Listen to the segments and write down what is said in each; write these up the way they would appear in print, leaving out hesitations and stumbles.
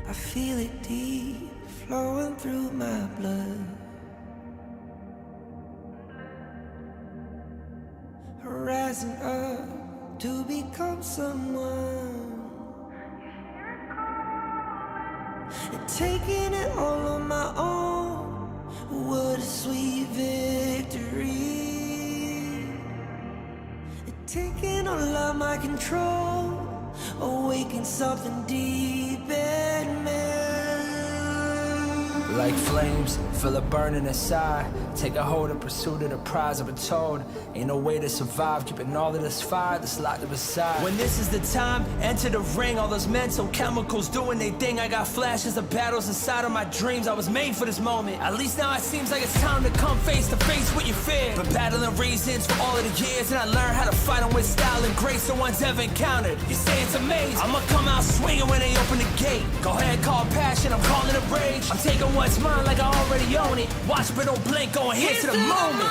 I feel it deep, flowing through my blood. Rising up to become someone, and taking it all on my own. What a sweet victory. And taking all of my control, awaken something deep in me. Like flames, feel it burning inside. Take a hold in pursuit of the prize. I've been told ain't no way to survive, keeping all of this fire that's locked up inside. When this is the time, enter the ring. All those mental chemicals doing their thing. I got flashes of battles inside of my dreams. I was made for this moment. At least now it seems like it's time to come face to face with your fear. Been battling reasons for all of the years, and I learned how to fight them with style and grace no one's ever encountered. You say it's amazing, I'ma come out swinging when they open the gate. Go ahead, call passion, I'm calling it rage. I'm taking what's mine like I already own it. Watch but don't blink, going here to the moment.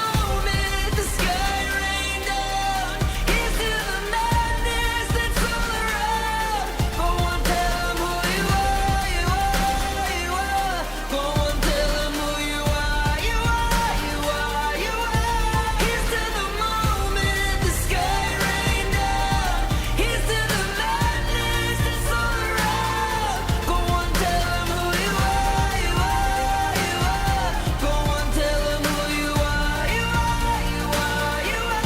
The sky rain down. Here's to the madness that's all around. Go on, tell them who you are, you are, you are. Go on, tell them who you are, you are, you are, you are. Here's to the moment, the sky rain down. Here's to the madness that's all around. Go on, tell them who you are, you are, you are. Go on, tell them who you are, you are, you are, you are.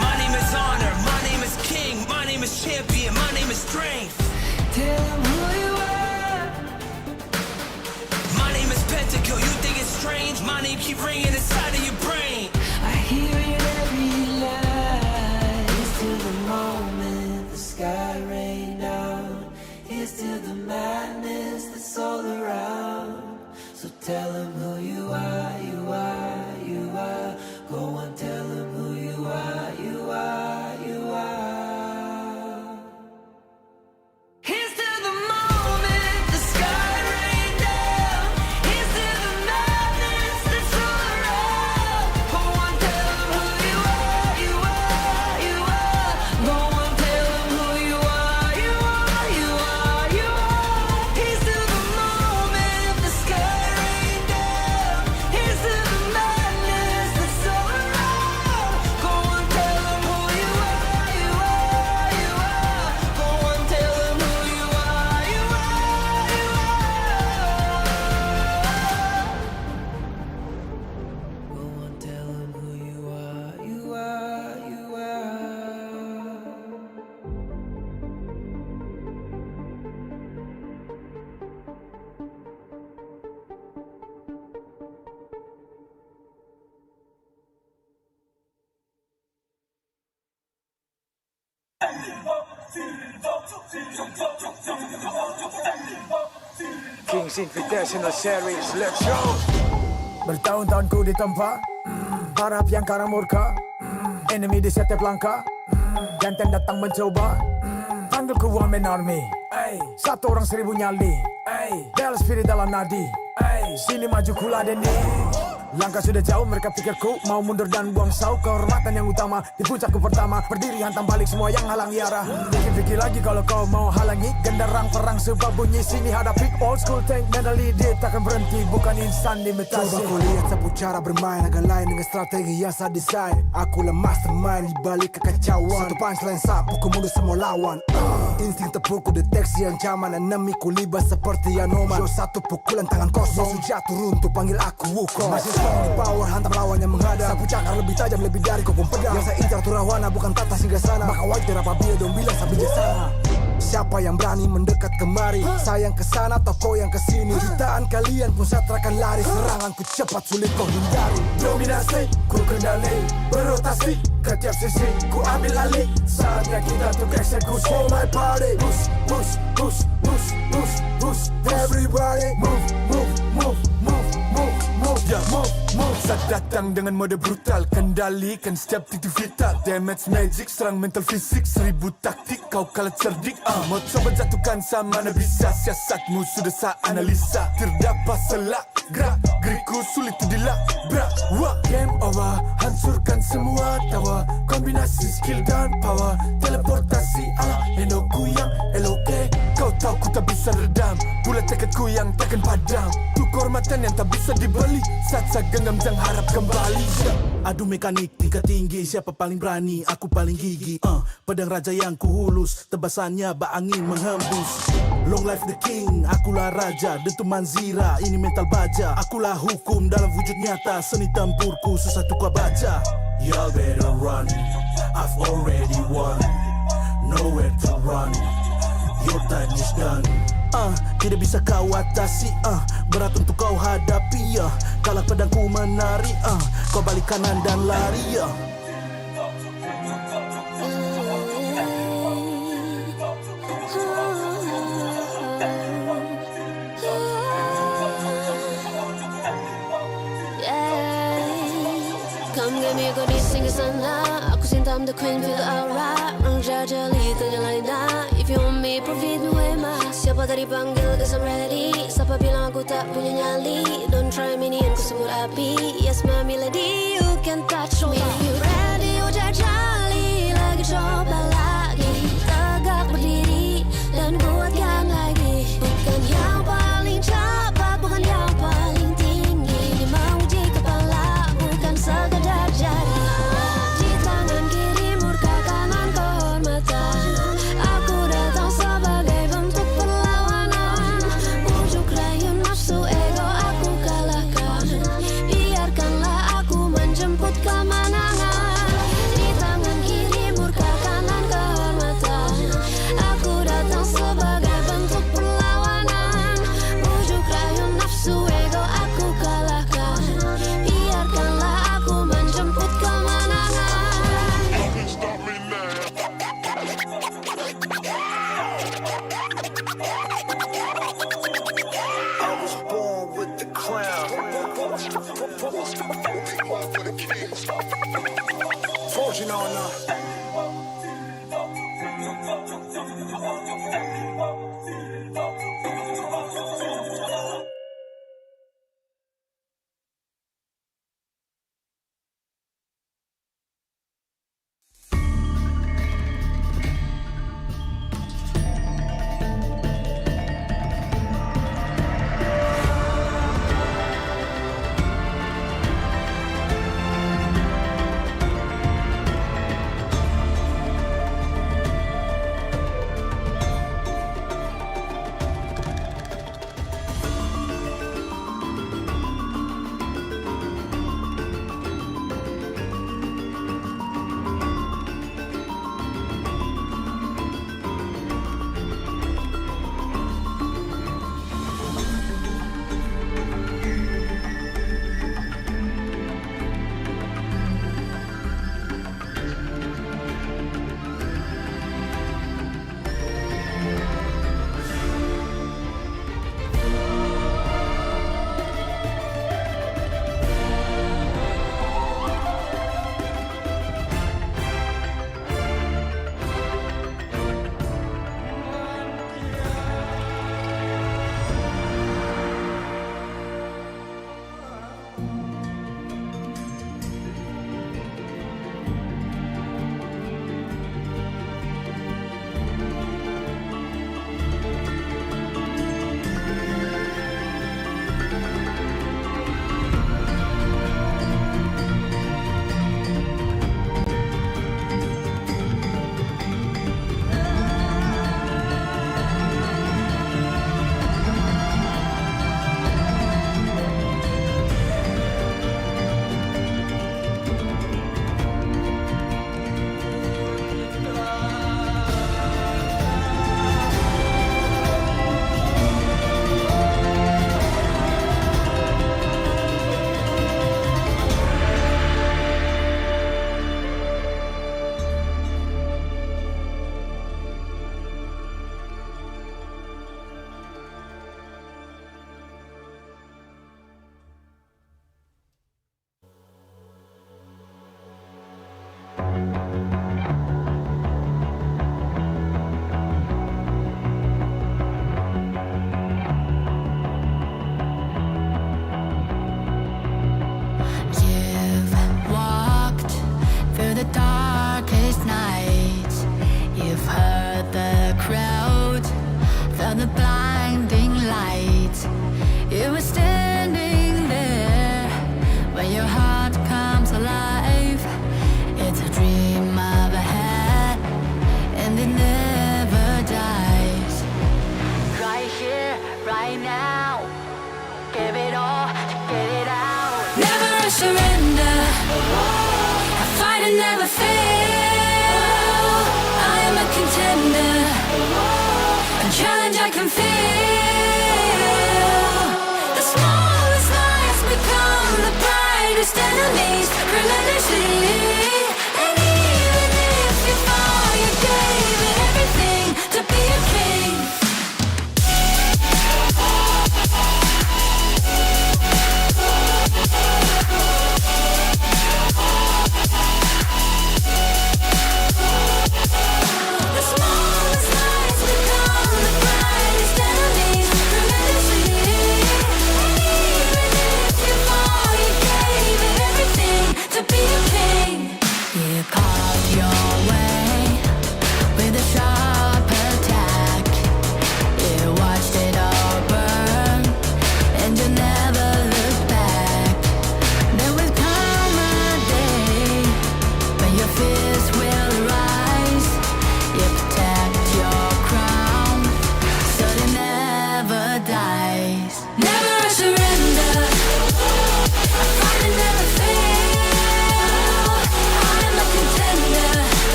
My name is honor, my name is king, my name is champion, my name is strength. Tell them who you are. My name is Pentakill, you think it's strange? My name keep ringing inside of your brain. I hear it every night. Here's to the moment the sky rain down. Here's to the madness that's all around. So tell them who you are, you are, you are. Go on, tell them who you are, you are, you are. Here's to the moment the sky rain down. Here's to the madness that's all around. Go on, tell them who you are, you are, you are. Go on, tell them who you are, you are, you are, you are. Here's to the moment the sky rain down. Here's to the madness that's all around. Go on, tell them who you are, you are, you are. Go on, tell them who you are, you are, you are. Go on, tell them who you are, you are, you are. King's Invitational Series, let's go. Bertahun-tahun ku ditempa, harap yang karang murka, enemy di setiap langkah, jantan datang mencoba, panggil ku one man army, satu orang 1000 nyali, bel spirit dalam nadi, sini maju ku ladeni. Langkah sudah jauh, mereka pikirku mau mundur dan buang sau. Kehormatan yang utama, di puncakku pertama, berdiri hantam balik semua yang halangi arah. Pikir-pikir lagi kalau kau mau halangi, genderang perang sebab bunyi sini hadapi. Old school tank mentally, dia takkan berhenti, bukan instan imitasi. Coba ku lihat sapu cara bermain agak lain dengan strategi yang saya desain. Aku lah mastermind di balik kekacauan. Satu punchline sapu ku mundur semua lawan. Insting tepuku deteksi ancaman, enemy ku libas seperti Anoman. Show satu pukulan tangan kosong, musuh jatuh runtuh panggil aku Wukong. Masih strong di power, hantam lawan yang menghadap. Sapu cakar lebih tajam, lebih dari kopong pedang. Yang saya incar turawana bukan tata singgah sana. Maka wajar apabila dong bilang sampai jasana. Siapa yang berani mendekat kemari? Saya yang kesana atau kau yang kesini? Jutaan kalian pun saya terakan lari. Seranganku cepat sulit kau hindari. Dominasi, ku kendali, berotasi ke tiap sisi, ku ambil alih. Saatnya kita untuk eksekusi. For my party, push, push, push, push, push, push. Everybody move, move, move, move, move, move, yeah, move, move. Saat datang dengan mode brutal, kendalikan setiap titik vital. Damage magic, serang mental fisik, 1000 taktik, kau kalah cerdik. Mau coba jatuhkan sama mana bisa, siasatmu sudah saya analisa. Terdapat selak, gerak, geriku sulit dilabrak. Wah, game over, hancurkan semua tawa. Kombinasi skill dan power, teleportasi ala Enoku yang LOK. Kau tahu ku tak bisa bisa redam, bulat tekadku yang takkan padam. Tuh kehormatan yang tak bisa dibeli, saat saya genggam jangan harap kembali. Adu mekanik tingkat tinggi, siapa paling berani, aku paling gigi. Pedang raja yang kuhulus, tebasannya bak angin menghembus. Long life the king, akulah raja, dentuman zira, ini mental baja. Akulah hukum dalam wujud nyata, seni tempurku susah tuh kau baca. Y'all better run, I've already won, nowhere to run, your time is done. Tidak bisa kau atasi, berat untuk kau hadapi, kalah pedangku menari, kau balik kanan dan lari, Come get me, go di sini sana. Aku cinta, I'm the queen, feel the aura. Raja lita jalan dah. If you want me, profit me way mas. Siapa tadi panggil, cause I'm ready. Siapa bilang aku tak punya nyali? Don't try me, nian ku sebut api. Yes, my lady, you can touch me. You ready, ujar jali. Lagi coba lagi. Tegak berdiri dan kuatkan lagi. Bukan yang paling cepat, bukan yang paling tinggi. Ini menguji kepala, bukan sekadar jadi. Di tangan kiri murka, kanan kehormatan. Aku datang sebagai bentuk perlawanan. Bujuk rayu nafsu ego aku kalahkan. Biarkanlah aku menjemput kemenangan. Di tangan kiri murka, kanan kehormatan. Aku datang sebagai bentuk perlawanan. Bujuk rayu nafsu ego aku kalahkan. Biarkanlah aku menjemput kemenangan. I was born with the crown. Fortune on can feel the smallest lies become the brightest enemies relentlessly. And even if you fall, you gave it everything to be a king.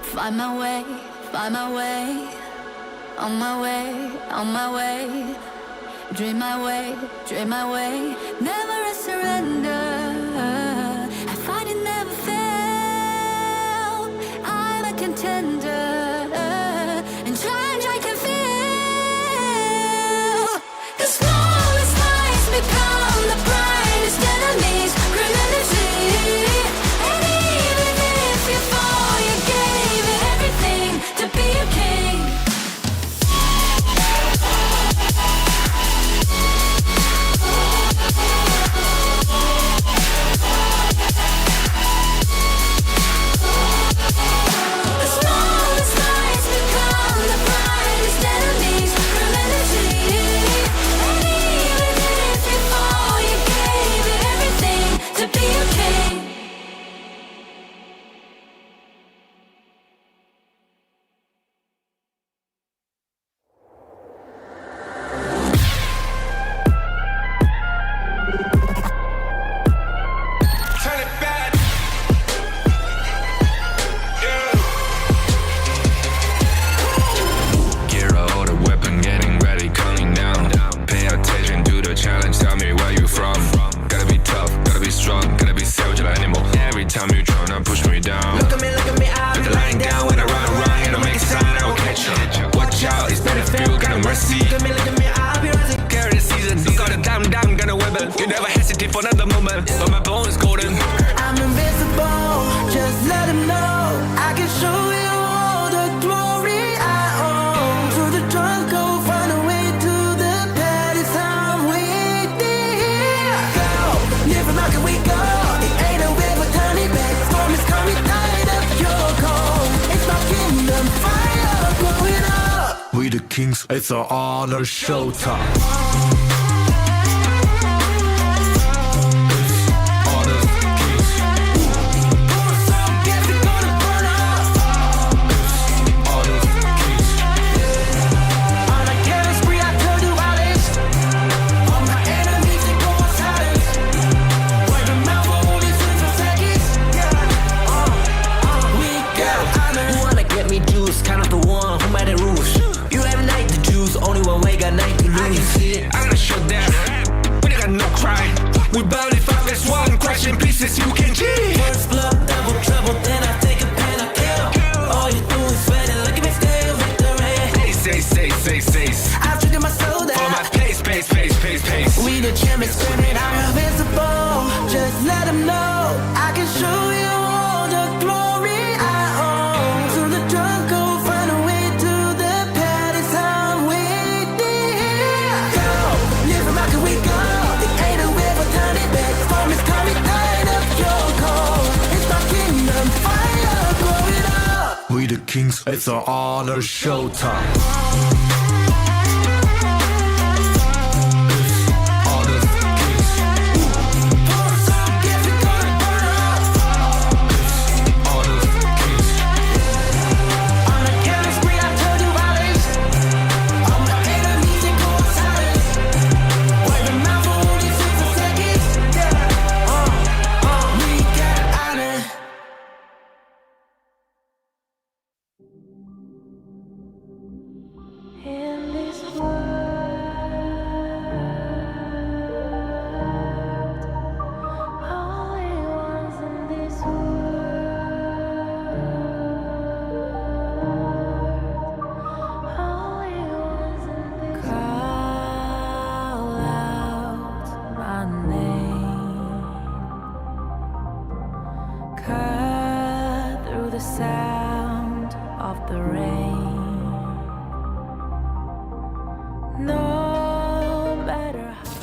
Find my way, find my way, on my way, on my way. Dream my way, dream my way. Never a surrender. I find it never fail. I'm a contender. In change I can feel. The smallest lies become the brightest enemies relentlessly. And even if you fall, you gave it everything to be a king. It's an honor showtime. You can cheat. First blood, double trouble, then I take a pen, I kill. All you do is sweat and look at me still victory. Say. I've triggered my soul down. For my pace. We the champions, screaming, I'm invincible. Just let them know I can show you all the glory I own. To the drunk, go find a way to the party's home. We did go, live from how can we go? It ain't a way for tiny back. Storm is coming, tired of your cold. It's my kingdom, fire, blow it up. We the kings, it's an honor showtime. cut through the sound of the rain. No matter how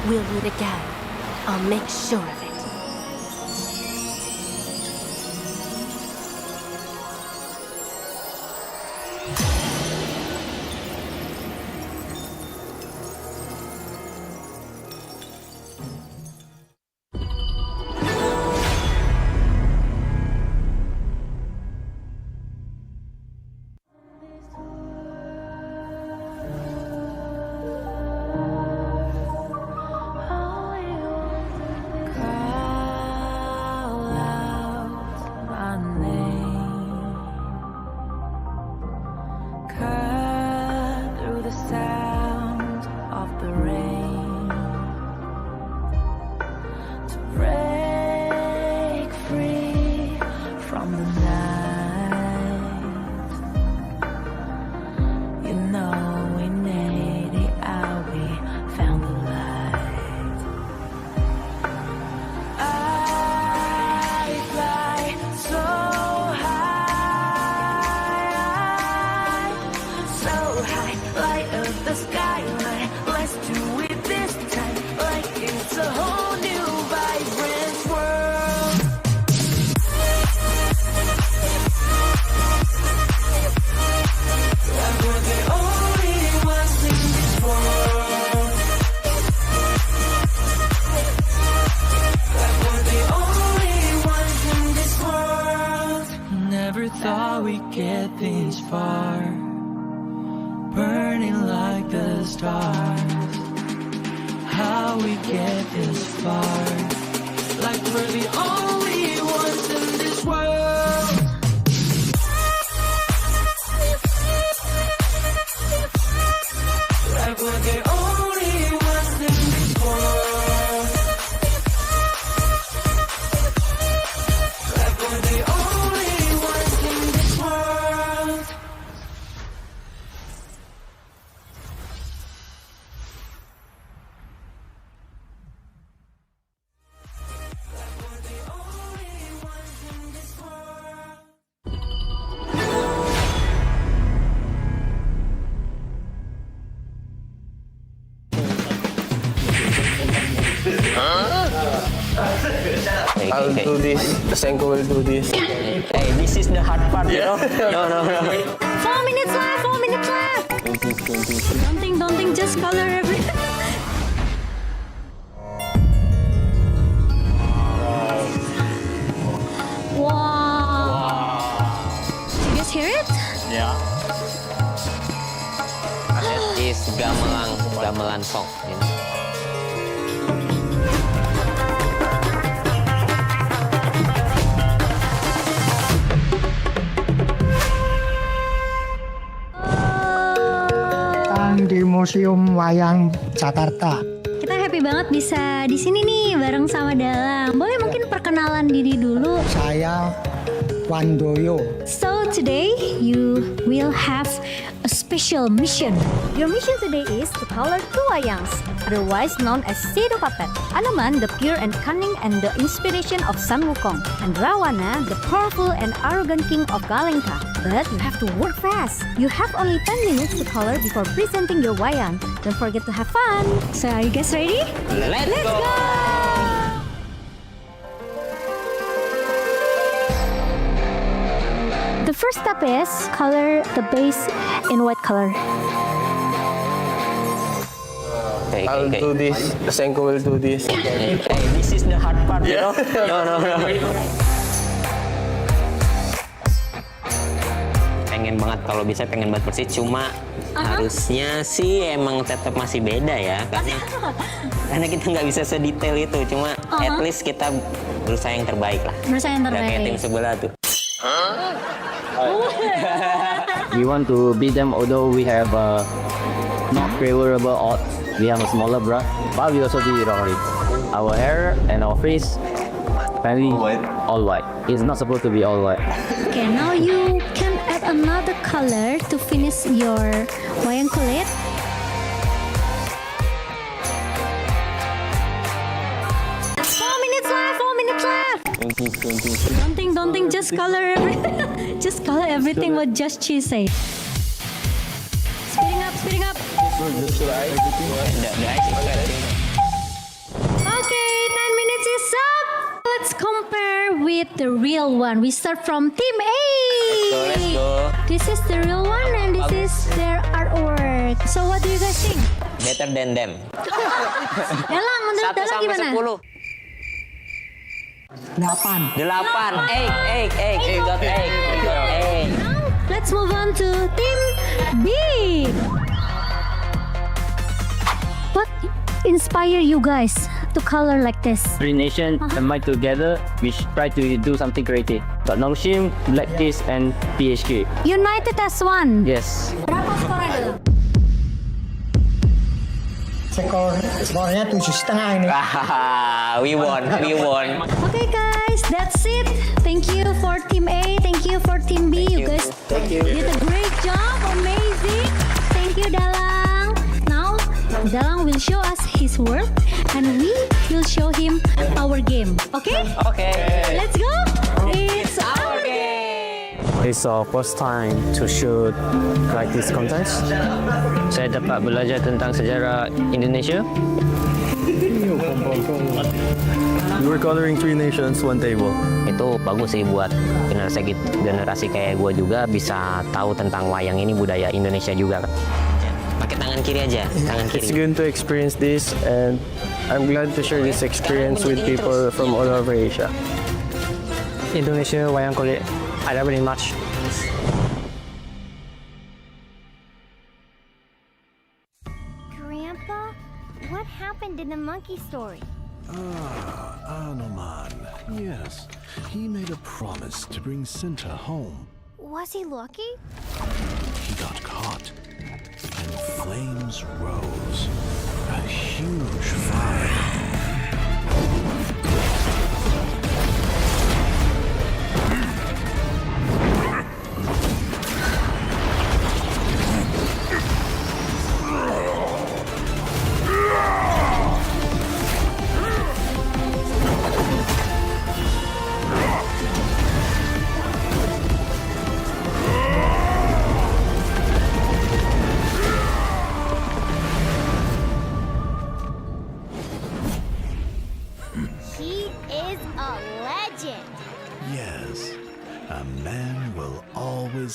we'll meet again. I'll make sure of it. Thought we'd get this far, burning like the stars. How we get this far, like we're the only ones in this world. Like we're the only ones in this world. Like we're the only ones in this world. Like we're the only I'll do this. Senko will do this. Hey, this is the hard part, you know? No. 4 minutes left. 4 minutes left. Don't think. Just color everything. Wow. You guys hear it? Yeah. That is gamelan song. You know? Di Museum Wayang Jakarta. Kita happy banget bisa di sini nih bareng sama Dalang. Boleh mungkin perkenalan diri dulu. Saya Wandoyo. So today you will have a special mission. Your mission today is to color two wayangs, otherwise known as Shadow Puppet. Anoman, the pure and cunning and the inspiration of Sun Wukong, and Rawana, the powerful and arrogant king of Galengka. But you have to work fast. You have only 10 minutes to color before presenting your wayang. Don't forget to have fun. So are you guys ready? Let's go! The first step is color the base in white color. I'll do this. Senko will do this. Hey, this is the hard part, you know? No. Pengen banget kalau bisa pengen banget persis, cuma harusnya sih emang tetap masih beda ya, karena kita nggak bisa sedetail itu, cuma at least kita berusaha yang terbaik lah. Berusaha yang Udah kayak terbaik. tim sebelah tuh. We want to beat them, although we have not favorable odds. We have a smaller brush, but we also did it already. Our hair and our face, apparently all white. It's not supposed to be all white. Okay, now you can add another color to finish your wayang kulit. Four minutes left. Don't think. Just color everything. Just color everything what Just Chi say. Speeding up. Okay, 10 minutes is up. Let's compare with the real one. We start from Team A. Let's go. This is the real one and this is their artwork. So what do you guys think? Better than them. Dalang, menurut 1 Dalang sampai gimana? 10. 8. 8. We got 8. Now, let's move on to Team B. What inspire you guys to color like this? Three Nation and Might together, we try to do something creative. But Nongshim, Blacklist, and PHK. United as one. Yes. Berapa skornya dulu? Skornya 7,5 ini. We won. Okay guys, that's it. Thank you for Team A. Thank you for Team B. You guys did a great job. Amazing. Thank you Dalang. Now, Dalang will show us his work and we will show him our game. Okay? Okay. Let's go. It's our game. It's our first time to shoot like this contest. Saya dapat belajar tentang sejarah Indonesia. We were coloring 3 nations, 1 table. Itu bagus sih buat generasi kayak gue juga bisa tahu tentang wayang ini, budaya Indonesia juga. Pakai tangan kiri aja, tangan It's kiri. good to experience this, and I'm glad to share this experience with people from all over Asia. Indonesia wayang kulit ada very much. Grandpa, what happened in the monkey story? Anoman. Yes, he made a promise to bring Cinta home. Was he lucky? He got caught, and flames rose. A huge fire.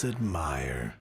others admire.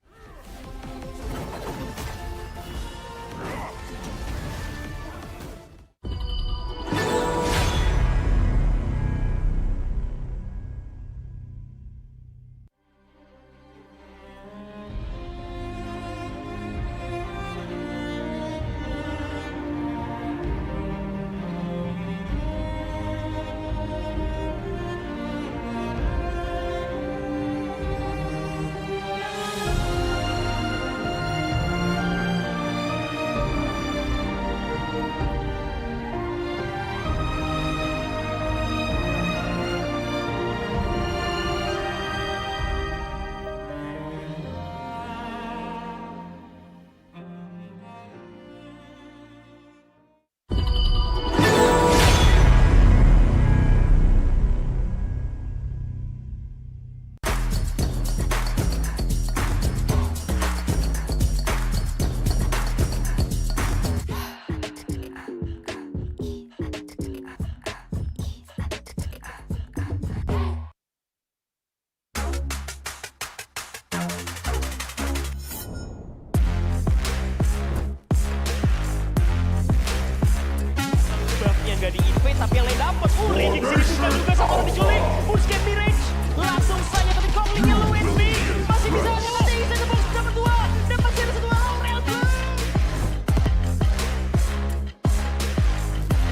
Nggak di-invade tapi yang lain dapet. Raging sini sudah juga sama orang diculik. Bullscan Mirage langsung saja tapi Konglingnya Luismi masih bisa ngelatih saja box nomor 2 dan masih ada satu Aurel Blue.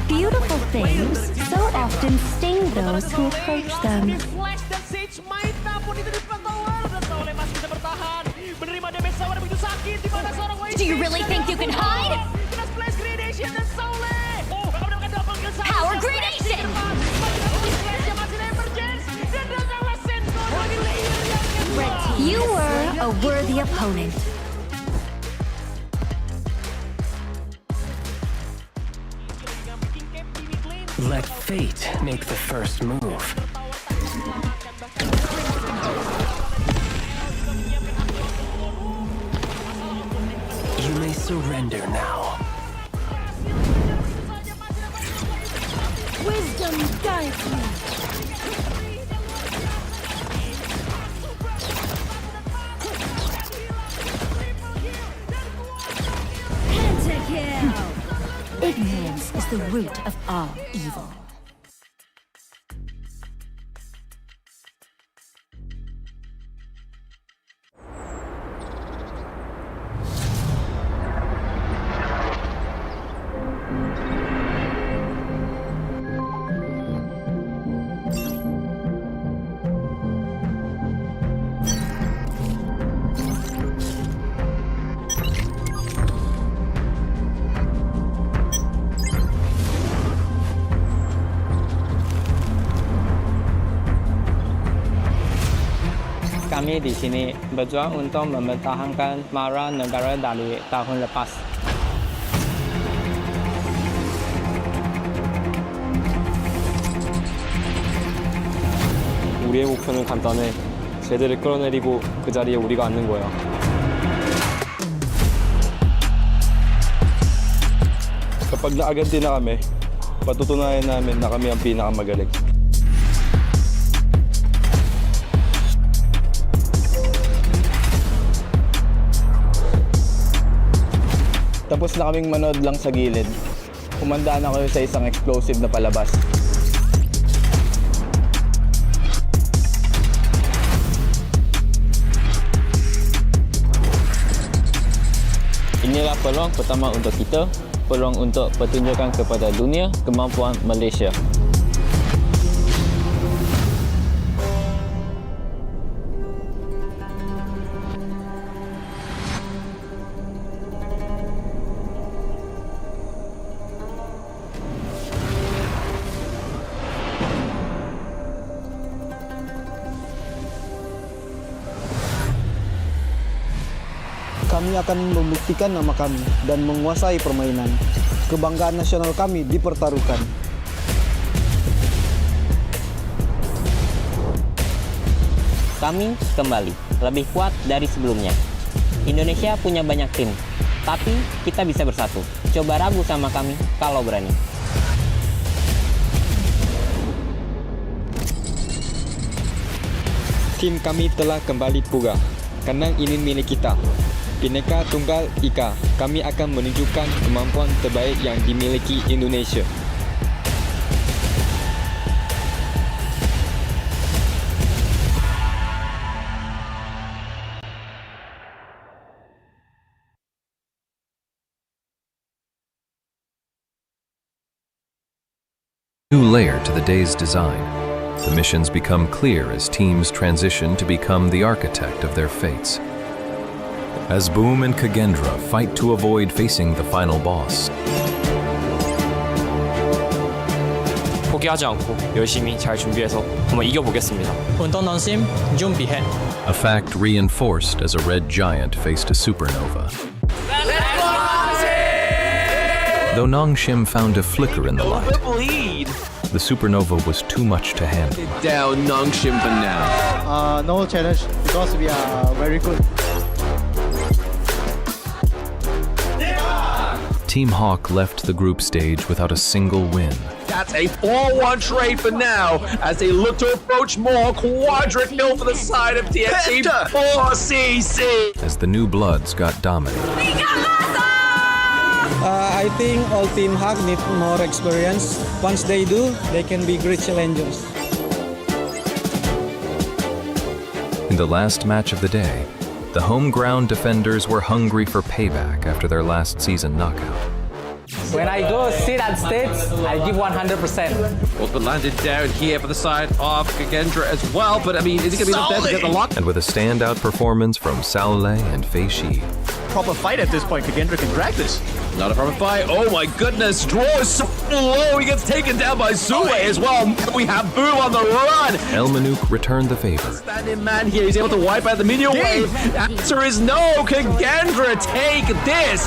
Beautiful things so often sting those who approach them. Flash dan Sage main namun itu di depan tower dan Soule masih bisa bertahan menerima damage Soule begitu sakit di mana seorang Wei. Do you really think you can hide? Kena splash gradation dan Soule. Power gradation! You were a worthy opponent. Let fate make the first move. You may surrender now. Wisdom guides me. Pentakill! Ignorance is the root of all evil. Kami di sini berjuang untuk mempertahankan marwah negara dari tahun lepas. 우리의 목표는 간단해. 쟤들을 끌어내리고 그 자리에 우리가 앉는 거야. Kapag naaganti na kami, patutunayan namin na kami ang pinakamagaling. Tapos na kaming manood lang sa gilid. Humanda na kayo sa isang explosive na palabas. Inilah peluang pertama untuk kita, peluang untuk pertunjukan kepada dunia kemampuan Malaysia. Kami akan membuktikan nama kami dan menguasai permainan. Kebanggaan nasional kami dipertaruhkan. Kami kembali, lebih kuat dari sebelumnya. Indonesia punya banyak tim, tapi kita bisa bersatu. Coba ragu sama kami kalau berani. Tim kami telah kembali pulih. Kandang ini milik kita. Bhinneka Tunggal Ika, kami akan menunjukkan kemampuan terbaik yang dimiliki Indonesia. New layer to the day's design. The missions become clear as teams transition to become the architect of their fates. As Boom and Kagendra fight to avoid facing the final boss. 포기하지 않고 열심히 잘 준비해서 한번 이겨보겠습니다. 운동연심 준비해. A fact reinforced as a red giant faced a supernova. Though Nongshim found a flicker in the light, the supernova was too much to handle. Down Nongshim for now. No challenge because we are very good. Team Hawk left the group stage without a single win. That's a 4-1 trade for now as they look to approach more. Quadra kill for the side of TNT 4CC. As the new bloods got dominated. I think all Team Hawk need more experience. Once they do, they can be great challengers. In the last match of the day, the home ground defenders were hungry for payback after their last season knockout. When I go sit at stage, I give 100%. Also landed down here for the side of Kagendra as well, but I mean, is he going to be enough there to get the lock? And with a standout performance from Saolei and Fei Shi. Proper fight at this point. Kagendra can drag this. Not a proper fight. Oh my goodness. Draw is so low. He gets taken down by Zue as well. We have Boom on the run. El Manuk returned the favor. Standing man here. He's able to wipe out the minion wave. The answer is no. Kagendra take this.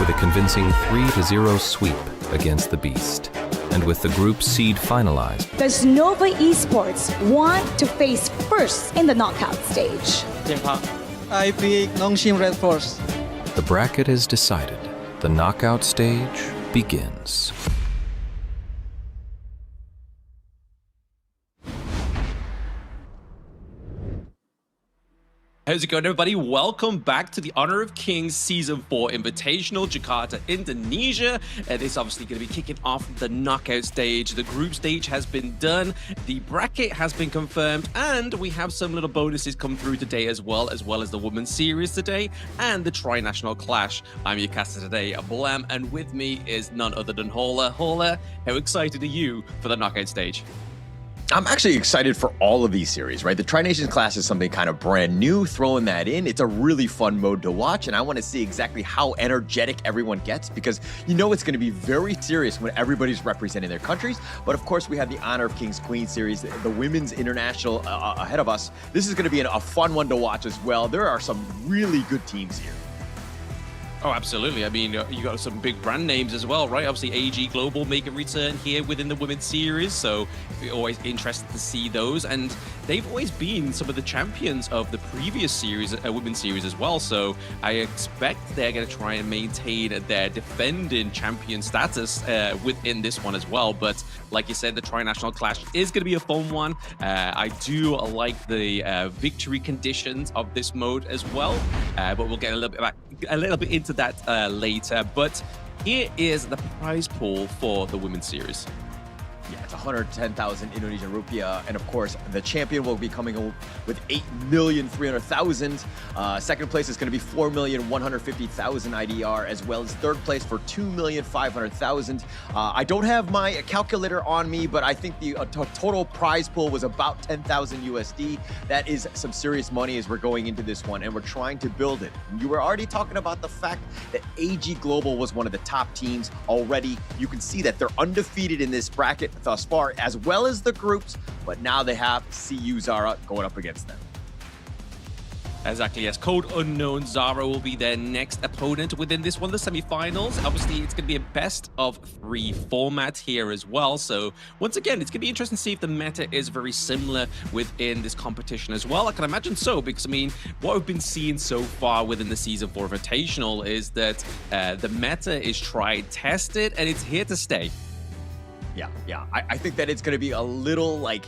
With a convincing 3-0 sweep against the Beast. And with the group seed finalized. Does Nova Esports want to face first in the knockout stage? Team Hawk. I pick Nongshim Red Force. The bracket is decided. The knockout stage begins. How's it going, everybody? Welcome back to the Honor of Kings Season 4 Invitational, Jakarta, Indonesia. It's obviously going to be kicking off the knockout stage. The group stage has been done, the bracket has been confirmed, and we have some little bonuses come through today as well as the Women's Series today, and the Tri-National Clash. I'm your caster today, Blam, and with me is none other than Hola. Hola, how excited are you for the knockout stage? I'm actually excited for all of these series, right? The Tri-Nations Clash is something kind of brand new, throwing that in. It's a really fun mode to watch, and I want to see exactly how energetic everyone gets because you know it's going to be very serious when everybody's representing their countries. But of course, we have the Honor of Kings Queen series, the Women's International ahead of us. This is going to be a fun one to watch as well. There are some really good teams here. Oh, absolutely. I mean, you got some big brand names as well, right? Obviously, AG Global make a return here within the Women's Series, so we're always interested to see those. And they've always been some of the champions of the previous series, Women's Series as well, so I expect they're going to try and maintain their defending champion status within this one as well. But like you said, the Tri-National Clash is going to be a fun one. I do like the victory conditions of this mode as well, but we'll get a little bit into that later. But here is the prize pool for the Women's Series. Yeah, it's 110,000 Indonesian rupiah, and of course, the champion will be coming with 8,300,000. Second place is going to be 4,150,000 IDR, as well as third place for 2,500,000. I don't have my calculator on me, but I think the total prize pool was about 10,000 USD. That is some serious money as we're going into this one, and we're trying to build it. You were already talking about the fact that AG Global was one of the top teams already. You can see that they're undefeated in this bracket thus far, as well as the groups, but now they have CU Xara going up against them. Exactly, yes. Code Unknown Xara will be their next opponent within this one, the semi-finals. Obviously, it's going to be a best-of-3 format here as well. So, once again, it's going to be interesting to see if the meta is very similar within this competition as well. I can imagine so, because, I mean, what we've been seeing so far within the Season 4 Invitational is that the meta is tried, tested, and it's here to stay. Yeah. I think that it's going to be a little like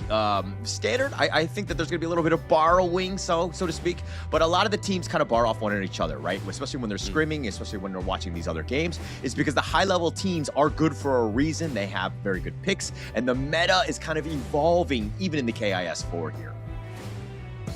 standard. I think that there's going to be a little bit of borrowing, so to speak. But a lot of the teams kind of borrow off one each other, right? Especially when they're scrimming, especially when they're watching these other games. It's because the high-level teams are good for a reason. They have very good picks, and the meta is kind of evolving even in the KIS4 here.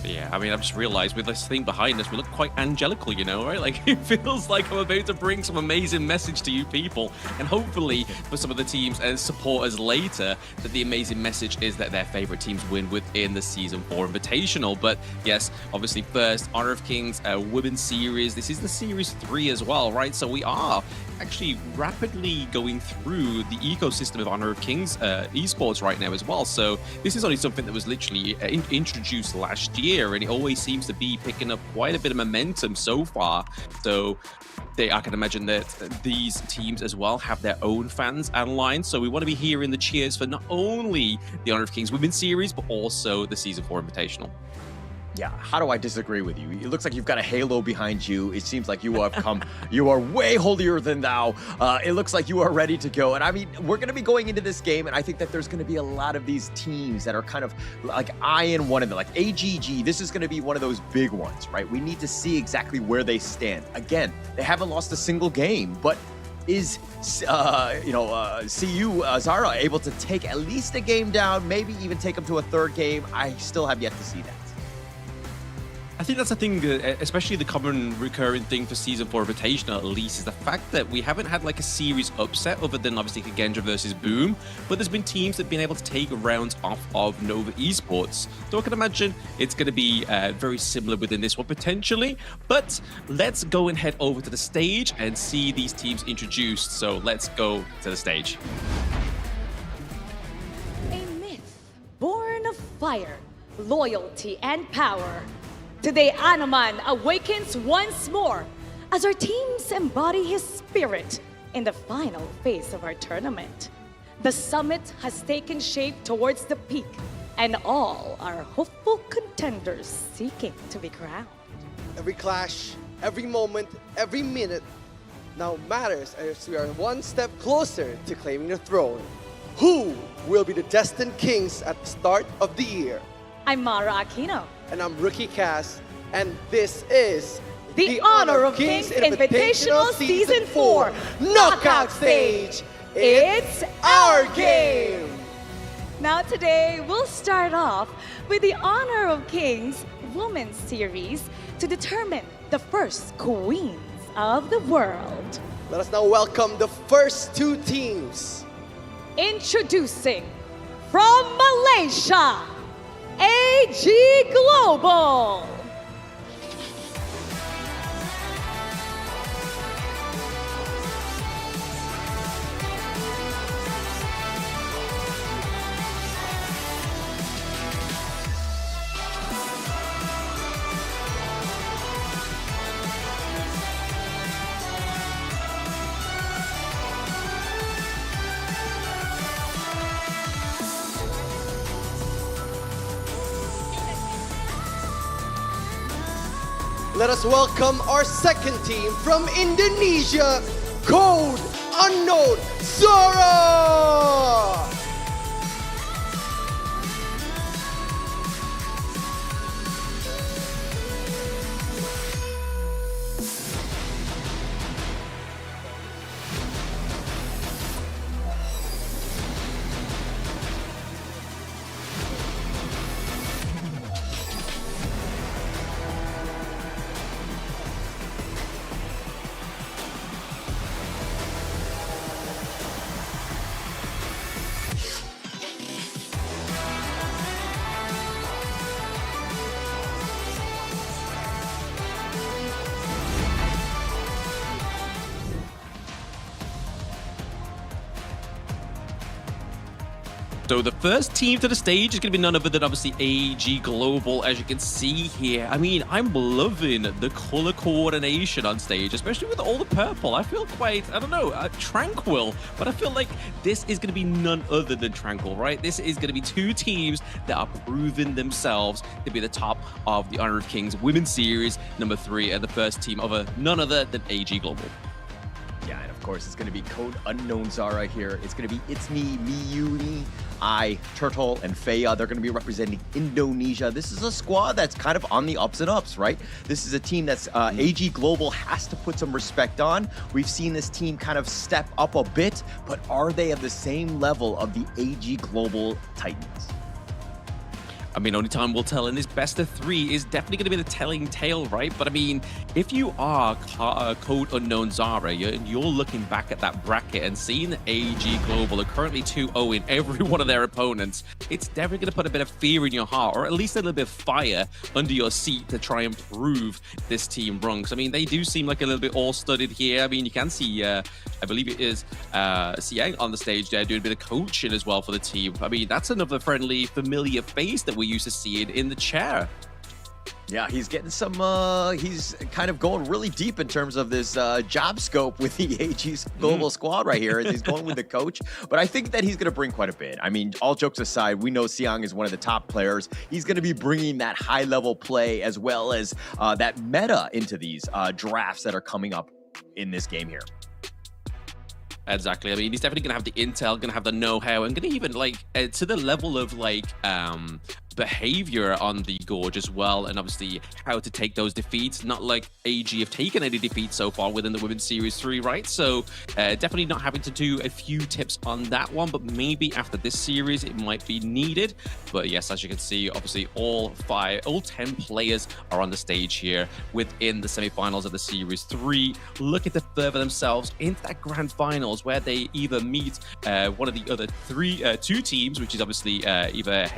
Yeah, I mean, I've just realized with this thing behind us, we look quite angelical, you know, right? Like, it feels like I'm about to bring some amazing message to you people. And hopefully, for some of the teams and supporters later, that the amazing message is that their favorite teams win within the Season 4 Invitational. But yes, obviously, first, Honor of Kings Women's Series. This is the Series 3 as well, right? So we are actually rapidly going through the ecosystem of Honor of Kings esports right now as well. So this is only something that was literally introduced last year, and it always seems to be picking up quite a bit of momentum so far. So I can imagine that these teams as well have their own fans online. So we want to be hearing the cheers for not only the Honor of Kings Women's Series, but also the Season 4 Invitational. Yeah, how do I disagree with you? It looks like you've got a halo behind you. It seems like you have come, you are way holier than thou. It looks like you are ready to go. And I mean, we're going to be going into this game, and I think that there's going to be a lot of these teams that are kind of like eyeing one of them, like AGG. This is going to be one of those big ones, right? We need to see exactly where they stand. Again, they haven't lost a single game, but is, CU Xara able to take at least a game down, maybe even take them to a third game? I still have yet to see that. I think that's the thing, especially the common recurring thing for Season 4 Invitational at least, is the fact that we haven't had like a series upset other than obviously Kagendra versus Boom, but there's been teams that have been able to take rounds off of Nova Esports. So I can imagine it's going to be very similar within this one potentially, but let's go and head over to the stage and see these teams introduced. So let's go to the stage. A myth born of fire, loyalty, and power. Today, Anoman awakens once more as our teams embody his spirit in the final phase of our tournament. The summit has taken shape towards the peak, and all are hopeful contenders seeking to be crowned. Every clash, every moment, every minute now matters as we are one step closer to claiming the throne. Who will be the destined kings at the start of the year? I'm Mara Aquino. And I'm Rookie Cass, and this is the Honor of Kings Invitational Season 4 Knockout Stage. It's our game! Now today, we'll start off with the Honor of Kings Women's Series to determine the first queens of the world. Let us now welcome the first two teams. Introducing from Malaysia, AG Global. Let us welcome our second team from Indonesia, Code Unknown Xara! So the first team to the stage is going to be none other than obviously AG Global, as you can see here. I mean, I'm loving the color coordination on stage, especially with all the purple. I feel quite, I don't know, tranquil, but I feel like this is going to be none other than tranquil, right? This is going to be two teams that are proving themselves to be the top of the Honor of Kings Women's Series number 3, and the first team of none other than AG Global. Yeah, and of course, it's going to be Code Unknown Xara here. It's going to be It's Me, Miyuni, I, Turtle, and Feya. They're going to be representing Indonesia. This is a squad that's kind of on the ups and ups, right? This is a team that's AG Global has to put some respect on. We've seen this team kind of step up a bit, but are they at the same level of the AG Global Titans? I mean, only time will tell, and this best of 3 is definitely going to be the telling tale, right? But I mean, if you are Code Unknown Xara, you're looking back at that bracket and seeing that AG Global are currently 2-0 in every one of their opponents, it's definitely going to put a bit of fear in your heart, or at least a little bit of fire under your seat to try and prove this team wrong. Because I mean, they do seem like a little bit all-studded here. I mean, you can see, I believe it is Siang on the stage there doing a bit of coaching as well for the team. I mean, that's another friendly, familiar face that we used to see it in the chair. Yeah, he's getting some, he's kind of going really deep in terms of this job scope with the AG's global squad right here as he's going with the coach. But I think that he's going to bring quite a bit. I mean, all jokes aside, we know Siang is one of the top players. He's going to be bringing that high-level play as well as that meta into these drafts that are coming up in this game here. Exactly. I mean, he's definitely going to have the intel, going to have the know-how, and going to even, like, to the level of, like, behavior on the Gorge as well, and obviously how to take those defeats. Not like AG have taken any defeats so far within the Women's Series 3, right? So definitely not having to do a few tips on that one, but maybe after this series it might be needed. But yes, as you can see, obviously all 10 players are on the stage here within the semifinals of the Series 3, looking to further themselves into that grand finals where they either meet one of the other two teams, which is obviously either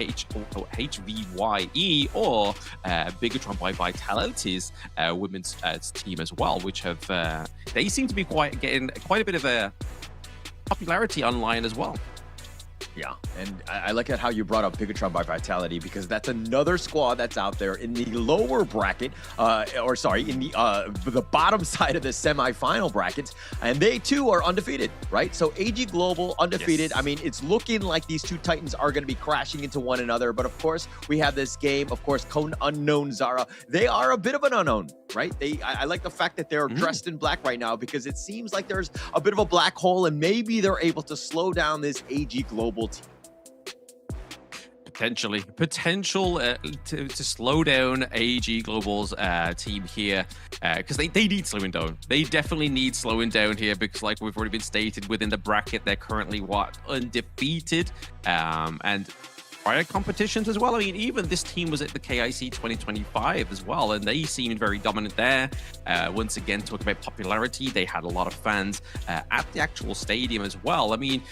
HVYE or Bigatron by Vitality's women's team as well, which have they seem to be getting quite a bit of a popularity online as well. Yeah, and I like how you brought up Bigatron by Vitality, because that's another squad that's out there in the lower bracket, or sorry, in the bottom side of the semi-final brackets, and they too are undefeated, right? So AG Global undefeated. Yes. I mean, it's looking like these two Titans are going to be crashing into one another, but of course we have this game. Of course, Code Unknown Xara, they are a bit of an unknown, right? I like the fact that they're dressed in black right now, because it seems like there's a bit of a black hole, and maybe they're able to slow down this AG Global team. Potential to slow down AG Global's team here, because they need slowing down. They definitely need slowing down here, because like we've already been stated, within the bracket they're currently undefeated, and prior competitions as well. I mean, even this team was at the KIC 2025 as well, and they seemed very dominant there. Once again, talking about popularity, they had a lot of fans at the actual stadium as well. I mean,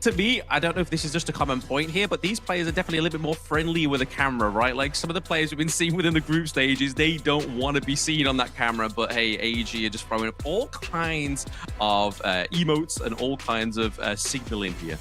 to me, I don't know if this is just a common point here, but these players are definitely a little bit more friendly with a camera, right? Like some of the players we've been seeing within the group stages, they don't want to be seen on that camera, but hey, AG are just throwing up all kinds of emotes and all kinds of signaling here.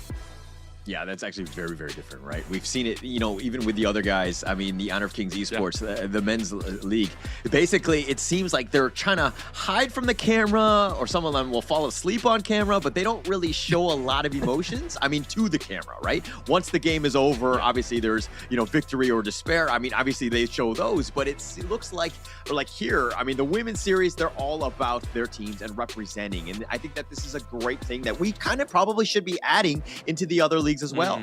Yeah, that's actually very, very different, right? We've seen it, you know, even with the other guys. I mean, the Honor of Kings Esports, the men's league. Basically, it seems like they're trying to hide from the camera, or some of them will fall asleep on camera, but they don't really show a lot of emotions. I mean, to the camera, right? Once the game is over, obviously there's, you know, victory or despair. I mean, obviously they show those, but it looks like, or like here, I mean, the women's series, they're all about their teams and representing. And I think that this is a great thing that we kind of probably should be adding into the other leagues as well.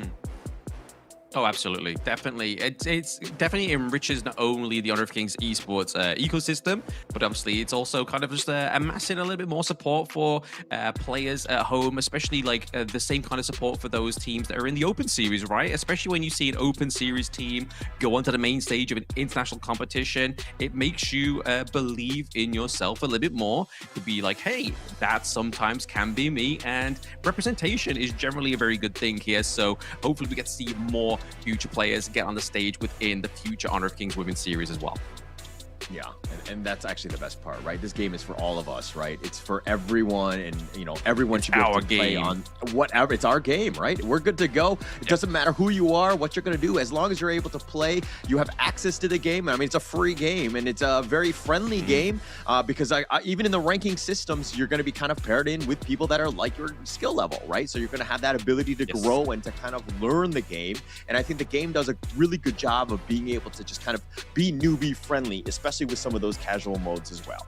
Oh, absolutely. Definitely. It's definitely enriches not only the Honor of Kings esports ecosystem, but obviously it's also kind of just amassing a little bit more support for players at home, especially like the same kind of support for those teams that are in the open series, right? Especially when you see an open series team go onto the main stage of an international competition, it makes you believe in yourself a little bit more, to be like, hey, that sometimes can be me, and representation is generally a very good thing here. So hopefully we get to see more future players get on the stage within the future Honor of Kings Women's Series as well. Yeah, and that's actually the best part, right? This game is for all of us, right? It's for everyone, and you know, everyone should be able to play on whatever. It's our game, right? We're good to go. It doesn't matter who you are, what you're going to do, as long as you're able to play, you have access to the game. I mean, it's a free game, and it's a very friendly game, because even in the ranking systems, you're going to be kind of paired in with people that are like your skill level, right? So you're going to have that ability to grow and to kind of learn the game. And I think the game does a really good job of being able to just kind of be newbie friendly, especially with some of those casual modes as well.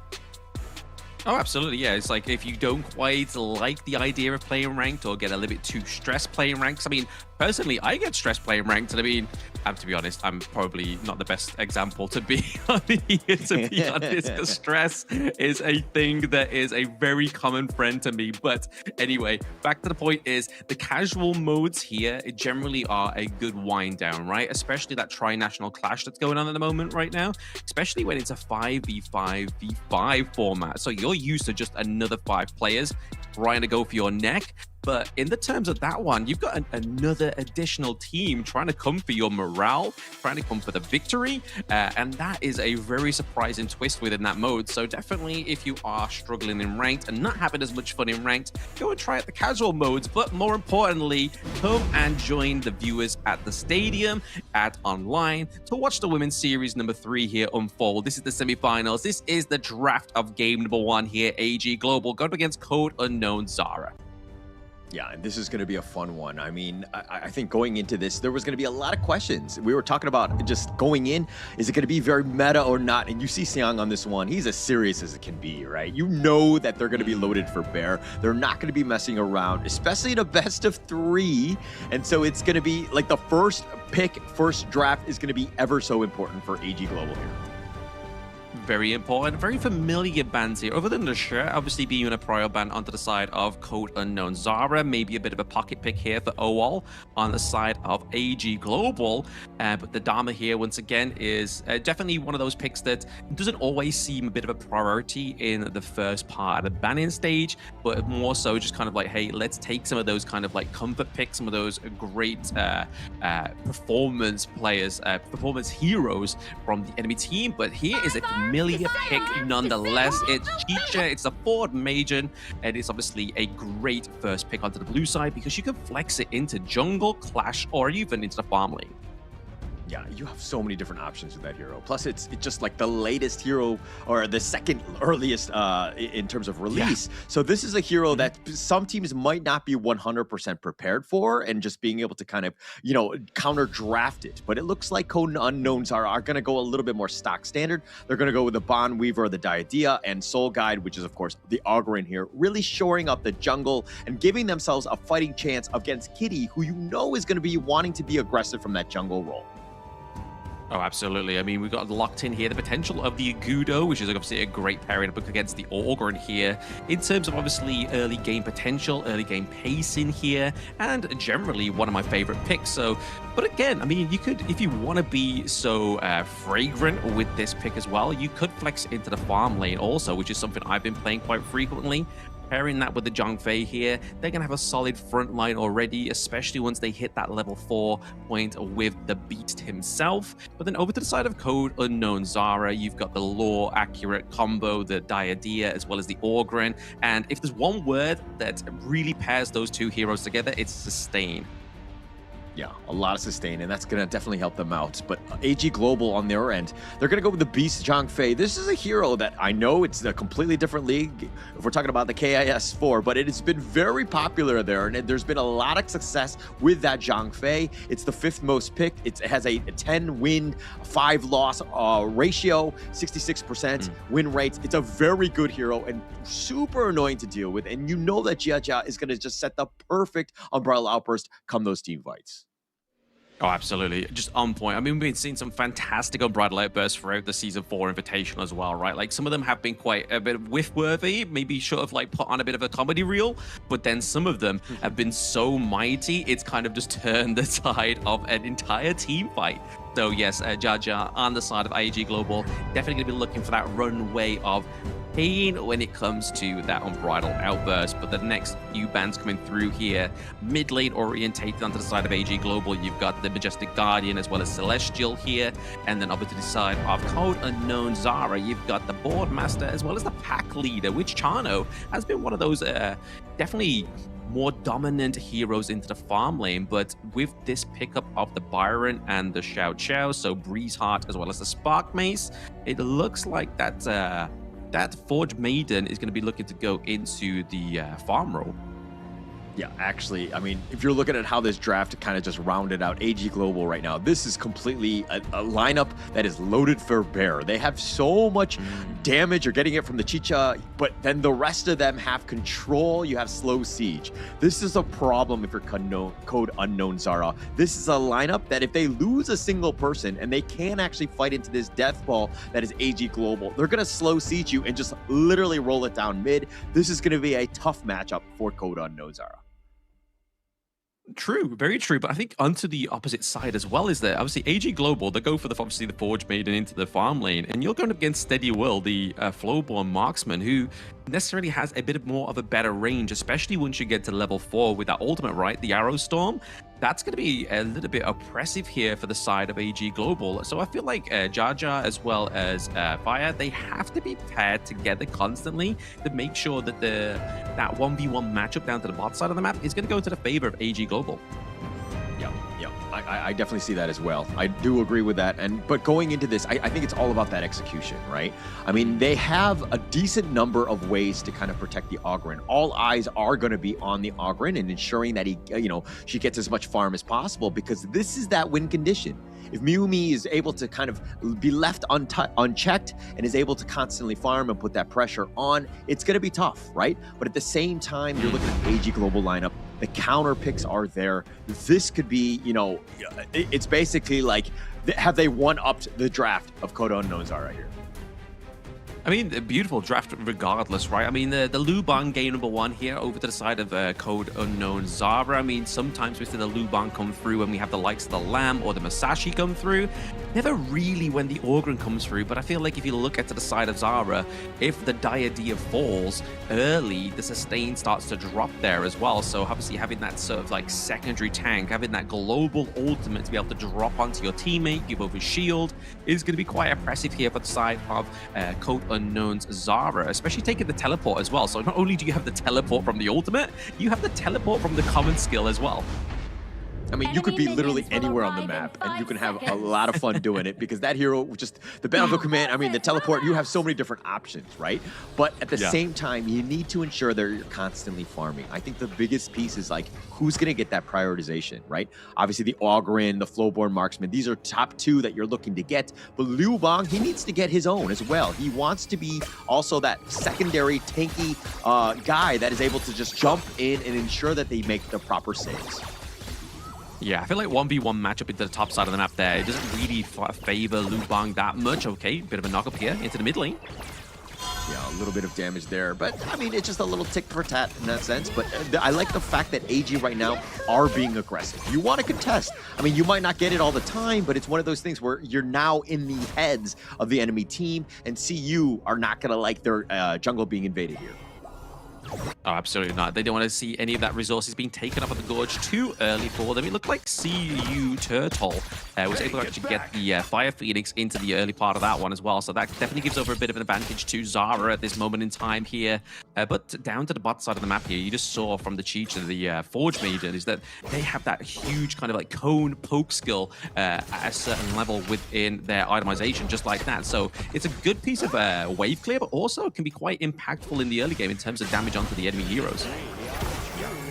Oh, absolutely. Yeah. It's like if you don't quite like the idea of playing ranked or get a little bit too stressed playing ranked. I mean, personally, I get stressed playing ranked. And I mean, to be honest, I'm probably not the best example to be on here, to be honest, because stress is a thing that is a very common friend to me. But anyway, back to the point is the casual modes here generally are a good wind down, right? Especially that tri-national clash that's going on at the moment right now, especially when it's a 5v5v5 format. So you're used to just another 5 players trying to go for your neck. But in the terms of that one, you've got another additional team trying to come for your morale, trying to come for the victory. And that is a very surprising twist within that mode. So definitely, if you are struggling in ranked and not having as much fun in ranked, go and try out the casual modes. But more importantly, come and join the viewers at the stadium, at online, to watch the Women's Series number 3 here unfold. This is the semifinals. This is the draft of game number 1 here, AG Global, going up against Code Unknown Xara. Yeah, and this is going to be a fun one. I mean, I think going into this, there was going to be a lot of questions. We were talking about just going in, is it going to be very meta or not? And you see Seong on this one, he's as serious as it can be, right? You know that they're going to be loaded for bear. They're not going to be messing around, especially in a best of 3. And so it's going to be like the first pick, first draft is going to be ever so important for AG Global here. Very important, very familiar bands here. Other than the shirt, obviously being a prior band onto the side of Code Unknown Xara, maybe a bit of a pocket pick here for OWL on the side of AG Global. But the Dharma here, once again, is definitely one of those picks that doesn't always seem a bit of a priority in the first part of the banning stage, but more so just kind of like, hey, let's take some of those kind of like comfort picks, some of those great performance players, performance heroes from the enemy team. But here is a familiar pick nonetheless. It's Chicha, it's a Ford Magen, and it's obviously a great first pick onto the blue side because you can flex it into jungle, clash, or even into the farm lane. Yeah, you have so many different options with that hero. Plus, it's just like the latest hero or the second earliest in terms of release. Yeah. So this is a hero that some teams might not be 100% prepared for, and just being able to kind of, you know, counter draft it. But it looks like Code Unknowns are going to go a little bit more stock standard. They're going to go with the Bond Weaver, the Diadea, and Soul Guide, which is of course the Augur in here, really shoring up the jungle and giving themselves a fighting chance against Kitty, who you know is going to be wanting to be aggressive from that jungle role. Oh, absolutely. I mean, we've got locked in here the potential of the Agudo, which is obviously a great pairing up against the Augur in here. In terms of obviously early game potential, early game pace in here, and generally one of my favorite picks. So, but again, I mean, you could, if you want to be so fragrant with this pick as well, you could flex into the farm lane also, which is something I've been playing quite frequently. Pairing that with the Zhongfei here, they're going to have a solid front line already, especially once they hit that level 4 point with the Beast himself. But then over to the side of Code Unknown Xara, you've got the lore accurate combo, the Diadea, as well as the Augurin. And if there's one word that really pairs those two heroes together, it's sustain. Yeah, a lot of sustain, and that's going to definitely help them out. But AG Global on their end, they're going to go with the Beast Zhongfei. This is a hero that I know it's a completely different league if we're talking about the KIS4, but it has been very popular there, and there's been a lot of success with that Zhongfei. It's the 5th most picked. It has a 10 win, 5 loss ratio, 66% win rates. It's a very good hero and super annoying to deal with, and you know that Jia Jia is going to just set the perfect Umbrella Outburst come those team fights. Oh, absolutely. Just on point. I mean, we've been seeing some fantastic Unbridled Outbursts throughout the Season 4 Invitational as well, right? Like, some of them have been quite a bit whiff-worthy, maybe sort of like put on a bit of a comedy reel, but then some of them have been so mighty, it's kind of just turned the tide of an entire team fight. So yes, Jaja on the side of AG Global, definitely going to be looking for that runway of pain when it comes to that Unbridled Outburst. But the next few bands coming through here, mid lane orientated onto the side of AG Global, you've got the Majestic Guardian as well as Celestial here, and then over to the side of Code Unknown Xara, you've got the Board Master as well as the Pack Leader, which Chano has been one of those definitely more dominant heroes into the farm lane. But with this pickup of the Byron and the Xiao Xiao, so Breeze Heart as well as the Spark Mace, it looks like that that Forge Maiden is going to be looking to go into the farm role. Yeah, actually, I mean, if you're looking at how this draft kind of just rounded out AG Global right now, this is completely a lineup that is loaded for bear. They have so much damage. You're getting it from the Chicha, but then the rest of them have control. You have slow siege. This is a problem if you're Code Unknown Xara. This is a lineup that if they lose a single person and they can actually fight into this death ball that is AG Global, they're going to slow siege you and just literally roll it down mid. This is going to be a tough matchup for Code Unknown Xara. True, very true. But I think onto the opposite side as well is that obviously AG Global, they go for obviously the Forge Maiden into the farm lane, and you're going up against Steady Will, the Flowborn marksman, who necessarily has a bit more of a better range, especially once you get to level 4 with that ultimate, right? The Arrow Storm. That's going to be a little bit oppressive here for the side of AG Global. So I feel like Jaja as well as Fire, they have to be paired together constantly to make sure that that 1v1 matchup down to the bot side of the map is going to go to the favor of AG Global. Yeah. I definitely see that as well. I do agree with that. But going into this, I think it's all about that execution, right? I mean, they have a decent number of ways to kind of protect the Ogryn. All eyes are going to be on the Ogryn and ensuring that she gets as much farm as possible, because this is that win condition. If Miumi is able to kind of be left unchecked and is able to constantly farm and put that pressure on, it's going to be tough, right? But at the same time, you're looking at the AG Global lineup. The counter picks are there. This could be, it's basically like, have they one-upped the draft of Code Unknown Xara here? I mean, a beautiful draft regardless, right? I mean, the Lubang game number 1 here over to the side of Code Unknown Xara. I mean, sometimes we see the Lubang come through when we have the likes of the Lamb or the Masashi come through. Never really when the Ogryn comes through, but I feel like if you look at to the side of Xara, if the Diadea falls early, the sustain starts to drop there as well. So obviously having that sort of like secondary tank, having that global ultimate to be able to drop onto your teammate, give over shield, is going to be quite oppressive here for the side of Code Unknown's Xara, especially taking the teleport as well. So not only do you have the teleport from the ultimate, you have the teleport from the common skill as well. I mean, you could be literally anywhere on the map and you can have a lot of fun doing it, because that hero, just the Battlefield Command, I mean, the teleport, you have so many different options, right? But at the same time, you need to ensure that you're constantly farming. I think the biggest piece is like, who's going to get that prioritization, right? Obviously, the Ogryn, the Flowborn Marksman, these are top 2 that you're looking to get. But Liu Bang, he needs to get his own as well. He wants to be also that secondary tanky guy that is able to just jump in and ensure that they make the proper saves. Yeah, I feel like 1v1 matchup into the top side of the map there. It doesn't really favor Lubang that much. Okay, bit of a knock up here into the mid lane. Yeah, a little bit of damage there, but I mean, it's just a little tick for tat in that sense. But I like the fact that AG right now are being aggressive. You want to contest. I mean, you might not get it all the time, but it's one of those things where you're now in the heads of the enemy team, and CU are not going to like their jungle being invaded here. Oh, absolutely not. They don't want to see any of that resources being taken up on the gorge too early for them. It looked like CU Turtle was able to actually get the Fire Phoenix into the early part of that one as well. So that definitely gives over a bit of an advantage to Xara at this moment in time here. But down to the bot side of the map here, you just saw from the Chicha, the Forge Maiden, is that they have that huge kind of like cone poke skill at a certain level within their itemization, just like that. So it's a good piece of wave clear, but also can be quite impactful in the early game in terms of damage onto the enemy heroes.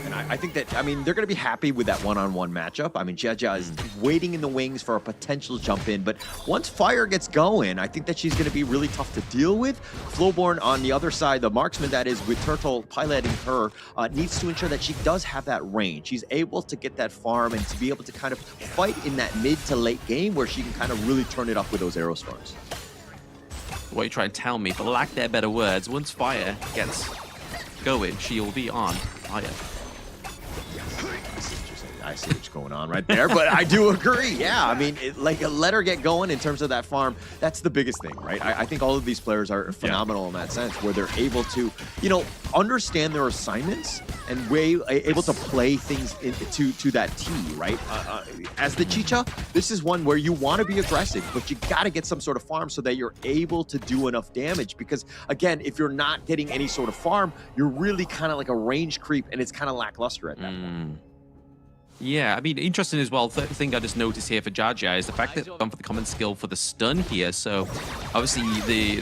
And I think that, I mean, they're going to be happy with that one-on-one matchup. I mean, Jaja is waiting in the wings for a potential jump in, but once Fire gets going, I think that she's going to be really tough to deal with. Flowborn on the other side, the marksman that is with Turtle piloting her, needs to ensure that she does have that range. She's able to get that farm and to be able to kind of fight in that mid to late game where she can kind of really turn it up with those arrow storms. What you try and tell me, for lack of better words, once Fire gets going, she will be on fire. I see what's going on right there, but I do agree. Yeah, I mean, let her get going in terms of that farm. That's the biggest thing, right? I think all of these players are phenomenal in that sense, where they're able to, understand their assignments and able to play things to that T, right? As the Chicha, this is one where you want to be aggressive, but you got to get some sort of farm so that you're able to do enough damage. Because again, if you're not getting any sort of farm, you're really kind of like a range creep, and it's kind of lackluster at that point. Yeah, I mean, interesting as well. Thing I just noticed here for Jaja is the fact that they've gone for the common skill for the stun here. So obviously the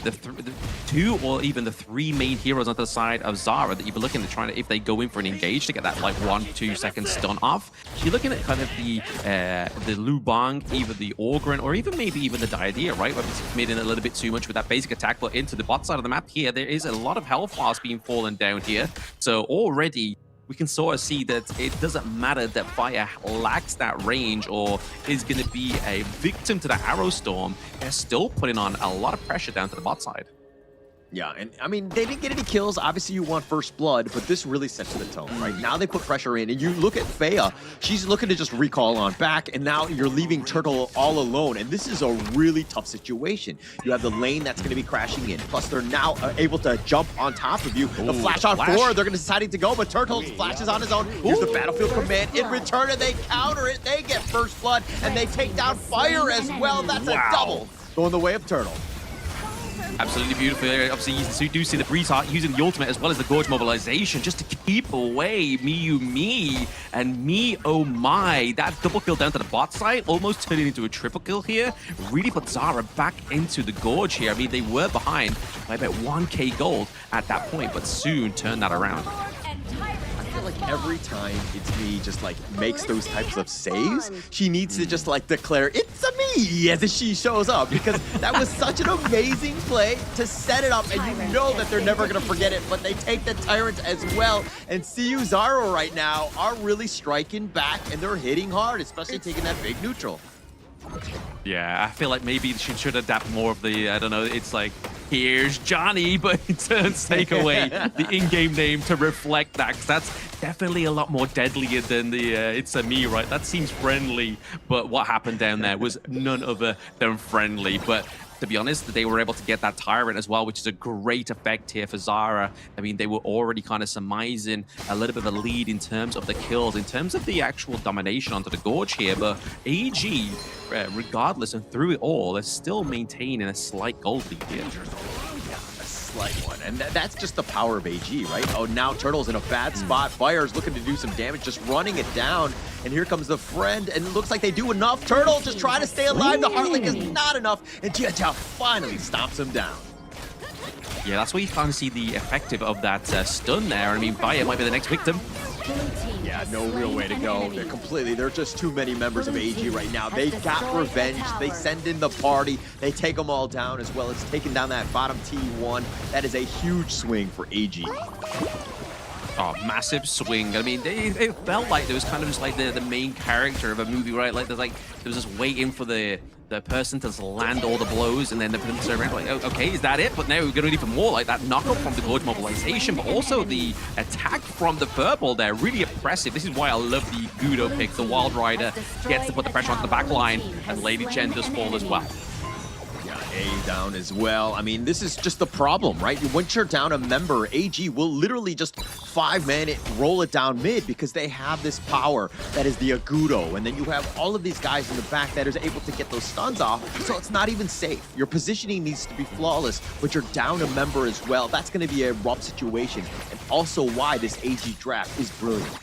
two or even the three main heroes on the side of Xara that you'd be looking at trying to, if they go in for an engage to get that like 1-2 second stun off, you're looking at kind of the Lu Bang, either the Orgren, or even maybe even the Diadea, right? Where it's committing a little bit too much with that basic attack, but into the bot side of the map here, there is a lot of health bars being fallen down here. So already we can sort of see that it doesn't matter that Fire lacks that range or is going to be a victim to the Arrow Storm. They're still putting on a lot of pressure down to the bot side. Yeah, and I mean, they didn't get any kills. Obviously, you want first blood, but this really sets the tone, right? Now they put pressure in, and you look at Faya. She's looking to just recall on back, and now you're leaving Turtle all alone, and this is a really tough situation. You have the lane that's going to be crashing in, plus they're now able to jump on top of you. The flash on 4, they're going to deciding to go, but Turtle flashes on his own. Here's the battlefield command in return, and they counter it. They get first blood, and they take down Fire as well. That's a double going the way of Turtle. Absolutely beautiful. Obviously, you do see the Breeze Heart using the ultimate as well as the Gorge mobilization just to keep away Me. And me, oh my. That double kill down to the bot side, almost turning into a triple kill here. Really put Xara back into the Gorge here. I mean, they were behind by about 1k gold at that point, but soon turned that around. I feel like every time It's Me just like makes those types of saves, she needs to just like declare "It's a me" as she shows up, because that was such an amazing play to set it up, and you know that they're never gonna forget it. But they take the Tyrant as well, and CU Xara right now are really striking back, and they're hitting hard, especially taking that big neutral. Yeah, I feel like maybe she should adapt more of the, I don't know, it's like, here's Johnny, but in turns take away the in-game name to reflect that, because that's definitely a lot more deadlier than the It's a Me, right? That seems friendly, but what happened down there was none other than friendly. But to be honest, they were able to get that Tyrant as well, which is a great effect here for Xara. I mean, they were already kind of surmising a little bit of a lead in terms of the kills, in terms of the actual domination onto the Gorge here, but AG, regardless and through it all, is still maintaining a slight gold lead here. Slight one, and that's just the power of AG, right? Oh, now Turtle's in a bad spot. Fire's looking to do some damage, just running it down, and here comes the friend, and it looks like they do enough. Turtle just trying to stay alive. The Heartlink is not enough, and Jiajia finally stomps him down. Yeah, that's where you kind of see the effective of that stun there. I mean, Fire might be the next victim. Yeah, no real way to go. They're just too many members of AG right now. They got revenge. They send in the party. They take them all down, as well as taking down that bottom T1. That is a huge swing for AG. Oh, massive swing. I mean, it felt like there was kind of just like the main character of a movie, right? Like there was just waiting for the person to land all the blows, and then the person around like, oh, okay, is that it? But now we're going to need for more, like that knockup from the Gorge mobilization, but also the attack from the purple there, really impressive. This is why I love the Gudo pick. The Wild Rider gets to put the pressure onto the back line, and Lady Chen does fall as well. A down as well. I mean, this is just the problem, right? Once you're down a member, AG will literally just 5-man it, roll it down mid, because they have this power that is the Agudo, and then you have all of these guys in the back that is able to get those stuns off, so it's not even safe. Your positioning needs to be flawless, but you're down a member as well. That's going to be a rough situation, and also why this AG draft is brilliant.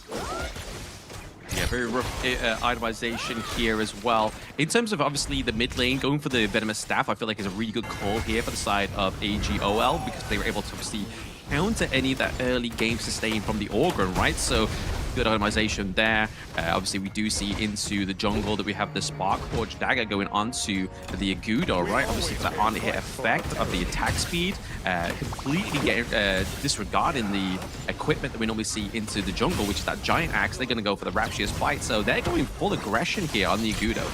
Yeah, very rough itemization here as well. In terms of obviously the mid lane, going for the Venomous Staff, I feel like is a really good call here for the side of AGOL, because they were able to obviously counter any of that early game sustain from the Orgren, right? So good itemization there. Obviously, we do see into the jungle that we have the Spark Forge Dagger going onto the Agudo, right? Obviously, for that on-hit effect of the attack speed, completely disregarding the equipment that we normally see into the jungle, which is that Giant Axe. They're going to go for the Rapturous Fight, so they're going full aggression here on the Agudo.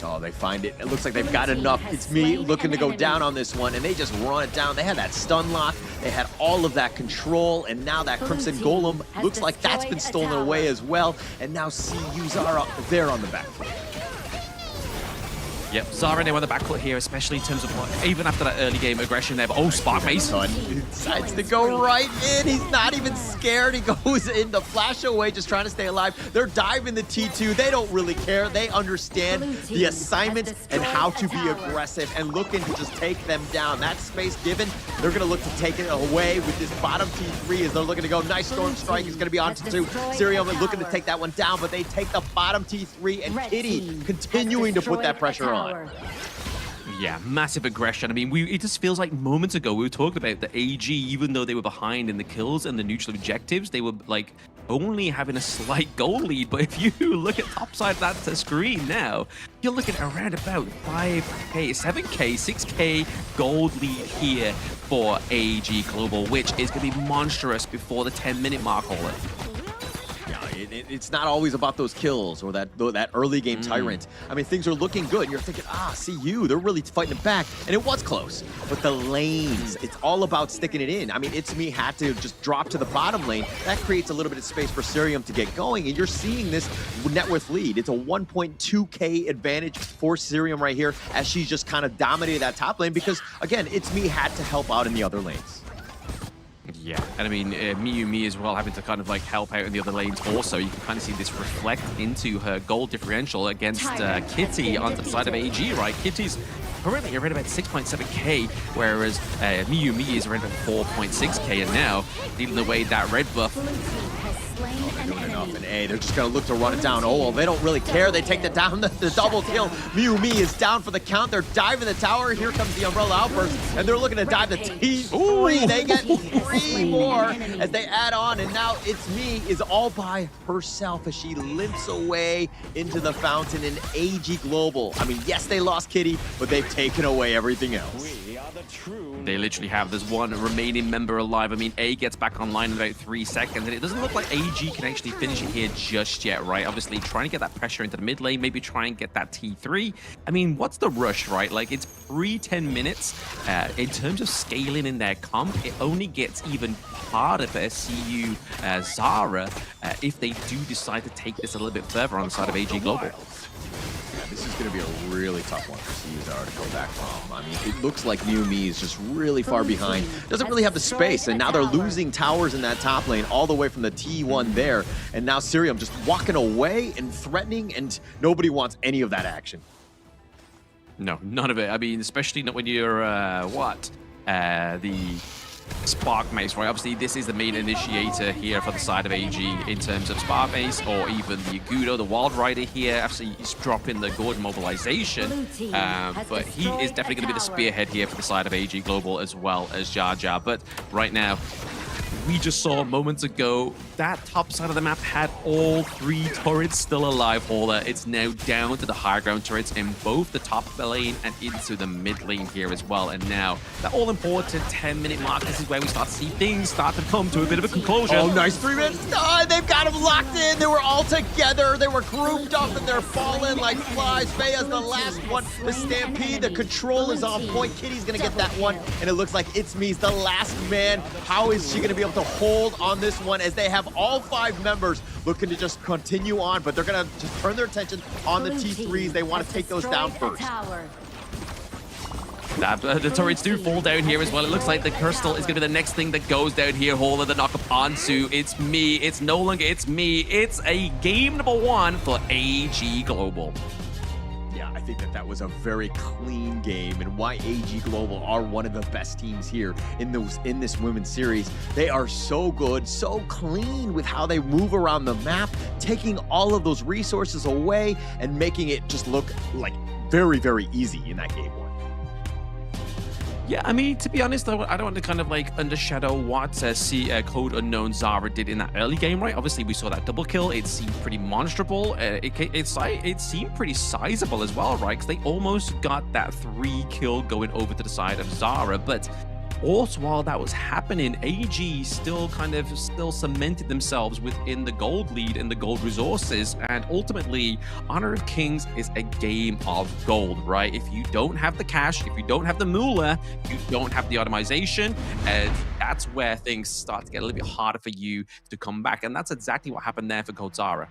Oh, they find it. It looks like they've got enough. It's Me looking to go down on this one, and they just run it down. They had that stun lock. They had all of that control, and now that Crimson Golem looks like that's been stolen away as well. And now CU Xara, they're on the back foot. Yep, Xara, they won the backcourt here, especially in terms of what, even after that early game aggression there. But oh, Spark Mace. He decides to go right in. He's not even scared. He goes in the flash away, just trying to stay alive. They're diving the T2. They don't really care. They understand the assignment and how to be aggressive and looking to just take them down. That space given, they're going to look to take it away with this bottom T3 as they're looking to go. Nice Storm Strike is going to be on to 2. Sirium looking to take that one down, but they take the bottom T3 and Kitty continuing to put that pressure on. Yeah, massive aggression. I mean, it just feels like moments ago we were talking about the AG, even though they were behind in the kills and the neutral objectives, they were like only having a slight goal lead. But if you look at topside of that screen now, you're looking around about 5K, 7K, 6K gold lead here for AG Global, which is going to be monstrous before the 10-minute mark. It's not always about those kills or that early game tyrant. I mean, things are looking good. And you're thinking, CU, they're really fighting it back. And it was close. But the lanes, it's all about sticking it in. I mean, It's Me had to just drop to the bottom lane. That creates a little bit of space for Sirium to get going. And you're seeing this net worth lead. It's a 1.2K advantage for Sirium right here as she's just kind of dominated that top lane because, again, It's Me had to help out in the other lanes. Yeah, and I mean, Miyumi as well having to kind of like help out in the other lanes also. You can kind of see this reflect into her goal differential against Kitty on the side of AG, right? Kitty's currently around about 6.7K, whereas Miyumi is around about 4.6K, and now dealing away that red buff. Doing enough, and they're just gonna look to run it down. Oh, well, they don't really care. They take the down, the double kill. Miyumi is down for the count. They're diving the tower. Here comes the Umbrella Outburst, and they're looking to dive the T3. Ooh. They get 3 more as they add on, and now It's Me is all by herself as she limps away into the fountain in AG Global. I mean, yes, they lost Kitty, but they've taken away everything else. They literally have this one remaining member alive. I mean, A gets back online in about 3 seconds, and it doesn't look like AG can actually finish it here just yet, right? Obviously, trying to get that pressure into the mid lane, maybe try and get that T3. I mean, what's the rush, right? Like, it's free 10 minutes. In terms of scaling in their comp, it only gets even harder for SCU Xara if they do decide to take this a little bit further on the side of AG Global. This is going to be a really tough one for Xara to go back from. I mean, it looks like Miyumi is just really far behind. Doesn't really have the space, and now they're losing towers in that top lane all the way from the T1 there. And now Sirium just walking away and threatening, and nobody wants any of that action. No, none of it. I mean, especially not when you're, the Spark Mace, right? Obviously, this is the main initiator here for the side of AG in terms of Spark Mace, or even the Agudo, the Wild Rider here. Actually, he's dropping the Gordon mobilization, but he is definitely going to be the spearhead here for the side of AG Global as well as Jar Jar. But right now, we just saw moments ago that top side of the map had all 3 turrets still alive, Hola. It's now down to the high ground turrets in both the top lane and into the mid lane here as well. And now that all-important 10-minute mark, this is where we start to see things start to come to a bit of a conclusion. Oh, nice 3 minutes. Oh, they've got them locked in. They were all together. They were grouped up, and they're falling like flies. Feya's the last one. The Stampede, the control is on point. Kitty's going to get that one, and it looks like It's Me's the last man. How is she going to be able to hold on this one as they have all 5 members looking to just continue on, but they're going to just turn their attention on the T3s. They want to take those down first. The turrets do fall down here as well. It looks like the Crystal is going to be the next thing that goes down here. Hola, the knock up onto It's Me. It's no longer It's Me. It's a game number 1 for AG Global. I think that was a very clean game, and why AG Global are one of the best teams here in this women's series. They are so good, so clean with how they move around the map, taking all of those resources away and making it just look like very, very easy in that game 1. Yeah, I mean, to be honest, I don't want to kind of like undershadow what Code Unknown Xara did in that early game, right? Obviously, we saw that double kill. It seemed pretty monstrable. It seemed pretty sizable as well, right? Because they almost got that 3 kill going over to the side of Xara, but also while that was happening, AG still cemented themselves within the gold lead and the gold resources, and ultimately Honor of Kings is a game of gold, right? If you don't have the cash, if you don't have the moolah, you don't have the automation, and that's where things start to get a little bit harder for you to come back, and that's exactly what happened there for Code Xara.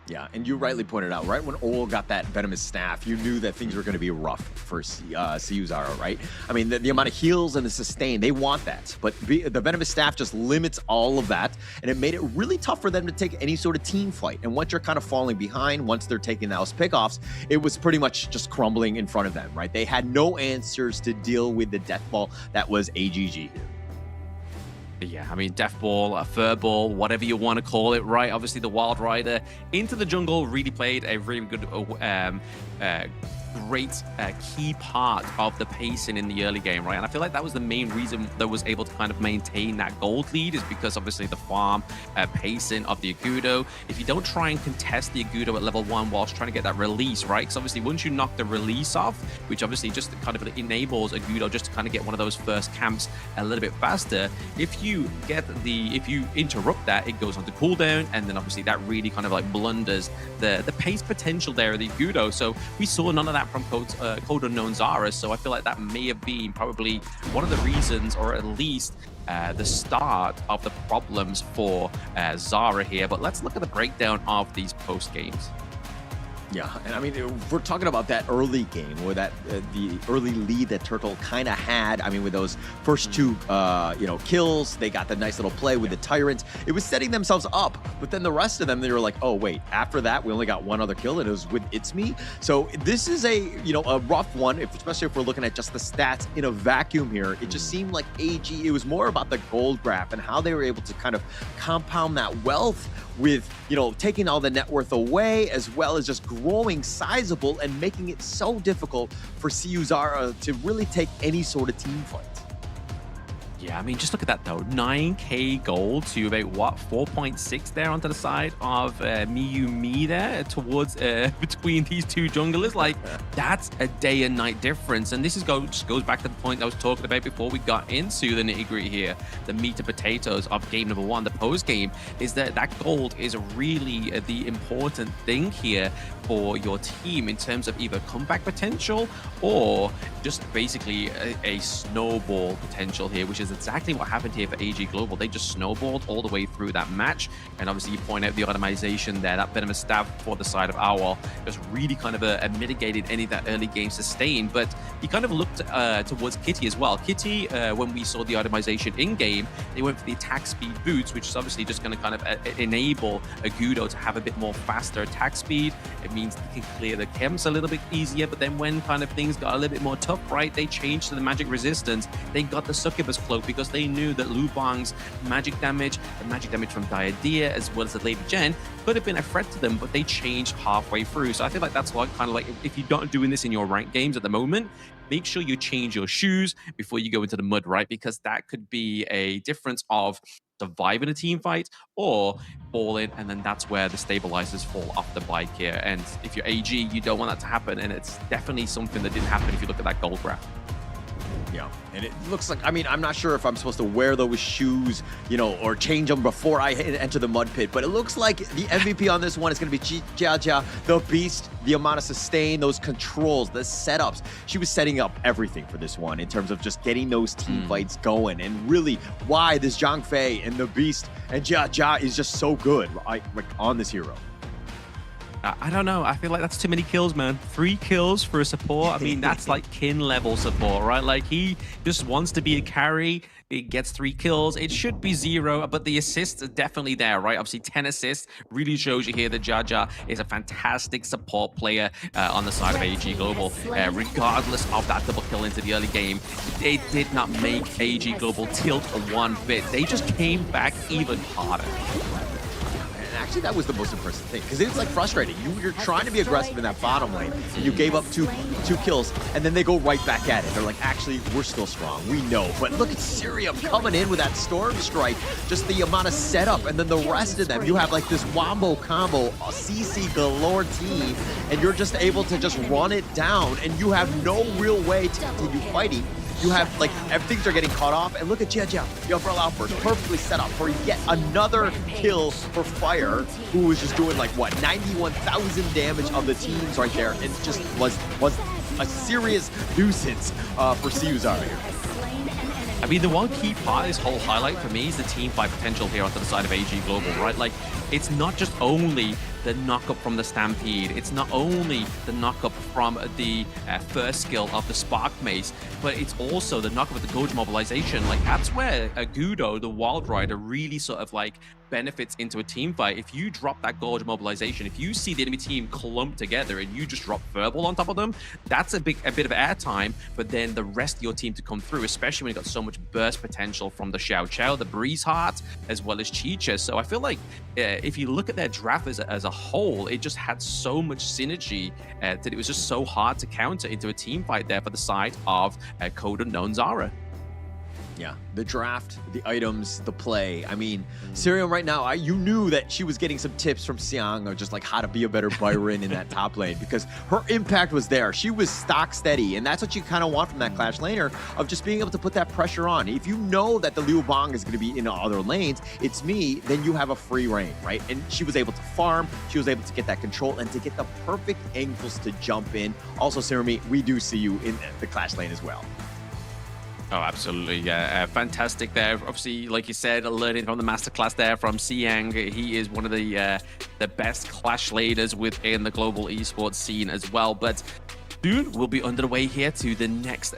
Yeah, and you rightly pointed out, right when Ol got that venomous staff, you knew that things were going to be rough for Xara, right? I mean, the amount of heals and the sustain, they want that. But the venomous staff just limits all of that, and it made it really tough for them to take any sort of team fight. And once you're kind of falling behind, once they're taking those pickoffs, it was pretty much just crumbling in front of them, right? They had no answers to deal with the death ball that was AGG here. Yeah, I mean, Death Ball, Fur Ball, whatever you want to call it, right? Obviously, the Wild Rider into the jungle really played a really good, great key part of the pacing in the early game, right? And I feel like that was the main reason that was able to kind of maintain that gold lead, is because obviously the farm pacing of the Agudo. If you don't try and contest the Agudo at level 1 whilst trying to get that release, right? Because obviously once you knock the release off, which obviously just kind of enables Agudo just to kind of get one of those first camps a little bit faster, if you interrupt that, it goes onto cooldown, and then obviously that really kind of like blunders the pace potential there of the Agudo. So we saw none of that from Code Unknown Xara, so I feel like that may have been probably one of the reasons, or at least the start of the problems for Xara here. But let's look at the breakdown of these post games. Yeah, and I mean, if we're talking about that early game, or that the early lead that Turtle kind of had. I mean, with those first two, kills, they got the nice little play with the Tyrant. It was setting themselves up, but then the rest of them, they were like, oh wait, after that, we only got one other kill, and it was with It's Me. So this is a rough one, especially if we're looking at just the stats in a vacuum here. It just seemed like AG, it was more about the gold graph and how they were able to kind of compound that wealth with, taking all the net worth away, as well as just growing sizable and making it so difficult for Xara to really take any sort of team fight. Yeah, I mean, just look at that though. 9k gold to about, what, 4.6 there onto the side of Miyumi there towards between these two junglers. Like, that's a day and night difference. And this just goes back to the point I was talking about before we got into the nitty-gritty here. The meat and potatoes of game number 1, the post game, is that gold is really the important thing here for your team in terms of either comeback potential or just basically a snowball potential here, which is exactly what happened here for AG Global. They just snowballed all the way through that match. And obviously you point out the automation there, that venomous stab for the side of Owl just really kind of mitigated any of that early game sustain. But he kind of looked towards Kitty as well. Kitty, when we saw the automation in game, they went for the attack speed boots, which is obviously just going to kind of enable Agudo to have a bit more faster attack speed. It means they can clear the camps a little bit easier. But then when kind of things got a little bit more tough, right, they changed to the magic resistance. They got the Succubus cloak because they knew that Lu Bang's magic damage, the magic damage from Diadea, as well as the Lady Gen, could have been a threat to them, but they changed halfway through. So I feel like that's like kind of like, if you're not doing this in your ranked games at the moment, make sure you change your shoes before you go into the mud, right? Because that could be a difference of surviving a team fight or falling, and then that's where the stabilizers fall off the bike here. And if you're AG, you don't want that to happen, and it's definitely something that didn't happen if you look at that gold graph. Yeah, and it looks like, I mean, I'm not sure if I'm supposed to wear those shoes, or change them before I enter the mud pit, but it looks like the MVP on this one is going to be Jia, the beast, the amount of sustain, those controls, the setups. She was setting up everything for this one in terms of just getting those team fights going, and really why this Zhang Fei and the beast and Jia is just so good on this hero. I don't know. I feel like that's too many kills, man. 3 kills for a support. I mean, that's like kin level support, right? Like, he just wants to be a carry. It gets 3 kills. It should be 0, but the assists are definitely there, right? Obviously, 10 assists really shows you here that Jia is a fantastic support player on the side of AG Global. Regardless of that double kill into the early game, it did not make AG Global tilt one bit. They just came back even harder. Actually, that was the most impressive thing, because it's like frustrating. You're trying to be aggressive in that bottom lane. You gave up two kills, and then they go right back at it. They're like, actually, we're still strong. We know. But look at Syrium coming in with that Storm Strike, just the amount of setup, and then the rest of them. You have like this wombo combo, a CC galore team, and you're just able to just run it down, and you have no real way to continue fighting. You have, like, things are getting caught off, and look at Jia. The Umbrella Outburst perfectly set up for yet another kill for Fire, who was just doing, like, what, 91,000 damage of the teams right there, and just was a serious nuisance for Xara here. I mean, the one key part of this whole highlight for me is the team fight potential here onto the side of AG Global, right? Like, it's not just only the knockup from the Stampede. It's not only the knockup from the first skill of the Spark Mace, but it's also the knockup of the Gojo Mobilization. Like, that's where Gudo, the Wild Rider, really sort of like benefits into a team fight. If you drop that Gojo Mobilization, if you see the enemy team clump together and you just drop Verbal on top of them, that's a bit of airtime, but then the rest of your team to come through, especially when you got so much burst potential from the Xiao Qiao, the Breeze Heart, as well as Chicha. So I feel like if you look at their draft as a whole, it just had so much synergy that it was just so hard to counter into a team fight there for the side of Code Unknown Xara. Yeah, the draft, the items, the play. I mean, Sirium right now, you knew that she was getting some tips from Xiang or just like how to be a better Byron in that top lane because her impact was there. She was stock steady, and that's what you kind of want from that Clash laner, of just being able to put that pressure on. If you know that the Liu Bang is going to be in other lanes, it's me, then you have a free reign, right? And she was able to farm, she was able to get that control and to get the perfect angles to jump in. Also, Sirumi, we do see you in the Clash lane as well. Oh, absolutely. Yeah, fantastic there. Obviously, like you said, learning from the masterclass there from Xiang. He is one of the best Clash leaders within the global esports scene as well. But soon we'll be underway here to the next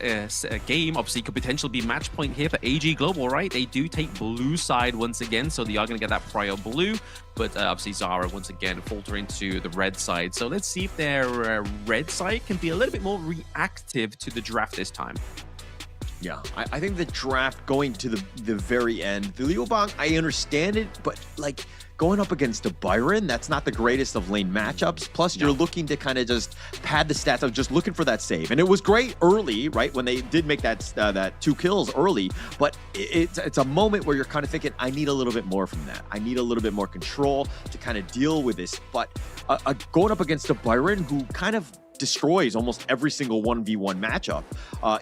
game. Obviously, could potentially be match point here for AG Global, right? They do take blue side once again, so they are going to get that prior blue. But obviously, Xara once again faltering to the red side. So let's see if their red side can be a little bit more reactive to the draft this time. Yeah, I think the draft going to the very end, the Liu Bang, I understand it, but like going up against a Byron, that's not the greatest of lane matchups. Plus, you're looking to kind of just pad the stats of just looking for that save. And it was great early, right, when they did make that 2 kills early, but it's a moment where you're kind of thinking, I need a little bit more from that. I need a little bit more control to kind of deal with this. But going up against a Byron who kind of destroys almost every single 1v1 matchup,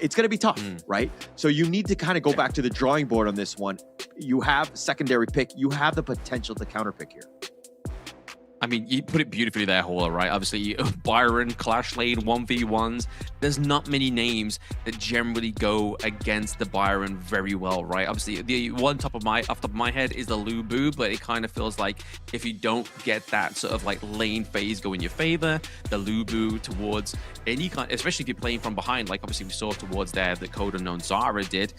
it's going to be tough, right? So you need to kind of go back to the drawing board on this one. You have secondary pick. You have the potential to counter pick here. I mean, you put it beautifully there, Hauler, right? Obviously, Byron, Clash Lane, 1v1s. There's not many names that generally go against the Byron very well, right? Obviously, the one off the top of my head is the Lu Bu, but it kind of feels like if you don't get that sort of like lane phase go in your favor, the Lu Bu towards any kind, especially if you're playing from behind, like obviously we saw towards there that Code Unknown Xara did,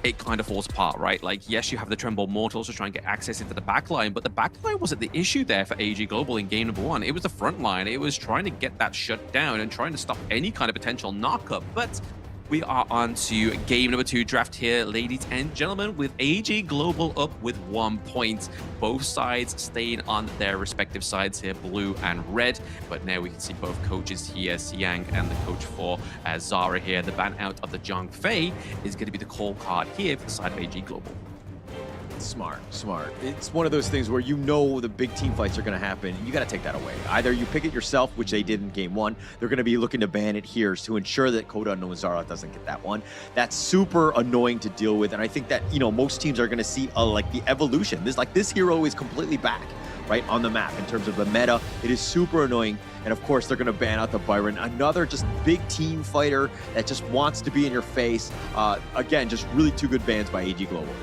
it kind of falls apart, right? Like, yes, you have the Tremble Mortals to try and get access into the backline, but the backline wasn't the issue there for AG Global in game number 1. It was the front line. It was trying to get that shut down and trying to stop any kind of potential knockup. But we are on to game number 2 draft here, ladies and gentlemen, with AG Global up with 1 point. Both sides staying on their respective sides here, blue and red. But now we can see both coaches here, Xiang and the coach for Xara here. The ban out of the Zhang Fei is going to be the call card here for the side of AG Global. Smart. It's one of those things where you know the big team fights are going to happen. You got to take that away. Either you pick it yourself, which they did in game 1. They're going to be looking to ban it here to ensure that Code Unknown Xara doesn't get that one. That's super annoying to deal with. And I think that, you know, most teams are going to see like the evolution. This hero is completely back, right, on the map in terms of the meta. It is super annoying. And of course, they're going to ban out the Byron. Another just big team fighter that just wants to be in your face. Again, just really 2 good bans by AG Global.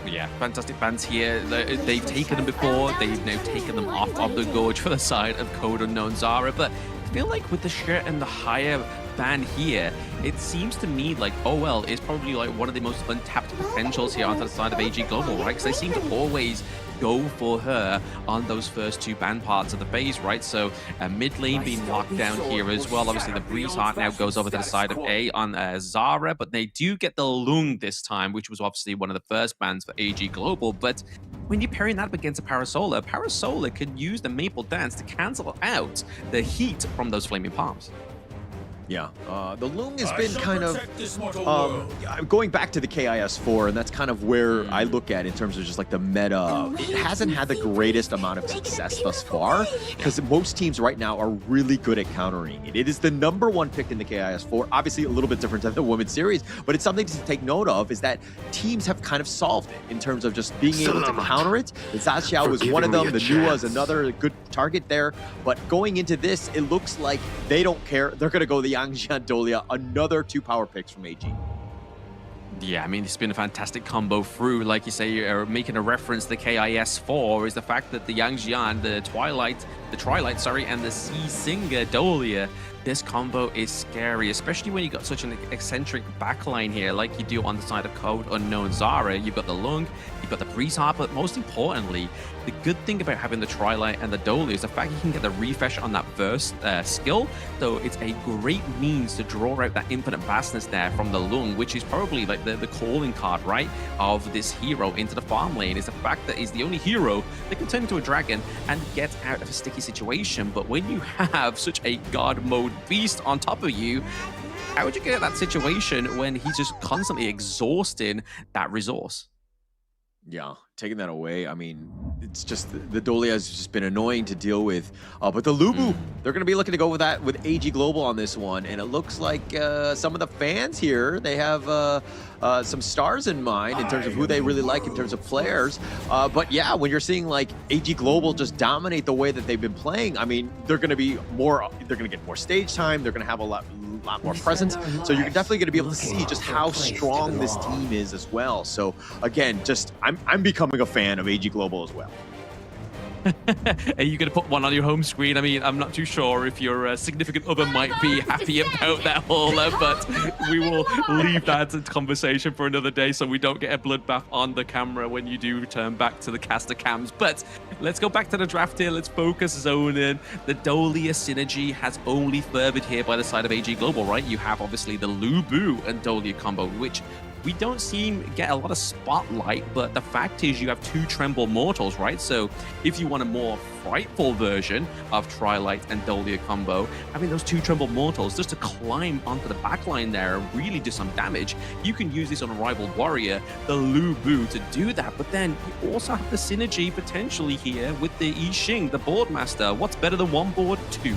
Yeah, fantastic bans here. They've taken them before. They've now taken them off of the Gorge for the side of Code Unknown Xara. But I feel like with the shirt and the higher ban here, it seems to me like OL is probably like one of the most untapped potentials here onto the side of AG Global, right? Because they seem to always go for her on those first 2 ban parts of the phase, right? So mid lane being locked down here as well. Obviously, the Breeze Heart now goes over to the side of A on Xara, but they do get the Lung this time, which was obviously one of the first bans for AG Global. But when you're pairing that up against a Parasolar can use the Maple Dance to cancel out the heat from those Flaming Palms. Yeah, the Lung has been kind of going back to the KIS4, and that's kind of where I look at in terms of just like the meta. It hasn't had the greatest amount of success thus far because most teams right now are really good at countering it. It is the #1 pick in the KIS4, obviously a little bit different than the Women's Series, but it's something to take note of is that teams have kind of solved it in terms of just being able to counter it. The Zaxiao was one of them, the Nua is another good target there, but going into this, it looks like they don't care. They're going to go the Yang Jian Dolia, another 2 power picks from AG. Yeah, I mean, it's been a fantastic combo through. Like you say, you're making a reference to KIS4 is the fact that the Yangjian, the Twilight, and the Sea Singer Dolia, this combo is scary, especially when you got such an eccentric backline here, like you do on the side of Code Unknown Xara. You've got the Lung, you've got the Breeze Harp, but most importantly, the good thing about having the Twilight and the Dolia is the fact you can get the refresh on that burst skill. So it's a great means to draw out that infinite vastness there from the Lung, which is probably like the calling card, right, of this hero into the farm lane. Is the fact that he's the only hero that can turn into a dragon and get out of a sticky situation. But when you have such a god mode beast on top of you, how would you get out of that situation when he's just constantly exhausting that resource? Yeah, taking that away, I mean, it's just the Dolia has just been annoying to deal with. But the Lubu, they're going to be looking to go with that with AG Global on this one. And it looks like some of the fans here, they have some stars in mind in terms of who they really like in terms of players. But yeah, when you're seeing like AG Global just dominate the way that they've been playing, I mean, they're going to be more, they're going to get more stage time. They're going to have a lot more presence. So you're definitely going to be able to see just how strong this team is as well. So again, just I'm becoming a fan of AG Global as well. Are you going to put one on your home screen? I mean, I'm not too sure if your significant other might be happy about that, Hauler, but we will leave that conversation for another day so we don't get a bloodbath on the camera when you do return back to the caster cams. But let's go back to the draft here. Let's focus zone in. The Dolia synergy has only furthered here by the side of AG Global, right? You have obviously the Lubu and Dolia combo, which we don't seem get a lot of spotlight, but the fact is you have two Tremble Mortals, right? So if you want a more frightful version of Twilight and Dolia combo, having those two Tremble Mortals just to climb onto the backline there and really do some damage, you can use this Unrivaled Warrior, the Lubu, to do that. But then you also have the synergy potentially here with the I Ching, the Boardmaster. What's better than one board? Two.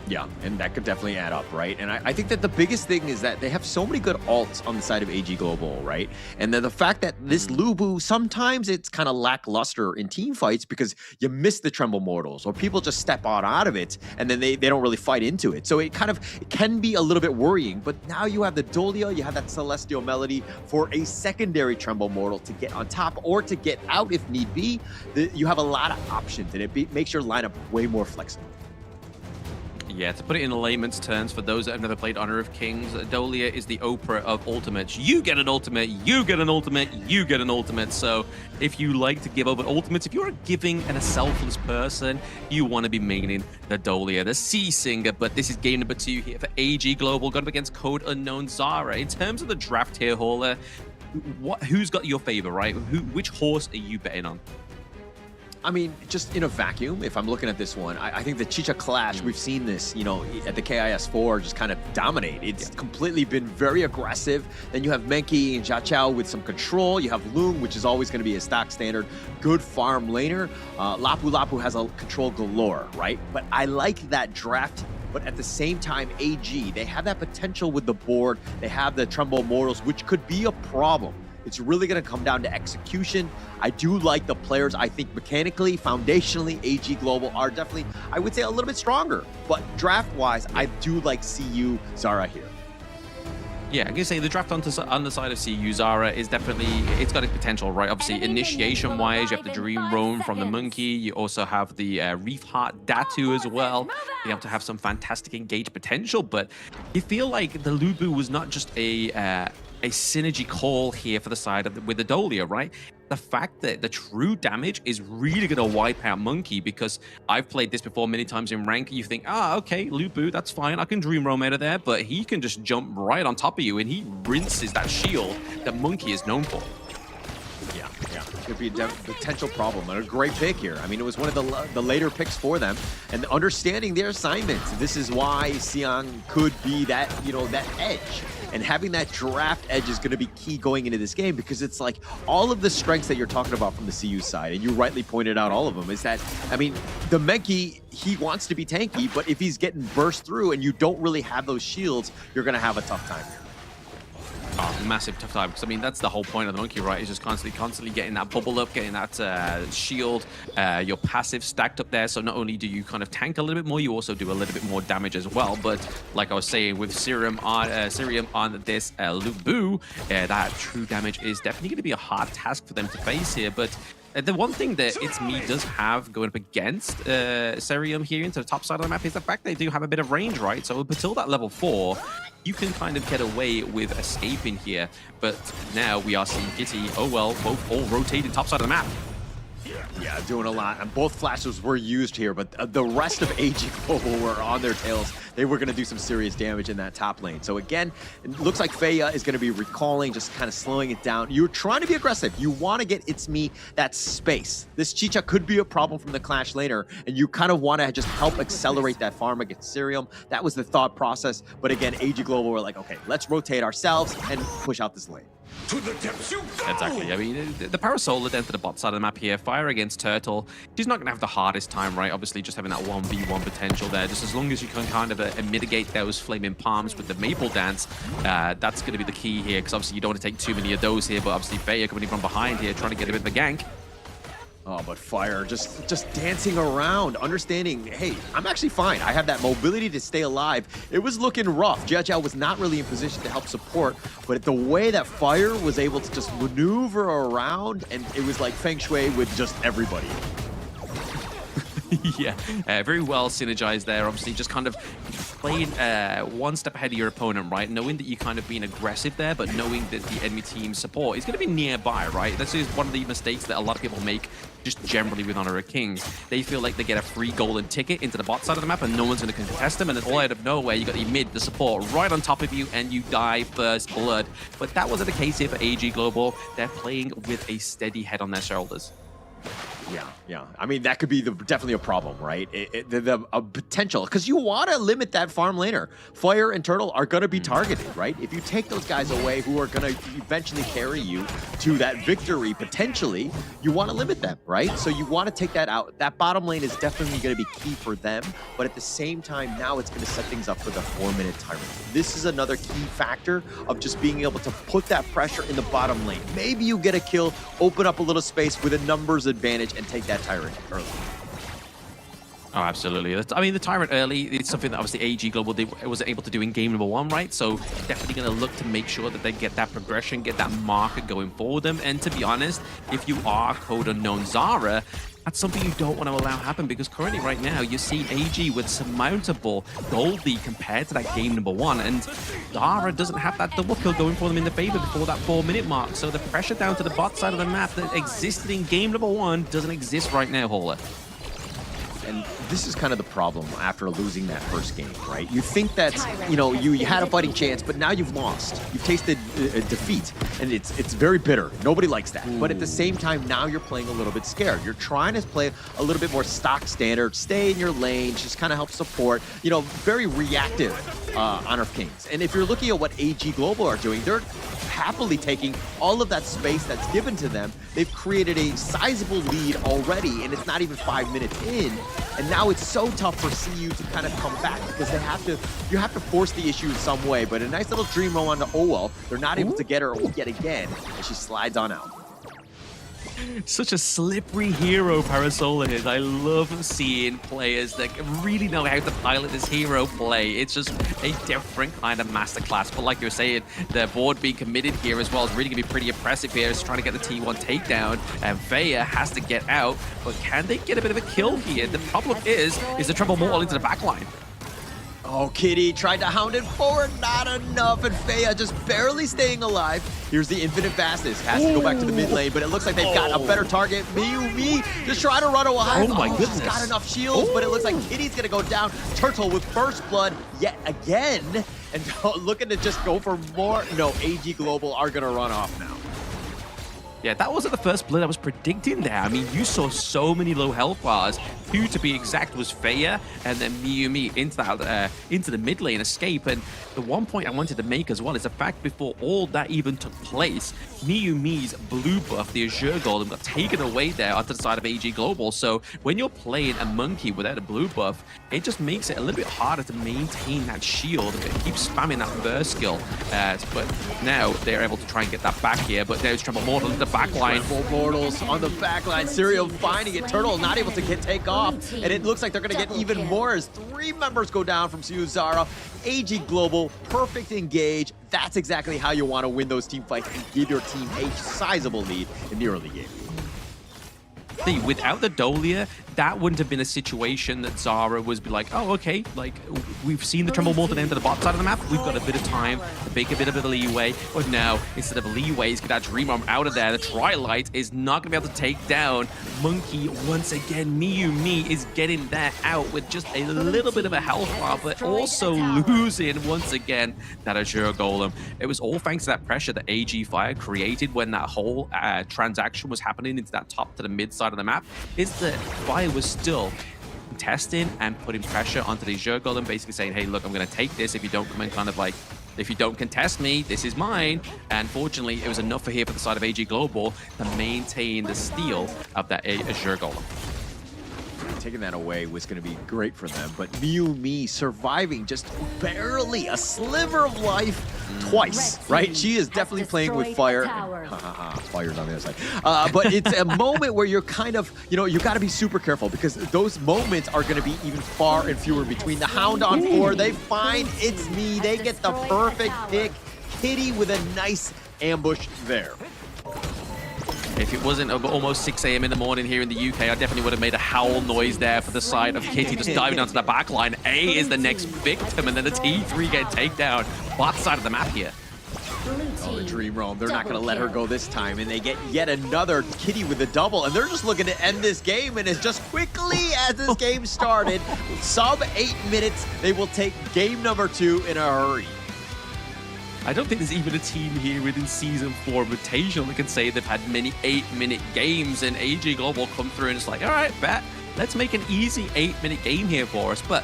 Yeah, and that could definitely add up, right? And I think that the biggest thing is that they have so many good alts on the side of AG Global, right? And then the fact that this Lubu, sometimes it's kind of lackluster in team fights because you miss the Tremble Mortals or people just step out of it and then they don't really fight into it. So it can be a little bit worrying, but now you have the Dolia, you have that Celestial Melody for a secondary Tremble Mortal to get on top or to get out if need be. You have a lot of options and it makes your lineup way more flexible. Yeah, to put it in layman's terms, for those that have never played Honor of Kings, Dolia is the Oprah of ultimates. You get an ultimate, you get an ultimate, you get an ultimate. So if you like to give over ultimates, if you're a giving and a selfless person, you want to be maining the Dolia, the Sea Singer. But this is game number 2 here for AG Global, going up against Code Unknown Xara. In terms of the draft here, Hauler, who's got your favor, right? Which horse are you betting on? I mean, just in a vacuum, if I'm looking at this one, I think the Chicha Clash, we've seen this, you know, at the KIS4 just kind of dominate. It's completely been very aggressive. Then you have Menki and Jiachao with some control. You have Lung, which is always going to be a stock standard, good farm laner. Lapu Lapu has a control galore, right? But I like that draft. But at the same time, AG, they have that potential with the board. They have the Tremble Mortals, which could be a problem. It's really going to come down to execution. I do like the players. I think mechanically, foundationally, AG Global are definitely, I would say, a little bit stronger. But draft-wise, I do like CU Xara here. Yeah, I'm going to say the draft on the side of CU Xara is definitely, it's got its potential, right? Obviously, initiation-wise, you have the Dream Roam from the Monkey. You also have the Reef Heart Datu as well. You have to have some fantastic engage potential, but you feel like the Lubu was not just a synergy call here for the side of with the Dolia, right? The fact that the true damage is really going to wipe out Monkey, because I've played this before many times in rank. You think, okay, Lubu, that's fine. I can Dream Roam out of there, but he can just jump right on top of you and he rinses that shield that Monkey is known for. Yeah. Could be a potential problem. And a great pick here. I mean, it was one of the later picks for them. And understanding their assignments. This is why Xiang could be that, that edge. And having that draft edge is going to be key going into this game, because it's like all of the strengths that you're talking about from the CU side, and you rightly pointed out all of them, is that, I mean, the Menki, he wants to be tanky, but if he's getting burst through and you don't really have those shields, you're going to have a tough time here. Massive tough time, because I mean that's the whole point of the monkey, right? Is just constantly getting that bubble up, getting that shield, your passive stacked up there. So not only do you kind of tank a little bit more, you also do a little bit more damage as well. But like I was saying, with Cirium on this Lubu, that true damage is definitely going to be a hard task for them to face here. But the one thing that It's Me does have going up against Cirium here into the top side of the map is the fact they do have a bit of range, right? So up until that level 4, you can kind of get away with escaping here. But now we are seeing Gitty, both all rotated top side of the map. Yeah, doing a lot. And both flashes were used here, but the rest of AG Global were on their tails. They were going to do some serious damage in that top lane. So again, it looks like Feya is going to be recalling, just kind of slowing it down. You're trying to be aggressive. You want to get It's Me that space. This Chicha could be a problem from the Clash laner, and you kind of want to just help accelerate that farm against Cirium. That was the thought process. But again, AG Global were like, okay, let's rotate ourselves and push out this lane. To the depths you go! Exactly. I mean, the Parasolar down to the bot side of the map here. Fire against Turtle. She's not going to have the hardest time, right? Obviously, just having that 1v1 potential there. Just as long as you can kind of mitigate those flaming palms with the Maple Dance, that's going to be the key here. Because obviously, you don't want to take too many of those here. But obviously, Feya coming in from behind here, trying to get a bit of a gank. Oh, but Fire just dancing around, understanding, hey, I'm actually fine. I have that mobility to stay alive. It was looking rough. Jiajiao was not really in position to help support, but the way that Fire was able to just maneuver around, and it was like Feng Shui with just everybody. Yeah, very well synergized there. Obviously, just kind of playing one step ahead of your opponent, right? Knowing that you're kind of being aggressive there, but knowing that the enemy team's support is going to be nearby, right? That's just one of the mistakes that a lot of people make just generally with Honor of Kings. They feel like they get a free golden ticket into the bot side of the map and no one's going to contest them, and then all out of nowhere, you got the mid, the support right on top of you, and you die first blood. But that wasn't the case here for AG Global. They're playing with a steady head on their shoulders. Yeah. I mean, that could be definitely a problem, right? A potential, because you want to limit that farm laner. Fire and Turtle are going to be targeted, right? If you take those guys away who are going to eventually carry you to that victory, potentially, you want to limit them, right? So you want to take that out. That bottom lane is definitely going to be key for them, but at the same time, now it's going to set things up for the 4-minute timer. This is another key factor of just being able to put that pressure in the bottom lane. Maybe you get a kill, open up a little space with a numbers advantage, and take that Tyrant early. Oh, absolutely. I mean, the Tyrant early, it's something that obviously AG Global was able to do in game number 1, right? So definitely going to look to make sure that they get that progression, get that marker going for them. And to be honest, if you are code unknown Xara, that's something you don't want to allow happen, because currently right now you're seeing AG with surmountable gold lead compared to that game number 1, and Xara doesn't have that double kill going for them in the favor before that 4-minute mark. So the pressure down to the bot side of the map that existed in game number 1 doesn't exist right now, Hauler. And this is kind of the problem after losing that first game, right? You think that, you had a fighting chance, but now you've lost. You've tasted defeat, and it's very bitter. Nobody likes that. But at the same time, now you're playing a little bit scared. You're trying to play a little bit more stock standard, stay in your lane, just kind of help support, very reactive Honor of Kings. And if you're looking at what AG Global are doing, they're happily taking all of that space that's given to them. They've created a sizable lead already, and it's not even 5 minutes in. And now it's so tough for CU to kind of come back, because you have to force the issue in some way. But a nice little dream roll onto Owell. They're not able to get her yet again, and she slides on out. Such a slippery hero Parasolar is. I love seeing players that really know how to pilot this hero play. It's just a different kind of masterclass. But like you were saying, the board being committed here as well is really going to be pretty impressive here. It's trying to get the T1 takedown, and Feya has to get out. But can they get a bit of a kill here? The problem is the Trouble Mortal into the backline. Oh, Kitty tried to hound it forward, not enough, and Feya just barely staying alive. Here's the Infinite Vastness, has to go back to the mid lane, but it looks like they've got a better target. Me, just trying to run away. Oh my goodness. She's got enough shields, but it looks like Kitty's gonna go down. Turtle with first blood yet again, and looking to just go for more. No, AG Global are gonna run off now. Yeah, that wasn't the first blood I was predicting there. I mean, you saw so many low health bars. Two, to be exact, was Feya, and then Miyumi into the mid lane escape. And the one point I wanted to make as well is the fact before all that even took place, Miyumi's blue buff, the Azure Golem, got taken away there onto the side of AG Global. So when you're playing a monkey without a blue buff, it just makes it a little bit harder to maintain that shield. It keeps spamming that burst skill. But now they're able to try and get that back here. But there's Tremble Mortal in the backline. Tremble Mortals on the backline. Serial finding it. Turtle not able to take off. And it looks like they're going to get even more as 3 members go down from Xara. AG Global, perfect engage. That's exactly how you want to win those team fights and give your team a sizable lead in the early game. See, without the Dolia, that wouldn't have been a situation that Xara was be like, oh, okay, like, we've seen the Tremble Mortal into the bot side of the map, we've got a bit of time to make a bit of a leeway, but now, instead of leeway, he's got that Dream Arm out of there. The Twilight is not going to be able to take down Monkey once again. Miyumi is getting that out with just a little bit of a health bar, but also losing, once again, that Azure Golem. It was all thanks to that pressure that AG Fire created when that whole transaction was happening into that top to the mid side of the map, is that Fire was still contesting and putting pressure onto the Azure Golem, basically saying, hey, look, I'm going to take this if you don't come in kind of like, if you don't contest me, this is mine. And fortunately, it was enough for here for the side of AG Global to maintain the steal of that Azure Golem. Taking that away was going to be great for them, but Miyumi surviving just barely a sliver of life twice, right? She is definitely playing with fire. Fire's on the other side. But it's a moment where you're kind of, you got to be super careful because those moments are going to be even far and fewer between. The Hound on 4, they find It's Me. They get the perfect pick. Kitty with a nice ambush there. If it wasn't almost 6 a.m. in the morning here in the UK, I definitely would have made a howl noise there for the side of Kitty just diving onto the back line. A is the next victim, and then the T3 get takedown. Bot side of the map here. Oh, the Dream Realm. They're not going to let her go this time, and they get yet another Kitty with a double, and they're just looking to end this game, and as just quickly as this game started, sub 8 minutes, they will take game number 2 in a hurry. I don't think there's even a team here within Season 4 Invitational that can say they've had many 8-minute games, and AG Global come through and it's like, all right, bet, let's make an easy 8-minute game here for us. But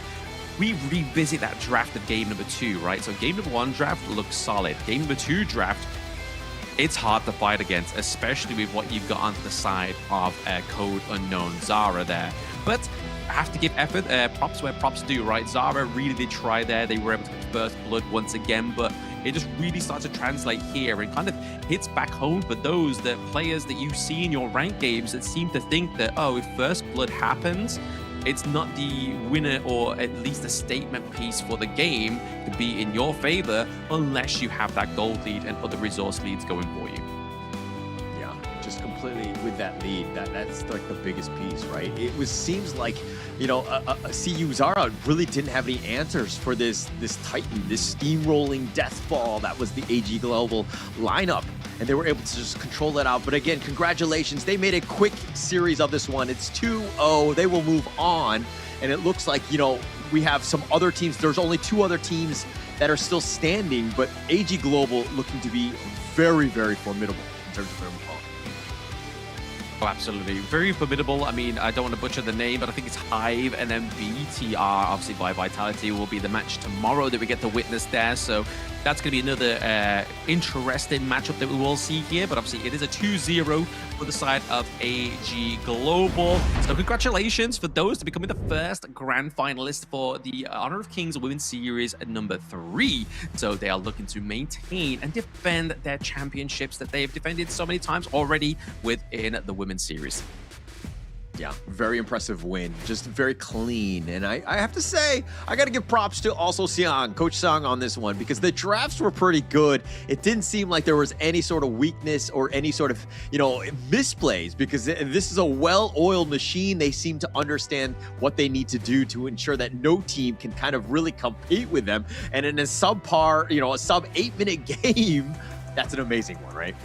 we revisit that draft of game number 2, right? So game number 1 draft looks solid. Game number 2 draft, it's hard to fight against, especially with what you've got on the side of Code Unknown Xara there. But I have to give effort, props where props due, right? Xara really did try there. They were able to get first blood once again, but it just really starts to translate here and kind of hits back home for those players that you see in your ranked games that seem to think that, oh, if first blood happens, it's not the winner or at least a statement piece for the game to be in your favor unless you have that gold lead and other resource leads going for you. Yeah, just completely with that lead, that's like the biggest piece, right? It seems like, CU Xara really didn't have any answers for this Titan, this steamrolling death ball that was the AG Global lineup, and they were able to just control that out. But again, congratulations, they made a quick series of this one. It's 2-0, they will move on, and it looks like, we have some other teams. There's only 2 other teams that are still standing, but AG Global looking to be very, very formidable in terms of their opponent. Oh, absolutely. Very formidable. I mean, I don't want to butcher the name, but I think it's Hive and then BTR, obviously by Vitality, will be the match tomorrow that we get to witness there. So that's going to be another interesting matchup that we will see here. But obviously, it is a 2-0 for the side of AG Global. So congratulations for those to becoming the first grand finalist for the Honor of Kings Women's Series number 3. So they are looking to maintain and defend their championships that they have defended so many times already within the Women's Series. Yeah, very impressive win. Just very clean. And I have to say, I got to give props to also Siang, Coach Siang on this one, because the drafts were pretty good. It didn't seem like there was any sort of weakness or any sort of, misplays, because this is a well-oiled machine. They seem to understand what they need to do to ensure that no team can kind of really compete with them. And in a subpar, a sub 8-minute game, that's an amazing one, right?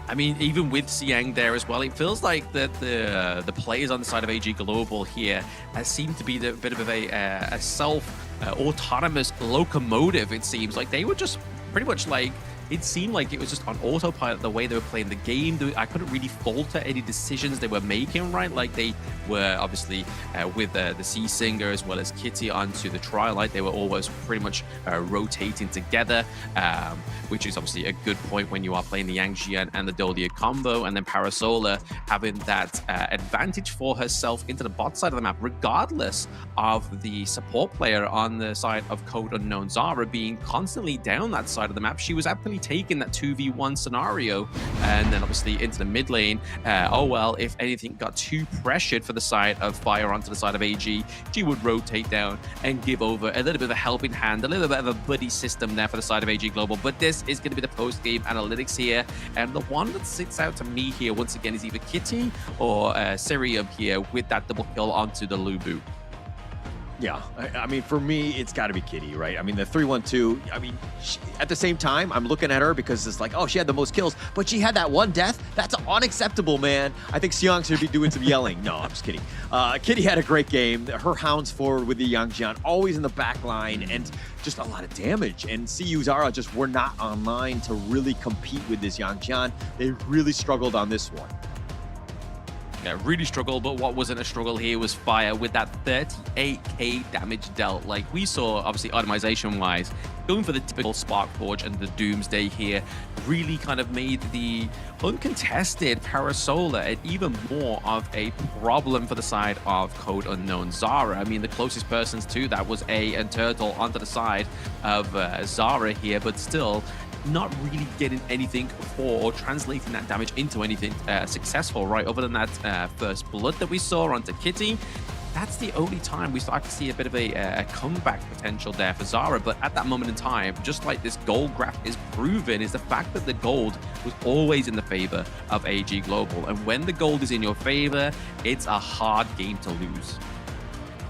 I mean, even with Siang there as well, it feels like that the players on the side of AG Global here seem to be a bit of a self-autonomous locomotive, it seems. Like they were just pretty much like it seemed like it was just on autopilot the way they were playing the game. I couldn't really falter any decisions they were making, right? Like they were obviously with the Sea Singer as well as Kitty onto the Twilight. They were always pretty much rotating together, which is obviously a good point when you are playing the Yang Jian and the Dolia combo, and then Parasola having that advantage for herself into the bot side of the map, regardless of the support player on the side of Code Unknown Xara being constantly down that side of the map. She was happily taking that 2v1 scenario, and then obviously into the mid lane. Oh well, if anything got too pressured for the side of Fire onto the side of AG, she would rotate down and give over a little bit of a helping hand, a little bit of a buddy system there for the side of AG Global. But this is going to be the post-game analytics here, and the one that sits out to me here once again is either Kitty or Sirium here with that double kill onto the Lubu. Yeah, I mean, for me, it's got to be Kitty, right? I mean, the 3-1-2, I mean, at the same time, I'm looking at her because it's like, oh, she had the most kills, but she had that one death. That's unacceptable, man. I think Xiang should be doing some yelling. No, I'm just kidding. Kitty had a great game. Her hounds forward with the Yang Jian, always in the back line, and just a lot of damage. And CU Xara just were not online to really compete with this Yang Jian. They really struggled on this one. Yeah, really struggled, but what wasn't a struggle here was Fire with that 38k damage dealt. Like we saw, obviously, itemization-wise, going for the typical Spark Forge and the Doomsday here really kind of made the uncontested Parasola and even more of a problem for the side of Code Unknown Xara. I mean, the closest persons to that was A and Turtle onto the side of Xara here, but still not really getting anything for or translating that damage into anything successful, right? Other than that first blood that we saw onto Kitty, that's the only time we start to see a bit of a comeback potential there for Xara. But at that moment in time, just like this gold graph is proven, is the fact that the gold was always in the favor of AG Global. And when the gold is in your favor, it's a hard game to lose.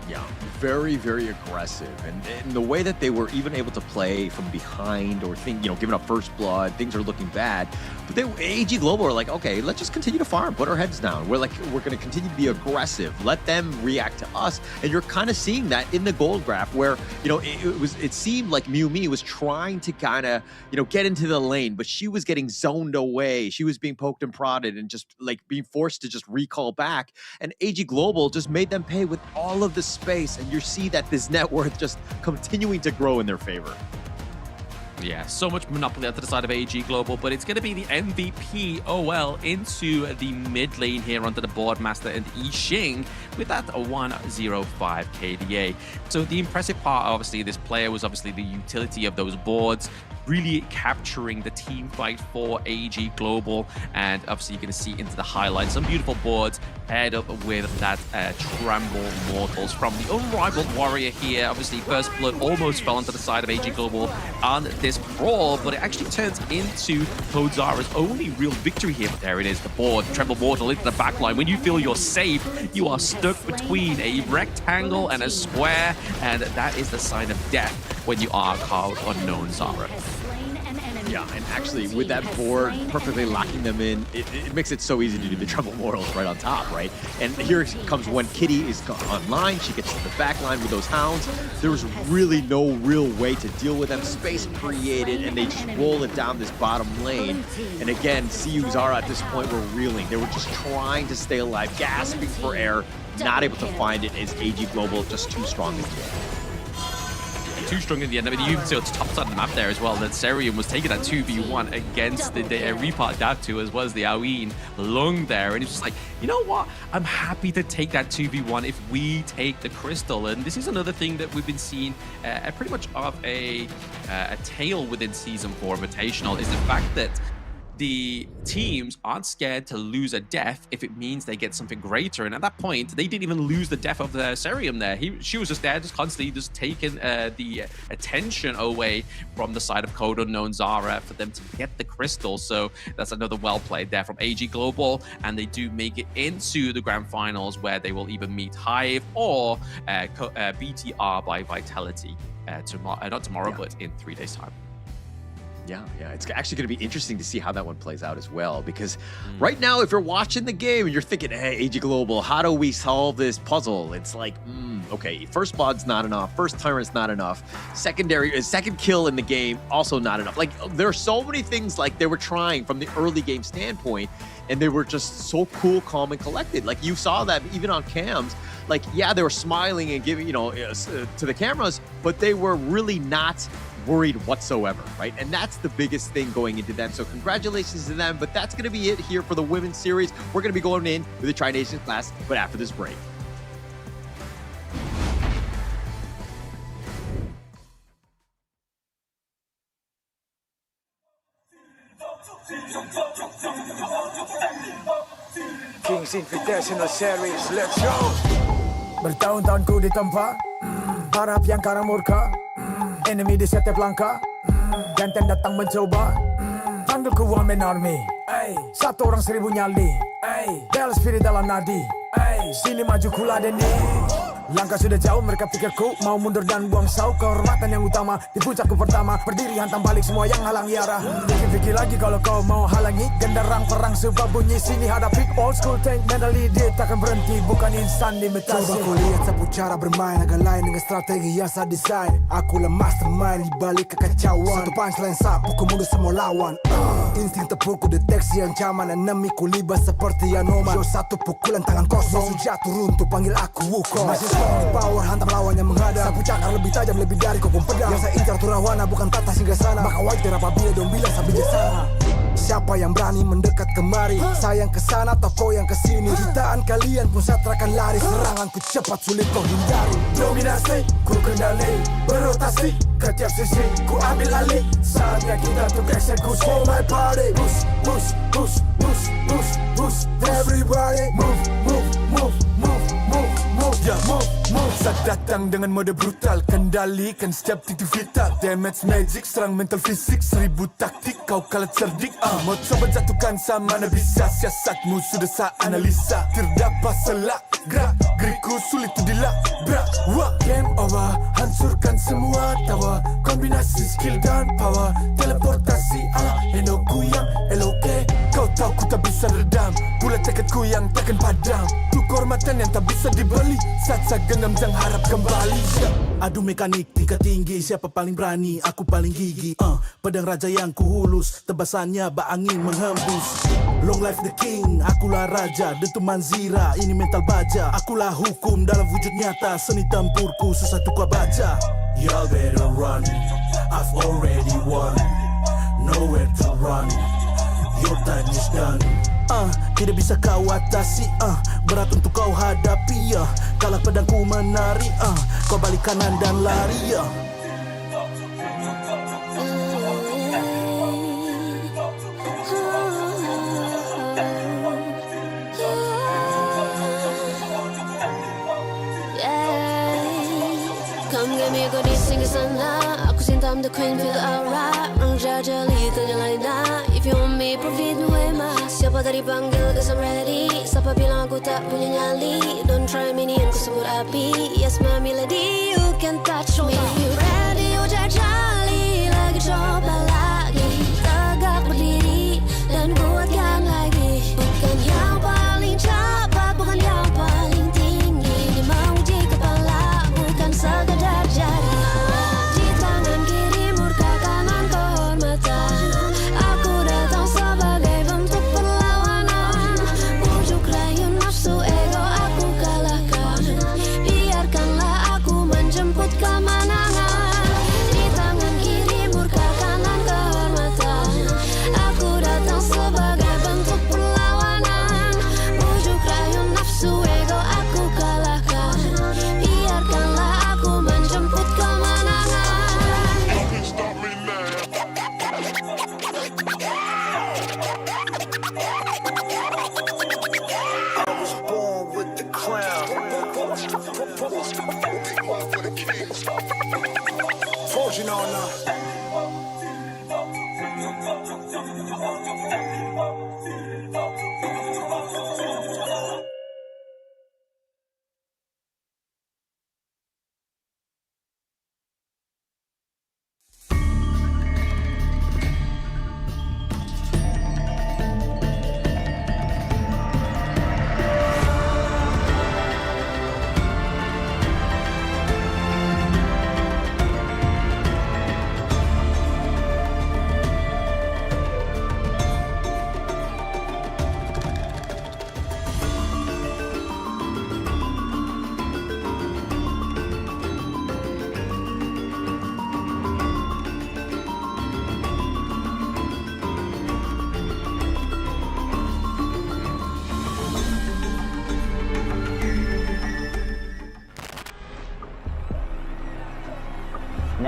Yeah, very, very aggressive. And the way that they were even able to play from behind or giving up first blood, things are looking bad. But AG Global are like, okay, let's just continue to farm, put our heads down. We're going to continue to be aggressive. Let them react to us. And you're kind of seeing that in the gold graph where, it seemed like Mew Me was trying to kind of, get into the lane, but she was getting zoned away. She was being poked and prodded and just like being forced to just recall back. And AG Global just made them pay with all of the space. And you see that this net worth just continuing to grow in their favor. Yeah, so much monopoly onto the side of AG Global, but it's going to be the MVP OL into the mid lane here onto the Boardmaster and Yixing with that 105 KDA. So the impressive part, obviously, this player was obviously the utility of those boards, really capturing the team fight for AG Global. And obviously you're going to see into the highlights some beautiful boards paired up with that Tremble Mortals from the Unrivaled Warrior here. Obviously first blood almost fell onto the side of AG Global on this brawl, but it actually turns into Code Xara's only real victory here. But there it is, the board, Tremble Mortal into the backline. When you feel you're safe, you are stuck between a rectangle and a square, and that is the sign of death when you are Code Unknown Xara. Yeah, and actually with that board perfectly locking them in, it makes it so easy to do the Tremble Mortals right on top, right? And here comes when Kitty is online, she gets to the back line with those hounds. There was really no real way to deal with them. Space created, and they just roll it down this bottom lane. And again, CU Xara at this point were reeling. They were just trying to stay alive, gasping for air, not able to find it as AG Global just too strong in the end. Too strong in the end. I mean, you can see on the top side of the map there as well that Serium was taking that 2v1 against the Repart Datu as well as the Aween Lung there. And it's just like, you know what? I'm happy to take that 2v1 if we take the Crystal. And this is another thing that we've been seeing pretty much of a tale within Season 4 Invitational, is the fact that the teams aren't scared to lose a death if it means they get something greater. And at that point, they didn't even lose the death of the Serium there. She was just there, just constantly just taking the attention away from the side of Code Unknown Xara for them to get the crystal. So that's another well played there from AG Global. And they do make it into the grand finals where they will either meet Hive or BTR by Vitality not tomorrow, but in 3 days' time. Yeah, it's actually going to be interesting to see how that one plays out as well, because right now, if you're watching the game and you're thinking, hey, AG Global, how do we solve this puzzle? It's like, okay, first blood's not enough, first tyrant's not enough, second kill in the game also not enough. Like, there are so many things like they were trying from the early game standpoint, and they were just so cool, calm, and collected. Like, you saw that even on cams. Like, yeah, they were smiling and giving, to the cameras, but they were really not worried whatsoever, right? And that's the biggest thing going into them. So congratulations to them, but that's going to be it here for the women's series. We're going to be going in with the Tri-Nation class, but after this break. Kings Invitational Series, let's go! Bertahun-tahun ku ditempa, harap yang karang murka, enemy di setiap langkah, Ganteng datang mencoba, panggil ku one man army, satu orang 1000 nyali, Bel spirit dalam nadi, sini maju ku ladeni. Langkah sudah jauh, mereka pikirku mau mundur dan buang sau. Kehormatan yang utama di puncakku pertama, berdiri hantam balik semua yang halangi arah. Pikir-pikir lagi kalau kau mau halangi, genderang perang sebab bunyi sini hadapi old school tank mentally. Dia takkan berhenti, bukan instan imitasi. Coba kau lihat sapu cara bermain agak lain dengan strategi yang saya desain. Aku lah mastermind di balik kekacauan. Satu punchline sapu ku mundur semua lawan. Insting tepuk ku deteksi ancaman, enemy ku libas seperti Anoman. Show satu pukulan tangan kosong, musuh jatuh runtuh panggil aku Wukong. Power hantam lawan yang menghadap, sapu cakar lebih tajam lebih dari kopong pedang. Yang saya incar turawana bukan tata singgah sana, maka wajar apabila dong bilang saya bijaksana. Siapa yang berani mendekat kemari, sayang kesana atau kau yang kesini. Jutaan kalian pun satrakan lari, seranganku cepat sulit kau hindari. Dominasi, ku kendali, berotasi ke tiap sisi, ku ambil alih. Saatnya kita untuk eksekusi. For my party, push, push, push, push, push, push. Everybody move, move, move, move, move, move, yeah, move, move. Saat datang dengan mode brutal, kendalikan setiap titik vital. Damage magic, serang mental fisik, 1000 taktik, kau kalah cerdik. Mau coba jatuhkan sama mana bisa, siasatmu sudah saya analisa. Terdapat selak, gerak, geriku sulit tu dilabrak. Wah, game over, hancurkan semua tawa. Kombinasi skill dan power, teleportasi ala Enoku yang LOK. Kau tahu ku tak bisa redam, bulat tekadku yang takkan padam. Tuh kehormatan yang tak bisa dibeli, saat saya genggam jangan harap kembali. Adu mekanik tingkat tinggi, siapa paling berani, aku paling gigi. Pedang raja yang ku hulus, tebasannya bak angin menghembus. Long life the king, akulah raja, dentuman zira, ini mental baja. Akulah hukum dalam wujud nyata, seni tempurku susah tuh kau baca. Y'all better run, I've already won, nowhere to run, your time is done. Tidak bisa kau atasi, berat untuk kau hadapi, kalah pedangku menari, kau balik kanan dan lari, Come get me, go di singgah sana. Aku cinta I'm the queen, feel the aura. Orang jajali ternyalain dah. If you want me, profit me way mas. Siapa tadi panggil, cause I'm ready. Siapa bilang aku tak punya nyali. Don't try me, ni yang kusebut api. Yes my milady, you can touch me. You ready, you jajali. Lagi coba lagi. Tegak berdiri dan kuatkan lagi. Bukan yang paling cepat, bukan yang paling tinggi. Dia menguji kepala, bukan sekadar jadi. Di tangan kiri murka, kanan kehormatan. Aku datang sebagai bentuk perlawanan. Bujuk rayu nafsu ego aku kalahkan. Biarkanlah aku menjemput kemenangan. Di tangan kiri murka, kanan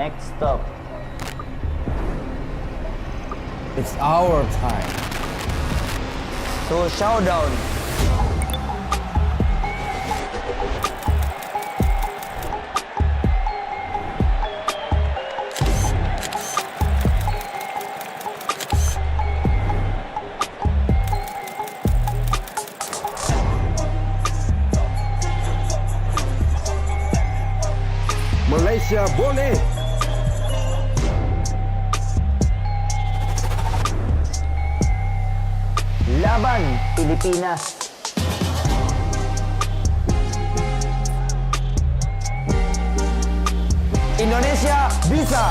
Next stop. It's our time. So Showdown. Malaysia boleh. Laban Pilipinas. Indonesia bisa.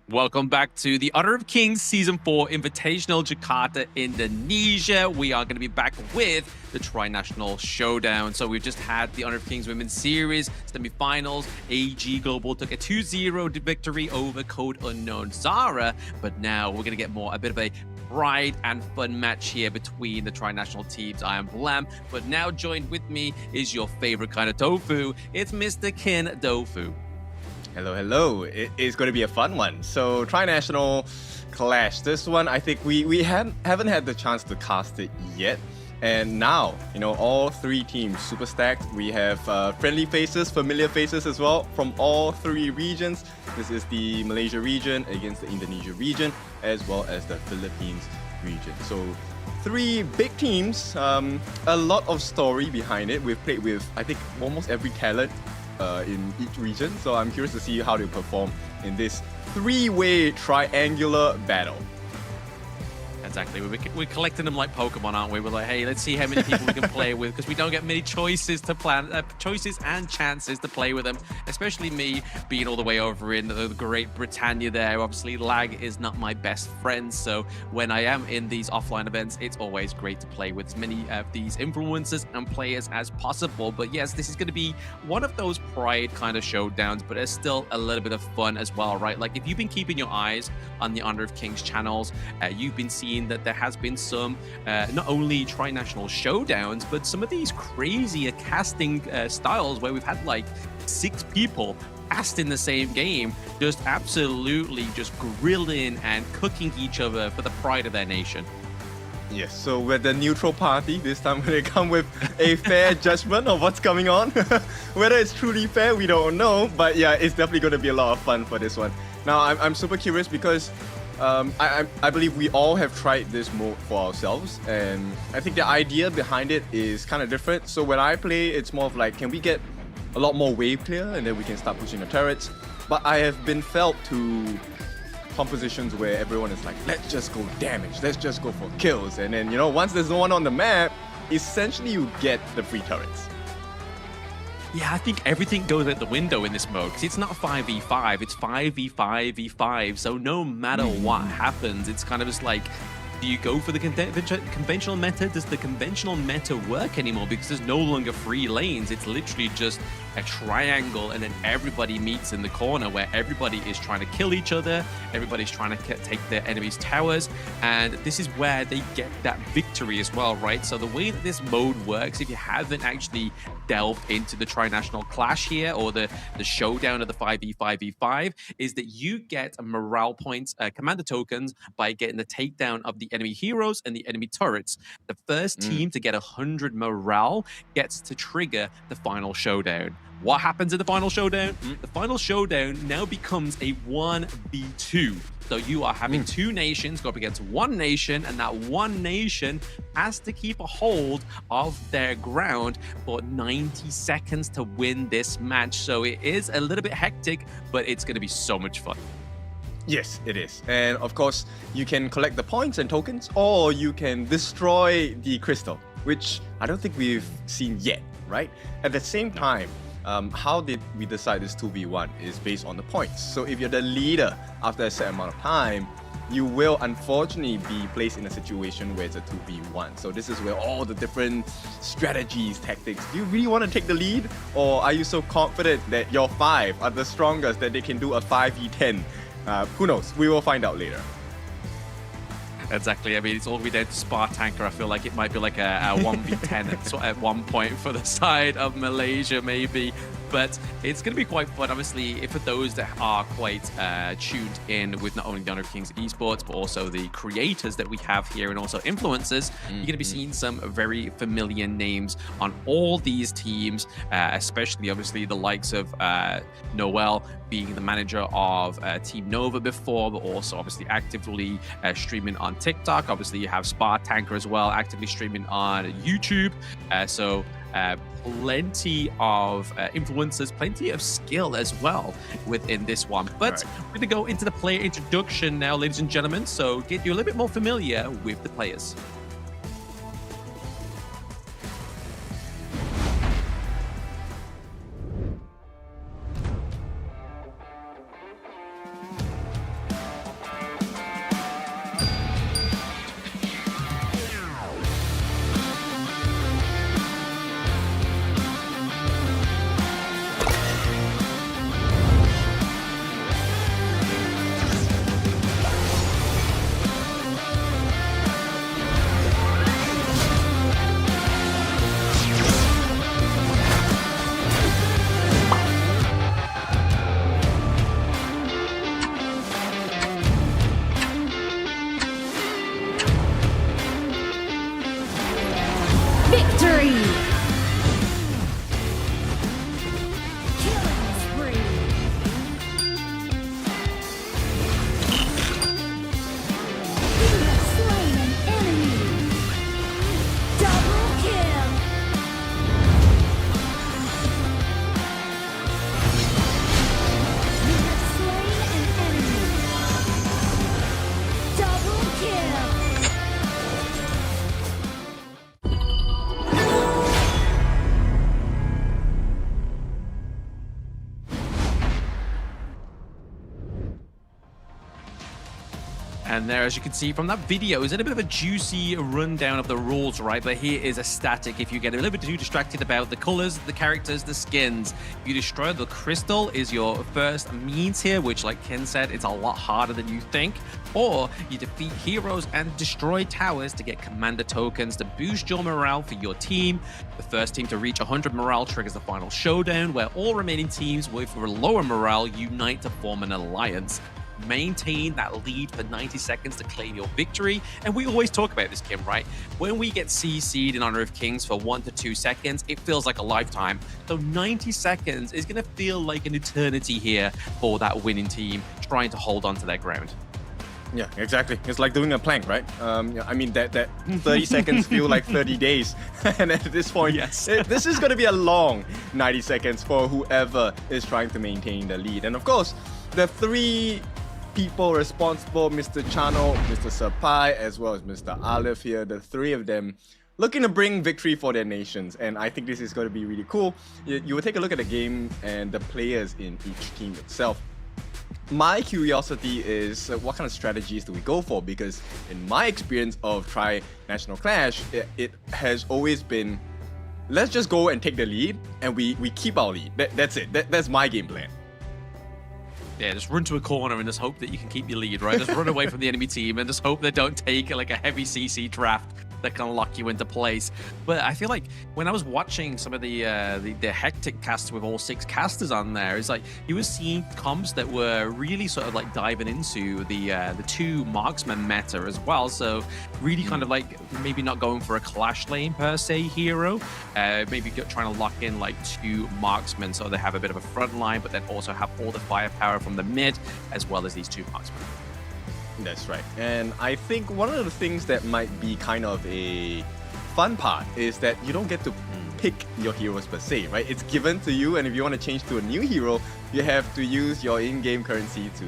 Welcome back to the Honor of Kings Season 4 Invitational Jakarta, Indonesia. We are going to be back with the Tri-National Showdown. So we've just had the Honor of Kings Women's Series semi-finals. AG Global took a 2-0 victory over Code Unknown Xara. But now we're going to get a bit of a pride and fun match here between the Tri-National teams. I am Blam, but now joined with me is your favorite kind of tofu. It's Mr. Kin Dofu. Hello, hello. It's going to be a fun one. So, Tri-National Clash. This one, I think we haven't had the chance to cast it yet. And now, all three teams super stacked. We have friendly faces, familiar faces as well from all three regions. This is the Malaysia region against the Indonesia region, as well as the Philippines region. So, three big teams, a lot of story behind it. We've played with, I think, almost every talent in each region, so I'm curious to see how they perform in this three-way triangular battle. Exactly. We're collecting them like Pokemon, aren't we? We're like, hey, let's see how many people we can play with, because we don't get many choices and chances to play with them. Especially me being all the way over in the Great Britannia there. Obviously, lag is not my best friend, so when I am in these offline events, it's always great to play with as many of these influencers and players as possible. But yes, this is going to be one of those pride kind of showdowns, but there's still a little bit of fun as well, right? Like, if you've been keeping your eyes on the Honor of Kings channels, you've been seeing that there has been some not only tri-national showdowns, but some of these crazier casting styles where we've had like 6 people cast in the same game, just absolutely just grilling and cooking each other for the pride of their nation. Yes, so we're the neutral party. This time they come with a fair judgment of what's coming on. Whether it's truly fair, we don't know, but yeah, it's definitely going to be a lot of fun for this one. Now, I'm super curious because I believe we all have tried this mode for ourselves, and I think the idea behind it is kind of different. So when I play, it's more of like, can we get a lot more wave clear and then we can start pushing the turrets? But I have been felt to compositions where everyone is like, let's just go damage, let's just go for kills, and then once there's no one on the map, essentially you get the free turrets. Yeah, I think everything goes out the window in this mode, because it's not 5v5, it's 5v5v5, so no matter what happens, it's kind of just like, do you go for the conventional meta? Does the conventional meta work anymore? Because there's no longer free lanes, it's literally just a triangle, and then everybody meets in the corner where everybody is trying to kill each other, everybody's trying to take their enemies' towers, and this is where they get that victory as well, right? So the way that this mode works, if you haven't actually delved into the Tri-National Clash here, or the showdown of the 5v5v5, is that you get morale points, commander tokens, by getting the takedown of the enemy heroes and the enemy turrets. The first team to get 100 morale gets to trigger the final showdown. What happens in the final showdown? The final showdown now becomes a 1v2. So you are having 2 nations go up against 1 nation, and that 1 nation has to keep a hold of their ground for 90 seconds to win this match. So it is a little bit hectic, but it's going to be so much fun. Yes, it is. And of course, you can collect the points and tokens, or you can destroy the crystal, which I don't think we've seen yet, right? At the same time, how did we decide this 2v1 is based on the points. So if you're the leader after a certain amount of time, you will unfortunately be placed in a situation where it's a 2v1. So this is where all the different strategies, tactics, do you really want to take the lead? Or are you so confident that your 5 are the strongest that they can do a 5v10? Who knows? We will find out later. Exactly. I mean, it's all the way down to Spa Tanker. I feel like it might be like a 1v10 at one point for the side of Malaysia, maybe. But it's going to be quite fun, obviously, for those that are quite tuned in with not only the Honor of Kings Esports, but also the creators that we have here and also influencers. You're going to be seeing some very familiar names on all these teams, especially, obviously, the likes of Noel being the manager of Team Nova before, but also, obviously, actively streaming on TikTok. Obviously, you have Spa Tanker as well, actively streaming on YouTube. Plenty of influencers, plenty of skill as well within this one. But we're going to go into the player introduction now, ladies and gentlemen, so get you a little bit more familiar with the players. Victory! And there, as you can see from that video, is a bit of a juicy rundown of the rules, right? But here is a static. If you get a little bit too distracted about the colors, the characters, the skins, you destroy the crystal is your first means here, which, like Ken said, it's a lot harder than you think. Or you defeat heroes and destroy towers to get commander tokens to boost your morale for your team. The first team to reach 100 morale triggers the final showdown, where all remaining teams with lower morale unite to form an alliance. Maintain that lead for 90 seconds to claim your victory. And we always talk about this, Kim, right? When we get CC'd in Honor of Kings for 1 to 2 seconds, it feels like a lifetime. So 90 seconds is going to feel like an eternity here for that winning team trying to hold on to their ground. Yeah, exactly. It's like doing a plank, right? I mean, that 30 seconds feel like 30 days. And at this point, yes. This is going to be a long 90 seconds for whoever is trying to maintain the lead. And of course, the three people responsible, Mr. Chano, Mr. Sapai, as well as Mr. Aleph here, the three of them looking to bring victory for their nations. And I think this is going to be really cool. You will take a look at the game and the players in each team itself. My curiosity is what kind of strategies do we go for? Because in my experience of Tri-National Clash, it has always been, let's just go and take the lead and we keep our lead. That's it. That's my game plan. Yeah, just run to a corner and just hope that you can keep your lead, right? Just run away from the enemy team and just hope they don't take like a heavy CC draft that can lock you into place. But I feel like when I was watching some of the hectic casts with all 6 casters on there, it's like you were seeing comps that were really sort of like diving into the 2 marksman meta as well. So really kind of like maybe not going for a clash lane per se hero, maybe trying to lock in like 2 marksmen so they have a bit of a front line, but then also have all the firepower from the mid as well as these 2 marksmen. That's right. And I think one of the things that might be kind of a fun part is that you don't get to pick your heroes per se, right? It's given to you, and if you want to change to a new hero, you have to use your in-game currency to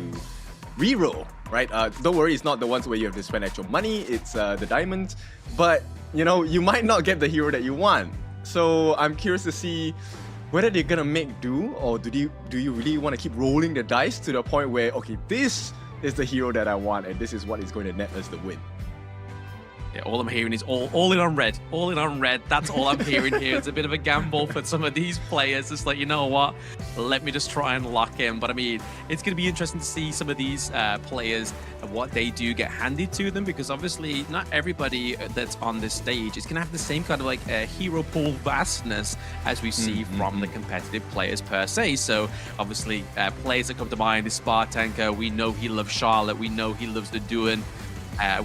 reroll, right? Don't worry, it's not the ones where you have to spend actual money, it's the diamonds, but you know, you might not get the hero that you want. So I'm curious to see whether they're gonna make do, or do you really want to keep rolling the dice to the point where, okay, this is the hero that I want and this is what is going to net us the win. Yeah, all I'm hearing is all in on red. All in on red. That's all I'm hearing here. It's a bit of a gamble for some of these players. It's like, you know what? Let me just try and lock in. But I mean, it's going to be interesting to see some of these players and what they do get handed to them, because obviously not everybody that's on this stage is going to have the same kind of like hero pool vastness as we see from the competitive players per se. So obviously players that come to mind is Spartanka. We know he loves Charlotte. We know he loves the Duan.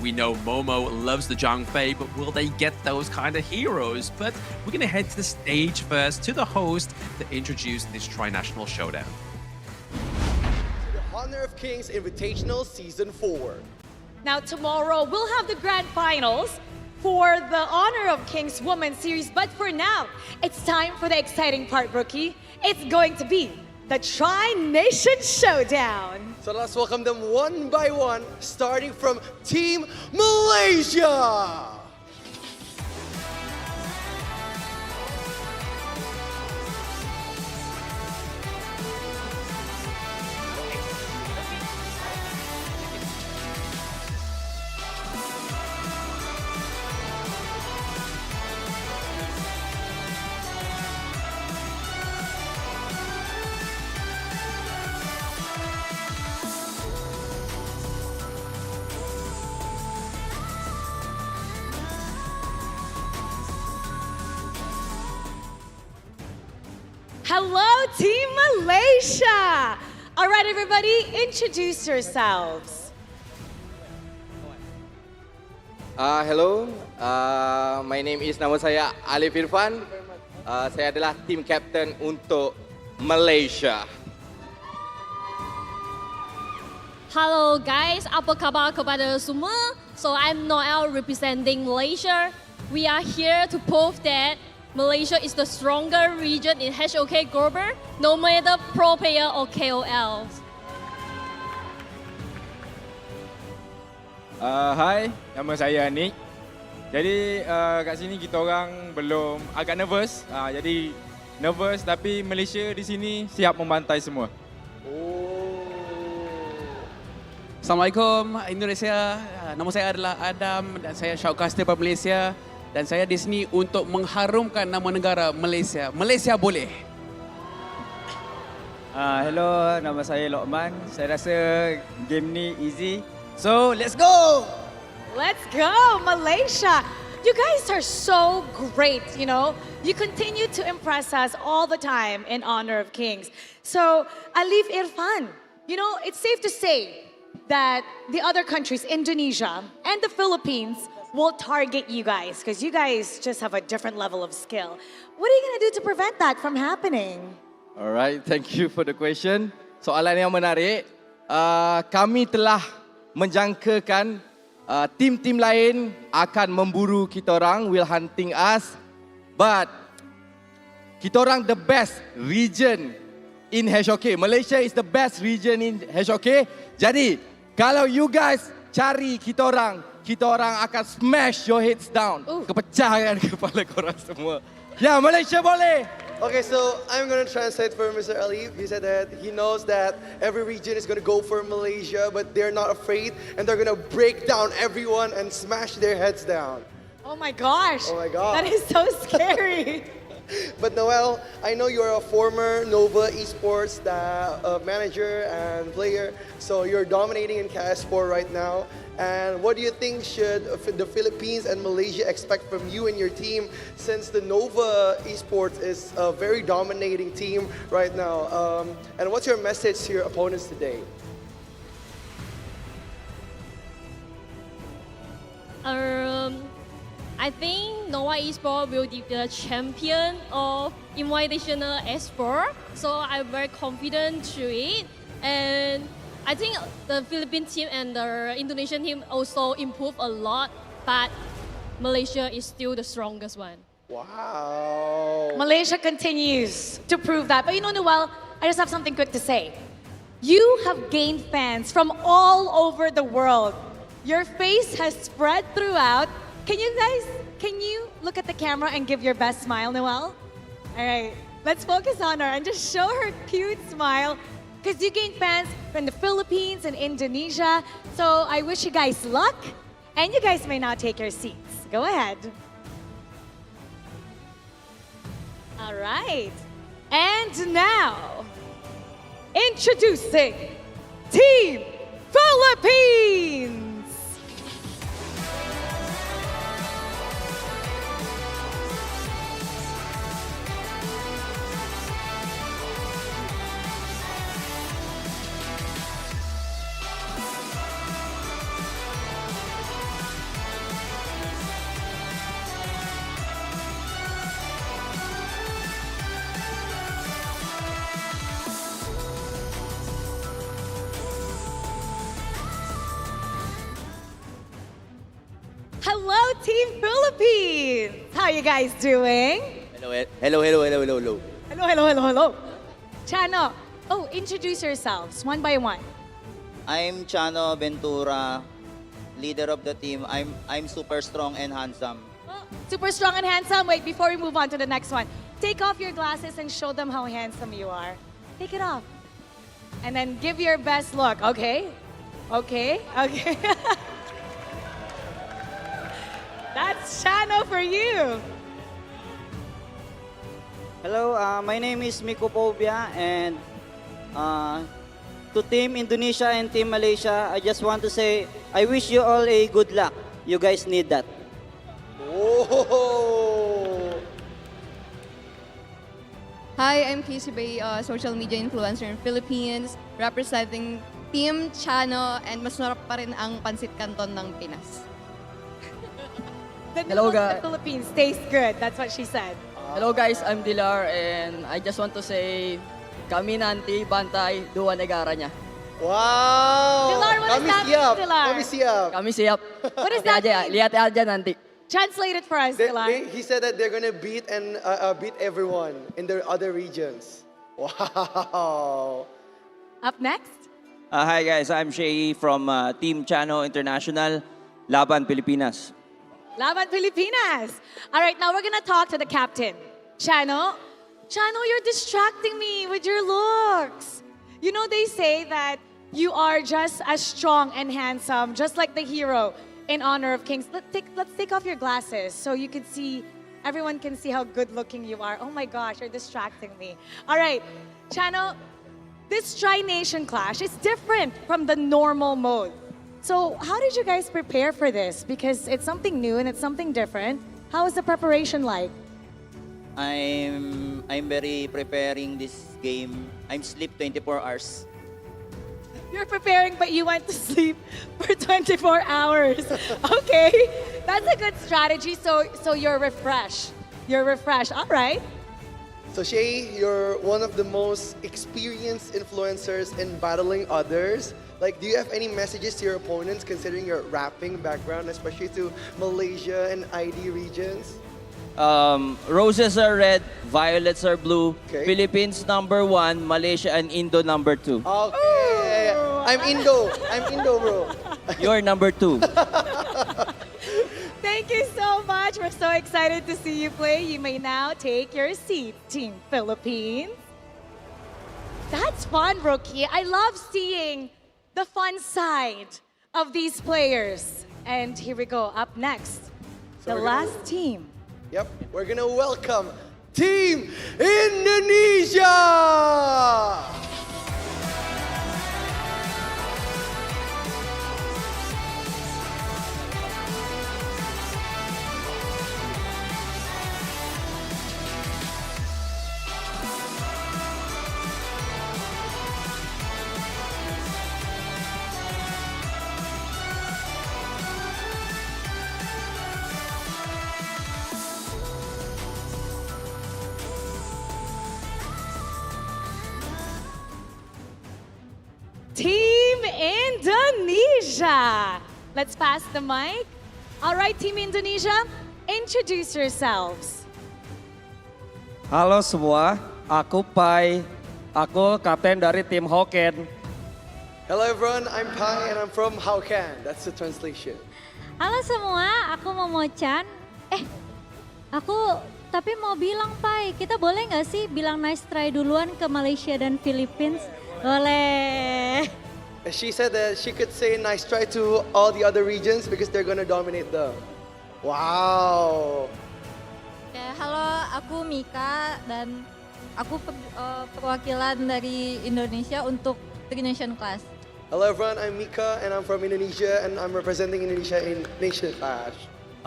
We know Momo loves the Zhangfei, but will they get those kind of heroes? But we're going to head to the stage first, to the host, to introduce this tri-national showdown. The Honor of Kings Invitational Season 4. Now tomorrow, we'll have the grand finals for the Honor of Kings Women's Series. But for now, it's time for the exciting part, Rookie. It's going to be the Tri-Nation Showdown. So let's welcome them one by one, starting from Team Malaysia. Hello, Team Malaysia! All right, everybody, introduce yourselves. Hello, my name is, nama saya Alif Irfan. Saya adalah team captain untuk Malaysia. Hello guys, apa khabar kepada semua? So I'm Noel representing Malaysia. We are here to prove that Malaysia is the stronger region in HOK Global, no matter pro player or KOL. Hai, nama saya Nick. Jadi kat sini kita orang belum agak nervous. Jadi nervous tapi Malaysia di sini siap membantai semua. Assalamualaikum Indonesia. Nama saya adalah Adam dan saya shoutcaster dari Malaysia. Dan saya di sini untuk mengharumkan nama negara Malaysia. Malaysia boleh. Hello, nama saya Lokman. Saya rasa game ni easy. So, let's go! Let's go, Malaysia! You guys are so great, you know? You continue to impress us all the time in Honor of Kings. So, Alif Irfan, you know, it's safe to say that the other countries, Indonesia and the Philippines, will target you guys because you guys just have a different level of skill. What are you going to do to prevent that from happening? Alright, thank you for the question. Soalan yang menarik. Kami telah menjangkakan tim-tim lain akan memburu kita orang, will hunting us. But kita orang the best region in HOK. Malaysia is the best region in HOK. Jadi, kalau you guys cari kita orang akan smash your heads down. Kepecahkan kepala korang semua. Ya, Malaysia boleh. Okay, so I'm going to translate for Mr. Alif. He said that he knows that every region is going to go for Malaysia, but they're not afraid, and they're going to break down everyone and smash their heads down. Oh my gosh. Oh my God. That is so scary. But Noel, I know you're a former Nova Esports manager and player, so you're dominating in CS4 right now. And what do you think should the Philippines and Malaysia expect from you and your team, since the Nova Esports is a very dominating team right now? And what's your message to your opponents today? I think Nova Esports will be the champion of Invitational S4, so I'm very confident to it. And I think the Philippine team and the Indonesian team also improved a lot, but Malaysia is still the strongest one. Wow. Malaysia continues to prove that. But you know, Noel, I just have something quick to say. You have gained fans from all over the world. Your face has spread throughout. Can you look at the camera and give your best smile, Noel? All right, let's focus on her and just show her cute smile. Because you gained fans from the Philippines and Indonesia. So I wish you guys luck. And you guys may now take your seats. Go ahead. All right. And now, introducing Team Philippines. Hello, Team Philippines. How you guys doing? Hello, hello, hello, hello, hello, hello. Hello, hello, hello, hello. Chano, introduce yourselves one by one. I'm Chano Ventura, leader of the team. I'm super strong and handsome. Super strong and handsome. Wait, before we move on to the next one, take off your glasses and show them how handsome you are. Take it off. And then give your best look, okay? Okay, okay. That's Chano for you. Hello, my name is Miko Pobia, and to Team Indonesia and Team Malaysia, I just want to say I wish you all a good luck. You guys need that. Oh! Hi, I'm Casey Bay, social media influencer in Philippines, representing Team Chano, and masarap pa rin ang pansit canton ng Pinas. The noodles in the Philippines taste good. That's what she said. Hello guys, I'm Dilar, and I just want to say kami nanti bantay duwa negara niya. Wow! Dilar, what does that mean, Dilar? Kami siap. Kami siap. What does that mean? Lihat aja nanti. Translate it for us, Dilar. He said that they're gonna beat everyone in their other regions. Wow! Up next. Hi guys, I'm Shay from Team Chano International, Laban Pilipinas. Laban Pilipinas. All right, now we're gonna talk to the captain. Chano, you're distracting me with your looks. You know, they say that you are just as strong and handsome, just like the hero in Honor of Kings. Let's take off your glasses so you can see, everyone can see how good looking you are. Oh my gosh, you're distracting me. All right, Chano, this Tri-Nation Clash is different from the normal mode. So how did you guys prepare for this? Because it's something new and it's something different. How is the preparation like? I'm very preparing this game. I'm sleep 24 hours. You're preparing, but you went to sleep for 24 hours. Okay, that's a good strategy. So you're refreshed. You're refreshed. All right. So Shay, you're one of the most experienced influencers in battling others. Like, do you have any messages to your opponents considering your rapping background, especially to Malaysia and ID regions? Roses are red, violets are blue. Okay. Philippines #1, Malaysia and Indo #2. Okay. I'm Indo, bro. You're #2. Thank you so much. We're so excited to see you play. You may now take your seat, Team Philippines. That's fun, Rookie. I love seeing the fun side of these players. And here we go. Up next, the last team. Yep, we're gonna welcome Team Indonesia! Team Indonesia. Let's pass the mic. All right, Team Indonesia, introduce yourselves. Halo semua, aku Pai. Aku kapten dari tim Hokkien. Hello everyone, I'm Pai and I'm from Hokkien. That's the translation. Halo semua, aku Momo-chan. Tapi mau bilang Pai, kita boleh nggak sih bilang nice try duluan ke Malaysia dan Philippines? Boleh. And she said that she could say nice try to all the other regions because they're gonna dominate them. Wow. Halo, aku Mika dan aku perwakilan dari Indonesia untuk 3 Nation Clash. Hello everyone, I'm Mika and I'm from Indonesia and I'm representing Indonesia in Nation Clash.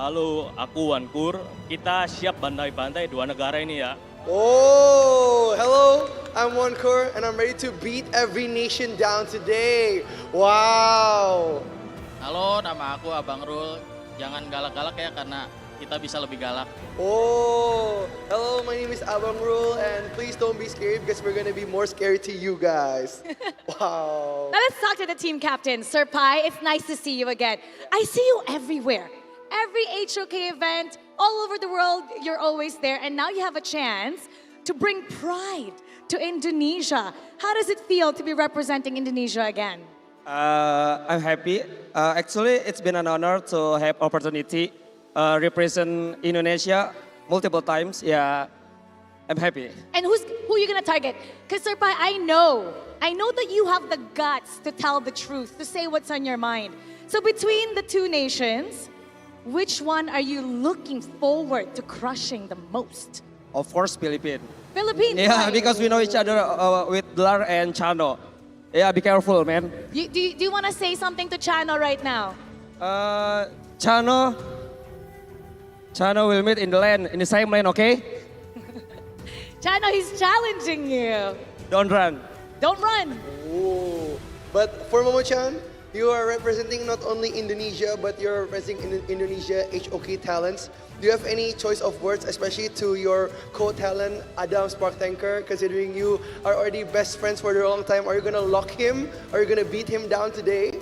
Halo, aku Wankur. Kita siap bantai-bantai 2 negara ini ya. Oh, hello, I'm Wankur and I'm ready to beat every nation down today. Wow. Halo, nama aku Abang Rul. Jangan galak-galak ya karena kita bisa lebih galak. Oh, hello, my name is Abang Rul and please don't be scary because we're gonna be more scary to you guys. Wow. Now let's talk to the team captain. Sir Pai, it's nice to see you again. I see you everywhere. Every HOK event, all over the world, you're always there. And now you have a chance to bring pride to Indonesia. How does it feel to be representing Indonesia again? I'm happy. Actually, it's been an honor to have opportunity represent Indonesia multiple times. Yeah, I'm happy. And who are you gonna target? Because Sir Pai, I know that you have the guts to tell the truth, to say what's on your mind. So between the 2 nations, which one are you looking forward to crushing the most? Of course, Philippines. Philippines. Yeah, right? because we know each other with Blar and Chano. Yeah, be careful, man. Do you want to say something to Chano right now? Chano will meet in the same lane, okay? Chano, he's challenging you. Don't run. Don't run. Oh, but for Momo-chan, you are representing not only Indonesia, but you're representing Indonesia HOK talents. Do you have any choice of words, especially to your co-talent, Adam Spark Tanker, considering you are already best friends for a long time? Are you going to lock him? Are you going to beat him down today?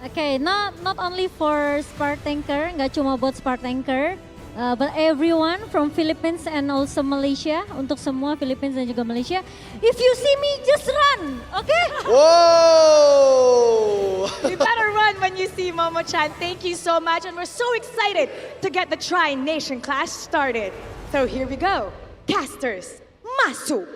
Okay, not only for Spark Tanker, nggak cuma buat Spark Tanker, but everyone from Philippines and also Malaysia, untuk semua Philippines dan juga Malaysia. If you see me, just run, okay? Whoa! You better run when you see Momo-chan. Thank you so much, and we're so excited to get the Tri-Nation Clash started. So here we go. Casters, masuk!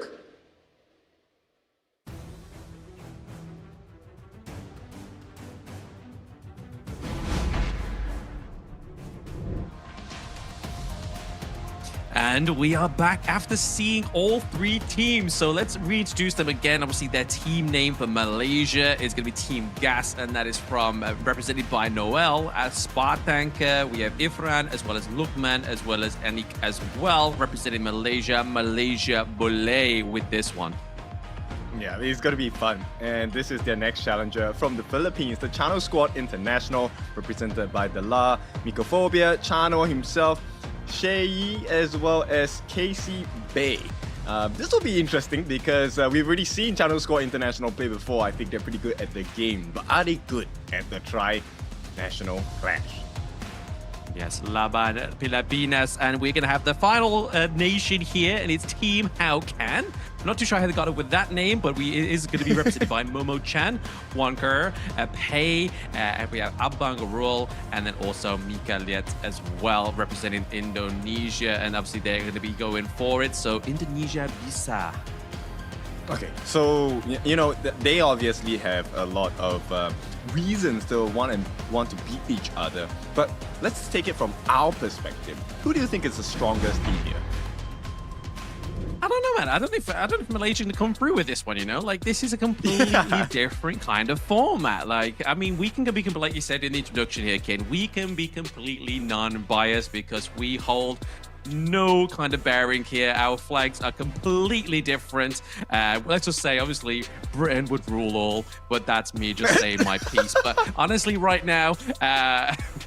And we are back after seeing all 3 teams. So let's reintroduce them again. Obviously, their team name for Malaysia is going to be Team Gas, and that is from represented by Noel as Spartanker. We have Ifran as well as Lukman as well as Anik as well, representing Malaysia. Malaysia Boleh with this one. Yeah, it's going to be fun. And this is their next challenger from the Philippines, the Chano Squad International, represented by Dela, Mycophobia, Chano himself, Shei, as well as Casey Bay. This will be interesting because we've already seen Chano Squad International play before. I think they're pretty good at the game, but are they good at the Tri-National Clash? Yes, Laban Pilipinas, and we're going to have the final nation here, and it's Team How Can. I'm not too sure how they got it with that name, but it is going to be represented by Momo-chan, Wanker, Pei, and we have Abang Rul, and then also Mika Liet as well, representing Indonesia, and obviously they're going to be going for it, so Indonesia bisa. Okay, so you know they obviously have a lot of reasons to want to beat each other. But let's take it from our perspective. Who do you think is the strongest team here? I don't know, man. I don't know if Malaysia can come through with this one, you know? Like, this is a completely different kind of format. Like, I mean, we can be, like you said in the introduction here, Ken, we can be completely non-biased because we hold no kind of bearing here. Our flags are completely different. Let's just say, obviously, Britain would rule all, but that's me just saying my piece. But honestly, right now,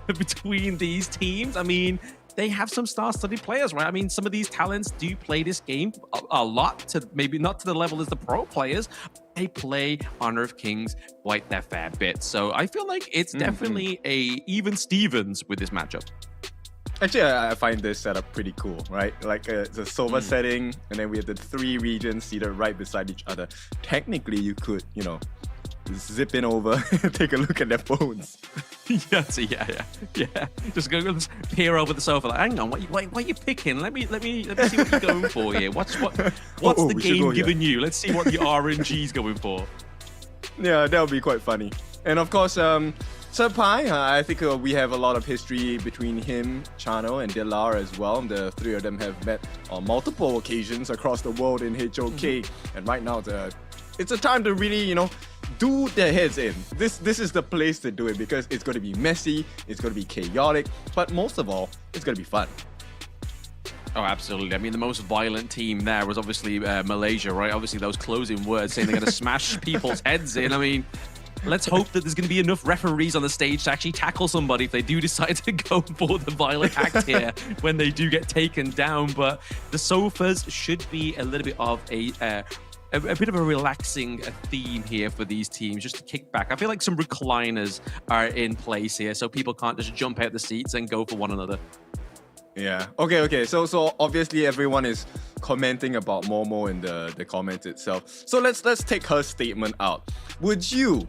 between these teams, I mean, they have some star-studded players, right? I mean, some of these talents do play this game a lot, to maybe not to the level as the pro players. They play Honor of Kings quite a fair bit. So I feel like it's definitely a even Stevens with this matchup. Actually, I find this setup pretty cool, right? Like it's a Sova setting, and then we have the 3 regions seated right beside each other. Technically, you could, you know, zip in over, take a look at their phones. Yeah. Just go peer over the sofa. Like, hang on, what are you picking? Let me see what you're going for here. What's the game giving you? Let's see what the RNG's going for. Yeah, that would be quite funny. And of course, Sir Pai, I think we have a lot of history between him, Chano, and Dilar as well. The three of them have met on multiple occasions across the world in HOK. And right now, it's a time to really, do their heads in. This is the place to do it because it's going to be messy, it's going to be chaotic, but most of all, it's going to be fun. Oh, absolutely. I mean, the most violent team there was obviously Malaysia, right? Obviously, those closing words saying they're going to smash people's heads in. I mean, let's hope that there's going to be enough referees on the stage to actually tackle somebody if they do decide to go for the violent act here when they do get taken down. But the sofas should be a little bit of a bit of a relaxing theme here for these teams, just to kick back. I feel like some recliners are in place here, so people can't just jump out the seats and go for one another. Yeah. Okay. So obviously everyone is commenting about Momo in the comments itself. So let's take her statement out. Would you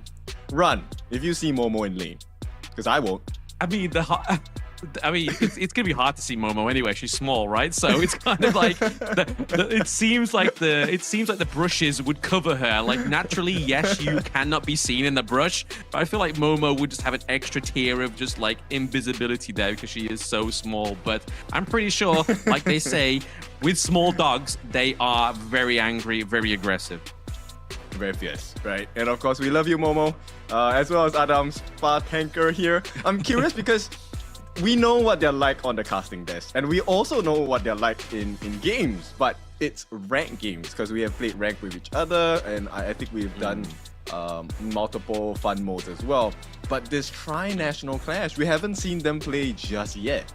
run if you see Momo in lane? Because I won't. I mean, it's gonna be hard to see Momo anyway. She's small, right? So it's kind of like it seems like the brushes would cover her. Like naturally, yes, you cannot be seen in the brush, but I feel like Momo would just have an extra tier of just like invisibility there because she is so small. But I'm pretty sure, like they say, with small dogs, they are very angry, very aggressive. Very fierce, right? And of course, we love you, Momo, as well as Adam's Spa Tanker here. I'm curious because we know what they're like on the casting desk, and we also know what they're like in games, but it's ranked games because we have played ranked with each other, and I think we've done multiple fun modes as well. But this tri-national clash, we haven't seen them play just yet.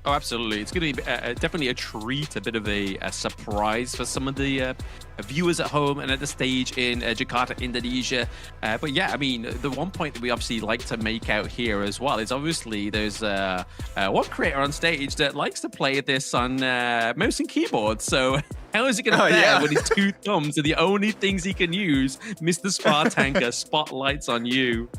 Oh, absolutely. It's going to be definitely a treat, a bit of a surprise for some of the viewers at home and at the stage in Jakarta, Indonesia. But yeah, I mean, the one point that we obviously like to make out here as well is obviously there's one creator on stage that likes to play this on mouse and keyboard. So how is it going to fare when his two thumbs are the only things he can use? Mr. Spa Tanker, spotlights on you.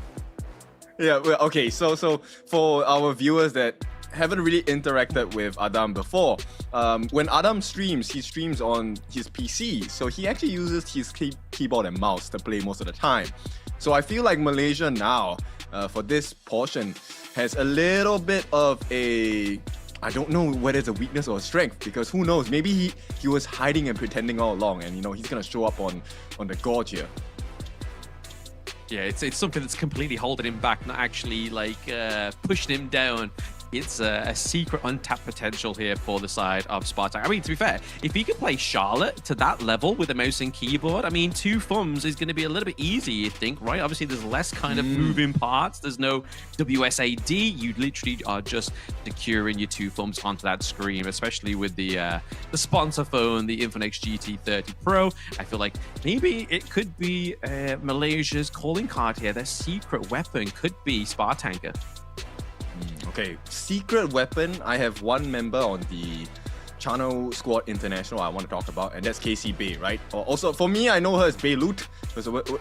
Yeah, well, okay, so for our viewers that haven't really interacted with Adam before, when Adam streams, he streams on his PC, so he actually uses his keyboard and mouse to play most of the time. So I feel like Malaysia now, for this portion, has a little bit of a, I don't know whether it's a weakness or a strength, because who knows, maybe he was hiding and pretending all along, and he's gonna show up on the gorge here. Yeah, it's something that's completely holding him back, not actually like pushing him down. It's a secret untapped potential here for the side of Spartak. I mean, to be fair, if he could play Charlotte to that level with a mouse and keyboard, I mean, two thumbs is going to be a little bit easier, you think, right? Obviously, there's less kind of moving parts. There's no WSAD. You literally are just securing your two thumbs onto that screen, especially with the sponsor phone, the Infinix GT30 Pro. I feel like maybe it could be Malaysia's calling card here. Their secret weapon could be Spartanker. Okay, secret weapon. I have one member on the Chano Squad International I want to talk about, and that's Casey Bay, right? Also, for me, I know her as Baylut.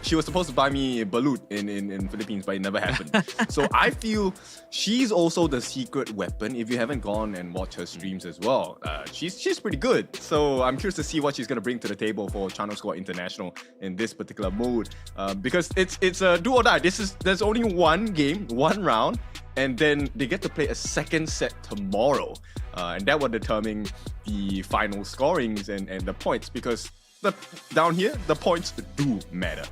She was supposed to buy me Balut in Philippines, but it never happened. So I feel she's also the secret weapon. If you haven't gone and watched her streams as well, she's pretty good. So I'm curious to see what she's going to bring to the table for Chano Squad International in this particular mode, because it's a do or die. There's only one game, one round, and then they get to play a second set tomorrow. And that will determine the final scorings and the points, because down here, the points do matter.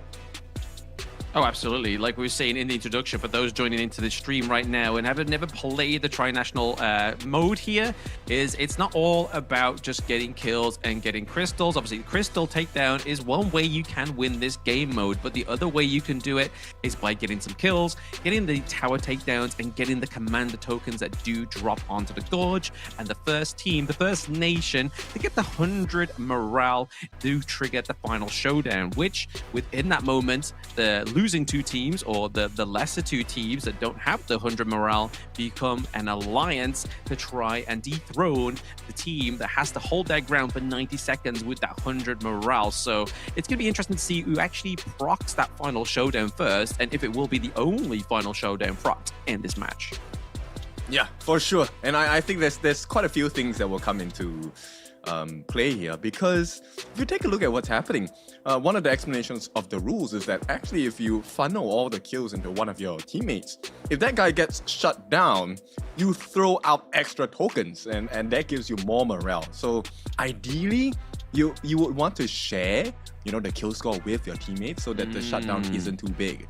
Oh, absolutely. Like we were saying in the introduction, for those joining into the stream right now and have never played the tri-national mode here, it's not all about just getting kills and getting crystals. Obviously, crystal takedown is one way you can win this game mode, but the other way you can do it is by getting some kills, getting the tower takedowns, and getting the commander tokens that do drop onto the gorge. And the first team, the first nation to get the 100 morale do trigger the final showdown, which within that moment, the losing two teams, or the lesser two teams that don't have the 100 morale, become an alliance to try and dethrone the team that has to hold their ground for 90 seconds with that 100 morale. So it's going to be interesting to see who actually procs that final showdown first, and if it will be the only final showdown proc in this match. Yeah, for sure. And I think there's quite a few things that will come into play here, because if you take a look at what's happening, one of the explanations of the rules is that actually if you funnel all the kills into one of your teammates, if that guy gets shut down, you throw out extra tokens and that gives you more morale. So ideally, you would want to share, the kill score with your teammates so that the shutdown isn't too big.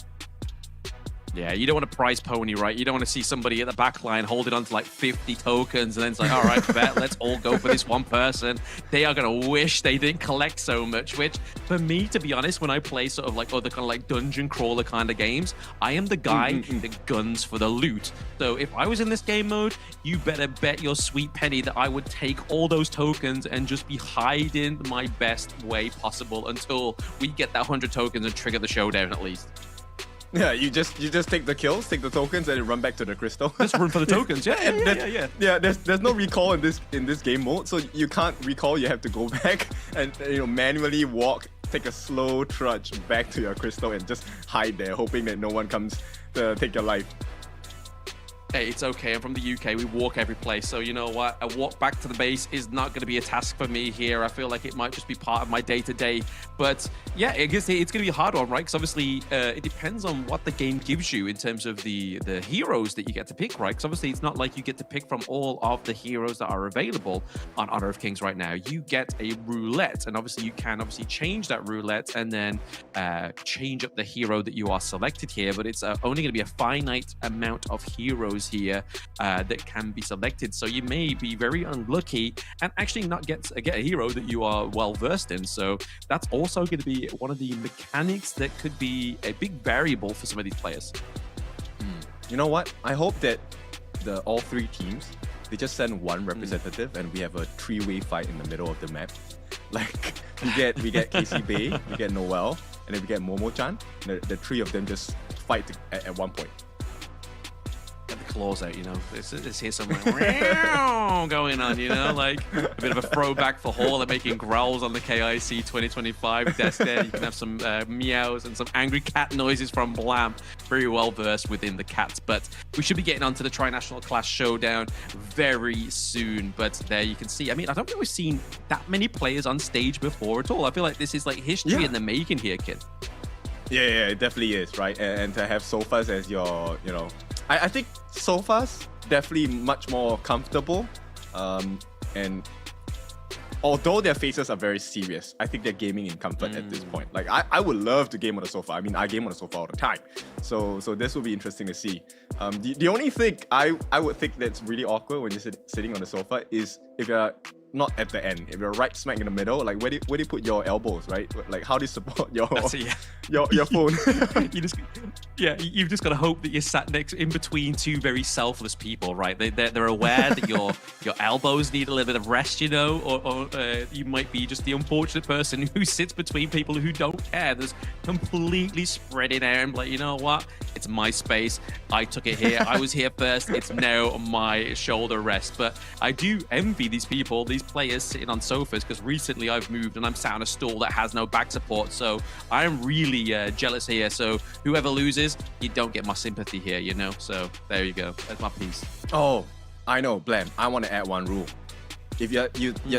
Yeah, you don't want a prize pony, right? You don't want to see somebody at the back line holding on to like 50 tokens and then it's like, all right, bet, let's all go for this one person. They are going to wish they didn't collect so much, which for me, to be honest, when I play sort of like other kind of like dungeon crawler kind of games, I am the guy that guns for the loot. So if I was in this game mode, you better bet your sweet penny that I would take all those tokens and just be hiding my best way possible until we get that 100 tokens and trigger the showdown at least. Yeah, you just take the kills, take the tokens, and run back to the crystal. Just run for the tokens. Yeah. Yeah, there's no recall in this game mode, so you can't recall. You have to go back and manually walk, take a slow trudge back to your crystal, and just hide there, hoping that no one comes to take your life. Hey, it's okay. I'm from the UK. We walk every place. So you know what? A walk back to the base is not going to be a task for me here. I feel like it might just be part of my day-to-day. But yeah, I guess it's going to be a hard one, right? Because obviously it depends on what the game gives you in terms of the heroes that you get to pick, right? Because obviously it's not like you get to pick from all of the heroes that are available on Honor of Kings right now. You get a roulette, and obviously you can change that roulette and then change up the hero that you are selected here. But it's only going to be a finite amount of heroes here that can be selected, so you may be very unlucky and actually not get a hero that you are well versed in. So that's also going to be one of the mechanics that could be a big variable for some of these players. You know what? I hope that all three teams, they just send one representative and we have a three-way fight in the middle of the map. Like we get Casey Bay, we get Noel, and then we get Momo-chan. The three of them just fight at one point. Get the claws out, Let's hear some going on, like a bit of a throwback for Hall making growls on the KIC 2025 desk there. You can have some meows and some angry cat noises from Blam. Very well versed within the cats, but we should be getting onto the Tri-National Class Showdown very soon. But there you can see, I don't think we've seen that many players on stage before at all. I feel like this is like history in the making here, kid. Yeah, it definitely is, right? And to have Sofas as your, I think Sofas definitely much more comfortable. And although their faces are very serious, I think they're gaming in comfort at this point. Like I would love to game on the sofa. I game on the sofa all the time. So this will be interesting to see. The only thing I would think that's really awkward when you're sitting on the sofa is if you're not at the end. If you're right smack in the middle, like where do you put your elbows, right? Like how do you support your phone? You've just got to hope that you're sat in between two very selfless people, right? They're aware that your elbows need a little bit of rest, or you might be just the unfortunate person who sits between people who don't care. There's completely spreading out and like, you know what? It's my space. I took it here. I was here first. It's now my shoulder rest. But I do envy these people, these players sitting on sofas, because recently I've moved and I'm sat on a stool that has no back support. So I'm really jealous here. So whoever loses, you don't get my sympathy here, So there you go. That's my piece. Oh, I know, Blam. I want to add one rule. If you're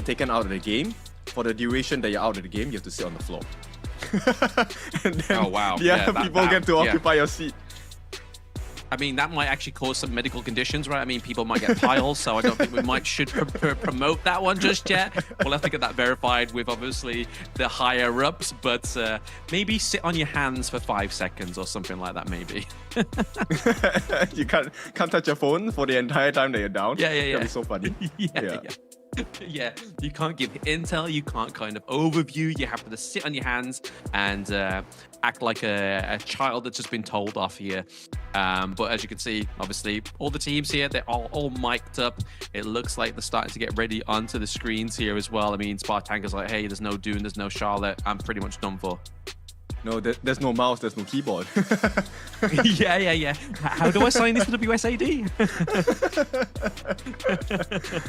taken out of the game, for the duration that you're out of the game, you have to sit on the floor. And then oh wow! The other people get to occupy your seat. That might actually cause some medical conditions, right? People might get piles, so I don't think we should promote that one just yet. We'll have to get that verified with obviously the higher ups, but maybe sit on your hands for 5 seconds or something like that, maybe. You can't touch your phone for the entire time that you're down. Yeah. That'd be so funny. Yeah, you can't give intel, you can't kind of overview, you have to sit on your hands and act like a child that's just been told off here. But as you can see, obviously, all the teams here, they're all mic'd up. It looks like they're starting to get ready onto the screens here as well. Spartanka's like, hey, there's no Dune, there's no Charlotte, I'm pretty much done for. No, there's no mouse, there's no keyboard. Yeah. How do I sign this to WSAD?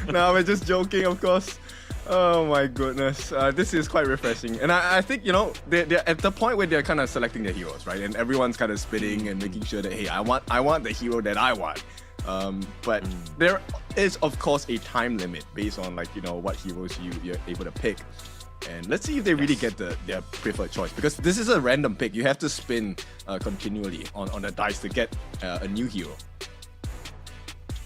No, we're just joking, of course. Oh my goodness. This is quite refreshing. And I think, they're at the point where they're kind of selecting their heroes, right? And everyone's kind of spitting and making sure that, hey, I want the hero that I want. But there is, of course, a time limit based on like what heroes you're able to pick. And let's see if they really get their preferred choice, because this is a random pick. You have to spin continually on the dice to get a new hero.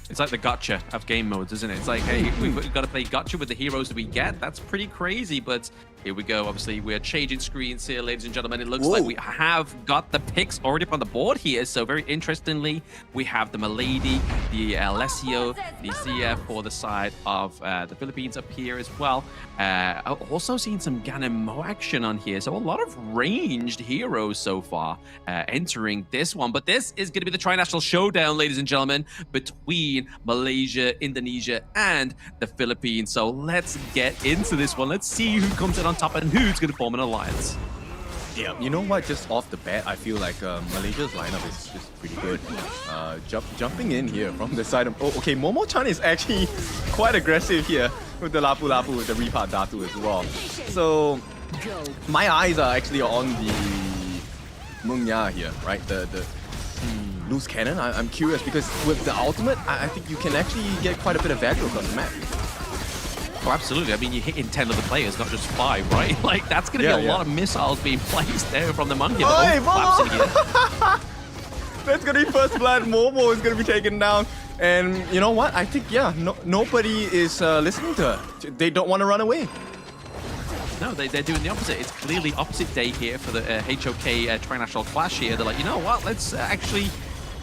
It's like the gotcha of game modes, isn't it? It's like, hey, we've got to play gotcha with the heroes that we get. That's pretty crazy, but here we go. Obviously, we're changing screens here, ladies and gentlemen. It looks like we have got the picks already up on the board here. So very interestingly, we have the Milady, the Alessio, the Zia for the side of the Philippines up here as well. Also seeing some Ganemo action on here. So a lot of ranged heroes so far entering this one. But this is going to be the tri-national showdown, ladies and gentlemen, between Malaysia, Indonesia, and the Philippines. So let's get into this one. Let's see who comes in on top and who's going to form an alliance. Yeah, you know what? Just off the bat, I feel like Malaysia's lineup is just pretty good. Jumping in here from the side of... Oh, okay, Momo-chan is actually quite aggressive here with the Lapu Lapu, with the Ripa Datu as well. So, my eyes are actually on the Mungya here, right? The loose cannon. I'm curious because with the ultimate, I think you can actually get quite a bit of value across the map. Oh, absolutely. I mean, you're hitting 10 other players, not just 5, right? Like, that's going to be a lot of missiles being placed there from the monkey. Oi, Momo! That's going to be first blood. Momo is going to be taken down. And you know what? I think, nobody is listening to her. They don't want to run away. No, they're doing the opposite. It's clearly opposite day here for the HOK Tri-National Clash here. They're like, you know what? Let's actually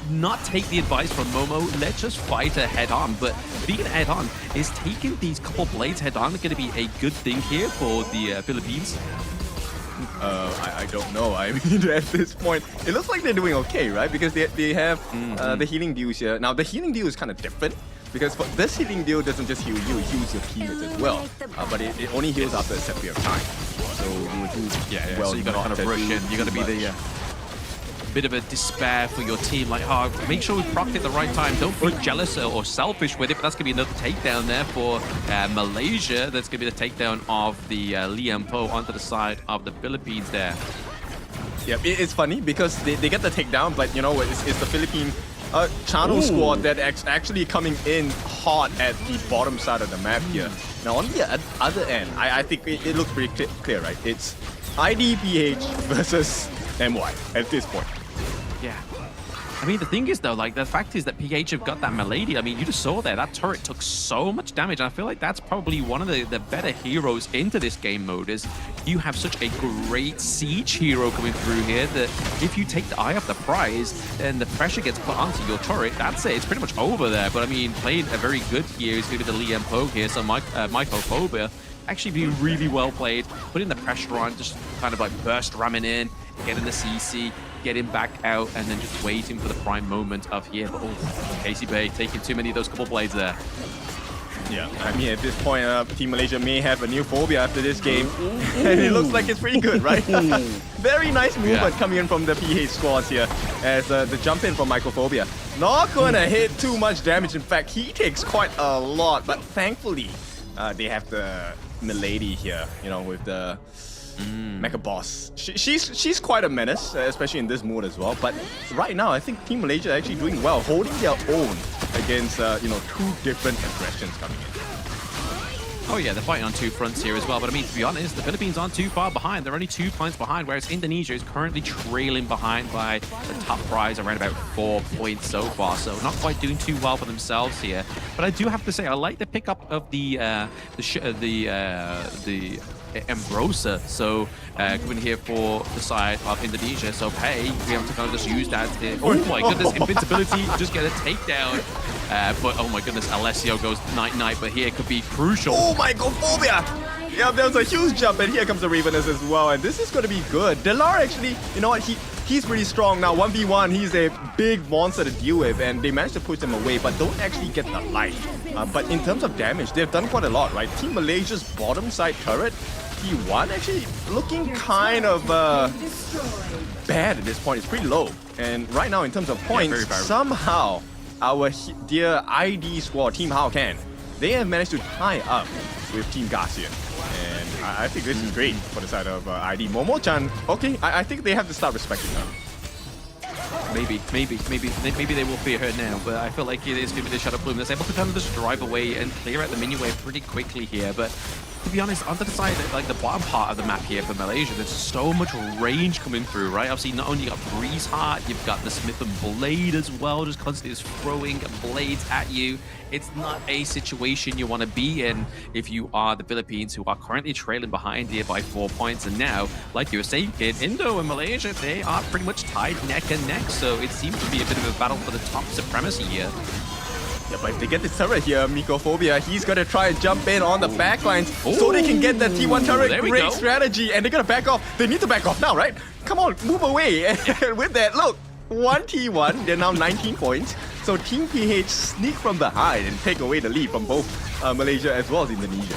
not take the advice from Momo. Let's just fight her head on. But being head on is taking these couple blades head on going to be a good thing here for the Philippines. I don't know. I mean, at this point, it looks like they're doing okay, right? Because they have the healing deals here. Now, the healing deal is kind of different, because for this healing deal doesn't just heal you, it heals your teammates as well. But it only heals after a set period of time. So you would do well. So you got to kind of rush in. You got to be the bit of a despair for your team. Like, make sure we proc it at the right time. Don't be jealous or selfish with it. But that's going to be another takedown there for Malaysia. That's going to be the takedown of the Liam Po onto the side of the Philippines there. Yeah, it's funny because they get the takedown, but you know what? It's the Philippine channel squad that actually coming in hot at the bottom side of the map here. Now on the other end, I think it looks pretty clear, right? It's IDPH versus MY at this point. Yeah. I mean, the thing is, though, like, the fact is that PH have got that Milady. I mean, you just saw there, that turret took so much damage. And I feel like that's probably one of the better heroes into this game mode, is you have such a great siege hero coming through here that if you take the eye off the prize and the pressure gets put onto your turret, that's it. It's pretty much over there. But, I mean, playing a very good here is going to be the Liam Po here. So Mycophobia actually being really well played, putting the pressure on, just kind of like burst ramming in, getting the CC, getting back out, and then just waiting for the prime moment of here. But Casey Bay taking too many of those couple blades there. Yeah, I mean, at this point, Team Malaysia may have a new phobia after this game. And it looks like it's pretty good, right? Very nice movement coming in from the PH squads here, as the jump in from Mycophobia. Not going to hit too much damage. In fact, he takes quite a lot, but thankfully, they have the Milady here, you know, with the Mecha Boss. She's quite a menace, especially in this mode as well. But right now, I think Team Malaysia are actually doing well, holding their own against two different aggressions coming in. Oh yeah, they're fighting on two fronts here as well. But I mean, to be honest, the Philippines aren't too far behind. They're only 2 points behind, whereas Indonesia is currently trailing behind by the top prize around about 4 points so far. So not quite doing too well for themselves here. But I do have to say, I like the pickup of the Ambrosa, so coming here for the side of Indonesia. So hey, we have to kind of just use that. Oh my goodness, invincibility, just get a takedown. But oh my goodness, Alessio goes night-night, but here could be crucial. Oh my god, Phobia! Yeah, there was a huge jump, and here comes the Ravenous as well, and this is going to be good. Delar actually, you know what, he's pretty strong now. 1v1, he's a big monster to deal with, and they managed to push him away, but don't actually get the life. But in terms of damage, they've done quite a lot, right? Team Malaysia's bottom side turret, T1 actually looking kind of bad at this point. It's pretty low. And right now, in terms of points, somehow our dear ID squad, Team Haokan, they have managed to tie up with Team Garcia. And I think this is great for the side of ID. Momo-chan, okay, I think they have to start respecting her. maybe they will fear her now, but I feel like it is going to be the Shadow Plume that's able to kind of just drive away and clear out the minion wave pretty quickly here. But to be honest, on the side, like the bottom part of the map here for Malaysia, there's so much range coming through, right? Obviously, not only you got Breeze Heart, you've got the Smith and Blade as well, just constantly just throwing blades at you. It's not a situation you want to be in if you are the Philippines, who are currently trailing behind here by 4 points. And now, like you were saying, kid, Indo and Malaysia, they are pretty much tied neck and neck. So it seems to be a bit of a battle for the top supremacy here. Yeah, but if they get this turret here, Mycophobia, he's gonna try and jump in on the backlines so they can get the T1 turret. Great strategy, and they're gonna back off. They need to back off now, right? Come on, move away. And with that, look, 1 T1, they're now 19 points. So Team PH sneak from behind and take away the lead from both Malaysia as well as Indonesia.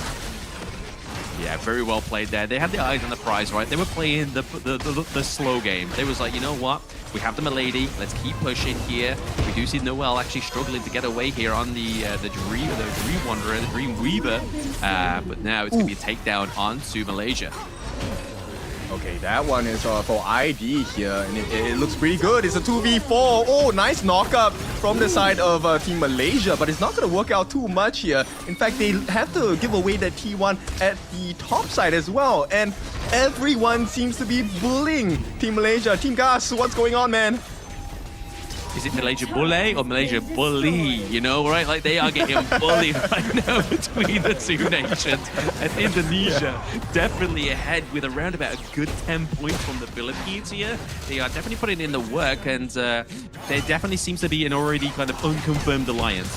Yeah, very well played there. They had their eyes on the prize, right? They were playing the slow game. They was like, you know what? We have the Milady. Let's keep pushing here. We do see Noel actually struggling to get away here on the Dream Wanderer, the Dream Weaver. But now it's going to be a takedown onto Malaysia. Okay, that one is for ID here, and it looks pretty good. It's a 2v4. Oh, nice knockup from the side of Team Malaysia, but it's not going to work out too much here. In fact, they have to give away that T1 at the top side as well, and everyone seems to be bullying Team Malaysia. Team Gas, what's going on, man? Is it Malaysia Bully or Malaysia Bully? You know, right? Like, they are getting bullied right now between the two nations. And Indonesia definitely ahead with around about a good 10 points from the Philippines here. They are definitely putting in the work, and there definitely seems to be an already kind of unconfirmed alliance.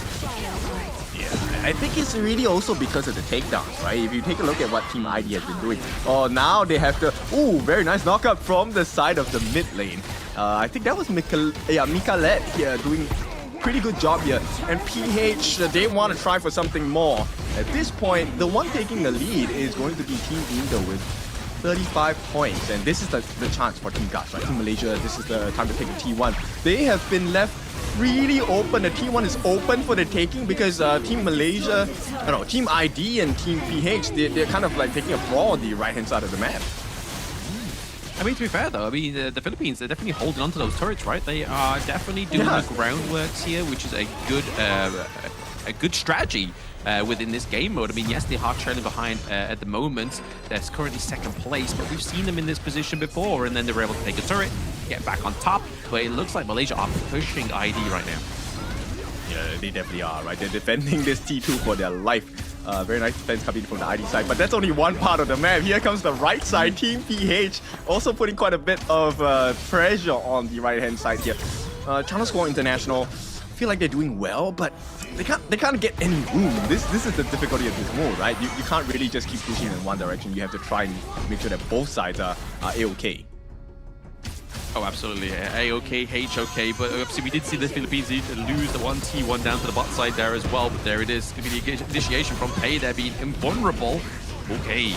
Yeah, I think it's really also because of the takedowns, right? If you take a look at what Team ID has been doing. Oh, now they have to... Ooh, very nice knockup from the side of the mid lane. I think that was Mikalet here doing pretty good job here. And PH, they want to try for something more. At this point, the one taking the lead is going to be Team Indo with 35 points. And this is the chance for Team Gas, right? Team Malaysia, this is the time to take the T1. They have been left really open. The T1 is open for the taking because Team Malaysia, Team ID and Team PH, they're kind of like taking a brawl on the right-hand side of the map. I mean, to be fair though, I mean, the Philippines, they're definitely holding on to those turrets, right? They are definitely doing the groundworks here, which is a good strategy within this game mode. I mean, yes, they are trailing behind at the moment. That's currently second place, but we've seen them in this position before, and then they were able to take a turret, get back on top. But it looks like Malaysia are pushing ID right now. Yeah, they definitely are, right? They're defending this T2 for their life. Very nice defense coming from the ID side, but that's only one part of the map. Here comes the right side, Team PH, also putting quite a bit of pressure on the right-hand side here. China Squad International, feel like they're doing well, but they can't get any room. This is the difficulty of this mode, right? You can't really just keep pushing in one direction. You have to try and make sure that both sides are A-okay. Oh, absolutely. A-OK, H-OK, but obviously we did see the Philippines lose the 1T1 down to the bot side there as well, but there it is. Going to be the initiation from Pei there being invulnerable. Okay.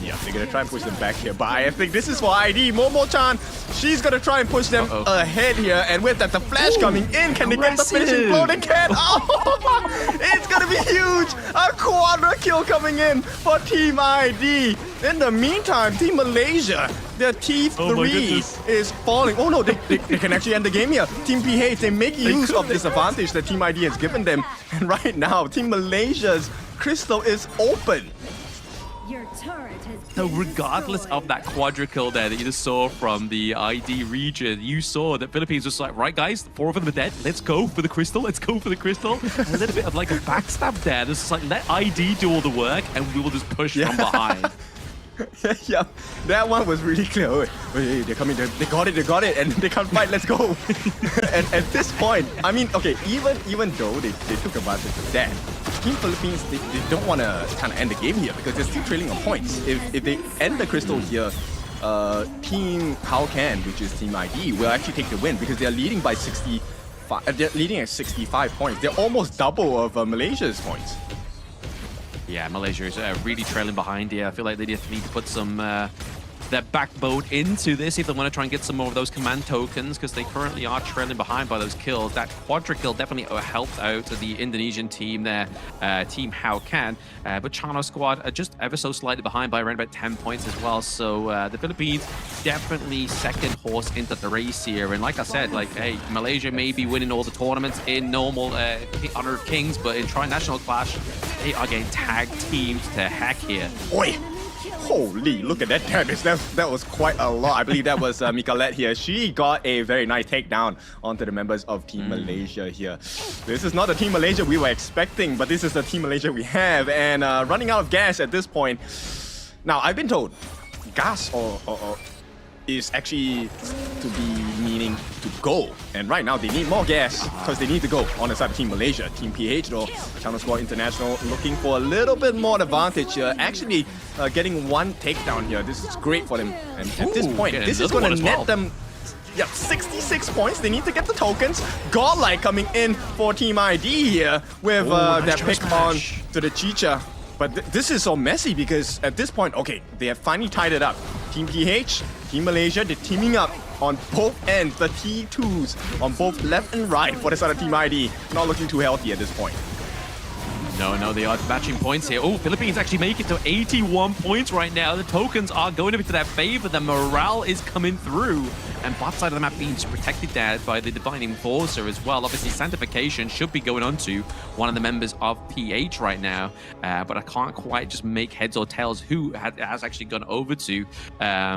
Yeah, they're going to try and push them back here, but I think this is for ID. Momo-chan, she's going to try and push them ahead here, and with that, the flash coming in, can they get the finishing blow? They can! Oh, it's going to be huge! A quadra kill coming in for Team ID. In the meantime, Team Malaysia, their T3 is falling. Oh no, they can actually end the game here. Team PH, they make use of this advantage that Team ID has given them. And right now, Team Malaysia's Crystal is open. So regardless of that quadra-kill there that you just saw from the ID region, you saw that Philippines was like, right guys, 4 of them are dead, let's go for the crystal, let's go for the crystal. And a little bit of like a backstab there. This is like, let ID do all the work and we will just push from behind. Yeah, that one was really clear. Hey, they're coming, they got it, and they can't fight, let's go. And at this point, I mean, okay, even though they took advantage of that, Team Philippines, they don't want to kind of end the game here because they're still trailing on points. If they end the crystal here, Team How Can, which is Team ID, will actually take the win because they're leading by 65. They're leading at 65 points. They're almost double of Malaysia's points. Yeah, Malaysia is really trailing behind here. I feel like they just need to put some their backbone into this if they want to try and get some more of those command tokens, because they currently are trailing behind by those kills. That quadra kill definitely helped out the Indonesian team there, Team How Can. But Chano Squad are just ever so slightly behind by around about 10 points as well. So the Philippines definitely second horse into the race here. And like I said, like, hey, Malaysia may be winning all the tournaments in normal Honored Kings, but in Tri-National Clash, they are getting tag teamed to heck here. Oi! Holy, look at that damage. That was quite a lot. I believe that was Mikalette here. She got a very nice takedown onto the members of Team Malaysia here. This is not the Team Malaysia we were expecting, but this is the Team Malaysia we have. And running out of gas at this point. Now, I've been told gas or is actually to be meaning to go. And right now they need more gas because they need to go on the side of Team Malaysia. Team PH though, Channel Squad International looking for a little bit more advantage here. Actually getting one takedown here. This is great for them. And at this point, this is going to net them 66 points. They need to get the tokens. Godlike coming in for Team ID here with that pick on to the Chicha. But this is so messy because at this point, okay, they have finally tied it up. Team PH, Team Malaysia, they're teaming up on both ends, the T2s on both left and right for the side of Team ID. Not looking too healthy at this point. No, they are matching points here. Oh, Philippines actually make it to 81 points right now. The tokens are going into their favor. The morale is coming through. And bot side of the map being protected there by the Divine Enforcer as well. Obviously, Sanctification should be going on to one of the members of PH right now. But I can't quite just make heads or tails who has actually gone over to,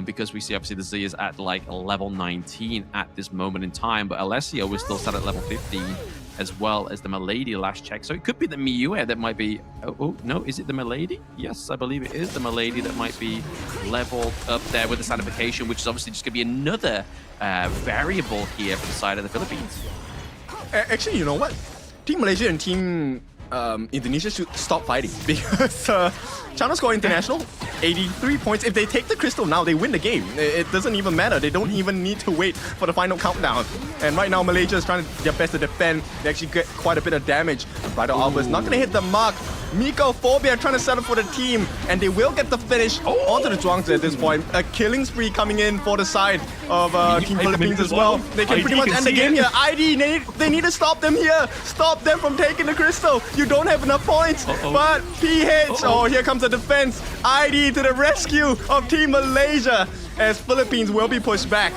because we see obviously the Z is at like level 19 at this moment in time. But Alessio was still set at level 15. As well as the Milady last check. So it could be the Miue that might be... Oh, no, is it the Milady? Yes, I believe it is the Milady that might be leveled up there with the Sanctification, which is obviously just going to be another variable here for the side of the Philippines. Actually, you know what? Team Malaysia and Team Indonesia should stop fighting because Channel Squad International, 83 points. If they take the crystal now, they win the game. It doesn't even matter. They don't even need to wait for the final countdown. And right now, Malaysia is trying their best to defend. They actually get quite a bit of damage. Rider Alpha is not going to hit the mark. Miko Phobia trying to set up for the team, and they will get the finish onto the Zhuangzi at this point. A killing spree coming in for the side of Team Philippines as well. They can pretty much end the game here. ID, they need to stop them here. Stop them from taking the crystal. You don't have enough points. But PH, oh, here comes the defense. ID to the rescue of Team Malaysia as Philippines will be pushed back.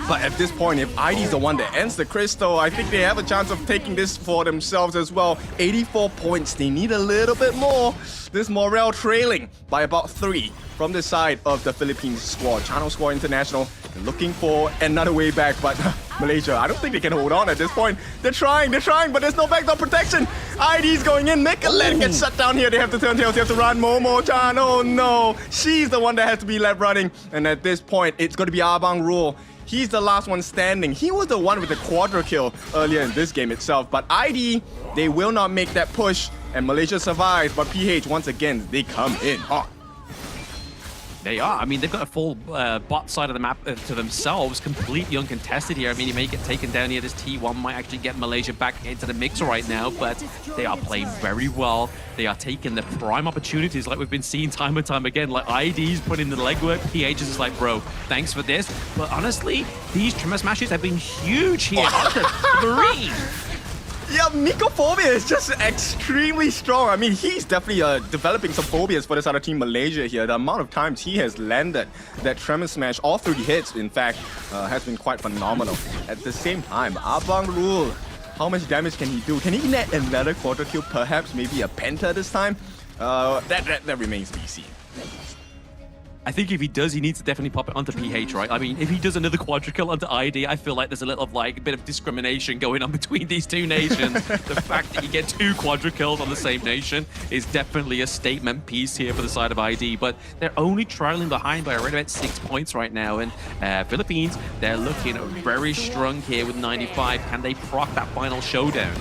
But at this point, if ID is the one that ends the crystal, I think they have a chance of taking this for themselves as well. 84 points, they need a little bit more. This morale trailing by about 3 from the side of the Philippines squad. Channel Squad International looking for another way back, but Malaysia, I don't think they can hold on at this point. They're trying, but there's no backdoor protection. ID's going in, Mikalette gets shut down here. They have to turn tails, they have to run. Momo Chan, oh no. She's the one that has to be left running. And at this point, it's going to be Abang Rule. He's the last one standing. He was the one with the quadra kill earlier in this game itself. But ID, they will not make that push. And Malaysia survives. But PH, once again, they come in hot. They are. I mean, they've got a full bot side of the map to themselves, completely uncontested here. I mean, he may get taken down here. This T1 might actually get Malaysia back into the mix right now, but they are playing very well. They are taking the prime opportunities like we've been seeing time and time again. Like ID's putting the legwork. PH is just like, bro, thanks for this. But honestly, these Tremor Smashes have been huge here. Up to 3. Yeah, Miko Phobia is just extremely strong. I mean, he's definitely developing some phobias for this other Team Malaysia here. The amount of times he has landed that Tremor Smash, all 3 hits, in fact, has been quite phenomenal. At the same time, Abang Rule, how much damage can he do? Can he net another quarter kill, perhaps maybe a penta this time? That remains to be seen. I think if he does, he needs to definitely pop it onto PH, right? I mean, if he does another quadra kill onto ID, I feel like there's a little a bit of discrimination going on between these two nations. The fact that you get 2 quadra kills on the same nation is definitely a statement piece here for the side of ID, but they're only trailing behind by around about 6 points right now, and Philippines, they're looking very strong here with 95. Can they proc that final showdown?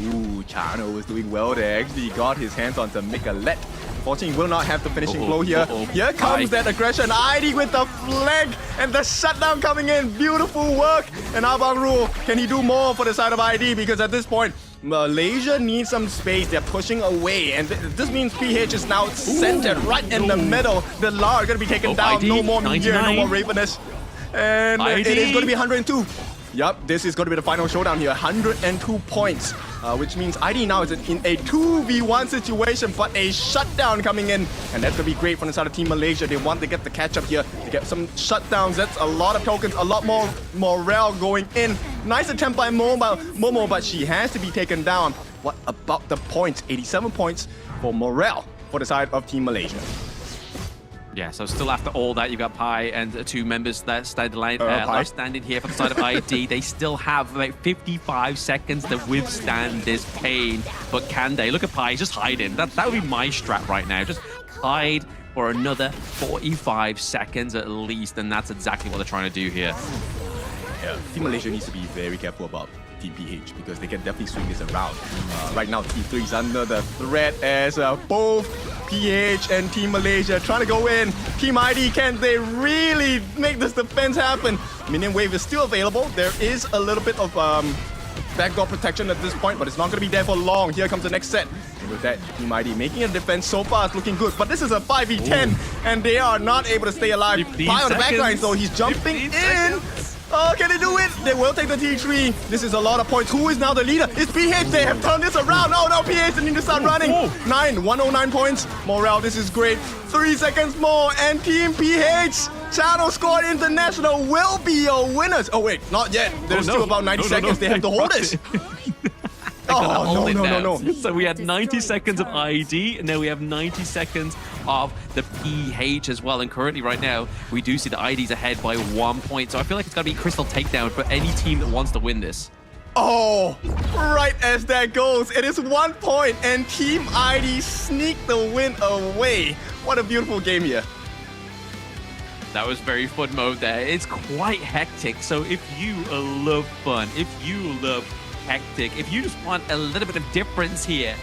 Ooh, Chano was doing well there. Actually, he got his hands onto Mikalette. Fortunately, will not have the finishing blow here. Here comes that aggression. ID with the flag and the shutdown coming in. Beautiful work. And Abang Rule, can he do more for the side of ID? Because at this point, Malaysia needs some space. They're pushing away, and this means PH is now centered right in the middle. The La are going to be taken down. ID, No more Meteor, no 99. more Ravenous. And it is going to be 102. Yup, this is going to be the final showdown here. 102 points, which means ID now is in a 2v1 situation, but a shutdown coming in. And that's going to be great from the side of Team Malaysia. They want to get the catch up here, to get some shutdowns. That's a lot of tokens, a lot more morale going in. Nice attempt by Momo, but she has to be taken down. What about the points? 87 points for morale for the side of Team Malaysia. Yeah, so still after all that, you've got Pi and two members that Pi. left standing here for the side of ID. They still have about 55 seconds to withstand this pain. But can they? Look at Pi, he's just hiding. That would be my strat right now. Just hide for another 45 seconds at least, and that's exactly what they're trying to do here. Yeah, Team Malaysia needs to be very careful about Team PH because they can definitely swing this around. Right now, T3 is under the threat as both PH and Team Malaysia trying to go in. Team ID, can they really make this defense happen? Minion Wave is still available. There is a little bit of backdoor protection at this point, but it's not going to be there for long. Here comes the next set. And with that, Team ID making a defense so far is looking good, but this is a 5v10, and they are not able to stay alive. Pi on the backline, so he's jumping in. Oh, can they do it? They will take the T3. This is a lot of points. Who is now the leader? It's PH. They have turned this around. Oh no, PH, they need to start running. 109 points. Morale, this is great. 3 seconds more, and Team PH, Channel Squad International, will be your winners. Oh wait, not yet. There's still about 90 seconds. They have to hold this. Oh, no. So we had 90 seconds of ID, and now we have 90 seconds of the PH as well. And currently right now, we do see the IDs ahead by 1 point. So I feel like it's got to be Crystal Takedown for any team that wants to win this. Oh, right as that goes, it is 1 point, and Team ID sneak the win away. What a beautiful game here. That was very fun mode there. It's quite hectic. So if you love fun, if you love hectic, if you just want a little bit of difference here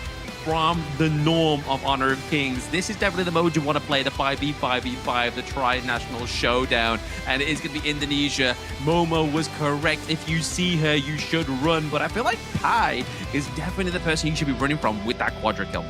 from the norm of Honor of Kings, this is definitely the mode you want to play, the 5v5v5, the Tri-National Showdown, and it is going to be Indonesia. Momo was correct. If you see her, you should run, but I feel like Pi is definitely the person you should be running from with that quadra kill.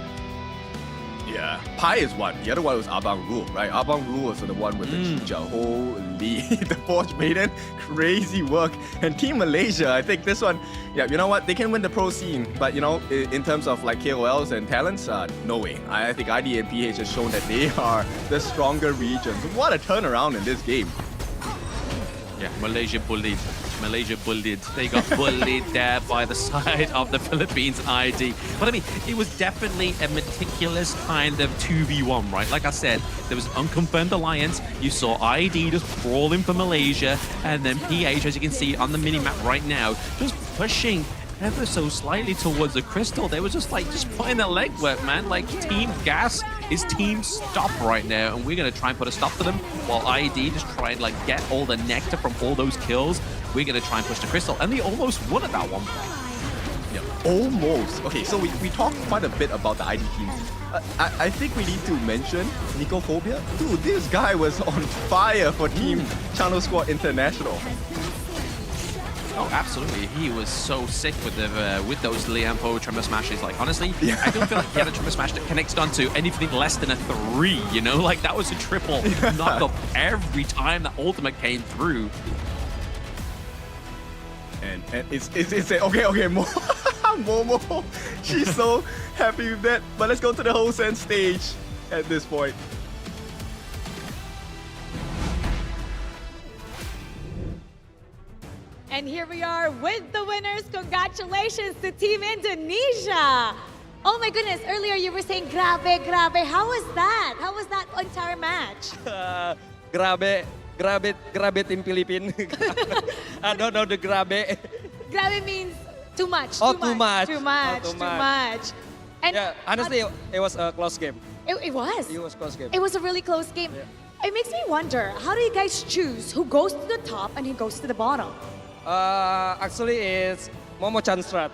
Yeah, Pi is one. The other one was Abang Rule, right? Abang Rule was the one with the Chicha. Holy, the Forge Maiden, crazy work. And Team Malaysia, I think this one, yeah, you know what? They can win the pro scene, but you know, in terms of like KOLs and talents, no way. I think ID and PH has shown that they are the stronger regions. What a turnaround in this game. Yeah, Malaysia bullied. Malaysia bullied. They got bullied there by the side of the Philippines ID. But I mean, it was definitely a meticulous kind of 2v1, right? Like I said, there was an unconfirmed alliance. You saw ID just crawling for Malaysia, and then PH, as you can see on the mini-map right now, just pushing ever so slightly towards the crystal. They were just putting their legwork, man. Like, Team Gas is Team Stop right now, and we're gonna try and put a stop to them, while ID just try and like get all the nectar from all those kills. We're gonna try and push the crystal, and they almost won at that one point. Yeah, almost. Okay, so we talked quite a bit about the ID teams. I think we need to mention Nicophobia. Dude, this guy was on fire for Team Channel Squad International. Oh, absolutely. He was so sick with those Liampo Tremor Smashes. Like, honestly, I don't feel like he had a Tremor Smash that connected onto anything less than a 3, you know? Like, that was a triple knock up every time that ultimate came through. And it's okay, Momo, she's so happy with that. But let's go to the Hosen stage at this point. And here we are with the winners. Congratulations to Team Indonesia. Oh my goodness, earlier you were saying grabe, grabe. How was that? How was that entire match? Grabe Team Philippines. I don't know the grabe. Grabe means too much. Oh, too much. Too much. And yeah, honestly, it was a close game. It was. It was a close game. It was a really close game. Yeah. It makes me wonder, how do you guys choose who goes to the top and who goes to the bottom? Actually, it's Momo-chan strat.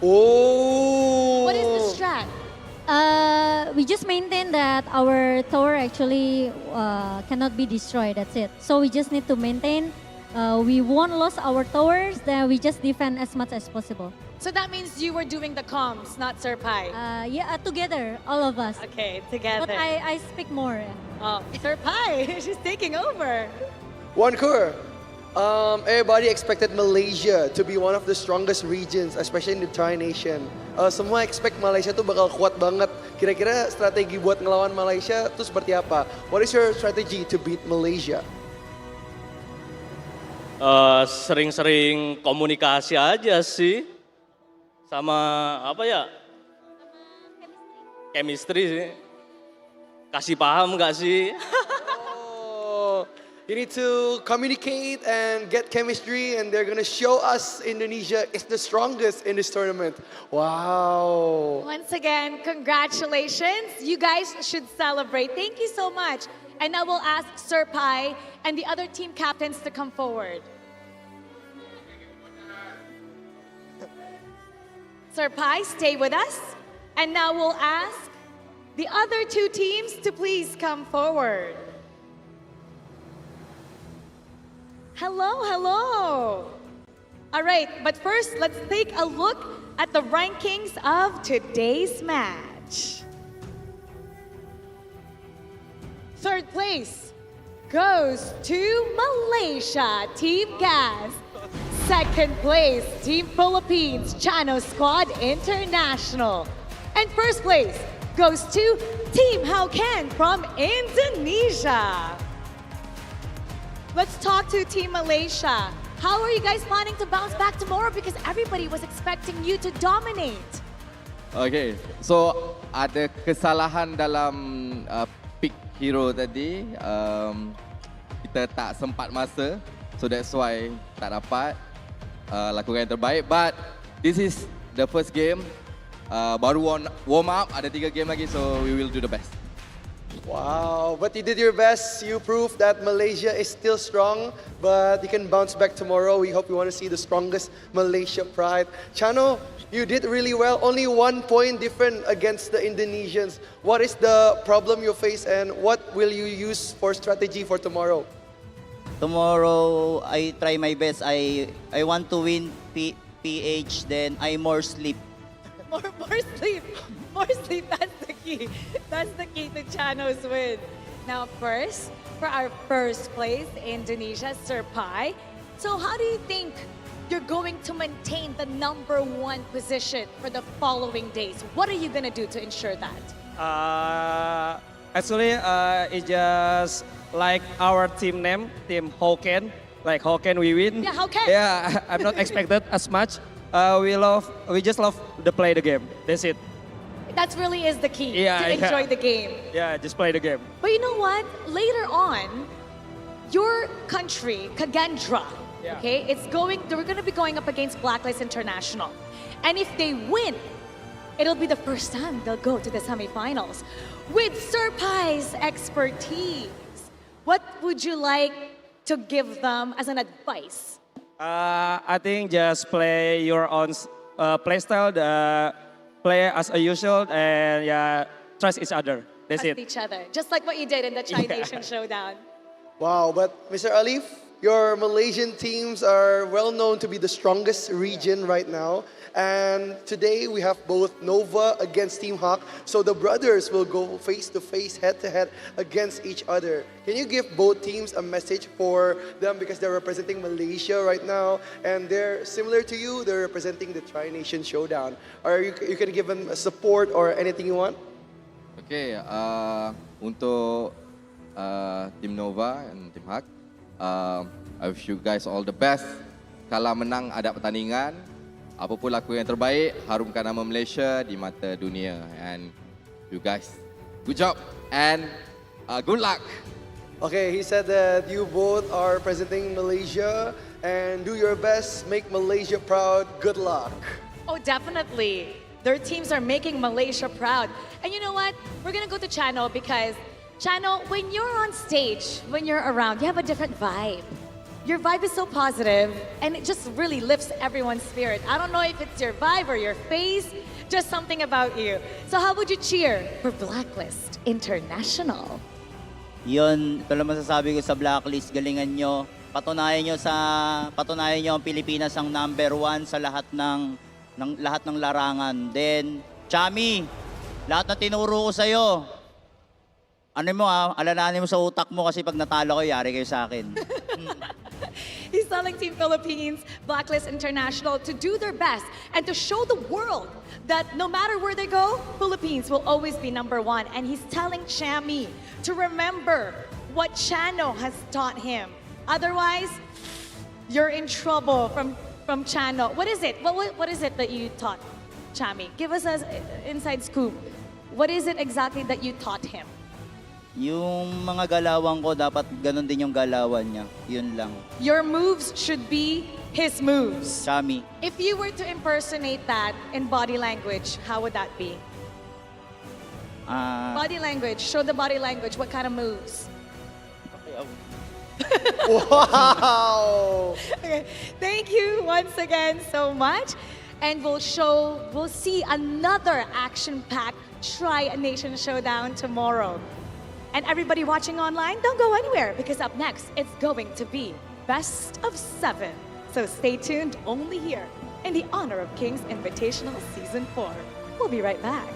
Oh! What is the strat? We just maintain that our tower actually cannot be destroyed, that's it. So we just need to maintain, we won't lose our towers, then we just defend as much as possible. So that means you were doing the comms, not Sir Pai. Yeah, together, all of us. Okay, together. But I speak more. Oh, Sir Pai, she's taking over. Wankur, everybody expected Malaysia to be one of the strongest regions, especially in the Tri-Nation. Semua expect Malaysia tuh bakal kuat banget. Kira-kira strategi buat ngelawan Malaysia tuh seperti apa? What is your strategy to beat Malaysia? Sering-sering komunikasi aja sih. Sama apa ya? Chemistry sih. Kasih paham nggak sih? You need to communicate and get chemistry, and they're gonna show us Indonesia is the strongest in this tournament. Wow. Once again, congratulations. You guys should celebrate. Thank you so much. And now we'll ask Sir Pai and the other team captains to come forward. Sir Pai, stay with us. And now we'll ask the other two teams to please come forward. Hello, hello. All right, but first, let's take a look at the rankings of today's match. Third place goes to Malaysia, Team Gas. Second place, Team Philippines, Chano Squad International. And first place goes to Team Hauken from Indonesia. Let's talk to Team Malaysia. How are you guys planning to bounce back tomorrow? Because everybody was expecting you to dominate. Okay, so ada kesalahan dalam pick hero tadi. Kita tak sempat masa, so that's why tak dapat lakukan yang terbaik. But this is the first game. Baru warm up, ada 3 game lagi, so we will do the best. Wow, but you did your best. You proved that Malaysia is still strong, but you can bounce back tomorrow. We hope you want to see the strongest Malaysia pride. Chano, you did really well. Only 1 point different against the Indonesians. What is the problem you face, and what will you use for strategy for tomorrow? Tomorrow, I try my best. I want to win PH, then I more sleep. More sleep. More sleep, that's the key. That's the key to Chano's win. Now first, for our first place, Indonesia, Sir Pai. So how do you think you're going to maintain the #1 position for the following days? What are you going to do to ensure that? Actually, it's just like our team name, Team Hauken. Like Hauken, we win. Yeah, Hauken. Yeah, I'm not expected as much. We just love to play the game. That's it. That really is the key, Yeah, to enjoy the game. Yeah, just play the game. But you know what? Later on, your country, Kagendra, Yeah. okay, we're going to be going up against Blacklist International. And if they win, it'll be the first time they'll go to the semifinals. With Sir Pai's expertise, what would you like to give them as an advice? I think just play your own play style, play as usual, and yeah, trust each other. That's Trust it. each other, just like what you did in the Tri-Nation Showdown. Wow, but Mr. Alif, your Malaysian teams are well known to be the strongest region right now. And today we have both Nova against Team Hawk. So the brothers will go face to face, head to head against each other. Can you give both teams a message for them, because they're representing Malaysia right now and they're similar to you, they're representing the Tri-Nation Showdown. Or you can give them a support or anything you want? Okay, untuk Team Nova and Team Hawk, I wish you guys all the best. Kalah menang ada pertandingan. Apa pun laku yang terbaik, harumkan nama Malaysia di mata dunia. And you guys, good job and good luck. Okay, he said that you both are representing Malaysia and do your best, make Malaysia proud. Good luck. Oh, definitely. Their teams are making Malaysia proud. And you know what? We're going to go to Chano because, Chano, when you're on stage, when you're around, you have a different vibe. Your vibe is so positive and it just really lifts everyone's spirit. I don't know if it's your vibe or your face, just something about you. So how would you cheer for Blacklist International? Yun, ito lang masasabi ko sa Blacklist, galingan nyo. Patunayan nyo ang Pilipinas ang #1 sa lahat ng ng lahat ng larangan. Then, Chami, lahat na tinuro ko sa'yo, ano mo alalahanin mo sa utak mo kasi pag natalo ko, yari kayo sa akin. He's telling Team Philippines, Blacklist International, to do their best and to show the world that no matter where they go, Philippines will always be #1. And he's telling Chami to remember what Chano has taught him. Otherwise, you're in trouble from Chano. What is it? What is it that you taught Chami? Give us an inside scoop. What is it exactly that you taught him? Yung mga galawan ko, dapat ganun din yung galawan niya. Yun lang. Your moves should be his moves. Chami. If you were to impersonate that in body language, how would that be? Body language. Show the body language. What kind of moves? Wow! Okay. Thank you once again so much. And we'll see another action-packed Tri-Nation Showdown tomorrow. And everybody watching online, don't go anywhere because up next, it's going to be Best of 7. So stay tuned only here in the Honor of Kings Invitational Season 4. We'll be right back.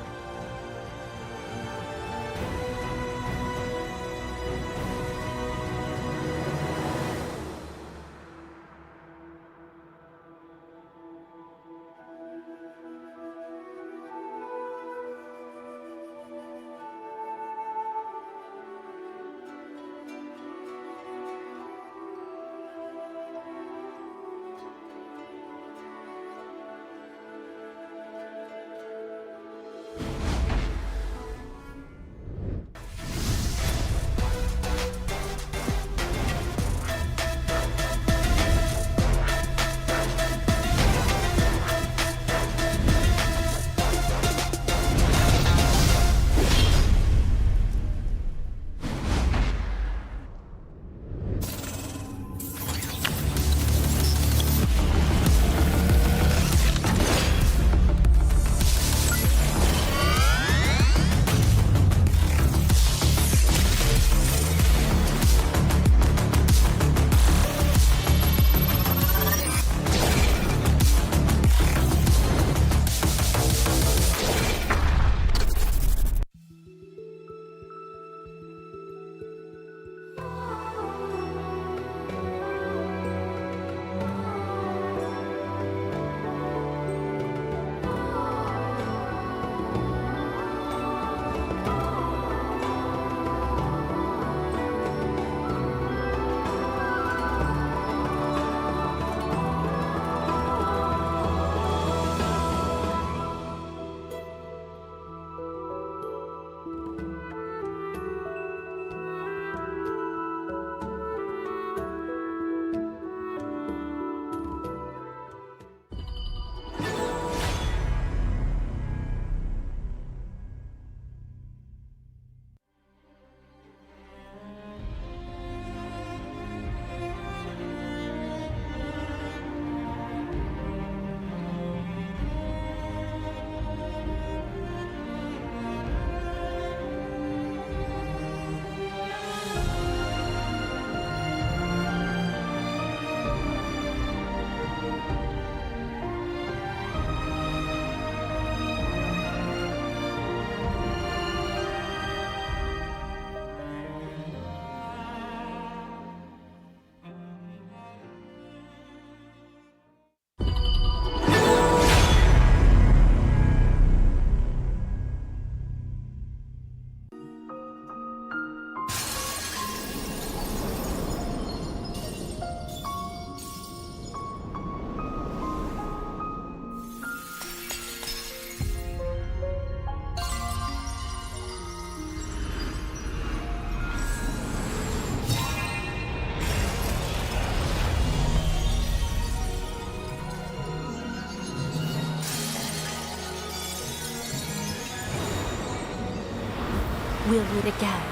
We'll meet again.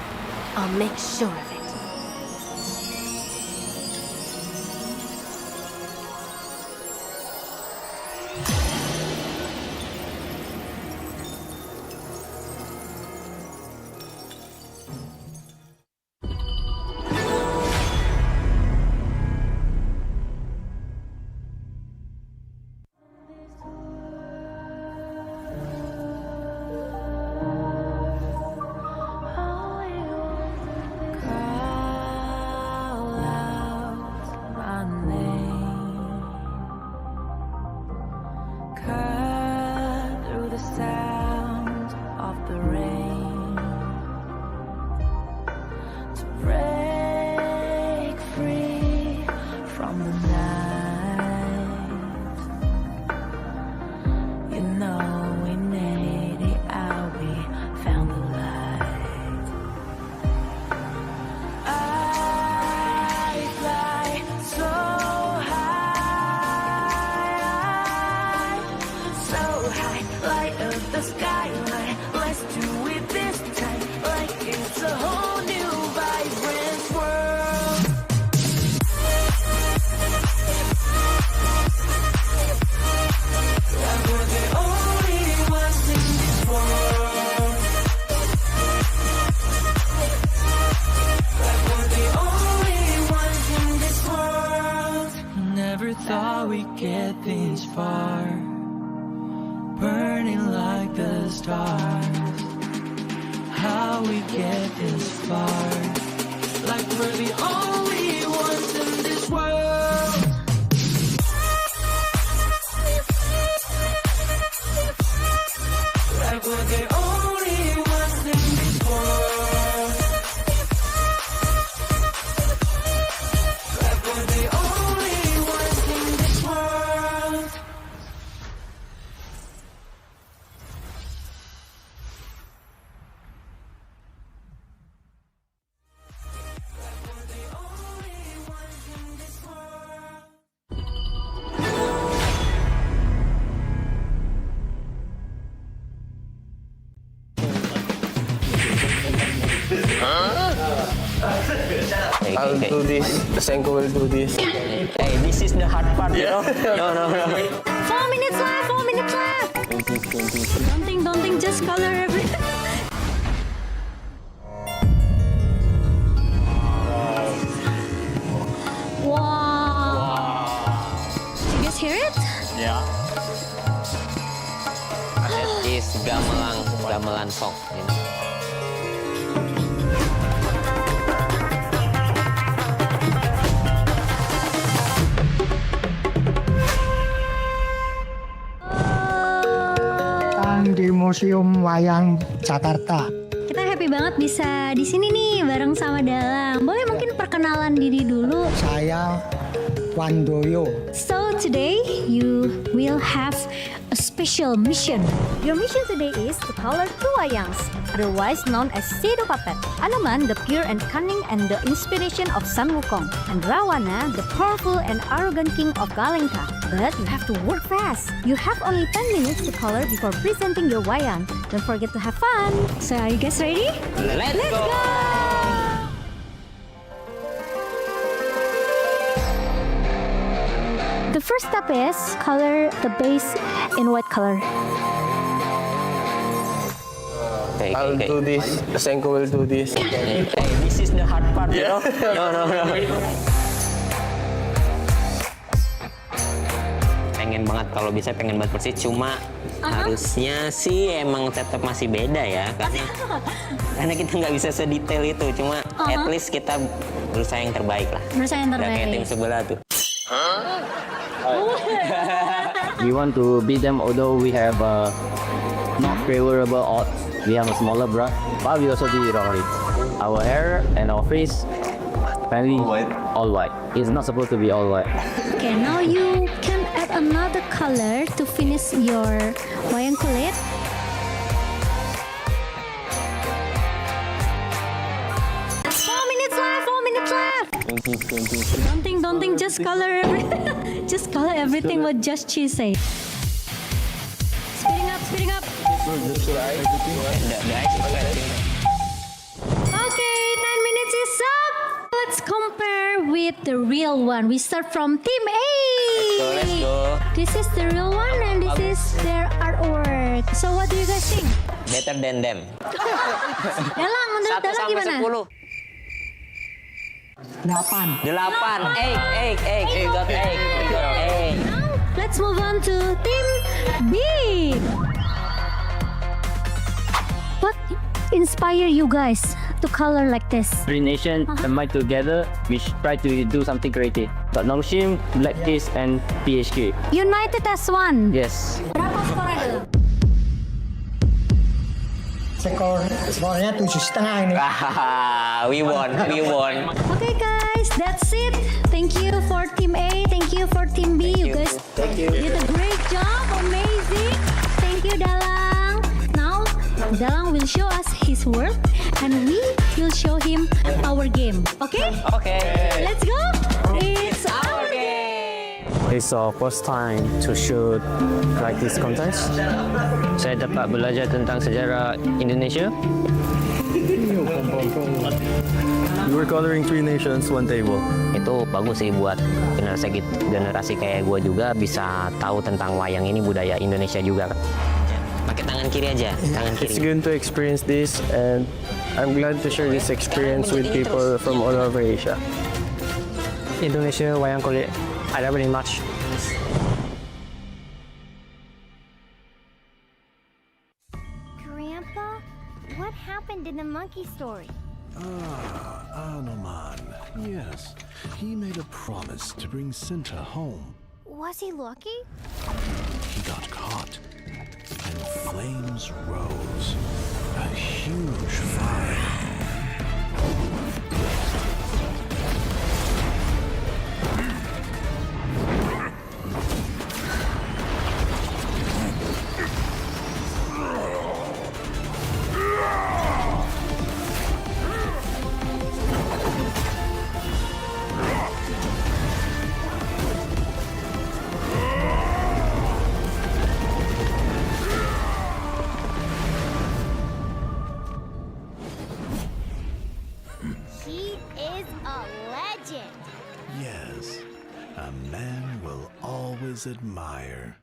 I'll make sure of it. we get things far, burning like the stars. How we get this far, like we're the only ones in this world. Like we're the only ones in this world. Like we're the only ones in this world. I'll do this. Senko will do this. Hey, this is the hard part, you know? No. 4 minutes left, 4 minutes left. Don't think, just color everything. Wow. You guys hear it? Yeah. That is gamelan song. You know? Di Museum Wayang Jakarta. Kita happy banget bisa di sini nih bareng sama Dalang. Boleh mungkin perkenalan diri dulu. Saya Wandoyo. So today you will have a special mission. Your mission today is to color 2 wayangs, otherwise known as shadow puppet. Anoman, the pure and cunning and the inspiration of Sun Wukong, and Rawana, the powerful and arrogant king of Galenka. But you have to work fast. You have only 10 minutes to color before presenting your wayang. Don't forget to have fun. So are you guys ready? Let's go! The first step is color the base in white color. I'll do this. Senko will do this. Hey, this is the hard part, you know? No. Pengen banget, kalau bisa pengen banget persis, cuma harusnya sih emang tetap masih beda ya, karena kita nggak bisa sedetail itu, cuma at least kita berusaha yang terbaik lah. Berusaha yang terbaik. Nggak kayak tim sebelah tuh. We want to beat them, although we have not favorable odds. We have a smaller brush, but we also did it already. Our hair and our face, finally, all white. It's not supposed to be all white. Okay, now you can add another color to finish your wayang kulit. Don't think, just color everything. Just color everything what just she said. Speeding up. Okay, 10 minutes is up. Let's compare with the real one. We start from Team A. Let's go. This is the real one and this is their artwork. So what do you guys think? Better than them. Dalang, menurut Dalang gimana? 8. 8. Egg. We got egg. Let's move on to Team B. What inspire you guys to color like this? Three Nation and Might together, we try to do something creative. But Noshim, Blacklist, and PHK. United as one. Yes. Berapa skornya dulu? Skornya 7,5 ini. We won. Okay guys, that's it. Thank you for Team A. Thank you for Team B. You guys did a great job. Amazing. Thank you, Dalang. Now, Dalang will show us his work and we will show him our game. Okay? Okay. Let's go. It's our game. It's our first time to shoot like this contest. Saya dapat belajar tentang sejarah Indonesia. We were coloring 3 nations, 1 table. Itu bagus sih buat generasi kayak gue juga bisa tahu tentang wayang ini, budaya Indonesia juga. Pakai tangan kiri aja, tangan kiri. It's good to experience this, and I'm glad to share this experience with people from all over Asia. Indonesia wayang kulit, I love it much. chance. Grandpa, what happened in the monkey story? Anoman. Yes, he made a promise to bring Cinta home. Was he lucky? He got caught, and flames rose. A huge fire. He is a legend. Yes, a man will always admire.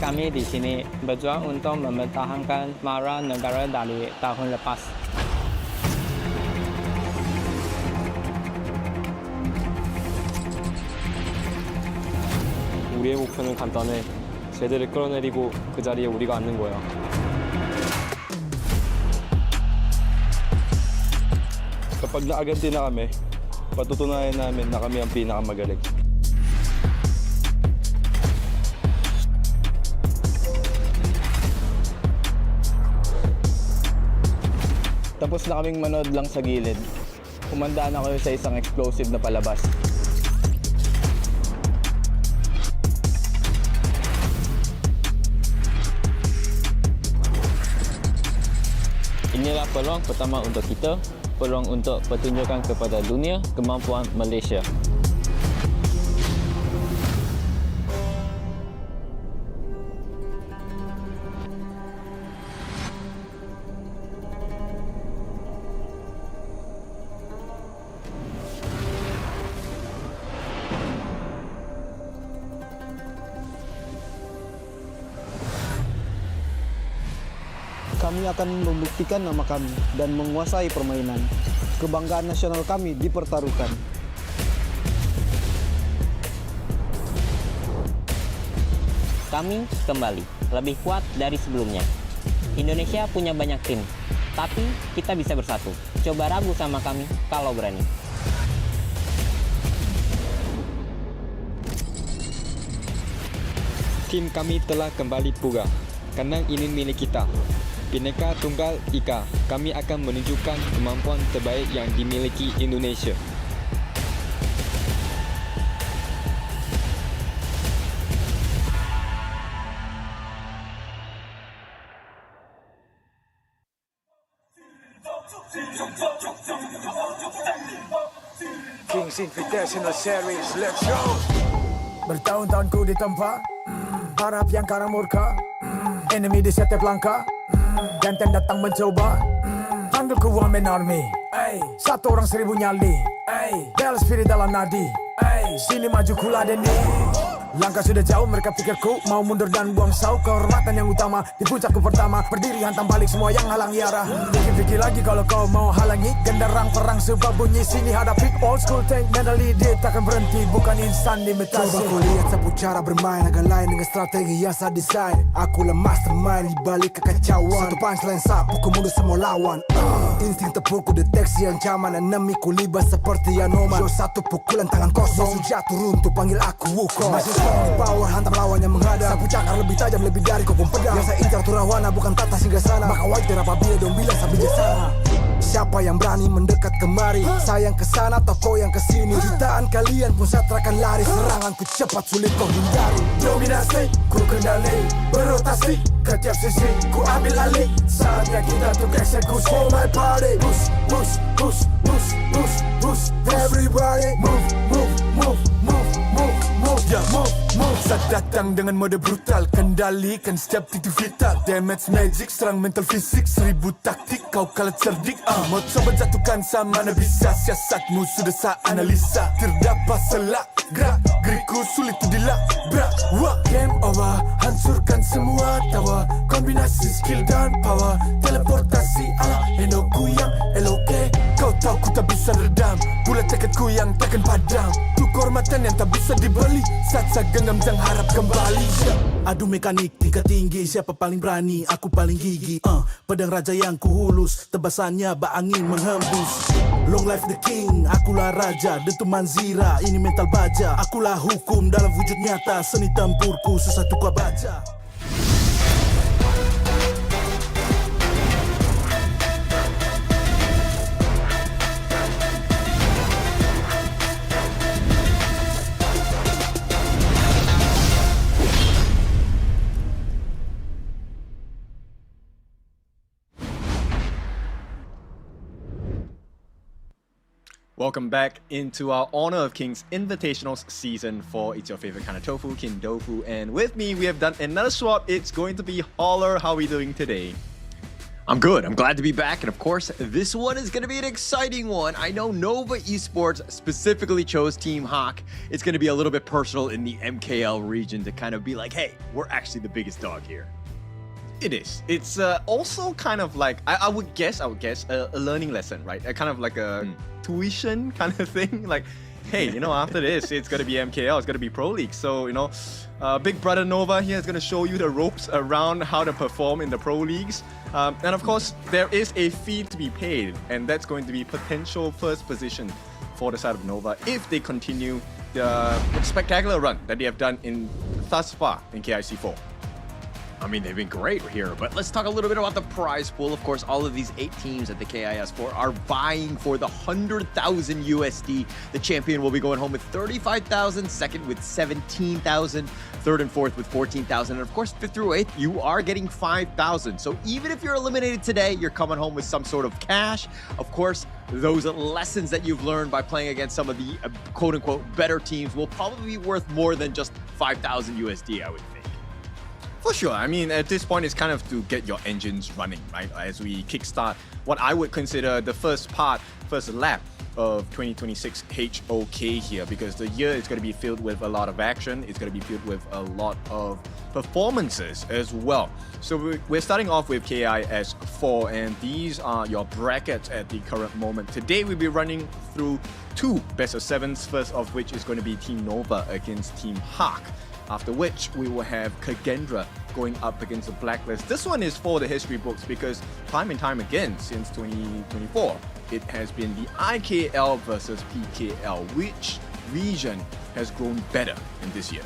Kami di sini berjuang untuk mempertahankan marah negara dari tahun lepas. 우리의 목표는 간단해. 쟤들을 끌어내리고 그 자리에 우리가 앉는 거야. Kapag naaganti na kami, patutunayan namin na kami ang pinakamagaling. Tapos na kaming manood lang sa gilid. Kumanda na kayo sa isang explosive na palabas. Inilah peluang pertama untuk kita, peluang untuk pertunjukan kepada dunia kemampuan Malaysia. Kami akan membuktikan nama kami dan menguasai permainan. Kebanggaan nasional kami dipertaruhkan. Kami kembali, lebih kuat dari sebelumnya. Indonesia punya banyak tim, tapi kita bisa bersatu. Coba ragu sama kami kalau berani. Tim kami telah kembali pulih. Kandang ini milik kita. Bhinneka Tunggal Ika, kami akan menunjukkan kemampuan terbaik yang dimiliki Indonesia. Kings Invitational Series, let's go! Bertahun-tahun ku ditempa, harap yang karang murka, enemy di setiap langkah, ganteng datang mencoba, panggil ku one man army, satu orang 1000 nyali, bel spirit dalam nadi, sini maju ku ladeni. Langkah sudah jauh, mereka pikirku mau mundur dan buang sau. Kehormatan yang utama, di puncakku pertama, berdiri hantam balik semua yang halangi arah. Pikir-pikir lagi kalau kau mau halangi, genderang perang sebab bunyi sini hadapi. Old school tank mentally dia takkan berhenti, bukan instan imitasi. Coba ku lihat sapu cara bermain agak lain dengan strategi yang saya desain. Aku lah mastermind di balik kekacauan. Satu punchline sapu ku mundur semua lawan. Insting tepuk ku deteksi ancaman, enemy ku libas seperti Anoman. Yo satu pukulan tangan kosong, musuh jatuh runtuh panggil aku Wukong. Power hantam lawan yang menghadap. Sapu cakar lebih tajam lebih dari kopong pedang. Yang saya incar turawana bukan tata singgah sana. Maka wajar apabila dong bilang saya bijaksana. Siapa yang berani mendekat kemari? Saya yang kesana atau kau yang kesini? Jutaan kalian pun saya terakan lari. Seranganku cepat sulit kau hindari. Dominasi asik, ku kendali, berotasi ke tiap sisi, ku ambil alih. Saatnya kita untuk eksekusi. For my party, push, push, push, push, push, push. Everybody move, move, move, move, move, move, yeah, move, move. Saat datang dengan mode brutal, kendalikan setiap titik vital. Damage magic, serang mental fisik, 1000 taktik, kau kalah cerdik. Mau coba jatuhkan sama mana bisa, siasatmu sudah saya analisa. Terdapat selak, gerak, geriku sulit tu dilabrak. Wah, game over, hancurkan semua tawa. Kombinasi skill dan power, teleportasi ala Endoku yang LOK. Kau tahu ku tak bisa redam, bulat tekadku yang takkan padam. Tuh kehormatan yang tak bisa dibeli, saat saya genggam jangan harap kembali. Adu mekanik tingkat tinggi, siapa paling berani, aku paling gigi. Pedang raja yang ku hulus, tebasannya bak angin menghembus. Long life the king, akulah raja, dentuman zira, ini mental baja. Akulah hukum dalam wujud nyata, seni tempurku susah tu kau baca. Welcome back into our Honor of Kings Invitationals Season 4. It's your favorite kind of tofu, Kin Dofu. And with me, we have done another swap. It's going to be Holler. How are we doing today? I'm good. I'm glad to be back. And of course, this one is going to be an exciting one. I know Nova Esports specifically chose Team Hawk. It's going to be a little bit personal in the MKL region to kind of be like, hey, we're actually the biggest dog here. It is. It's also kind of like, I would guess, a learning lesson, right? A kind of like a tuition kind of thing. Like, hey, you know, after this, it's going to be MKL, it's going to be Pro League. So, you know, Big Brother Nova here is going to show you the ropes around how to perform in the Pro Leagues. And of course, there is a fee to be paid, and that's going to be potential first position for the side of Nova if they continue the spectacular run that they have done in thus far in KIC4. I mean, they've been great here, but let's talk a little bit about the prize pool. Of course, all of these 8 teams at the KIS4 are vying for the 100,000 USD. The champion will be going home with 35,000, second with 17,000, third and fourth with 14,000, and of course, 5th through 8th, you are getting 5,000. So even if you're eliminated today, you're coming home with some sort of cash. Of course, those lessons that you've learned by playing against some of the quote-unquote better teams will probably be worth more than just 5,000 USD, I would think. For sure. I mean, at this point, it's kind of to get your engines running, right? As we kickstart what I would consider the first lap of 2026 HOK here, because the year is going to be filled with a lot of action. It's going to be filled with a lot of performances as well. So we're starting off with KIS4, and these are your brackets at the current moment. Today, we'll be running through 2 best of 7s, first of which is going to be Team Nova against Team Hawk. After which, we will have Kagendra going up against the Blacklist. This one is for the history books because time and time again, since 2024, it has been the IKL versus PKL. Which region has grown better in this year?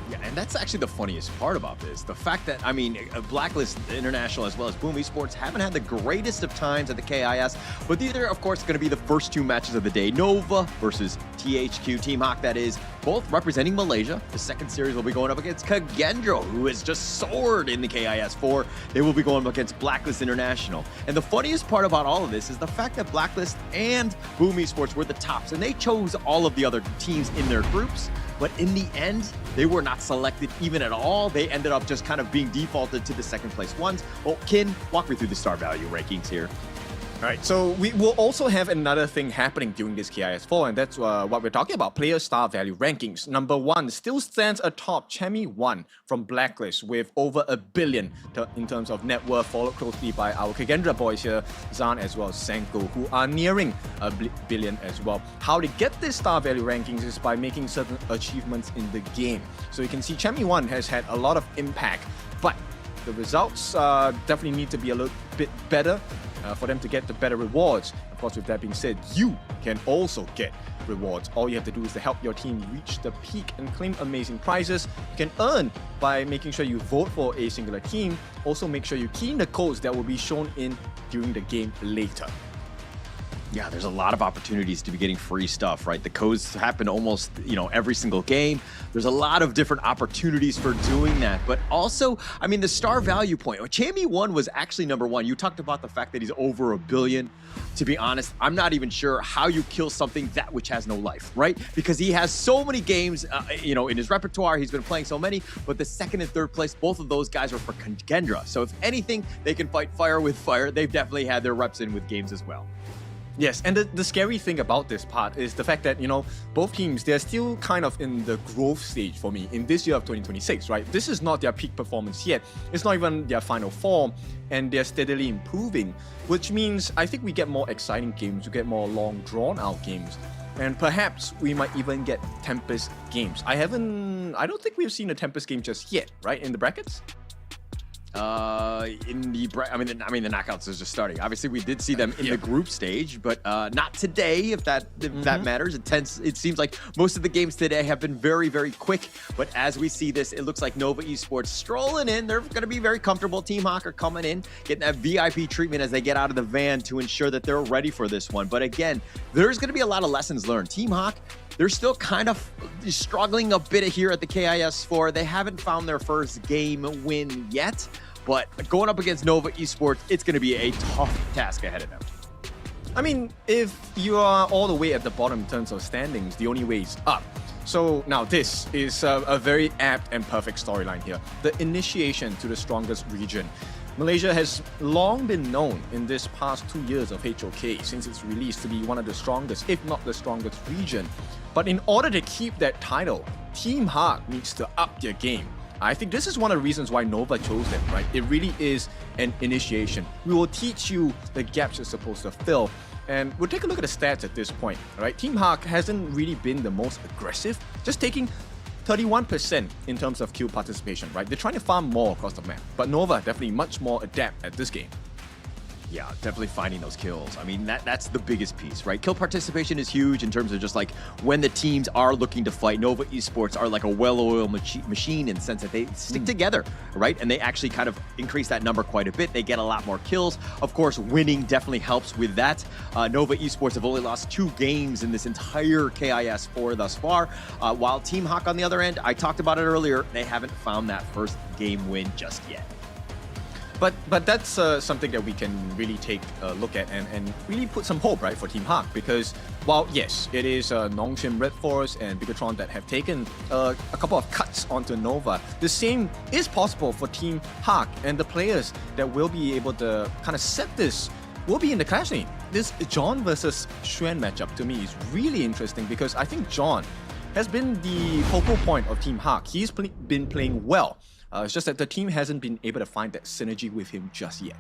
Yeah, and that's actually the funniest part about this. The fact that, I mean, Blacklist International as well as Boom Esports haven't had the greatest of times at the KIS, but these are, of course, going to be the first 2 matches of the day. Nova versus THQ, Team Hawk, that is, both representing Malaysia. The second series will be going up against Kagendra, who has just soared in the KIS4. They will be going up against Blacklist International. And the funniest part about all of this is the fact that Blacklist and Boom Esports were the tops, and they chose all of the other teams in their groups. But in the end, they were not selected even at all. They ended up just kind of being defaulted to the second place ones. Well, Kin, walk me through the star value rankings here. All right, so we will also have another thing happening during this KIS4, and that's what we're talking about, player star value rankings. Number 1 still stands atop Chemi1 from Blacklist with over 1 billion in terms of net worth, followed closely by our Kagendra boys here, Zan as well as Senko, who are nearing 1 billion as well. How to get this star value rankings is by making certain achievements in the game. So you can see Chemi1 has had a lot of impact, but the results definitely need to be a little bit better for them to get the better rewards. Of course, with that being said, you can also get rewards. All you have to do is to help your team reach the peak and claim amazing prizes. You can earn by making sure you vote for a singular team. Also, make sure you key in the codes that will be shown in during the game later. Yeah, there's a lot of opportunities to be getting free stuff, right? The codes happen almost, every single game. There's a lot of different opportunities for doing that. But also, I mean, the star value point. Chammy 1 was actually number 1. You talked about the fact that he's over 1 billion. To be honest, I'm not even sure how you kill something that which has no life, right? Because he has so many games, in his repertoire. He's been playing so many. But the second and third place, both of those guys are for Kagendra. So if anything, they can fight fire with fire. They've definitely had their reps in with games as well. Yes, and the scary thing about this part is the fact that, both teams, they're still kind of in the growth stage for me in this year of 2026, right? This is not their peak performance yet. It's not even their final form, and they're steadily improving, which means I think we get more exciting games, we get more long, drawn-out games, and perhaps we might even get Tempest games. I don't think we've seen a Tempest game just yet, right, in the brackets? The knockouts is just starting. Obviously, we did see them in the group stage, but not today, if that matters. It seems like most of the games today have been very, very quick. But as we see this, it looks like Nova Esports strolling in. They're going to be very comfortable. Team Hawk are coming in, getting that VIP treatment as they get out of the van to ensure that they're ready for this one. But again, there's going to be a lot of lessons learned. Team Hawk, they're still kind of struggling a bit here at the KIS4. They haven't found their first game win yet, but going up against Nova Esports, it's going to be a tough task ahead of them. I mean, if you are all the way at the bottom in terms of standings, the only way is up. So now this is a very apt and perfect storyline here. The initiation to the strongest region. Malaysia has long been known in this past 2 years of HOK since its release to be one of the strongest, if not the strongest region. But in order to keep that title, Team Hawk needs to up their game. I think this is one of the reasons why Nova chose them, right? It really is an initiation. We will teach you the gaps you're supposed to fill. And we'll take a look at the stats at this point, right? Team Hawk hasn't really been the most aggressive, just taking 31% in terms of kill participation, right? They're trying to farm more across the map, but Nova definitely much more adept at this game. Yeah, definitely finding those kills. I mean, that's the biggest piece, right? Kill participation is huge in terms of just like when the teams are looking to fight. Nova Esports are like a well-oiled machine in the sense that they stick together, right? And they actually kind of increase that number quite a bit. They get a lot more kills. Of course, winning definitely helps with that. Nova Esports have only lost 2 games in this entire KIS4 thus far. While Team Hawk on the other end, I talked about it earlier, they haven't found that first game win just yet. But that's something that we can really take a look at and really put some hope, right, for Team Hawk, because while yes, it is Nongshim, Red Force, and Bigatron that have taken a couple of cuts onto Nova, the same is possible for Team Hawk, and the players that will be able to kind of set this will be in the clash lane. This John versus Xuan matchup to me is really interesting because I think John has been the focal point of Team Hawk. He's been playing well. It's just that the team hasn't been able to find that synergy with him just yet.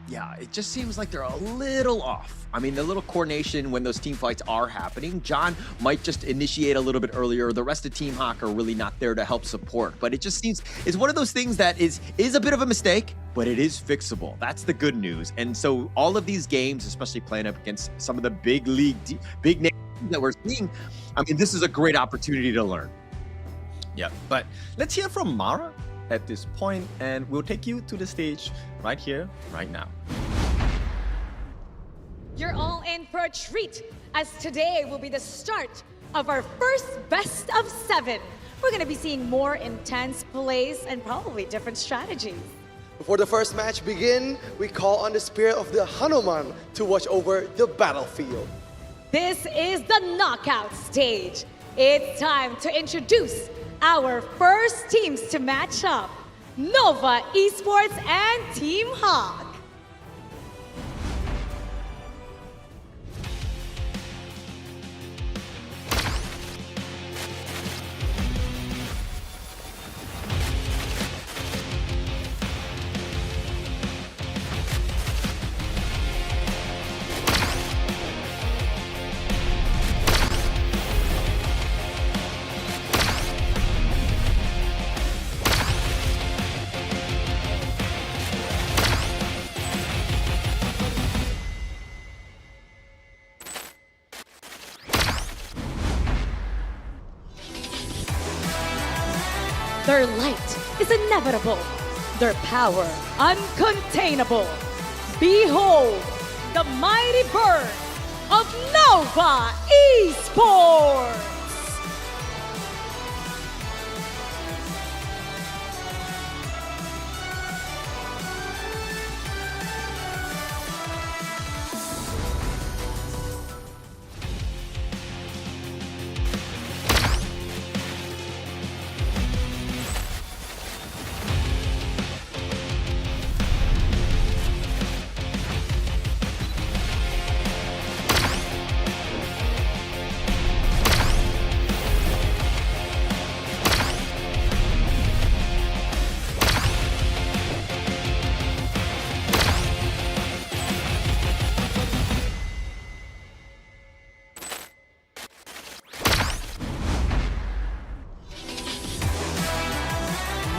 Yeah, it just seems like they're a little off. I mean, the little coordination when those team fights are happening, John might just initiate a little bit earlier. The rest of Team Hawk are really not there to help support. But it just seems, it's one of those things that is a bit of a mistake, but it is fixable. That's the good news. And so all of these games, especially playing up against some of the big names that we're seeing, I mean, this is a great opportunity to learn. Yeah, but let's hear from Mara at this point, and we'll take you to the stage right here, right now. You're all in for a treat, as today will be the start of our first best of 7. We're going to be seeing more intense plays and probably different strategies. Before the first match begin, we call on the spirit of the Hanuman to watch over the battlefield. This is the knockout stage. It's time to introduce our first teams to match up, Nova Esports and Team Hawk. Their light is inevitable, their power uncontainable. Behold, the mighty bird of Nova Esports.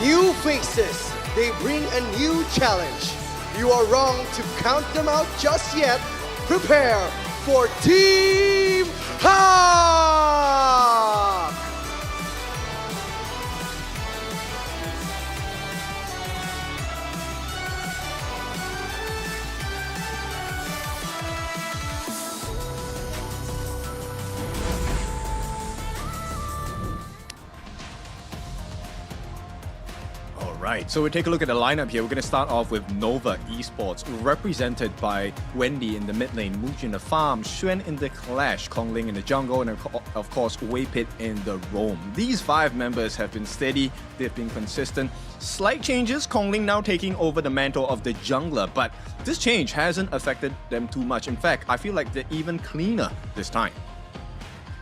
New faces, they bring a new challenge. You are wrong to count them out just yet. Prepare for Team Hawk! Right, so we take a look at the lineup here. We're going to start off with Nova Esports, represented by Wendy in the mid lane, Muji in the farm, Xuan in the clash, Kongling in the jungle, and of course Weipit in the roam. These 5 members have been steady, they've been consistent. Slight changes, Kongling now taking over the mantle of the jungler, but this change hasn't affected them too much. In fact, I feel like they're even cleaner this time.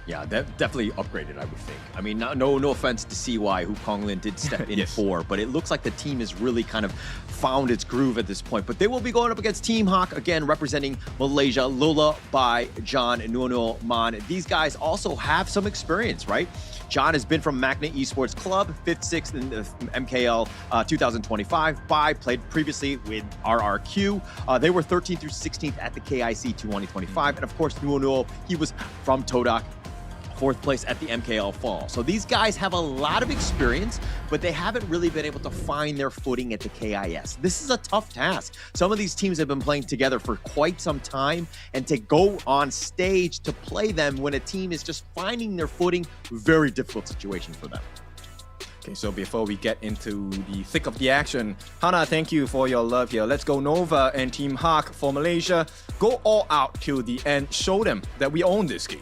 Yeah, that definitely upgraded, I would think. I mean, no offense to CY, who Konglin did step in for, but it looks like the team has really kind of found its groove at this point. But they will be going up against Team Hawk, again, representing Malaysia, Lola by John and Nuno Man. These guys also have some experience, right? John has been from Magnet Esports Club, 5th, 6th in the MKL 2025. Played previously with RRQ. They were 13th through 16th at the KIC 2025. And of course, Nuno, he was from Todak, 4th place at the MKL Fall. So these guys have a lot of experience, but they haven't really been able to find their footing at the KIS. This is a tough task. Some of these teams have been playing together for quite some time, and to go on stage to play them when a team is just finding their footing, very difficult situation for them. Okay, so before we get into the thick of the action, Hana, thank you for your love here. Let's go Nova and Team Hawk for Malaysia. Go all out till the end. Show them that we own this game.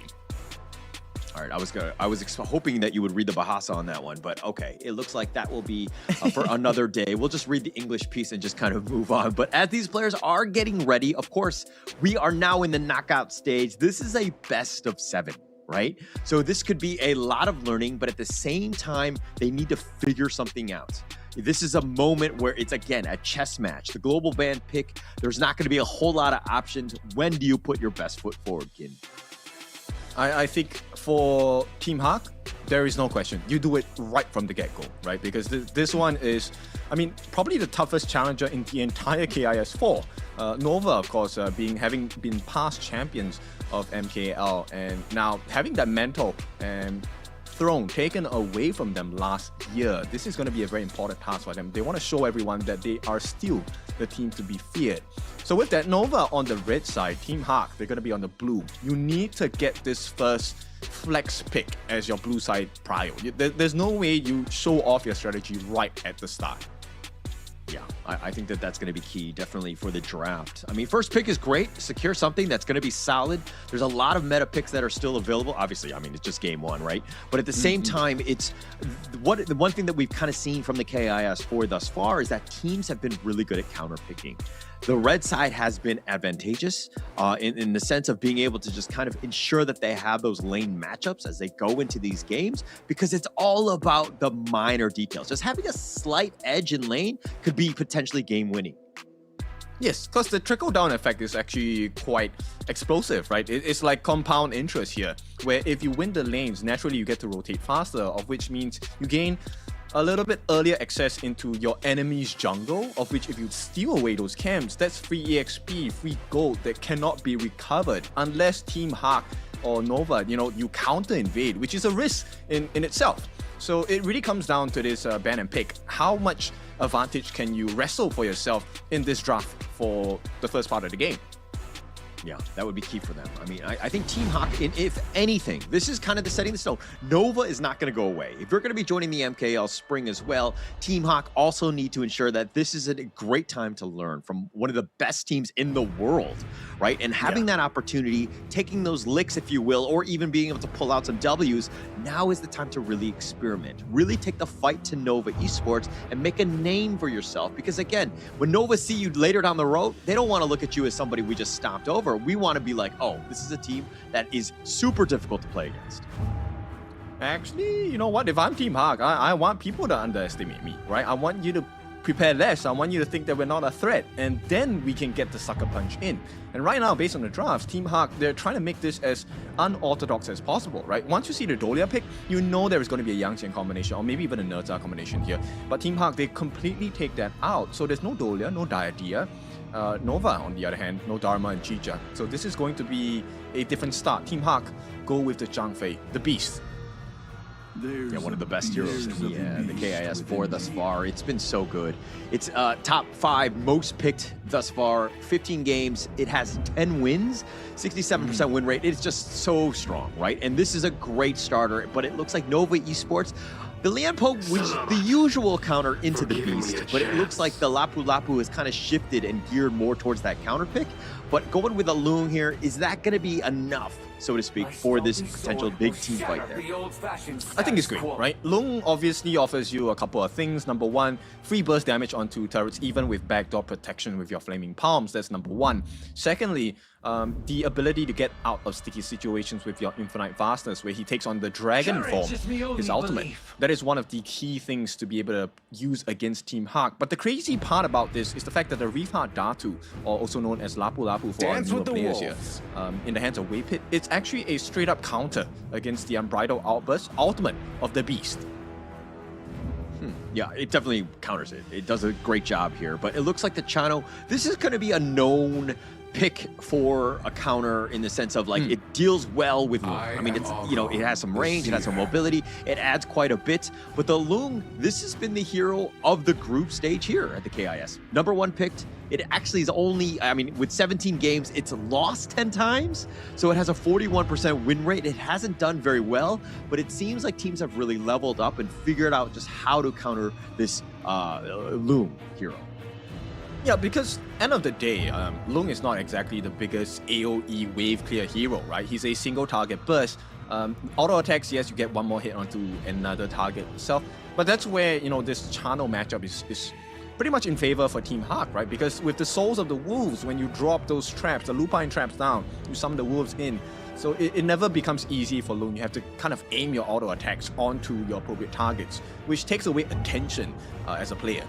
All right, I was hoping that you would read the Bahasa on that one, but okay, it looks like that will be for another day. We'll just read the English piece and just kind of move on. But as these players are getting ready, of course, we are now in the knockout stage. This is a best of 7, right? So this could be a lot of learning, but at the same time, they need to figure something out. This is a moment where it's, again, a chess match. The global ban pick, there's not going to be a whole lot of options. When do you put your best foot forward, Kin? I think for Team Hawk, there is no question. You do it right from the get-go, right? Because this one is, I mean, probably the toughest challenger in the entire KIS4. Nova, of course, having been past champions of MKL, and now having that mantle and throne taken away from them last year. This is going to be a very important task for them. They want to show everyone that they are still the team to be feared. So with that, Nova on the red side, Team Hawk, they're going to be on the blue. You need to get this first flex pick as your blue side prio. There's no way you show off your strategy right at the start. Yeah, I think that's going to be key, definitely, for the draft. I mean, first pick is great. Secure something that's going to be solid. There's a lot of meta picks that are still available. Obviously, I mean, it's just game 1, right? But at the same time, it's the one thing that we've kind of seen from the KIS4 thus far is that teams have been really good at counter picking. The red side has been advantageous in the sense of being able to just kind of ensure that they have those lane matchups as they go into these games, because it's all about the minor details. Just having a slight edge in lane could be potentially game winning. Yes, because the trickle-down effect is actually quite explosive, right? It's like compound interest here, where if you win the lanes, naturally you get to rotate faster, of which means you gain a little bit earlier access into your enemy's jungle, of which if you steal away those camps, that's free EXP, free gold that cannot be recovered unless Team Hawk or Nova, you counter invade, which is a risk in itself. So it really comes down to this ban and pick. How much advantage can you wrestle for yourself in this draft for the first part of the game? Yeah, that would be key for them. I mean, I think Team Hawk, if anything, this is kind of the setting the stone. Nova is not going to go away. If you're going to be joining the MKL Spring as well, Team Hawk also need to ensure that this is a great time to learn from one of the best teams in the world, right? And having that opportunity, taking those licks, if you will, or even being able to pull out some W's, now is the time to really experiment. Really take the fight to Nova Esports and make a name for yourself. Because again, when Nova see you later down the road, they don't want to look at you as somebody we just stomped over. We want to be like, oh, this is a team that is super difficult to play against. Actually, you know what? If I'm Team Hawk, I want people to underestimate me, right? I want you to prepare less. I want you to think that we're not a threat, and then we can get the sucker punch in. And right now, based on the drafts, Team Hawk, they're trying to make this as unorthodox as possible, right? Once you see the Dolia pick, you know there is going to be a Yang Xian combination, or maybe even a Nerza combination here. But Team Hawk, they completely take that out. So there's no Dolia, no Diadea. Nova, on the other hand, no Dharma and Chicha. So this is going to be a different start. Team Hawk go with the Zhang Fei, the Beast. Yeah, one of the best heroes in the KIS 4 thus far. It's been so good. It's top 5 most picked thus far. 15 games. It has 10 wins, 67% win rate. It's just so strong, right? And this is a great starter, but it looks like Nova Esports, the Lian Po, which is the usual counter into the Beast, but it looks like the Lapu Lapu has kind of shifted and geared more towards that counter pick. But going with a Loong here, is that going to be enough, so to speak, for this potential big team fight there? I think it's great, right? Loong obviously offers you a couple of things. Number one, free burst damage onto turrets, even with backdoor protection with your Flaming Palms. That's number one. Secondly, the ability to get out of sticky situations with your Infinite Vastness, where he takes on the Dragon form, his ultimate. That is one of the key things to be able to use against Team Hawk. But the crazy part about this is the fact that the Reefheart Datu, or also known as Lapu Lapu for our newer players here, in the hands of Waypit, it's actually a straight up counter against the Unbridled Outburst ultimate of the Beast. Yeah, it definitely counters it. It does a great job here, but it looks like the Chano, this is going to be a known pick for a counter in the sense of like it deals well with Loong. I mean, it's, you know, it has some range, it has some mobility, it adds quite a bit. But the Loong, this has been the hero of the group stage here at the KIS. Number 1 picked. It actually is only, I mean, with 17 games, it's lost 10 times. So it has a 41% win rate. It hasn't done very well, but it seems like teams have really leveled up and figured out just how to counter this Loong hero. Yeah, because end of the day, Loong is not exactly the biggest AoE wave clear hero, right? He's a single target burst. Auto attacks, yes, you get one more hit onto another target itself. But that's where, you know, this channel matchup is pretty much in favor for Team Hawk, right? Because with the Souls of the Wolves, when you drop those traps, the Lupine traps down, you summon the Wolves in. So it never becomes easy for Loong. You have to kind of aim your auto attacks onto your appropriate targets, which takes away attention as a player.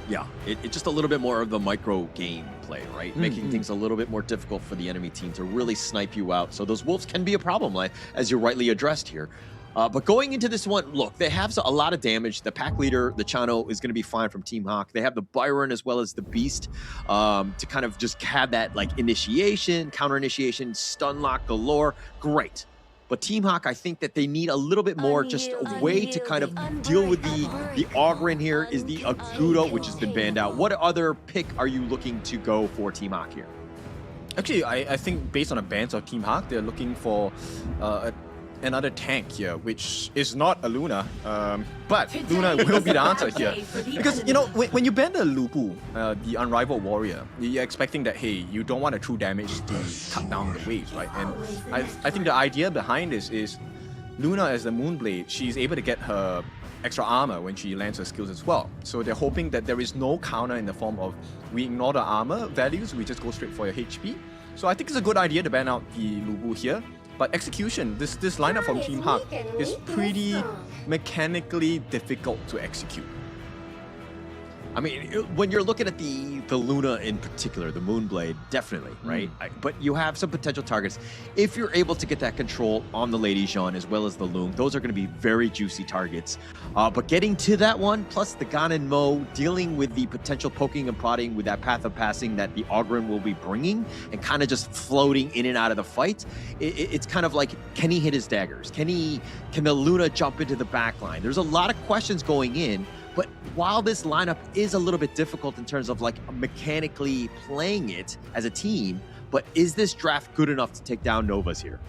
Yeah, it's just a little bit more of the micro game play, right? Making things a little bit more difficult for the enemy team to really snipe you out. So those wolves can be a problem, like, as you rightly addressed here. But going into this one, look, they have a lot of damage. The pack leader, the Chano, is going to be fine from Team Hawk. They have the Byron as well as the Beast to kind of just have that like initiation, counter initiation, stun lock galore. Great. But Team Hawk, I think that they need a little bit more, just a way to kind of deal with the Ogre in here is the Agudo, which has been banned out. What other pick are you looking to go for Team Hawk here? Actually, I think based on the bans of Team Hawk, they're looking for another tank here, which is not a Luna, but Luna will be the answer here. Because, you know, when you ban the Lupu, the Unrivaled Warrior, you're expecting that, hey, you don't want a true damage to cut down the waves, right? And I think the idea behind this is Luna, as the Moonblade, she's able to get her extra armor when she lands her skills as well. So they're hoping that there is no counter in the form of we ignore the armor values, we just go straight for your HP. So I think it's a good idea to ban out the Lupu here. But execution, this lineup from Team Hawk is pretty mechanically difficult to execute. I mean, when you're looking at the Luna in particular, the Moonblade, definitely, right? But you have some potential targets. If you're able to get that control on the Lady Jean as well as the Loong, those are going to be very juicy targets. But getting to that one, plus the Ganon Mo, dealing with the potential poking and prodding with that path of passing that the Ogren will be bringing, and kind of just floating in and out of the fight, it's kind of like, can he hit his daggers? Can the Luna jump into the back line? There's a lot of questions going in. But while this lineup is a little bit difficult in terms of like mechanically playing it as a team, But is this draft good enough to take down Novas here?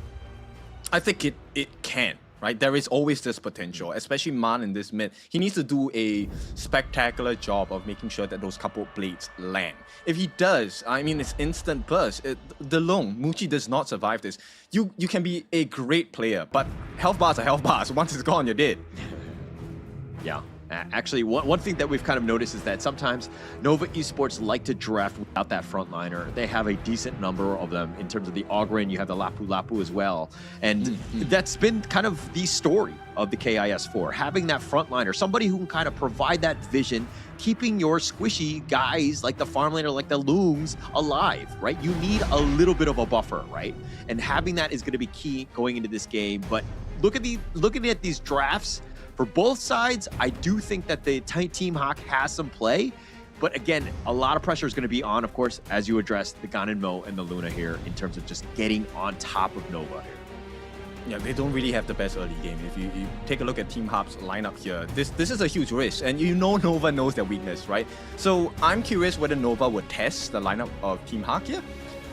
I think it can. Right, there is always this potential, especially Man in this mid. He needs to do a spectacular job of making sure that those couple blades land. If he does, I mean, it's instant burst. The Long, Muchi does not survive this. You can be a great player, but health bars are health bars. Once it's gone, you're dead. Yeah. Actually, one thing that we've kind of noticed is that sometimes Nova Esports like to draft without that frontliner. They have a decent number of them in terms of the Ogren. You have the Lapu Lapu as well. And that's been kind of the story of the KIS4. Having that frontliner, somebody who can kind of provide that vision, keeping your squishy guys like the farmlaner, like the Looms alive, right? You need a little bit of a buffer, right? And having that is going to be key going into this game. But looking at these drafts, for both sides, I do think that the Team Hawk has some play. But again, a lot of pressure is going to be on, of course, as you addressed the Ganenmo and the Luna here in terms of just getting on top of Nova here. Yeah, they don't really have the best early game. If you take a look at Team Hop's lineup here, this is a huge risk. And you know Nova knows their weakness, right? So I'm curious whether Nova would test the lineup of Team Hawk here.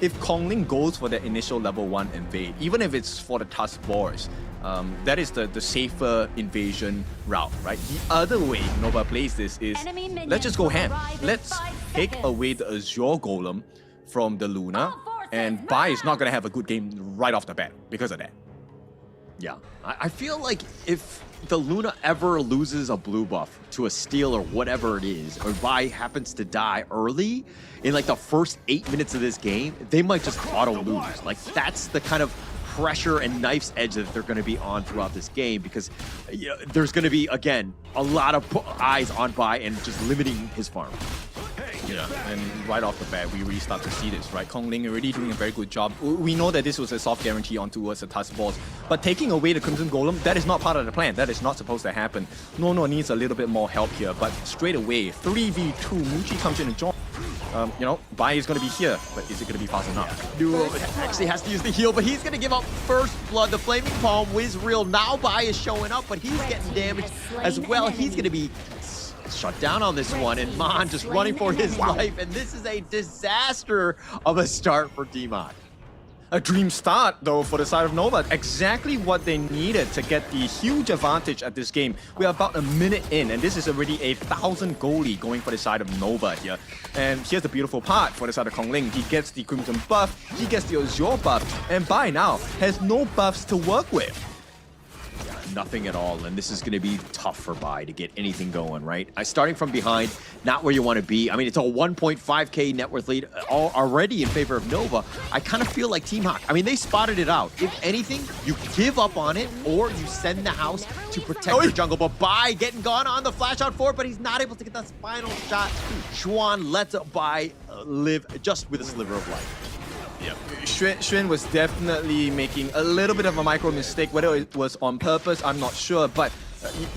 If Kongling goes for the initial level 1 invade, even if it's for the Tusk Boars, that is the safer invasion route, right? The other way Nova plays this is, let's just go ham. Let's take away the Azure Golem from the Luna, and Bai is not going to have a good game right off the bat because of that. Yeah, I feel like if the Luna ever loses a blue buff to a steal or whatever it is, or Bai happens to die early in like the first 8 minutes of this game, they might just auto lose. Like that's the kind of pressure and knife's edge that they're going to be on throughout this game, because you know, there's going to be, again, a lot of eyes on Bai and just limiting his farm. Yeah, and right off the bat, we really start to see this, right? Kongling already doing a very good job. We know that this was a soft guarantee on towards the Tusk Balls, but taking away the Crimson Golem, that is not part of the plan. That is not supposed to happen. Nono needs a little bit more help here, but straight away, 3v2, Muchi comes in and joins. You know, Bai is going to be here, but is it going to be fast enough? Duo actually has to use the heal, but he's going to give up first blood. The Flaming Palm, Wizreal. Now Bai is showing up, but he's getting damaged as well. He's going to be shut down on this one, and Man just running for his life, and this is a disaster of a start for D-Mod. A dream start, though, for the side of Nova. Exactly what they needed to get the huge advantage at this game. We are about a minute in, and this is already a 1,000 goalie going for the side of Nova here. And here's the beautiful part for the side of Kongling. He gets the Crimson buff, he gets the Azure buff, and Bai now has no buffs to work with. Nothing at all, and this is going to be tough for Bai to get anything going, right? Starting from behind, not where you want to be. I mean, it's a 1.5k net worth lead already in favor of Nova. I kind of feel like Team Hawk, I mean, they spotted it out. If anything, you give up on it, or you send the house to protect your jungle. But Bai getting gone on the flash out for it, but he's not able to get that final shot. Xuan lets Bai live just with a sliver of life. Yeah, Xuan was definitely making a little bit of a micro mistake. Whether it was on purpose, I'm not sure, but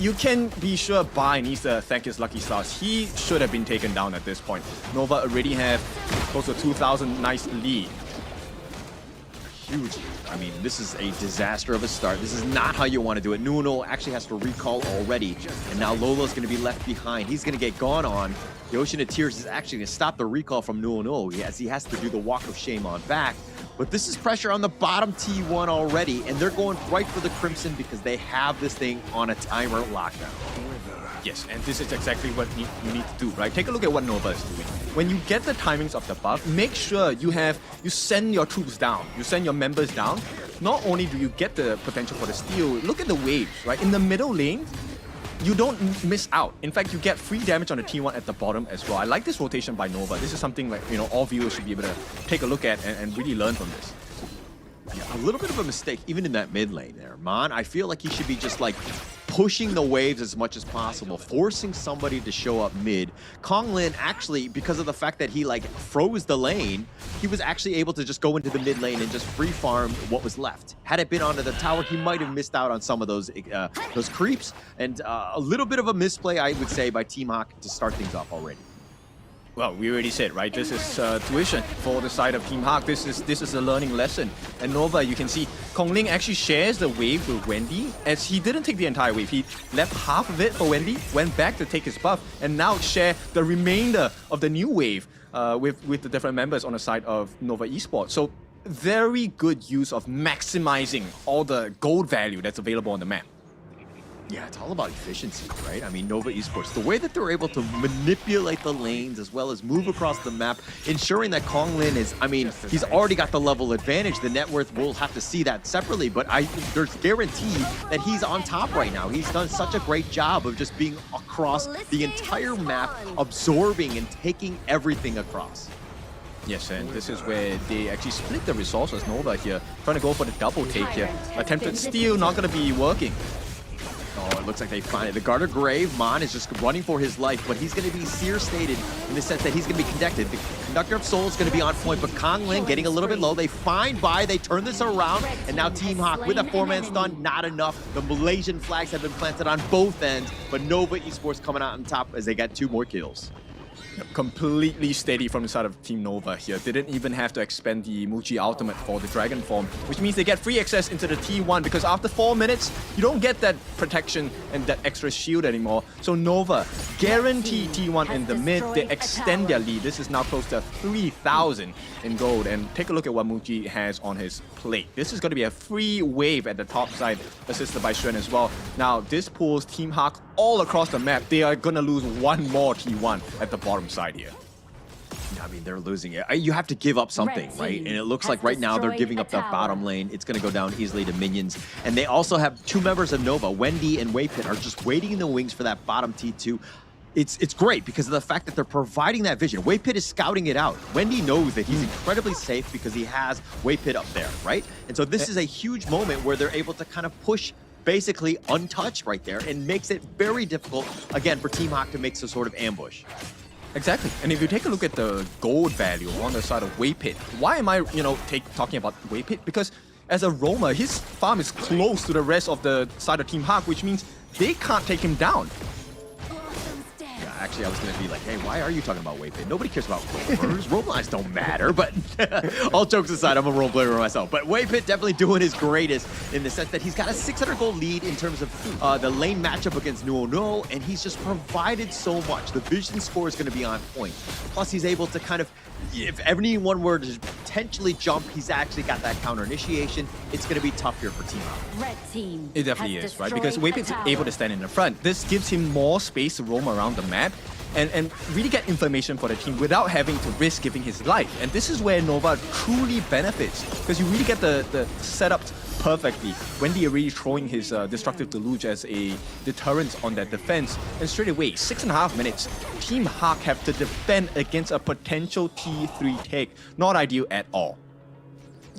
you can be sure Bai needs to thank his lucky stars. He should have been taken down at this point. Nova already have close to 2,000 nice lead. Huge. I mean, this is a disaster of a start. This is not how you want to do it. Nuno actually has to recall already, and now Lolo's going to be left behind. He's going to get gone on. The Ocean of Tears is actually going to stop the recall from Nuno as he has to do the Walk of Shame on back. But this is pressure on the bottom T1 already, and they're going right for the Crimson because they have this thing on a timer lockdown. Yes, and this is exactly what you need to do, right? Take a look at what Nova is doing. When you get the timings of the buff, make sure you send your troops down, you send your members down. Not only do you get the potential for the steal, look at the waves, right? In the middle lane, you don't miss out. In fact, you get free damage on the T1 at the bottom as well. I like this rotation by Nova. This is something like, you know, all viewers should be able to take a look at and really learn from this. Yeah, a little bit of a mistake, even in that mid lane there. Man, I feel like he should be just like pushing the waves as much as possible, forcing somebody to show up mid. Konglin actually, because of the fact that he like froze the lane, he was actually able to just go into the mid lane and just free farm what was left. Had it been onto the tower, he might have missed out on some of those creeps, and a little bit of a misplay, I would say, by Team Hawk to start things off already. Well, we already said, right? This is tuition for the side of Team Hawk. This is a learning lesson. And Nova, you can see Kongling actually shares the wave with Wendy, as he didn't take the entire wave. He left half of it for Wendy, went back to take his buff, and now share the remainder of the new wave with the different members on the side of Nova Esports. So very good use of maximizing all the gold value that's available on the map. Yeah, it's all about efficiency, right? I mean, Nova Esports, the way that they're able to manipulate the lanes as well as move across the map, ensuring that Konglin is, I mean, he's already got the level advantage. The net worth, we'll have to see that separately, but there's guarantee that he's on top right now. He's done such a great job of just being across the entire map, absorbing and taking everything across. Yes, and this is where they actually split the resources. Nova here, trying to go for the double take here. Attempted steal, not going to be working. Oh, it looks like they find it. The Garter Grave, Mon is just running for his life, but he's going to be seer stated in the sense that he's going to be conducted. The Conductor of Souls is going to be on point, but Konglin getting a little bit low. They find by, they turn this around, and now Team Hawk with a 4-man stun, not enough. The Malaysian flags have been planted on both ends, but Nova Esports coming out on top as they got 2 more kills. Completely steady from the side of Team Nova here. Didn't even have to expend the Muji ultimate for the Dragon form, which means they get free access into the T1 because after 4 minutes, you don't get that protection and that extra shield anymore. So Nova guarantee T1 in the mid. They extend their lead. This is now close to 3,000 in gold. And take a look at what Muji has on his plate. This is going to be a free wave at the top side, assisted by Xuan as well. Now, this pulls Team Hawk all across the map. They are going to lose 1 more T1 at the bottom side here. I mean, they're losing it. You have to give up something, right? And it looks like right now they're giving up that bottom lane. It's going to go down easily to minions. And they also have 2 members of Nova, Wendy and Waypit, are just waiting in the wings for that bottom T2. It's great because of the fact that they're providing that vision. Waypit is scouting it out. Wendy knows that he's incredibly safe because he has Waypit up there, right? And so this is a huge moment where they're able to kind of push basically untouched right there and makes it very difficult, again, for Team Hawk to make some sort of ambush. Exactly. And if you take a look at the gold value on the side of Waypit, why am I, talking about Waypit? Because as a roamer, his farm is close to the rest of the side of Team Hawk, which means they can't take him down. Actually, I was going to be like, hey, why are you talking about Waypit? Nobody cares about roamers. Roam lines don't matter, but all jokes aside, I'm a role player myself. But Waypit definitely doing his greatest in the sense that he's got a 600 gold lead in terms of the lane matchup against Nuono, and he's just provided so much. The vision score is going to be on point. Plus, he's able to kind of, if anyone were to potentially jump, he's actually got that counter initiation. It's going to be tough here for Team Hawk. Red team. It definitely is, right? Because Waypit's able to stand in the front. This gives him more space to roam around the map and really get information for the team without having to risk giving his life. And this is where Nova truly benefits because you really get the setup perfectly. Wendy already throwing his Destructive Deluge as a deterrent on that defense. And straight away, 6.5 minutes, Team Hawk have to defend against a potential T3 take. Not ideal at all.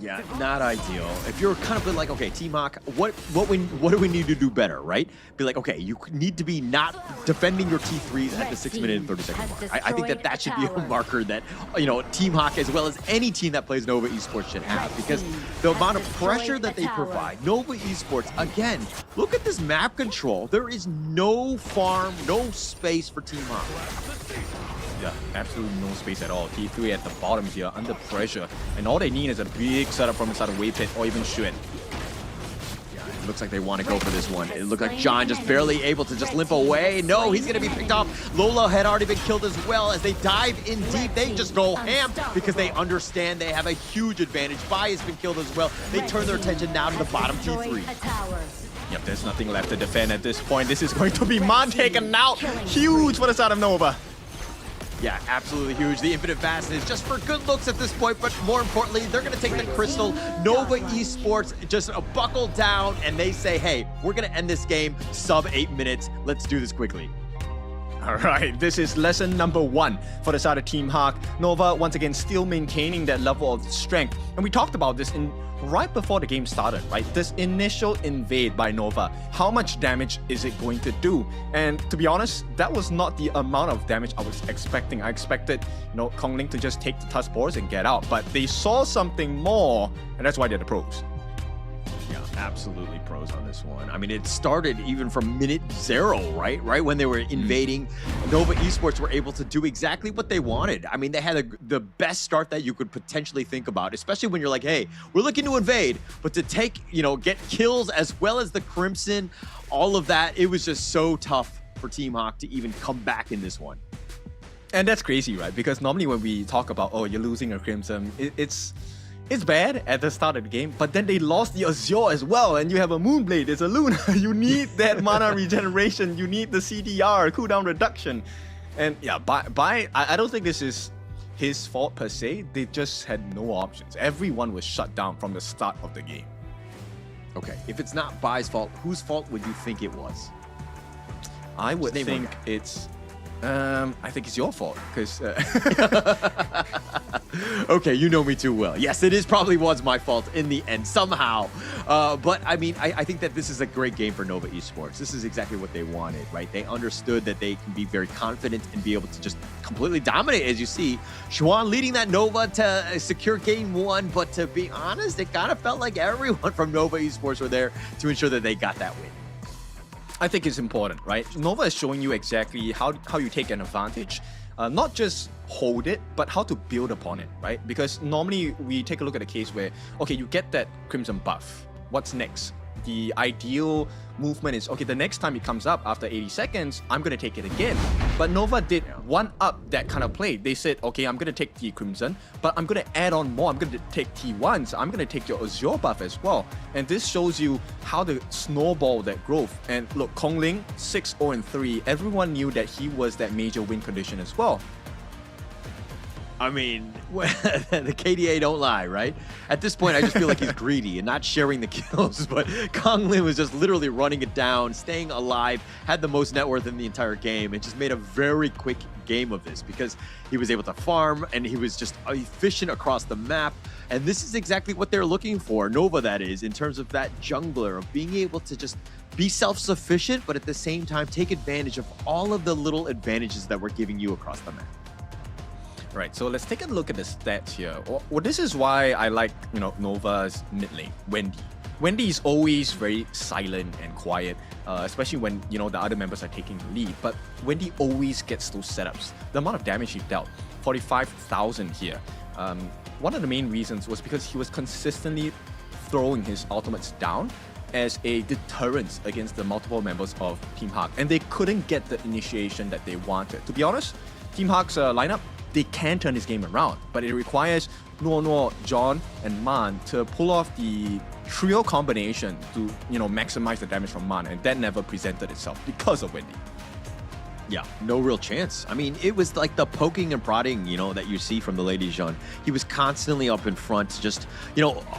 Yeah, not ideal. If you're kind of like, okay, Team Hawk, what do we need to do better, right? Be like, okay, you need to be not defending your T3s at the 6-minute and 30-second mark. I think that should be a marker that, Team Hawk, as well as any team that plays Nova Esports, should have, because the amount of pressure that they provide. Nova Esports, again, look at this map control. There is no farm, no space for Team Hawk. Yeah, absolutely no space at all. T3 at the bottom here, under pressure. And all they need is a big setup from the side of Waypit or even Xuan. Yeah, it looks like they want to go for this one. It looked like John just barely able to just limp away. No, he's going to be picked off. Lola had already been killed as well. As they dive in deep, they just go ham because they understand they have a huge advantage. Bai has been killed as well. They turn their attention now to the bottom T3. Yep, there's nothing left to defend at this point. This is going to be Mon taken out. Huge for the side of Nova. Yeah, absolutely huge. The Infinite Vastness just for good looks at this point, but more importantly, they're going to take the Crystal. Nova Esports just buckle down, and they say, hey, we're going to end this game sub 8 minutes. Let's do this quickly. All right, this is lesson number 1 for the side of Team Hawk. Nova, once again, still maintaining that level of strength. And we talked about this right before the game started, right? This initial invade by Nova, how much damage is it going to do? And to be honest, that was not the amount of damage I was expecting. I expected, Konglin to just take the tusk boards and get out, but they saw something more, and that's why they're the pros. Yeah, absolutely pros on this one. I mean, it started even from minute 0, right? Right when they were invading, Nova Esports were able to do exactly what they wanted. I mean, they had the best start that you could potentially think about, especially when you're like, hey, we're looking to invade, but to take, get kills as well as the Crimson, all of that, it was just so tough for Team Hawk to even come back in this one. And that's crazy, right? Because normally when we talk about, oh, you're losing a Crimson, it's bad at the start of the game, but then they lost the Azure as well, and you have a Moonblade, there's a Luna. You need that mana regeneration, you need the CDR, cooldown reduction. And yeah, I don't think this is his fault per se. They just had no options. Everyone was shut down from the start of the game. Okay, if it's not Bai's fault, whose fault would you think it was? I would think it's... I think it's your fault, because... Okay, you know me too well. Yes, it probably was my fault in the end, somehow. But I mean, I think that this is a great game for Nova Esports. This is exactly what they wanted, right? They understood that they can be very confident and be able to just completely dominate, as you see. Xuan leading that Nova to secure game 1, but to be honest, it kind of felt like everyone from Nova Esports were there to ensure that they got that win. I think it's important, right? Nova is showing you exactly how you take an advantage. Not just hold it, but how to build upon it, right? Because normally we take a look at a case where, okay, you get that Crimson buff. What's next? The ideal movement is, okay, the next time it comes up after 80 seconds, I'm going to take it again. But Nova did one up that kind of play. They said, okay, I'm going to take the Crimson, but I'm going to add on more. I'm going to take T1s. I'm going to take your Azure buff as well. And this shows you how to snowball that growth. And look, Kongling, 6-0-3. Everyone knew that he was that major win condition as well. I mean, the KDA don't lie, right? At this point, I just feel like he's greedy and not sharing the kills, but Kong Lin was just literally running it down, staying alive, had the most net worth in the entire game, and just made a very quick game of this because he was able to farm and he was just efficient across the map. And this is exactly what they're looking for, Nova that is, in terms of that jungler, of being able to just be self-sufficient, but at the same time, take advantage of all of the little advantages that we're giving you across the map. Right, so let's take a look at the stats here. Well, this is why I like, Nova's mid lane, Wendy. Wendy is always very silent and quiet, especially when, the other members are taking the lead. But Wendy always gets those setups. The amount of damage he dealt, 45,000 here. One of the main reasons was because he was consistently throwing his ultimates down as a deterrent against the multiple members of Team Hawk. And they couldn't get the initiation that they wanted. To be honest, Team Hawk's lineup, they can turn this game around, but it requires Nuo, John, and Man to pull off the trio combination to, maximize the damage from Man, and that never presented itself because of Wendy. Yeah, no real chance. I mean, it was like the poking and prodding, that you see from the Lady Jean. He was constantly up in front, just,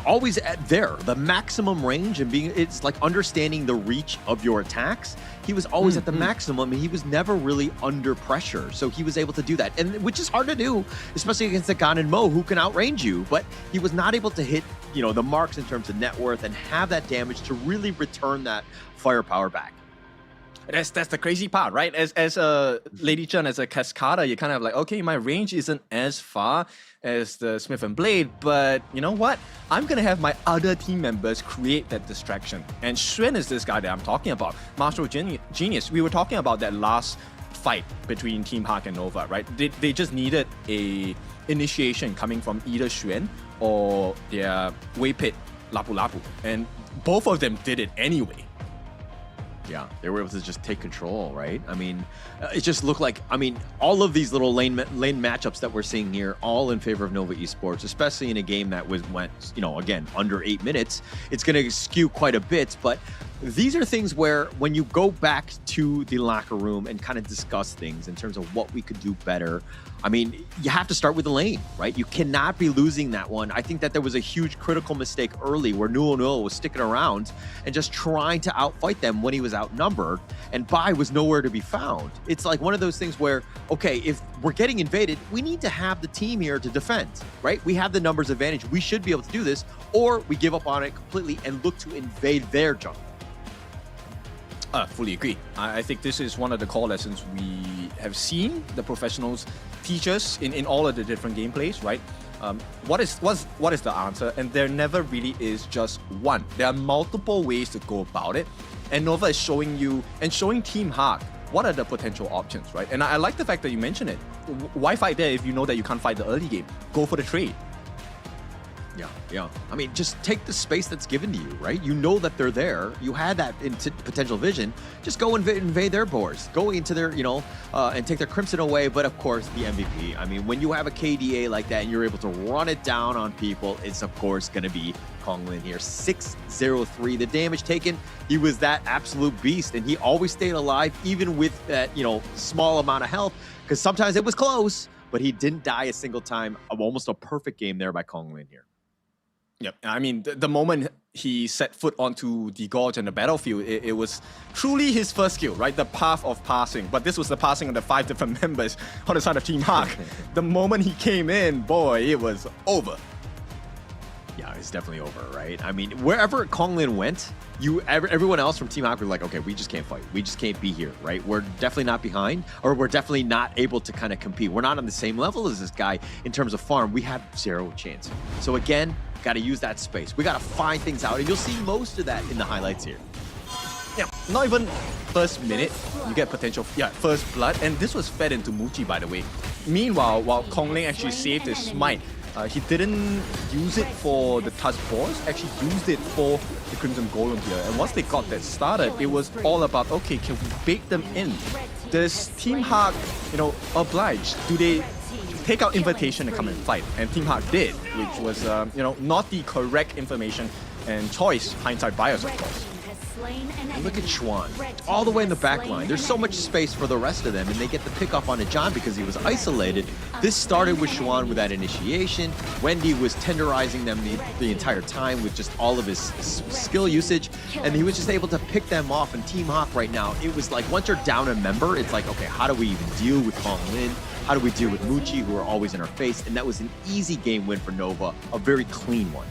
always there. The maximum range and it's like understanding the reach of your attacks. He was always at the maximum and he was never really under pressure. So he was able to do that, and which is hard to do, especially against the Gan and Mo who can outrange you. But he was not able to hit, the marks in terms of net worth and have that damage to really return that firepower back. That's the crazy part, right? As a Lady Chen, as a Cascada, you're kind of like, okay, my range isn't as far as the Smith and Blade, but you know what? I'm gonna have my other team members create that distraction. And Xuan is this guy that I'm talking about, Martial Genius. We were talking about that last fight between Team Hawk and Nova, right? They just needed a initiation coming from either Xuan or their Waypit Lapu Lapu, and both of them did it anyway. Yeah, they were able to just take control, right? I mean, it just looked like, all of these little lane matchups that we're seeing here, all in favor of Nova Esports, especially in a game that went, again, under 8 minutes. It's going to skew quite a bit, but these are things where when you go back to the locker room and kind of discuss things in terms of what we could do better, you have to start with the lane, right? You cannot be losing that one. I think that there was a huge critical mistake early where Nuo was sticking around and just trying to outfight them when he was outnumbered, and Bai was nowhere to be found. It's like one of those things where, okay, if we're getting invaded, we need to have the team here to defend, right? We have the numbers advantage. We should be able to do this, or we give up on it completely and look to invade their jungle. Fully agree. I think this is one of the core lessons we have seen the professionals teach us in all of the different gameplays, right? What is the answer? And there never really is just one. There are multiple ways to go about it. And Nova is showing you and showing Team Hawk what are the potential options, right? And I like the fact that you mentioned it. Why fight there if you know that you can't fight the early game? Go for the trade. Yeah. I mean, just take the space that's given to you, right? You know that they're there. You had that potential vision. Just go invade their boards. Go into their, and take their Crimson away. But of course, the MVP. I mean, when you have a KDA like that and you're able to run it down on people, it's of course going to be Konglin here. 603. The damage taken, he was that absolute beast. And he always stayed alive, even with that, small amount of health. Because sometimes it was close, but he didn't die a single time. Almost a perfect game there by Konglin here. Yep. I mean, the moment he set foot onto the gorge and the battlefield, it was truly his first skill, right? The path of passing. But this was the passing of the 5 different members on the side of Team Hawk. The moment he came in, boy, it was over. Yeah, it's definitely over, right? I mean, wherever Konglin went, everyone else from Team Hawk were like, okay, we just can't fight. We just can't be here, right? We're definitely not behind, or we're definitely not able to kind of compete. We're not on the same level as this guy in terms of farm. We have zero chance. So again, got to use that space. We got to find things out, and you'll see most of that in the highlights here. Yeah, not even first minute, you get potential, first blood, and this was fed into Muchi, by the way. Meanwhile, while Konglin actually saved his smite, he didn't use it for the Tusk Boss, actually used it for the Crimson Golem here. And once they got that started, it was all about, okay, can we bait them in? Does Team Hawk, oblige? Do they take out Invitation and come and fight? And Team Hawk did, which was, not the correct information and choice, hindsight bias, of course. And look at Schwan, all the way in the back line. There's so much space for the rest of them, and they get the pick off on John because he was isolated. This started with Schwan with that initiation. Wendy was tenderizing them the entire time with just all of his skill usage, and he was just able to pick them off. And Team Hawk right now, it was like once you're down a member, it's like, okay, how do we even deal with Konglin? How do we deal with Muchi, who are always in our face? And that was an easy game win for Nova, a very clean one.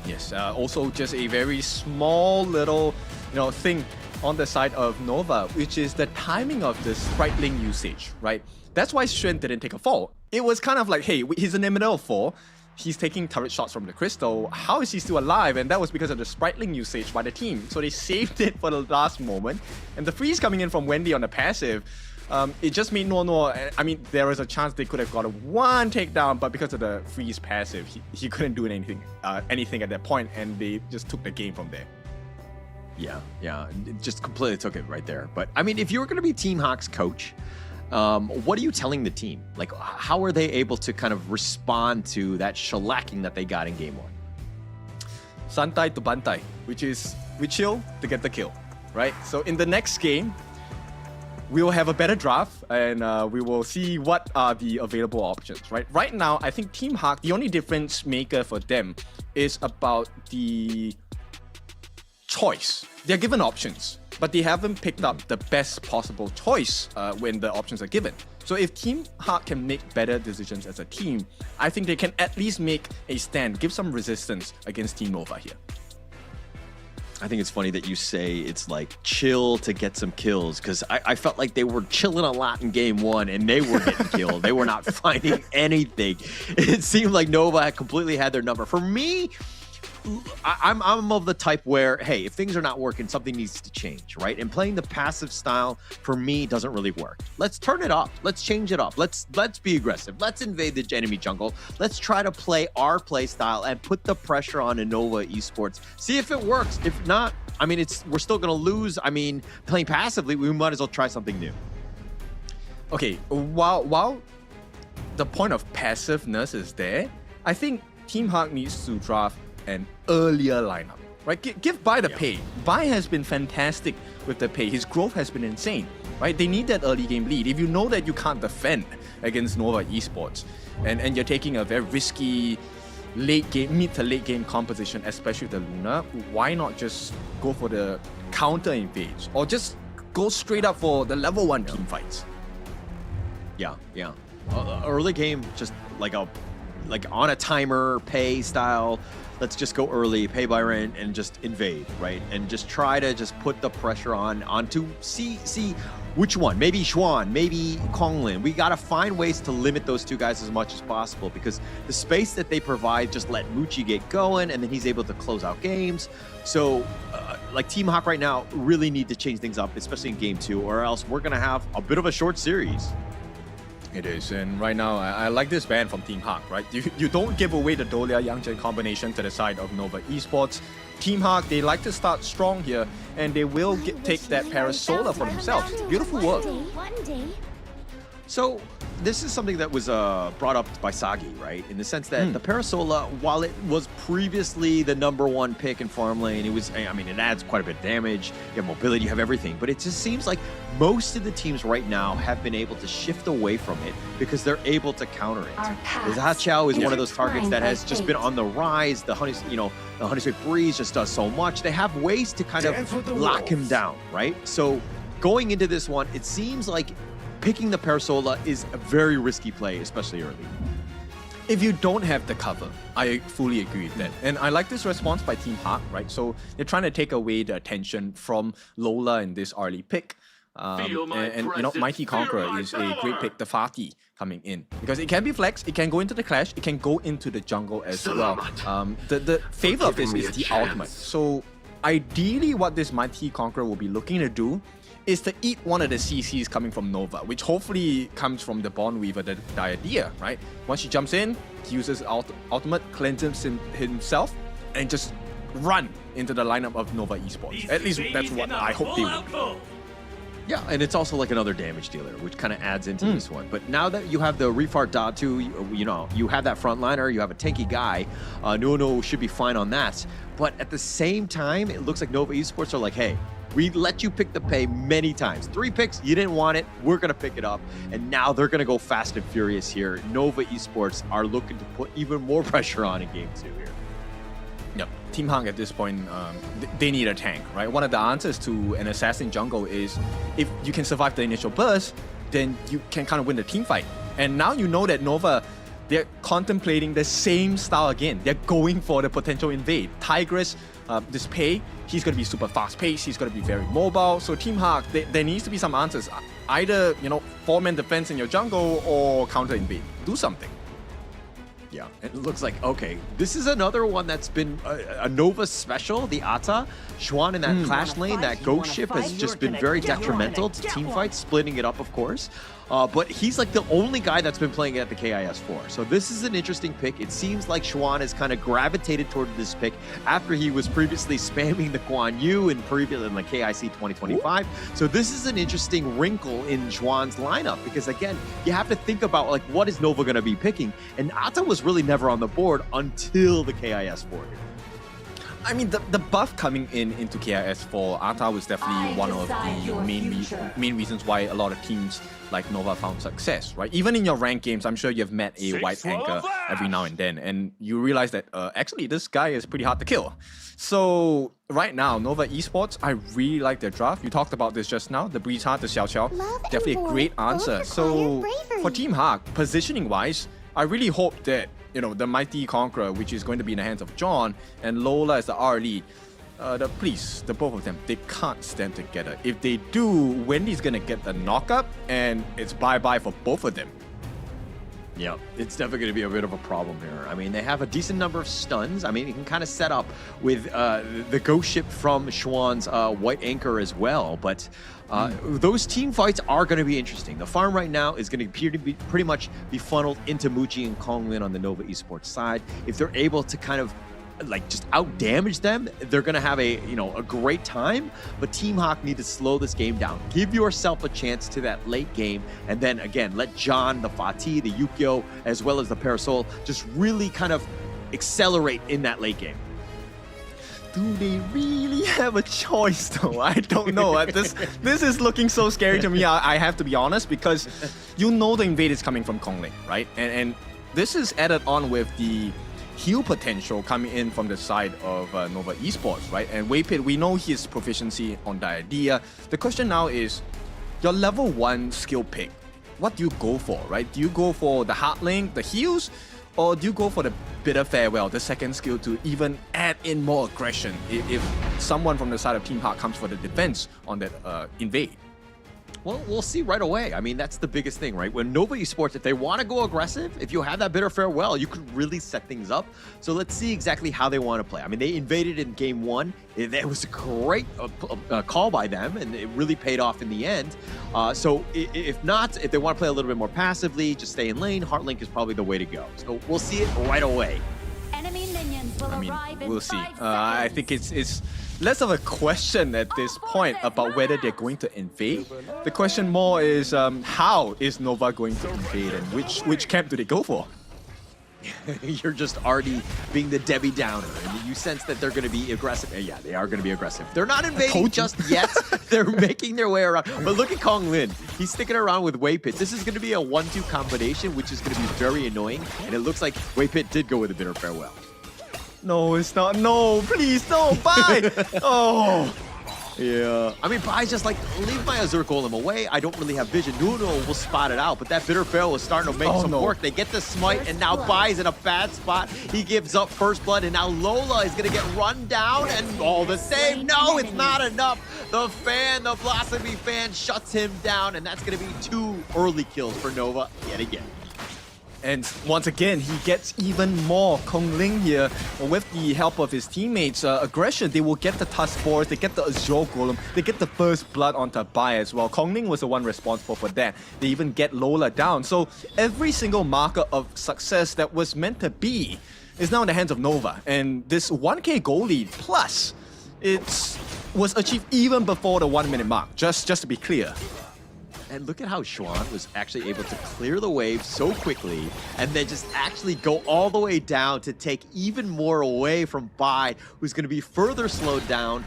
Yes, also just a very small little, thing on the side of Nova, which is the timing of the Spriteling usage, right? That's why Xuan didn't take a fall. It was kind of like, hey, he's in the middle of 4. He's taking turret shots from the crystal. How is he still alive? And that was because of the Spriteling usage by the team. So they saved it for the last moment. And the freeze coming in from Wendy on the passive, it just made I mean, there was a chance they could have got a 1 takedown, but because of the freeze passive, he couldn't do anything at that point, and they just took the game from there. Yeah, it just completely took it right there. But I mean, if you were going to be Team Hawk's coach, what are you telling the team? Like, how are they able to kind of respond to that shellacking that they got in game 1? Santai to Bantai, which is we chill to get the kill, right? So in the next game, we will have a better draft, and we will see what are the available options, right? Right now, I think Team Hawk, the only difference maker for them is about the choice. They're given options, but they haven't picked up the best possible choice when the options are given. So if Team Hawk can make better decisions as a team, I think they can at least make a stand, give some resistance against Team Nova here. I think it's funny that you say it's like chill to get some kills, because I felt like they were chilling a lot in game 1 and they were getting killed. They were not finding anything. It seemed like Nova had completely had their number. For me, I'm of the type where, hey, if things are not working, something needs to change, right? And playing the passive style, for me, doesn't really work. Let's turn it up. Let's change it up. Let's be aggressive. Let's invade the enemy jungle. Let's try to play our play style and put the pressure on Nova Esports. See if it works. If not, I mean, we're still going to lose. I mean, playing passively, we might as well try something new. Okay, while the point of passiveness is there, I think Team Hawk needs to draft an earlier lineup, right? Give Bai the pay. Bai has been fantastic with the pay. His growth has been insane, right? They need that early game lead. If you know that you can't defend against Nova Esports, and you're taking a very risky mid to late game composition, especially the Luna, why not just go for the counter invades, or just go straight up for the level 1 team fights? Yeah. Early game, just like on a timer, pay style. Let's just go early, pay by rent, and just invade, right? And just try to just put the pressure onto see which one. Maybe Xuan, maybe Konglin. We gotta find ways to limit those 2 guys as much as possible, because the space that they provide just let Muchi get going, and then he's able to close out games. So, like Team Hawk right now really need to change things up, especially in game 2, or else we're gonna have a bit of a short series. It is, and right now I like this ban from Team Hawk, right? You don't give away the Dolia Youngchen combination to the side of Nova Esports. Team Hawk, they like to start strong here, and they will take that Parasola for themselves. Beautiful work. So this is something that was brought up by Sagi, right? In the sense that the Parasola, while it was previously the #1 pick in farm lane, it adds quite a bit of damage, you have mobility, you have everything, but it just seems like most of the teams right now have been able to shift away from it because they're able to counter it. Zhao is one of those targets that has just been on the rise. The Honey Breeze just does so much. They have ways to kind of lock him down, right? So going into this one, it seems like picking the Parasola is a very risky play, especially early. If you don't have the cover, I fully agree with that. And I like this response by Team Hawk, right? So they're trying to take away the attention from Lola in this early pick. Mighty Conqueror is a great pick, the Fatih coming in. Because it can be flex, it can go into the clash, it can go into the jungle as well. The favor of this is the ultimate. So ideally what this Mighty Conqueror will be looking to do is to eat one of the CCs coming from Nova, which hopefully comes from the Bond Weaver, the idea, right? Once she jumps in, he uses ultimate, cleanses himself, and just run into the lineup of Nova Esports. At least that's what I hope they will. Yeah, and it's also like another damage dealer, which kind of adds into this one. But now that you have the Refart Datu, you have that frontliner, you have a tanky guy, Nuno should be fine on that. But at the same time, it looks like Nova Esports are like, hey, we let you pick the pay many times. 3 picks, you didn't want it, we're going to pick it up. And now they're going to go fast and furious here. Nova Esports are looking to put even more pressure on in Game 2 here. Yep. Team Hawk at this point, they need a tank, right? One of the answers to an assassin jungle is if you can survive the initial burst, then you can kind of win the team fight. And now you know that Nova, they're contemplating the same style again. They're going for the potential invade. Tigress, this Pei, he's going to be super fast-paced, he's going to be very mobile. So Team Hawk, there needs to be some answers. Either, 4-man defense in your jungle or counter-invade. Do something. Yeah, it looks like, okay, this is another one that's been a Nova special, the Ata. Xuan in that clash lane, that ghost ship has just been very detrimental to team fights, splitting it up, of course. But he's like the only guy that's been playing it at the KIS4. So this is an interesting pick. It seems like Xuan has kind of gravitated toward this pick after he was previously spamming the Guan Yu in the KIC 2025. So this is an interesting wrinkle in Xuan's lineup because, again, you have to think about, like, what is Nova going to be picking? And Ata was really never on the board until the KIS4. I mean, the buff coming into KIS4, Ata was definitely one of the main reasons why a lot of teams like Nova found success, right? Even in your ranked games, I'm sure you've met a white anchor every now and then, and you realize that actually this guy is pretty hard to kill. So right now, Nova Esports, I really like their draft. You talked about this just now, the Breeze Heart, the Xiao Xiao, definitely a great answer. So for Team Hawk, positioning-wise, I really hope that the Mighty Conqueror, which is going to be in the hands of John, and Lola as the RLE, the both of them, they can't stand together. If they do, Wendy's gonna get the knock-up, and it's bye-bye for both of them. Yeah, it's definitely going to be a bit of a problem here. I mean, they have a decent number of stuns. I mean, you can kind of set up with the ghost ship from Xuan's white anchor as well, but those team fights are going to be interesting. The farm right now is going to appear to be pretty much be funneled into Muji and Konglin on the Nova Esports side. If they're able to kind of just out damage them, they're gonna have a great time. But Team Hawk need to slow this game down. Give yourself a chance to that late game, and then again let John, the Fatih, the Yukio, as well as the Parasol just really kind of accelerate in that late game. Do they really have a choice though? I don't know. This is looking so scary to me. I have to be honest, because the invade is coming from Konglin, right? And this is added on with the heal potential coming in from the side of Nova Esports, right? And Waypit, we know his proficiency on the idea. The question now is, your level 1 skill pick, what do you go for, right? Do you go for the hard link, the heals, or do you go for the bitter farewell, the second skill to even add in more aggression if someone from the side of Team Hawk comes for the defense on that invade? Well, we'll see right away. I mean, that's the biggest thing, right? When Nova Esports, if they want to go aggressive, if you have that bitter farewell, you could really set things up. So let's see exactly how they want to play. I mean, they invaded in game one. It was a great call by them, and it really paid off in the end. So if not, if they want to play a little bit more passively, just stay in lane, Heartlink is probably the way to go. So we'll see it right away. Enemy minions will I mean, arrive in we'll see. 5 seconds. I think it's less of a question at this point about whether they're going to invade. The question more is how is Nova going to invade and which camp do they go for? You're just already being the Debbie Downer, and you sense that they're going to be aggressive. Yeah, they are going to be aggressive. They're not invading just yet. They're making their way around. But look at Kong Lin. He's sticking around with Waypit. This is going to be a 1-2 combination, which is going to be very annoying. And it looks like Waypit did go with a bitter farewell. No, it's not. No, please, no, bye. Oh. Yeah. I mean, Bai's just like, leave my Azure Golem away. I don't really have vision. Nuno will spot it out, but that bitter farewell was starting to make some work. They get the smite, and now Bai's in a bad spot. He gives up first blood, and now Lola is going to get run down, and all the same. No, it's not enough. The fan, the Blossomy fan, shuts him down, and that's going to be 2 early kills for Nova yet again. And once again, he gets even more. Kong Ling here, with the help of his teammates' aggression, they will get the Tusk Boars, they get the Azure Golem, they get the first blood onto Bai as well. Kong Ling was the one responsible for that. They even get Lola down. So every single marker of success that was meant to be is now in the hands of Nova. And this 1k goal lead plus, it was achieved even before the 1 minute mark, just to be clear. And look at how Xuan was actually able to clear the wave so quickly and then just actually go all the way down to take even more away from Bai, who's going to be further slowed down.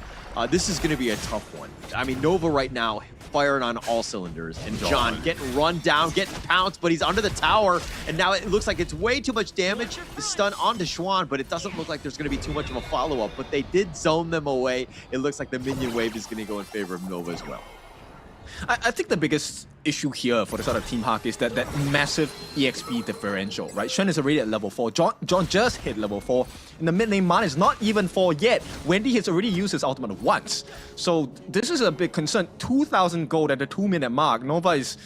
This is going to be a tough one. I mean, Nova right now firing on all cylinders. And John getting run down, getting pounced, but he's under the tower. And now it looks like it's way too much damage. The stun onto Xuan, but it doesn't look like there's going to be too much of a follow-up. But they did zone them away. It looks like the minion wave is going to go in favor of Nova as well. I think the biggest issue here for the sort of Team Hawk is that massive EXP differential, right? Shen is already at level 4. John just hit level 4. In the mid lane, Man is not even 4 yet. Wendy has already used his ultimate once. So this is a big concern. 2,000 gold at the 2 minute mark. Nova is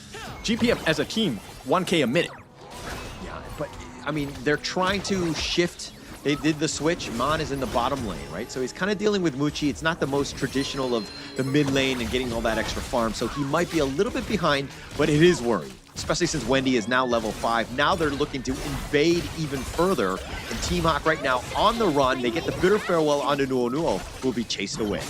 GPF as a team, 1k a minute. Yeah, but I mean, they're trying to shift. They did the switch. Man is in the bottom lane, right? So he's kind of dealing with Muchi. It's not the most traditional of the mid lane and getting all that extra farm. So he might be a little bit behind, but it is worrying, especially since Wendy is now level 5. Now they're looking to invade even further. And Team Hawk right now on the run. They get the bitter farewell onto Nuo, who will be chased away.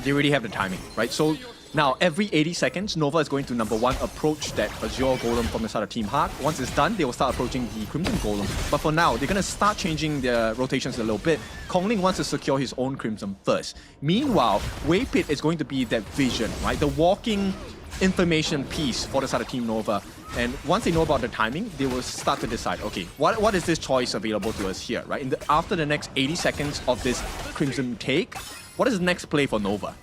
They already have the timing, right? So now, every 80 seconds, Nova is going to, number 1, approach that Azure Golem from the side of Team Hawk. Once it's done, they will start approaching the Crimson Golem. But for now, they're going to start changing their rotations a little bit. Kong Ling wants to secure his own Crimson first. Meanwhile, Waypit is going to be that vision, right? The walking information piece for the side of Team Nova. And once they know about the timing, they will start to decide, okay, what is this choice available to us here, right? After the next 80 seconds of this Crimson take, what is the next play for Nova?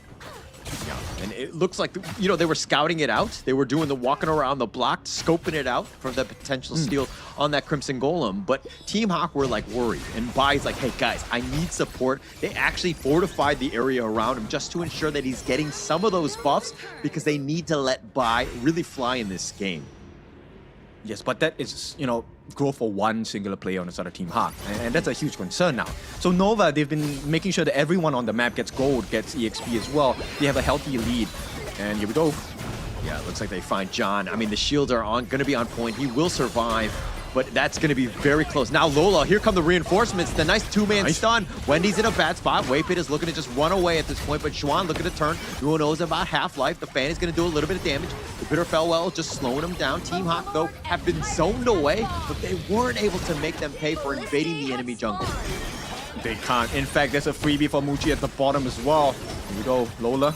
Yeah, and it looks like, you know, they were scouting it out. They were doing the walking around the block, scoping it out for the potential steal on that Crimson Golem. But Team Hawk were like worried. And Bai's like, hey guys, I need support. They actually fortified the area around him just to ensure that he's getting some of those buffs because they need to let Bai really fly in this game. Yes, but that is, you know, growth for one singular player on the side of Team Hawk. And that's a huge concern now. So Nova, they've been making sure that everyone on the map gets gold, gets EXP as well. They have a healthy lead. And here we go. Yeah, it looks like they find John. I mean, the shields are going to be on point. He will survive, but that's going to be very close. Now Lola, here come the reinforcements. The nice two-man stun. Wendy's in a bad spot. Waypit is looking to just run away at this point, but Xuan looking to turn. Nuo knows about half-life. The fan is going to do a little bit of damage. The bitter farewell just slowing him down. Team Hawk, though, have been zoned away, but they weren't able to make them pay for invading the enemy jungle. They can't. In fact, there's a freebie for Muchi at the bottom as well. Here we go, Lola.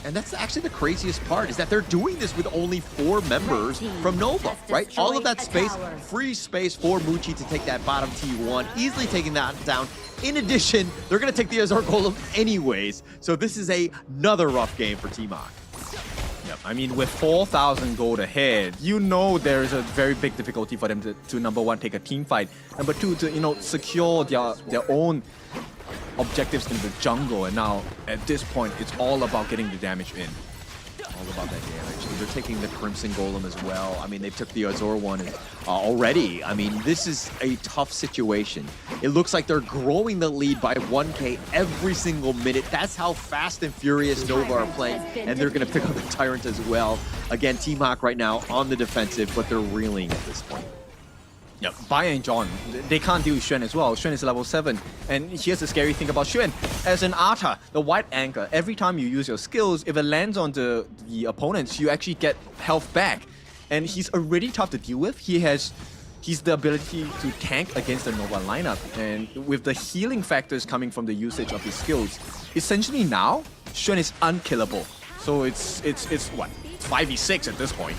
And that's actually the craziest part, is that they're doing this with only 4 members from Nova, right? All of that space, free space for Muchi to take that bottom T1, easily taking that down. In addition, they're going to take the Azure Golem anyways. So this is another rough game for Team Hawk. Yep. I mean, with 4,000 gold ahead, you know there is a very big difficulty for them to number 1, take a team fight. Number 2, to, you know, secure their own objectives in the jungle. And now, at this point, it's all about getting the damage in. all about that damage. They're taking the Crimson Golem as well. I mean, they took the Azor one already. I mean, this is a tough situation. It looks like they're growing the lead by 1K every single minute. That's how fast and furious Nova are playing, and they're going to pick up the Tyrant as well. Again, Team Hawk right now on the defensive, but they're reeling at this point. Yeah, Bai and John, they can't deal with Xuan as well. Xuan is level 7. And here's the scary thing about Xuan. As an Arta, the white anchor, every time you use your skills, if it lands on the opponents, you actually get health back. And he's already tough to deal with. He's the ability to tank against the Nova lineup. And with the healing factors coming from the usage of his skills, essentially now, Xuan is unkillable. So it's what, 5v6 at this point.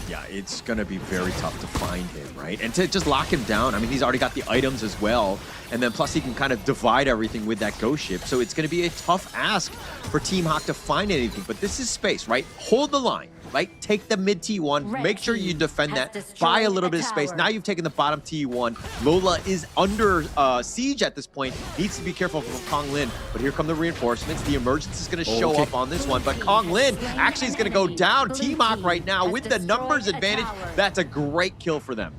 Yeah, it's going to be very tough to find him, right? And to just lock him down, I mean, he's already got the items as well. And then plus he can kind of divide everything with that ghost ship. So it's going to be a tough ask for Team Hawk to find anything. But this is space, right? Hold the line, right? Take the mid T1. Make sure you defend that. Buy a little bit of space. Now you've taken the bottom T1. Lola is under siege at this point. Needs to be careful from Kong Lin. But here come the reinforcements. The emergence is going to show up on this one. But Kong Lin actually is going to go down. Team Hawk right now with the numbers advantage. That's a great kill for them.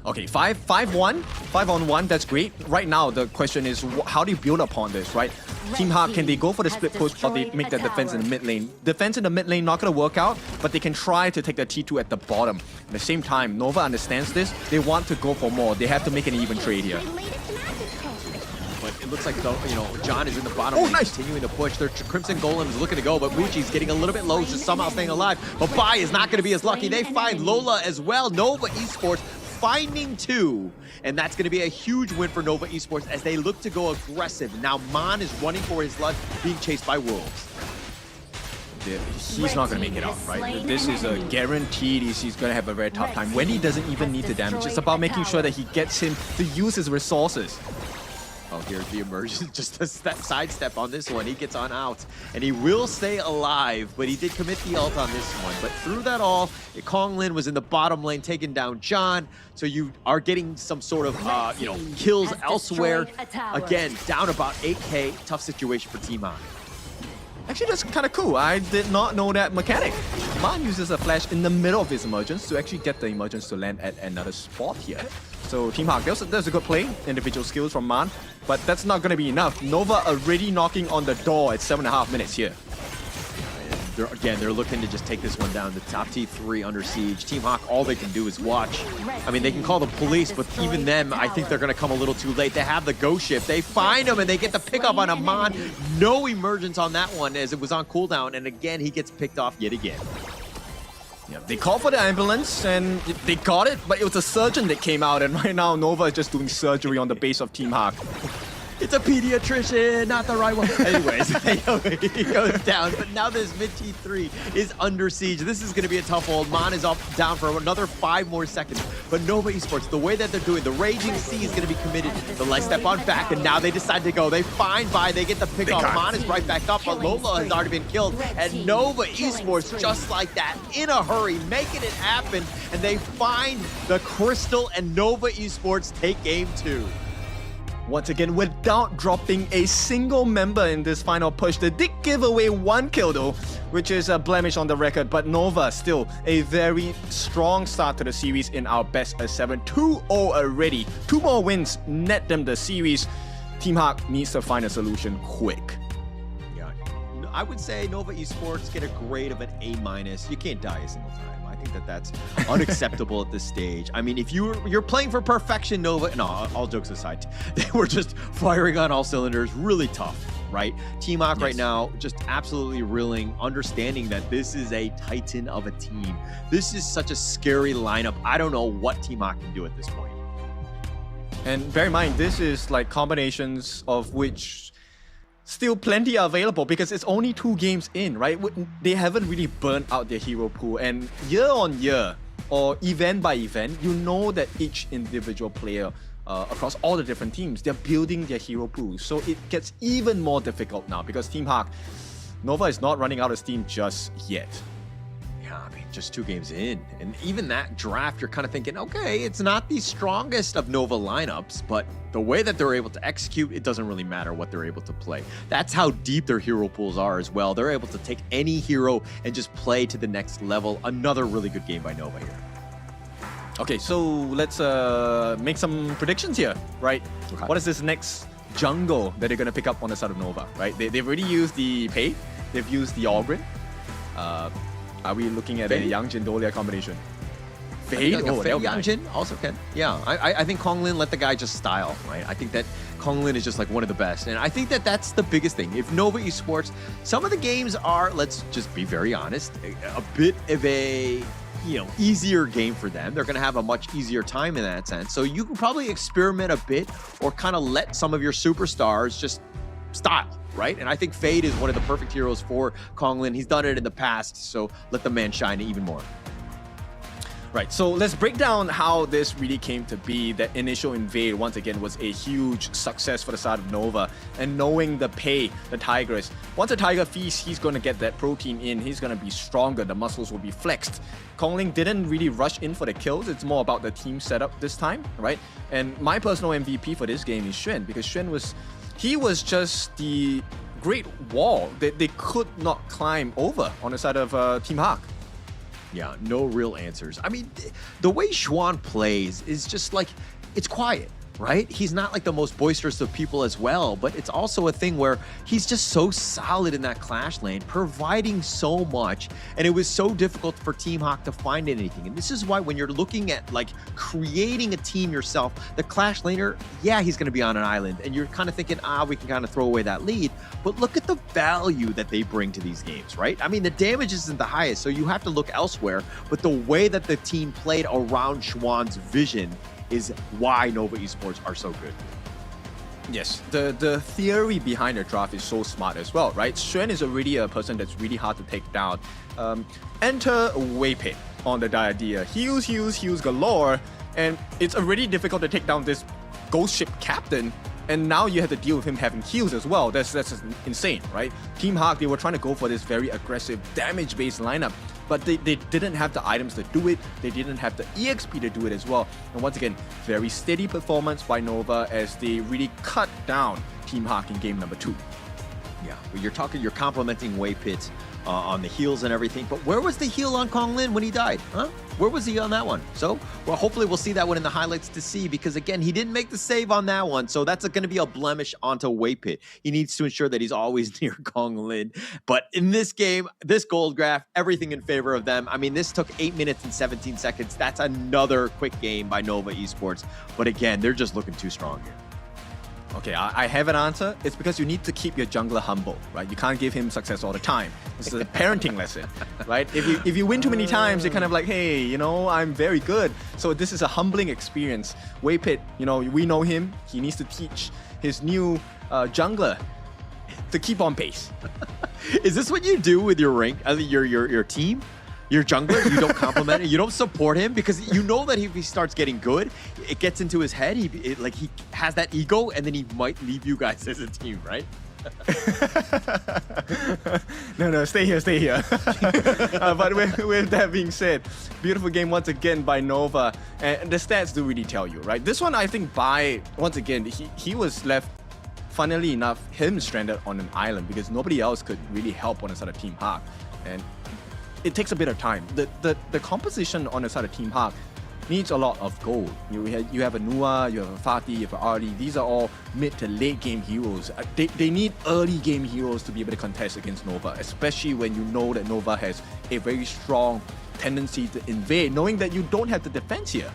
Okay, 5-1, 5-on-1, that's great. Right now, the question is, how do you build upon this, right? Team Hawk, can they go for the split push or they make that defense in the mid lane? Defense in the mid lane not going to work out, but they can try to take the T2 at the bottom. At the same time, Nova understands this. They want to go for more. They have to make an even trade here. But it looks like, John is in the bottom lane, continuing to push. Their Crimson Golem is looking to go, but Muchi's getting a little bit low, just somehow staying alive. But Bai is not going to be as lucky. They find Lola as well. Nova Esports finding 2. And that's going to be a huge win for Nova Esports as they look to go aggressive. Now Mon is running for his life, being chased by wolves. He's not going to make it out, right? This is a guaranteed he's going to have a very tough time. Wendy doesn't even need the damage. It's about making sure that he gets him to use his resources. Oh, here's the emergence, just a sidestep on this one. He gets on out, and he will stay alive, but he did commit the ult on this one. But through that all, Kong Lin was in the bottom lane, taking down John, so you are getting some sort of, kills elsewhere. Again, down about 8K, tough situation for Team Hawk. Actually, that's kind of cool. I did not know that mechanic. Man uses a flash in the middle of his emergence to actually get the emergence to land at another spot here. So Team Hawk, there's a good play, individual skills from Man, but that's not going to be enough. Nova already knocking on the door at 7.5 minutes here. They're looking to just take this one down. The top T3 under siege. Team Hawk, all they can do is watch. I mean, they can call the police, but even them, I think they're going to come a little too late. They have the ghost ship. They find him, and they get the pickup on Amon. No emergence on that one, as it was on cooldown, and again, he gets picked off yet again. Yeah, they called for the ambulance, and they got it, but it was a surgeon that came out, and right now, Nova is just doing surgery on the base of Team Hawk. It's a pediatrician, not the right one. Anyways, he goes down, but now this mid T3 is under siege. This is going to be a tough hold. Mon is down for another 5 more seconds. But Nova Esports, the way that they're doing, the Raging Sea is going to be committed. The light step on back, and now they decide to go. They find Bai, they get the pick off. Mon is right back up, but Lola has already been killed. And Nova Esports, just like that, in a hurry, making it happen. And they find the Crystal, and Nova Esports take game 2. Once again, without dropping a single member in this final push. They did give away 1 kill though, which is a blemish on the record, but Nova still a very strong start to the series in our best of 7. 2-0 already. 2 more wins net them the series. Team Hawk needs to find a solution quick. Yeah, I would say Nova Esports get a grade of an A-. You can't die a single time. I think that's unacceptable at this stage. I mean, if you're playing for perfection, Nova, no, all jokes aside, they were just firing on all cylinders, really tough, right? Team Hawk right now, just absolutely reeling, understanding that this is a titan of a team. This is such a scary lineup. I don't know what Team Hawk can do at this point. And bear in mind, this is like combinations of which still plenty are available because it's only 2 games in, right? They haven't really burned out their hero pool, and year on year or event by event, you know that each individual player across all the different teams, they're building their hero pool. So it gets even more difficult now because Team Hawk, Nova is not running out of steam just yet. Yeah, I mean, just 2 games in. And even that draft, you're kind of thinking, okay, it's not the strongest of Nova lineups, but the way that they're able to execute, it doesn't really matter what they're able to play. That's how deep their hero pools are as well. They're able to take any hero and just play to the next level. Another really good game by Nova here. Okay, so let's make some predictions here, right? Okay. What is this next jungle that they're going to pick up on the side of Nova, right? They've already used the Pei, they've used the Ogrin. Are we looking at Fade? a Yang Jin Dolia combination? Fade? Like Fade Yang Jin also can. Yeah, I think Konglin let the guy just style, right? I think that Konglin is just like one of the best. And I think that that's the biggest thing. If Nova Esports, some of the games are, let's just be very honest, a bit of a, easier game for them. They're going to have a much easier time in that sense. So you can probably experiment a bit or kind of let some of your superstars just style, right? And I think Fade is one of the perfect heroes for Konglin. He's done it in the past, so let the man shine even more. Right, so let's break down how this really came to be. That initial invade, once again, was a huge success for the side of Nova. And knowing the Pei, the Tigress, once a Tiger feasts, he's going to get that protein in, he's going to be stronger, the muscles will be flexed. Konglin didn't really rush in for the kills, it's more about the team setup this time, right? And my personal MVP for this game is Xuan, because Xuan was just the great wall that they could not climb over on the side of Team Hawk. Yeah, no real answers. I mean, the way Xuan plays is just like, it's quiet, right? He's not like the most boisterous of people as well, but it's also a thing where he's just so solid in that clash lane, providing so much, and it was so difficult for Team Hawk to find anything. And this is why when you're looking at like creating a team yourself, the clash laner, yeah, he's going to be on an island, and you're kind of thinking, we can kind of throw away that lead, but look at the value that they bring to these games, right? I mean, the damage isn't the highest, so you have to look elsewhere, but the way that the team played around Xuan's vision is why Nova Esports are so good. Yes, the theory behind the draft is so smart as well, right? Xuan is already a person that's really hard to take down. Enter Waypit on the idea. Heals galore, and it's already difficult to take down this ghost ship captain, and now you have to deal with him having heals as well. That's insane, right? Team Hawk, they were trying to go for this very aggressive damage-based lineup, but they didn't have the items to do it. They didn't have the EXP to do it as well. And once again, very steady performance by Nova as they really cut down Team Hawk in game number 2. Yeah, but you're complimenting Waypit on the heals and everything, but where was the heal on Konglin when he died? Huh? Where was he on that one? So, well, hopefully we'll see that one in the highlights to see, because again, he didn't make the save on that one, so that's going to be a blemish onto Waypit. He needs to ensure that he's always near Konglin. But in this game, this gold graph, everything in favor of them. I mean, this took 8 minutes and 17 seconds. That's another quick game by Nova Esports. But again, they're just looking too strong here. Okay, I have an answer. It's because you need to keep your jungler humble, right? You can't give him success all the time. This is a parenting lesson, right? If you win too many times, you're kind of like, hey, I'm very good. So this is a humbling experience. Waypit, we know him. He needs to teach his new jungler to keep on pace. Is this what you do with your rank, your team? Your jungler, you don't compliment him, you don't support him, because you know that if he starts getting good, it gets into his head. He has that ego, and then he might leave you guys as a team, right? No, stay here. But with that being said, beautiful game once again by Nova, and the stats do really tell you, right? This one, I think, once again, he was left, funnily enough, him stranded on an island because nobody else could really help on the side of Team Hawk, and it takes a bit of time. The composition on the side of Team Hawk needs a lot of gold. You have a Nua, you have a Fatih, you have a Arlie. These are all mid to late game heroes. They need early game heroes to be able to contest against Nova, especially when you know that Nova has a very strong tendency to invade, knowing that you don't have the defense here.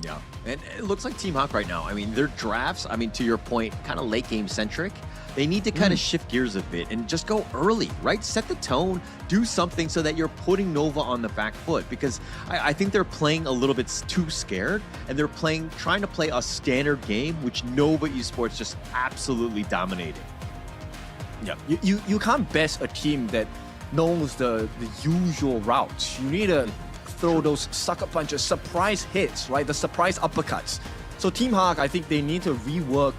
Yeah, and it looks like Team Hawk right now, I mean, their drafts, to your point, kind of late game centric. They need to kind of shift gears a bit and just go early, right? Set the tone, do something so that you're putting Nova on the back foot, because I think they're playing a little bit too scared, and they're trying to play a standard game, which Nova Esports just absolutely dominated. Yeah, you can't best a team that knows the usual routes. You need to throw those sucker punches, surprise hits, right? The surprise uppercuts. So Team Hawk, I think they need to rework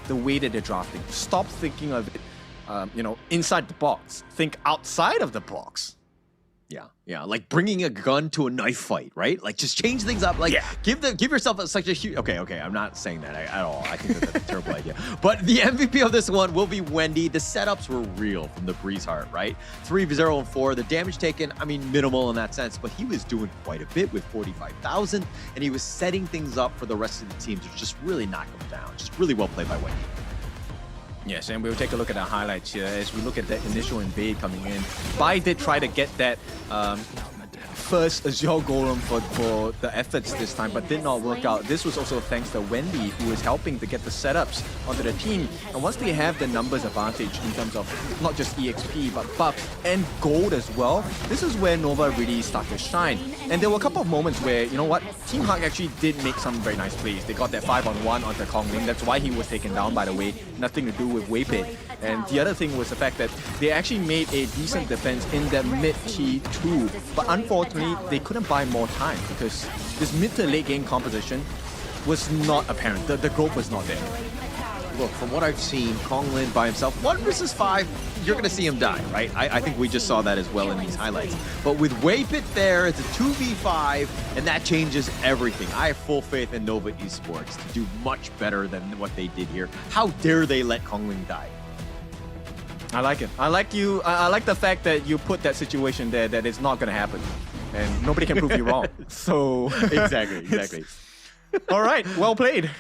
the way that they're drafting. Stop thinking of it, inside the box. Think outside of the box. Yeah, like bringing a gun to a knife fight, right? Like just change things up. Like give yourself such a huge. Okay, I'm not saying that at all. I think that's a terrible idea. But the MVP of this one will be Wendy. The setups were real from the Breeze Heart, right? 3-0 and 4. The damage taken, I mean, minimal in that sense, but he was doing quite a bit with 45,000, and he was setting things up for the rest of the team to just really knock them down. Just really well played by Wendy. Yes, and we'll take a look at the highlights here as we look at that initial invade coming in. Bai did try to get that first Azure Golem for the efforts this time, but did not work out. This was also thanks to Wendy, who was helping to get the setups onto the team. And once they have the numbers advantage in terms of not just EXP, but buffs and gold as well, this is where Nova really started to shine. And there were a couple of moments where, you know what, Team Hawk actually did make some very nice plays. They got that 5-on-1 onto Kongling. That's why he was taken down, by the way. Nothing to do with Waypit. And the other thing was the fact that they actually made a decent defense in their mid T2. But unfortunately, they couldn't buy more time because this mid to late game composition was not apparent. The growth was not there. Look, from what I've seen, Konglin by himself, 1 versus 5, you're going to see him die, right? I think we just saw that as well in these highlights. But with Waypit there, it's a 2v5, and that changes everything. I have full faith in Nova Esports to do much better than what they did here. How dare they let Konglin die? I like it. I like the fact that you put that situation there that it's not going to happen. And nobody can prove you wrong. So Exactly. All right, well played.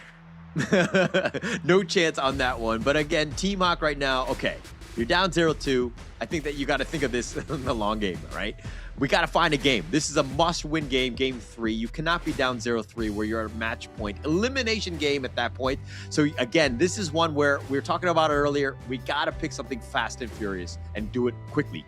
No chance on that one. But again, Team Hawk right now, okay, you're down 0-2. I think that you got to think of this in the long game, right? We got to find a game. This is a must-win game, game 3. You cannot be down 0-3 where you're at a match point. Elimination game at that point. So again, this is one where we were talking about it earlier. We got to pick something fast and furious and do it quickly.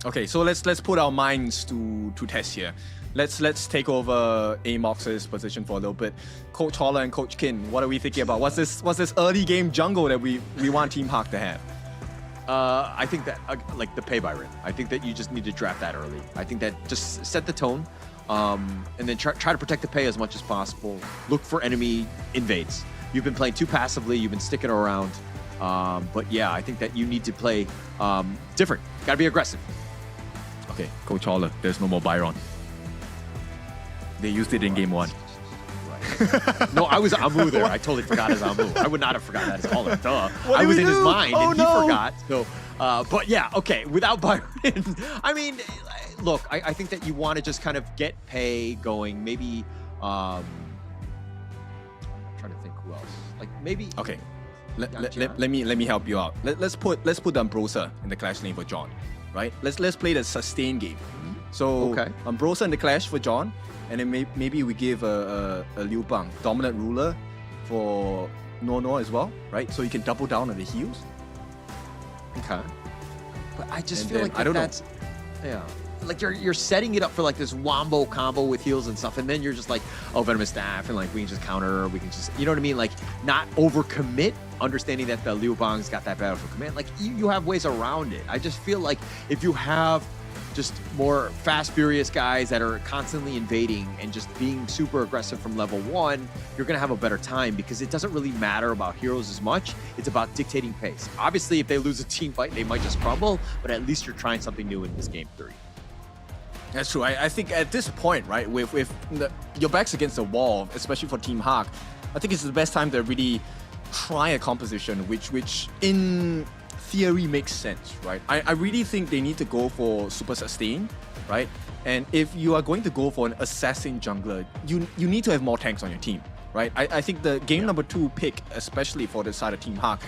Okay, so let's put our minds to test here. Let's take over Amox's position for a little bit. Coach Holler and Coach Kin, what are we thinking about? What's this early game jungle that we want Team Hawk to have? I think that like the pay by ring. I think that you just need to draft that early. I think that just set the tone, and then try to protect the pay as much as possible. Look for enemy invades. You've been playing too passively. You've been sticking around. But yeah, I think that you need to play different. Got to be aggressive. Okay, Coach Holler, there's no more Byron. They used it in game 1. Right. No, I was Amu there. I totally forgot as Amu. I would not have forgotten that as Holler. Duh. I was in his mind and he forgot. So, but yeah, okay. Without Byron, I mean, look, I think that you want to just kind of get pay going. Maybe, I'm trying to think who else. Like maybe. Okay. Let me help you out. Let's put Ambrosa in the clash lane for John, right? Let's play the sustain game. So Ambrosa in the clash for John, and then maybe we give a Liu Bang dominant ruler for No as well, right? So you can double down on the heals. Okay. But I just feel like that's like you're setting it up for like this wombo combo with heals and stuff, and then you're just like, oh, venomous staff, and like we can just counter, we can just, you know what I mean? Like not overcommit, understanding that the Liu Bang's got that battlefield command. Like you have ways around it. I just feel like if you have just more fast, furious guys that are constantly invading and just being super aggressive from level 1, you're going to have a better time because it doesn't really matter about heroes as much. It's about dictating pace. Obviously, if they lose a team fight, they might just crumble, but at least you're trying something new in this game 3. That's true. I think at this point, right, with your back's against the wall, especially for Team Hawk, I think it's the best time to really try a composition which in theory makes sense, right? I really think they need to go for super sustain, right? And if you are going to go for an assassin jungler, you need to have more tanks on your team, right? I think the game number 2 pick, especially for the side of Team Hawk,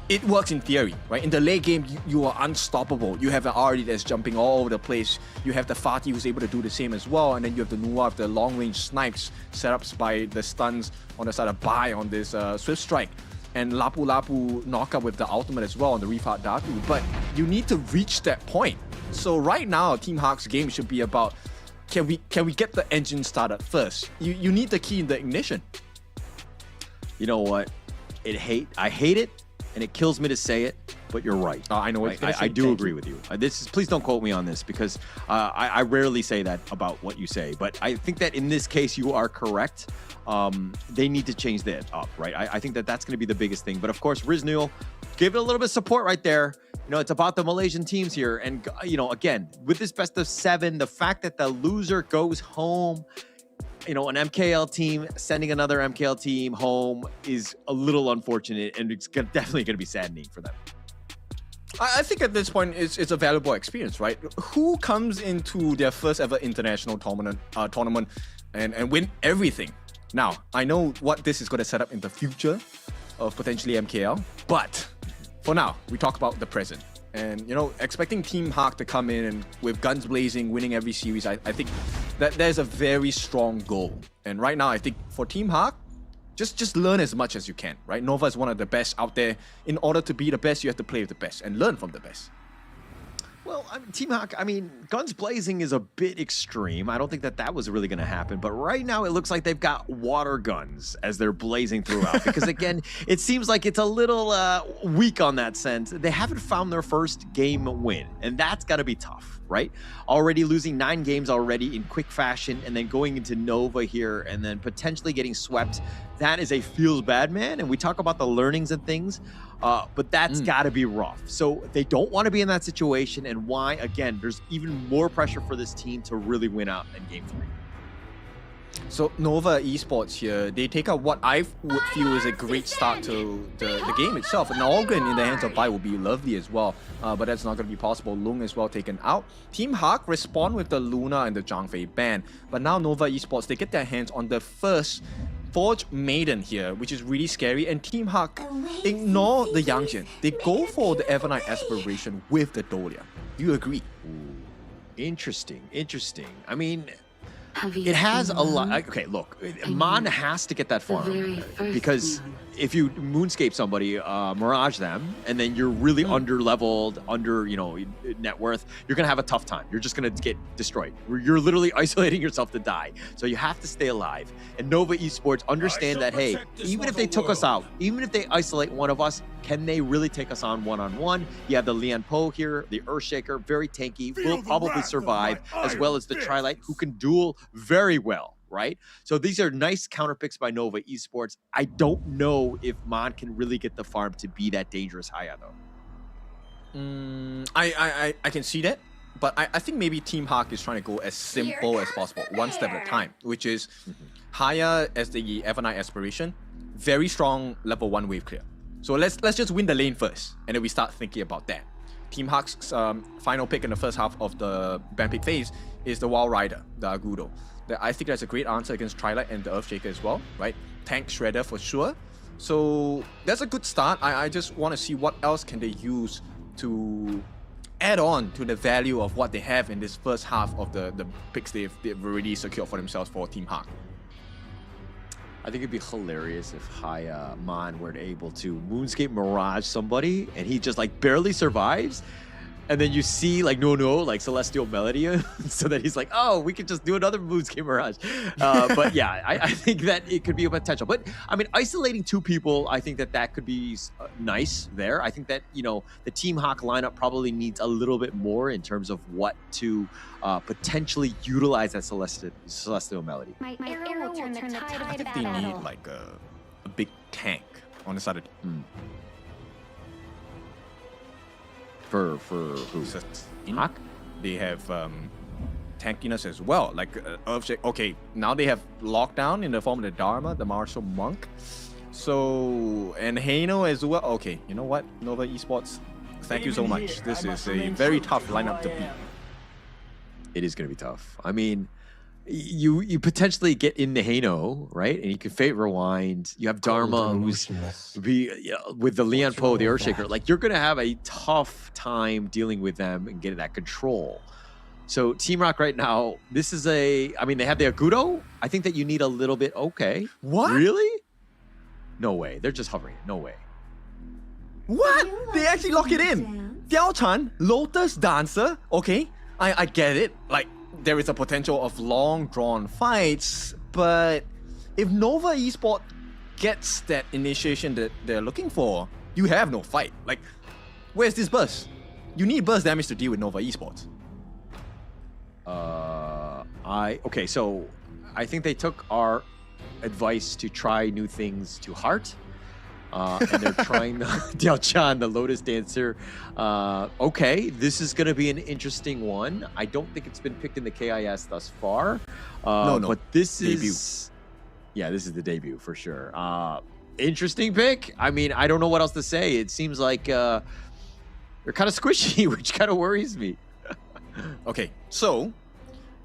it works in theory, right? In the late game, you are unstoppable. You have an Ahri that's jumping all over the place. You have the Fatih who's able to do the same as well. And then you have the Nuwa with the long-range snipes setups by the stuns on the side of Bai on this Swift Strike. And Lapu Lapu knock up with the ultimate as well on the Rifat Datu. But you need to reach that point. So right now, Team Hawk's game should be about, can we get the engine started first? You need the key in the ignition. You know what? I hate it, and it kills me to say it, but you're right. I know what I do agree with you. Please don't quote me on this because I rarely say that about what you say, but I think that in this case you are correct. They need to change that up, right? I think that that's going to be the biggest thing. But of course, Riznul, give it a little bit of support right there. You know, it's about the Malaysian teams here. And, you know, again, with this best of 7, the fact that the loser goes home, you know, an MKL team sending another MKL team home is a little unfortunate, and it's definitely going to be saddening for them. I think at this point it's a valuable experience, right? Who comes into their first ever international tournament and win everything? Now, I know what this is going to set up in the future of potentially MKL, but for now, we talk about the present. And, you know, expecting Team Hawk to come in and with guns blazing, winning every series, I think that there's a very strong goal. And right now, I think for Team Hawk, just learn as much as you can, right? Nova is one of the best out there. In order to be the best, you have to play with the best and learn from the best. Well, Team Hawk, guns blazing is a bit extreme. I don't think that was really going to happen. But right now, it looks like they've got water guns as they're blazing throughout. Because again, it seems like it's a little weak on that sense. They haven't found their first game win. And that's got to be tough, right? Already losing 9 games already in quick fashion. And then going into Nova here and then potentially getting swept. That is a feels bad, man. And we talk about the learnings and things. But that's got to be rough. So they don't want to be in that situation. And why? Again, there's even more pressure for this team to really win out in Game 3. So Nova Esports here, they take out what I would feel is a great start to the game itself. An Organ in the hands of Bai would be lovely as well, but that's not going to be possible. Lung as well taken out. Team Hawk respond with the Luna and the Zhang Fei ban, but now Nova Esports, they get their hands on the first Forge Maiden here, which is really scary, and Team Hawk ignore the Yangjian. They go for the Evernight Aspiration with the Dolia. Do you agree? Ooh, interesting. I mean, it has a lot. Okay, look, Mon has to get that farm because if you moonscape somebody, mirage them, and then you're really under-leveled, under, you know, net worth, you're gonna have a tough time. You're just gonna get destroyed. You're literally isolating yourself to die. So you have to stay alive. And Nova Esports understand that, hey, even if they took us out, even if they isolate one of us, can they really take us on one-on-one? You have the Lian Po here, the Earthshaker, very tanky, will probably survive, as well as the Trilite, who can duel very well, right? So these are nice counter picks by Nova Esports. I don't know if Mon can really get the farm to be that dangerous Haya, though. I can see that, but I think maybe Team Hawk is trying to go as simple as possible, one step at a time, which is Haya as the Evernight Aspiration, very strong level 1 wave clear. So let's just win the lane first, and then we start thinking about that. Team Hawk's final pick in the first half of the ban pick phase is the Wild Rider, the Agudo. I think that's a great answer against Trilite and the Earthshaker as well, right? Tank Shredder for sure. So that's a good start. I just want to see what else can they use to add on to the value of what they have in this first half of the picks they've already secured for themselves for Team Hawk. I think it'd be hilarious if Mon were able to Moonscape Mirage somebody and he just like barely survives. And then you see like like Celestial Melody, so that he's like, oh, we could just do another Moonscape Mirage. But yeah, I think that it could be a potential. But I mean, isolating 2 people, I think that could be nice there. I think that, you know, the Team Hawk lineup probably needs a little bit more in terms of what to potentially utilize that Celestial Melody. My arrow will turn the tide I think they need like a big tank on the side of For who? Hawk? They have tankiness as well. Like Earthshaker. Okay, now they have lockdown in the form of the Dharma, the Martial Monk. So, and Hano as well. Okay, you know what? Nova Esports, thank you so much. This is a very tough lineup to beat. It is going to be tough. I mean, you potentially get into Hano, right? And you can Fate Rewind. You have Dharma, who's with the Lian Po, the Earthshaker. Like, you're going to have a tough time dealing with them and getting that control. So Team Rock right now, this is I mean, they have the Agudo. I think that you need a little bit. Okay. What? Really? No way. They're just hovering. No way. What? They actually lock it in. Diao Chan, Lotus Dancer. Okay, I get it. Like, there is a potential of long drawn fights, but if Nova Esports gets that initiation that they're looking for, you have no fight. Like, where's this burst? You need burst damage to deal with Nova Esports. Okay, so I think they took our advice to try new things to heart. And they're trying the Diao-chan, the Lotus Dancer. Okay, this is going to be an interesting one. I don't think it's been picked in the KIS thus far. No. But this Debut. is... Yeah, this is the debut for sure. Interesting pick. I mean, I don't know what else to say. It seems like they're kind of squishy, which kind of worries me. Okay, so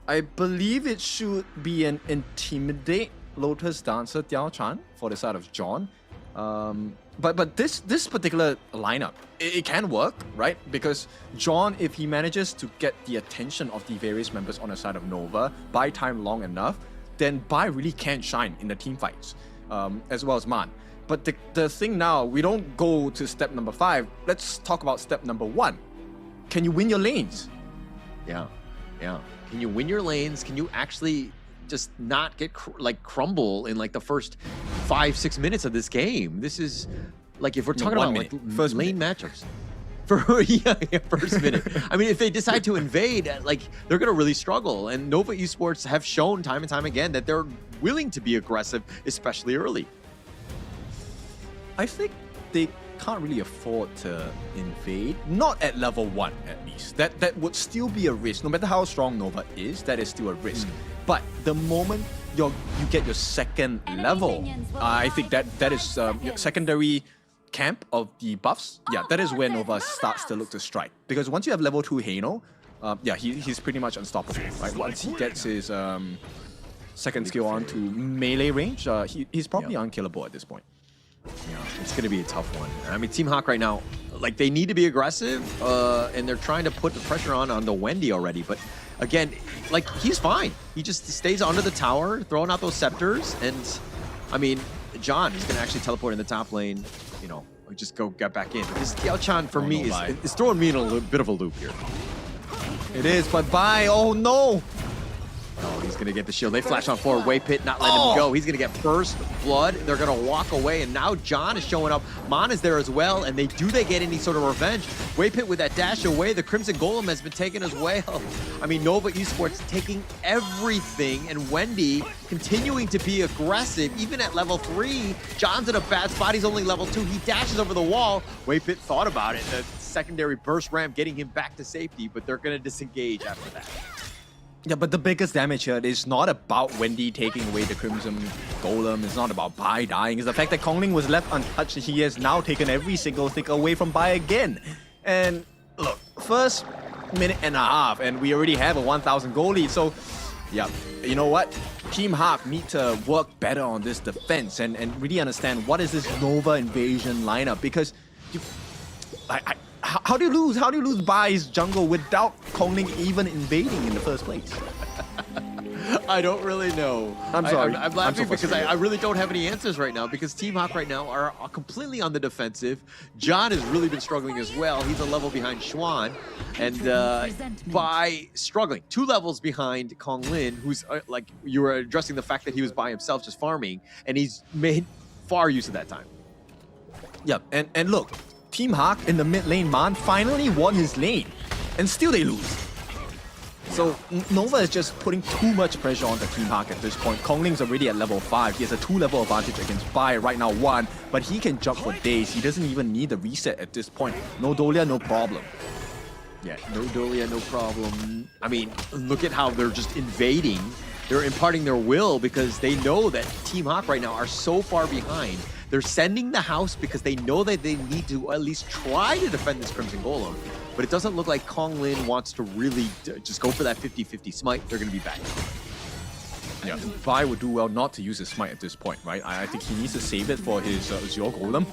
I believe it should be an Intimidate Lotus Dancer Diao-chan for the side of John. But this particular lineup, it can work, right? Because John, if he manages to get the attention of the various members on the side of Nova, buy time long enough, then Bai really can shine in the team fights, as well as Man. But the thing now, we don't go to step number 5. Let's talk about step number 1. Can you win your lanes? Yeah. Can you win your lanes? Can you actually just not get crumble in like the first 5-6 minutes of this game? This is like, if we're talking about like first lane matchups. First minute. I mean, if they decide to invade, like, they're going to really struggle. And Nova Esports have shown time and time again that they're willing to be aggressive, especially early. I think they can't really afford to invade, not at level 1 at least. That would still be a risk. No matter how strong Nova is, that is still a risk. But the moment you get your second level, I think that is your secondary camp of the buffs. Yeah, that is where Nova starts to look to strike. Because once you have level 2 Heino, he's pretty much unstoppable. Right? Once he gets his second skill on to melee range, he's probably unkillable at this point. Yeah, it's going to be a tough one. I mean, Team Hawk right now, like, they need to be aggressive, and they're trying to put the pressure on the Wendy already. But again, like, he's fine. He just stays under the tower, throwing out those scepters. And I mean, John is going to actually teleport in the top lane, you know, just get back in. But this Diao-chan for me is throwing me in a bit of a loop here. It is, but Bai, oh no! Oh, he's going to get the shield. They flash on forward. Waypit not letting him go. He's going to get burst blood. They're going to walk away, and now John is showing up. Mon is there as well, and they get any sort of revenge. Waypit with that dash away. The Crimson Golem has been taken as well. I mean, Nova Esports taking everything, and Wendy continuing to be aggressive, even at level 3. John's in a bad spot. He's only level 2. He dashes over the wall. Waypit thought about it. The secondary burst ramp getting him back to safety, but they're going to disengage after that. Yeah, but the biggest damage here is not about Wendy taking away the Crimson Golem. It's not about Bai dying. It's the fact that Kongling was left untouched. He has now taken every single stick away from Bai again. And look, first minute and a half, and we already have a 1,000 goal lead. So, yeah, you know what? Team Hawk need to work better on this defense and really understand what is this Nova invasion lineup. Because how do you lose? How do you lose Bai's jungle without Kongling even invading in the first place? I don't really know. I'm sorry. I'm laughing because I really don't have any answers right now, because Team Hawk right now are completely on the defensive. John has really been struggling as well. He's a level behind Xuan. And Bai struggling. 2 levels behind Konglin, who's like, you were addressing the fact that he was by himself just farming, and he's made far use of that time. Yep, and look, Team Hawk in the mid lane, Man finally won his lane, and still they lose. So Nova is just putting too much pressure on the Team Hawk at this point. Kongling's already at level 5. He has a 2-level advantage against Bai right now, 1, but he can jump for days. He doesn't even need the reset at this point. No Dolia, no problem. Yeah, no Dolia, no problem. I mean, look at how they're just invading. They're imparting their will because they know that Team Hawk right now are so far behind. They're sending the house because they know that they need to at least try to defend this Crimson Golem. But it doesn't look like Konglin wants to really just go for that 50-50 smite. They're going to be back. Yeah, Bai would do well not to use his smite at this point, right? I think he needs to save it for his Azure Golem.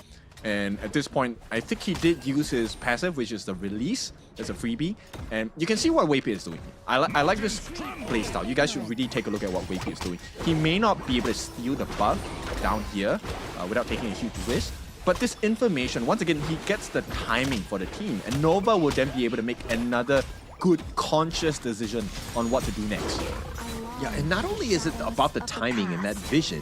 And at this point, I think he did use his passive, which is the release as a freebie. And you can see what Waypit is doing. I like this playstyle. You guys should really take a look at what Waypit is doing. He may not be able to steal the buff down here without taking a huge risk. But this information, once again, he gets the timing for the team. And Nova will then be able to make another good, conscious decision on what to do next. Yeah, and not only is it about the timing and that vision,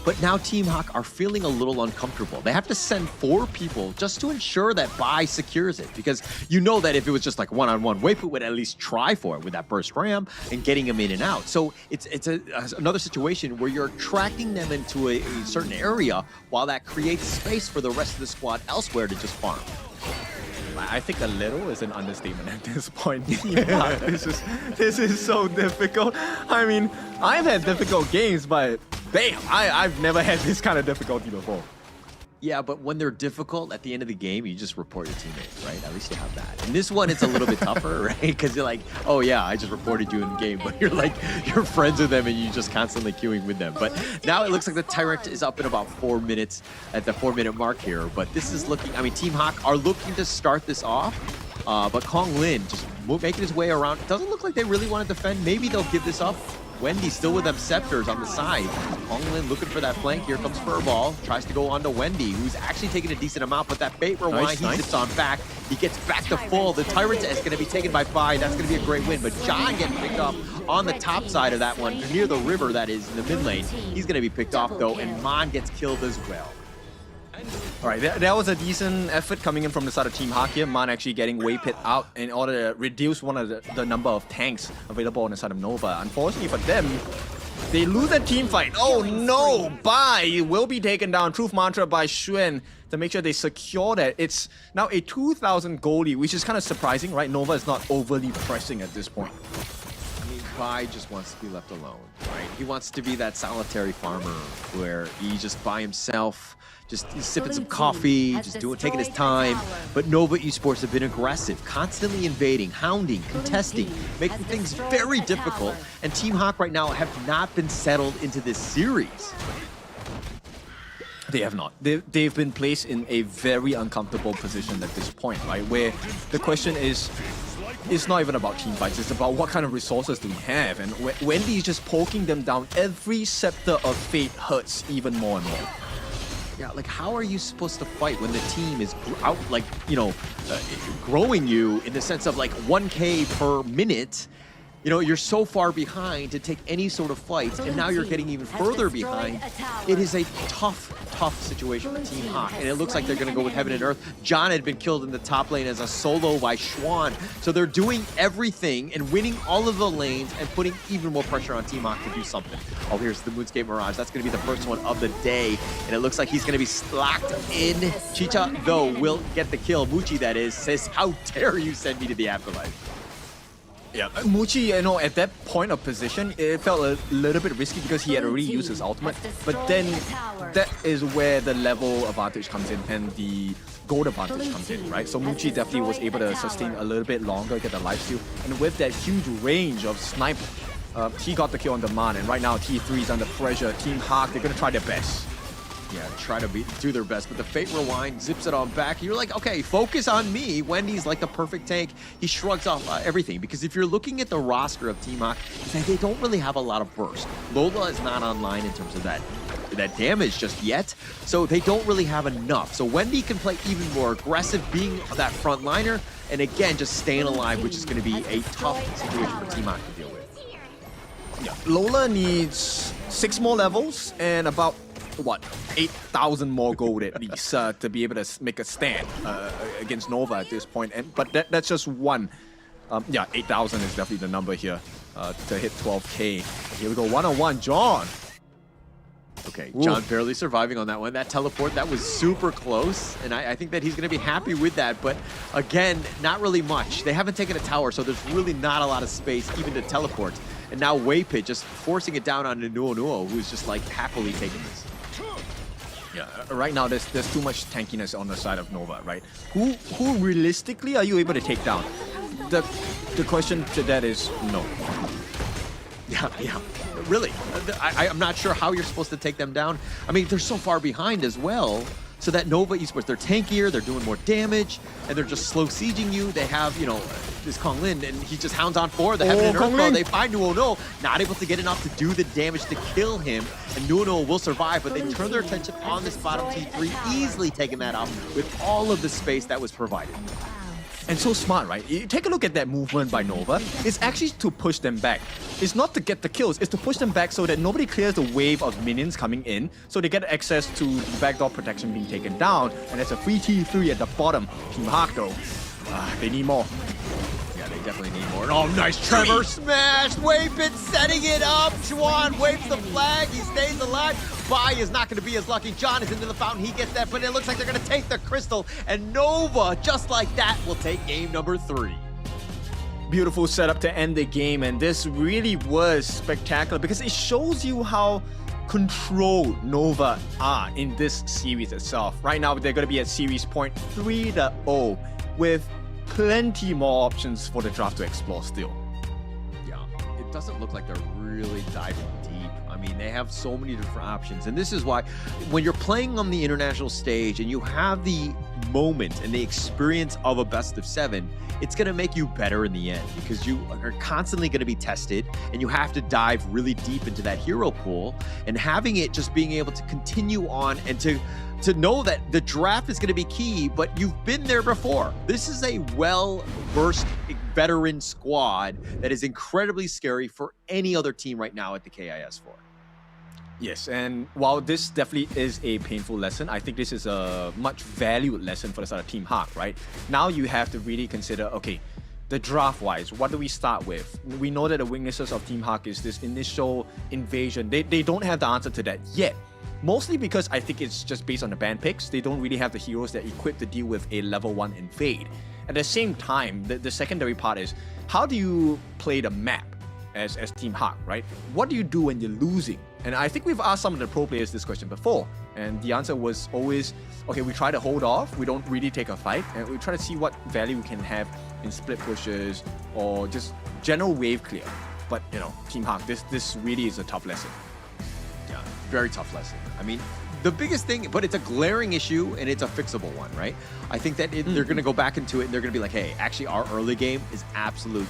but now Team Hawk are feeling a little uncomfortable. They have to send 4 people just to ensure that Bai secures it, because you know that if it was just like one-on-one, Weiput would at least try for it with that burst ram and getting him in and out. So it's another situation where you're tracking them into a certain area while that creates space for the rest of the squad elsewhere to just farm. I think a little is an understatement at this point. Yeah, this is so difficult. I mean, I've had difficult games, but damn, I've never had this kind of difficulty before. Yeah, but when they're difficult at the end of the game, you just report your teammates, right? At least you have that. In this one, it's a little bit tougher, right? Because you're like, oh yeah, I just reported you in the game, but you're like, you're friends with them and you just constantly queuing with them. But now it looks like the Tyrant is up in about 4 minutes at the 4-minute mark here. But this is looking, I mean, Team Hawk are looking to start this off, but Kong Lin just making his way around. Doesn't look like they really want to defend. Maybe they'll give this up. Wendy still with them scepters on the side. Kong Lin looking for that flank. Here comes Furball. Tries to go on to Wendy, who's actually taking a decent amount, but that bait rewind, he sits on back. He gets back to full. The Tyrant is going to be taken by Bai. That's going to be a great win, but John getting picked up on the top side of that one, near the river that is in the mid lane. He's going to be picked off though, and Mon gets killed as well. All right, that was a decent effort coming in from the side of Team Hawk here. Man actually getting Weiput out in order to reduce one of the number of tanks available on the side of Nova. Unfortunately for them, they lose that team fight. Oh no, Bai will be taken down. Truth Mantra by Xuan to make sure they secure that. It's now a 2,000 goldie, which is kind of surprising, right? Nova is not overly pressing at this point. I mean, Bai just wants to be left alone, right? He wants to be that solitary farmer where he's just by himself, just sipping some coffee, just taking his time. But Nova Esports have been aggressive, constantly invading, hounding, contesting, making things very difficult. And Team Hawk right now have not been settled into this series. They have not. They've been placed in a very uncomfortable position at this point, right? Where the question is, it's not even about team fights, it's about what kind of resources do we have. And Wendy is just poking them down. Every scepter of fate hurts even more and more. Yeah, like how are you supposed to fight when the team is out, like, you know, growing you in the sense of like 1K per minute? You know, you're so far behind to take any sort of fight, and now you're getting even further behind. It is a tough situation for Team Hawk, and it looks like they're going to go with Heaven and Earth. John had been killed in the top lane as a solo by Xuan, so they're doing everything and winning all of the lanes and putting even more pressure on Team Hawk to do something. Oh, here's the Moonscape Mirage. That's going to be the first one of the day, and it looks like he's going to be locked in. Chicha, though, will get the kill. Muchi, that is, says, how dare you send me to the afterlife? Yeah, Muchi, you know, at that point of position, it felt a little bit risky because he had already used his ultimate. But then that is where the level advantage comes in and the gold advantage comes in, right? So Muchi definitely was able to sustain a little bit longer, get the lifesteal. And with that huge range of snipe, he got the kill on demand. And right now, T3 is under pressure. Team Hawk, they're going to try their best. Yeah, try to do their best, but the Fate Rewind zips it on back. You're like, okay, focus on me. Wendy's like the perfect tank. He shrugs off everything, because if you're looking at the roster of Team Hawk, they don't really have a lot of burst. Lola is not online in terms of that damage just yet, so they don't really have enough. So Wendy can play even more aggressive, being that front liner, and again, just staying alive, which is going to be a tough situation for Team Hawk to deal with. Yeah, Lola needs 6 more levels and about, what, 8,000 more gold at least to be able to make a stand against Nova at this point. But that's just one. Yeah, 8,000 is definitely the number here to hit 12K. Here we go, 1-on-1, John. Okay, John barely surviving on that one. That teleport, that was super close, and I think that he's going to be happy with that. But again, not really much. They haven't taken a tower, so there's really not a lot of space even to teleport. And now Weiput just forcing it down on Nuo, who's just like happily taking this. Yeah, right now there's too much tankiness on the side of Nova, right? Who realistically are you able to take down? The question to that is no. Yeah, really. I'm not sure how you're supposed to take them down. I mean, they're so far behind as well. So that Nova Esports, they're tankier, they're doing more damage, and they're just slow sieging you. They have, you know, this Kong Lin, and he just hounds on 4. They have an Earthbow. They find Nuo, not able to get enough to do the damage to kill him, and Nuo will survive, but they turn their attention on this bottom T3, easily taking that out with all of the space that was provided. And so smart, right? You take a look at that movement by Nova. It's actually to push them back. It's not to get the kills, it's to push them back so that nobody clears the wave of minions coming in, so they get access to the backdoor protection being taken down. And there's a free T3 at the bottom. Team Hawk though, they need more. Yeah, they definitely need more. Oh, nice Trevor smash! Wavepit setting it up. Juan waves the flag. He stays alive. Bai is not going to be as lucky. John is into the fountain. He gets that, but it looks like they're going to take the crystal. And Nova, just like that, will take game number 3. Beautiful setup to end the game, and this really was spectacular because it shows you how controlled Nova are in this series itself. Right now, they're going to be at series point 3-0 with plenty more options for the draft to explore still. Yeah, it doesn't look like they're really diving deep. I mean, they have so many different options. And this is why when you're playing on the international stage and you have the moment and the experience of a best of 7, it's going to make you better in the end because you are constantly going to be tested and you have to dive really deep into that hero pool, and having it just being able to continue on and to know that the draft is going to be key, but you've been there before. This is a well-versed veteran squad that is incredibly scary for any other team right now at the KIS floor. Yes, and while this definitely is a painful lesson, I think this is a much valued lesson for the side of Team Hawk, right? Now you have to really consider, okay, the draft-wise, what do we start with? We know that the weaknesses of Team Hawk is this initial invasion. They don't have the answer to that yet. Mostly because I think it's just based on the ban picks. They don't really have the heroes that equipped to deal with a level 1 invade. At the same time, the secondary part is, how do you play the map as Team Hawk, right? What do you do when you're losing? And I think we've asked some of the pro players this question before, and the answer was always, okay, we try to hold off, we don't really take a fight, and we try to see what value we can have in split pushes or just general wave clear. But, you know, Team Hawk, this really is a tough lesson. Yeah, very tough lesson. I mean, the biggest thing, but it's a glaring issue and it's a fixable one, right? I think that they're going to go back into it and they're going to be like, hey, actually our early game is absolute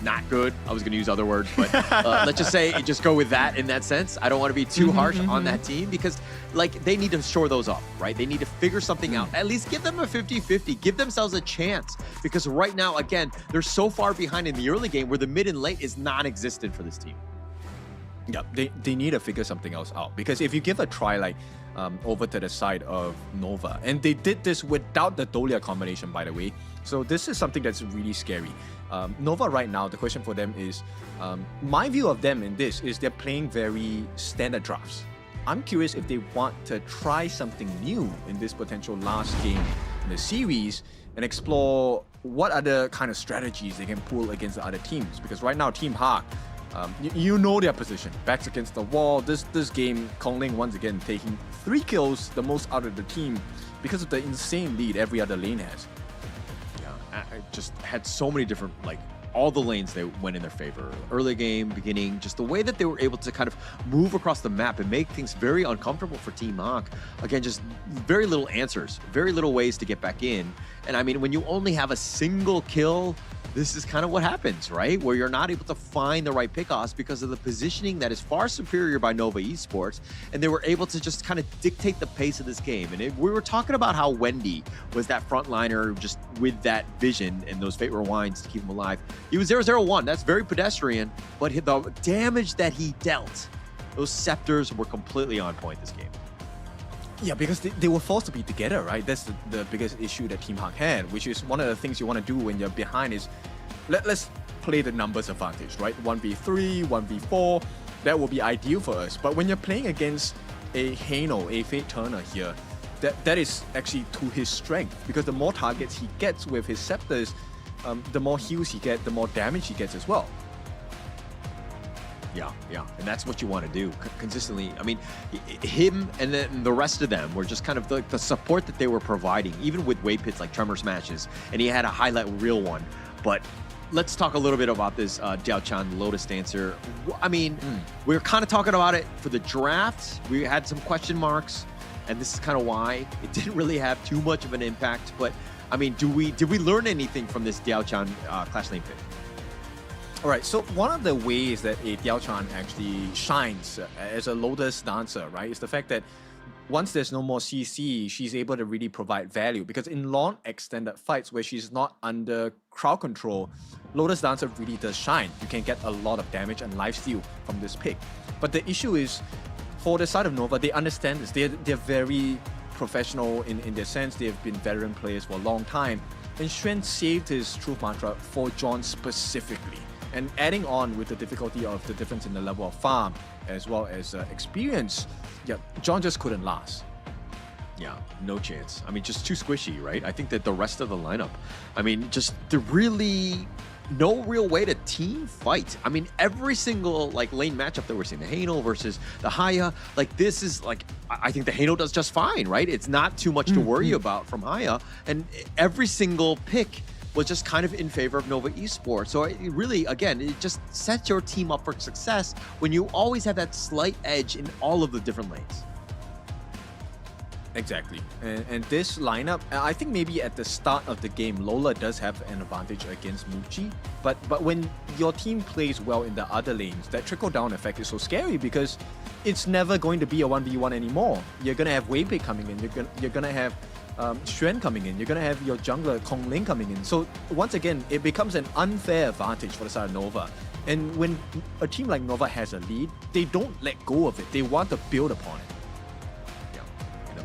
not good. I was going to use other words, but let's just say, just go with that in that sense. I don't want to be too harsh on that team because like they need to shore those up, right? They need to figure something out. At least give them a 50-50, give themselves a chance because right now, again, they're so far behind in the early game where the mid and late is non-existent for this team. Yeah, they need to figure something else out because if you give a try like over to the side of Nova, and they did this without the Dolia combination, by the way, so this is something that's really scary. Nova right now, the question for them is, my view of them in this is they're playing very standard drafts. I'm curious if they want to try something new in this potential last game in the series and explore what other kind of strategies they can pull against the other teams. Because right now, Team Hawk, you know their position. Backs against the wall. This game, Kongling once again taking 3 kills, the most out of the team, because of the insane lead every other lane has. Yeah, I just had so many different, like, all the lanes they went in their favor. Early game, beginning, just the way that they were able to kind of move across the map and make things very uncomfortable for Team Hawk. Again, just very little answers, very little ways to get back in. And I mean, when you only have a single kill, this is kind of what happens, right? Where you're not able to find the right pickoffs because of the positioning that is far superior by Nova Esports, and they were able to just kind of dictate the pace of this game. And we were talking about how Wendy was that frontliner just with that vision and those fate rewinds to keep him alive. He was 0-0-1. That's very pedestrian, but the damage that he dealt, those scepters were completely on point this game. Yeah, because they were forced to be together, right? That's the biggest issue that Team Hawk had, which is one of the things you want to do when you're behind is let's play the numbers advantage, right? 1v3, 1v4, that will be ideal for us. But when you're playing against a Hano, a Fate Turner here, that is actually to his strength, because the more targets he gets with his scepters, the more heals he gets, the more damage he gets as well. Yeah, and that's what you want to do consistently. I mean, him and then the rest of them were just kind of the support that they were providing, even with wave pits like Tremor Smashes, and he had a highlight reel one. But let's talk a little bit about this Diao Chan Lotus Dancer. I mean, we were kind of talking about it for the draft. We had some question marks, and this is kind of why it didn't really have too much of an impact. But I mean, did we learn anything from this Diao Chan Clash Lane pick? All right, so one of the ways that a Diao Chan actually shines as a Lotus dancer, right, is the fact that once there's no more CC, she's able to really provide value, because in long extended fights where she's not under crowd control, Lotus Dancer really does shine. You can get a lot of damage and lifesteal from this pick. But the issue is, for the side of Nova, they understand this. They're very professional in their sense. They've been veteran players for a long time. And Xuan saved his Truth Mantra for John specifically. And adding on with the difficulty of the difference in the level of farm as well as experience, yeah, John just couldn't last. Yeah, no chance. I mean, just too squishy, right? I think that the rest of the lineup, I mean, just the really no real way to team fight. I mean, every single like lane matchup that we're seeing, the Haino versus the Haya, like this is like, I think the Haino does just fine, right? It's not too much to worry about from Haya, and every single pick was just kind of in favor of Nova Esports. So it really, again, it just sets your team up for success when you always have that slight edge in all of the different lanes. Exactly. And this lineup, I think maybe at the start of the game, Lola does have an advantage against Muchi. But when your team plays well in the other lanes, that trickle-down effect is so scary because it's never going to be a 1v1 anymore. You're going to have Waypick coming in. You're going to have Xuan coming in. You're going to have your jungler Kong Ling coming in. So once again, it becomes an unfair advantage for the side of Nova. And when a team like Nova has a lead, they don't let go of it. They want to build upon it.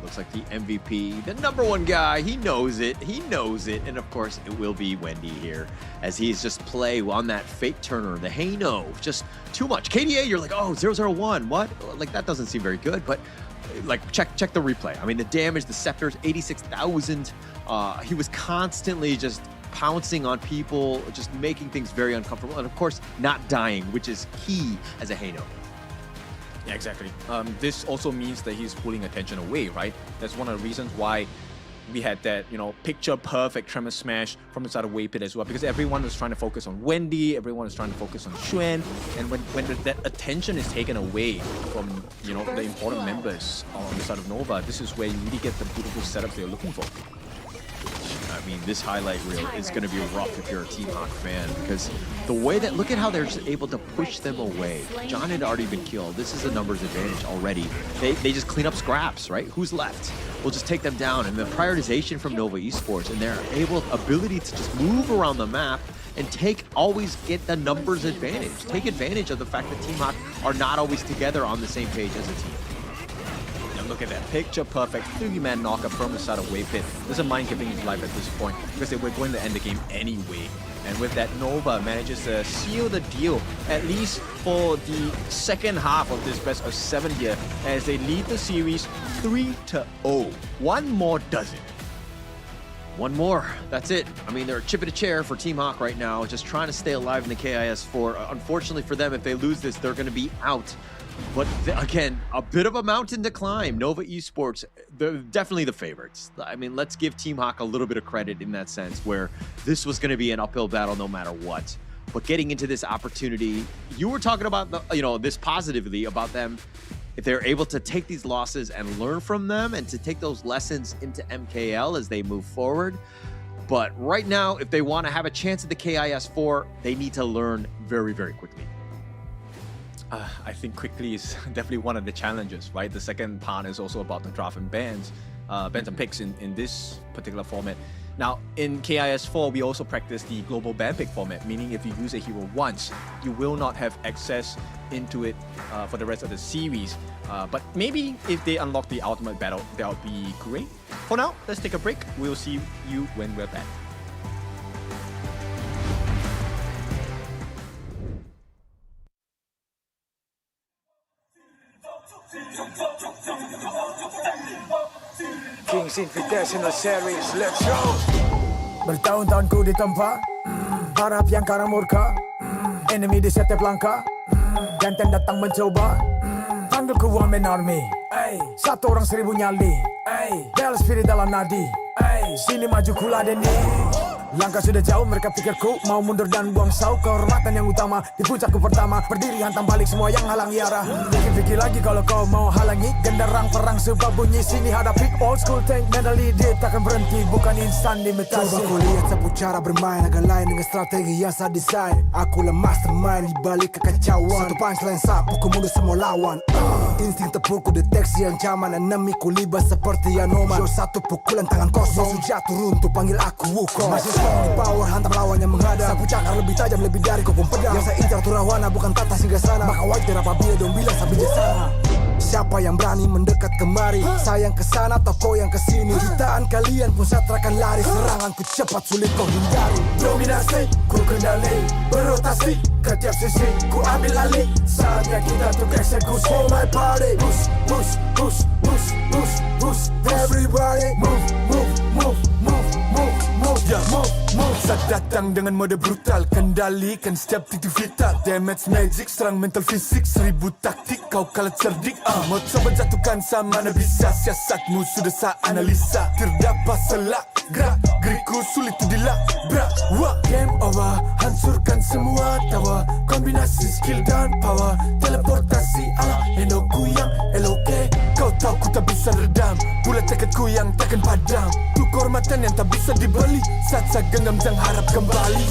Looks like the MVP, the #1 guy. He knows it. He knows it. And of course, it will be Wendy here as he's just play on that fake turner, the Haino. Just too much. KDA, you're like, oh, 001. What? Like, that doesn't seem very good. But like, check the replay. I mean, the damage, the scepters, 86,000. He was constantly just pouncing on people, just making things very uncomfortable. And of course, not dying, which is key as a Haino. Yeah, exactly. This also means that he's pulling attention away, right? That's one of the reasons why we had that, picture perfect Tremor Smash from the side of Waypit as well, because everyone was trying to focus on Wendy, everyone was trying to focus on Xuan, and when that attention is taken away from, the important members on the side of Nova, this is where you really get the beautiful setups they're looking for. I mean, this highlight reel is going to be rough if you're a Team Hawk fan, because the way that, look at how they're just able to push them away. John had already been killed. This is a numbers advantage already. They just clean up scraps, right? Who's left? We'll just take them down. And the prioritization from Nova Esports and their ability to just move around the map and always get the numbers advantage. Take advantage of the fact that Team Hawk are not always together on the same page as a team. Look at that picture perfect 3-man knocker from the side of Waypit. Doesn't mind giving his life at this point because they were going to end the game anyway. And with that, Nova manages to seal the deal, at least for the second half of this best of 7 here, as they lead the series 3-0. One more does it. One more. That's it. I mean, they're a chip at a chair for Team Hawk right now, just trying to stay alive in the KIS4. Unfortunately for them, if they lose this, they're going to be out. But again, a bit of a mountain to climb. Nova Esports, they're definitely the favorites. I mean, let's give Team Hawk a little bit of credit in that sense, where this was going to be an uphill battle no matter what. But getting into this opportunity, you were talking about this positively about them. If they're able to take these losses and learn from them and to take those lessons into MKL as they move forward. But right now, if they want to have a chance at the KIS4, they need to learn very, very quickly. I think quickly is definitely one of the challenges, right? The second part is also about the draft and bans and picks in this particular format. Now, in KIS4, we also practice the global ban pick format, meaning if you use a hero once, you will not have access into it for the rest of the series. But maybe if they unlock the ultimate battle, that would be great. For now, let's take a break. We'll see you when we're back. Kings Invitational Series, let's go! Bertahun-tahun ku ditempa, harap yang karang murka, enemy di setiap langkah, Ganten datang mencoba, panggil ku one man army, satu orang 1000 nyali, Bell spirit dalam nadi, sini maju ku ladeni. Langkah sudah jauh, mereka pikirku mau mundur dan buang sau. Kehormatan yang utama, di puncakku pertama. Berdiri hantam balik semua yang halangi arah. Pikir-pikir lagi kalau kau mau halangi. Genderang perang sebab bunyi sini hadapi. Old school tank medley, dia takkan berhenti. Bukan instan imitasi. Coba kau lihat sapu cara bermain agak lain dengan strategi yang saya desain. Aku lah mastermind di balik kekacauan. Satu punchline sapu, ku mundur semua lawan. Insting tepukku deteksi ancaman. Enemiku libas seperti Anoman. Show satu pukulan tangan kosong. Musuh jatuh runtuh, panggil aku Wukong. Masih strong di power, hantam lawan yang menghadap. Sapu cakar lebih tajam, lebih dari kopong pedang. Yang saya incar tuh rawana, bukan tata singgah sana. Maka wajar apabila dong bilang sampai jasana. Siapa yang berani mendekat kemari? Sayang kesana atau kau yang kesini? Jutaan kalian pun satrakan lari. Seranganku cepat sulit kau hindari. Dominasi, ku kendali. Berotasi, ke tiap sisi ku ambil alih. Saatnya kita untuk eksekusi. For my party, push, push, push, push, push, push. Everybody, move, move, move, move, move, move, yeah, move, move. Saat datang dengan mode brutal, kendalikan setiap titik vital. Damage magic, serang mental fisik. 1000 taktik, kau kalah cerdik. Mau coba jatuhkan sama mana bisa. Siasatmu sudah saya analisa. Terdapat selak, gerak geriku sulit tu dilabrak. Game over, hancurkan semua tawa. Kombinasi skill dan power. Teleportasi ala Enoku yang LOK. Kau tahu ku tak bisa redam. Bulat tekadku yang takkan padam. Tu kehormatan yang tak bisa dibeli. Saat saya genggam jangan harap kembali.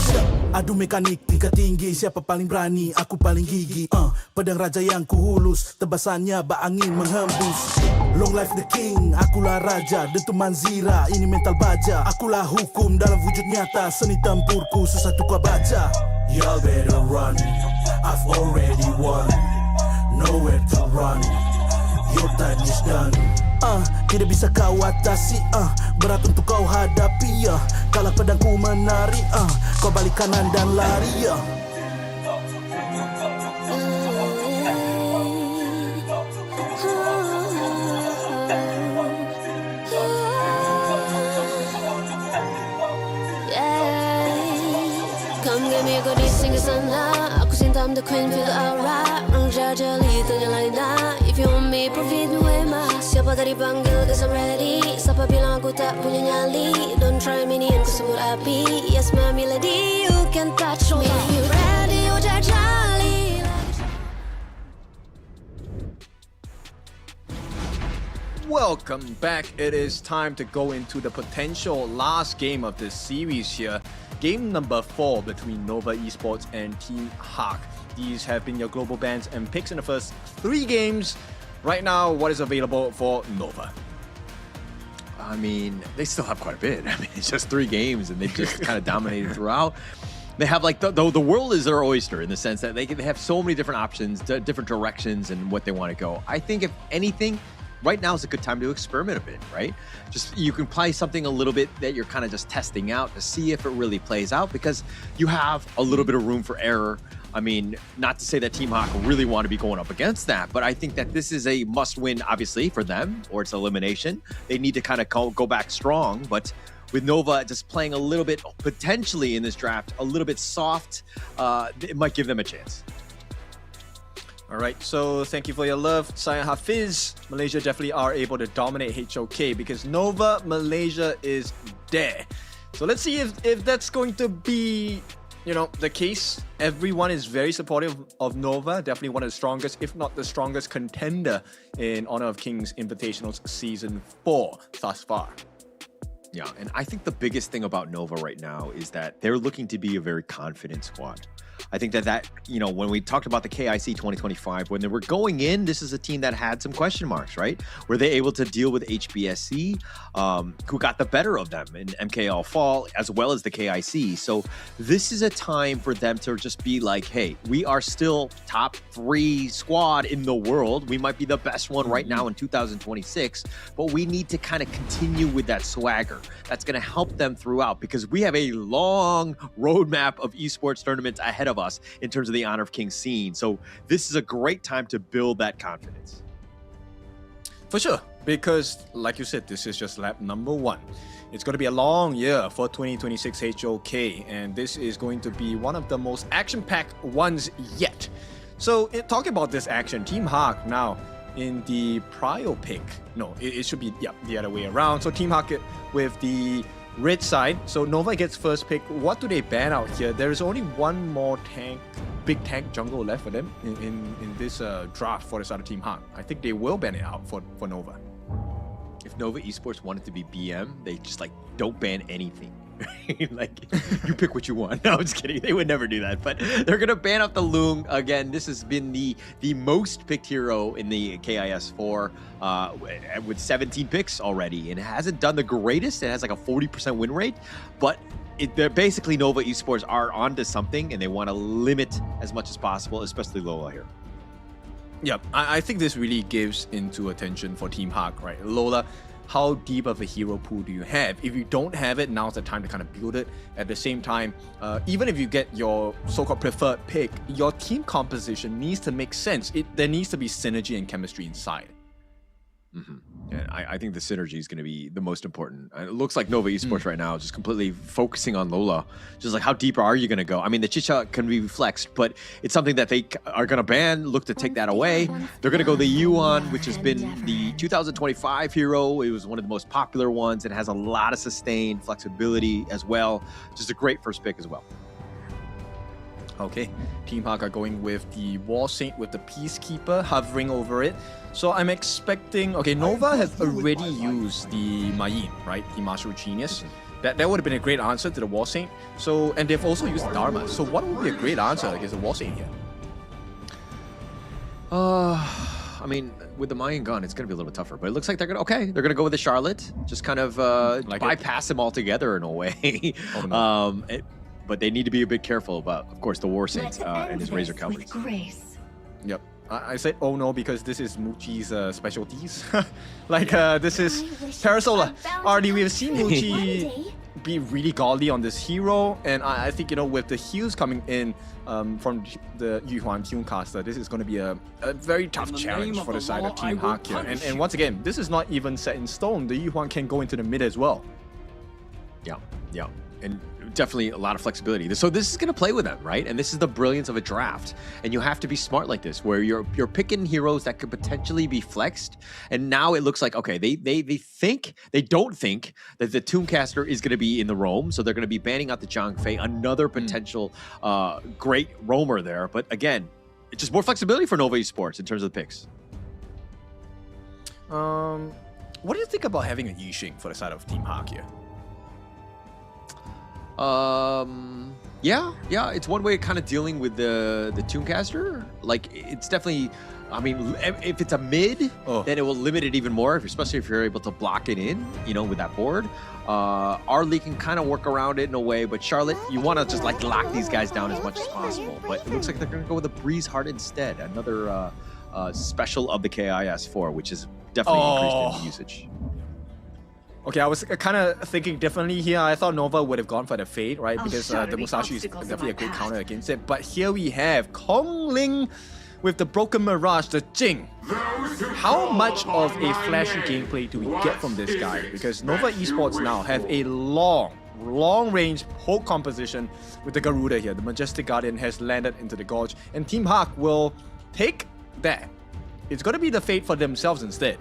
Adu mekanik tingkat tinggi. Siapa paling berani? Aku paling gigi. Pedang raja yang ku hulus. Tebasannya bak angin menghembus. Long life the king. Akulah raja. Dentuman zira. Ini mental baja. Akulah hukum dalam wujud nyata. Seni tempurku susah tu kau baca. Y'all better run. I've already won. Nowhere to run. Your time is done. Tidak bisa kau atasi. Berat untuk kau hadapi. Kalau pedangku menari. Kau balik kanan dan lari. Come get me, go this single sana. Aku cinta I'm the queen, feel the aura. Raja little lain na. If you want me, profit me way ma. Siapa tadi panggil, cause I'm ready. Siapa bilang aku tak punya nyali. Don't try me, ni aku sebut api. Yes, my melody, you can touch me. You ready, you jajali. Welcome back. It is time to go into the potential last game of this series here. Game number 4 between Nova Esports and Team Hawk. These have been your global bans and picks in the first 3 games. Right now, what is available for Nova? I mean, they still have quite a bit. I mean, it's just 3 games and they've just kind of dominated throughout. They have like the world is their oyster in the sense that they have so many different options, different directions and what they want to go. I think if anything, right now is a good time to experiment a bit, right? Just you can play something a little bit that you're kind of just testing out to see if it really plays out because you have a little bit of room for error. I mean, not to say that Team Hawk really want to be going up against that, but I think that this is a must-win, obviously, for them, or it's elimination. They need to kind of go back strong, but with Nova just playing a little bit, potentially in this draft, a little bit soft, it might give them a chance. All right, so thank you for your love, Saya Hafiz. Malaysia definitely are able to dominate HOK because Nova Malaysia is there. So let's see if that's going to be, you know, the case. Everyone is very supportive of Nova, definitely one of the strongest, if not the strongest contender in Honor of Kings Invitationals Season 4 thus far. Yeah, and I think the biggest thing about Nova right now is that they're looking to be a very confident squad. I think that, you know, when we talked about the KIC 2025, when they were going in, this is a team that had some question marks, right? Were they able to deal with HBSC, who got the better of them in MKL Fall, as well as the KIC? So this is a time for them to just be like, hey, we are still top 3 squad in the world. We might be the best one right now in 2026, but we need to kind of continue with that swagger. That's going to help them throughout because we have a long roadmap of esports tournaments ahead of us in terms of the Honor of Kings scene. So this is a great time to build that confidence. For sure, because like you said, this is just lap number 1. It's going to be a long year for 2026 HOK, and this is going to be one of the most action-packed ones yet. So talking about this action, Team Hawk now in the prio pick. No, it should be the other way around. So Team Hawk with the red side. So Nova gets first pick. What do they ban out here? There is only one more big tank jungle left for them in this draft for the side of Team Hawk. I think they will ban it out for Nova. If Nova Esports wanted to be BM, they just like don't ban anything. Like, you pick what you want. No, I'm just kidding. They would never do that. But they're gonna ban out the Lung again. This has been the most picked hero in the KIS 4 with 17 picks already, and it hasn't done the greatest. It has like a 40% win rate, but they're basically Nova Esports are onto something, and they want to limit as much as possible, especially Lola here. Yep, I think this really gives into attention for Team Hawk, right? Lola, how deep of a hero pool do you have? If you don't have it, now's the time to kind of build it. At the same time, even if you get your so-called preferred pick, your team composition needs to make sense. There needs to be synergy and chemistry inside. And I think the synergy is going to be the most important. It looks like Nova Esports right now is just completely focusing on Lola. Just like, how deep are you going to go? I mean, the Chicha can be flexed, but it's something that they are going to ban, look to take that away. They're going to go the Yuan, which has been the 2025 hero. It was one of the most popular ones. It has a lot of sustained flexibility as well. Just a great first pick as well. Okay, Team Hawk are going with the War Saint with the Peacekeeper hovering over it. So I'm expecting, okay, Nova has already used the Mayin, right? The Martial Genius. That would have been a great answer to the War Saint. So, and they've also used the Dharma. So what would be a great answer against the War Saint here? I mean, with the Mayan gun, it's going to be a little bit tougher, but it looks like they're going to go with the Charlotte, just kind of bypass him altogether in a way. But they need to be a bit careful about, of course, the War Saint and his Razor Calvary. Yep. I said, oh no, because this is Muchi's specialties. This is Parasola. Already, we have seen Muchi be really godly on this hero, and I think, with the heals coming in from the Yuhuan Tunecaster, this is going to be a very tough challenge for the side of Team Hawk here. And once again, this is not even set in stone. The Yuhuan can go into the mid as well. Yeah. And definitely a lot of flexibility. So this is going to play with them, right? And this is the brilliance of a draft. And you have to be smart like this, where you're picking heroes that could potentially be flexed. And now it looks like, okay, they don't think that the Tombcaster is going to be in the roam. So they're going to be banning out the Zhang Fei, another potential great roamer there. But again, it's just more flexibility for Nova Esports in terms of the picks. What do you think about having a Yixing for the side of Team Hawk here? Yeah, it's one way of kind of dealing with the Tombcaster. Like, it's definitely, I mean, if it's a mid, then it will limit it even more, especially if you're able to block it in, with that board. Arlie can kind of work around it in a way, but Charlotte, you want to just like lock these guys down as much as possible. But it looks like they're going to go with a Breeze Heart instead, another special of the KIS 4, which is definitely increased in usage. Okay, I was kind of thinking differently here. I thought Nova would have gone for the Fade, right? Because the Musashi is definitely a great counter against it. But here we have Kongling with the Broken Mirage, the Jing. How much of a flashy gameplay do we get from this guy? Because Nova Esports now have a long-range poke composition with the Garuda here. The Majestic Guardian has landed into the Gorge, and Team Hawk will take that. It's going to be the Fate for themselves instead.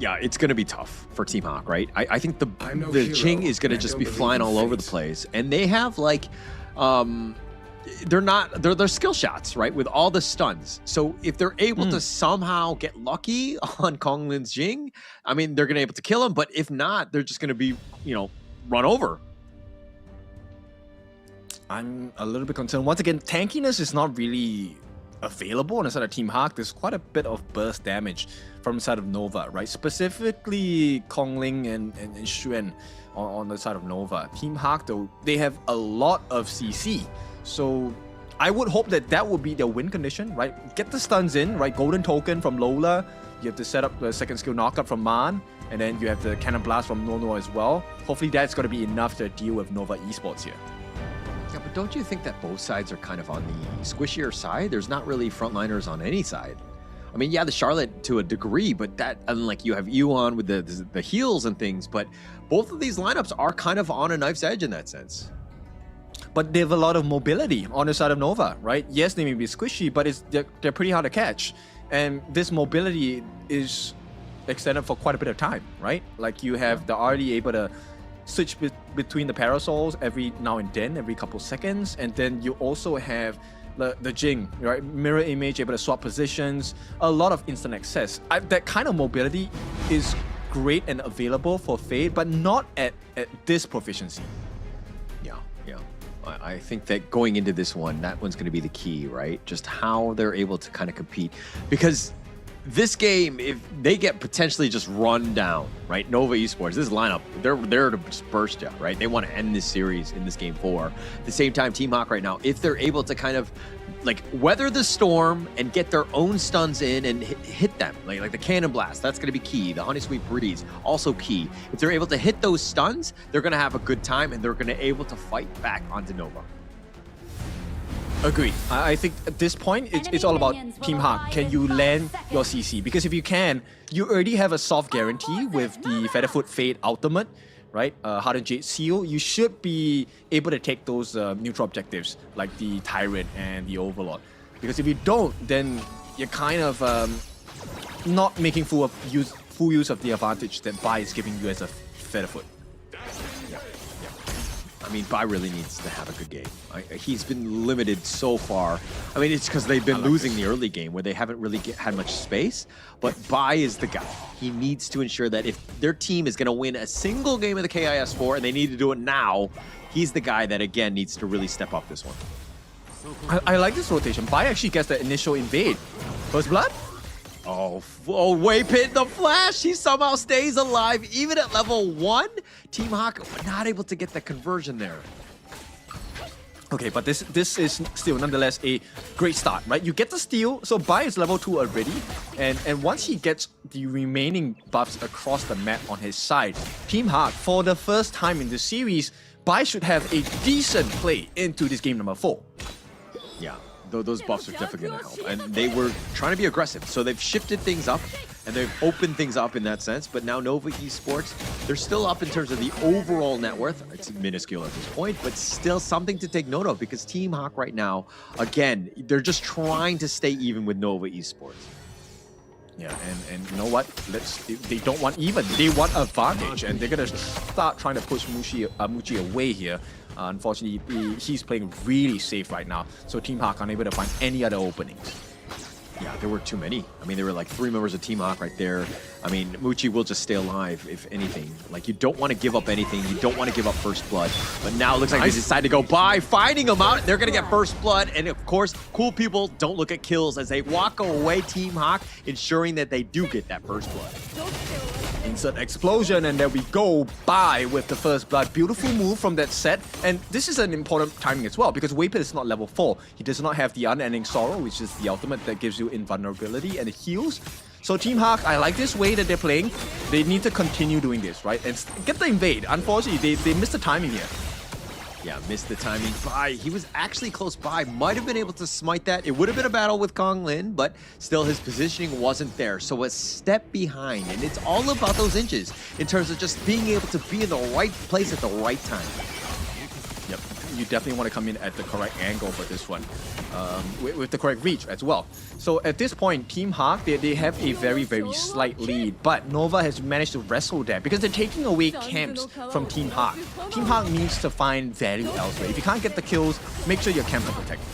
Yeah, it's going to be tough for Team Hawk, right? I think the Jing is going to just be flying all over the place. And they have like, they're skill shots, right? With all the stuns. So if they're able to somehow get lucky on Kongling's Jing, I mean, they're going to be able to kill him. But if not, they're just going to be, run over. I'm a little bit concerned. Once again, tankiness is not really available on the side of Team Hawk. There's quite a bit of burst damage from the side of Nova, right? Specifically Kongling and Xuan on the side of Nova. Team Hawk, though, they have a lot of CC. So I would hope that would be their win condition, right? Get the stuns in, right? Golden Token from Lola. You have to set up the second skill knockup from Man. And then you have the Cannon Blast from Nono as well. Hopefully that's going to be enough to deal with Nova Esports here. Yeah, but don't you think that both sides are kind of on the squishier side? There's not really frontliners on any side. I mean, yeah, the Charlotte to a degree, but that, unlike you have Yuan with the heals and things, but both of these lineups are kind of on a knife's edge in that sense. But they have a lot of mobility on the side of Nova, right? Yes, they may be squishy, but they're pretty hard to catch. And this mobility is extended for quite a bit of time, right? Like you have the already able to switch between the parasols every now and then, every couple seconds, and then you also have the Jing, right? Mirror image, able to swap positions, a lot of instant access. That kind of mobility is great and available for Fade, but not at this proficiency. Yeah. I think that going into this one, that one's going to be the key, right? Just how they're able to kind of compete. Because this game, if they get potentially just run down, right? Nova Esports, this lineup, they're there to just burst you, right? They want to end this series in this game 4. At the same time, Team Hawk right now, if they're able to kind of like weather the storm and get their own stuns in and hit them, like the Cannon Blast, that's going to be key. The Honey Sweet Breeze, also key. If they're able to hit those stuns, they're going to have a good time and they're going to be able to fight back onto Nova. Agreed. I think at this point, it's all about Team Hawk. Can you land your CC? Because if you can, you already have a soft guarantee with the Featherfoot Fade Ultimate, right? Hardened Jade Seal. You should be able to take those neutral objectives like the Tyrant and the Overlord. Because if you don't, then you're kind of not making full use of the advantage that Bai is giving you as a Featherfoot. I mean, Bai really needs to have a good game. He's been limited so far. I mean, it's because they've been losing the early game where they haven't really had much space. But Bai is the guy. He needs to ensure that if their team is going to win a single game of the KIS4 and they need to do it now, he's the guy that, again, needs to really step up this one. I like this rotation. Bai actually gets the initial invade. First Blood? Oh, Waypit, the flash, he somehow stays alive even at level 1. Team Hawk not able to get the conversion there. Okay, but this is still nonetheless a great start, right? You get the steal, so Bai is level 2 already, and once he gets the remaining buffs across the map on his side, Team Hawk, for the first time in this series, Bai should have a decent play into this game number 4. Yeah. Those buffs are definitely going to help. And they were trying to be aggressive. So they've shifted things up and they've opened things up in that sense. But now Nova Esports, they're still up in terms of the overall net worth. It's minuscule at this point, but still something to take note of because Team Hawk right now, again, they're just trying to stay even with Nova Esports. Yeah, and you know what? They don't want even. They want advantage, and they're gonna start trying to push Muchi away here. Unfortunately, he's playing really safe right now, so Team Hawk unable to find any other openings. Yeah, there were too many. I mean, there were like 3 members of Team Hawk right there. I mean, Muchi will just stay alive, if anything. Like, you don't want to give up anything. You don't want to give up first blood. But now it looks like they decide to go by, finding them out. They're going to get first blood. And of course, cool people don't look at kills as they walk away, Team Hawk, ensuring that they do get that first blood. Insert explosion, and there we go. Bai with the first blood. Beautiful move from that set. And this is an important timing as well, because Waypit is not level 4. He does not have the Unending Sorrow, which is the ultimate that gives you invulnerability and heals. So Team Hawk, I like this way that they're playing. They need to continue doing this, right? And get the invade. Unfortunately, they missed the timing here. Yeah, missed the timing. Bai, he was actually close by. Might have been able to smite that. It would have been a battle with Kong Lin, but still his positioning wasn't there. So a step behind, and it's all about those inches in terms of just being able to be in the right place at the right time. Yep, you definitely want to come in at the correct angle for this one, with the correct reach as well. So at this point, Team Hawk, they have a very, very slight lead, but Nova has managed to wrestle them because they're taking away camps from Team Hawk. Team Hawk needs to find value elsewhere. If you can't get the kills, make sure your camps are protected.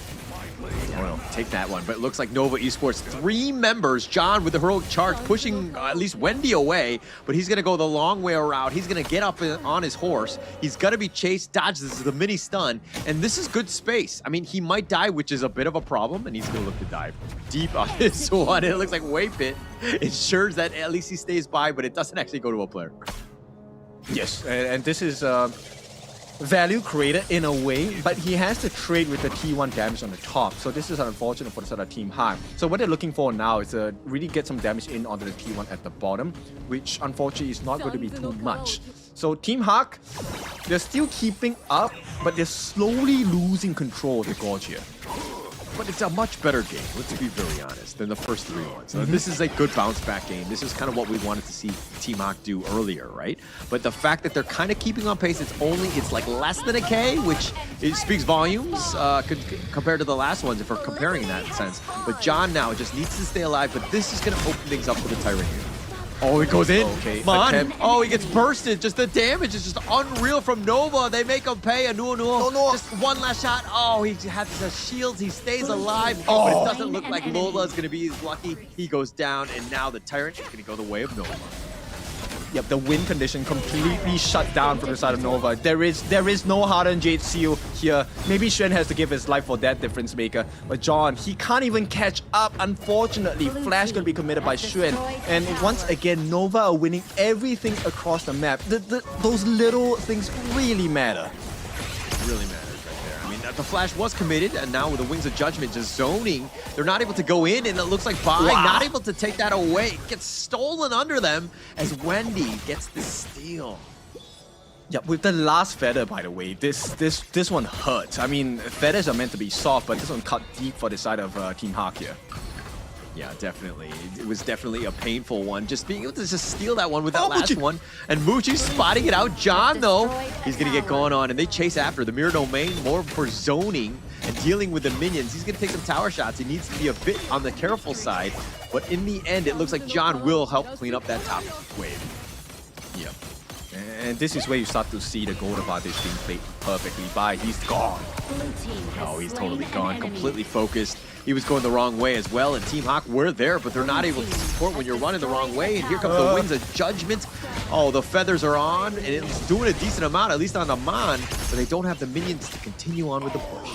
Well, take that one. But it looks like Nova Esports, 3 members. John with the heroic charge, pushing at least Wendy away, but he's going to go the long way around. He's going to get up on his horse. He's going to be chased, dodges the mini stun, and this is good space. I mean, he might die, which is a bit of a problem, and he's going to look to dive deep on this one. It looks like Waypit ensures that at least he stays by, but it doesn't actually go to a player. Yes, and this is value created in a way, but he has to trade with the T1 damage on the top. So this is unfortunate for the side of Team Hawk. So what they're looking for now is to really get some damage in onto the T1 at the bottom, which unfortunately is not going to be too much. So Team Hawk, they're still keeping up, but they're slowly losing control of the Gorge here. But it's a much better game, let's be very honest, than the first 3 ones. This is a good bounce back game. This is kind of what we wanted to see Team Hawk do earlier, right? But the fact that they're kind of keeping on pace, it's like less than a K, which it speaks volumes compared to the last ones if we're comparing in that sense. But John now just needs to stay alive, but this is going to open things up for the Tyrant here. Oh, it goes in. Okay, Come on. attempt. Oh, he gets bursted. Just the damage is just unreal from Nova. They make him pay. A Nuo. Just one last shot. Oh, he has the shields. He stays alive. Oh. But it doesn't look like Lola is going to be as lucky. He goes down, and now the Tyrant is going to go the way of Nova. Yep, the win condition completely shut down from the side of Nova. There is no hardened Jade Seal here. Maybe Shen has to give his life for that difference maker. But John, he can't even catch up. Unfortunately, Flash gonna be committed by Shen. And once again, Nova are winning everything across the map. Those little things really matter. Really matters right there. I mean, the Flash was committed, and now with the Wings of Judgment just zoning, they're not able to go in, and it looks like Bai not able to take that away. It gets stolen under them as Wendy gets the steal. Yeah, with the last feather, by the way, this one hurts. I mean, feathers are meant to be soft, but this one cut deep for the side of Team Hawk here. Yeah, definitely. It was definitely a painful one. Just being able to just steal that one with that last one. And Muchi spotting it out. John, though, he's going to get going on. And they chase after the mirror domain more for zoning and dealing with the minions. He's going to take some tower shots. He needs to be a bit on the careful side. But in the end, it looks like John will help clean up that top wave. Yep. And this is where you start to see the gold advantage being played perfectly by. He's gone. Oh, he's totally gone. Completely focused. He was going the wrong way as well, and Team Hawk were there, but they're not able to support when you're running the wrong way. And here comes the Wings of Judgment. Oh, the feathers are on, and it's doing a decent amount, at least on the Mon, but they don't have the minions to continue on with the push.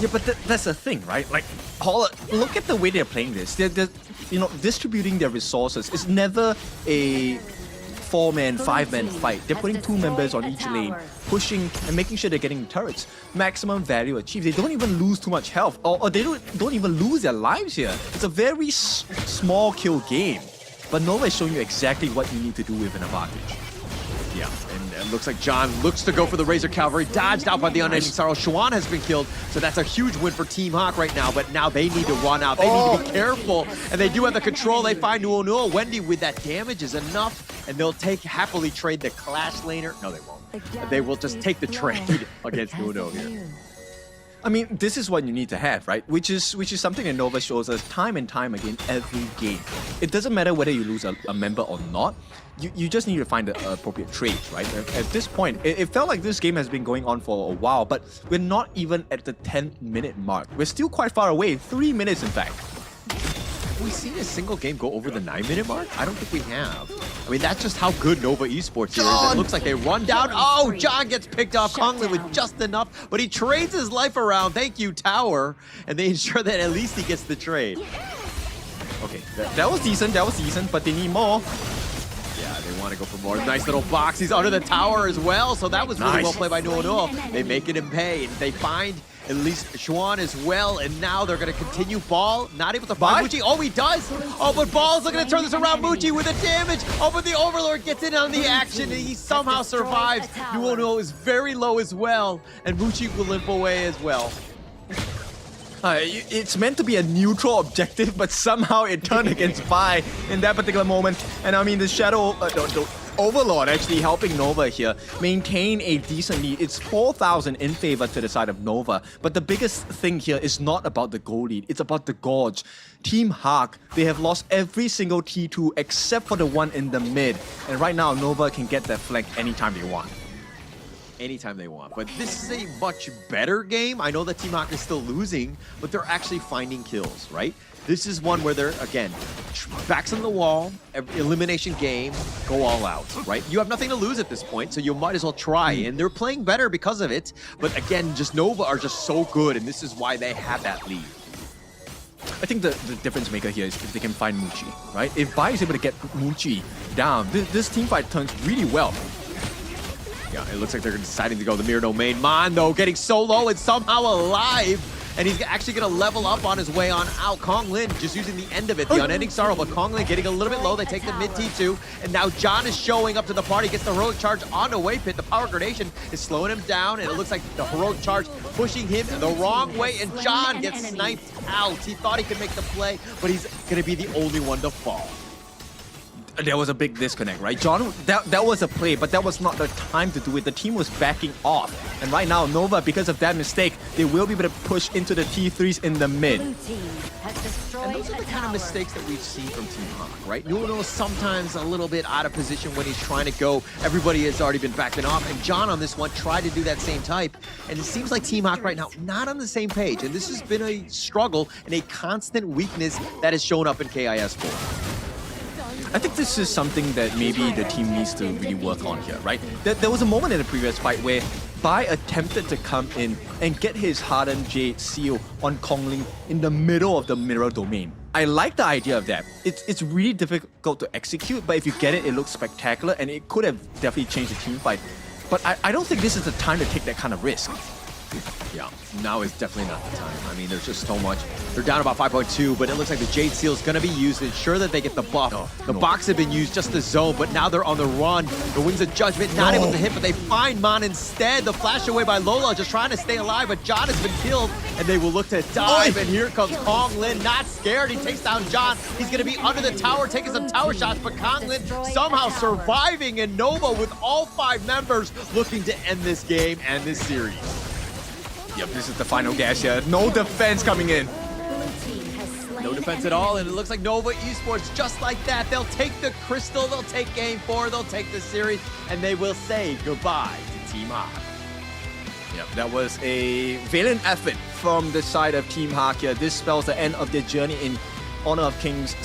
Yeah, but that's the thing, right? Like, look at the way they're playing this. They're distributing their resources. It's never a 4-man, 5-man fight. They're putting 2 members on each lane, pushing and making sure they're getting turrets. Maximum value achieved. They don't even lose too much health, or they don't even lose their lives here. It's a very small kill game. But Nova is showing you exactly what you need to do with an advantage. Yeah, and it looks like John looks to go for the Razor Cavalry, dodged out by the Unending Sorrow. Xuan has been killed, so that's a huge win for Team Hawk right now, but now they need to run out. They need to be careful, and they do have the control. They find Nuo. Wendy with that damage is enough, and they'll happily trade the Clash laner. No, they won't. They will just take the trade against Nuo here. I mean, this is what you need to have, right? Which is something that Nova shows us time and time again every game. It doesn't matter whether you lose a member or not. You just need to find the appropriate trades, right? At this point, it felt like this game has been going on for a while, but we're not even at the 10-minute mark. We're still quite far away, 3 minutes in fact. Have we seen a single game go over the 9-minute mark? I don't think we have. I mean, that's just how good Nova Esports here is. It looks like they run down. Oh, John gets picked off. Konglin with just enough, but he trades his life around. Thank you, Tower. And they ensure that at least he gets the trade. Okay, that was decent, but they need more. Yeah, they want to go for more. Nice little box. He's under the tower as well, so that was really well played by Nuo. They make it in pay, and they find at least Xuan as well, and now they're going to continue. Ball, not able to find Muchi. Oh, he does! Oh, but Ball's looking to turn this around. Muchi with the damage. Oh, but the Overlord gets in on the action, and he somehow survives. Nuo is very low as well, and Muchi will limp away as well. It's meant to be a neutral objective, but somehow it turned against Bai in that particular moment. And I mean, the Shadow, the Overlord actually helping Nova here maintain a decent lead. It's 4,000 in favor to the side of Nova. But the biggest thing here is not about the goal lead, it's about the Gorge. Team Hawk, they have lost every single T2 except for the one in the mid. And right now, Nova can get that flank anytime they want. Anytime they want. But this is a much better game. I know that Team Hawk is still losing, but they're actually finding kills, right? This is one where they're, again, backs on the wall, elimination game, go all out, right? You have nothing to lose at this point, so you might as well try. And they're playing better because of it. But again, just Nova are just so good, and this is why they have that lead. I think the difference maker here is if they can find Muchi, right? If Bai is able to get Muchi down, this team fight turns really well. Yeah, it looks like they're deciding to go the mirror domain. Mon, though, getting so low and somehow alive. And he's actually going to level up on his way on out. Konglin just using the end of it, the Unending Sorrow. But Konglin getting a little bit low. They take the mid T2. And now John is showing up to the party. Gets the heroic charge on the way pit. The power gradation is slowing him down. And it looks like the heroic charge pushing him the wrong way. And John gets sniped out. He thought he could make the play, but he's going to be the only one to fall. there was a big disconnect, right? John, that was a play, but that was not the time to do it. The team was backing off. And right now, Nova, because of that mistake, they will be able to push into the T3s in the mid. And those are the kind of mistakes that we've seen from Team Hawk, right? Nuno sometimes a little bit out of position when he's trying to go. Everybody has already been backing off, and John on this one tried to do that same type. And it seems like Team Hawk right now not on the same page. And this has been a struggle and a constant weakness that has shown up in KIS4. I think this is something that maybe the team needs to really work on here, right? There was a moment in the previous fight where Bai attempted to come in and get his Hardened Jade seal on Kongling in the middle of the mirror domain. I like the idea of that. It's really difficult to execute, but if you get it, it looks spectacular and it could have definitely changed the team fight. But I don't think this is the time to take that kind of risk. Yeah, now is definitely not the time. I mean, there's just so much. They're down about 5.2, but it looks like the Jade Seal is going to be used to ensure that they get the buff. The box had been used just to zone, but now they're on the run. The Wings of Judgment not able to hit, but they find Mon instead. The flash away by Lola, just trying to stay alive, but John has been killed, and they will look to dive, and here comes Kong Lin, not scared. He takes down John. He's going to be under the tower, taking some tower shots, but Kong Lin somehow surviving, and Nova with all 5 members looking to end this game and this series. Yep, this is the final gas here. No defense coming in. No defense at all, and it looks like Nova Esports, just like that, they'll take the Crystal, they'll take Game 4, they'll take the series, and they will say goodbye to Team Hawk. Yep, that was a valiant effort from the side of Team Hawk here. This spells the end of their journey in Honor of Kings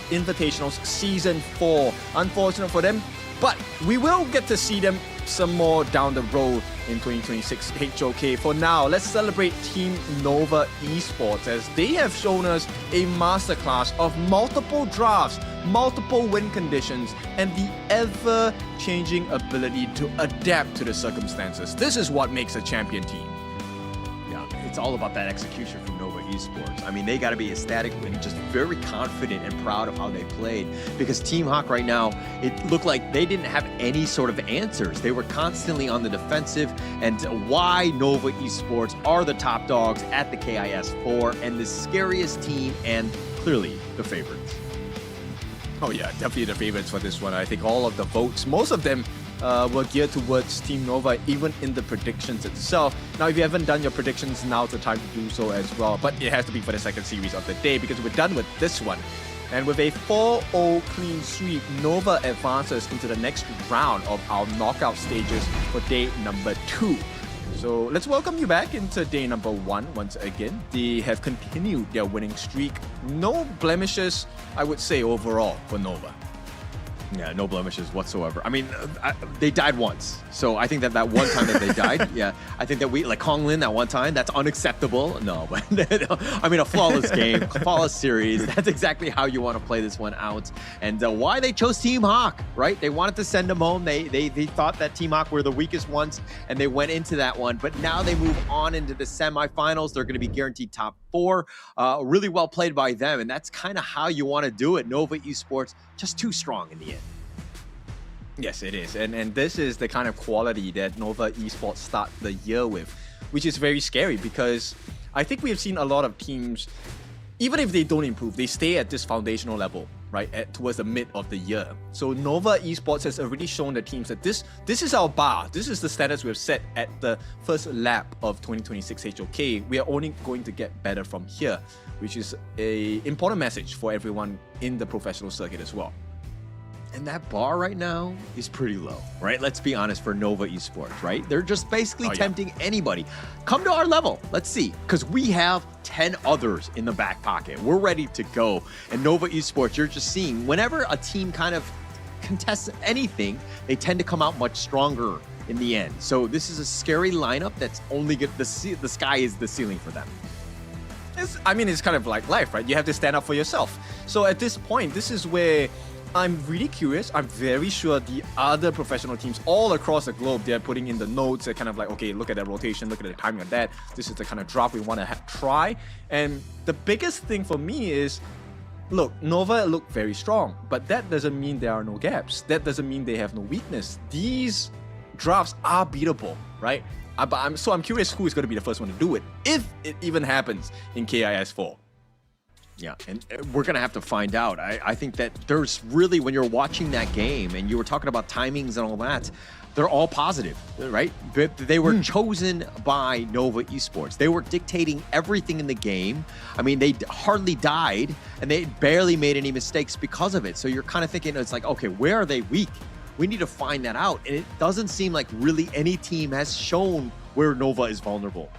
Invitationals Season 4. Unfortunate for them, but we will get to see them some more down the road in 2026 HOK. For now, let's celebrate Team Nova Esports as they have shown us a masterclass of multiple drafts, multiple win conditions, and the ever-changing ability to adapt to the circumstances. This is what makes a champion team. Yeah, it's all about that execution from Nova Esports. I mean, they got to be ecstatic and just very confident and proud of how they played, because Team Hawk right now, it looked like they didn't have any sort of answers. They were constantly on the defensive, and why Nova Esports are the top dogs at the KIS4 and the scariest team and clearly the favorites. Oh yeah, definitely the favorites for this one. I think all of the votes, most of them were geared towards Team Nova, even in the predictions itself. Now, if you haven't done your predictions, now's the time to do so as well. But it has to be for the second series of the day, because we're done with this one. And with a 4-0 clean sweep, Nova advances into the next round of our knockout stages for day number 2. So let's welcome you back into day number 1 once again. They have continued their winning streak. No blemishes, I would say, overall for Nova. Yeah, no blemishes whatsoever. I mean, they died once. So I think that one time that they died, yeah, I think that like Kong Lin that one time, that's unacceptable. No, but I mean, a flawless game, flawless series. That's exactly how you want to play this one out. And why they chose Team Hawk, right? They wanted to send them home. They thought that Team Hawk were the weakest ones, and they went into that one. But now they move on into the semifinals. They're going to be guaranteed top 4. Really well played by them. And that's kind of how you want to do it. Nova Esports, just too strong in the end. Yes, it is. And this is the kind of quality that Nova Esports start the year with, which is very scary, because I think we have seen a lot of teams, even if they don't improve, they stay at this foundational level, right, towards the mid of the year. So Nova Esports has already shown the teams that this is our bar. This is the standards we've set at the first lap of 2026 HOK. We are only going to get better from here, which is an important message for everyone in the professional circuit as well. And that bar right now is pretty low, right? Let's be honest, for Nova Esports, right? They're just basically tempting anybody. Come to our level. Let's see. Because we have 10 others in the back pocket. We're ready to go. And Nova Esports, you're just seeing whenever a team kind of contests anything, they tend to come out much stronger in the end. So this is a scary lineup that's only good. The sky is the ceiling for them. I mean, it's kind of like life, right? You have to stand up for yourself. So at this point, this is where I'm really curious. I'm very sure the other professional teams all across the globe, they're putting in the notes. They're kind of like, okay, look at that rotation, look at the timing of that. This is the kind of drop we want to try. And the biggest thing for me is, look, Nova look very strong, but that doesn't mean there are no gaps. That doesn't mean they have no weakness. These drafts are beatable, right? But I'm curious who is going to be the first one to do it, if it even happens in KIS4. Yeah, and we're going to have to find out. I think that there's really, when you're watching that game and you were talking about timings and all that, they're all positive, right? But they were chosen by Nova Esports. They were dictating everything in the game. I mean, they hardly died and they barely made any mistakes because of it. So you're kind of thinking, it's like, okay, where are they weak? We need to find that out. And it doesn't seem like really any team has shown where Nova is vulnerable.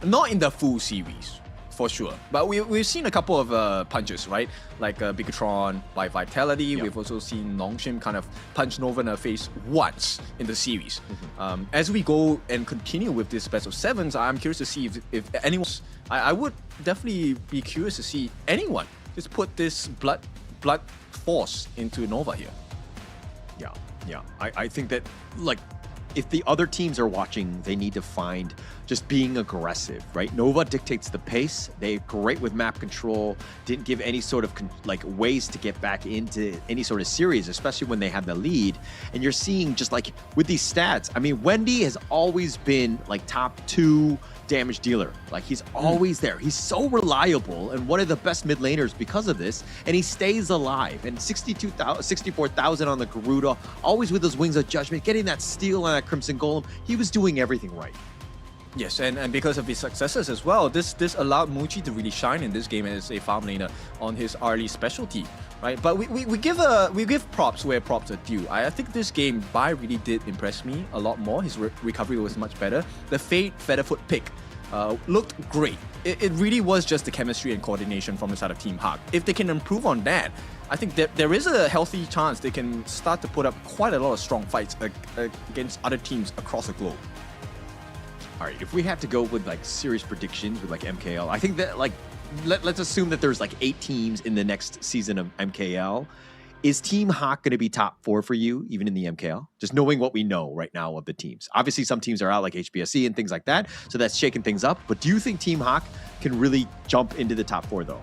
Not in the full series, for sure. But we've seen a couple of punches, right? Like Bigatron by Vitality. Yep. We've also seen Longshim kind of punch Nova in the face once in the series. As we go and continue with this best of sevens, I'm curious to see if anyone... I would definitely be curious to see anyone just put this blood force into Nova here. Yeah. I think that, like, if the other teams are watching, they need to find just being aggressive, right? Nova dictates the pace. They're great with map control, didn't give any sort of like ways to get back into any sort of series, especially when they had the lead. And you're seeing just like with these stats, I mean, Wendy has always been like top 2 damage dealer. Like he's always there. He's so reliable and one of the best mid laners because of this, and he stays alive. And 64,000 on the Garuda, always with those Wings of Judgment, getting that steal on that Crimson Golem. He was doing everything right. Yes, and because of his successes as well, this allowed Muji to really shine in this game as a farm laner on his early specialty, right? But we give props where props are due. I think this game, Bai really did impress me a lot more. His recovery was much better. The Fade Featherfoot pick looked great. It really was just the chemistry and coordination from the side of Team Hawk. If they can improve on that, I think that there is a healthy chance they can start to put up quite a lot of strong fights against other teams across the globe. All right, if we have to go with like serious predictions with like MKL, I think that like let's assume that there's like 8 teams in the next season of MKL. Is Team Hawk going to be top 4 for you, even in the MKL? Just knowing what we know right now of the teams. Obviously, some teams are out like HBSC and things like that, so that's shaking things up. But do you think Team Hawk can really jump into the top 4 though?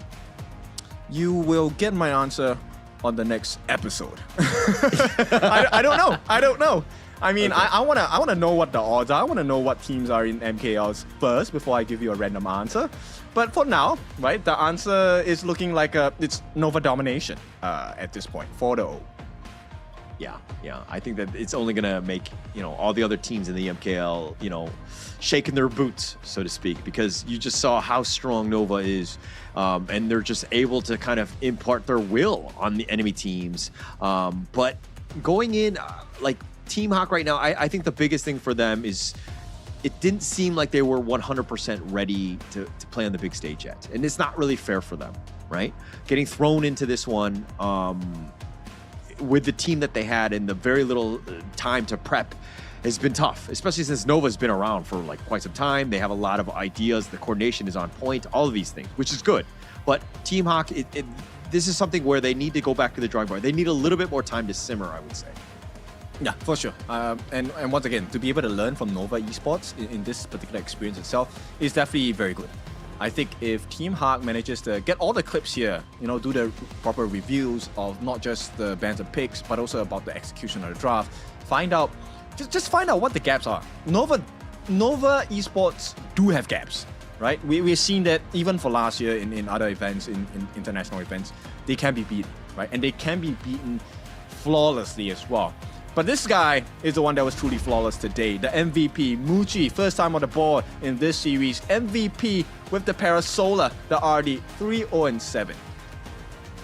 You will get my answer on the next episode. I don't know. I mean, okay. I wanna know what the odds are. I wanna know what teams are in MKLs first before I give you a random answer. But for now, right, the answer is looking like it's Nova domination at this point, 4-0. Yeah. I think that it's only gonna make, you know, all the other teams in the MKL, you know, shaking their boots, so to speak, because you just saw how strong Nova is, and they're just able to kind of impart their will on the enemy teams. But going in, like Team Hawk right now, I think the biggest thing for them is it didn't seem like they were 100% ready to play on the big stage yet. And it's not really fair for them, right? Getting thrown into this one with the team that they had and the very little time to prep has been tough, especially since Nova's been around for like quite some time. They have a lot of ideas. The coordination is on point, all of these things, which is good. But Team Hawk, this is something where they need to go back to the drawing board. They need a little bit more time to simmer, I would say. Yeah, for sure. And once again, to be able to learn from Nova Esports in this particular experience itself is definitely very good. I think if Team Hawk manages to get all the clips here, you know, do the proper reviews of not just the bands and picks, but also about the execution of the draft, find out, just find out what the gaps are. Nova Esports do have gaps, right? We've seen that even for last year in other events, in international events, they can be beaten, right? And they can be beaten flawlessly as well. But this guy is the one that was truly flawless today. The MVP, Muji, first time on the board in this series. MVP with the Parasola, the RD, 3-0-7.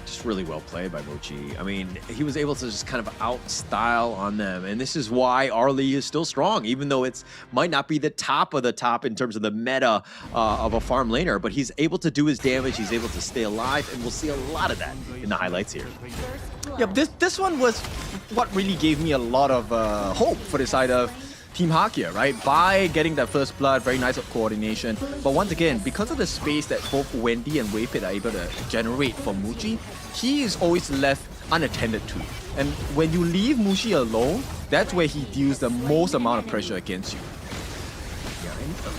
Just really well played by Muji. I mean, he was able to just kind of out-style on them. And this is why Arlie is still strong, even though it's might not be the top of the top in terms of the meta of a farm laner. But he's able to do his damage. He's able to stay alive. And we'll see a lot of that in the highlights here. Yeah, this one was what really gave me a lot of hope for the side of Team Hawk here, right? By getting that first blood, very nice coordination. But once again, because of the space that both Wendy and Waypit are able to generate for Muji, he is always left unattended to. And when you leave Muji alone, that's where he deals the most amount of pressure against you.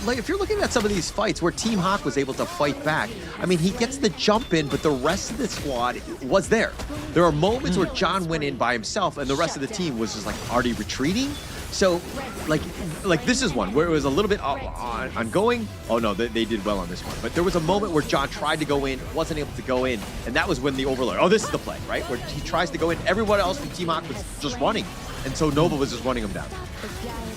Like, if you're looking at some of these fights where Team Hawk was able to fight back, I mean, he gets the jump in, but the rest of the squad was there. There are moments where John went in by himself and the rest of the team was just like already retreating. So, like this is one where it was a little bit ongoing. Oh no, they did well on this one. But there was a moment where John tried to go in, wasn't able to go in, and that was when the overlord. Oh, this is the play, right? Where he tries to go in. Everyone else from Team Hawk was just running, and so Nova was just running him down.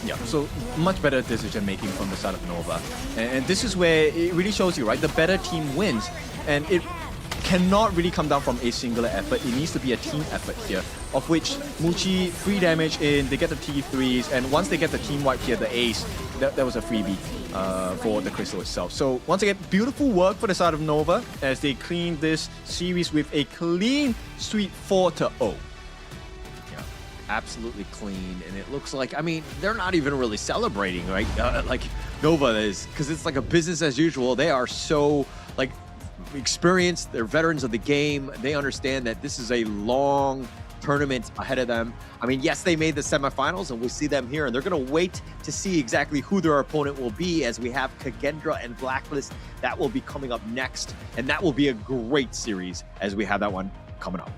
Yeah, so much better decision making from the side of Nova. And this is where it really shows you, right? The better team wins. And it cannot really come down from a singular effort. It needs to be a team effort here, of which Muchi, free damage in, they get the T3s, and once they get the team wipe here, the ace, that was a freebie for the Crystal itself. So once again, beautiful work for the side of Nova as they clean this series with a clean sweep 4-0. Absolutely clean, and it looks like, I mean, they're not even really celebrating, right? Like Nova is, because it's like a business as usual. They are so like experienced, they're veterans of the game. They understand that this is a long tournament ahead of them. I mean, yes, they made the semifinals, and we'll see them here, and they're going to wait to see exactly who their opponent will be, as we have Kagendra and Blacklist. That will be coming up next, and that will be a great series as we have that one coming up.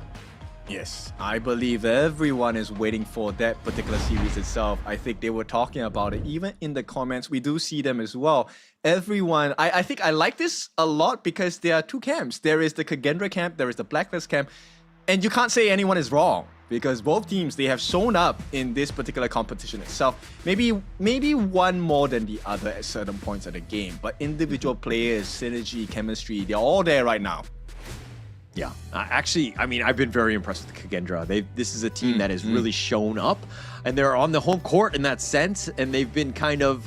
Yes, I believe everyone is waiting for that particular series itself. I think they were talking about it even in the comments. We do see them as well. Everyone, I think I like this a lot because there are two camps. There is the Kagendra camp, there is the Blacklist camp, and you can't say anyone is wrong because both teams, they have shown up in this particular competition itself. Maybe one more than the other at certain points of the game, but individual players, synergy, chemistry, they're all there right now. Yeah, actually, I mean, I've been very impressed with Kagendra. This is a team that has really shown up, and they're on the home court in that sense, and they've been kind of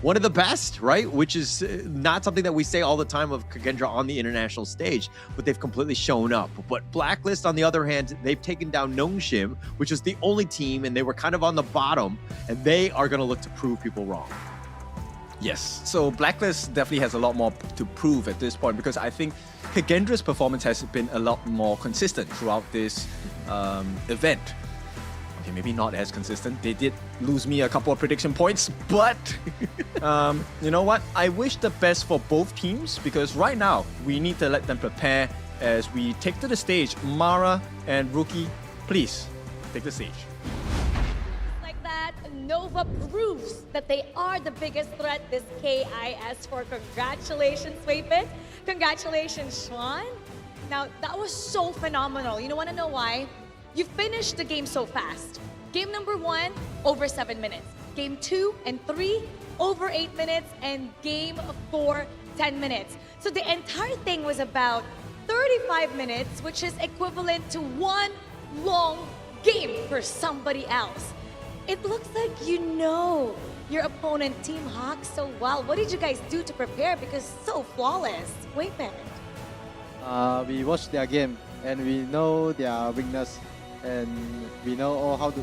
one of the best, right? Which is not something that we say all the time of Kagendra on the international stage, but they've completely shown up. But Blacklist, on the other hand, they've taken down Nongshim, which is the only team, and they were kind of on the bottom, and they are going to look to prove people wrong. Yes, so Blacklist definitely has a lot more to prove at this point because I think Kagendra's performance has been a lot more consistent throughout this event. Okay, maybe not as consistent. They did lose me a couple of prediction points, but you know what? I wish the best for both teams because right now we need to let them prepare as we take to the stage. Mara and Rookie, please take the stage. Nova proves that they are the biggest threat this KIS for. Congratulations, Weipit. Congratulations, Sean. Now, that was so phenomenal. You want to know why? You finished the game so fast. Game number 1, over 7 minutes. Game 2 and 3, over 8 minutes. And game 4, 10 minutes. So the entire thing was about 35 minutes, which is equivalent to one long game for somebody else. It looks like you know your opponent, Team Hawk, so well. What did you guys do to prepare? Because so flawless. Wait a minute. We watched their game and we know their weakness, and we know how to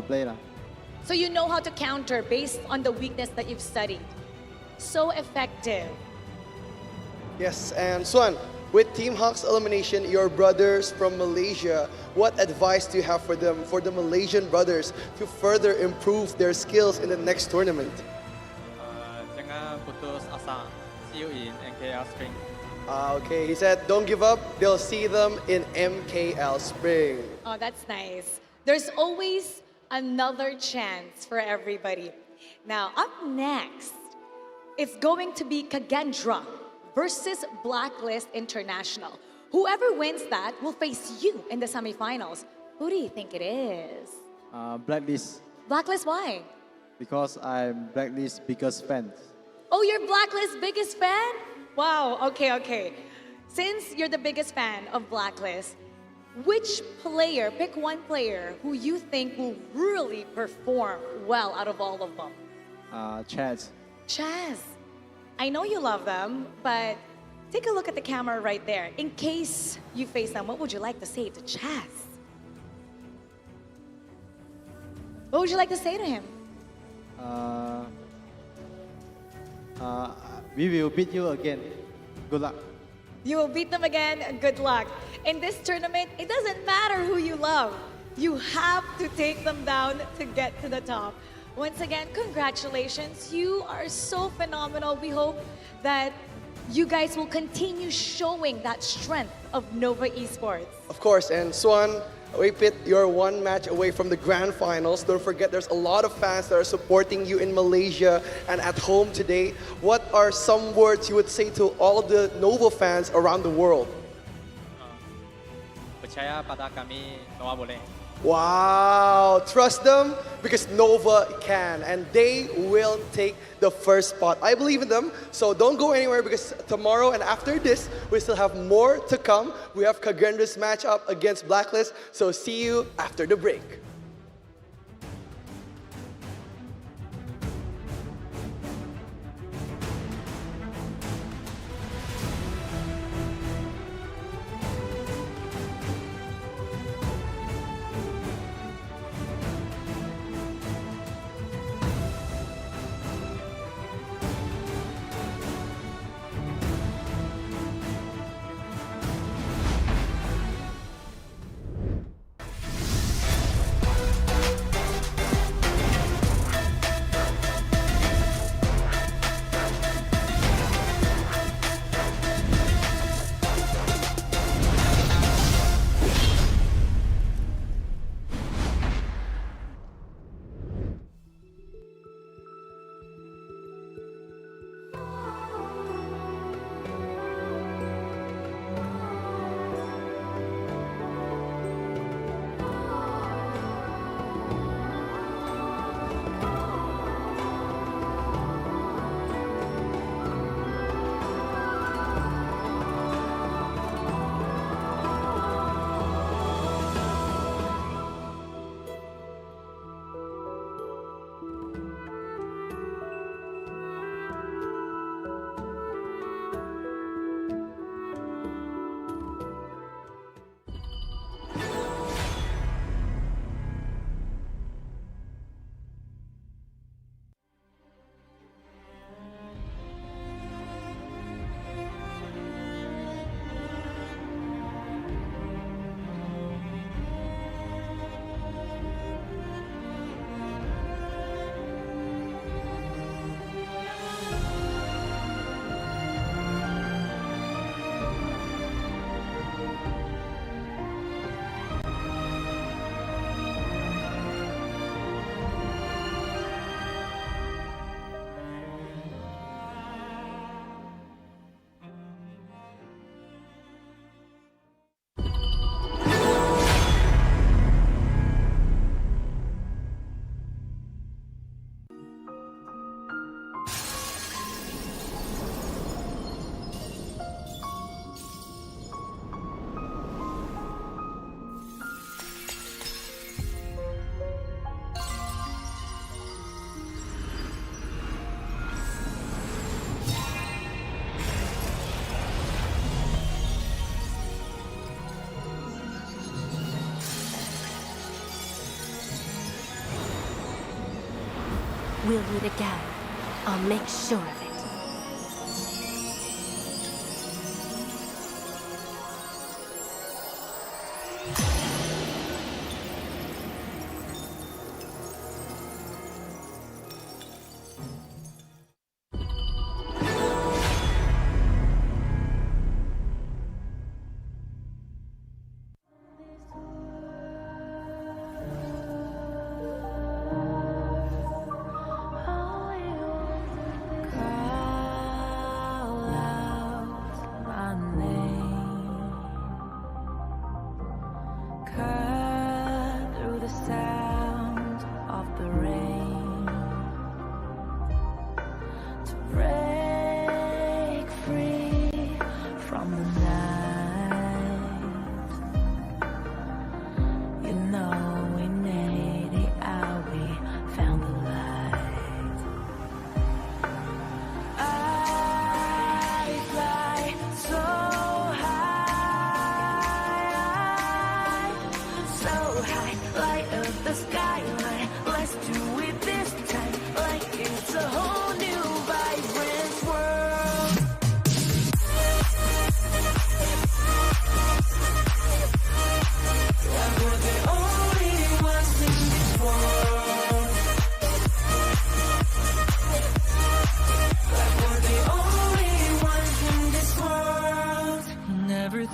play. So you know how to counter based on the weakness that you've studied. So effective. Yes, and Swan, with Team Hawk's elimination, your brothers from Malaysia, what advice do you have for them, for the Malaysian brothers, to further improve their skills in the next tournament? Jangan putus asa. See you in MKL Spring. Okay, he said, don't give up. They'll see them in MKL Spring. Oh, that's nice. There's always another chance for everybody. Now, up next, it's going to be Kagendra versus Blacklist International. Whoever wins that will face you in the semifinals. Who do you think it is? Blacklist. Blacklist, why? Because I'm Blacklist's biggest fan. Oh, you're Blacklist's biggest fan? Wow, okay. Since you're the biggest fan of Blacklist, which player, pick one player who you think will really perform well out of all of them? Chaz. Chaz. I know you love them, but take a look at the camera right there. In case you face them, what would you like to say to Chaz? What would you like to say to him? We will beat you again. Good luck. You will beat them again. Good luck. In this tournament, it doesn't matter who you love. You have to take them down to get to the top. Once again, congratulations. You are so phenomenal. We hope that you guys will continue showing that strength of Nova Esports. Of course, and Swan, Pit, you're one match away from the grand finals. Don't forget, there's a lot of fans that are supporting you in Malaysia and at home today. What are some words you would say to all the Nova fans around the world? Percaya pada kami, Noah boleh. Wow, trust them because Nova can and they will take the first spot. I believe in them, so don't go anywhere because tomorrow and after this, we still have more to come. We have Kagendra's matchup against Blacklist, so see you after the break. We'll meet again. I'll make sure of it.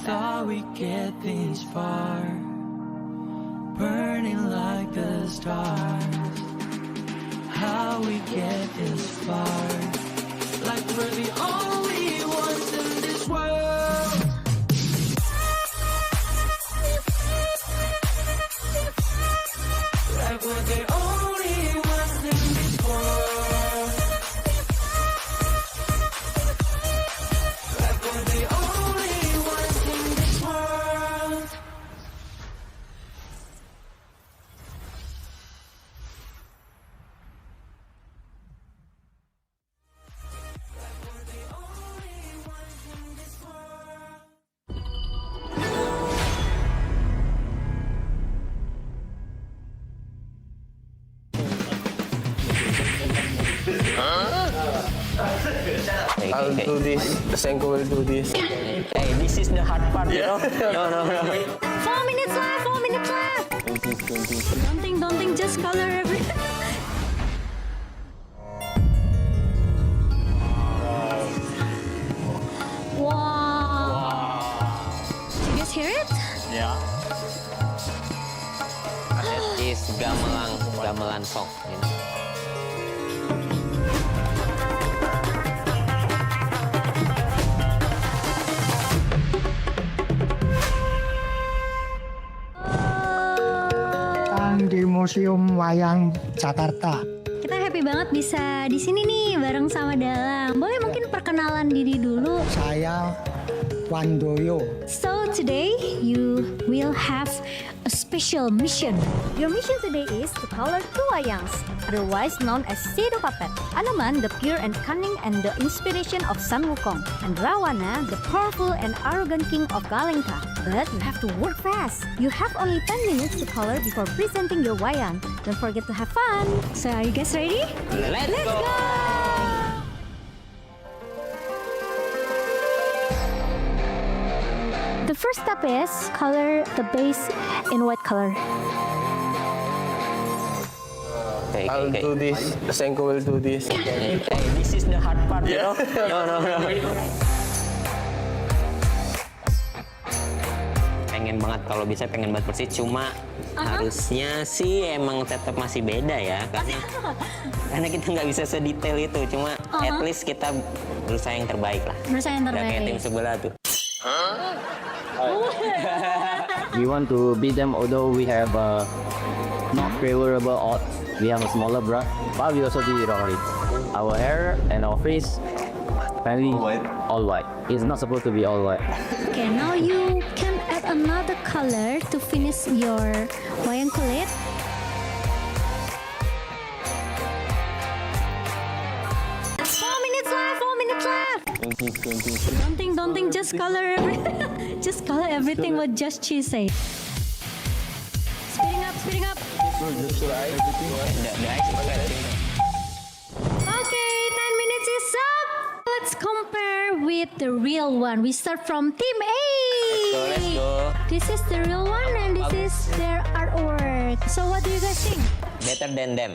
Thought we'd get this far. shine like the stars. How we get this far, like we're the only ones in this world. Like we're the only ones in this world. Like we're the only ones in this world. I'll do this. Senko will do this. Hey, this is the hard part, you know? No. 4 minutes left, 4 minutes left. Don't think, just color everything. Wow. You guys hear it? Yeah. That is gamelan song. You know? Di Museum Wayang Jakarta. Kita happy banget bisa di sini nih bareng sama Dalang. Boleh mungkin perkenalan diri dulu. Saya Wandoyo. So today you will have a special mission. Your mission today is to color 2 wayang's, otherwise known as shadow puppet. Anoman, the pure and cunning and the inspiration of Sun Wukong, and Rawana, the powerful and arrogant king of Kagendra. But you have to work fast. You have only 10 minutes to color before presenting your wayang. Don't forget to have fun. So are you guys ready? Let's go! The first step is color the base in white color. I'll do this. Senko will do this. Hey, this is the hard part, you know? No. Pengen banget kalau bisa pengen banget persis, cuma harusnya sih emang tetap masih beda ya, karena kita nggak bisa sedetail itu, cuma at least kita berusaha yang terbaik lah. Berusaha yang Nggak kayak terbaik. tim sebelah tuh. We want to beat them, although we have not favorable odds. We have a smaller brush, but we also did it already. Our hair and our face, apparently all white. It's not supposed to be all white. Okay, now you can add another color to finish your wayang kulit. Four minutes left. Don't think, just color everything. Just color everything what just she said. Speeding up. Okay, 10 minutes is up. Let's compare with the real one. We start from Team A. Let's go. This is the real one and this is their artwork. So what do you guys think? Better than them.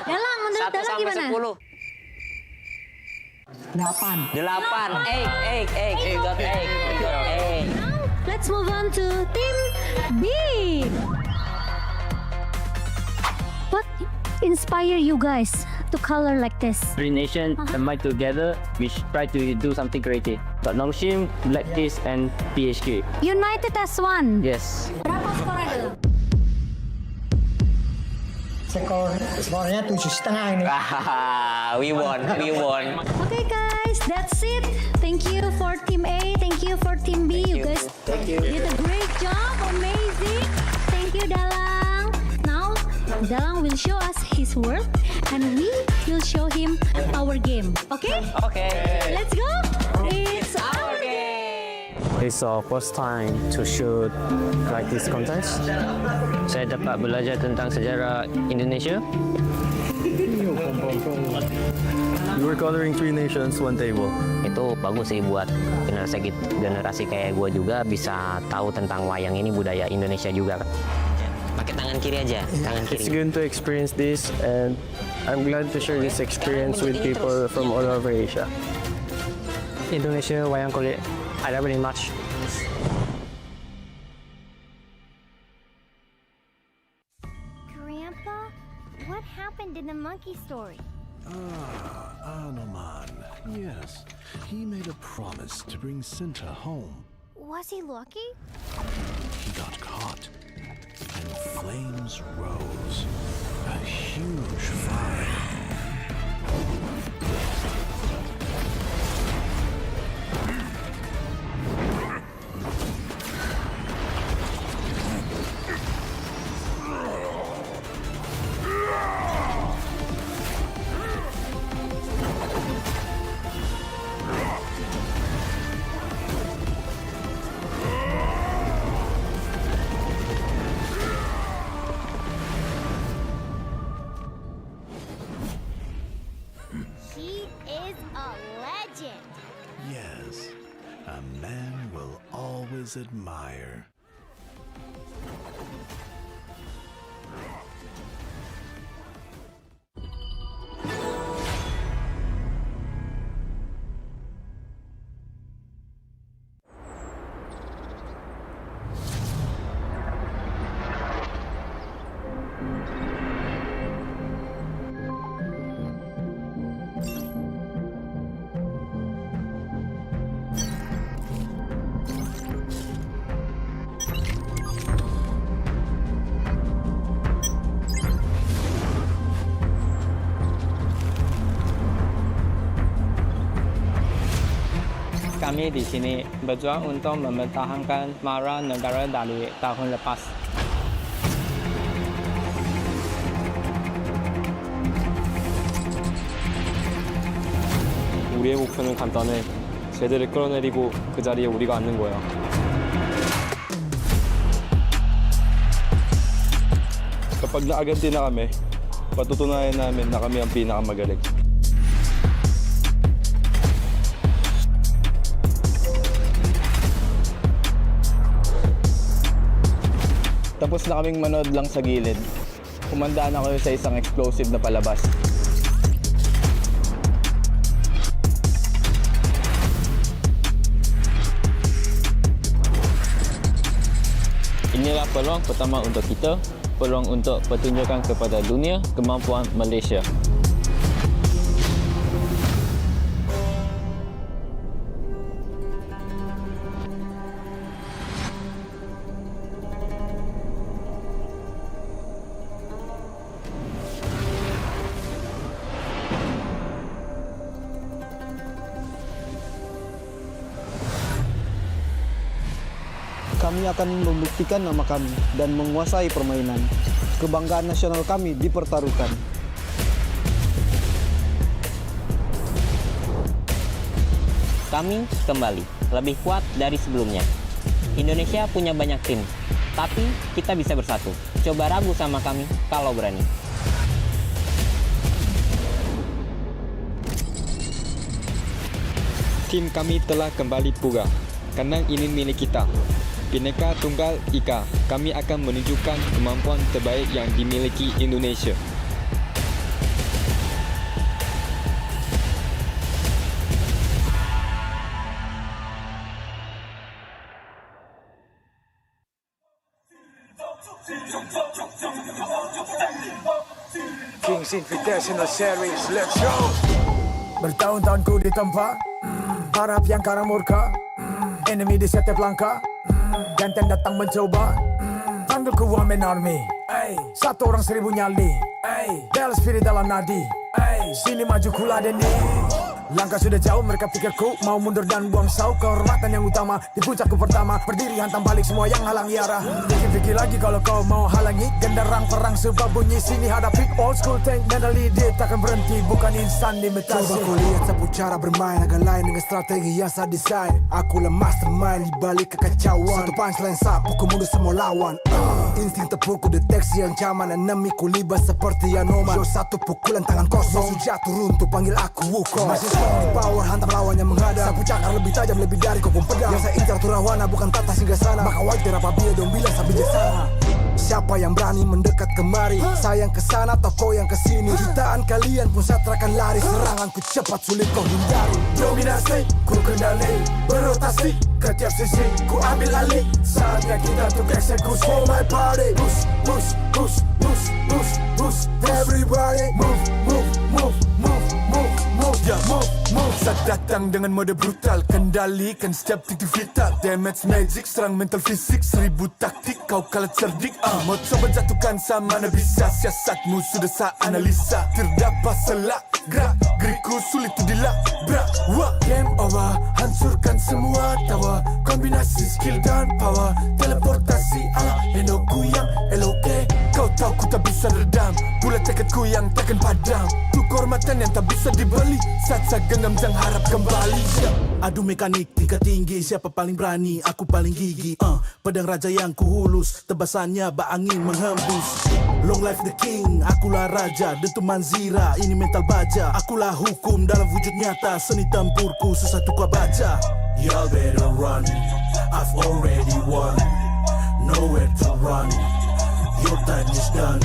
Dalang, menurut 1 Dalang sampai gimana? 10. 8. 8. 8. We got 8. Let's move on to Team B. What inspire you guys to color like this? Three Nation combined together, we try to do something creative. But Nongshim, Blacklist, and PHK. United as one. Yes. Berapa skornya dulu? Skornya 7,5 ini. We won. Okay guys, that's it. Thank you for Team A. Thank you for Team B. You guys did a great job. Amazing. Thank you Dalang. Now Dalang will show us his work and we will show him our game. Okay? Okay. Let's go. It's our game. It's our first time to shoot like this contest. Saya dapat belajar tentang sejarah Indonesia. We were coloring 3 nations, 1 table. Itu bagus sih buat generasi kayak gue juga bisa tahu tentang wayang ini, budaya Indonesia juga. Pakai tangan kiri aja, tangan kiri. It's good to experience this, and I'm glad to share this experience with people from all over Asia. Indonesia wayang kulit, I love it very much. happened in the monkey story? Anoman. Yes, he made a promise to bring Cinta home. Was he lucky? He got caught, and flames rose. A huge fire. He is a legend. Yes, a man will always admire. Kami di sini berjuang untuk mempertahankan marah negara dari tahun lepas. 우리의 목표는 간단해. 쟤들을 끌어내리고 그 자리에 우리가 앉는 거야. Kapag naaganti na kami, patutunayan namin na kami ang pinakamagaling. Tapos na kaming manood lang sa gilid. Kumandaan ako sa isang explosive na palabas. Inilah peluang pertama untuk kita, peluang untuk pertunjukan kepada dunia kemampuan Malaysia. Kami akan membuktikan nama kami dan menguasai permainan. Kebanggaan nasional kami dipertaruhkan. Kami kembali, lebih kuat dari sebelumnya. Indonesia punya banyak tim, tapi kita bisa bersatu. Coba ragu sama kami kalau berani. Tim kami telah kembali pulih. Kandang ini milik kita. Bhinneka Tunggal Ika, kami akan menunjukkan kemampuan terbaik yang dimiliki Indonesia. Kings Invitational Series, let's go! Bertahun-tahun ku ditempa, harap yang karang murka, enemy di setiap langkah, Ganten datang mencoba, panggil ku Women Army, satu orang 1000 nyali, Bel spirit dalam nadi, sini maju ku ladeni. Langkah sudah jauh, mereka pikirku mau mundur dan buang sau. Kehormatan yang utama, di puncakku pertama, berdiri hantam balik semua yang halangi arah. Pikir-pikir lagi kalau kau mau halangi, genderang perang sebab bunyi sini hadapi. Old school tank mentally dia takkan berhenti, bukan instan imitasi. Coba ku lihat sapu cara bermain agak lain dengan strategi yang saya desain. Aku lah mastermind di balik kekacauan. Satu punchline sapu ku mundur semua lawan. Insting tepukku deteksi ancaman, enemiku libas seperti Anoman. Show satu pukulan tangan kosong, musuh jatuh runtuh panggil aku Wukong. Masih strong di power, hantam lawan yang menghadap. Sapu cakar lebih tajam, lebih dari kokong pedang. Yang saya incar turawana bukan tata singgah sana. Maka wajar apabila dong bilang saya bijaksana. Siapa yang berani mendekat kemari? Saya yang kesana atau kau yang kesini? Jutaan kalian pun saya akan lari. Seranganku cepat sulit kau hindari. Dominasi, ku kendali, berotasi ke tiap sisi, ku ambil alih. Saatnya kita untuk eksekusi. For my party, push, push, push, push, push, push. Everybody, move, move, move, move, move, move, yeah, move, move. Saat datang dengan mode brutal, kendalikan setiap titik vital. Damage magic, serang mental fisik, 1000 taktik, kau kalah cerdik. Mau coba jatuhkan sama mana bisa, siasatmu sudah saya analisa. Terdapat selak, gerak, geriku sulit tu dilabrak. Game over, hancurkan semua tawa. Kombinasi skill dan power, teleportasi ala Enoku yang LOK. Kau tahu ku tak bisa redam, pula tekadku yang takkan padam. Tuh kehormatan yang tak bisa dibeli, saat saya genggam jangan harap kembali. Adu mekanik tingkat tinggi, siapa paling berani, aku paling gigi. Pedang raja yang kuhulus, tebasannya bak angin menghembus. Long life the king, akulah raja, dentuman zira, ini mental baja. Akulah hukum dalam wujud nyata, seni tempurku susah tu kau baca. Y'all better run, I've already won, nowhere to run, your time is done.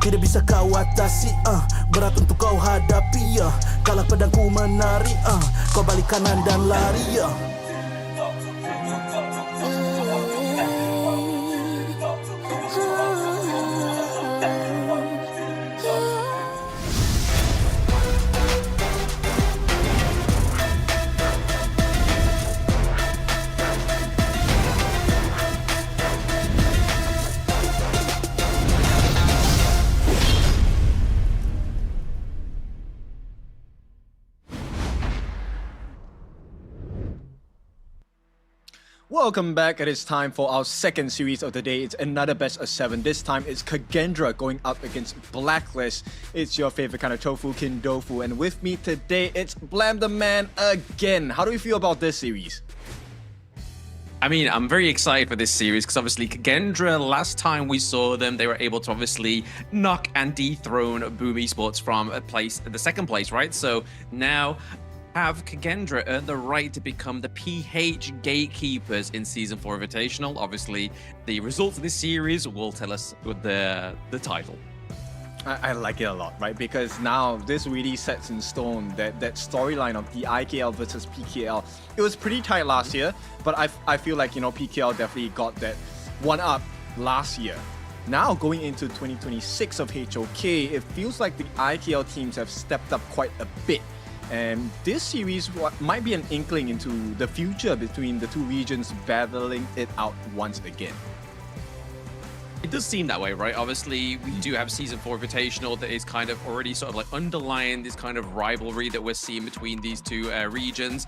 Tidak bisa kau atasi, berat untuk kau hadapi, kalah pedangku menari, kau balik kanan dan lari, Welcome back. It is time for our second series of the day. It's another best of 7. This time it's Kagendra going up against Blacklist. It's your favorite kind of tofu, kindofu. And with me today, it's Blam the Man again. How do you feel about this series? I mean, I'm very excited for this series because obviously Kagendra, last time we saw them, they were able to obviously knock and dethrone Boom Esports from the second place, right? So now have Kagendra earned the right to become the PH gatekeepers in Season 4 Invitational. Obviously, the results of this series will tell us the title. I like it a lot, right? Because now this really sets in stone that storyline of the IKL versus PKL. It was pretty tight last year, but I feel like, you know, PKL definitely got that one up last year. Now going into 2026 of HOK, it feels like the IKL teams have stepped up quite a bit. And this series might be an inkling into the future between the two regions battling it out once again. It does seem that way, right? Obviously, we do have Season 4 Invitational that is kind of already sort of like underlying this kind of rivalry that we're seeing between these two regions,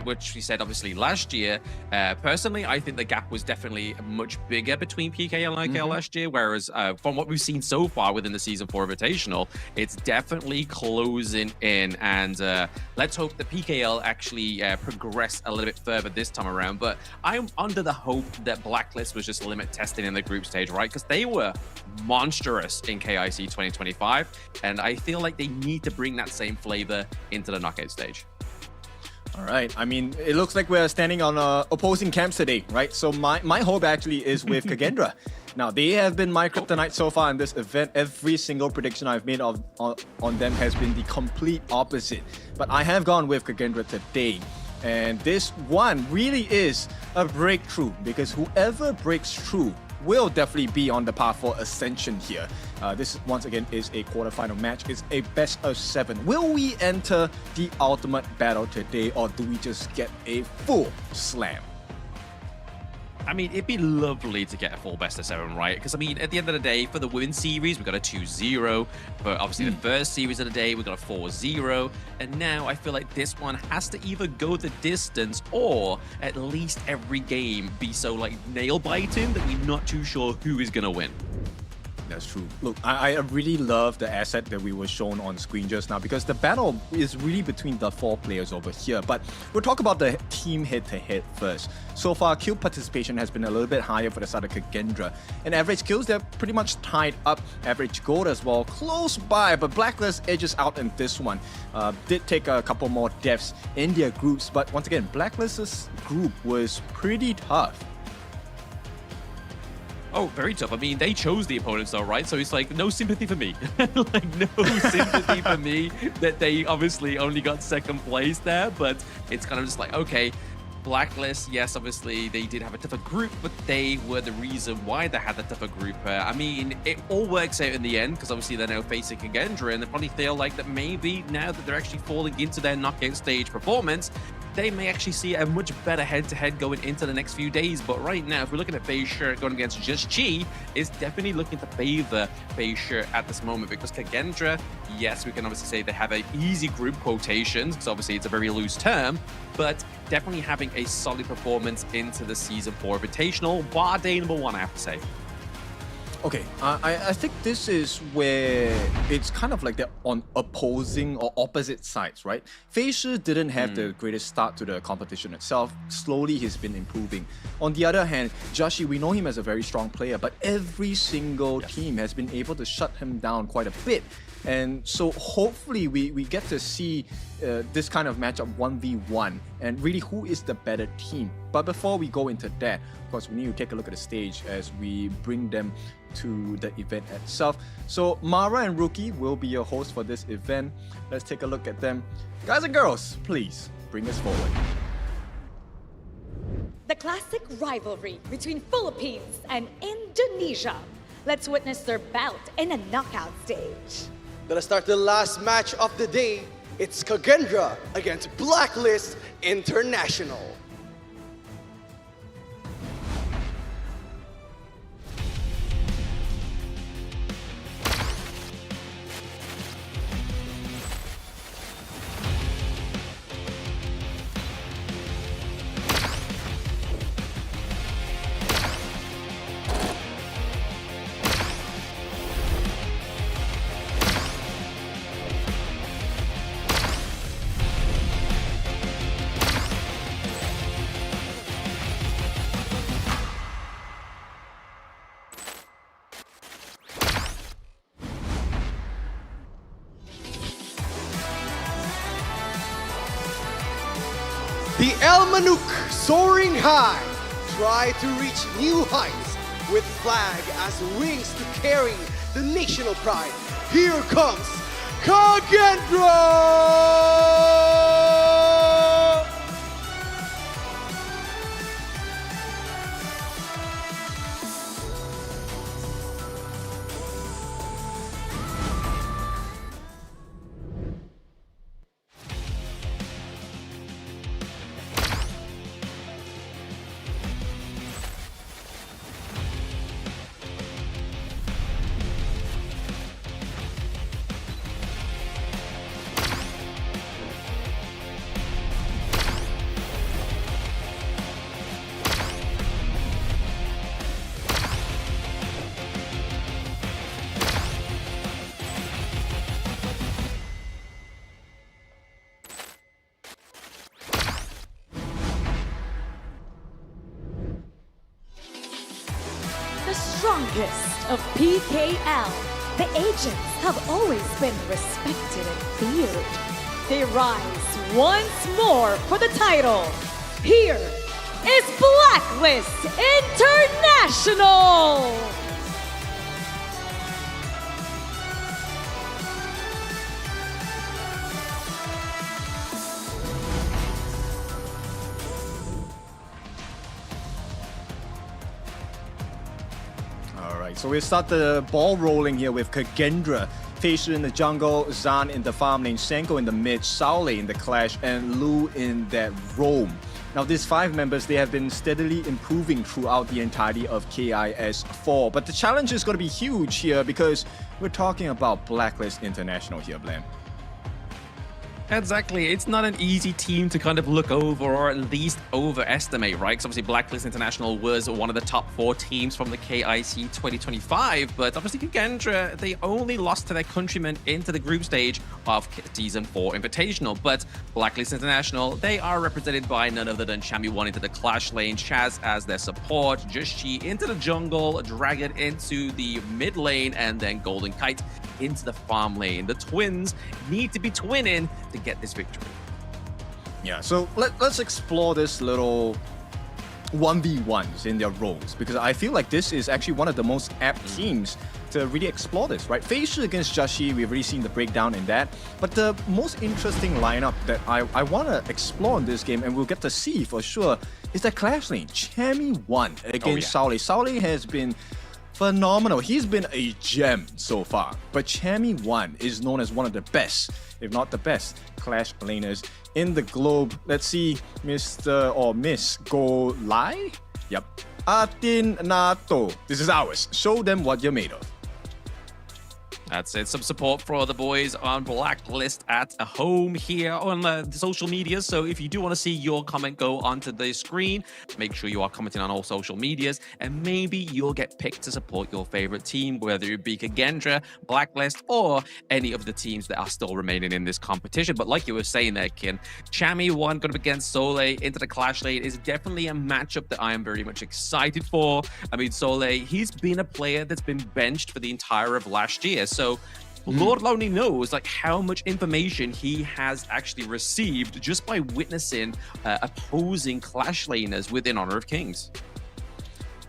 which we said obviously last year. Personally, I think the gap was definitely much bigger between PKL and IKL last year, whereas from what we've seen so far within the Season 4 Invitational, it's definitely closing in. And let's hope that PKL actually progress a little bit further this time around. But I'm under the hope that Blacklist was just limit testing in the group stage, right? Because they were monstrous in KIC 2025, and I feel like they need to bring that same flavor into the knockout stage. All right. I mean, it looks like we're standing on opposing camps today, right? So my hope actually is with Kagendra. Now, they have been my kryptonite so far in this event. Every single prediction I've made on them has been the complete opposite. But I have gone with Kagendra today. And this one really is a breakthrough, because whoever breaks through will definitely be on the path for ascension here. This once again is a quarterfinal match. It's a best of 7. Will we enter the ultimate battle today, or do we just get a full slam? I mean, it'd be lovely to get a full best of 7, right? Because, I mean, at the end of the day, for the women's series, we got a 2-0. But obviously, the first series of the day, we got a 4-0. And now I feel like this one has to either go the distance or at least every game be so, like, nail-biting that we're not too sure who is going to win. That's true. Look, I really love the asset that we were shown on screen just now, because the battle is really between the 4 players over here. But we'll talk about the team head-to-head first. So far, kill participation has been a little bit higher for the side of Kagendra. And average kills, they're pretty much tied up. Average gold as well, close by, but Blacklist edges out in this one. Did take a couple more deaths in their groups, but once again, Blacklist's group was pretty tough. Oh, very tough. I mean, they chose the opponents though, right? So it's like, no sympathy for me. Like, no sympathy for me that they obviously only got second place there. But it's kind of just like, okay, Blacklist, yes, obviously they did have a tougher group, but they were the reason why they had the tougher group. I mean, it all works out in the end because obviously they're now facing Kagendra, and they probably feel like that maybe now that they're actually falling into their knockout stage performance, they may actually see a much better head-to-head going into the next few days. But right now, if we're looking at FaZe Shirt going against Just Chi, it's definitely looking to favor FaZe Shirt at this moment because Kagendra, yes, we can obviously say they have an easy group, quotations, because obviously it's a very loose term, but definitely having a solid performance into the Season 4 Invitational, bar day number 1, I have to say. Okay, I think this is where it's kind of like they're on opposing or opposite sides, right? FaZe Shirt didn't have the greatest start to the competition itself. Slowly, he's been improving. On the other hand, Joshi, we know him as a very strong player, but every single team has been able to shut him down quite a bit. And so hopefully we get to see this kind of matchup 1v1 and really who is the better team. But before we go into that, of course, we need to take a look at the stage as we bring them to the event itself. So Mara and Rookie will be your host for this event. Let's take a look at them. Guys and girls, please bring us forward. The classic rivalry between Philippines and Indonesia. Let's witness their bout in a knockout stage. Let us start the last match of the day. It's Kagendra against Blacklist International. The El Manuk soaring high, try to reach new heights with flag as wings to carry the national pride. Here comes Kagendra! The strongest of PKL. The agents have always been respected and feared. They rise once more for the title. Here is Blacklist International! Alright, so we start the ball rolling here with Kagendra. FaZe Shirt in the jungle, Zan in the farm lane, Senko in the mid, Saole in the clash, and Lu in that roam. Now these 5 members, they have been steadily improving throughout the entirety of KIS4. But the challenge is going to be huge here because we're talking about Blacklist International here, Blam. Exactly. It's not an easy team to kind of look over or at least overestimate, right? Because obviously Blacklist International was one of the top 4 teams from the KIC 2025, but obviously Kagendra, they only lost to their countrymen into the group stage of Season 4 Invitational. But Blacklist International, they are represented by none other than Chami1 into the Clash lane, Chaz as their support, Just Chi into the jungle, Dragon into the mid lane, and then Golden Kite into the farm lane. The twins need to be twinning to get this victory. Yeah, so let's explore this little 1v1s in their roles, because I feel like this is actually one of the most apt teams to really explore this, right? Facial against Jashi, we've already seen the breakdown in that. But the most interesting lineup that I want to explore in this game, and we'll get to see for sure, is the Clash lane. Chami 1 against Saule. Saule has been phenomenal. He's been a gem so far. But Chami 1 is known as one of the best, if not the best, Clash laners in the globe. Let's see, Mr. or Miss Go Lai? Yep. Atin Nato. This is ours. Show them what you're made of. That's it. Some support for the boys on Blacklist at home here on the social media. So if you do want to see your comment go onto the screen, make sure you are commenting on all social medias, and maybe you'll get picked to support your favorite team, whether it be Kagendra, Blacklist, or any of the teams that are still remaining in this competition. But like you were saying there, Kin, Chami 1 going up against Soleil into the Clash lane is definitely a matchup that I am very much excited for. I mean, Soleil, he's been a player that's been benched for the entire of last year. So Lord only knows like how much information he has actually received just by witnessing opposing Clash laners within Honor of Kings.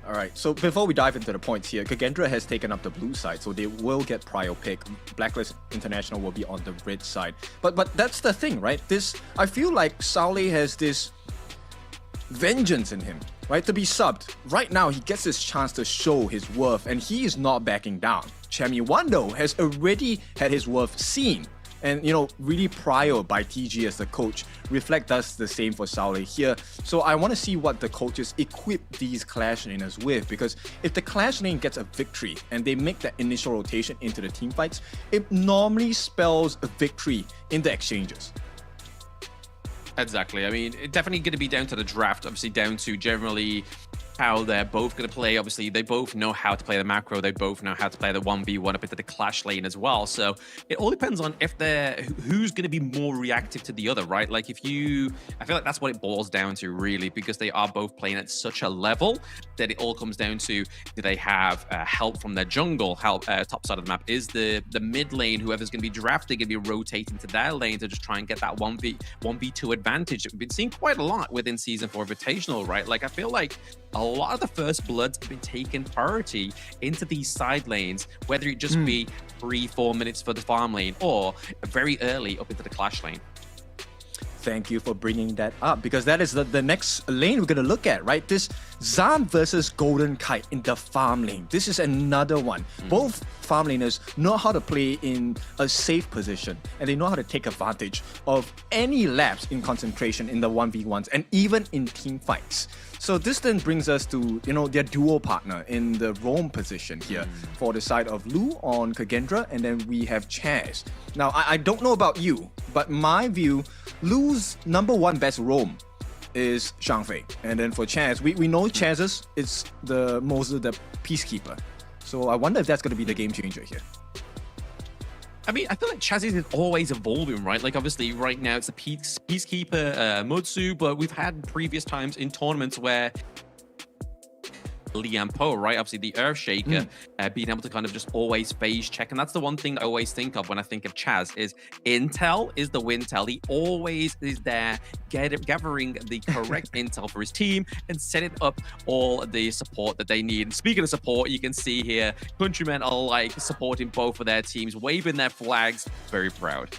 All right, so before we dive into the points here, Kagendra has taken up the blue side, so they will get prior pick. Blacklist International will be on the red side. But that's the thing, right? I feel like Saule has this vengeance in him, right? To be subbed. Right now, he gets his chance to show his worth, and he is not backing down. Chami 1, though, has already had his worth seen, and, you know, really prior by TG as the coach. Reflect does the same for Saule here. So I want to see what the coaches equip these Clash laners with, because if the Clash lane gets a victory and they make that initial rotation into the team fights, it normally spells a victory in the exchanges. Exactly. I mean, it's definitely going to be down to the draft, obviously down to generally how they're both going to play. Obviously, they both know how to play the macro. They both know how to play the 1v1 up into the Clash lane as well. So it all depends on who's going to be more reactive to the other, right? Like I feel like that's what it boils down to really, because they are both playing at such a level that it all comes down to, do they have help from their jungle? Top side of the map is the mid lane. Whoever's going to be drafted going to be rotating to their lane to just try and get that 1v2 advantage. We've been seeing quite a lot within Season 4 Invitational, right? Like I feel like a lot of the first bloods have been taking priority into these side lanes, whether it just be 3-4 minutes for the farm lane or very early up into the Clash lane. Thank you for bringing that up, because that is the next lane we're going to look at, right? This Zan versus Golden Kite in the farm lane. This is another one. Both farm laners know how to play in a safe position, and they know how to take advantage of any lapse in concentration in the 1v1s and even in team fights. So this then brings us to, you know, their duo partner in the roam position here for the side of Lu on Kagendra, and then we have Chaz. Now, I don't know about you, but my view, Lu's #1 best roam is Shangfei. And then for Chaz, we know Chaz's is the Peacekeeper. So I wonder if that's going to be the game changer here. I mean, I feel like Chaz is always evolving, right? Like, obviously, right now it's a Peacekeeper Mutsu, but we've had previous times in tournaments where Liam Poe, right? Obviously, the Earthshaker, being able to kind of just always phase check. And that's the one thing I always think of when I think of Chaz is intel is the wintel. He always is there gathering the correct intel for his team and setting up all the support that they need. And speaking of support, you can see here, countrymen alike supporting both of their teams, waving their flags, very proud.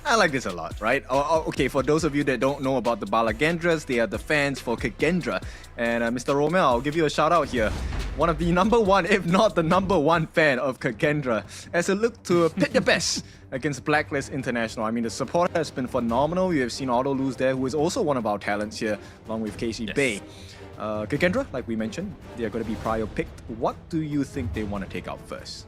I like this a lot, right? Okay, for those of you that don't know about the Balagendras, they are the fans for Kagendra. And Mr. Romel, I'll give you a shout out here. One of the #1, if not the #1 fan of Kagendra, as a look to pit your best against Blacklist International. I mean, the support has been phenomenal. You have seen Otto lose there, who is also one of our talents here, along with Casey Bay. Kagendra, like we mentioned, they are going to be prior picked. What do you think they want to take out first?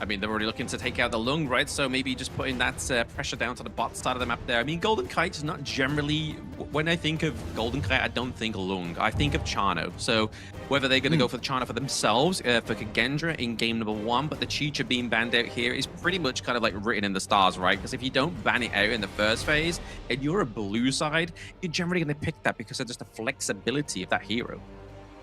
I mean, they're already looking to take out the Lung, right? So maybe just putting that pressure down to the bot side of the map there. I mean, Golden Kite is not generally... When I think of Golden Kite, I don't think Lung. I think of Chano. So whether they're going to go for the Chano for themselves, for Kagendra in game #1, but the Chicha being banned out here is pretty much kind of like written in the stars, right? Because if you don't ban it out in the first phase, and you're a blue side, you're generally going to pick that because of just the flexibility of that hero.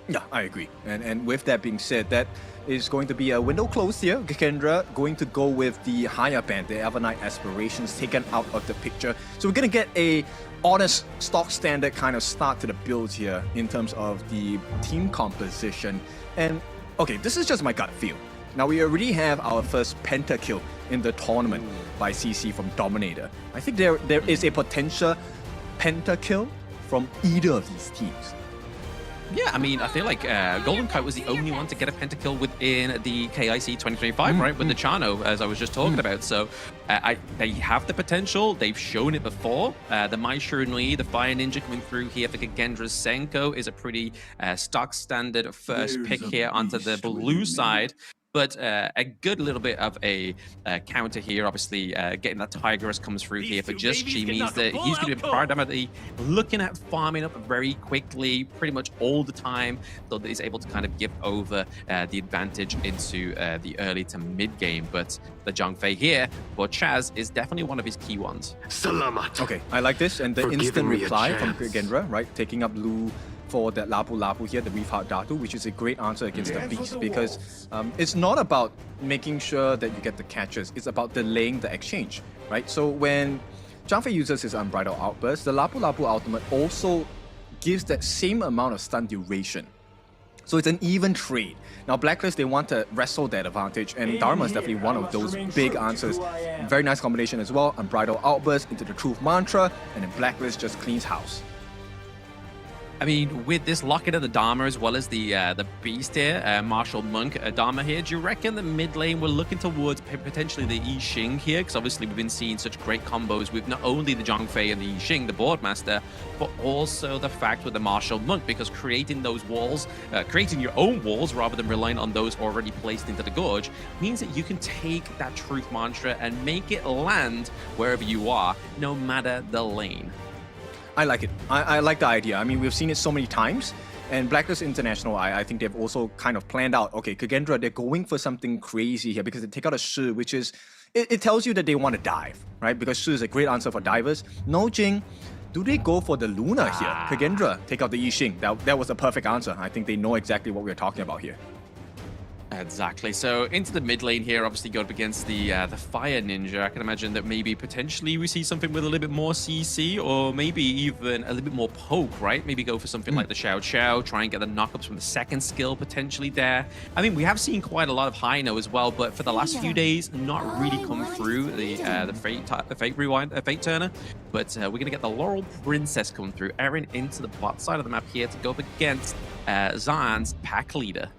Yeah, I agree. And with that being said, that is going to be a window closed here. Kagendra going to go with the higher band, the Evernight Aspirations taken out of the picture. So we're going to get a honest, stock standard kind of start to the build here in terms of the team composition. And okay, this is just my gut feel. Now we already have our first pentakill in the tournament by CC from Dominator. I think there is a potential pentakill from either of these teams. Yeah, I mean, I feel like Golden Kite was the only one to get a pentakill within the KIC 2025, right? With the Chano, as I was just talking about. So they have the potential. They've shown it before. The Mai Shunui, the Fire Ninja coming through here for Kagendra's Senko is a pretty stock standard first pick here onto the blue side. But a good little bit of a counter here. Obviously, getting that Tigress comes through here for Just G means that he's going to be predominantly looking at farming up very quickly, pretty much all the time, so that he's able to kind of give over the advantage into the early to mid game. But the Zhangfei here for Chaz is definitely one of his key ones. Salamat. Okay, I like this. And the instant reply from Kagendra, right? Taking up Lu for that Lapu Lapu here, the Reef Heart Datu, which is a great answer against the Beast, because it's not about making sure that you get the catches, it's about delaying the exchange, right? So when Zhangfei uses his Unbridled Outburst, the Lapu Lapu ultimate also gives that same amount of stun duration. So it's an even trade. Now Blacklist, they want to wrestle that advantage, and Dharma is definitely one of those big answers. Very nice combination as well, Unbridled Outburst into the Truth Mantra, and then Blacklist just cleans house. I mean, with this locket of the Dharma as well as the Beast here, Martial Monk Dharma here, do you reckon the mid lane we're looking towards potentially the I Ching here? Because obviously we've been seeing such great combos with not only the Zhangfei and the I Ching, the Boardmaster, but also the fact with the Martial Monk, because creating those walls, creating your own walls rather than relying on those already placed into the Gorge, means that you can take that Truth Mantra and make it land wherever you are, no matter the lane. I like it. I like the idea. I mean, we've seen it so many times. And Blacklist International, I think they've also kind of planned out, okay, Kagendra, they're going for something crazy here because they take out a Shi, which is, it tells you that they want to dive, right? Because Shi is a great answer for divers. No Jing, do they go for the Luna here? Kagendra, take out the I Ching. That was a perfect answer. I think they know exactly what we're talking about here. Exactly. So into the mid lane here, obviously go up against the Fire Ninja. I can imagine that maybe potentially we see something with a little bit more CC, or maybe even a little bit more poke, right? Maybe go for something like the Xiao Xiao, try and get the knockups from the second skill potentially there. I mean, we have seen quite a lot of Hino as well, but for the last few days, not really come through the Fate Turner. But we're going to get the Laurel Princess coming through. Erin into the bot side of the map here to go up against Zan's pack leader.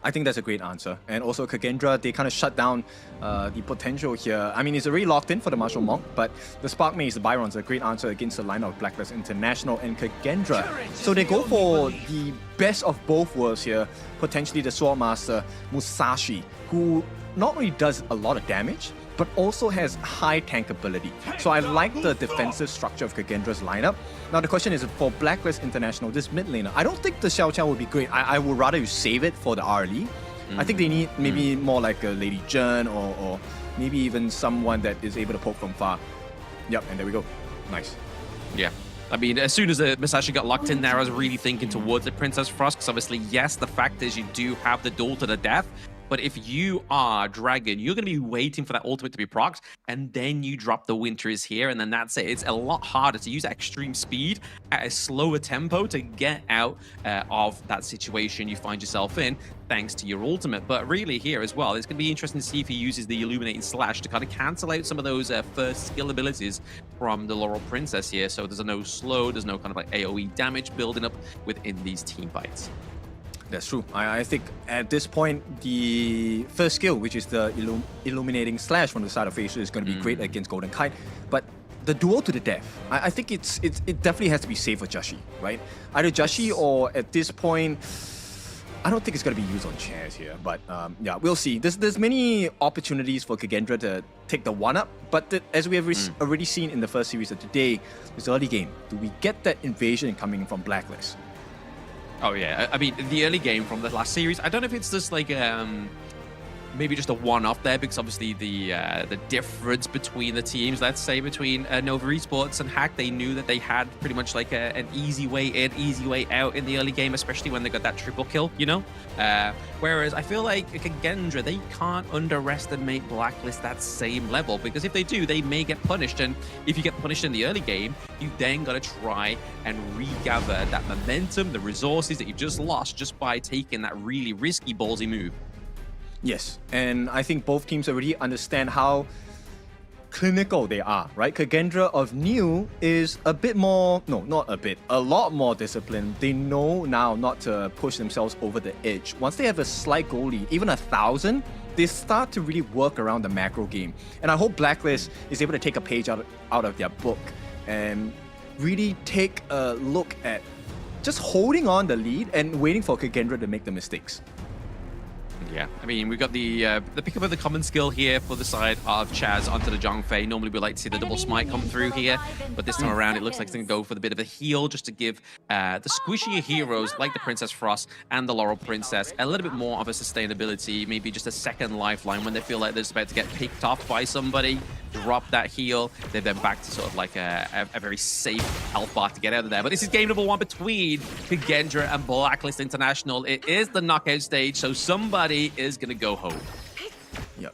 I think that's a great answer. And also Kagendra, they kind of shut down the potential here. I mean, it's already locked in for the Martial Monk, but the Spark Maze, the Byron's a great answer against the lineup of Blacklist International and Kagendra. So they go for the best of both worlds here, potentially the Swordmaster Musashi, who not only does a lot of damage, but also has high tank ability. So I like the defensive structure of Kagendra's lineup. Now the question is, for Blacklist International, this mid laner, I don't think the Xiao Xiao would be great. I would rather you save it for the RLE. I think they need maybe more like a Lady Zhen or maybe even someone that is able to poke from far. Yep, and there we go. Nice. Yeah. I mean, as soon as the Musashi got locked in there, I was really thinking towards the Princess Frost, because obviously, yes, the fact is you do have the duel to the death, but if you are Dragon, you're going to be waiting for that ultimate to be procced, and then you drop the Winter is here, and then that's it. It's a lot harder to use extreme speed at a slower tempo to get out of that situation you find yourself in, thanks to your ultimate. But really here as well, it's going to be interesting to see if he uses the Illuminating Slash to kind of cancel out some of those first skill abilities from the Laurel Princess here. So there's no slow, there's no kind of like AoE damage building up within these team fights. That's true. I think at this point, the first skill, which is the Illuminating Slash from the side of Facial, is going to be great against Golden Kite. But the duel to the death, I think it definitely has to be safe for Jashi, right? Either Jashi or at this point, I don't think it's going to be used on chairs here. But yeah, we'll see. There's many opportunities for Kagendra to take the one-up. But as we have already seen in the first series of today, this early game, do we get that invasion coming from Blacklist? Oh yeah, I mean, the early game from the last series, I don't know if it's just like maybe just a one-off there, because obviously the difference between the teams, let's say between Nova Esports and Hack, they knew that they had pretty much like an easy way in, easy way out in the early game, especially when they got that triple kill, you know? Whereas I feel like Kagendra, they can't underestimate Blacklist that same level, because if they do, they may get punished. And if you get punished in the early game, you then got to try and regather that momentum, the resources that you've just lost just by taking that really risky, ballsy move. Yes, and I think both teams already understand how clinical they are, right? Kagendra of New is a bit more, no, not a bit, a lot more disciplined. They know now not to push themselves over the edge. Once they have a slight goal lead, even 1,000, they start to really work around the macro game. And I hope Blacklist is able to take a page out of their book and really take a look at just holding on the lead and waiting for Kagendra to make the mistakes. Yeah, I mean, we've got the pickup of the common skill here for the side of Chaz onto the Zhongfei. Normally we like to see the double smite come through here, but this time around it looks like it's going to go for the bit of a heal just to give the squishier heroes like the Princess Frost and the Laurel Princess a little bit more of a sustainability, maybe just a second lifeline when they feel like they're just about to get picked off by somebody. Drop that heal, they're then back to sort of like a very safe health bar to get out of there. But this is game number one between Kagendra and Blacklist International. It is the knockout stage, so somebody is going to go home. Yeah,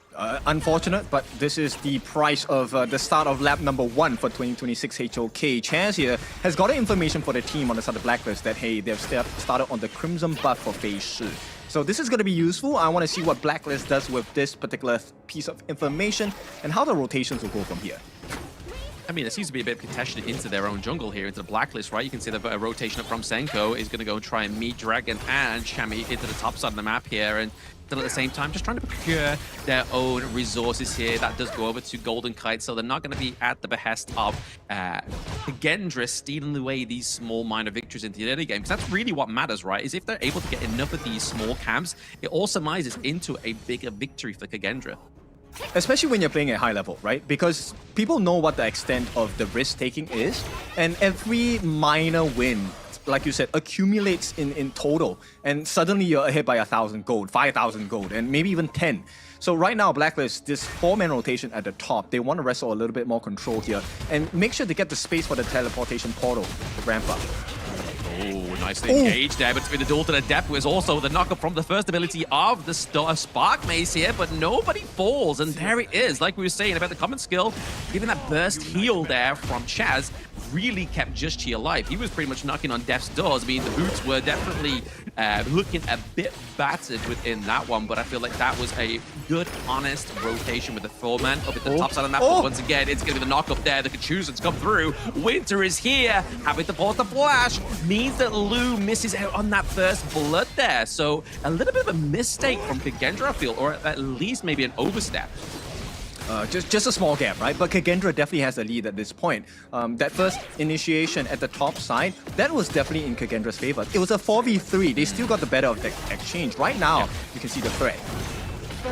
unfortunate, but this is the price of the start of lap number 1 for 2026 HOK. Chaz here has got information for the team on the side of Blacklist that, hey, they've started on the Crimson buff for Phase 2. So this is going to be useful. I want to see what Blacklist does with this particular piece of information and how the rotations will go from here. I mean, there seems to be a bit of contention into their own jungle here, into the Blacklist, right? You can see the rotation up from Senko is going to go and try and meet Dragon and Chami into the top side of the map here, and still at the same time just trying to procure their own resources here. That does go over to Golden Kite, so they're not going to be at the behest of Kagendra stealing away these small minor victories into the early game, because that's really what matters, right? Is if they're able to get enough of these small camps, it all surmises into a bigger victory for Kagendra. Especially when you're playing at high level, right? Because people know what the extent of the risk-taking is, and every minor win, like you said, accumulates in total, and suddenly you're ahead by 1,000 gold, 5,000 gold, and maybe even 10. So right now, Blacklist, this 4-man rotation at the top, they want to wrestle a little bit more control here, and make sure they get the space for the teleportation portal to ramp up. Oh, nicely engaged there between the duel to the depth. Was also the knockup from the first ability of the Spark Mace here, but nobody falls, and there it is. Like we were saying about the common skill, giving that burst heal there from Chaz really kept Just Chi alive. He was pretty much knocking on death's doors. I mean, the boots were definitely looking a bit battered within that one, but I feel like that was a good, honest rotation with the 4-man up at the top side of the map. But once again, it's going to be the knockup there. The Kachusan's come through. Winter is here, having to pause the flash. Means that Lu misses out on that first blood there. So a little bit of a mistake from Kagendra, I feel, or at least maybe an overstep. Just a small gap, right? But Kagendra definitely has the lead at this point. That first initiation at the top side, that was definitely in Kagendra's favor. It was a 4v3. They still got the better of the exchange. Right now, you can see the threat.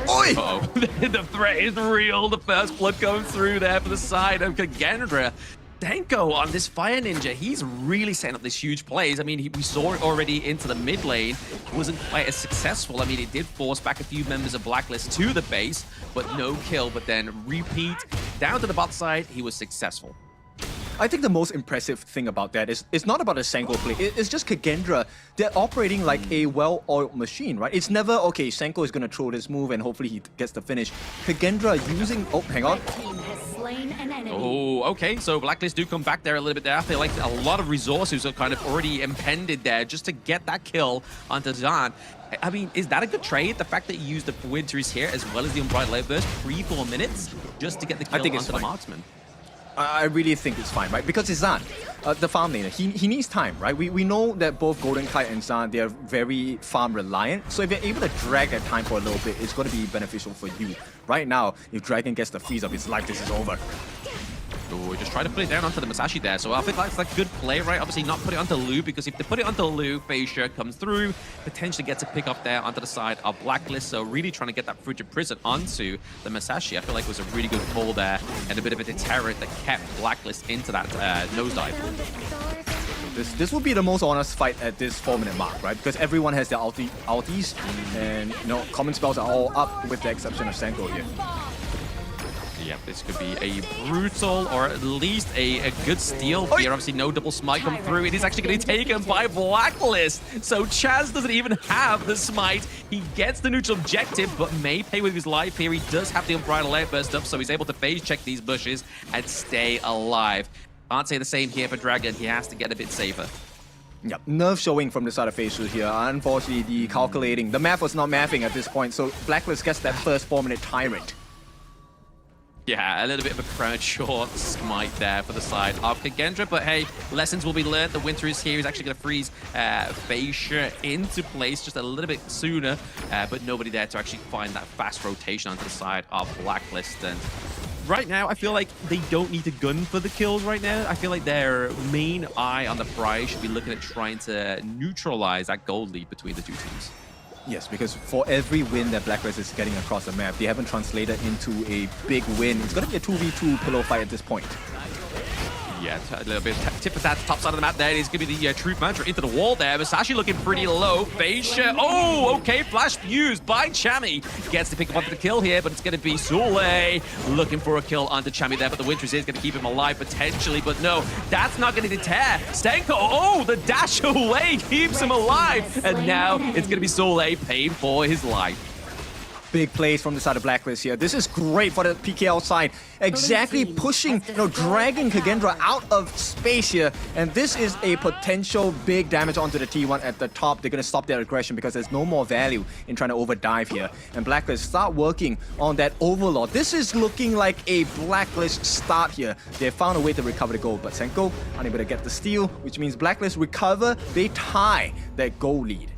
Oi! Uh-oh. The threat is real. The first blood going through there for the side of Kagendra. Denko on this Fire Ninja, he's really setting up this huge plays. I mean, we saw it already into the mid lane. It wasn't quite as successful. I mean, it did force back a few members of Blacklist to the base, but no kill. But then repeat, down to the bot side, he was successful. I think the most impressive thing about that is it's not about a Senko play. It's just Kagendra. They're operating like a well-oiled machine, right? It's never, okay, Senko is going to throw this move and hopefully he gets the finish. Kagendra using... Oh, hang on. Oh, okay. So Blacklist do come back there a little bit there. I feel like a lot of resources are kind of already impended there just to get that kill onto Zan. I mean, is that a good trade? The fact that you use the Winters here as well as the Unbridled Light Burst 3-4 minutes just to get the kill onto the marksman? I really think it's fine, right? Because it's Zan, the farm laner. He needs time, right? We know that both Golden Kite and Zan, they are very farm reliant. So if you're able to drag that time for a little bit, it's going to be beneficial for you. Right now, if Dragon gets the freeze of his life, this is over. Oh, just try to put it down onto the Masashi there. So I think that's like good play, right? Obviously not put it onto Lu, because if they put it onto Lu, Fascia comes through, potentially gets a pick up there onto the side of Blacklist. So really trying to get that Frigid Prison onto the Masashi. I feel like it was a really good call there and a bit of a deterrent that kept Blacklist into that nosedive. This would be the most honest fight at this 4-minute mark, right? Because everyone has their ulties, and common spells are all up with the exception of Senko here. Yeah, this could be a brutal or at least a good steal here. Obviously, no double smite come through. It is actually going to be taken by Blacklist. So Chaz doesn't even have the smite. He gets the neutral objective, but may pay with his life here. He does have the Unbridled Outburst up, so he's able to phase check these bushes and stay alive. Can't say the same here for Dragon. He has to get a bit safer. Yep, nerve showing from the side of Facial here. Unfortunately, the math was not mathing at this point, so Blacklist gets that first 4-minute tyrant. Yeah, a little bit of a premature smite there for the side of Kagendra, but hey, lessons will be learned. The winter is here. He's actually going to freeze Facia into place just a little bit sooner, but nobody there to actually find that fast rotation onto the side of Blacklist. And right now, I feel like they don't need to gun for the kills right now. I feel like their main eye on the prize should be looking at trying to neutralize that gold lead between the two teams. Yes, because for every win that Blacklist is getting across the map, they haven't translated into a big win. It's going to be a 2v2 pillow fight at this point. Yeah, a little bit tip of that top side of the map there. It's going to be the Truth Mantra into the wall there. Masashi looking pretty low. Facia, oh, okay, flash fused by Chami. Gets to pick up onto the kill here, but it's going to be Sule looking for a kill onto Chami there, but the Winters is going to keep him alive potentially, but no, that's not going to deter. Stenko, oh, the dash away keeps him alive, and now it's going to be Sule paying for his life. Big plays from the side of Blacklist here. This is great for the PKL side. Exactly pushing, dragging Kagendra out of space here. And this is a potential big damage onto the T1 at the top. They're going to stop their aggression because there's no more value in trying to overdive here. And Blacklist start working on that Overlord. This is looking like a Blacklist start here. They found a way to recover the gold, but Senko unable to get the steal, which means Blacklist recover. They tie that gold lead.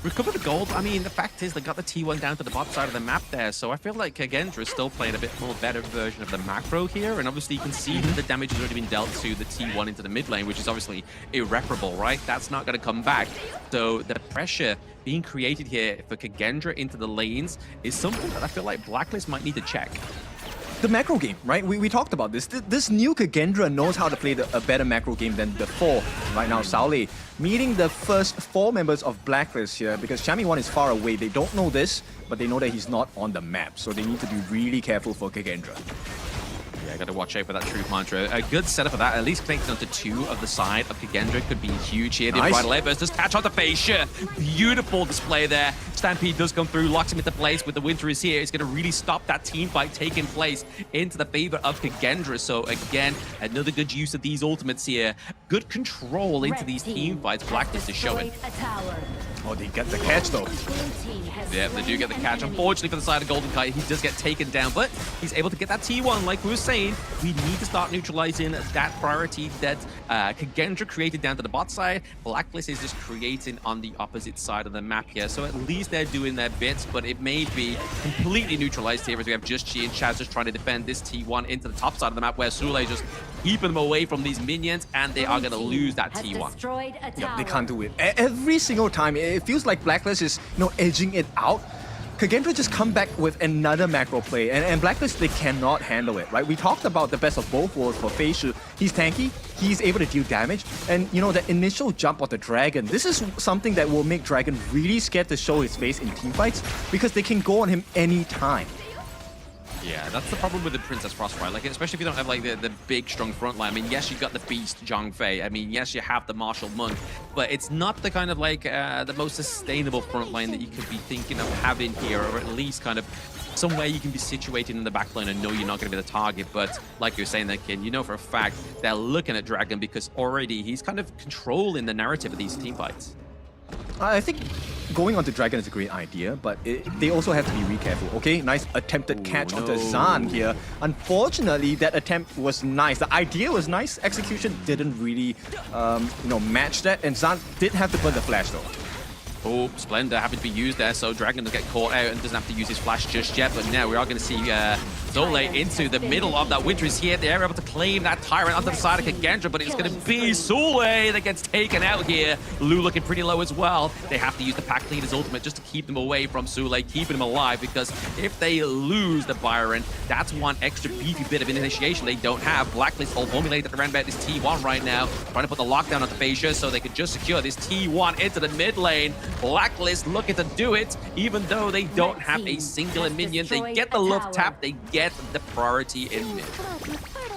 Recover the gold. I mean, the fact is they got the T1 down to the bottom side of the map there, so I feel like Kagendra is still playing a bit more better version of the macro here, and obviously you can see that the damage has already been dealt to the T1 into the mid lane, which is obviously irreparable, right? That's not going to come back. So the pressure being created here for Kagendra into the lanes is something that I feel like Blacklist might need to check. The macro game, right? We talked about this. This new Kagendra knows how to play a better macro game than before. Right now, Saule meeting the first 4 members of Blacklist here because Chami1 is far away. They don't know this, but they know that he's not on the map. So they need to be really careful for Kagendra. Yeah, got to watch out for that Truth Mantra. A good setup of that, at least connecting onto 2 of the side of Kagendra could be huge here. The Unbridled Outburst does catch onto Facia. Beautiful display there. Stampede does come through, locks him into place with the Winter is here. It's going to really stop that team fight taking place into the favor of Kagendra. So again, another good use of these ultimates here. Good control into these team fights. Blacklist is showing. Oh, they get the catch though. Yeah, they do get the catch. Unfortunately for the side of Golden Kite, he does get taken down, but he's able to get that T1. Like we were saying, we need to start neutralizing that priority that Kagendra created down to the bot side. Blacklist is just creating on the opposite side of the map here. So at least they're doing their bits, but it may be completely neutralized here as we have just Chi and Chaz just trying to defend this T1 into the top side of the map where Sule just keeping them away from these minions, and they are going to lose that T1. Yeah, they can't do it. Every single time, it feels like Blacklist is edging it out. Kagendra just come back with another macro play, and Blacklist, they cannot handle it, right? We talked about the best of both worlds for Facial. He's tanky, he's able to deal damage, and that initial jump of the Dragon, this is something that will make Dragon really scared to show his face in teamfights because they can go on him anytime. Yeah, that's the problem with the Princess Frost, right? Like, especially if you don't have, like, the big, strong front line. I mean, yes, you've got the Beast, Zhang Fei. I mean, yes, you have the Martial Monk. But it's not the kind of, like, the most sustainable front line that you could be thinking of having here, or at least kind of somewhere you can be situated in the back line and know you're not going to be the target. But like you're saying there, Kid, you know for a fact they're looking at Dragon because already he's kind of controlling the narrative of these team fights. I think going on to Dragon is a great idea, but they also have to be really careful. Okay, nice attempted catch onto Zan here. Unfortunately, that attempt was nice. The idea was nice. Execution didn't really, match that. And Zan did have to burn the flash though. Oh, Splendor happened to be used there, so Dragon doesn't get caught out and doesn't have to use his flash just yet. But now we are going to see Zole into the middle of that Winters here. They're able to claim that Tyrant onto the side of Kagendra, but it's going to be Zole that gets taken out here. Lu looking pretty low as well. They have to use the pack leader's ultimate just to keep them away from Zole, keeping them alive, because if they lose the Byron, that's one extra beefy bit of initiation they don't have. Blacklist all formulated around about this T1 right now, trying to put the lockdown on the Fascia so they could just secure this T1 into the mid lane. Blacklist looking to do it, even though they don't have a singular minion. They get the love tap, they get the priority in mid.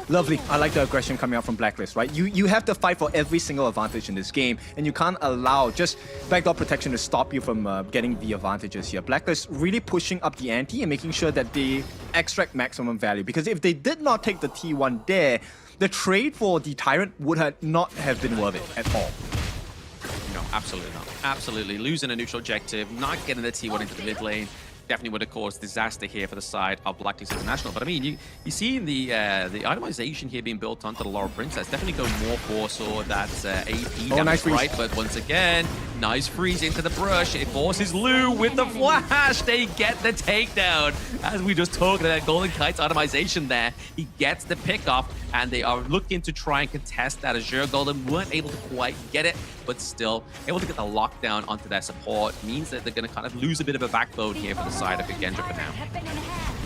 Lovely. I like the aggression coming out from Blacklist, right? You have to fight for every single advantage in this game, and you can't allow just backdoor protection to stop you from getting the advantages here. Blacklist really pushing up the ante and making sure that they extract maximum value, because if they did not take the T1 there, the trade for the Tyrant would not have been worth it at all. No, absolutely not. Absolutely. Losing a neutral objective, not getting the T1 into the mid lane, definitely would have caused disaster here for the side of Blacklist International. But I mean, you see the itemization here being built onto the Laurel Princess. Definitely go more for sort of that AP damage, nice freeze. right? But once again, nice freeze into the brush. It forces Lu with the flash. They get the takedown. As we just talked about Golden Kite's itemization there, he gets the pick off, and they are looking to try and contest that. Azure Golden weren't able to quite get it, but still able to get the lockdown onto their support. Means that they're going to kind of lose a bit of a backbone here for the side of Kagendra for now.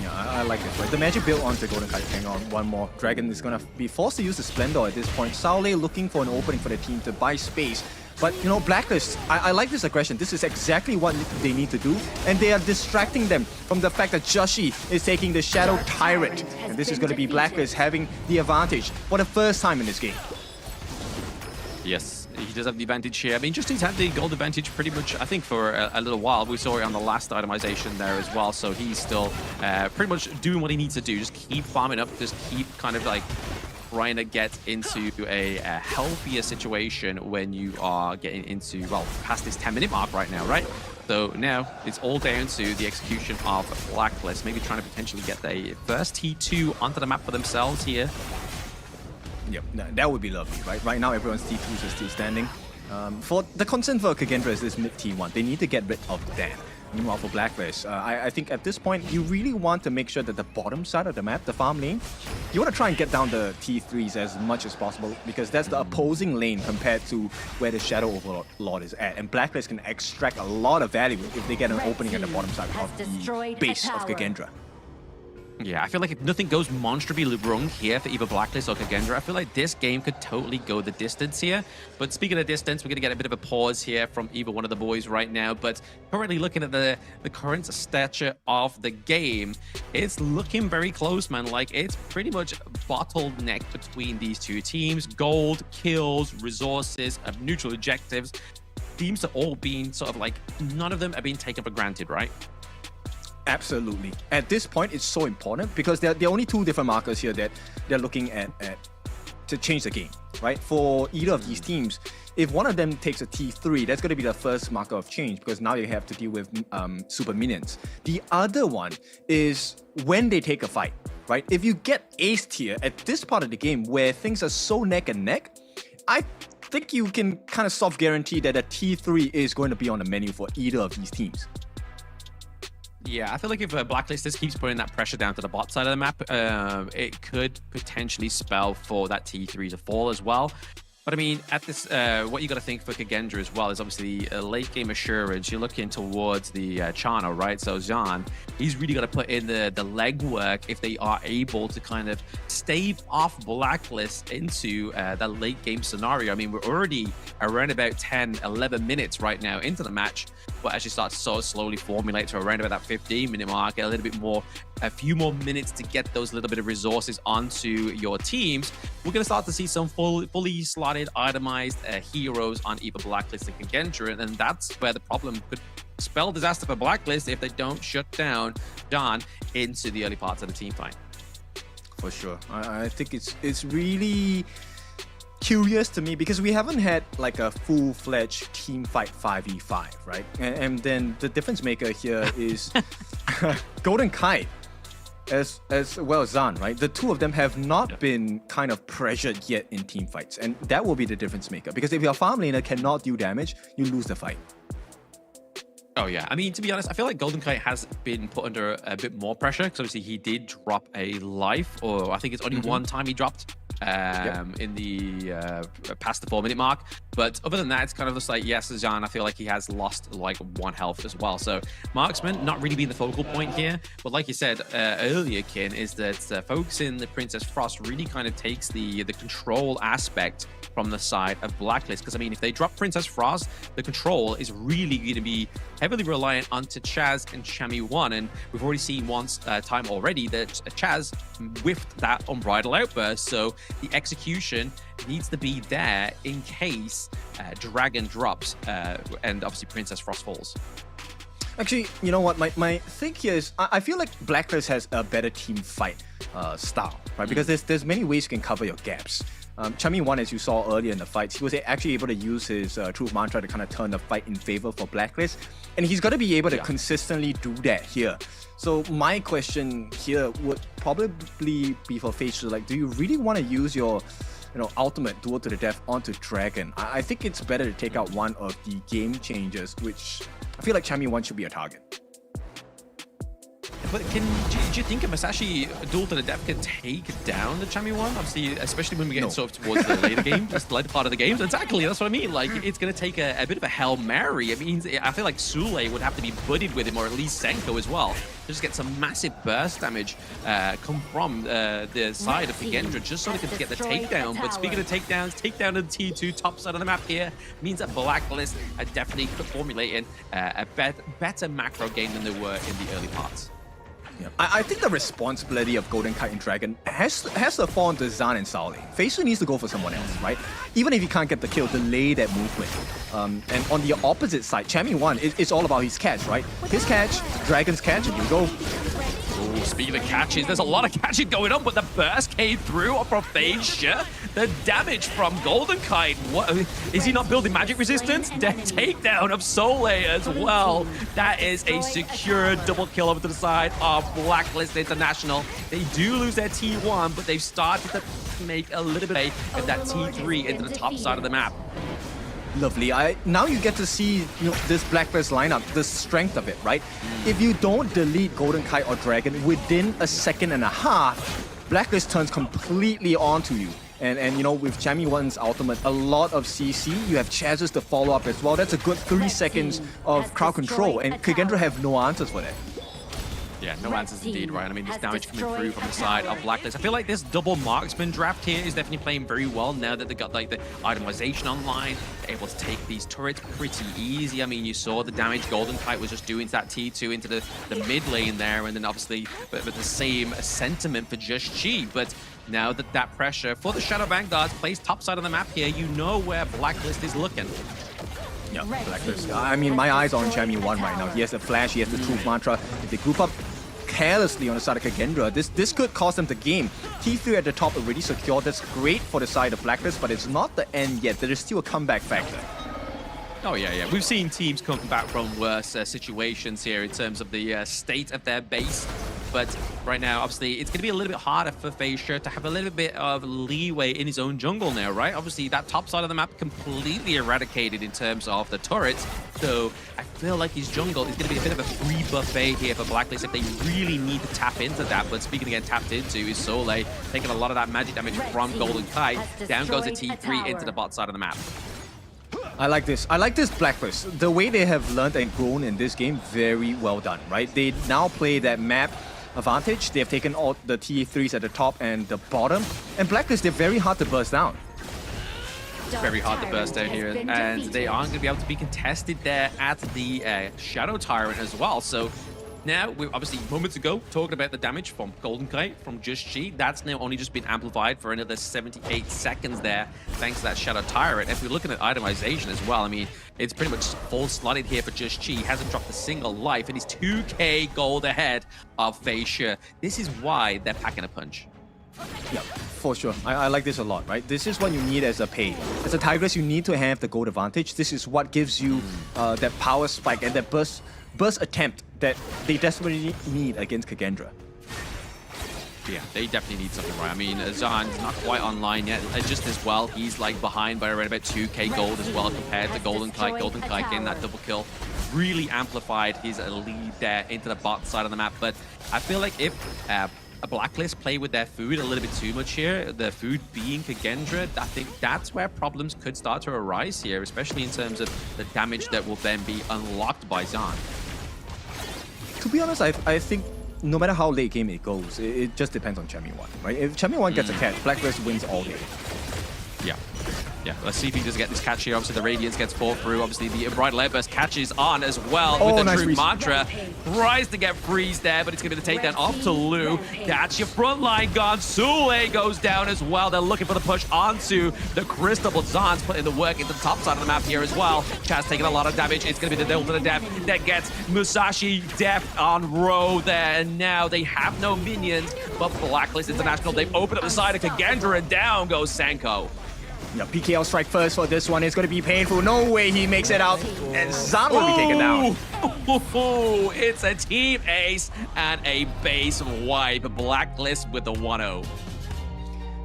Yeah, I like this, right? The magic build onto Golden Kite. Hang on, one more. Dragon is going to be forced to use the Splendor at this point. Saole looking for an opening for the team to buy space. But, you know, Blacklist, I like this aggression. This is exactly what they need to do. And they are distracting them from the fact that Joshi is taking the Shadow Tyrant. And this is going to be Blacklist having the advantage for the first time in this game. Yes, he does have the advantage here. I mean, Justine's had the gold advantage pretty much, I think, for a little while. We saw it on the last itemization there as well. So he's still pretty much doing what he needs to do. Just keep farming up, just keep kind of like trying to get into a healthier situation when you are getting into, well, past this 10-minute mark right now, right? So now it's all down to the execution of Blacklist, maybe trying to potentially get the first T2 onto the map for themselves here. Yep, that would be lovely, right? Right now, everyone's T2s are still standing. For the concern for Kagendra is this mid T1. They need to get rid of that. Meanwhile, for Blacklist, I think at this point, you really want to make sure that the bottom side of the map, the farm lane, you want to try and get down the T3s as much as possible, because that's the opposing lane compared to where the Shadow Overlord is at. And Blacklist can extract a lot of value if they get an opening at the bottom side of the base of Kagendra. Yeah, I feel like if nothing goes monstrously wrong here for either Blacklist or Kagendra, I feel like this game could totally go the distance here. But speaking of distance, we're going to get a bit of a pause here from either one of the boys right now. But currently looking at the current stature of the game, it's looking very close, man. Like, it's pretty much bottleneck between these two teams. Gold, kills, resources, neutral objectives. Teams are all being sort of like, none of them are being taken for granted, right? Absolutely. At this point, it's so important because there are only two different markers here that they're looking at to change the game, right? For either of these teams, if one of them takes a T3, that's going to be the first marker of change because now you have to deal with super minions. The other one is when they take a fight, right? If you get aced here at this part of the game where things are so neck and neck, I think you can kind of soft guarantee that a T3 is going to be on the menu for either of these teams. Yeah, I feel like if Blacklist just keeps putting that pressure down to the bot side of the map, it could potentially spell for that T3 to fall as well. But I mean, at this, what you got to think for Kagendra as well is obviously late game assurance. You're looking towards the Chana, right? So Zhan, he's really got to put in the legwork if they are able to kind of stave off Blacklist into that late game scenario. I mean, we're already around about 10, 11 minutes right now into the match, but as you start to sort of slowly formulate to around about that 15-minute mark, get a little bit more, a few more minutes to get those little bit of resources onto your teams, we're going to start to see some fully slotted, itemized heroes on either Blacklist and Kagendra, and that's where the problem could spell disaster for Blacklist if they don't shut down John into the early parts of the team fight. For sure. I think it's really curious to me because we haven't had like a full-fledged team fight 5v5, right? And then the difference maker here is Golden Kite as well as Zhan, right? The two of them have not been kind of pressured yet in team fights, and that will be the difference maker because if your farm laner cannot do damage, you lose the fight. Oh yeah, I mean, to be honest, I feel like Golden Kite has been put under a bit more pressure because obviously he did drop a life, or I think it's only one time he dropped in the past the 4-minute mark. But other than that, it's kind of just like, yes, Zhan, I feel like he has lost like 1 health as well. So Marksman not really being the focal point here. But like you said earlier, Kin, is that focusing the Princess Frost really kind of takes the control aspect from the side of Blacklist. Because I mean, if they drop Princess Frost, the control is really going to be heavily reliant onto Chaz and Chami1. And we've already seen once time already that Chaz whiffed that Unbridled Outburst. So the execution needs to be there in case Dragon drops and obviously Princess Frost falls. Actually, you know what? My thing here is I feel like Blacklist has a better team fight style, right? Because there's many ways you can cover your gaps. Chami1, as you saw earlier in the fights, he was actually able to use his Truth Mantra to kind of turn the fight in favor for Blacklist. And he's got to be able to consistently do that here. So my question here would probably be for FaZe, like, do you really want to use your ultimate duel to the death onto Dragon? I think it's better to take out one of the game changers, which I feel like Chami1 should be a target. But do you think a Masashi duel to the death can take down the Chami1? Obviously, especially when we get sort of towards the later game, just the later part of the game. Exactly, that's what I mean. Like, it's going to take a bit of a Hail Mary. It means I feel like Sule would have to be buddied with him, or at least Senko as well. Just get some massive burst damage come from the side of Kagendra, just so they can get the takedown. But speaking of takedowns, takedown of the T2 top side of the map here means that Blacklist are definitely formulating a better macro game than they were in the early parts. Yeah. I think the responsibility of Golden Kite and Dragon has to fall onto Zhan and Saole. FaZe needs to go for someone else, right? Even if he can't get the kill, delay that movement. And on the opposite side, Chami1, it's all about his catch, right? His catch, Dragon's catch, and you go. Ooh, speaking of catches, there's a lot of catching going on, but the burst came through from FaZe. The damage from Golden Kite. What, is he not building magic resistance? Takedown of Sole as well. That is a secure double kill over to the side of Blacklist International. They do lose their T1, but they've started to make a little bit of that T3 into the top side of the map. Lovely. Now you get to see this Blacklist lineup, the strength of it, right? If you don't delete Golden Kite or Dragon within a second and a half, Blacklist turns completely onto you. And with Chami1's ultimate, a lot of CC, you have chances to follow up as well. That's a good 3 seconds of crowd control, and Kagendra have no answers for that. Yeah, no answers indeed, right? I mean, this damage coming through from the side of Blacklist. I feel like this double marksman draft here is definitely playing very well now that they got like the itemization online. They're able to take these turrets pretty easy. I mean, you saw the damage Golden Kite was just doing to that T2 into the mid lane there, and then obviously with the same sentiment for Just Chi. But now that pressure for the Shadow Vanguards plays top side of the map here, you know where Blacklist is looking. Yeah, Blacklist. I mean, my eyes are on Chami1 right now. He has the flash, he has the Truth Mantra. If they group up carelessly on the side of Kagendra, this could cost them the game. T3 at the top already secured. That's great for the side of Blacklist, but it's not the end yet. There is still a comeback factor. Oh, yeah. We've seen teams come back from worse situations here in terms of the state of their base. But right now, obviously, it's going to be a little bit harder for FaZe to have a little bit of leeway in his own jungle now, right? Obviously, that top side of the map completely eradicated in terms of the turrets. So I feel like his jungle is going to be a bit of a free buffet here for Blacklist if they really need to tap into that. But speaking again, tapped into is Sole taking a lot of that magic damage from Golden Kite. Down goes the T3 into the bot side of the map. I like this. I like this Blacklist. The way they have learned and grown in this game, very well done, right? They now play that map advantage. They have taken all the T3s at the top and the bottom. And Blacklist, they're very hard to burst down. Very hard to burst down here. And they aren't going to be able to be contested there at the Shadow Tyrant as well. So now, we're obviously moments ago talking about the damage from Golden Kite, from Just Chi. That's now only just been amplified for another 78 seconds there, thanks to that Shadow Tyrant. If we're looking at itemization as well, I mean, it's pretty much full slotted here for Just Chi. He hasn't dropped a single life, and he's 2k gold ahead of FaZe. This is why they're packing a punch. Yeah, for sure. I like this a lot, right? This is what you need as a pay. As a Tigress, you need to have the gold advantage. This is what gives you that power spike and that burst attempt that they desperately need against Kagendra. Yeah, they definitely need something right. I mean, Zahn's not quite online yet, just as well. He's like behind by around about 2k gold as well compared to Golden Kite. Golden Kite getting that double kill really amplified his lead there into the bot side of the map. But I feel like if a Blacklist play with their food a little bit too much here, the food being Kagendra, I think that's where problems could start to arise here, especially in terms of the damage that will then be unlocked by Zahn. To be honest, I think no matter how late game it goes, it just depends on Chami 1, right? If Chami 1 gets a catch, Blacklist wins all day. Yeah. Yeah, let's see if he does get this catch here. Obviously, the Radiance gets fall through. Obviously, the Bright Light Burst catches on as well with the nice True freeze. Mantra. Tries to get freeze there, but it's going to be the takedown off to Lu. That's your front line gone. Sule goes down as well. They're looking for the push onto the Crystal, but Zahn's putting the work into the top side of the map here as well. Chaz taking a lot of damage. It's going to be the Devil to the Death that gets Musashi death on row there. And now they have no minions, but Blacklist International, they've opened up the side of Kagendra, and down goes Senko. Yeah, PKL strike first for this one. It's going to be painful. No way he makes it out. And Zahn will be taken down. It's a team ace and a base wipe. Blacklist with the 1-0.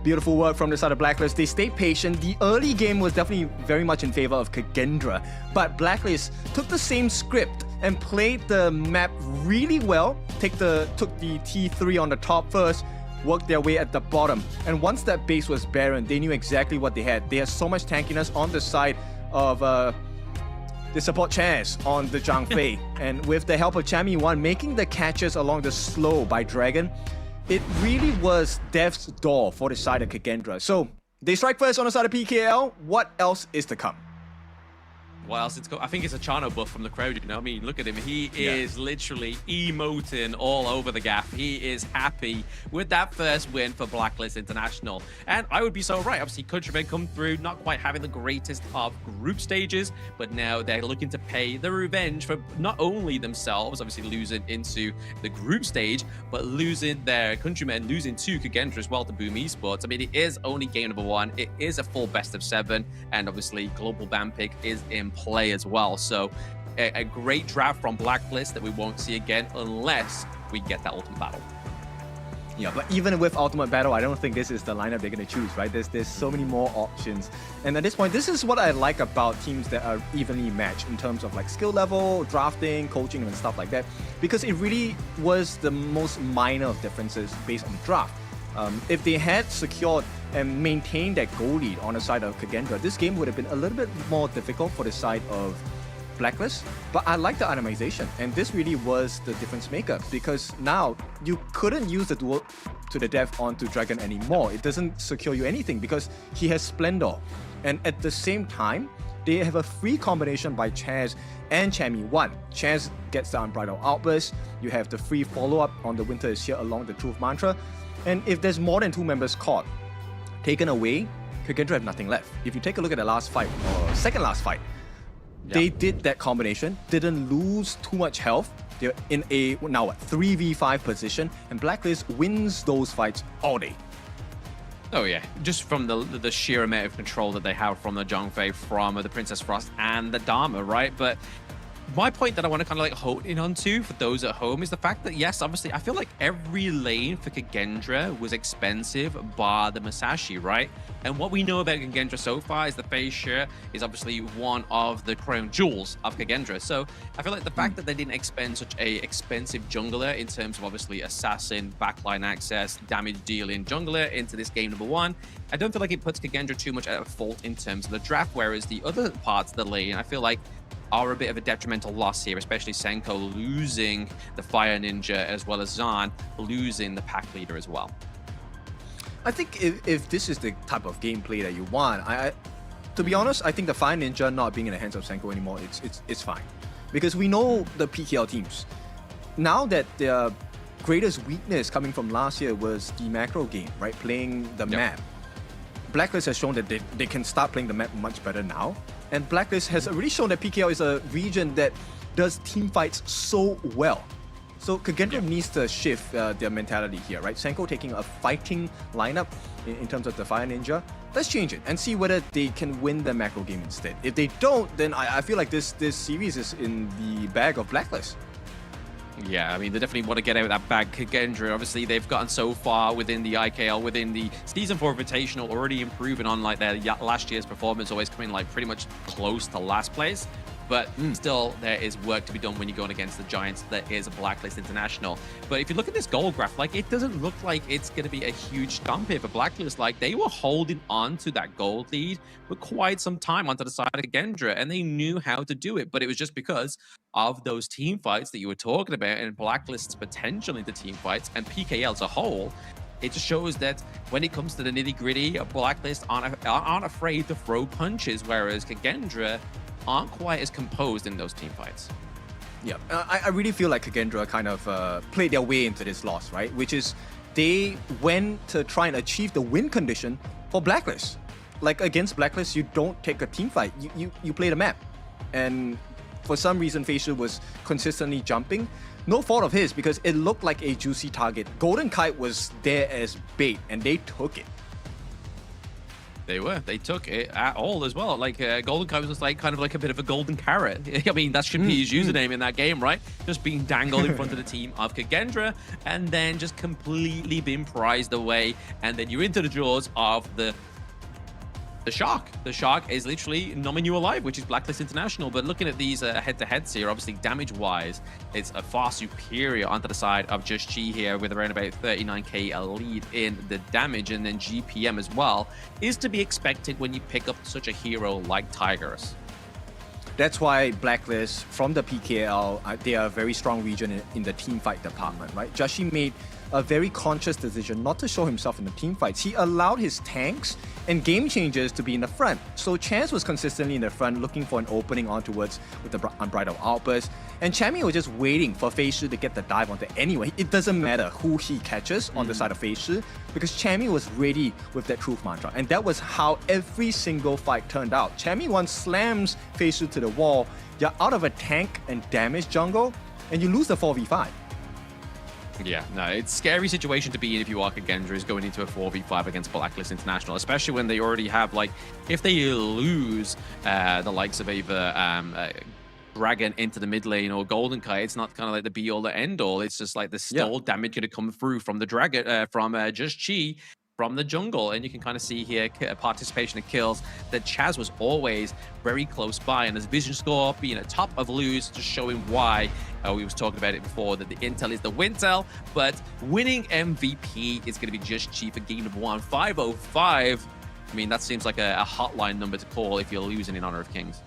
Beautiful work from the side of Blacklist. They stayed patient. The early game was definitely very much in favor of Kagendra, but Blacklist took the same script and played the map really well. Took the T3 on the top first, worked their way at the bottom. And once that base was barren, they knew exactly what they had. They had so much tankiness on the side of the support Chaz on the Zhang Fei. And with the help of Chami 1 making the catches along the slow by Dragon, it really was death's door for the side of Kagendra. So they strike first on the side of PKL. What else is to come? What else? I think it's a Chano buff from the crowd, you know what I mean? Look at him. He is literally emoting all over the gaff. He is happy with that first win for Blacklist International. And I would be so right. Obviously, Countrymen come through, not quite having the greatest of group stages, but now they're looking to pay the revenge for not only themselves, obviously losing into the group stage, but losing their Countrymen, losing to Kagendra as well to Boom Esports. I mean, it is only game number 1. It is a full best of 7, and obviously Global Ban pick is in play as well. So a great draft from Blacklist that we won't see again unless we get that Ultimate Battle. Yeah, but even with Ultimate Battle, I don't think this is the lineup they're going to choose, right? There's so many more options. And at this point, this is what I like about teams that are evenly matched in terms of like skill level, drafting, coaching, and stuff like that. Because it really was the most minor of differences based on the draft. If they had secured and maintained that goal lead on the side of Kagendra, this game would have been a little bit more difficult for the side of Blacklist. But I like the itemization, and this really was the difference maker, because now you couldn't use the duel to the death onto Dragon anymore. It doesn't secure you anything because he has Splendor. And at the same time, they have a free combination by Chaz and Chami 1. Chaz gets the Unbridled Outburst. You have the free follow-up on the Winter is Here along the Truth Mantra. And if there's more than 2 members caught, taken away, Kagendra have nothing left. If you take a look at the last fight, or second last fight, they did that combination, didn't lose too much health. They're in a, now 3v5 position, and Blacklist wins those fights all day. Oh yeah, just from the sheer amount of control that they have from the Zhang Fei, from the Princess Frost and the Dharma, right? But my point that I want to kind of like hone in on to for those at home is the fact that, yes, obviously, I feel like every lane for Kagendra was expensive bar the Musashi, right? And what we know about Kagendra so far is the Fei Shi is obviously one of the crown jewels of Kagendra. So I feel like the fact that they didn't expend such a expensive jungler in terms of obviously assassin, backline access, damage dealing jungler into this game number 1, I don't feel like it puts Kagendra too much at fault in terms of the draft, whereas the other parts of the lane, I feel like are a bit of a detrimental loss here, especially Senko losing the Fire Ninja as well as Zahn losing the pack leader as well. I think if this is the type of gameplay that you want, to be honest, I think the Fire Ninja not being in the hands of Senko anymore, it's fine. Because we know the PKL teams. Now that their greatest weakness coming from last year was the macro game, right? Playing the map. Blacklist has shown that they can start playing the map much better now. And Blacklist has already shown that PKL is a region that does team fights so well. So Kagendra needs to shift their mentality here, right? Senko taking a fighting lineup in terms of the Fire Ninja. Let's change it and see whether they can win the macro game instead. If they don't, then I feel like this series is in the bag of Blacklist. Yeah, I mean, they definitely want to get out of that bag. Kagendra, obviously, they've gotten so far within the IKL, within the Season 4 Invitational, already improving on like their last year's performance, always coming like pretty much close to last place. But still, there is work to be done when you're going against the giants that is a Blacklist International. But if you look at this goal graph, like, it doesn't look like it's going to be a huge stomp here for Blacklist. Like, they were holding on to that gold lead for quite some time onto the side of Kagendra, and they knew how to do it. But it was just because of those team fights that you were talking about and Blacklist's potential into team fights and PKL as a whole. It just shows that when it comes to the nitty-gritty, Blacklist aren't afraid to throw punches, whereas Kagendra aren't quite as composed in those team fights. Yeah, I really feel like Kagendra kind of played their way into this loss, right? Which is they went to try and achieve the win condition for Blacklist. Like against Blacklist, you don't take a team fight, you play the map. And for some reason, FaZe was consistently jumping. No fault of his, because it looked like a juicy target. Golden Kite was there as bait, and they took it. They took it at all as well. Like, Golden Kite was like kind of like a bit of a golden carrot. I mean, that should be his username in that game, right? Just being dangled in front of the team of Kagendra, and then just completely being prized away. And then you're into the jaws of the Shark. The Shark is literally numbing you alive, which is Blacklist International. But looking at these head-to-heads here, obviously damage-wise, it's a far superior onto the side of Just Chi here with around about 39k a lead in the damage, and then GPM as well is to be expected when you pick up such a hero like Tigers. That's why Blacklist from the PKL, they are a very strong region in the team fight department, right? Jashi made a very conscious decision not to show himself in the team fights. He allowed his tanks and game changers to be in the front. So Chance was consistently in the front, looking for an opening onwards with the Unbridled Outburst. And Chammy was just waiting for FaZe to get the dive onto anyway. It doesn't matter who he catches on the side of FaZe, because Chammy was ready with that truth mantra. And that was how every single fight turned out. Chammy once slams FaZe to the wall, you're out of a tank and damage jungle, and you lose the 4v5. Yeah, no, it's a scary situation to be in if you are Kagendra, is going into a 4v5 against Blacklist International, especially when they already have, like, if they lose the likes of either Dragon into the mid lane or Golden Kite, it's not kind of like the be all the end all. It's just like the still damage going to come through from the Dragon, from Just Chi, from the jungle. And you can kind of see here participation in kills that Chaz was always very close by, and his vision score being at top of lose, just showing why we was talking about it before, that the intel is the wintel, but winning MVP is going to be Just Chi for game number 1. 505. I mean, that seems like a hotline number to call if you're losing in Honor of Kings.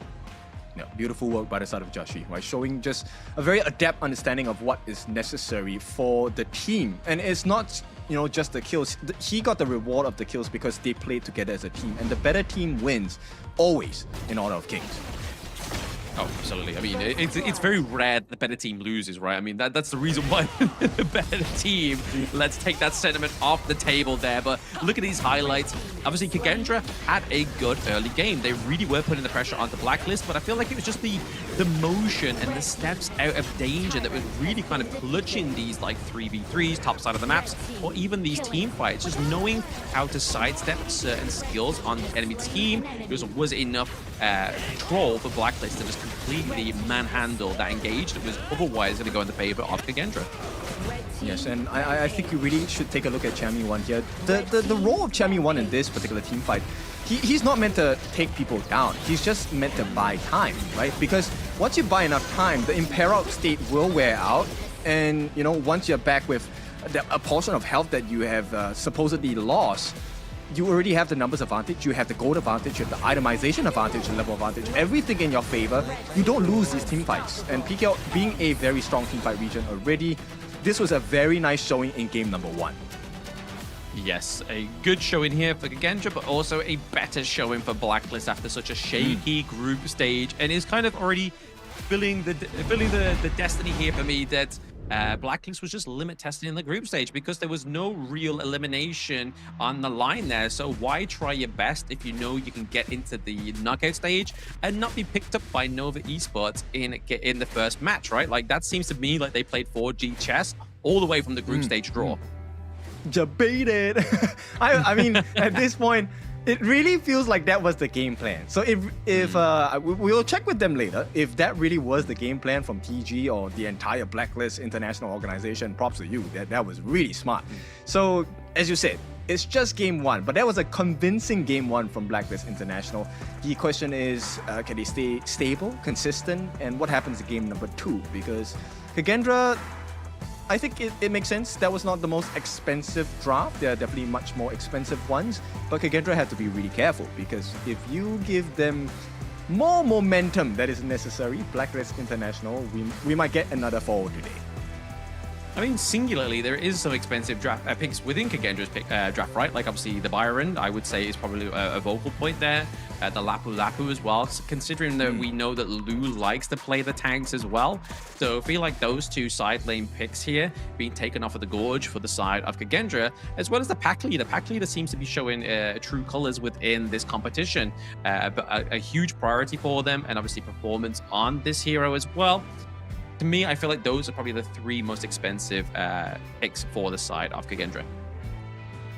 Yeah, beautiful work by the side of Jashi, right? Showing just a very adept understanding of what is necessary for the team. And it's not, you know, just the kills. He got the reward of the kills because they played together as a team. And the better team wins, always, in Honor of Kings. Oh, absolutely. I mean, it's very rare that the better team loses, right? I mean, that's the reason why the better team. Let's take that sentiment off the table there. But look at these highlights. Obviously, Kagendra had a good early game. They really were putting the pressure on the Blacklist, but I feel like it was just the motion and the steps out of danger that was really kind of clutching these like 3v3s, top side of the maps, or even these team fights. Just knowing how to sidestep certain skills on the enemy team was enough control for Blacklist to just completely manhandle that engage that was otherwise going to go in the favor of Kagendra. Yes, and I think you really should take a look at Chammy 1 here. The role of Chammy 1 in this particular team fight, he's not meant to take people down. He's just meant to buy time, right? Because once you buy enough time, the imperiled state will wear out, and you know, once you're back with a portion of health that you have supposedly lost, you already have the numbers advantage, you have the gold advantage, you have the itemization advantage, the level advantage, everything in your favor. You don't lose these team fights. And PKL being a very strong team fight region already, this was a very nice showing in game number 1. Yes, a good showing here for Kagendra, but also a better showing for Blacklist after such a shaky group stage, and is kind of already filling the destiny here for me that Blacklist was just limit testing in the group stage because there was no real elimination on the line there. So why try your best if you know you can get into the knockout stage and not be picked up by Nova Esports in the first match, right? Like, that seems to me like they played 4G chess all the way from the group stage draw. Debated. I mean, at this point, It really feels like that was the game plan. So if we'll check with them later, if that really was the game plan from TG or the entire Blacklist International organization, props to you. That was really smart. So as you said, it's just game one, but that was a convincing game one from Blacklist International. The question is, can they stay stable, consistent, and what happens in game number two? Because Kagendra, I think it makes sense. That was not the most expensive draft. There are definitely much more expensive ones, but Kagendra had to be really careful because if you give them more momentum that is necessary, Blacklist International, we might get another fall today. I mean, singularly, there is some expensive draft picks within Kagendra's draft, right? Like, obviously, the Byron, I would say, is probably a vocal point there. The Lapu Lapu as well, considering that we know that Lu likes to play the tanks as well. So I feel like those two side lane picks here being taken off of the Gorge for the side of Kagendra, as well as the pack leader. Pack leader seems to be showing true colors within this competition. But a huge priority for them, and obviously performance on this hero as well. To me, I feel like those are probably the three most expensive picks for the side of Kagendra.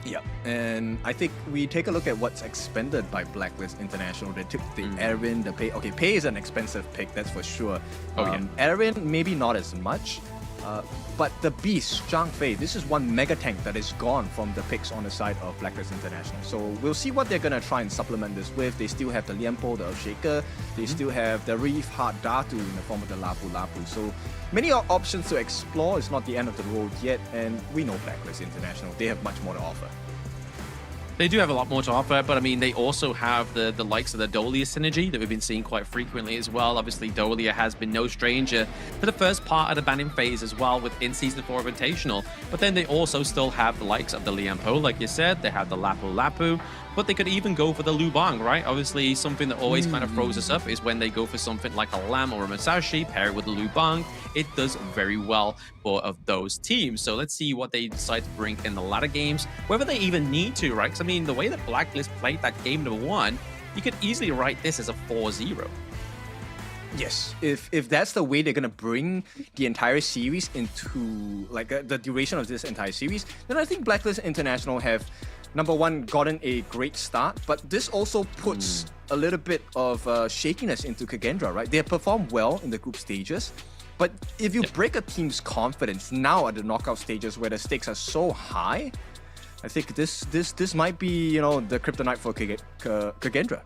Yeah, and I think we take a look at what's expended by Blacklist International. They took the Erin, the Pei. Okay, Pei is an expensive pick, that's for sure. Erin, maybe not as much. But the Beast, Zhang Fei, this is one mega tank that is gone from the picks on the side of Blacklist International. So we'll see what they're going to try and supplement this with. They still have the Lianpo, the Earthshaker. They still have the Reef Heart Datu in the form of the Lapu Lapu. So many options to explore. It's not the end of the road yet. And we know Blacklist International, they have much more to offer. They do have a lot more to offer, but I mean, they also have the likes of the Dolia synergy that we've been seeing quite frequently as well. Obviously, Dolia has been no stranger for the first part of the banning phase as well within Season 4 Invitational. But then they also still have the likes of the Lianpo, like you said. They have the Lapu Lapu, but they could even go for the Lubang, right? Obviously, something that always kind of throws us up is when they go for something like a Lam or a Masashi, pair it with the Lubang. It does very well for of those teams. So let's see what they decide to bring in the latter games, whether they even need to, right? Because I mean, the way that Blacklist played that game number one, you could easily write this as a 4-0. Yes, if that's the way they're gonna bring the entire series into like the duration of this entire series, then I think Blacklist International have, number one, gotten a great start, but this also puts a little bit of shakiness into Kagendra, right? They have performed well in the group stages, but if you break a team's confidence now at the knockout stages where the stakes are so high, I think this might be, you know, the kryptonite for Kagendra.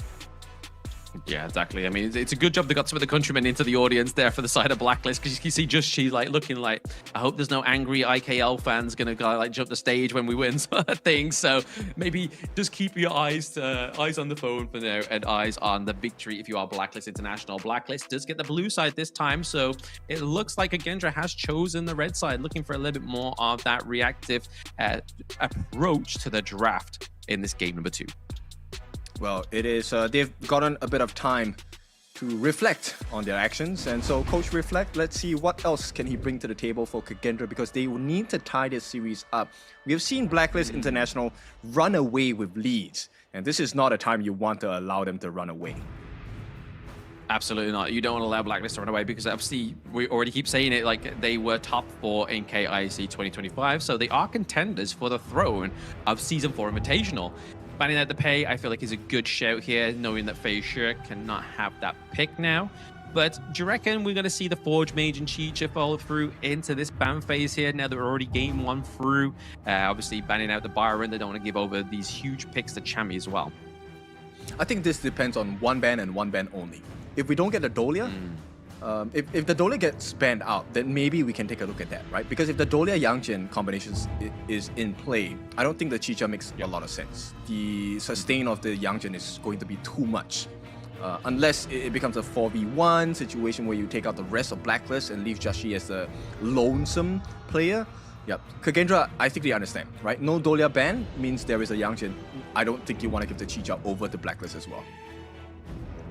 Yeah, exactly. I mean, it's a good job they got some of the countrymen into the audience there for the side of Blacklist, because you can see just she like looking like, I hope there's no angry IKL fans gonna like jump the stage when we win sort of thing. So maybe just keep your eyes on the phone for now and eyes on the victory if you are Blacklist International. Blacklist does get the blue side this time, so it looks like Kagendra has chosen the red side, looking for a little bit more of that reactive approach to the draft in this game number 2. Well, it is, they've gotten a bit of time to reflect on their actions. And so, Coach Reflect, let's see what else can he bring to the table for Kagendra, because they will need to tie this series up. We have seen Blacklist International run away with leads, and this is not a time you want to allow them to run away. Absolutely not. You don't want to allow Blacklist to run away, because obviously we already keep saying it, like they were top 4 in KIC 2025, so they are contenders for the throne of Season 4 Invitational. Banning out the Pei, I feel like is a good shout here, knowing that Fei Shi cannot have that pick now. But do you reckon we're going to see the Forge Mage and Chicha follow through into this ban phase here? Now they're already game 1 through. Obviously banning out the Byron, they don't want to give over these huge picks to Chami as well. I think this depends on one ban and one ban only. If we don't get the Dolia, if the Dolia gets banned out, then maybe we can take a look at that, right? Because if the Dolia Yangjin combination is in play, I don't think the Chicha makes a lot of sense. The sustain of the Yangjin is going to be too much. Unless it becomes a 4v1 situation where you take out the rest of Blacklist and leave Jashi as a lonesome player. Yep. Kagendra, I think they understand, right? No Dolia ban means there is a Yangjin. I don't think you want to give the Chicha over to Blacklist as well.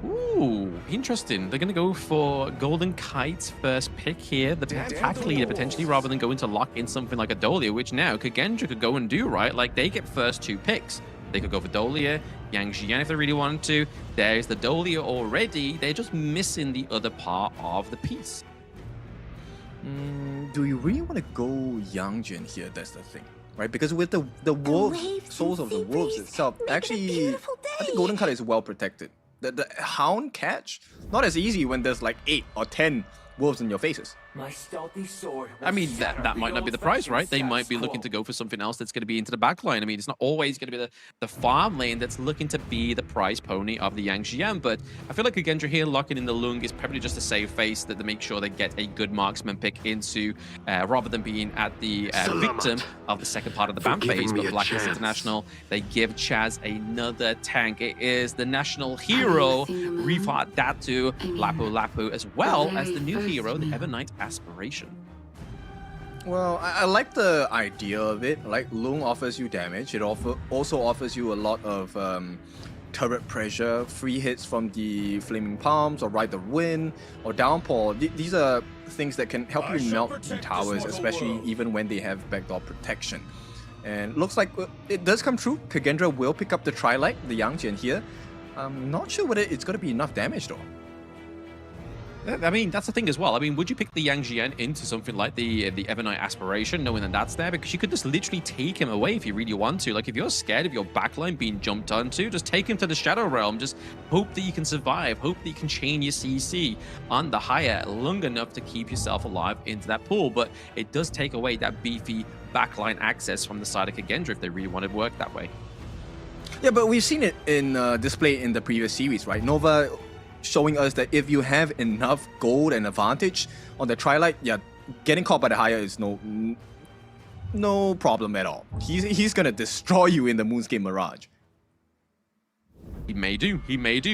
Ooh, interesting. They're going to go for Golden Kite's first pick here, the pack leader potentially, rather than going to lock in something like a Dolia, which now Kagendra could go and do, right? Like, they get first 2 picks. They could go for Dolia, Yang Jian if they really wanted to. There's the Dolia already. They're just missing the other part of the piece. Do you really want to go Yangjin here? That's the thing, right? Because with the wolves, souls of the wolves itself, actually I think Golden Card is well protected. The Hound catch, not as easy when there's like 8 or 10 wolves in your faces. My stealthy sword. I mean, that might not be the price, right? They might be looking to go for something else that's going to be into the back line. I mean, it's not always going to be the farm lane that's looking to be the prize pony of the Yangjian, but I feel like Kagendra here locking in the Lung is probably just a save face that they make sure they get a good marksman pick into, rather than being at the victim of the second part of the ban phase. But Blacklist International, they give Chaz another tank. It is the national hero, Rifat Datu, Lapu Lapu, as well as the new hero, the Evernight Aspiration. Well, I like the idea of it. Like, Lung offers you damage. It also offers you a lot of turret pressure, free hits from the Flaming Palms, or Ride the Wind, or Downpour. These are things that can help you melt the towers, especially even when they have backdoor protection. And looks like it does come true. Kagendra will pick up the Trilight, the Yangjian here. I'm not sure whether it's going to be enough damage though. I mean, that's the thing as well. I mean, would you pick the Yangjian into something like the Evernight Aspiration, knowing that that's there? Because you could just literally take him away if you really want to. Like, if you're scared of your backline being jumped onto, just take him to the Shadow Realm. Just hope that you can survive. Hope that you can chain your CC on the higher long enough to keep yourself alive into that pool. But it does take away that beefy backline access from the side of Kagendra if they really want to work that way. Yeah, but we've seen it in display in the previous series, right? Nova showing us that if you have enough gold and advantage on the Trilight, yeah, getting caught by the Haya is no problem at all. He's gonna destroy you in the Moonscape Mirage. He may do,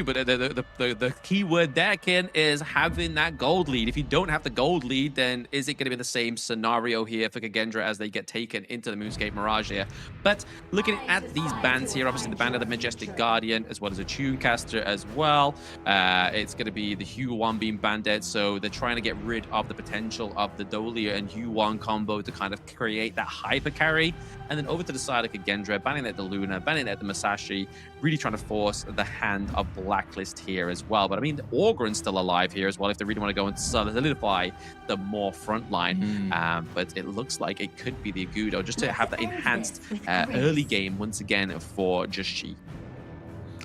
but the key word there, Ken, is having that gold lead. If you don't have the gold lead, then is it going to be the same scenario here for Kagendra as they get taken into the Moonscape Mirage here? But looking at these bands here, obviously the band of the Majestic Guardian, as well as a Tunecaster as well. It's going to be the Huan being banded, so they're trying to get rid of the potential of the Dolia and Huan combo to kind of create that hyper carry. And then over to the side of Kagendra, banning at the Luna, banning at the Masashi, really trying to force the hand of Blacklist here as well. But I mean, the Orgren's still alive here as well if they really want to go and solidify the more front line. But it looks like it could be the Agudo, just to have that enhanced early game once again for Just Chi.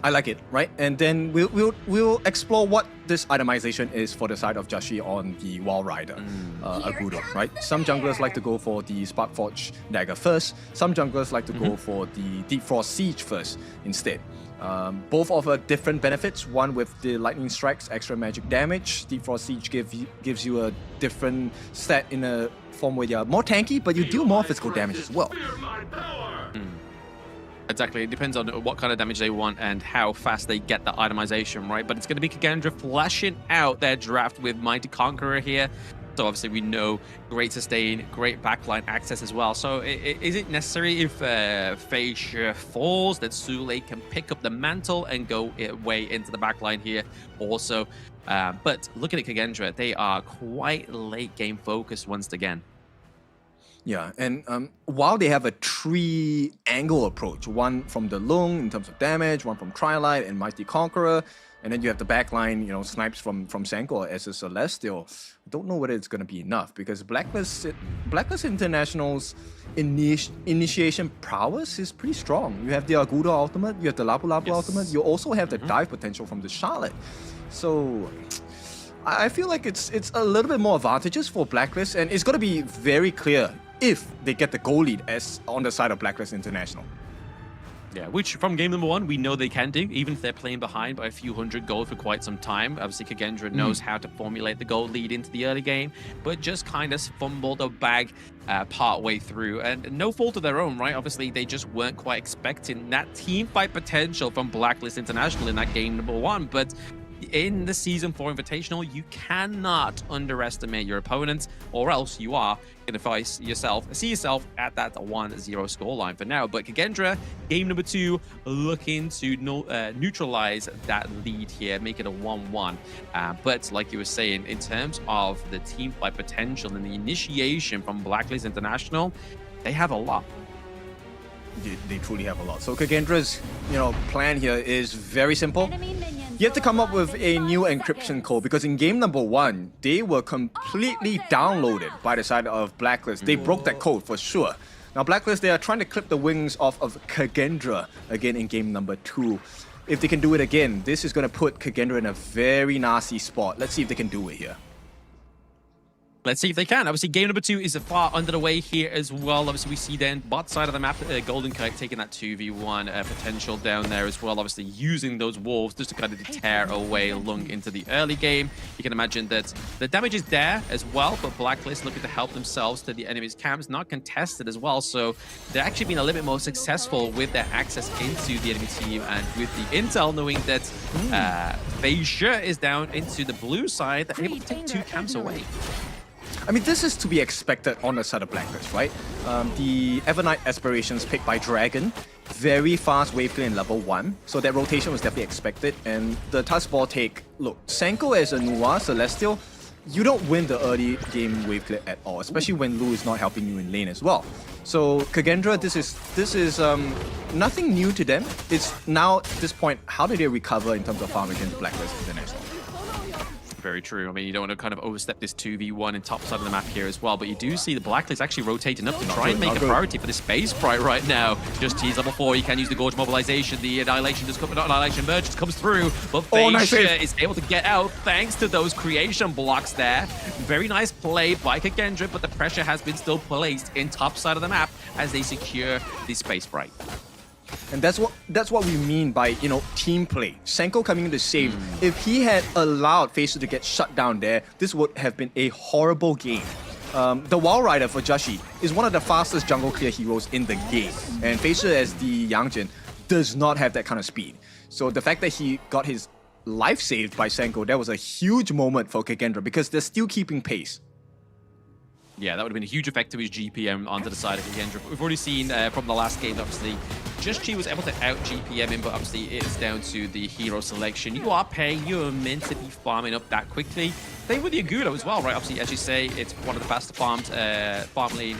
I like it, right? And then we'll explore what this itemization is for the side of Jashi on the Wall Rider Agudo, right? Some junglers like to go for the Sparkforge Dagger first. Some junglers like to go for the Deep Frost Siege first instead. Both offer different benefits. One with the Lightning Strikes, extra magic damage. Deep Frost Siege gives you a different stat in a form where you're more tanky, but you deal more physical damage as well. Exactly, it depends on what kind of damage they want and how fast they get the itemization, right? But it's going to be Kagendra flashing out their draft with Mighty Conqueror here. So obviously we know great sustain, great backline access as well. So is it necessary if Facia falls that Sule can pick up the mantle and go way into the backline here also? But looking at Kagendra, they are quite late game focused once again. Yeah, and while they have a three-angle approach, one from the Lung in terms of damage, one from Trilight and Mighty Conqueror, and then you have the backline, you know, snipes from Sanko as a Celestial. I don't know whether it's going to be enough because Blacklist International's initiation prowess is pretty strong. You have the Agudo ultimate, you have the Lapu Lapu ultimate, you also have the dive potential from the Charlotte. So I feel like it's a little bit more advantageous for Blacklist, and it's going to be very clear if they get the goal lead as on the side of Blacklist International. Yeah, which from game number one, we know they can do, even if they're playing behind by a few hundred gold for quite some time. Obviously, Kagendra knows how to formulate the gold lead into the early game, but just kind of fumbled a bag part way through. And no fault of their own, right? Obviously, they just weren't quite expecting that team fight potential from Blacklist International in that game number one. But in the Season 4 Invitational, you cannot underestimate your opponents, or else you are going to see yourself at that 1-0 scoreline for now. But Kagendra, game number 2, looking to neutralize that lead here, make it a 1-1. But like you were saying, in terms of the team fight potential and the initiation from Blacklist International, they have a lot. They truly have a lot. So Kagendra's, plan here is very simple. You have to come up with a new encryption code because in game number 1, they were completely downloaded by the side of Blacklist. They broke that code for sure. Now Blacklist, they are trying to clip the wings off of Kagendra again in game number 2. if they can do it again, this is going to put Kagendra in a very nasty spot. Let's see if they can do it here. Let's see if they can. Obviously, game number 2 is far under the way here as well. Obviously, we see then bot side of the map, Golden Kite taking that 2v1 potential down there as well. Obviously, using those wolves just to kind of tear away Lung into the early game. You can imagine that the damage is there as well, but Blacklist looking to help themselves to the enemy's camps, not contested as well. So they're actually being a little bit more successful with their access into the enemy team and with the intel, knowing that Beijing is down into the blue side. They're able to take 2 camps away. I mean, this is to be expected on the side of Blacklist, right? The Evernight Aspirations picked by Dragon, very fast wave clear in level 1, so that rotation was definitely expected. And the Tusk Ball take, look, Senko as a Nuwa Celestial, you don't win the early game wave clear at all, especially when Lu is not helping you in lane as well. So Kagendra, this is nothing new to them. It's now at this point, how do they recover in terms of farm against Blacklist International? Very true. I mean, you don't want to kind of overstep this 2v1 in top side of the map here as well, but you do see the Blacklist actually rotating up to try and make a priority for this Space Sprite right now. Just tease level 4, you can use the Gorge Mobilization, the Annihilation just comes, not Annihilation Merge just comes through, but Feisha is able to get out thanks to those creation blocks there. Very nice play by Kagendra, but the pressure has been still placed in top side of the map as they secure the Space Sprite. And that's what we mean by, you know, team play. Senko coming in to save. If he had allowed Facer to get shut down there, this would have been a horrible game. The Wild Rider for Jashi is one of the fastest jungle clear heroes in the game. And Facer as the Yangjin does not have that kind of speed. So the fact that he got his life saved by Senko, that was a huge moment for Kagendra because they're still keeping pace. Yeah, that would have been a huge effect to his GPM onto the side of Kagendra. But we've already seen from the last game, obviously, Just Chi was able to out GPM him, but obviously it's down to the hero selection. You are paying, you're meant to be farming up that quickly. Same with the Agudo as well, right? Obviously, as you say, it's one of the fastest farmed farm lane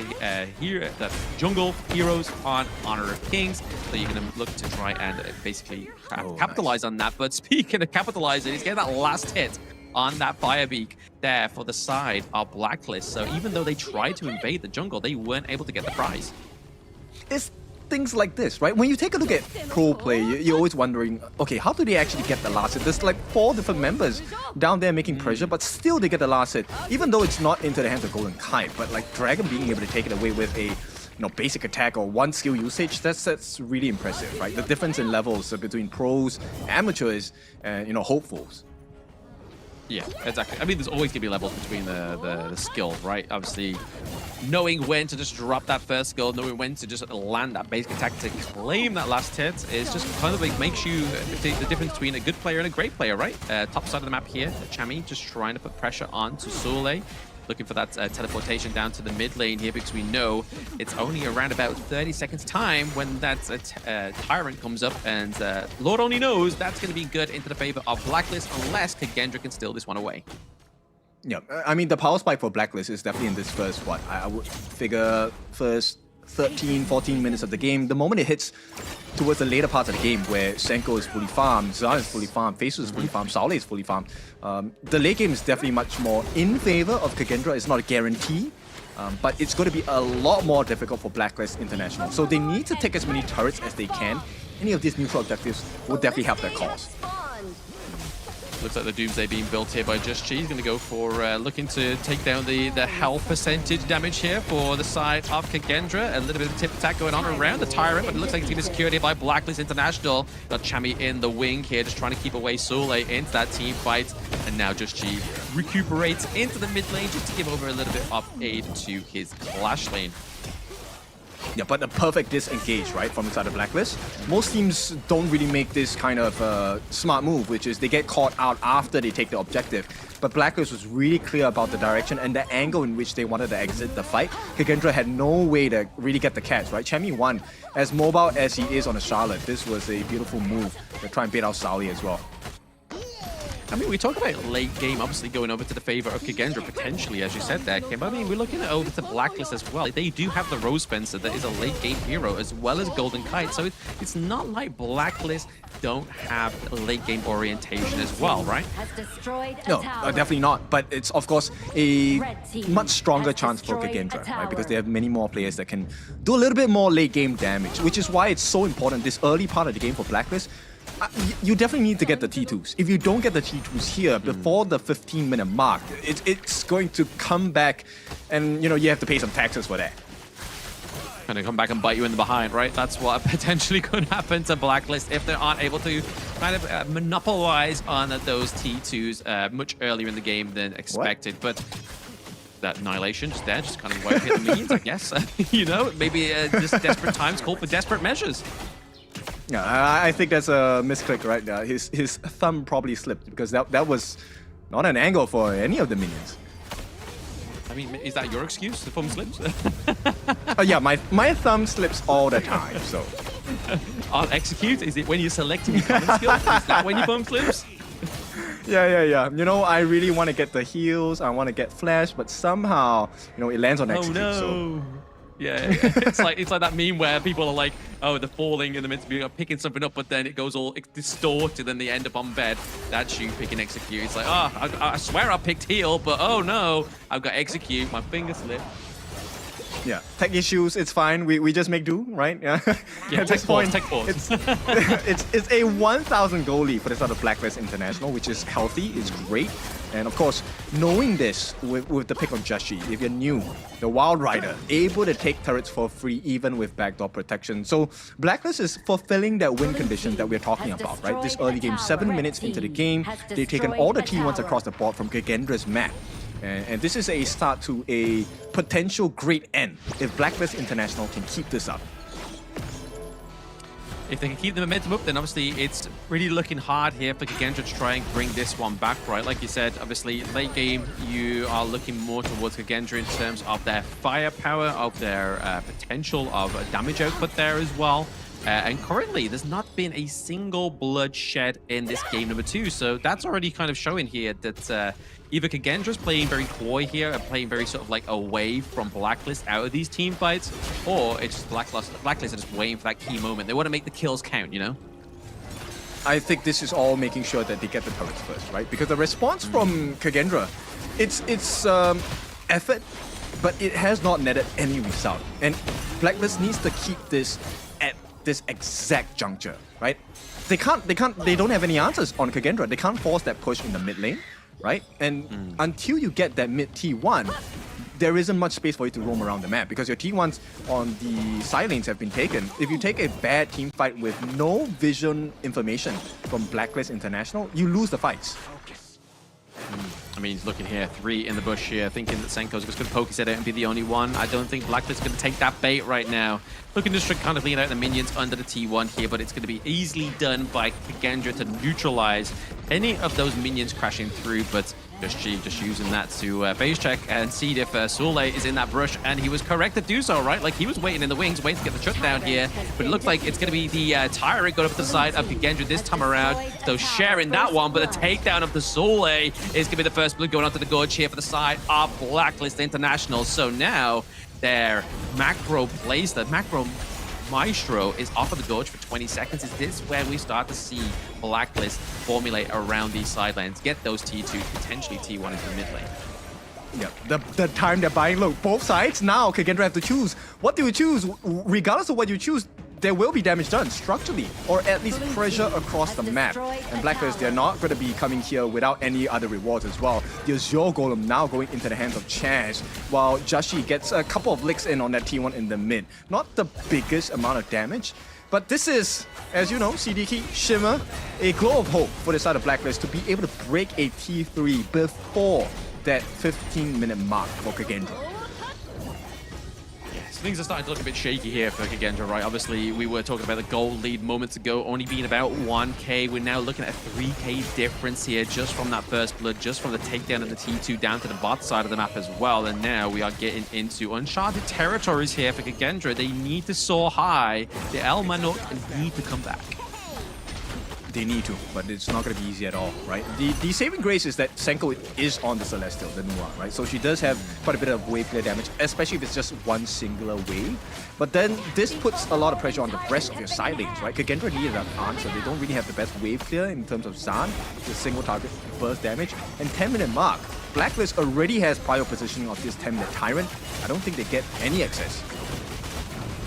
here, the jungle heroes on Honor of Kings. So you're going to look to try and basically capitalize on that. But speaking of capitalizing, he's getting that last hit on that Firebeak there for the side of Blacklist. So even though they tried to invade the jungle, they weren't able to get the prize. It's things like this, right? When you take a look at pro play, you're always wondering, okay, how do they actually get the last hit? There's like 4 different members down there making pressure, but still they get the last hit, even though it's not into the hands of Golden Kite. But like Dragon being able to take it away with a basic attack or 1 skill usage, that's really impressive, right? The difference in levels between pros, amateurs, and hopefuls. Yeah, exactly. I mean, there's always going to be levels between the skill, right? Obviously, knowing when to just drop that first skill, knowing when to just land that basic attack to claim that last hit is just kind of like makes you the difference between a good player and a great player, right? Top side of the map here, Chami just trying to put pressure on to Soleil. Looking for that teleportation down to the mid lane here because we know it's only around about 30 seconds time when that Tyrant comes up, and Lord only knows that's going to be good into the favor of Blacklist unless Kagendra can steal this one away. Yeah, I mean, the power spike for Blacklist is definitely in this first, I would figure first 13, 14 minutes of the game. The moment it hits towards the later parts of the game where Senko is fully farmed, Xara is fully farmed, Facer is fully farmed, Saule is fully farmed, the late game is definitely much more in favor of Kagendra. It's not a guarantee, but it's going to be a lot more difficult for Blacklist International. So they need to take as many turrets as they can. Any of these neutral objectives will definitely help their cause. Looks like the Doomsday being built here by Just Chi. He's going to go for looking to take down the health percentage damage here for the side of Kagendra. A little bit of tip attack going on around the Tyrant, but it looks like it's going to be secured here by Blacklist International. Got Chami in the wing here, just trying to keep away Soleil into that team fight. And now Just Chi recuperates into the mid lane just to give over a little bit of aid to his Clash lane. Yeah, but a perfect disengage, right, from inside the Blacklist. Most teams don't really make this kind of smart move, which is they get caught out after they take the objective. But Blacklist was really clear about the direction and the angle in which they wanted to exit the fight. Kagendra had no way to really get the catch, right? Chami won. As mobile as he is on a Charlotte, this was a beautiful move to try and bait out Sauli as well. I mean, we talk about late game obviously going over to the favor of Kagendra potentially, as you said there, Kim. I mean, we're looking at over to Blacklist as well. They do have the Rose Spencer that is a late game hero as well as Golden Kite. So it's not like Blacklist don't have a late game orientation as well, right? No, definitely not. But it's, of course, a much stronger chance for Kagendra, right? Because they have many more players that can do a little bit more late game damage, which is why it's so important this early part of the game for Blacklist you definitely need to get the T2s. If you don't get the T2s here before the 15-minute mark, it's going to come back, and you have to pay some taxes for that. Gonna come back and bite you in the behind, right? That's what potentially could happen to Blacklist if they aren't able to kind of monopolize on those T2s much earlier in the game than expected. But that Annihilation just there, just kind of wiping the minions, I guess. Maybe just desperate times call for desperate measures. Yeah, I think that's a misclick right there. His thumb probably slipped because that was not an angle for any of the minions. I mean, is that your excuse? The thumb slips? Yeah, my thumb slips all the time, so. On execute? Is it when you're selecting your common skill? Is that when your thumb slips? Yeah. I really want to get the heals, I want to get flash, but somehow, it lands on execute. Oh no. So. Yeah. It's like that meme where people are like, oh, they're falling and they're meant to be picking something up, but then it goes all distorted and they end up on bed. That's you picking execute. It's like, oh, I swear I picked heal, but oh no, I've got execute. My finger slipped. Yeah, tech issues, it's fine. We just make do, right? Yeah. At this point, tech pause. It's a 1,000 goal lead for the start of Blacklist International, which is healthy, it's great. And of course, knowing this with the pick of Jashi, if you're new, the Wild Rider, able to take turrets for free even with backdoor protection. So Blacklist is fulfilling that win condition that we're talking about, right? This early game, 7 minutes into the game, they've taken all the T1s across the board from Kagendra's map. And this is a start to a potential great end if Blacklist International can keep this up. If they can keep the momentum up, then obviously it's really looking hard here for Kagendra to try and bring this one back, right? Like you said, obviously late game, you are looking more towards Kagendra in terms of their firepower, of their potential of damage output there as well. And currently, there's not been a single bloodshed in this game number 2. So that's already kind of showing here that either Kagendra's playing very coy here and playing very sort of like away from Blacklist out of these team fights, or it's just Blacklist are just waiting for that key moment. They want to make the kills count, I think this is all making sure that they get the turrets first, right? Because the response from Kagendra, it's effort, but it has not netted any result. And Blacklist needs to keep this at this exact juncture, right? They don't have any answers on Kagendra. They can't force that push in the mid lane, right? And until you get that mid T1, there isn't much space for you to roam around the map because your T1s on the side lanes have been taken. If you take a bad team fight with no vision information from Blacklist International, you lose the fights. I mean, he's looking here, 3 in the bush here, thinking that Senko's just going to poke his head out and be the only one. I don't think Blacklist is going to take that bait right now. Looking to kind of lean out the minions under the T1 here, but it's going to be easily done by Kagendra to neutralize any of those minions crashing through, but just using that to phase check and see if Sule is in that brush, and he was correct to do so, right? Like, he was waiting in the wings, waiting to get the shutdown here, but it looks like it's going to be the Tyrant going up to the side of Kagendra this time around, so sharing that one, but the takedown of the Sule is going to be the first blood going onto the gorge here for the side of Blacklist International. So now their macro plays, the macro Maestro is off of the gorge for 20 seconds. Is this where we start to see Blacklist formulate around these sidelines, get those T2, potentially T1 into the mid lane? Yeah, the time they're buying low. Both sides, now Kagendra have to choose. What do you choose? Regardless of what you choose, there will be damage done structurally, or at least pressure across the map. And Blacklist, they're not going to be coming here without any other rewards as well. The Azure Golem now going into the hands of Chaz, while Jashi gets a couple of licks in on that T1 in the mid. Not the biggest amount of damage, but this is, as you know, CDK, Shimmer, a glow of hope for the side of Blacklist to be able to break a T3 before that 15-minute mark for Kagendra. Things are starting to look a bit shaky here for Kagendra, right? Obviously, we were talking about the gold lead moments ago, only being about 1k. We're now looking at a 3k difference here just from that first blood, just from the takedown of the T2 down to the bot side of the map as well. And now we are getting into uncharted territories here for Kagendra. They need to soar high. The El Manok need to come back. They need to, but it's not going to be easy at all, right? The saving grace is that Senko is on the Celestial, the Nua, right? So she does have quite a bit of wave clear damage, especially if it's just one singular wave. But then this puts a lot of pressure on the rest of your side lanes, right? Kagendra needed an answer. They don't really have the best wave clear in terms of Zan, the single target burst damage. And 10-minute mark, Blacklist already has prior positioning of this 10-minute Tyrant. I don't think they get any access.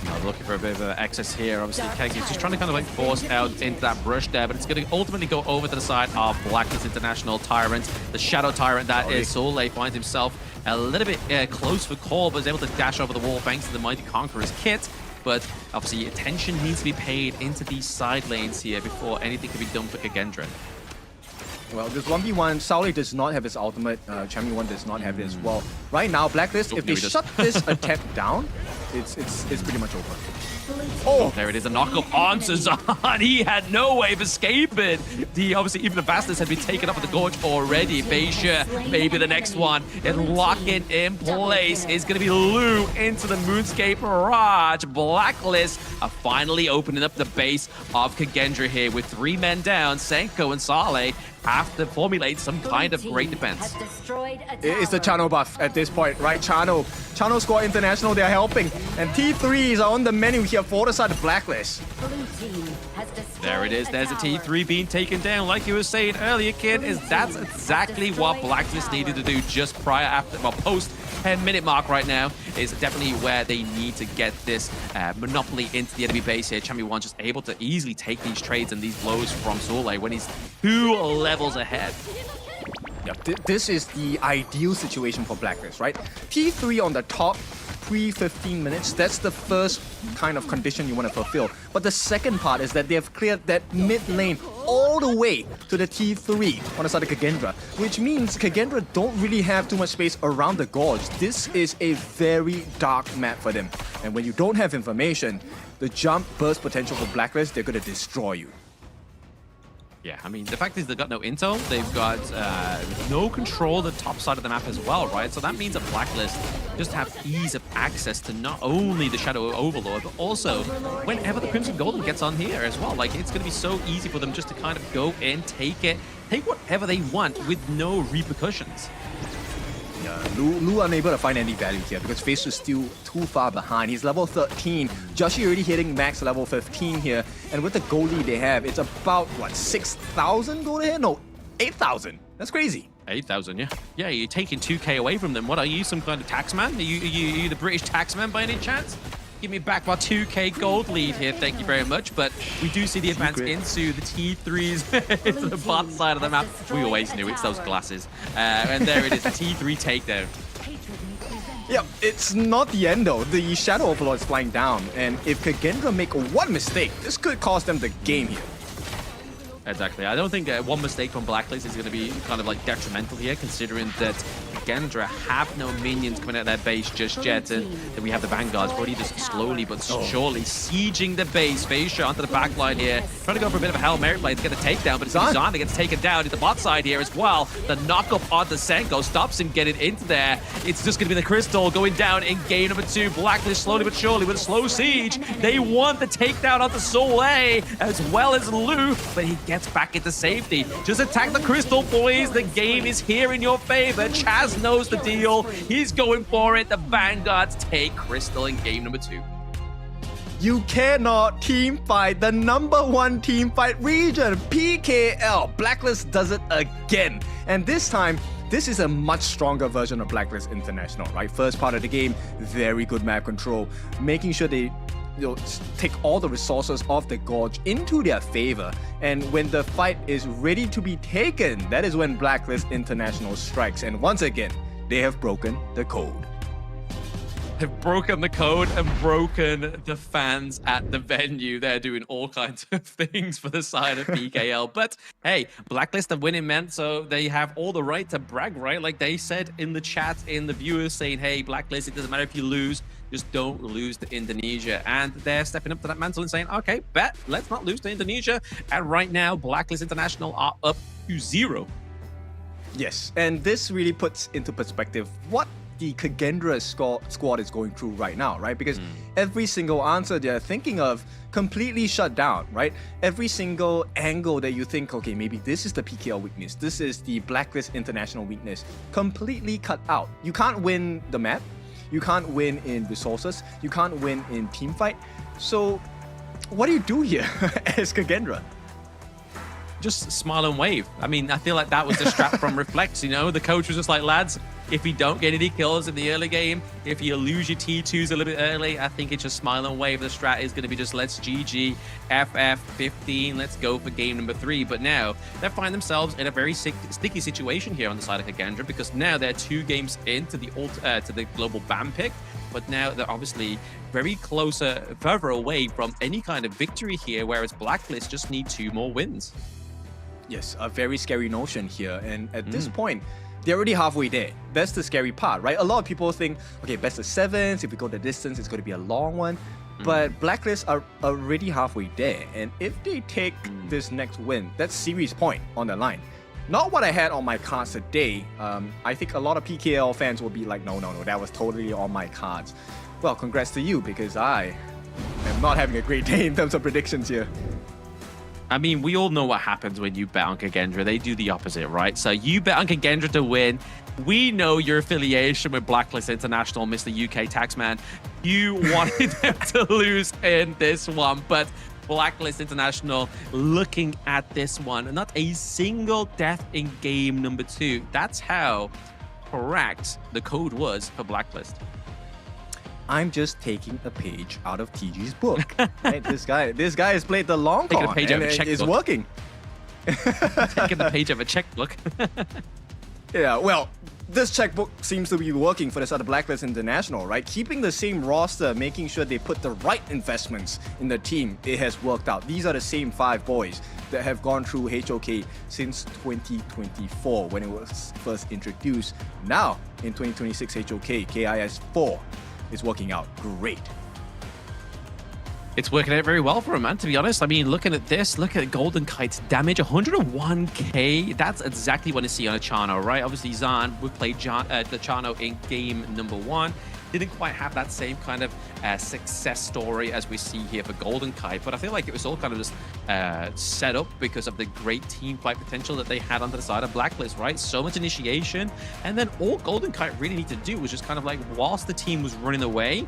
Now looking for a bit of excess here. Obviously, Kagendra just trying to kind of like force out into that brush there, but it's going to ultimately go over to the side of Blacklist International Tyrant. The Shadow Tyrant that is Soleil finds himself a little bit close for call, but is able to dash over the wall thanks to the Mighty Conqueror's kit. But obviously, attention needs to be paid into these side lanes here before anything can be done for Kagendra. Well, this 1v1, Sauli does not have his ultimate, Champion 1 does not have it as well. Right now, Blacklist, if they shut this attempt down, it's pretty much over. Oh, there it is, a knockup on Suzanne. He had no way of escaping. Obviously, even the Bastards had been taken up at the gorge already. Beisha, maybe the next one. And locking in place is going to be Lu into the Moonscape Mirage. Blacklist are finally opening up the base of Kagendra here with 3 men down. Senko and Saleh have to formulate some kind of great defense. It's the Chano buff at this point, right? Chano Squad International, they're helping. And T3s are on the menu here for the side of Blacklist. There it is. There's a T3 being taken down. Like you were saying earlier, kid, that's exactly what Blacklist needed to do just post 10-minute mark right now is definitely where they need to get this monopoly into the enemy base here. Champion 1 just able to easily take these trades and these blows from Soleil when he's 2 levels ahead. Yep, this is the ideal situation for Blacklist, right? T3 on the top pre-15 minutes, that's the first kind of condition you want to fulfill. But the second part is that they have cleared that mid lane all the way to the T3 on the side of Kagendra, which means Kagendra don't really have too much space around the gorge. This is a very dark map for them. And when you don't have information, the jump burst potential for Blacklist, they're going to destroy you. Yeah, I mean, the fact is they've got no intel, they've got no control of the top side of the map as well, right? So that means that Blacklist just have ease of access to not only the Shadow Overlord, but also whenever the Crimson Golem gets on here as well. Like, it's going to be so easy for them just to kind of go in, take whatever they want with no repercussions. Yeah, Lu unable to find any value here because Face is still too far behind. He's level 13. Joshi already hitting max level 15 here. And with the gold lead they have, it's about, what, 6,000 gold ahead? No, 8,000. That's crazy. 8,000, yeah. Yeah, you're taking 2k away from them. What, are you some kind of taxman? Are you the British taxman by any chance? Give me back my 2k gold lead here, thank you very much. But we do see the advance into the T3s, into the bot side of the map. We always knew it's those glasses. And there it is, the T3 takedown. Yeah, it's not the end though. The Shadow Overlord is flying down. And if Kagendra make one mistake, this could cost them the game here. Exactly. I don't think one mistake from Blacklist is going to be kind of like detrimental here, considering that Kagendra have no minions coming out of their base just yet. And then we have the Vanguards already just slowly but surely sieging the base. Facia onto the back line here, trying to go for a bit of a Hail Mary play to get a takedown, but it's Zan that gets taken down to the bot side here as well. The knockup onto Senko stops him getting into there. It's just going to be the Crystal going down in game number 2. Blacklist slowly but surely with a slow siege. They want the takedown onto Soleil as well as Lu, but he gets back into safety. Just attack the Crystal, boys. The game is here in your favor. Chaz knows the deal. He's going for it. The Vanguards take Crystal in game number 2. You cannot team fight the #1 team fight region, PKL. Blacklist does it again. And this time, this is a much stronger version of Blacklist International, right? First part of the game, very good map control, making sure they take all the resources of the gorge into their favor. And when the fight is ready to be taken, that is when Blacklist International strikes. And once again, they have broken the code. They've broken the code and broken the fans at the venue. They're doing all kinds of things for the side of PKL. But hey, Blacklist are winning, man, so they have all the right to brag, right? Like they said in the chat, in the viewers saying, hey, Blacklist, it doesn't matter if you lose, just don't lose to Indonesia. And they're stepping up to that mantle and saying, okay, bet, let's not lose to Indonesia. And right now, Blacklist International are up to 0. Yes, and this really puts into perspective what the Kagendra squad is going through right now, right? Because every single answer they're thinking of completely shut down, right? Every single angle that you think, okay, maybe this is the PKL weakness, this is the Blacklist International weakness, completely cut out. You can't win the map, you can't win in resources, you can't win in team fight. So what do you do here as Kagendra? Just smile and wave. I mean, I feel like that was the strap from Reflex, you know? The coach was just like, lads, if you don't get any kills in the early game, if you lose your T2s a little bit early, I think it's just smile and wave. The strat is going to be just let's GG, FF15, let's go for game number 3. But now they find themselves in a very sticky situation here on the side of Kagendra, because now they're 2 games into the global ban pick, but now they're obviously very further away from any kind of victory here, whereas Blacklist just need 2 more wins. Yes, a very scary notion here. And at this point, they're already halfway there. That's the scary part, right? A lot of people think, okay, best of 7s, if we go the distance, it's going to be a long one. But Blacklist are already halfway there. And if they take this next win, that's series point on the line. Not what I had on my cards today. I think a lot of PKL fans will be like, no, that was totally on my cards. Well, congrats to you, because I am not having a great day in terms of predictions here. I mean, we all know what happens when you bet on Kagendra. They do the opposite, right? So you bet on Kagendra to win. We know your affiliation with Blacklist International, Mr. UK Taxman. You wanted them to lose in this one, but Blacklist International looking at this one. Not a single death in game number 2. That's how correct the code was for Blacklist. I'm just taking a page out of TG's book. Right? This guy has played the long con, and it's working. Taking the page of a checkbook. Yeah, well, this checkbook seems to be working for the side of Blacklist International, right? Keeping the same roster, making sure they put the right investments in the team, it has worked out. These are the same 5 boys that have gone through HOK since 2024 when it was first introduced. Now, in 2026 HOK, KIS 4 is working out great. It's working out very well for him, man, to be honest. I mean, looking at this, look at Golden Kite's damage, 101k. That's exactly what you see on a Chano, right? Obviously, Zan would play the Chano in game number 1. Didn't quite have that same kind of success story as we see here for Golden Kite, but I feel like it was all kind of just set up because of the great team fight potential that they had on the side of Blacklist, right? So much initiation, and then all Golden Kite really needed to do was just kind of like, whilst the team was running away,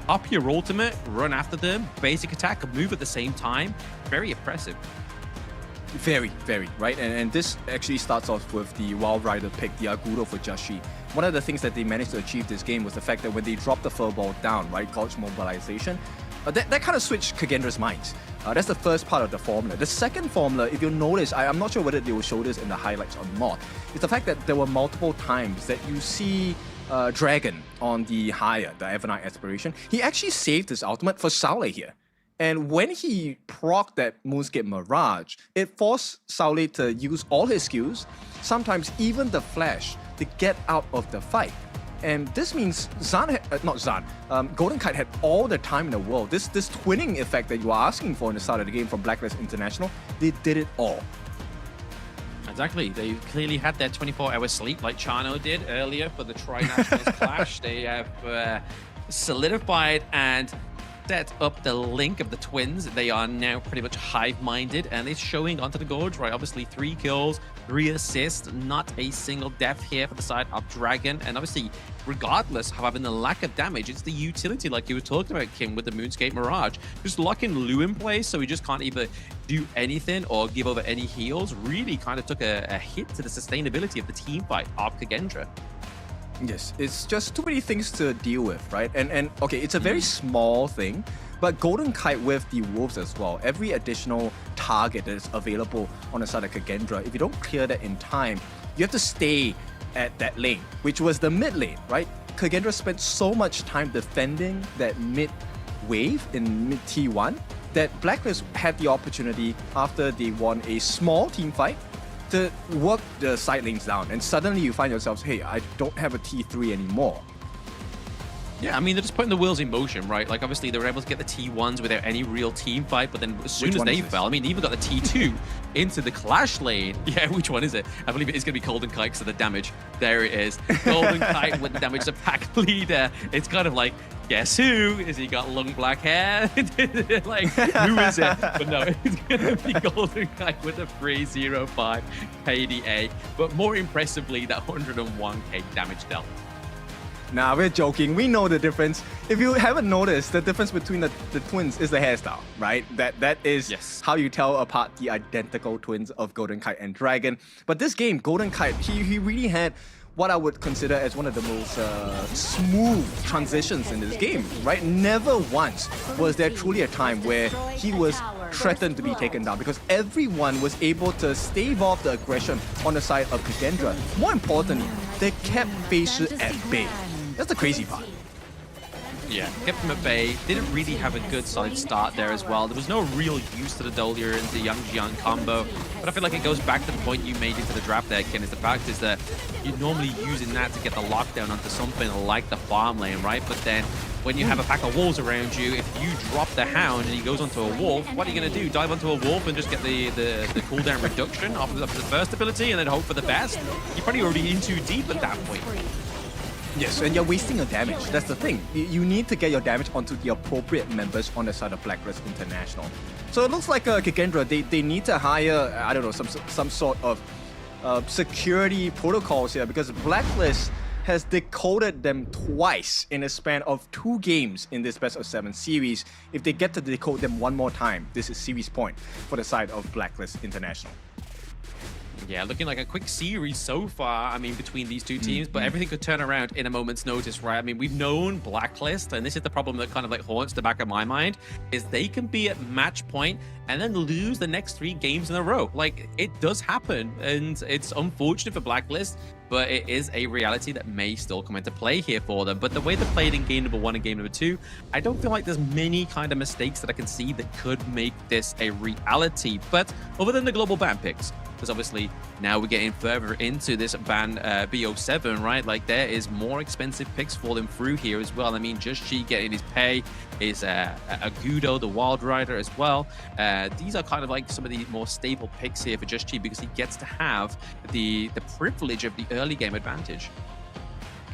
up your ultimate, run after them, basic attack, move at the same time. Very impressive. Very, right? And this actually starts off with the Wild Rider pick, the Aguro for Jashi. One of the things that they managed to achieve this game was the fact that when they dropped the furball down, right, Gauge mobilization, that kind of switched Kagendra's minds. That's the first part of the formula. The second formula, if you'll notice, I'm not sure whether they will show this in the highlights or not, is the fact that there were multiple times that you see Dragon on the higher, the Evernight Aspiration. He actually saved his ultimate for Saule here. And when he procced that Moonscape Mirage, it forced Saule to use all his skills, sometimes even the flash, to get out of the fight. And this means Golden Kite had all the time in the world. This twinning effect that you are asking for in the start of the game from Blacklist International, they did it all. Exactly. They clearly had their 24-hour sleep like Chano did earlier for the Tri-Nationals clash. They have solidified and set up the link of the twins. They are now pretty much hive-minded, and it's showing onto the Gorge, right? Obviously, 3 kills, 3 assists, not a single death here for the side of Dragon. And obviously, regardless of having the lack of damage, it's the utility like you were talking about, Kim, with the Moonscape Mirage. Just locking Lu in place so he just can't either do anything or give over any heals. Really kind of took a hit to the sustainability of the team fight of Kagendra. Yes, it's just too many things to deal with, right? And okay, it's a very small thing, but Golden Kite with the Wolves as well, every additional target that is available on the side of Kagendra, if you don't clear that in time, you have to stay at that lane, which was the mid lane, right? Kagendra spent so much time defending that mid wave in mid T1 that Blacklist had the opportunity after they won a small team fight to work the side lanes down, and suddenly you find yourselves, hey, I don't have a T3 anymore. Yeah, I mean, they're just putting the wheels in motion, right? Like, obviously, they were able to get the T1s without any real team fight, but then as soon as they fell, I mean, they even got the T2 into the clash lane. Yeah, which one is it? I believe it is going to be Golden Kite because of the damage. There it is. Golden Kite with the damage to pack leader. It's kind of like, guess who? Is he got long black hair? Like, who is it? But no, it's going to be Golden Kite with a 305 KDA. But more impressively, that 101k damage dealt. Nah, we're joking. We know the difference. If you haven't noticed, the difference between the twins is the hairstyle, right? That is how you tell apart the identical twins of Golden Kite and Dragon. But this game, Golden Kite, he really had what I would consider as one of the most smooth transitions in this game, right? Never once was there truly a time where he was threatened to be taken down, because everyone was able to stave off the aggression on the side of Kagendra. More importantly, they kept Feishi at bay. That's the crazy part. Yeah, kept him at bay. Didn't really have a good solid start there as well. There was no real use to the Dolia and the Yang Jiang combo. But I feel like it goes back to the point you made into the draft there, Ken, is the fact is that you're normally using that to get the lockdown onto something like the farm lane, right? But then when you have a pack of wolves around you, if you drop the hound and he goes onto a wolf, what are you going to do? Dive onto a wolf and just get the cooldown reduction off of the first ability and then hope for the best? You're probably already in too deep at that point. Yes, and you're wasting your damage. That's the thing. You need to get your damage onto the appropriate members on the side of Blacklist International. So it looks like Kagendra, they need to hire, I don't know, some sort of security protocols here, because Blacklist has decoded them twice in a span of 2 games in this best of 7 series. If they get to decode them one more time, this is series point for the side of Blacklist International. Yeah, looking like a quick series so far, I mean, between these two teams, but everything could turn around in a moment's notice, right? I mean, we've known Blacklist, and this is the problem that kind of like haunts the back of my mind, is they can be at match point and then lose the next 3 games in a row. Like, it does happen, and it's unfortunate for Blacklist, but it is a reality that may still come into play here for them. But the way they played in game number 1 and game number 2, I don't feel like there's many kind of mistakes that I can see that could make this a reality. But other than the global ban picks, because obviously now we're getting further into this ban BO7, right? Like, there is more expensive picks falling through here as well. I mean, Just Chi getting his pay, is Agudo, the Wild Rider as well. These are kind of like some of the more stable picks here for Just Chi, because he gets to have the privilege of the early game advantage.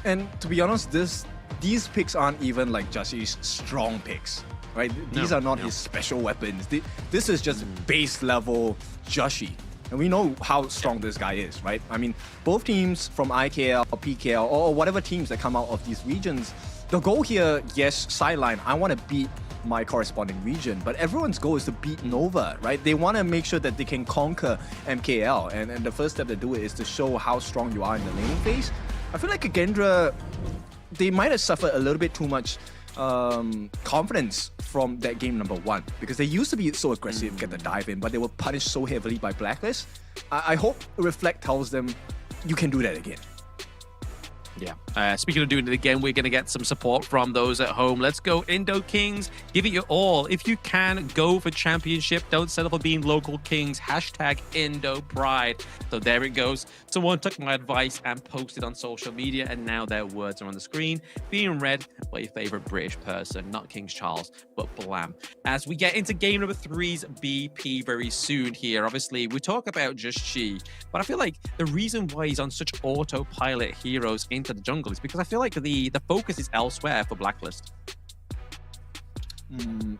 And to be honest, these picks aren't even like Just Chi's strong picks, right? These are not his special weapons. This is just base level Just Chi. And we know how strong this guy is, right? I mean, both teams from IKL, PKL, or whatever teams that come out of these regions, the goal here, yes, sideline, I want to beat my corresponding region, but everyone's goal is to beat Nova, right? They want to make sure that they can conquer MKL, and the first step to do it is to show how strong you are in the laning phase. I feel like Kagendra, they might have suffered a little bit too much confidence from that game number 1, because they used to be so aggressive, get the dive in, but they were punished so heavily by Blacklist. I hope Reflect tells them you can do that again. Yeah. Speaking of doing it again, we're going to get some support from those at home. Let's go Indo Kings. Give it your all. If you can, go for championship. Don't settle for being local kings. Hashtag Indo Pride. So there it goes. Someone took my advice and posted on social media, and now their words are on the screen, being read by your favorite British person, not King Charles, but Blam. As we get into game number 3's BP very soon here, obviously, we talk about Just Chi, but I feel like the reason why he's on such autopilot heroes into the jungle is because I feel like the focus is elsewhere for Blacklist.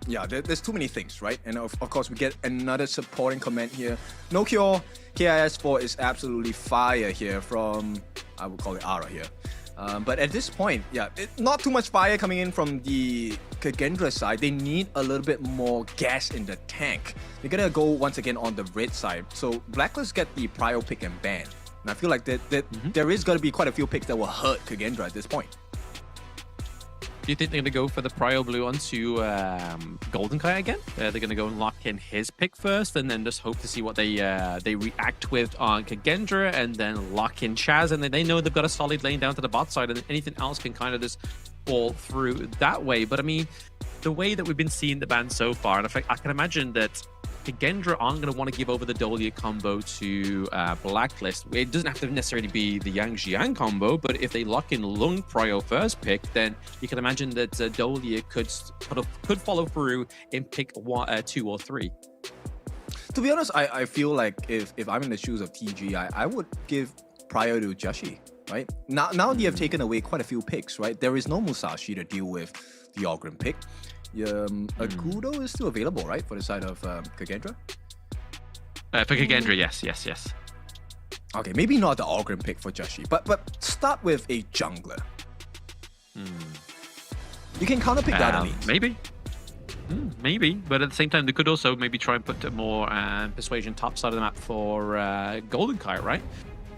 Yeah, there's too many things, right? And of course, we get another supporting comment here. No Cure, KIS4 is absolutely fire here from, I would call it Xara here. But at this point, yeah, not too much fire coming in from the Kagendra side. They need a little bit more gas in the tank. They're gonna go once again on the red side. So Blacklist get the prio pick and ban. And I feel like there is going to be quite a few picks that will hurt Kagendra at this point. Do you think they're going to go for the prio blue onto Golden Kai again? They're going to go and lock in his pick first, and then just hope to see what they react with on Kagendra, and then lock in Chaz, and then they know they've got a solid lane down to the bot side, and anything else can kind of just fall through that way. But I mean, the way that we've been seeing the ban so far, and I can imagine that Kagendra aren't going to want to give over the Dolia combo to Blacklist. It doesn't have to necessarily be the Yang Jiang combo, but if they lock in Lung prio first pick, then you can imagine that Dolia could follow through in pick 1, 2, or 3. To be honest, I feel like if I'm in the shoes of TG, I would give prio to Just Chi, right? Now they have taken away quite a few picks, right? There is no Musashi to deal with the Ogrim pick. Agudo is still available, right, for the side of Kagendra? For Kagendra, yes. Okay, maybe not the Ogrim pick for Just Chi, but start with a jungler. You can counterpick that at least. Maybe, but at the same time, they could also maybe try and put more persuasion top side of the map for Golden Kite, right?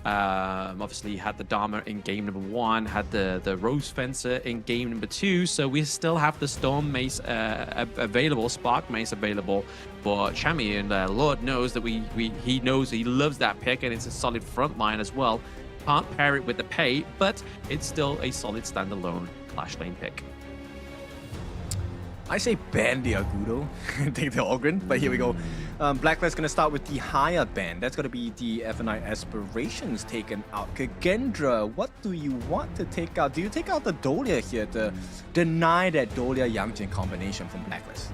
Obviously had the Dharma in game number 1, had the Rose Fencer in game number 2, so we still have the Storm Mace available, Spark Mace available for Chami, and Lord knows that he knows he loves that pick, and it's a solid front line as well. Can't pair it with the pay, but it's still a solid standalone Clash Lane pick. I say ban the Agudo and take the Ogryn, but here we go. Blacklist going to start with the higher ban. That's going to be the F9 Aspirations taken out. Kagendra, what do you want to take out? Do you take out the Dolia here to deny that Dolia Yangjin combination from Blacklist?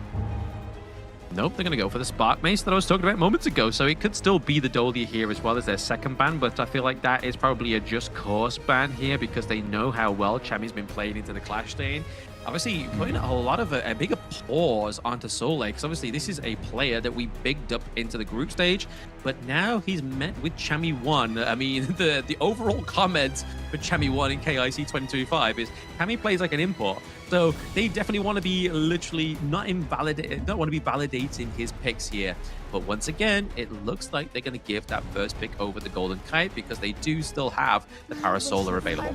Nope, they're going to go for the Spark Mace that I was talking about moments ago, so it could still be the Dolia here as well as their second ban, but I feel like that is probably a just cause ban here because they know how well Chami's been playing into the Clash Lane. Obviously, putting a lot of a bigger pause onto Soleil, because obviously this is a player that we bigged up into the group stage, but now he's met with Chami 1. I mean, the overall comment for Chami 1 in KIC 2025 is Chami plays like an import. So they definitely want to be literally don't want to be validating his picks here. But once again, it looks like they're going to give that first pick over the Golden Kite because they do still have the Parasolar available.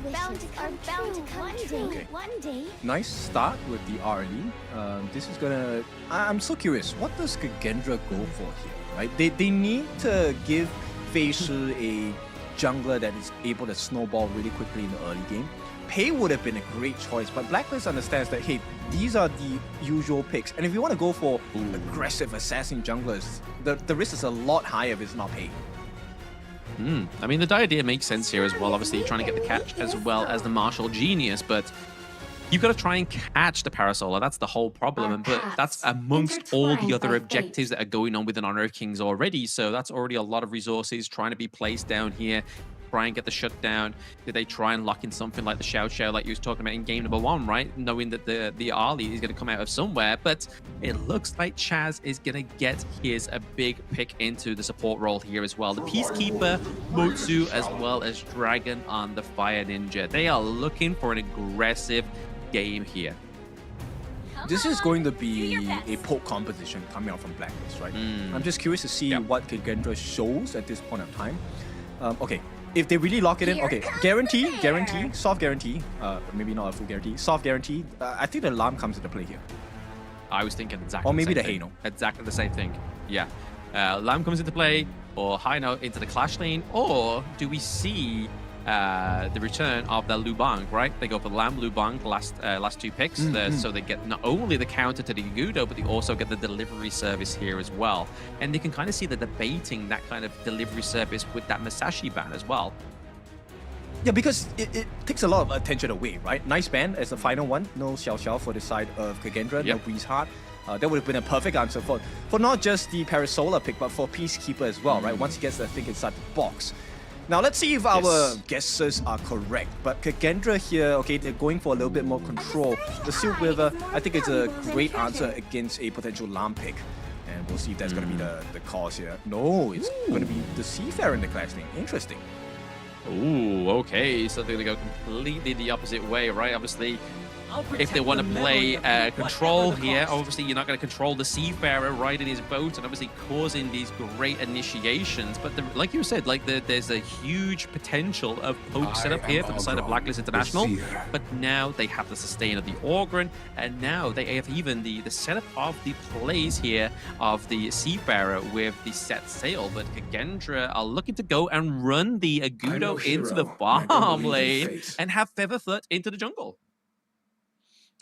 Okay. Nice start with the RE. This is gonna... I'm so curious, what does Kagendra go for here, right? They need to give Fei Shi a jungler that is able to snowball really quickly in the early game. Pei would have been a great choice, but Blacklist understands that, hey, these are the usual picks. And if you want to go for aggressive assassin junglers, the risk is a lot higher if it's not Pei. I mean, the idea makes sense here as well. Obviously, trying to get the catch as well as the Martial Genius, but you've got to try and catch the Parasolar. That's the whole problem. But that's amongst all the other objectives that are going on within Honor of Kings already. So that's already a lot of resources trying to be placed down here. Try and get the shutdown. Did they try and lock in something like the Shao like you was talking about in game number 1, right? Knowing that the Ali is going to come out of somewhere, but it looks like Chaz is going to get his a big pick into the support role here as well. The Peacekeeper, Motsu, as well as Dragon on the Fire Ninja. They are looking for an aggressive game here. This is going to be a poke composition coming out from Blacklist, right? I'm just curious to see what Kagendra shows at this point of time. Okay. If they really lock it in, okay, guarantee, soft guarantee, maybe not a full guarantee, soft guarantee, I think the alarm comes into play here. I was thinking exactly or maybe the the same Hano. thing. Exactly the same thing. Yeah. Lamb comes into play, or Hino into the Clash Lane, or do we see the return of the Lubang, right? They go for Lamb, Lubang, last two picks, so they get not only the counter to the Agudo, but they also get the delivery service here as well. And they can kind of see the debating that kind of delivery service with that Masashi ban as well. Yeah, because it takes a lot of attention away, right? Nice ban as the final one. No Xiao for the side of Kagendra, no Breeze Heart. That would have been a perfect answer for not just the Parasolar pick, but for Peacekeeper as well, right? Once he gets that thing inside the box. Now, let's see if our guesses are correct. But Kagendra here, okay, they're going for a little bit more control. The Silk River, I think it's a great answer against a potential Lam pick. And we'll see if that's going to be the cause here. No, it's going to be the Seafarer in the Clash Lane. Interesting. Ooh, okay. So they're going to go completely the opposite way, right? Obviously, if they want to play control here, obviously you're not going to control the Seafarer riding his boat and obviously causing these great initiations. But like you said, like there's a huge potential of poke setup here for the side of Blacklist International. But now they have the sustain of the Ogryn, and now they have even the setup of the plays here of the Seafarer with the set sail. But Kagendra are looking to go and run the Agudo into the farm lane and have Featherfoot into the jungle.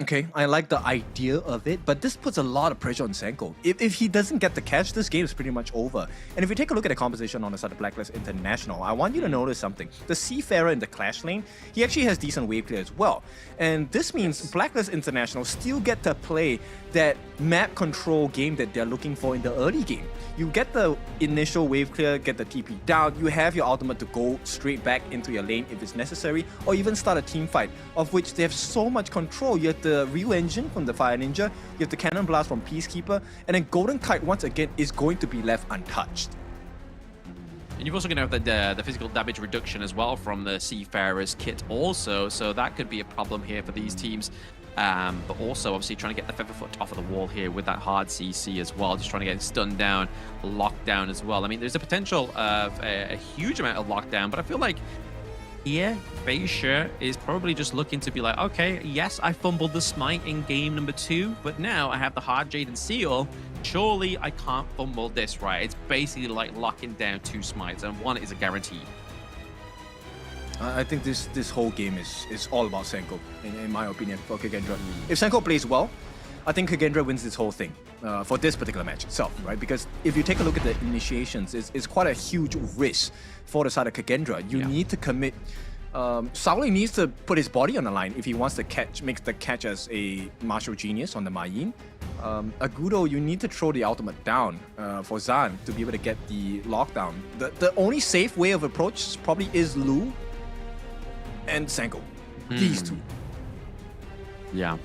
Okay, I like the idea of it, but this puts a lot of pressure on Senko. If he doesn't get the catch, this game is pretty much over. And if you take a look at the composition on the side of Blacklist International, I want you to notice something. The Seafarer in the Clash Lane, he actually has decent wave clear as well. And this means Blacklist International still get to play that map control game that they're looking for in the early game. You get the initial wave clear, get the TP down, you have your ultimate to go straight back into your lane if it's necessary, or even start a team fight, of which they have so much control. You have the Ryu Engine from the Fire Ninja, you have the Cannon Blast from Peacekeeper, and then Golden Kite once again is going to be left untouched. And you've also going to have the physical damage reduction as well from the Seafarer's kit also, so that could be a problem here for these teams. But also, obviously, trying to get the Featherfoot off of the wall here with that hard CC as well. Just trying to get stunned down, locked down as well. I mean, there's a potential of a huge amount of lockdown, but I feel like here, Feisha is probably just looking to be like, okay, yes, I fumbled the smite in game number 2, but now I have the hard Jade and Seal. Surely I can't fumble this, right? It's basically like locking down 2 smites, and 1 is a guarantee. I think this whole game is all about Senko, in my opinion, for Kagendra. If Senko plays well, I think Kagendra wins this whole thing for this particular match itself, right? Because if you take a look at the initiations, it's quite a huge risk for the side of Kagendra. You need to commit. Sauli needs to put his body on the line if he wants to make the catch as a martial genius on the Mayin. Agudo, you need to throw the ultimate down for Zan to be able to get the lockdown. The only safe way of approach probably is Lu and Senko. These two. Yeah.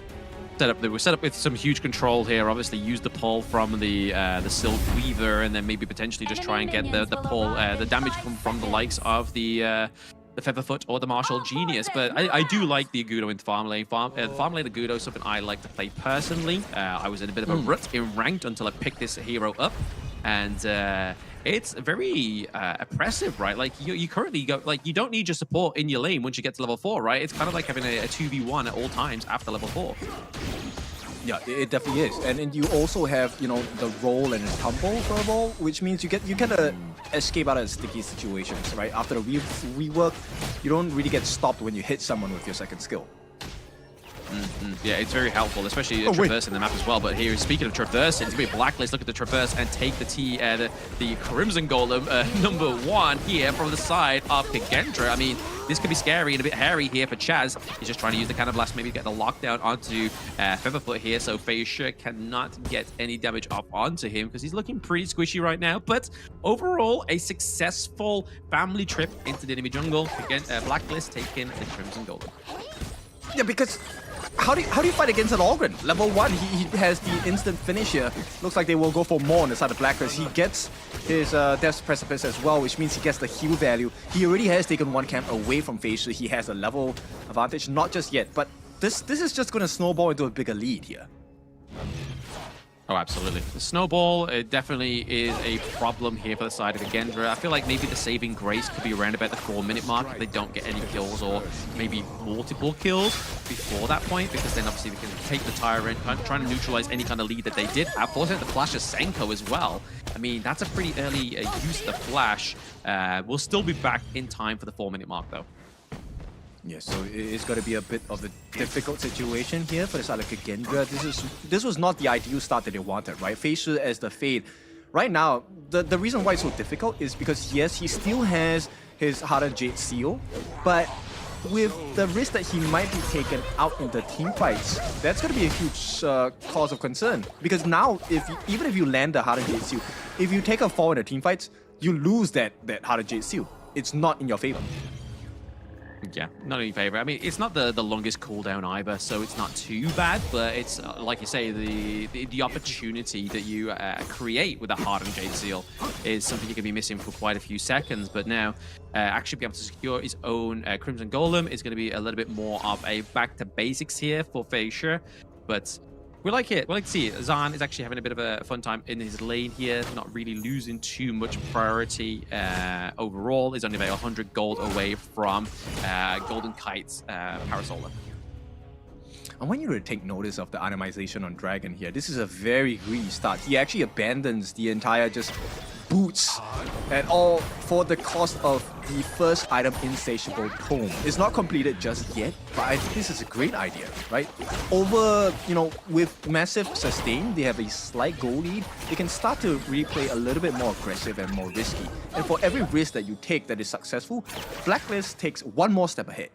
They were set up with some huge control here. Obviously, use the pull from the Silk Weaver, and then maybe potentially just try and get the pull, the damage from the likes of the Featherfoot or the Martial Genius. But I do like the Agudo in farm lane. Farm lane Agudo is something I like to play personally. I was in a bit of a rut in ranked until I picked this hero up, and it's very oppressive, right? Like you currently go, like you don't need your support in your lane once you get to level 4, right? It's kind of like having a 2v1 at all times after level 4. Yeah, it definitely is. And then you also have, you know, the roll and the tumble furball, which means you kind of escape out of sticky situations, right? After the rework, you don't really get stopped when you hit someone with your second skill. Yeah, it's very helpful, especially traversing the map as well. But here, speaking of traversing, it's going to be Blacklist. Look at the traverse and take the Crimson Golem number 1 here from the side of Kagendra. I mean, this could be scary and a bit hairy here for Chaz. He's just trying to use the Cannon Blast, maybe get the lockdown onto Featherfoot here, so Feisha cannot get any damage up onto him because he's looking pretty squishy right now. But overall, a successful family trip into the enemy jungle. Again, Blacklist taking the Crimson Golem. Yeah, because how do you fight against an Ogren? Level 1, he has the instant finish here. Looks like they will go for more on the side of Blacklist. He gets his Death's Precipice as well, which means he gets the heal value. He already has taken 1 camp away from Feisha. He has a level advantage, not just yet, but this is just going to snowball into a bigger lead here. Oh, absolutely. The snowball definitely is a problem here for the side of Kagendra. I feel like maybe the saving grace could be around about the 4-minute mark if they don't get any kills, or maybe multiple kills before that point, because then obviously they can take the Tyrant, trying to neutralize any kind of lead that they did have. Also the flash of Senko as well. I mean, that's a pretty early use of the flash. We'll still be back in time for the 4-minute mark, though. Yeah, so it's going to be a bit of a difficult situation here for the side of Kagendra. This was not the ideal start that they wanted, right? Feisha as the Fade. Right now, the reason why it's so difficult is because, yes, he still has his Hardened Jade Seal, but with the risk that he might be taken out in the team fights, that's going to be a huge cause of concern. Because now, even if you land the Hardened Jade Seal, if you take a fall in the team fights, you lose that Hardened Jade Seal. It's not in your favor. Yeah, not in your favor. I mean, it's not the longest cooldown either, so it's not too bad, but it's, like you say, the opportunity that you create with a Hardened Jade Seal is something you can be missing for quite a few seconds. But now, actually being able to secure his own Crimson Golem is going to be a little bit more of a back to basics here for Feisha. But we like it. We like to see it. Zan is actually having a bit of a fun time in his lane here, not really losing too much priority overall. He's only about 100 gold away from Golden Kite's Parasolar. I want you to take notice of the itemization on Dragon here. This is a very greedy start. He actually abandons the entire just boots and all for the cost of the first item, Insatiable Tome. It's not completed just yet, but I think this is a great idea, right? Over, you know, with massive sustain, they have a slight goal lead. They can start to really play a little bit more aggressive and more risky. And for every risk that you take that is successful, Blacklist takes 1 more step ahead.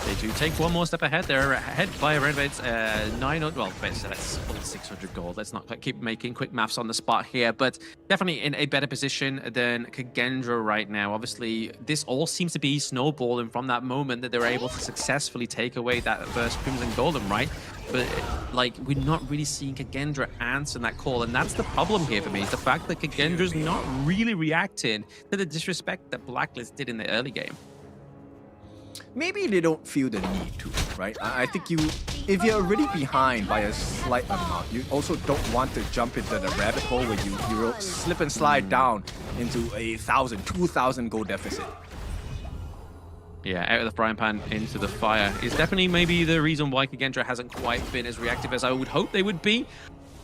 They do take one more step ahead. They're ahead by around about 900. Well, that's only 600 gold. Let's not keep making quick maths on the spot here, but definitely in a better position than Kagendra right now. Obviously, this all seems to be snowballing from that moment that they were able to successfully take away that first Crimson Golem, right? But like, we're not really seeing Kagendra answer that call, and that's the problem here for me. Is the fact that Kagendra's not really reacting to the disrespect that Blacklist did in the early game. Maybe they don't feel the need to, right? I think if you're already behind by a slight amount, you also don't want to jump into the rabbit hole where you slip and slide down into a 1,000, 2,000 gold deficit. Yeah, out of the frying pan into the fire is definitely maybe the reason why Kagendra hasn't quite been as reactive as I would hope they would be.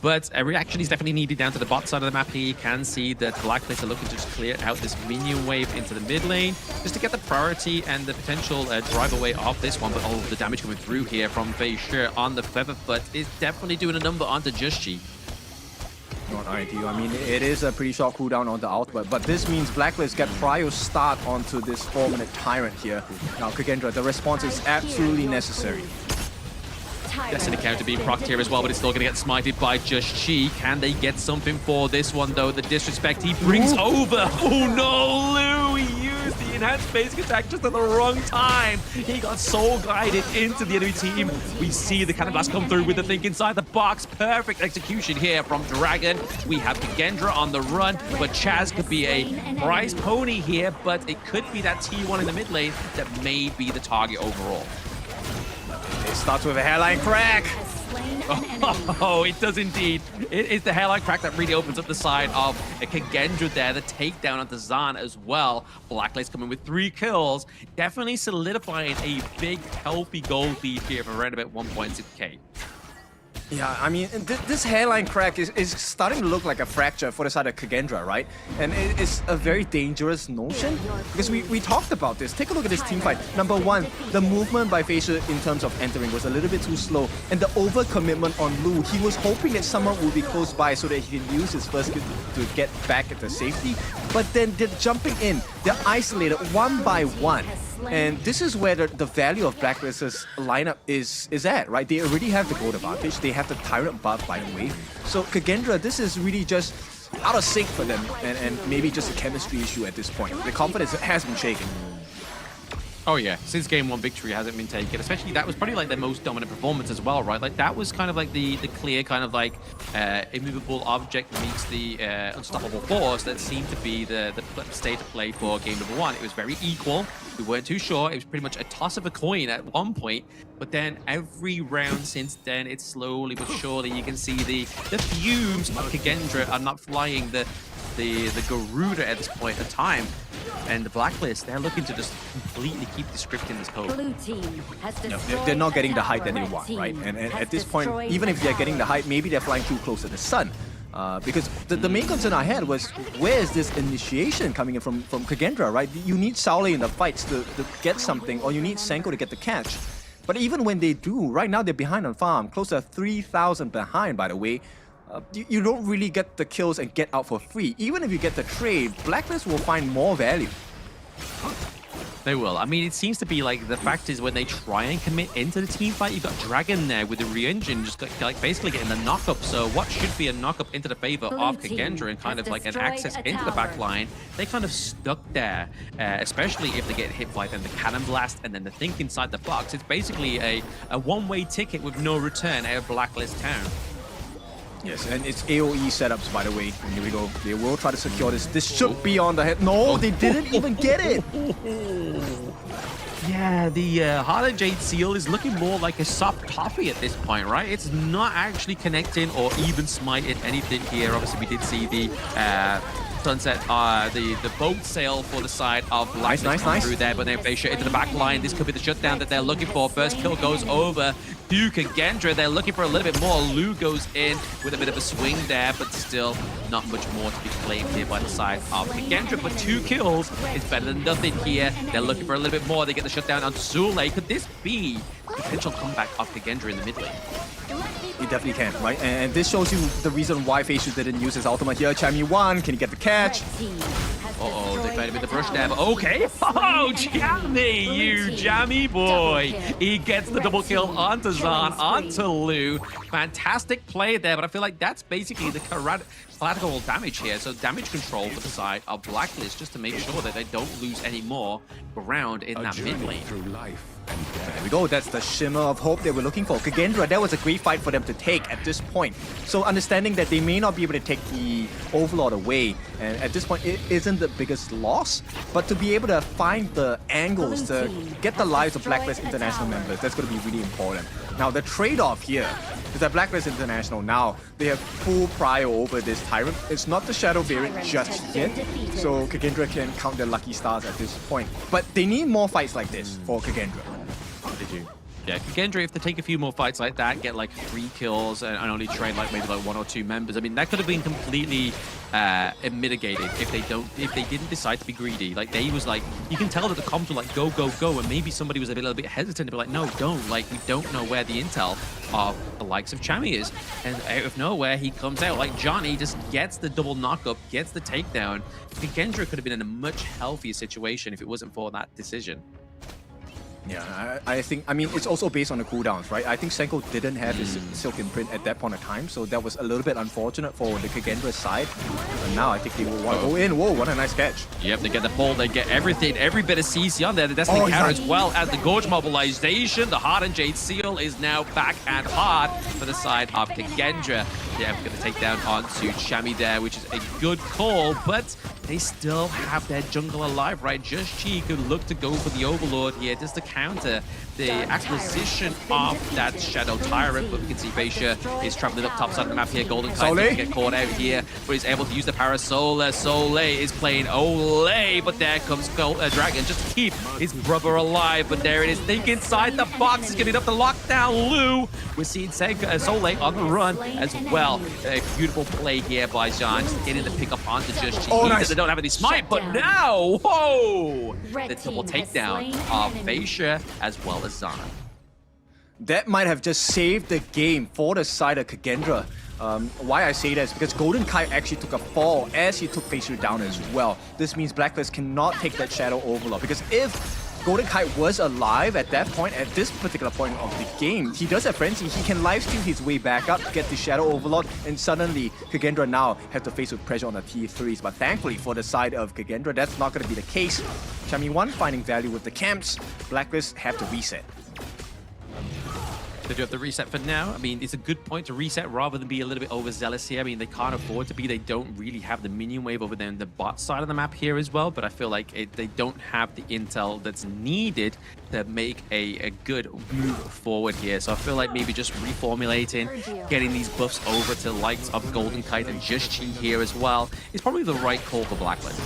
But a reaction is definitely needed down to the bot side of the map here. You can see that Blacklist are looking to just clear out this minion wave into the mid lane, just to get the priority and the potential drive away of this one. But oh, the damage coming through here from Feisher on the Featherfoot is definitely doing a number onto Justchi. Not ideal. I mean, it is a pretty short cooldown on the ultimate, but this means Blacklist get prior start onto this 4-minute Tyrant here. Now, Kagendra, the response is absolutely necessary. Destiny counter being procced here as well, but it's still going to get smited by Justchi. Can they get something for this one, though? The disrespect he brings over. Oh, no, Lou! He used the enhanced basic attack just at the wrong time. He got soul guided into the enemy team. We see the cannon blast come through with the Think inside the box. Perfect execution here from Dragon. We have Kagendra on the run, but Chaz could be a prize pony here, but it could be that T1 in the mid lane that may be the target overall. It starts with a hairline crack. Oh, it does indeed. It is the hairline crack that really opens up the side of Kagendra there. The takedown onto Zan as well. Blacklist coming with 3 kills. Definitely solidifying a big, healthy gold lead here for around about 1.6k. Yeah, I mean, this hairline crack is starting to look like a fracture for the side of Kagendra, right? And it's a very dangerous notion because we talked about this. Take a look at this team fight. Number one, the movement by Feisher in terms of entering was a little bit too slow, and the overcommitment on Lu. He was hoping that someone would be close by so that he can use his first skill to get back at the safety. But then they're jumping in. They're isolated one by one. And this is where the value of Blacklist's lineup is at, right? They already have the gold advantage. They have the Tyrant buff, by the way. So Kagendra, this is really just out of sync for them, and maybe just a chemistry issue at this point. The confidence has been shaken. Oh yeah, since game 1 victory hasn't been taken, especially that was probably like their most dominant performance as well, right? Like that was kind of like the clear kind of like immovable object meets the unstoppable force that seemed to be the state of play for game number 1. It was very equal. We weren't too sure. It was pretty much a toss of a coin at one point, but then every round since then, it's slowly but surely you can see the fumes of Kagendra are not flying the Garuda at this point in time. And the Blacklist, they're looking to just completely keep the script in this code. They're not getting the height that they want, right? And at this point, even if they're getting the height, maybe they're flying too close to the sun. Because the main concern I had was, where is this initiation coming in from Kagendra, right? You need Saule in the fights to get something, or you need Senko to get the catch. But even when they do, right now they're behind on farm, close to 3,000 behind, by the way. You don't really get the kills and get out for free. Even if you get the trade, Blacklist will find more value. They will. I mean, it seems to be like the fact is when they try and commit into the team fight, you've got Dragon there with the re-engine, just like basically getting the knock-up. So what should be a knock-up into the favor of Kagendra and kind of like an access into the back line, they kind of stuck there, especially if they get hit by then the Cannon Blast and then the Think inside the box. It's basically a one-way ticket with no return out of Blacklist Town. Yes, and it's AoE setups, by the way. Here we go. They will try to secure this. This should be on the head. No, they didn't even get it. Yeah, the Harlem Jade Seal is looking more like a soft toffee at this point, right? It's not actually connecting or even smiting anything here. Obviously, we did see the sunset, the boat sail for the side of Blacklist come through there, but then if they shut into the back line, this could be the shutdown that they're looking for. First kill goes over to Kagendra. They're looking for a little bit more. Lu goes in with a bit of a swing there, but still not much more to be claimed here by the side of Kagendra. But 2 kills is better than nothing here. They're looking for a little bit more. They get the shutdown on Zule. Could this be a potential comeback of Kagendra in the mid lane? It definitely can, right? And this shows you the reason why Feishu didn't use his ultimate here. Chami 1, can he get the catch? Uh-oh, the defending with the brush there, but okay. Oh, Jammy, you jammy boy. He gets the double kill onto Zahn, onto Lu. Fantastic play there, but I feel like that's basically the collateral damage here. So damage control for the side of Blacklist, just to make sure that they don't lose any more ground in that mid lane. There we go. That's the shimmer of hope they were looking for. Kagendra, that was a great fight for them to take at this point. So understanding that they may not be able to take the Overlord away, and at this point it isn't the biggest loss, but to be able to find the angles to get the lives of Blacklist International members, that's going to be really important. Now the trade-off here is that Blacklist International now, they have full prior over this Tyrant. It's not the Shadow variant just yet, so Kagendra can count their lucky stars at this point. But they need more fights like this for Kagendra. Did you? Yeah, Kagendra, if they take a few more fights like that, get like 3 kills and only train like maybe like 1 or 2 members, I mean, that could have been completely mitigated if they didn't decide to be greedy. Like, they was like, you can tell that the comms were like, go, go, go, and maybe somebody was a little bit hesitant to be like, no, don't. Like, we don't know where the intel of the likes of Chammy is. And out of nowhere, he comes out. Like, Johnny just gets the double knockup, gets the takedown. Kagendra could have been in a much healthier situation if it wasn't for that decision. Yeah, I think, I mean, it's also based on the cooldowns, right? I think Senko didn't have his Silk Imprint at that point of time, so that was a little bit unfortunate for the Kagendra side. And now I think they will want to go in. Whoa, what a nice catch. Yep, they get the pull, they get everything, every bit of CC on there. The Destiny counter as well as the Gorge mobilization. The Hardened Jade Seal is now back and hard for the side of Kagendra. Yeah, we're going to take down onto Chammy there, which is a good call, but they still have their jungle alive, right? Just Chi could look to go for the Overlord here, just to counter the acquisition of that Shadow Tyrant, but we can see Feisha is traveling up top side of the map here. Golden Kite doesn't get caught out here, but he's able to use the Parasolar. Soleil is playing Olay, but there comes Dragon just to keep his brother alive, but there it is. Think inside the box. He's getting up to lock down Lu. We're seeing Soleil on the run as well. A beautiful play here by Zahn, just getting the pick up onto Just Chi. Nice. They don't have any smite, but now, whoa! The double takedown of Feisha as well as Zahn. That might have just saved the game for the side of Kagendra. Why I say that is because Golden Kite actually took a fall as he took Feisha down as well. This means Blacklist cannot take that Shadow Overlord, because if Golden Kite was alive at that point, at this particular point of the game, he does have Frenzy. He can lifesteal his way back up, get the Shadow Overlord, and suddenly Kagendra now have to face with pressure on the T3s. But thankfully for the side of Kagendra, that's not going to be the case. Chammy 1 finding value with the camps. Blacklist have to reset. They do have the reset for now. I mean, it's a good point to reset rather than be a little bit overzealous here. I mean, they can't afford to be. They don't really have the minion wave over there in the bot side of the map here as well, but I feel like they don't have the intel that's needed to make a good move forward here. So I feel like maybe just reformulating, getting these buffs over to the likes of Golden Kite and Just Chi here as well is probably the right call for Blacklist.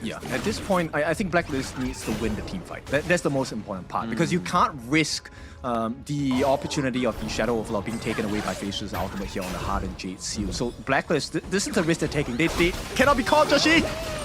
Yeah, at this point, I think Blacklist needs to win the team fight. That's the most important part, because you can't risk the opportunity of the Shadow Overlord being taken away by Feisha's ultimate here on the Hardened Jade Seal. So Blacklist, this is the risk they're taking. They cannot be caught, Joshi!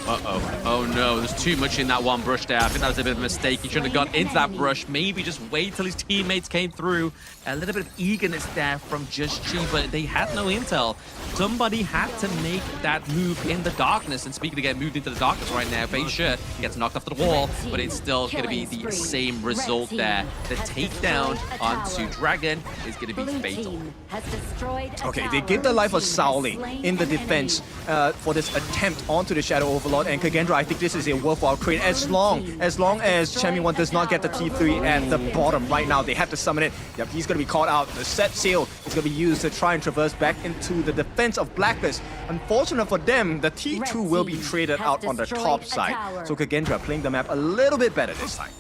Uh-oh. Oh no, there's too much in that one brush there. I think that was a bit of a mistake. He shouldn't have gone into that brush. Maybe just wait till his teammates came through. A little bit of eagerness there from Just Chi, but they had no intel. Somebody had to make that move in the darkness. And speaking of getting moved into the darkness right now, Feisha gets knocked off the wall, but it's still going to be the same result there. The takedown onto Dragon is going to be fatal. Okay, they give the life of Saoli in the defense for this attempt onto the Shadow Overlord, and Kagendra, I think this is a worthwhile trade as long as Chammy 1 does not get the T3 at the bottom right now. They have to summon it. Yep, he's going to be caught out. The set seal is going to be used to try and traverse back into the defense of Blacklist. Unfortunate for them, the T2 will be traded out on the top side. So Kagendra playing the map a little bit better this time.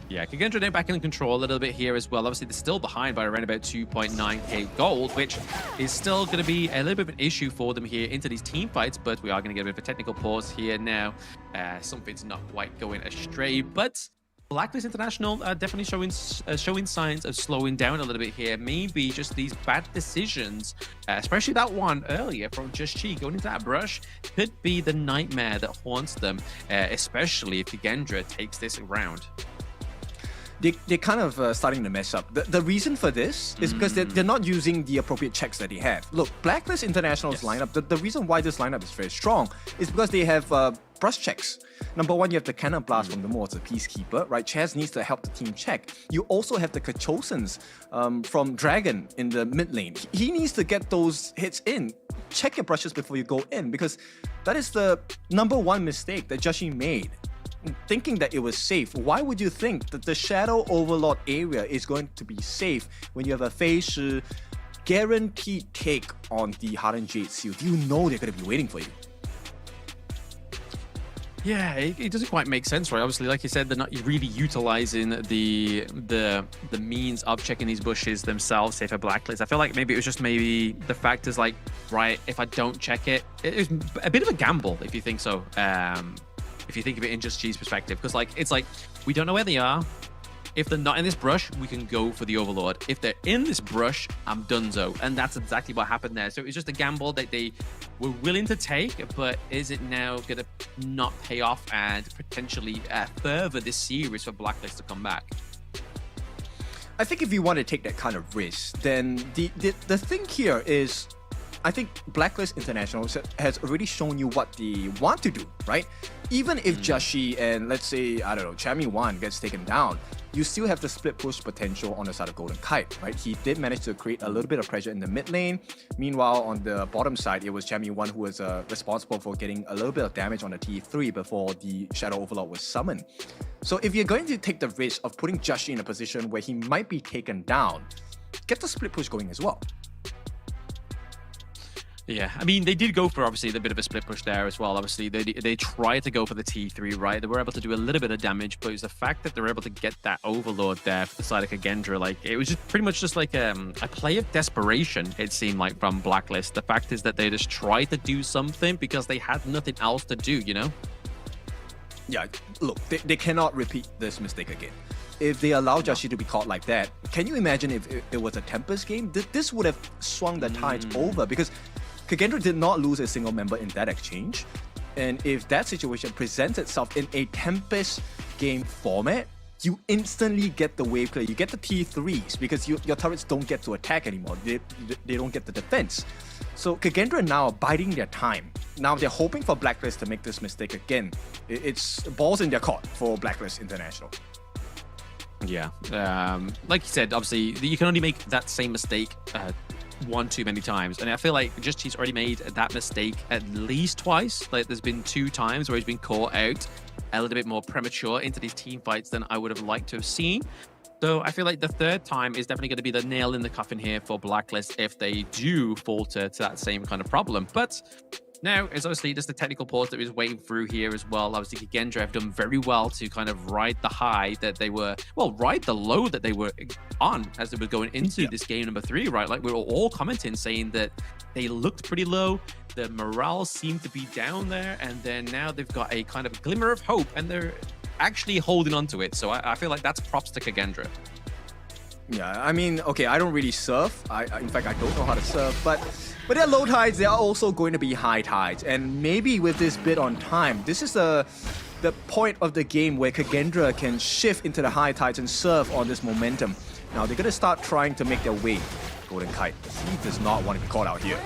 Yeah, Kagendra now back in control a little bit here as well. Obviously, they're still behind by around about 2.9k gold, which is still going to be a little bit of an issue for them here into these team fights, but we are going to get a bit of a technical pause here now. Something's not quite going astray, but Blacklist International definitely showing signs of slowing down a little bit here. Maybe just these bad decisions, especially that one earlier from Just Chi going into that brush, could be the nightmare that haunts them, especially if Kagendra takes this round. they're kind of starting to mess up. The reason for this is because they're not using the appropriate checks that they have. Look, Blacklist International's lineup, the reason why this lineup is very strong is because they have brush checks. Number one, you have the Cannon Blast from the Moors, a Peacekeeper, right? Chaz needs to help the team check. You also have the Kachosans from Dragon in the mid lane. He needs to get those hits in. Check your brushes before you go in, because that is the number one mistake that Joshi made. Thinking that it was safe. Why would you think that the Shadow Overlord area is going to be safe when you have a Fei Shi guaranteed take on the Hardened Jade Seal? Do you know they're going to be waiting for you? Yeah, it doesn't quite make sense, right? Obviously, like you said, they're not really utilizing the means of checking these bushes themselves, say for Blacklist. I feel like maybe it was just the fact is like, right, if I don't check it, it's a bit of a gamble if you think so. If you think of it in just G's perspective, because it's like we don't know where they are. If they're not in this brush, we can go for the Overlord. If they're in this brush, I'm donezo. And that's exactly what happened there. So it was just a gamble that they were willing to take, but is it now going to not pay off and potentially further this series for Blacklist to come back? I think if you want to take that kind of risk, then the thing here is, I think Blacklist International has already shown you what they want to do, right? Even if Joshi and, let's say, I don't know, Chami 1 gets taken down, you still have the split push potential on the side of Golden Kite, right? He did manage to create a little bit of pressure in the mid lane. Meanwhile, on the bottom side, it was Chami 1 who was responsible for getting a little bit of damage on the T3 before the Shadow Overlord was summoned. So if you're going to take the risk of putting Joshi in a position where he might be taken down, get the split push going as well. Yeah, I mean, they did go for, obviously, a bit of a split push there as well. Obviously, they tried to go for the T3, right? They were able to do a little bit of damage, but it was the fact that they were able to get that Overlord there for the side of Kagendra. Like, it was just pretty much just like a play of desperation, it seemed like, from Blacklist. The fact is that they just tried to do something because they had nothing else to do, you know? Yeah, look, they cannot repeat this mistake again. If they allow Joshi to be caught like that, can you imagine if it was a Tempest game? This would have swung the tides over, because Kagendra did not lose a single member in that exchange. And if that situation presents itself in a Tempest game format, you instantly get the wave clear. You get the T3s because your turrets don't get to attack anymore. They don't get the defense. So Kagendra now are biding their time. Now they're hoping for Blacklist to make this mistake again. It's balls in their court for Blacklist International. Yeah, like you said, obviously you can only make that same mistake one too many times, and I feel like just he's already made that mistake at least twice. Like, there's been 2 times where he's been caught out a little bit more premature into these team fights than I would have liked to have seen. So I feel like the third time is definitely going to be the nail in the coffin here for Blacklist if they do falter to that same kind of problem. But now, it's obviously just the technical pause that was waiting through here as well. Obviously, Kagendra have done very well to kind of ride the high that they were, well, ride the low that they were on as they were going into this game number 3, right? Like, we were all commenting saying that they looked pretty low, the morale seemed to be down there, and then now they've got a kind of glimmer of hope, and they're actually holding on to it. So I feel like that's props to Kagendra. Yeah, I mean, okay, I don't really surf. In fact, I don't know how to surf, but there are low tides, there are also going to be high tides. And maybe with this bit on time, this is the point of the game where Kagendra can shift into the high tides and surf on this momentum. Now, they're going to start trying to make their way. Golden Kite, he does not want to be caught out here.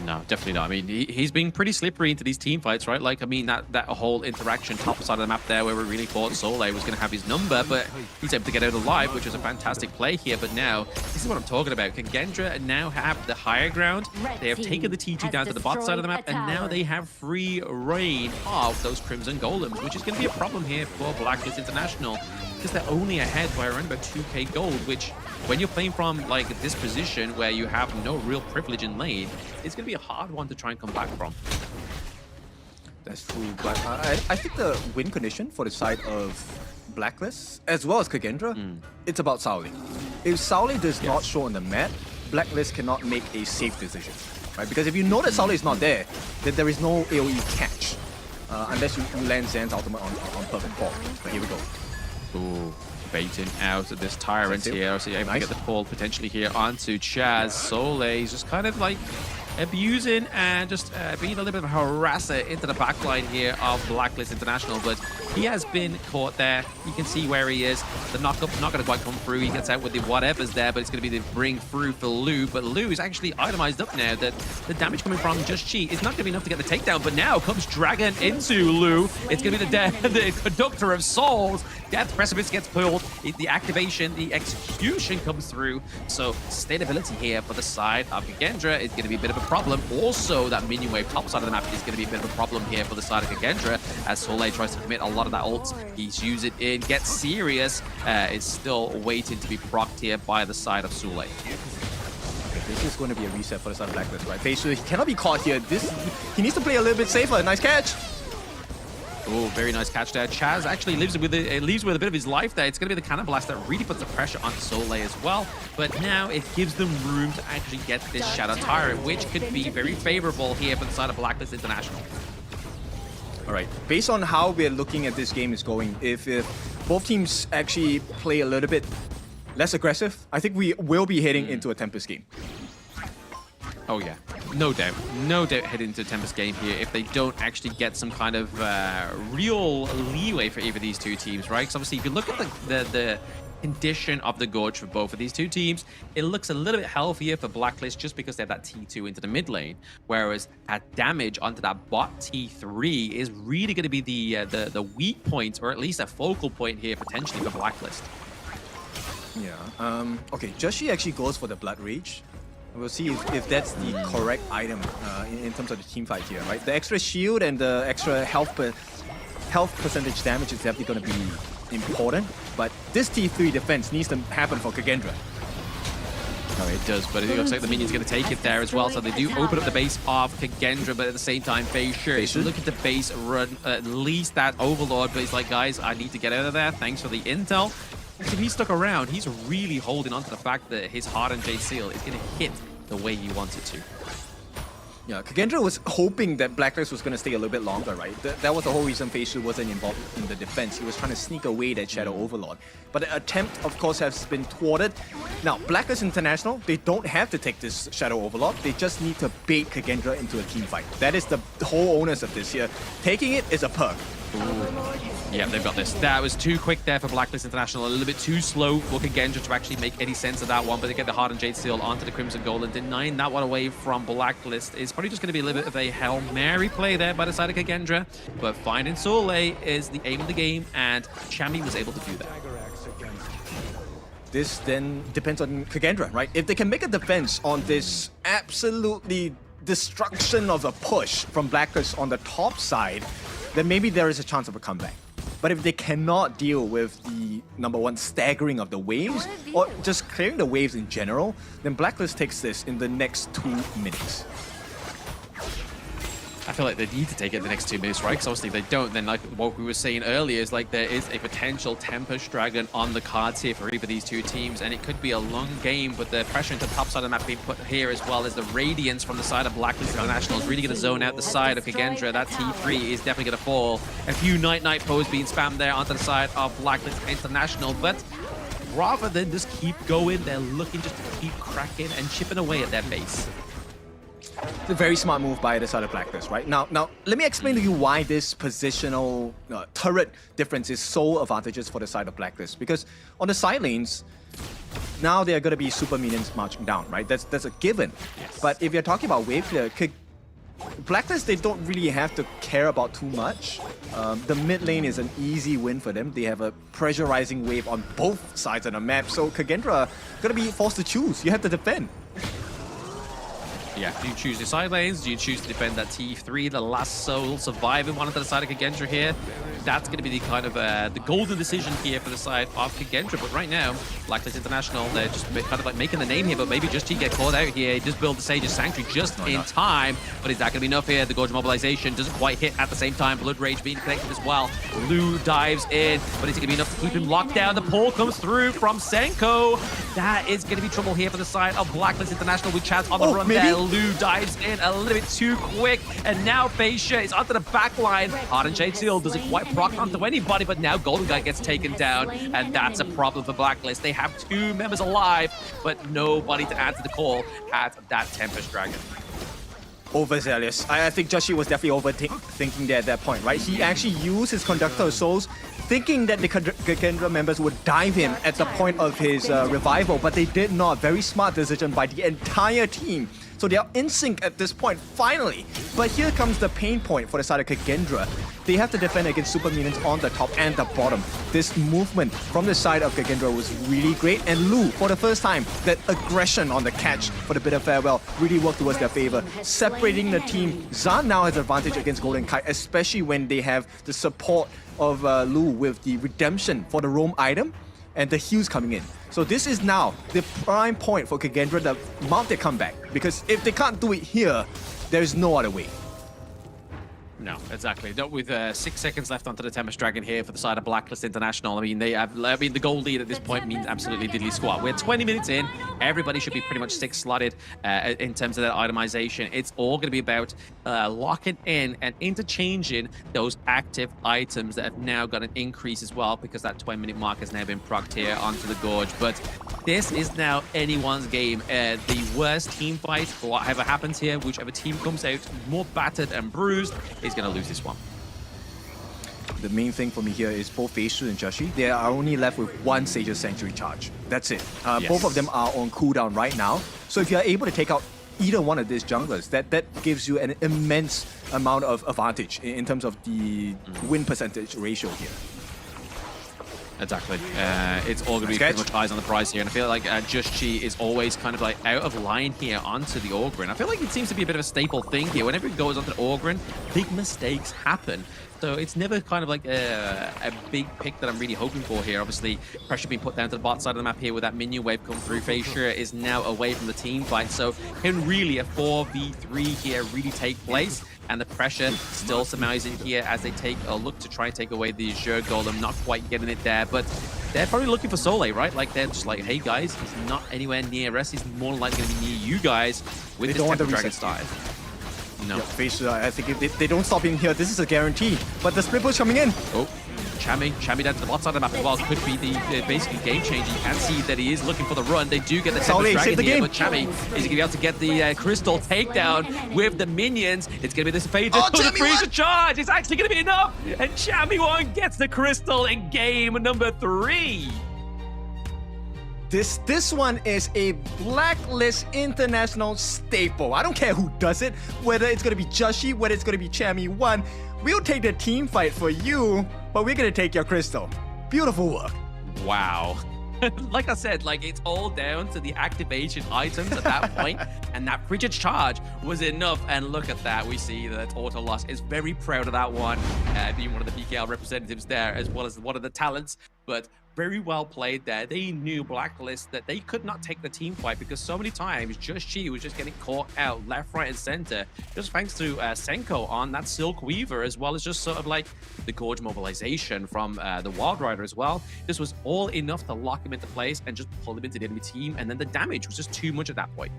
No, definitely not. I mean, he's been pretty slippery into these team fights, right? Like, I mean, that whole interaction top side of the map there where we really thought Soleil was going to have his number, but he's able to get out alive, which was a fantastic play here. But now, this is what I'm talking about. Kagendra now have the higher ground. They have taken the T2 down to the bot side of the map, and now they have free reign of those Crimson Golems, which is going to be a problem here for Blacklist International, because they're only ahead by around about 2k gold, which, when you're playing from like this position where you have no real privilege in lane, it's going to be a hard one to try and come back from. That's true, but I think the win condition for the side of Blacklist, as well as Kagendra, it's about Sauli. If Sauli does not show on the map, Blacklist cannot make a safe decision, right? Because if you know that Sauli is not there, then there is no AoE catch, unless you land Zan's ultimate on perfect ball. But here we go. Ooh, baiting out of this Tyrant here. So able to get the pull potentially here onto Chaz. Soleil is just kind of like abusing and just being a little bit of a harasser into the backline here of Blacklist International. But He has been caught there. You can see where he is. The knockup not going to quite come through. He gets out with the whatever's there, but it's going to be the bring through for Lu. But Lu is actually itemized up now that the damage coming from Just Chi is not going to be enough to get the takedown. But now comes Dragon into Lu. It's going to be the conductor of souls. Death Precipice gets pulled. The activation, the execution comes through. So stability here for the side of Kagendra is going to be a bit of a problem. Also, that minion wave top side of the map is going to be a bit of a problem here for the side of Kagendra as Soleil tries to commit a lot of that ult. He's used it in, gets serious. It's still waiting to be procced here by the side of Soleil. This is going to be a reset for the side of Blacklist, right? He cannot be caught here. He needs to play a little bit safer. Nice catch. Oh, very nice catch there. Chaz actually leaves with a bit of his life there. It's going to be the Cannon Blast that really puts the pressure on Soleil as well. But now it gives them room to actually get this Shadow Tyrant, which could be very favorable here for the side of Blacklist International. All right, based on how we're looking at this game is going, if both teams actually play a little bit less aggressive, I think we will be heading into a Tempest game. Oh yeah, no doubt heading into Tempest game here if they don't actually get some kind of real leeway for either of these two teams, right? Because obviously if you look at the condition of the Gorge for both of these two teams, it looks a little bit healthier for Blacklist just because they have that T2 into the mid lane, whereas that damage onto that bot T3 is really going to be the weak point, or at least a focal point here potentially for Blacklist. Yeah, okay, Just Chi actually goes for the Blood Rage. We'll see if that's the correct item in terms of the team fight here, right? The extra shield and the extra health percentage damage is definitely going to be important, but this T3 defense needs to happen for Kagendra. No, it does, but it looks like the minion's going to take it there as well, so they do open up the base of Kagendra, but at the same time, Feisha is looking to base run at least that Overlord, but he's like, guys, I need to get out of there. Thanks for the intel. If he's stuck around, he's really holding on to the fact that his Hardened Jade Seal is going to hit the way he wants it to. Yeah, Kagendra was hoping that Blacklist was going to stay a little bit longer, right? That was the whole reason Feisha wasn't involved in the defense. He was trying to sneak away that Shadow Overlord. But the attempt, of course, has been thwarted. Now, Blacklist International, they don't have to take this Shadow Overlord. They just need to bait Kagendra into a team fight. That is the whole onus of this here. Taking it is a perk. Yeah, they've got this. That was too quick there for Blacklist International. A little bit too slow for Kagendra to actually make any sense of that one. But they get the Hardened Jade Seal onto the Crimson Gold, and denying that one away from Blacklist is probably just going to be a little bit of a Hail Mary play there by the side of Kagendra. But finding Soleil is the aim of the game, and Chami was able to do that. This then depends on Kagendra, right? If they can make a defense on this absolutely destruction of a push from Blacklist on the top side, then maybe there is a chance of a comeback. But if they cannot deal with the, number one, staggering of the waves, or just clearing the waves in general, then Blacklist takes this in the next 2 minutes. I feel like they need to take it the next 2 minutes, right? Because obviously if they don't, then like what we were saying earlier is like there is a potential Tempest Dragon on the cards here for either of these two teams, and it could be a long game, but the pressure into the top side of the map being put here as well as the Radiance from the side of Blacklist International is really going to zone out the side of Kagendra. That T3 is definitely going to fall. A few Night Pose being spammed there onto the side of Blacklist International, but rather than just keep going, they're looking just to keep cracking and chipping away at their base. It's a very smart move by the side of Blacklist, right? Now, let me explain to you why this positional turret difference is so advantageous for the side of Blacklist. Because on the side lanes, now there are going to be super minions marching down, right? That's a given. Yes. But if you're talking about wave clear, Blacklist, they don't really have to care about too much. The mid lane is an easy win for them. They have a pressurizing wave on both sides of the map. So Kagendra going to be forced to choose. You have to defend. Yeah, do you choose the side lanes? Do you choose to defend that T3, the last soul surviving one onto the side of Kagendra here? That's going to be the kind of the golden decision here for the side of Kagendra. But right now, Blacklist International, they're just kind of like making the name here, but maybe just to get caught out here. He just build the Sage's Sanctuary just in time. But is that going to be enough here? The Gorge Mobilization doesn't quite hit at the same time. Blood Rage being connected as well. Lu dives in, but is it going to be enough to keep him locked down? The pull comes through from Senko. That is going to be trouble here for the side of Blacklist International with Chaz on the run there. Lu dives in a little bit too quick, and now Feisha is onto the back line. Hardened Jade Seal doesn't quite proc onto anybody, but now Golden Guy gets taken down, and that's a problem for Blacklist. They have 2 members alive, but nobody to answer the call at that Tempest Dragon. overzealous. I think Joshi was definitely overthinking there at that point, right? He actually used his Conductor of Souls thinking that the Kagendra members would dive him at the point of his revival, but they did not. Very smart decision by the entire team. So they are in sync at this point, finally. But here comes the pain point for the side of Kagendra. They have to defend against super minions on the top and the bottom. This movement from the side of Kagendra was really great. And Lu, for the first time, that aggression on the catch for the bit of farewell really worked towards their favor. Separating the team, Zan now has advantage against Golden Kite, especially when they have the support of Lu with the redemption for the roam item and the heals coming in. So this is now the prime point for Kagendra to mount their comeback, because if they can't do it here, there's no other way. No, exactly. Not with 6 seconds left onto the Tempest Dragon here for the side of Blacklist International. I mean, the goal lead at this point means absolutely diddly squat. We're 20 minutes in. Everybody should be pretty much 6 slotted in terms of their itemization. It's all going to be about locking in and interchanging those active items that have now got an increase as well, because that 20-minute mark has now been procced here onto the Gorge. But this is now anyone's game. The worst team fight, whatever happens here, whichever team comes out more battered and bruised, is going to lose this one. The main thing for me here is both Feishu and Joshi, they are only left with one Sage's Sanctuary charge. That's it. Both of them are on cooldown right now. So if you're able to take out either one of these junglers, that gives you an immense amount of advantage in terms of the win percentage ratio here. Exactly. It's all going to be pretty much eyes on the prize here. And I feel like Just Chi is always kind of like out of line here onto the Orgrin. I feel like it seems to be a bit of a staple thing here. Whenever it goes onto the Orgrin, big mistakes happen. So it's never kind of like a big pick that I'm really hoping for here. Obviously, pressure being put down to the bot side of the map here with that minion wave come through. Feishu is now away from the team fight. So can really a 4v3 here really take place? And the pressure still somehow is in here as they take a look to try and take away the Azure Golem. Not quite getting it there, but they're probably looking for Soleil, right? Like, they're just like, hey guys, he's not anywhere near us. He's more than likely going to be near you guys with this Temper Dragon style. No. Yeah, Feishu, I think if they don't stop him here, this is a guarantee. But the split push coming in. Oh. Chami down to the bot side of the map as well could be the basically game changer. You can see that he is looking for the run. They do get the Tempest Dragon here, but Chami is going to be able to get the Crystal takedown with the minions. It's going to be this phase to the freeze charge. It's actually going to be enough, and Chami gets the Crystal in game number 3. This one is a Blacklist International staple. I don't care who does it, whether it's going to be Joshi, whether it's going to be Chami 1. We'll take the team fight for you, but we're going to take your crystal. Beautiful work. Wow. Like I said, like, it's all down to the activation items at that point, and that frigid charge was enough. And look at that, we see that Auto Loss is very proud of that one, being one of the BKL representatives there, as well as one of the talents. But very well played there. They knew, Blacklist, that they could not take the team fight because so many times Just Chi was just getting caught out left, right, and center, just thanks to Senko on that Silk Weaver, as well as just sort of like the Gorge mobilization from the Wild Rider as well. This was all enough to lock him into place and just pull him into the enemy team, and then the damage was just too much at that point.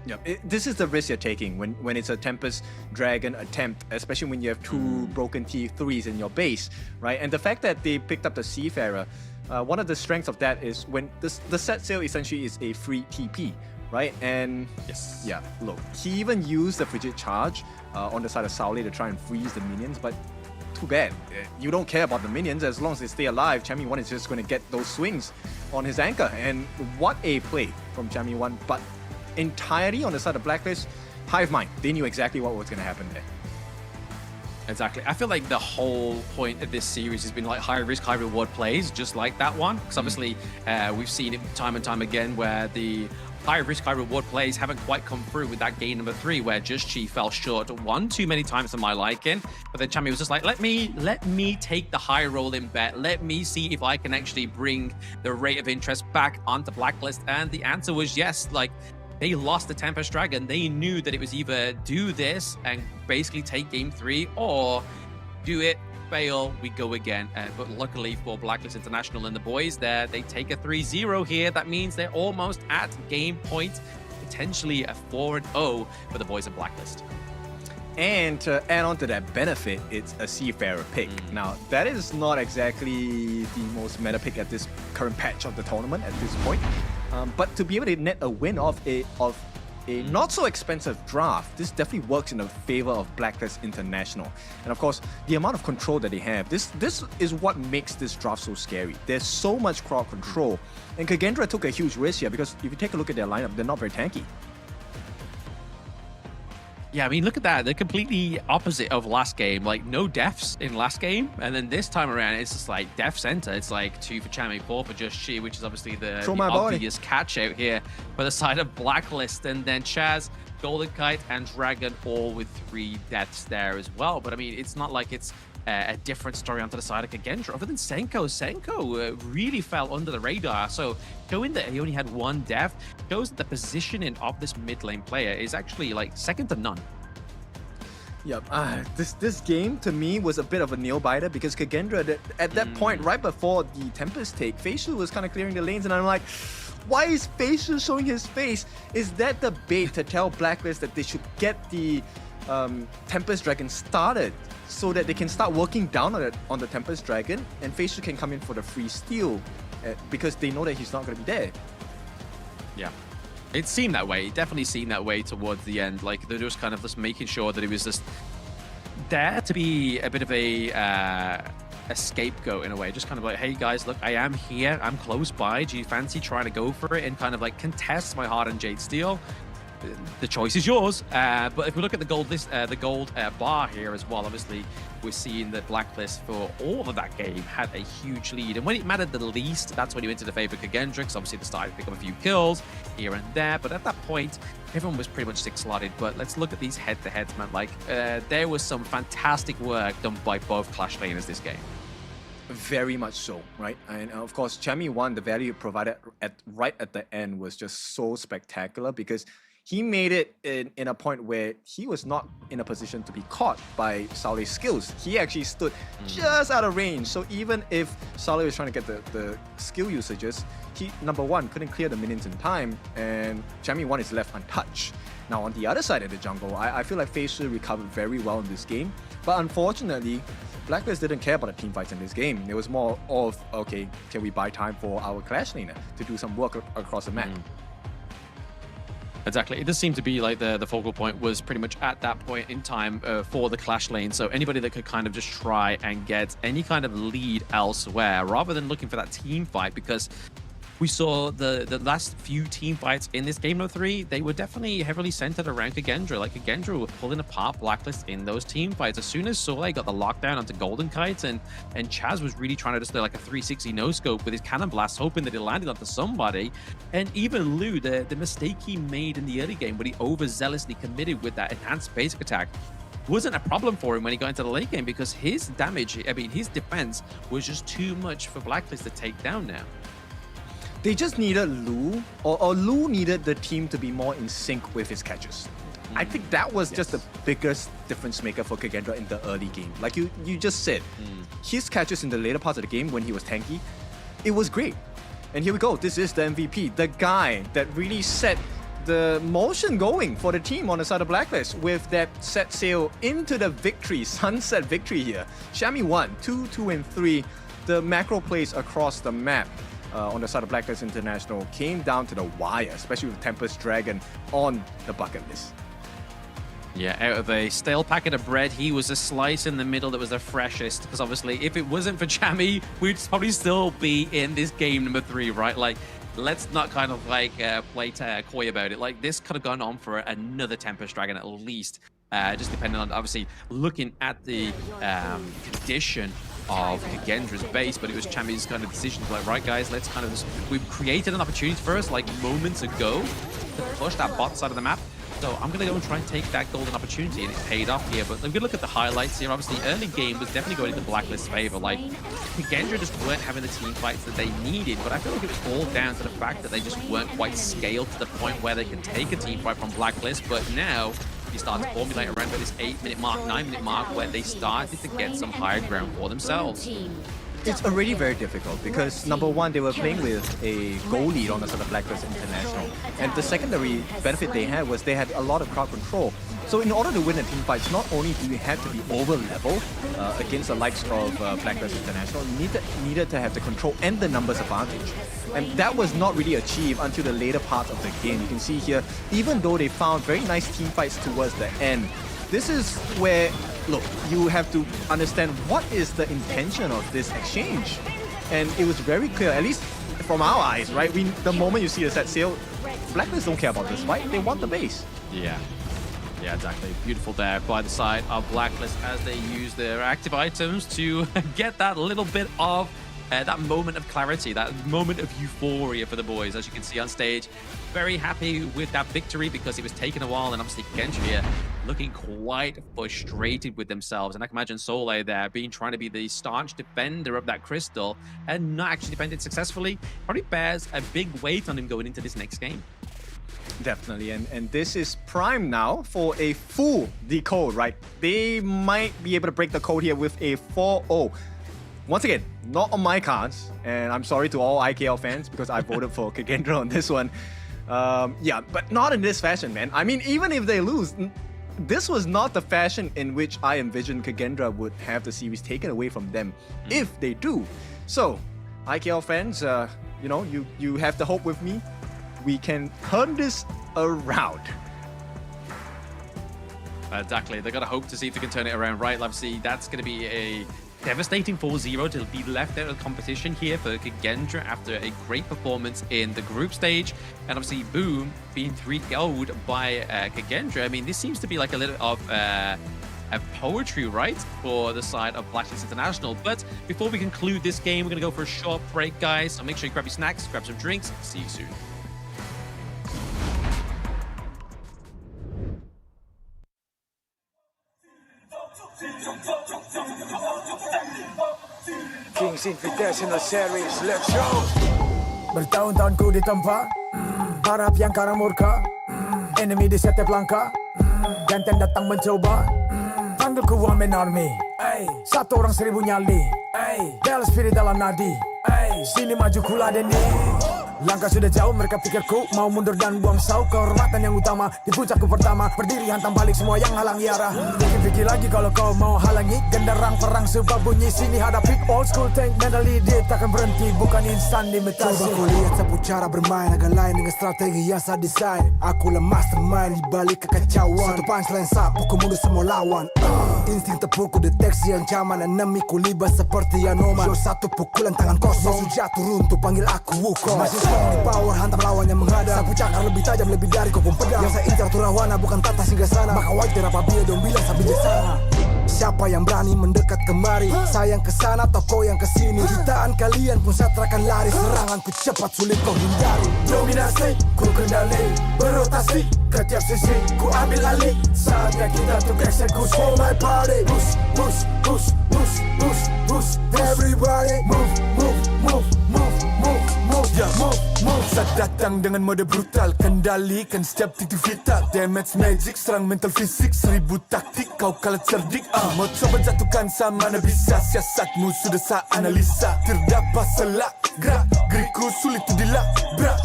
Yeah, this is the risk you're taking when it's a Tempest Dragon attempt, especially when you have 2 broken T3s in your base, right? And the fact that they picked up the Seafarer, one of the strengths of that is when the set sail essentially is a free TP, right? And yes, yeah, look, he even used the Frigid Charge on the side of Saule to try and freeze the minions, but too bad. You don't care about the minions as long as they stay alive. Chami 1 is just going to get those swings on his anchor, and what a play from Chami 1, but entirely on the side of Blacklist, Hive Mind. They knew exactly what was going to happen there. Exactly. I feel like the whole point of this series has been like high risk, high reward plays, just like that one. Because obviously we've seen it time and time again where the high risk, high reward plays haven't quite come through with that game number 3 where Just Chi fell short one too many times for my liking. But then Chami was just like, let me take the high rolling bet. Let me see if I can actually bring the rate of interest back onto Blacklist. And the answer was yes. Like, they lost the Tempest Dragon. They knew that it was either do this and basically take game 3 or do it, fail, we go again. But luckily for Blacklist International and the boys there, they take a 3-0 here. That means they're almost at game point, potentially a 4-0 for the boys of Blacklist. And to add on to that benefit, it's a Seafarer pick. Now, that is not exactly the most meta pick at this current patch of the tournament at this point. But to be able to net a win of a not so expensive draft, this definitely works in the favor of Blacklist International. And of course, the amount of control that they have, this is what makes this draft so scary. There's so much crowd control. And Kagendra took a huge risk here because if you take a look at their lineup, they're not very tanky. Yeah, I mean, look at that. They're completely opposite of last game. Like, no deaths in last game. And then this time around, it's just like death center. It's like 2 for Chami, 4 for Just She, which is obviously the obvious catch out here for the side of Blacklist. And then Chaz, Golden Kite, and Dragon all with 3 deaths there as well. But I mean, it's not like it's a different story onto the side of Kagendra. Other than Senko, really fell under the radar. So showing that he only had 1 death shows that the positioning of this mid lane player is actually like second to none. Yep, this game to me was a bit of a nail biter because Kagendra at that point, right before the Tempest take, Facial was kind of clearing the lanes, and I'm like, why is Facial showing his face? Is that the bait to tell Blacklist that they should get the Tempest Dragon started so that they can start working down on the Tempest Dragon, and Facial can come in for the free steal because they know that he's not going to be there. Yeah. It seemed that way. It definitely seemed that way towards the end. Like, they're just kind of just making sure that it was just there to be a bit of a scapegoat in a way. Just kind of like, hey guys, look, I am here. I'm close by. Do you fancy trying to go for it and kind of like contest my Hardened Jade Steel? The choice is yours. But if we look at the gold bar here as well, obviously we're seeing that Blacklist for all of that game had a huge lead. And when it mattered the least, that's when he went to the favor of Kagendra, because obviously they started to pick up a few kills here and there. But at that point, everyone was pretty much 6-slotted. But let's look at these head-to-heads, man. Like, there was some fantastic work done by both Clash laners this game. Very much so, right? And of course, Chami 1, the value provided right at the end was just so spectacular because he made it in a point where he was not in a position to be caught by Saleh's skills. He actually stood just out of range. So even if Saleh was trying to get the skill usages, he, number one, couldn't clear the minions in time, and Chami 1 is left untouched. Now, on the other side of the jungle, I feel like Facial recovered very well in this game. But unfortunately, Blacklist didn't care about the team fights in this game. It was more of, okay, can we buy time for our Clash laner to do some work across the map? Exactly. It does seem to be like the focal point was pretty much at that point in time for the Clash lane. So anybody that could kind of just try and get any kind of lead elsewhere rather than looking for that team fight, because we saw the last few team fights in this game of 3, they were definitely heavily centered around Kagendra. Like, Kagendra were pulling apart Blacklist in those team fights. As soon as Soleil got the lockdown onto Golden Kites and Chaz was really trying to just do like a 360 no-scope with his cannon blast, hoping that it landed onto somebody. And even Lu, the mistake he made in the early game when he overzealously committed with that enhanced basic attack, wasn't a problem for him when he got into the late game because his damage, I mean, his defense was just too much for Blacklist to take down now. They just needed Lu, or Lu needed the team to be more in sync with his catches. I think that was just the biggest difference maker for Kagendra in the early game. Like you just said, his catches in the later parts of the game when he was tanky, it was great. And here we go, this is the MVP, the guy that really set the motion going for the team on the side of Blacklist with that set sail into the victory, sunset victory here. Chami 1, 2, 2, and 3, the macro plays across the map. On the side of Blacklist International came down to the wire, especially with Tempest Dragon on the bucket list. Yeah, out of a stale packet of bread, he was a slice in the middle that was the freshest. Because obviously, if it wasn't for Chami, we'd probably still be in this game number 3, right? Like, let's not kind of like play coy about it. Like, this could have gone on for another Tempest Dragon at least. Just depending on, obviously, looking at the condition of Kagendra's base, but it was Chami's kind of decision to like, right guys, let's kind of just, we've created an opportunity for us like moments ago to push that bot side of the map. So I'm going to go and try and take that golden opportunity, and it's paid off here. But if we look at the highlights here, obviously early game was definitely going into Blacklist's favor. Like, Kagendra just weren't having the team fights that they needed, but I feel like it was all down to the fact that they just weren't quite scaled to the point where they could take a team fight from Blacklist. But now you start to formulate around this 8-minute mark, 9-minute mark, where they started to get some higher ground for themselves. It's already very difficult because, number one, they were playing with a goal lead on the side of Blacklist International. And the secondary benefit they had was they had a lot of crowd control. So in order to win a team fight, not only do you have to be over level against the likes of Blacklist International, you needed to have the control and the numbers advantage. And that was not really achieved until the later part of the game. You can see here, even though they found very nice team fights towards the end, this is where, look, you have to understand what is the intention of this exchange. And it was very clear, at least from our eyes, right? The moment you see the set sail, Blacklist don't care about this fight, they want the base. Yeah, exactly. Beautiful there by the side of Blacklist as they use their active items to get that little bit of that moment of clarity, that moment of euphoria for the boys. As you can see on stage, very happy with that victory because it was taking a while, and obviously Kagendra here looking quite frustrated with themselves. And I can imagine Soleil there trying to be the staunch defender of that crystal and not actually defended successfully. Probably bears a big weight on him going into this next game. Definitely, and this is prime now for a full decode, right? They might be able to break the code here with a 4-0. Once again, not on my cards, and I'm sorry to all IKL fans because I voted for Kagendra on this one. Yeah, but not in this fashion, man. I mean, even if they lose, this was not the fashion in which I envisioned Kagendra would have the series taken away from them if they do. So, IKL fans, you know, you have the hope with me. We can turn this around. Exactly. They've got to hope to see if they can turn it around, right? Obviously, that's going to be a devastating 4-0 to be left out of the competition here for Kagendra after a great performance in the group stage. And obviously, Boom being 3-0'd by Kagendra. I mean, this seems to be like a little of a poetry, right, for the side of Blacklist International. But before we conclude this game, we're going to go for a short break, guys. So make sure you grab your snacks, grab some drinks. See you soon. Kings Invitational Series, let's go! Bertahun-tahun ku ditempa, harap yang karang murka, enemy di setiap langkah, ganteng datang mencoba, panggil ku one man army, satu orang 1000 nyali, bel spirit dalam nadi, sini maju kuladeni. Langkah sudah jauh, mereka pikirku mau mundur dan buang sau. Kehormatan yang utama di puncakku pertama, berdiri hantam balik semua yang halangi arah. Pikir-pikir lagi kalau kau mau halangi, genderang perang sebab bunyi sini hadapi old school tank mentally. Dia takkan berhenti, bukan instan imitasi. Coba kau lihat sapu cara bermain agak lain dengan strategi yang saya desain. Aku lah mastermind di balik kekacauan. Satu punchline sapu ku mundur semua lawan. Insting tepukku deteksi ancaman, enemiku libas seperti Anoman. Show satu pukulan tangan kosong, musuh jatuh runtuh panggil aku Wukong. Masih strong di power, hantam lawan yang menghadap. Sapu cakar lebih tajam lebih dari kopong pedang. Yang saya incar turawana bukan tata singgah sana. Maka wajar apabila dong bilang saya bijaksana. Siapa yang berani mendekat kemari? Saya yang kesana atau kau yang kesini? Jutaan kalian pun saya terakan lari. Seranganku cepat sulit kau hindari. Dominasi, ku kendali, berotasi ke tiap sisi, ku ambil alih. Saatnya kita untuk eksekusi. For my party, push, push, push, push, push, push. Everybody, move, move, move, move, move, move, yeah, move, move. Saat datang dengan mode brutal, kendalikan setiap titik vital. Damage magic, serang mental fisik, 1000 taktik, kau kalah cerdik. Mau coba jatuhkan sama mana bisa, siasatmu sudah saya analisa. Terdapat selak, gerak, geriku sulit tu dilabrak.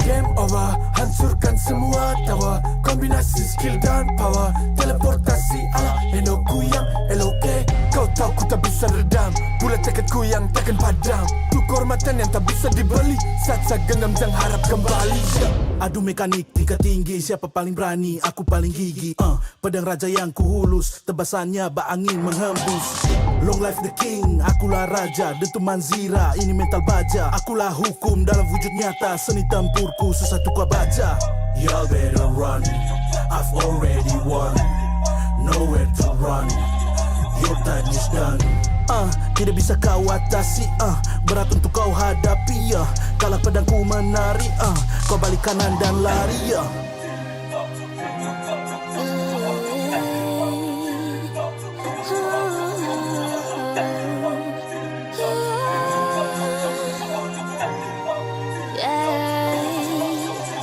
Game over, hancurkan semua tawa. Kombinasi skill dan power, teleportasi ala Enoku yang LOK. Kau tahu ku tak bisa redam, bulat tekadku yang takkan padam. Tu kehormatan yang tak bisa dibeli, saat saya genggam jangan harap kembali. Adu mekanik tingkat tinggi, siapa paling berani? Aku paling gigi. Pedang raja yang kuhulus, tebasannya bak angin menghembus. Long life the king, akulah raja, dentuman zira, ini mental baja. Akulah hukum dalam wujud nyata, seni tempurku susah tukar baja. Y'all better run, I've already won, nowhere to run, your time is done. Tidak bisa kau atasi, berat untuk kau hadapi, Kalau pedangku menari, kau balik kanan dan lari,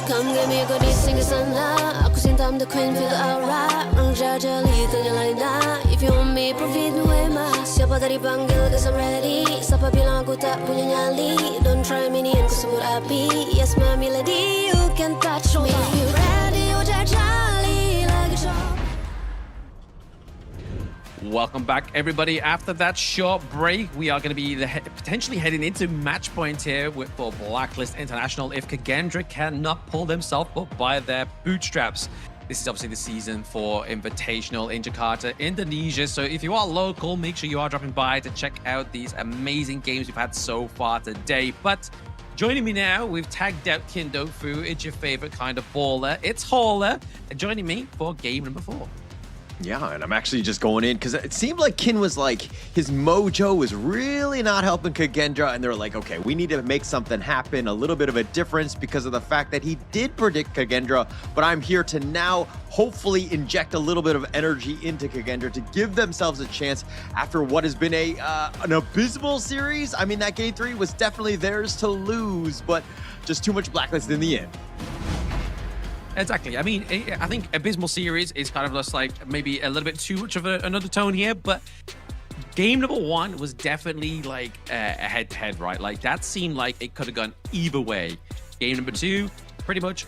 Come give me a good sing a sana. Aku cinta I'm the queen, feel the aura. Orang jajali ternyalain na. If you want me, profit no ema. Siapa tadi panggil, cause I'm ready. Siapa bilang aku tak punya nyali? Don't try me, ni aku sebut api. Yes, my melody, you can touch me. You ready, oh jajali lagi shop. Welcome back, everybody. After that short break, we are going to be potentially heading into match point here for Blacklist International if Kagendra cannot pull themselves up by their bootstraps. This is obviously the season for Invitational in Jakarta, Indonesia. So if you are local, make sure you are dropping by to check out these amazing games we've had so far today. But joining me now, we've tagged out Kindofu. It's your favorite kind of baller. It's Hauler. And joining me for game number 4. Yeah, and I'm actually just going in because it seemed like Kin was like, his mojo was really not helping Kagendra, and they're like, okay, we need to make something happen, a little bit of a difference because of the fact that he did predict Kagendra, but I'm here to now hopefully inject a little bit of energy into Kagendra to give themselves a chance after what has been an abysmal series. I mean, that game 3 was definitely theirs to lose, but just too much Blacklist in the end. Exactly. I mean, I think Abysmal Series is kind of just like maybe a little bit too much of another tone here, but game number 1 was definitely like a head-to-head, right? Like that seemed like it could have gone either way. Game number 2, pretty much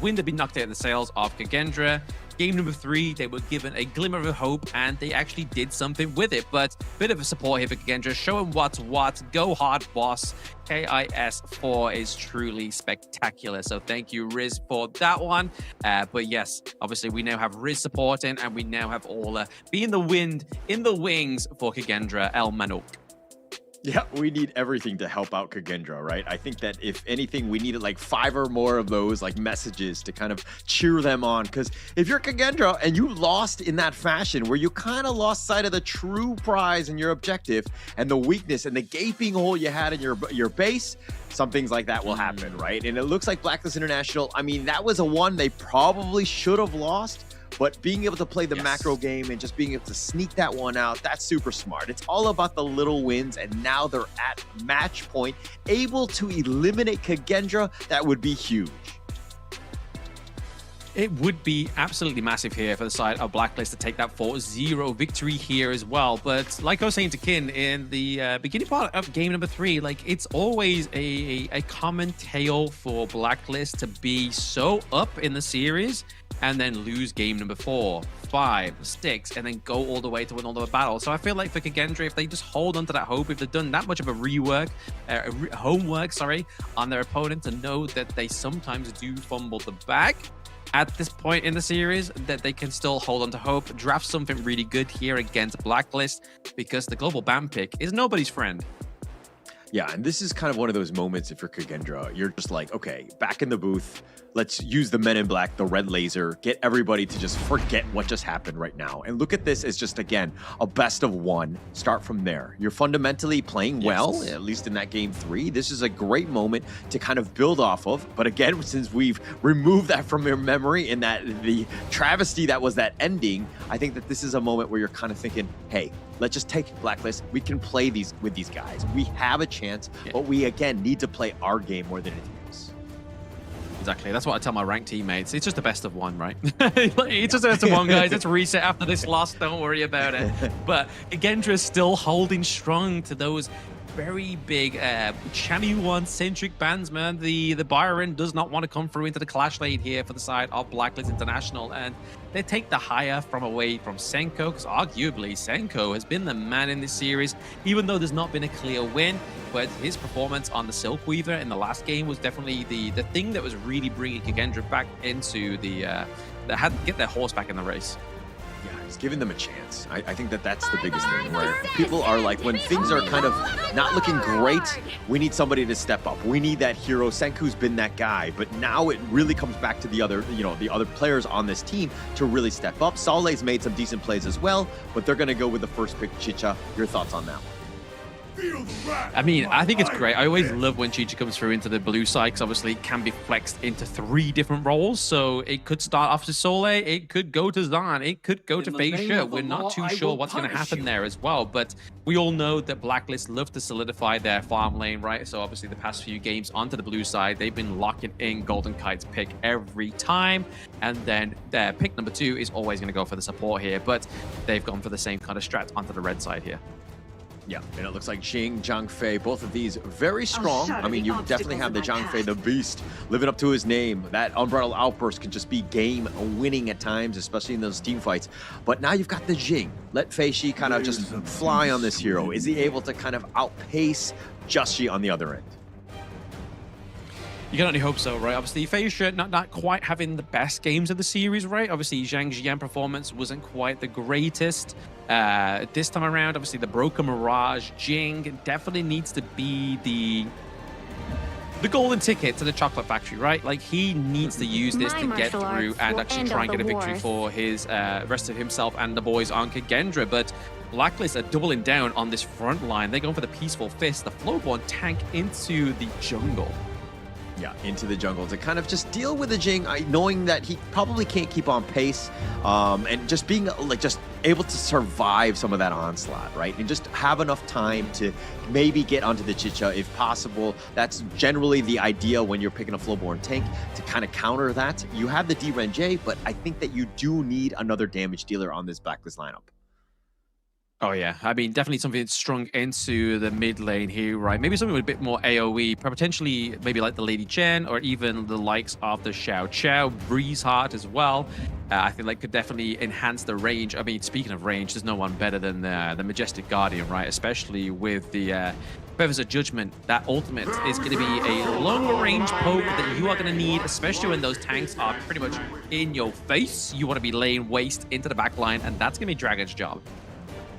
wind had been knocked out of the sails of Kagendra. Game number 3, they were given a glimmer of hope and they actually did something with it. But bit of a support here for Kagendra. Show him what's what. Go hard, boss. KIS4 is truly spectacular. So thank you, Riz, for that one. But yes, obviously we now have Riz supporting and we now have Ola being the wind in the wings for Kagendra El Manuk. Yeah, we need everything to help out Kagendra, right? I think that if anything, we needed like 5 or more of those like messages to kind of cheer them on. Because if you're Kagendra and you lost in that fashion where you kind of lost sight of the true prize and your objective and the weakness and the gaping hole you had in your base, some things like that will happen, right? And it looks like Blacklist International, I mean, that was a one they probably should have lost. But being able to play the macro game and just being able to sneak that one out, that's super smart. It's all about the little wins, and now they're at match point, able to eliminate Kagendra. That would be huge. It would be absolutely massive here for the side of Blacklist to take that 4-0 victory here as well. But like I was saying to Kin in the beginning part of game number 3, like it's always a common tale for Blacklist to be so up in the series and then lose game number 4, 5, 6, and then go all the way to win all the battles. So I feel like for Kagendra, if they just hold on to that hope, if they've done that much of a homework, on their opponent to know that they sometimes do fumble the bag at this point in the series, that they can still hold on to hope, draft something really good here against Blacklist, because the global ban pick is nobody's friend. Yeah, and this is kind of one of those moments if you're Kagendra, you're just like, okay, back in the booth, let's use the Men in Black, the red laser, get everybody to just forget what just happened right now. And look at this as just, again, a best of 1. Start from there. You're fundamentally playing well, at least in that game 3. This is a great moment to kind of build off of. But again, since we've removed that from your memory and that the travesty that was that ending, I think that this is a moment where you're kind of thinking, hey, let's just take Blacklist. We can play with these guys. We have a chance, but we, again, need to play our game more than anything else. Exactly. That's what I tell my ranked teammates. It's just a best of 1, right? It's just a best of 1, guys. Let's reset after this loss. Don't worry about it. But Kagendra is still holding strong to those very big Chami1-centric bands, man. The Byron does not want to come through into the clash lane here for the side of Blacklist International, and they take the hire away from Senko, because arguably Senko has been the man in this series, even though there's not been a clear win. But his performance on the Silk Weaver in the last game was definitely the thing that was really bringing Kagendra back into had to get their horse back in the race. Yeah, he's giving them a chance. I think that that's the biggest thing, where people are like, when things are kind of not looking great, we need somebody to step up. We need that hero. Senku's been that guy, but now it really comes back to the other players on this team to really step up. Sale's made some decent plays as well, but they're going to go with the first pick, Chicha. Your thoughts on that one? I mean, I think it's great. I always love when Chicha comes through into the blue side, because obviously it can be flexed into 3 different roles. So it could start off to Sole, it could go to Zan, it could go to Feisha. We're not too sure what's going to happen there as well. But we all know that Blacklist love to solidify their farm lane, right? So obviously the past few games onto the blue side, they've been locking in Golden Kite's pick every time. And then their pick number 2 is always going to go for the support here. But they've gone for the same kind of strat onto the red side here. Yeah, and it looks like Jing, Zhang Fei, both of these very strong. I mean, you definitely have the Zhang Fei, the beast, living up to his name. That Unbridled Outburst can just be game winning at times, especially in those team fights. But now you've got the Jing. Let Fei Shi kind of just fly on this hero. Is he able to kind of outpace Just Shi on the other end? You can only hope so, right? Obviously, Fei Shi not quite having the best games of the series, right? Obviously, Zhang Jian performance wasn't quite the greatest. This time around, obviously, the Broken Mirage, Jing definitely needs to be the golden ticket to the chocolate factory, right? Like, he needs to use this to get through and actually try and get a victory for his rest of himself and the boys on Kagendra. But Blacklist are doubling down on this front line. They're going for the Peaceful Fist, the Flowborn tank into the jungle. Yeah, into the jungle to kind of just deal with the Jing, knowing that he probably can't keep on pace, and just being like just able to survive some of that onslaught, right? And just have enough time to maybe get onto the Chicha if possible. That's generally the idea when you're picking a Flowborn tank to kind of counter that. You have the D-Ren-J, but I think that you do need another damage dealer on this Blacklist lineup. Oh, yeah. I mean, definitely something that's strung into the mid lane here, right? Maybe something with a bit more AoE, potentially maybe like the Lady Chen or even the likes of the Xiao Qiao, Breeze Heart as well. I feel like could definitely enhance the range. I mean, speaking of range, there's no one better than the Majestic Guardian, right? Especially with the Feathers of Judgment. That ultimate is going to be a long-range poke that you are going to need, especially when those tanks are pretty much in your face. You want to be laying waste into the back line, and that's going to be Dragon's job.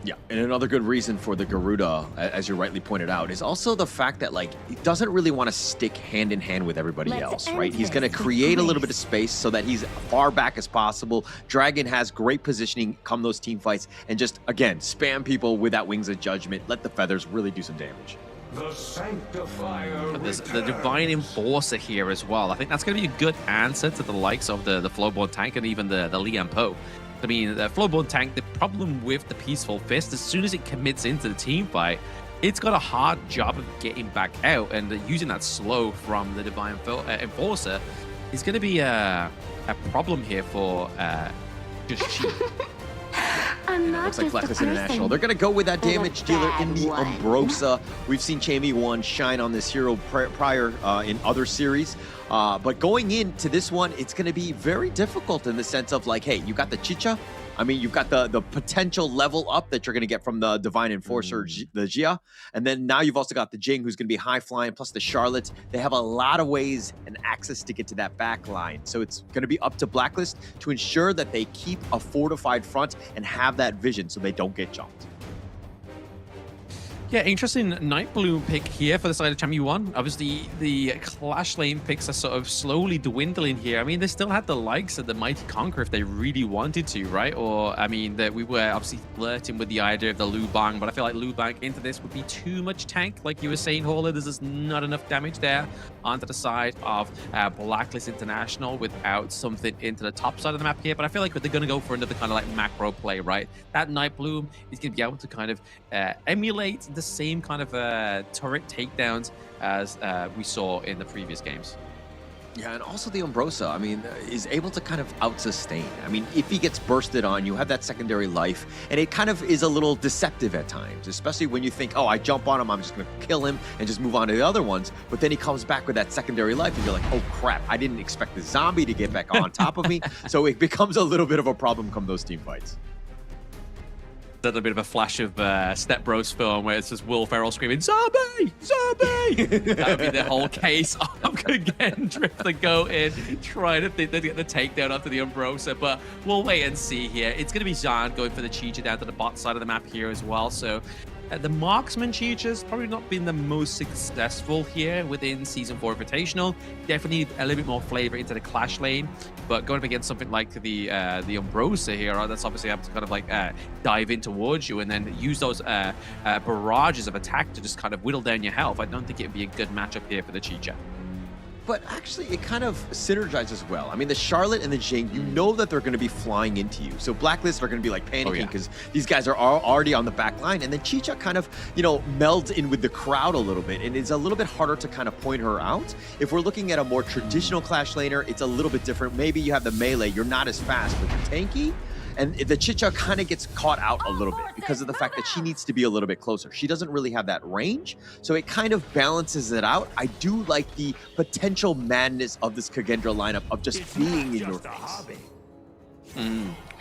Yeah, and another good reason for the Garuda, as you rightly pointed out, is also the fact that, like, he doesn't really want to stick hand in hand with everybody else, right? He's going to create a little bit of space so that he's far back as possible. Dragon has great positioning come those team fights, and just, again, spam people with that Wings of Judgment. Let the feathers really do some damage. The Sanctifier. There's the Divine Enforcer here as well. I think that's going to be a good answer to the likes of the Flowborn tank and even the Lian Po. I mean, the Flowborn tank, the problem with the Peaceful Fist, as soon as it commits into the team fight, it's got a hard job of getting back out, and using that slow from the Divine Enforcer is going to be a problem here for just Chi. And it looks like Blacklist International. They're going to go with that damage dealer in the Umbrosa. We've seen Chamie 1 shine on this hero prior in other series. But going into this one, it's going to be very difficult in the sense of like, hey, you got the Chicha. I mean, you've got the potential level up that you're going to get from the Divine Enforcer, the Jia. And then now you've also got the Jing, who's going to be high flying, plus the Charlotte. They have a lot of ways and access to get to that back line. So it's going to be up to Blacklist to ensure that they keep a fortified front and have that vision so they don't get jumped. Yeah, interesting Nightbloom pick here for the side of Chamie 1. Obviously, the Clash Lane picks are sort of slowly dwindling here. I mean, they still had the likes of the Mighty Conqueror if they really wanted to, right? Or, I mean, that we were obviously flirting with the idea of the Lu Bang, but I feel like Lu Bang into this would be too much tank. Like you were saying, Horler, there's just not enough damage there onto the side of Blacklist International without something into the top side of the map here. But I feel like they're going to go for another kind of like macro play, right? That Nightbloom is going to be able to kind of emulate the same kind of turret takedowns as we saw in the previous games. Yeah, and also the Umbrosa, I mean, is able to kind of out-sustain. I mean, if he gets bursted on, you have that secondary life, and it kind of is a little deceptive at times, especially when you think, oh, I jump on him, I'm just going to kill him and just move on to the other ones. But then he comes back with that secondary life, and you're like, oh, crap, I didn't expect the zombie to get back on top of me. So it becomes a little bit of a problem come those team fights. A bit of a flash of Step Bros film where it's just Will Ferrell screaming, "Zombie! Zombie!" That would be the whole case of Kagendra to go in, trying to get the takedown after the Umbrosa. But we'll wait and see here. It's going to be Zan going for the Chicha down to the bot side of the map here as well. So the Marksman Chicha's probably not been the most successful here within Season 4 Invitational. Definitely a little bit more flavor into the Clash Lane. But going up against something like the Umbrosa here, that's obviously have to kind of like dive in towards you and then use those barrages of attack to just kind of whittle down your health. I don't think it would be a good matchup here for the Chicha. But actually, it kind of synergizes well. I mean, the Charlotte and the Jing, you know that they're going to be flying into you. So Blacklist are going to be like panicking because these guys are already on the back line. And then Chicha kind of, you know, melds in with the crowd a little bit. And it's a little bit harder to kind of point her out. If we're looking at a more traditional Clash laner, it's a little bit different. Maybe you have the melee, you're not as fast, but you're tanky. And the Chicha kind of gets caught out a little bit because of the fact that she needs to be a little bit closer. She doesn't really have that range, so it kind of balances it out. I do like the potential madness of this Kagendra lineup of just being in your face.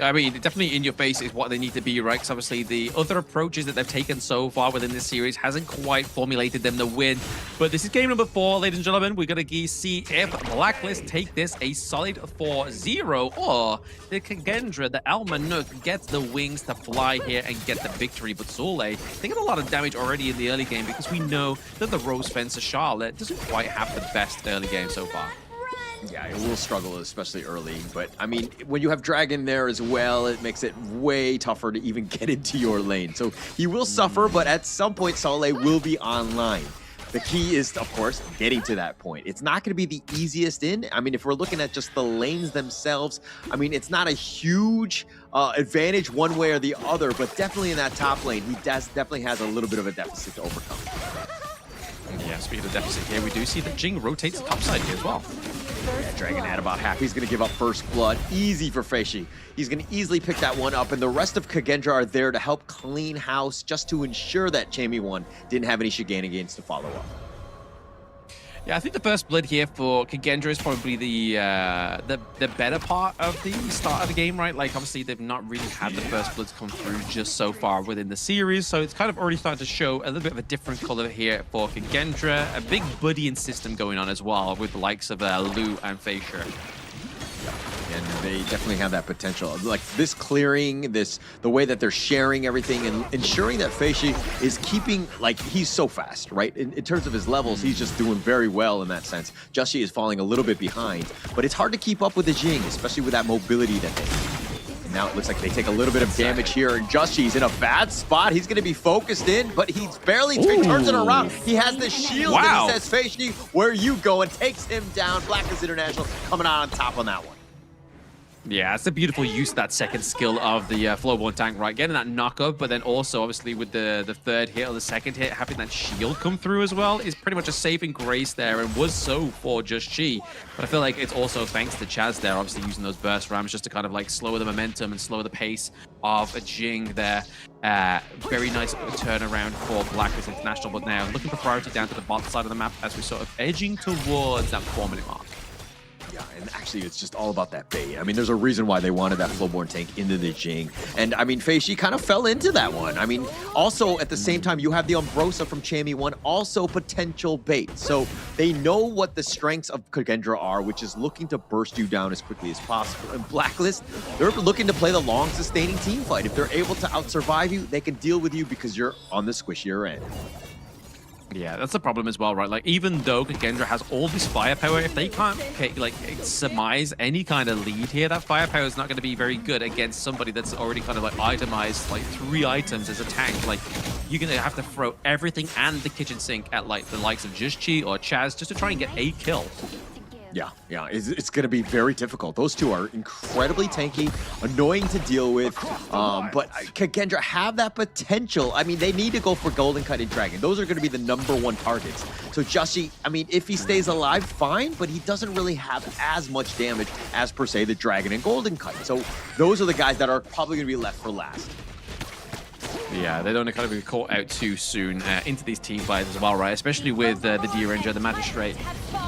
I mean, definitely in your face is what they need to be, right? Because obviously the other approaches that they've taken so far within this series hasn't quite formulated them to win. But this is game number 4, ladies and gentlemen. We're going to see if Blacklist take this a solid 4-0, or the Kagendra, the Alma Nook, gets the wings to fly here and get the victory. But Soleil, they get a lot of damage already in the early game because we know that the Rose Fencer Charlotte doesn't quite have the best early game so far. Yeah, it will struggle, especially early. But, I mean, when you have Dragon there as well, it makes it way tougher to even get into your lane. So he will suffer, but at some point, Soleil will be online. The key is, of course, getting to that point. It's not going to be the easiest in. I mean, if we're looking at just the lanes themselves, I mean, it's not a huge advantage one way or the other, but definitely in that top lane, he definitely has a little bit of a deficit to overcome. Yeah, speaking of deficit here, we do see that Jing rotates the top side here as well. Yeah, Dragon at about half. He's going to give up first blood. Easy for Feishi. He's going to easily pick that one up, and the rest of Kagendra are there to help clean house just to ensure that Jamie 1 didn't have any shenanigans to follow up. Yeah, I think the first blood here for Kagendra is probably the better part of the start of the game, right? Like, obviously, they've not really had the first bloods come through just so far within the series, so it's kind of already starting to show a little bit of a different color here for Kagendra. A big buddying system going on as well with the likes of Lu and Feisher. And they definitely have that potential. Like this clearing, the way that they're sharing everything and ensuring that Feishi is keeping, like, he's so fast, right? In terms of his levels, he's just doing very well in that sense. Justy is falling a little bit behind, but it's hard to keep up with the Jing, especially with that mobility that they have. And now it looks like they take a little bit of damage here, and Justy's in a bad spot. He's going to be focused in, but he's barely turns it around. He has the shield, and he says, Feishi, where you going? Takes him down. Blacklist International coming out on top on that one. Yeah, it's a beautiful use of that second skill of the Flowborn tank, right? Getting that knock-up, but then also, obviously, with the third hit or the second hit, having that shield come through as well is pretty much a saving grace there, and was so for Just Chi. But I feel like it's also thanks to Chaz there, obviously using those burst rams just to kind of like slow the momentum and slow the pace of a Jing there. Very nice turnaround for Blacklist International, but now looking for priority down to the bottom side of the map as we're sort of edging towards that 4-minute mark. Yeah, and actually, it's just all about that bait. I mean, there's a reason why they wanted that Flowborn tank into the Jing. And, I mean, Feishi kind of fell into that one. I mean, also, at the same time, you have the Umbrosa from Chammy 1, also potential bait. So they know what the strengths of Kagendra are, which is looking to burst you down as quickly as possible. And Blacklist, they're looking to play the long, sustaining team fight. If they're able to out-survive you, they can deal with you because you're on the squishier end. Yeah, that's the problem as well, right? Like, even though Kagendra has all this firepower, if they can't, like, surmise any kind of lead here, that firepower is not going to be very good against somebody that's already kind of, like, itemized, like, 3 items as a tank. Like, you're going to have to throw everything and the kitchen sink at, like, the likes of Just Chi or Chaz just to try and get a kill. Yeah, it's going to be very difficult. Those two are incredibly tanky, annoying to deal with, but Kagendra have that potential. I mean, they need to go for Golden Cut and Dragon. Those are going to be the #1 targets. So Justy, I mean, if he stays alive, fine, but he doesn't really have as much damage as, per se, the Dragon and Golden Cut. So those are the guys that are probably going to be left for last. Yeah, they don't want to kind of be caught out too soon into these team fights as well, right? Especially with the D-Ranger, the Magistrate,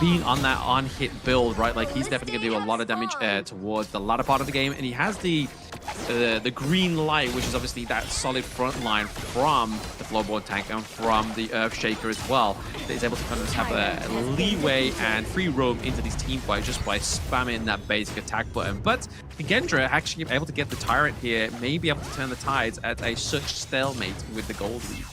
being on that on-hit build, right? Like, he's definitely going to do a lot of damage towards the latter part of the game, and he has the green light, which is obviously that solid front line from the Flowborn tank and from the Earthshaker as well. That is able to kind of have a leeway and free roam into these team fights just by spamming that basic attack button. But Kagendra actually able to get the Tyrant here, may be able to turn the tides at a such stalemate with the gold lead.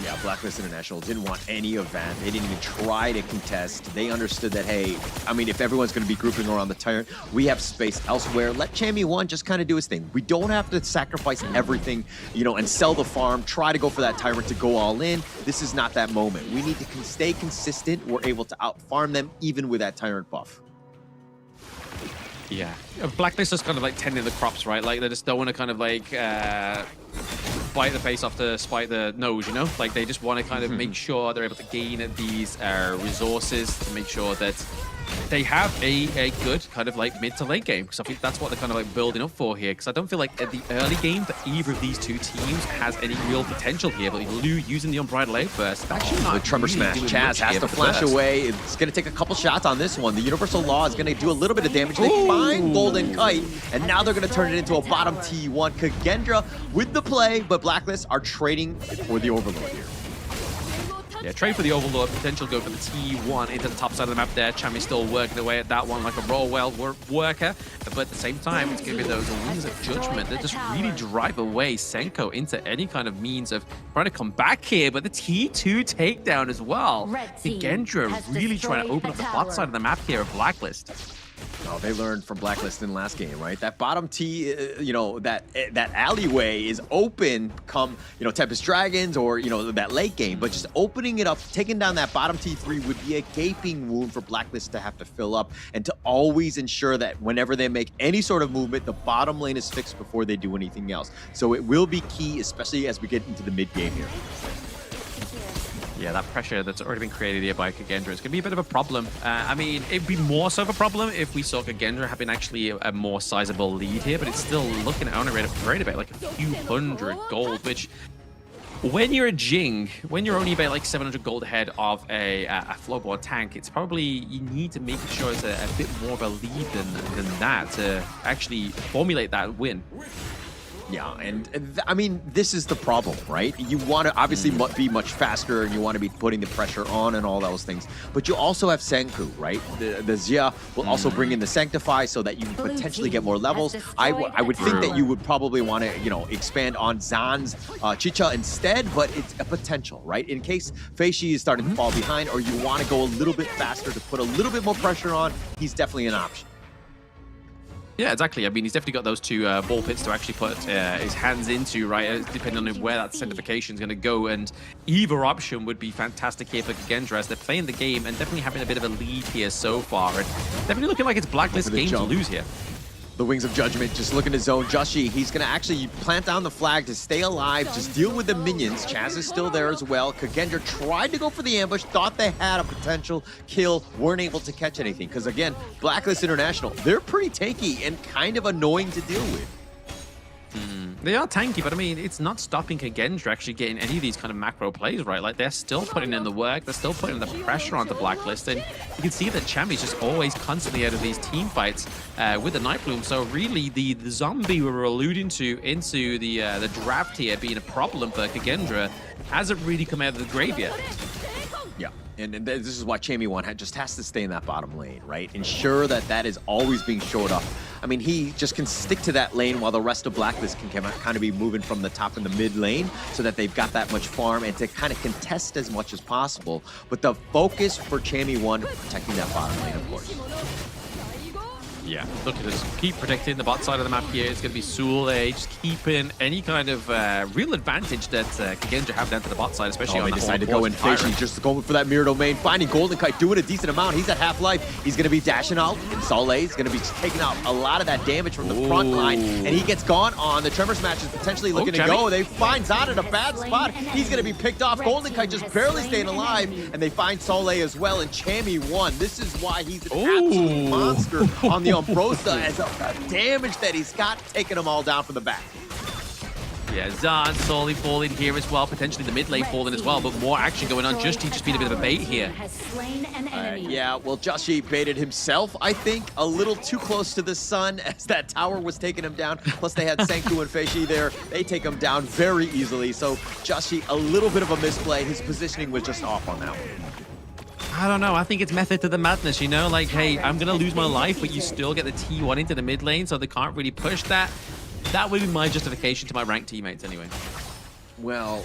Yeah, Blacklist International didn't want any of that. They didn't even try to contest. They understood that, hey, I mean, if everyone's going to be grouping around the Tyrant, we have space elsewhere. Let Chammy 1 just kind of do his thing. We don't have to sacrifice everything, you know, and sell the farm, try to go for that Tyrant to go all in. This is not that moment. We need to stay consistent. We're able to out-farm them even with that Tyrant buff. Yeah, Blacklist is kind of like tending the crops, right? Like, they just don't want to kind of like bite the face off to spite the nose, you know? Like, they just want to kind of make sure they're able to gain these resources to make sure that they have a good kind of like mid to late game, because I think that's what they're kind of like building up for here, because I don't feel like at the early game that either of these two teams has any real potential here, but Lou using the Unbridled Outburst, actually not the Tremor really Smash. doing Chaz much has here to for the flash burst. away. It's going to take a couple shots on this one. The Universal Law is going to do a little bit of damage. They find Golden Kite, and now they're going to turn it into a bottom T1. Kagendra with the play, but Blacklist are trading for the Overlord here. Yeah, trade for the Overlord, potential go for the T1 into the top side of the map there. Chami's still working away at that one like a roll-well worker, but at the same time, it's going to be those Wings of Judgment that just really drive away Senko into any kind of means of trying to come back here, but the T2 takedown as well. Kagendra really trying to open up the bot side of the map here of Blacklist. Oh, they learned from Blacklist in last game, right? That bottom T, you know, that alleyway is open come, you know, Tempest Dragons or, you know, that late game. But just opening it up, taking down that bottom T3 would be a gaping wound for Blacklist to have to fill up and to always ensure that whenever they make any sort of movement, the bottom lane is fixed before they do anything else. So it will be key, especially as we get into the mid game here. Yeah, that pressure that's already been created here by Kagendra is going to be a bit of a problem. I mean, it'd be more so of a problem if we saw Kagendra having actually a more sizable lead here, but it's still looking at on a rate about like a few hundred gold, which when you're a Jing, when you're only about like 700 gold ahead of a floorboard tank, it's probably, you need to make sure it's a bit more of a lead than that to actually formulate that win. Yeah, and I mean, this is the problem, right? You want to obviously be much faster, and you want to be putting the pressure on and all those things. But you also have Senku, right? The Xia will also bring in the Sanctify so that you can potentially get more levels. I would think that you would probably want to, you know, expand on Zan's Chicha instead, but it's a potential, right? In case Feishi is starting to fall behind, or you want to go a little bit faster to put a little bit more pressure on, he's definitely an option. Yeah, exactly. I mean, he's definitely got those two ball pits to actually put his hands into, right? Depending on where that centrification is going to go. And either option would be fantastic here for Kagendra as they're playing the game and definitely having a bit of a lead here so far. And definitely looking like it's Blacklist game to lose here. The Wings of Judgment just looking to zone Joshi. He's going to actually plant down the flag to stay alive, just deal with the minions. Chaz is still there as well. Kagendra tried to go for the ambush, thought they had a potential kill, weren't able to catch anything. Because again, Blacklist International, they're pretty tanky and kind of annoying to deal with. They are tanky, but I mean, it's not stopping Kagendra actually getting any of these kind of macro plays, right? Like, they're still putting in the work, they're still putting the pressure on the Blacklist, and you can see that Chami's just always constantly out of these team fights with the Night Bloom. So really, the zombie we were alluding to into the draft here being a problem for Kagendra hasn't really come out of the grave yet. Yeah, and this is why Chami just has to stay in that bottom lane, right? Ensure that that is always being showed up. I mean, he just can stick to that lane while the rest of Blacklist can kind of be moving from the top and the mid lane so that they've got that much farm and to kind of contest as much as possible. But the focus for Chami protecting that bottom lane, of course. Yeah, look at this. Keep protecting the bot side of the map here. It's going to be Sule just keeping any kind of real advantage that Kagendra have down to the bot side, especially on they decided to go in Feishi, just going for that mirror domain, finding Golden Kite, doing a decent amount. He's at half-life. He's going to be dashing out, and Sole is going to be taking out a lot of that damage from the front line, and he gets gone on. The Tremor Smash is potentially looking to go. They find Zod in a bad spot. He's going to be picked off. Golden Kite just barely staying alive, and they find Sole as well, and Chami won. This is why he's an absolute monster on the Umbrosa, as the damage that he's got, taking them all down from the back. Yeah, Zan slowly falling here as well, potentially the mid lane falling as well, but more action going on. Justy just being a bit of a bait here. Yeah, well, Joshi baited himself, I think, a little too close to the sun as that tower was taking him down. Plus, they had Senku and Feishi there. They take him down very easily. So, Joshi, a little bit of a misplay. His positioning was just off on that one. I don't know. I think it's method to the madness, you know? Like, hey, I'm going to lose my life, but you still get the T1 into the mid lane, so they can't really push that. That would be my justification to my ranked teammates anyway. Well,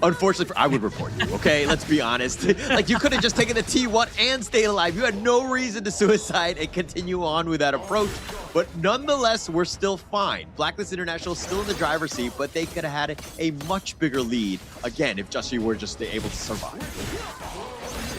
unfortunately, I would report you, okay? Let's be honest. Like, you could have just taken the T1 and stayed alive. You had no reason to suicide and continue on with that approach. But nonetheless, we're still fine. Blacklist International still in the driver's seat, but they could have had a much bigger lead, again, if Joshi were just able to survive.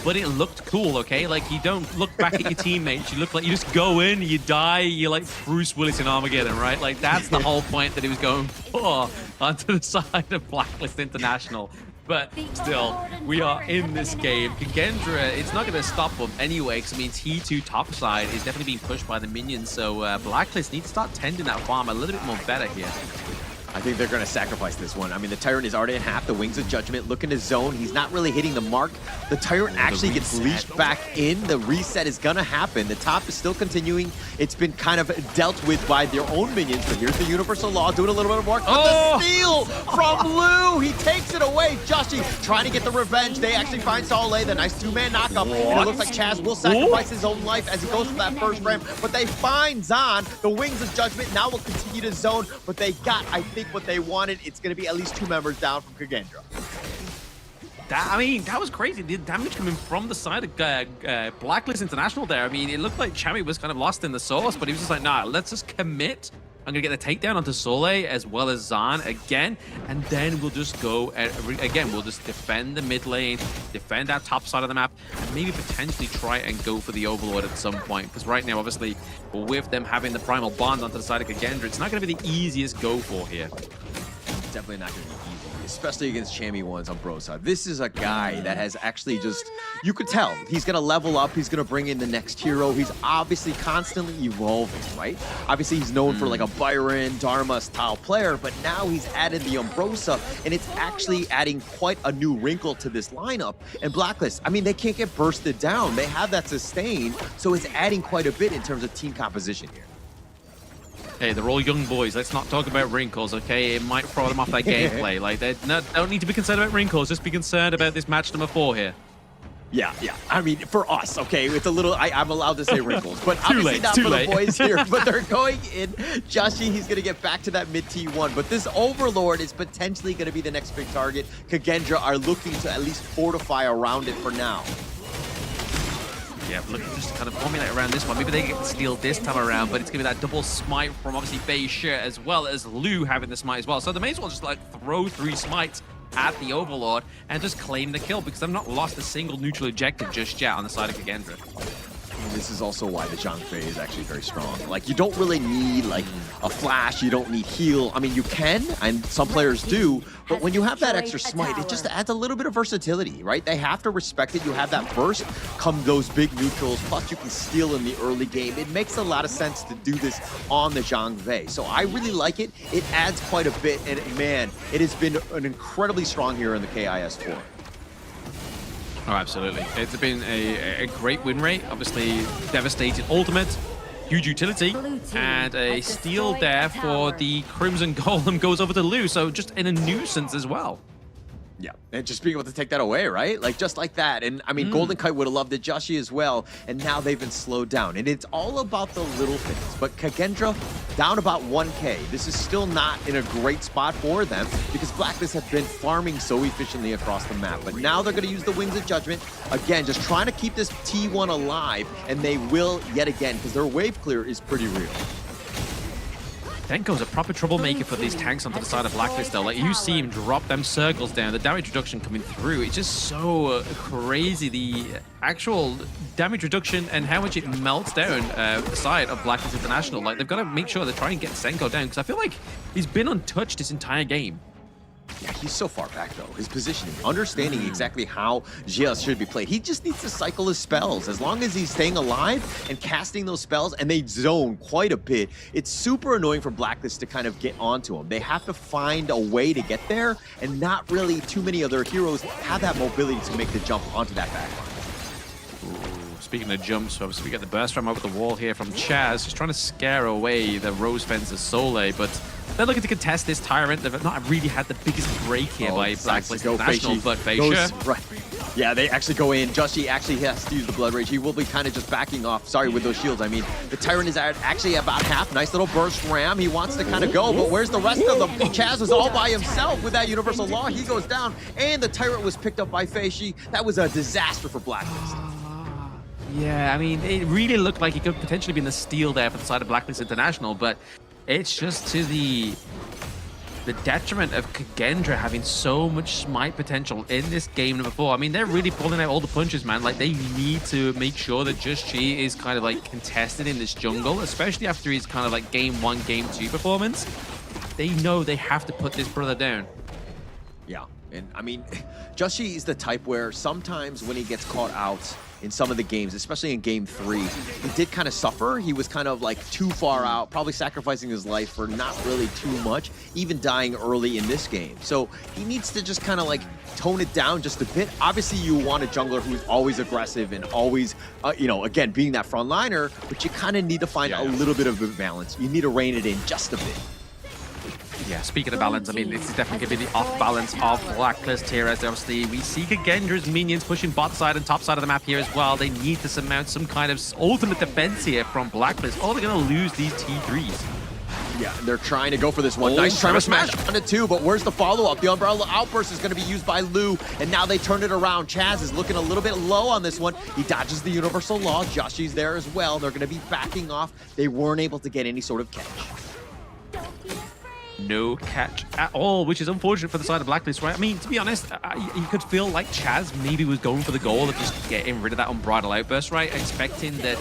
But it looked cool, okay? Like, you don't look back at your teammates. You look like you just go in, you die, you're like Bruce Willis in Armageddon, right? Like, that's the whole point that he was going for onto the side of Blacklist International. But still, we are in this game. Kagendra, it's not going to stop him anyway, because it means T2 top side is definitely being pushed by the minions. So Blacklist needs to start tending that farm a little bit more better here. I think they're going to sacrifice this one. I mean, the Tyrant is already in half. The Wings of Judgment looking to zone. He's not really hitting the mark. The Tyrant actually gets leashed back in. The reset is going to happen. The top is still continuing. It's been kind of dealt with by their own minions, but here's the Universal Law doing a little bit of work. But the steal from Lou! He takes it away. Joshi trying to get the revenge. They actually find Soleil, the nice two-man knockup. And it looks like Chaz will sacrifice his own life as he goes for that first frame. But they find Zahn. The Wings of Judgment now will continue to zone, but they got, I think, what they wanted. It's going to be at least 2 members down from Kagendra. I mean, that was crazy. The damage coming from the side of Blacklist International there. I mean, it looked like Chami was kind of lost in the sauce, but he was just like, nah, let's just commit. I'm going to get the takedown onto Soleil as well as Zahn again, and then we'll just go, again, we'll just defend the mid lane, defend our top side of the map, and maybe potentially try and go for the Overlord at some point. Because right now, obviously, with them having the Primal Bond onto the side of Kagendra, it's not going to be the easiest go for here. Definitely not going to be easy, especially against Chami ones on bro side. This is a guy that has actually just, you could tell, he's going to level up, he's going to bring in the next hero. He's obviously constantly evolving, right? Obviously, he's known for like a Byron, Dharma style player, but now he's added the Umbrosa, and it's actually adding quite a new wrinkle to this lineup. And Blacklist, I mean, they can't get bursted down. They have that sustain, so it's adding quite a bit in terms of team composition here. Hey, they're all young boys. Let's not talk about wrinkles, okay? It might throw them off their gameplay. Like, they don't need to be concerned about wrinkles. Just be concerned about this match number 4 here. Yeah. I mean, for us, okay, it's a little, I'm allowed to say wrinkles, but obviously not for the boys here, but they're going in. Joshi, he's going to get back to that mid T1, but this Overlord is potentially going to be the next big target. Kagendra are looking to at least fortify around it for now. Yeah, looking just to kind of formulate around this one. Maybe they get steal this time around, but it's going to be that double smite from obviously Beishir as well as Lou having the smite as well. So they may as well just like throw 3 smites at the Overlord and just claim the kill because they've not lost a single neutral objective just yet on the side of Kagendra. This is also why the Zhang Fei is actually very strong. Like, you don't really need, like, a flash. You don't need heal. I mean, you can, and some players do, but when you have that extra smite, it just adds a little bit of versatility, right? They have to respect it. You have that burst, come those big neutrals, plus you can steal in the early game. It makes a lot of sense to do this on the Zhang Fei. So I really like it. It adds quite a bit, and man, it has been an incredibly strong hero in the KIS4. Oh, absolutely. It's been a great win rate. Obviously, devastating ultimate, huge utility, and a steal there for the Crimson Golem goes over to Lou. So just in a nuisance as well. Yeah, and just being able to take that away, right? Like, just like that. And I mean, Golden Kite would have loved it, Joshi as well, and now they've been slowed down. And it's all about the little things. But Kagendra, down about 1K. This is still not in a great spot for them because Blacklist have been farming so efficiently across the map. But now they're going to use the Wings of Judgment. Again, just trying to keep this T1 alive, and they will yet again because their wave clear is pretty real. Denko's a proper troublemaker for these tanks onto the side of Blacklist, though. Like, you see him drop them circles down, the damage reduction coming through. It's just so crazy, the actual damage reduction and how much it melts down the side of Blacklist International. Like, they've got to make sure they try and get Senko down, because I feel like he's been untouched this entire game. Yeah, he's so far back, though. His positioning, understanding exactly how Gia should be played. He just needs to cycle his spells. As long as he's staying alive and casting those spells, and they zone quite a bit, it's super annoying for Blacklist to kind of get onto him. They have to find a way to get there, and not really too many other heroes have that mobility to make the jump onto that backline. Speaking of jumps, obviously we get the burst ram over the wall here from Chaz, just trying to scare away the Rose Fence's Soleil, but they're looking to contest this Tyrant. They've not really had the biggest break here by Blacklist International, but Beishir. Right. Yeah, they actually go in. Joshi actually has to use the Blood Rage. He will be kind of just backing off. Sorry, with those shields. I mean, the Tyrant is actually about half. Nice little burst ram. He wants to kind of go, but where's the rest of them? Chaz was all by himself with that Universal Law. He goes down, and the Tyrant was picked up by Feishi. That was a disaster for Blacklist. Yeah, I mean, it really looked like he could potentially be in the steal there for the side of Blacklist International, but it's just to the detriment of Kagendra having so much smite potential in this game number 4. I mean, they're really pulling out all the punches, man. Like, they need to make sure that Just Chi is kind of like contested in this jungle, especially after his kind of like game 1, game 2 performance. They know they have to put this brother down. Yeah. And I mean, Joshi is the type where sometimes when he gets caught out in some of the games, especially in game 3, he did kind of suffer. He was kind of like too far out, probably sacrificing his life for not really too much, even dying early in this game. So he needs to just kind of like tone it down just a bit. Obviously, you want a jungler who's always aggressive and always, you know, again, being that front liner, but you kind of need to find a little bit of a balance. You need to rein it in just a bit. Yeah, speaking of balance, I mean, this is definitely going to be the off-balance of Blacklist here, as obviously we see Kagendra's minions pushing bot side and top side of the map here as well. They need to surmount some kind of ultimate defense here from Blacklist, or they're going to lose these T3s. Yeah, they're trying to go for this one. Oh, nice Tremor smash on it too, but where's the follow-up? The Umbrella Outburst is going to be used by Lu, and now they turn it around. Chaz is looking a little bit low on this one. He dodges the Universal Law. Joshi's there as well. They're going to be backing off. They weren't able to get any sort of catch. No catch at all, which is unfortunate for the side of Blacklist, right? I mean, to be honest, you could feel like Chaz maybe was going for the goal of just getting rid of that Unbridled Outburst, right? Expecting that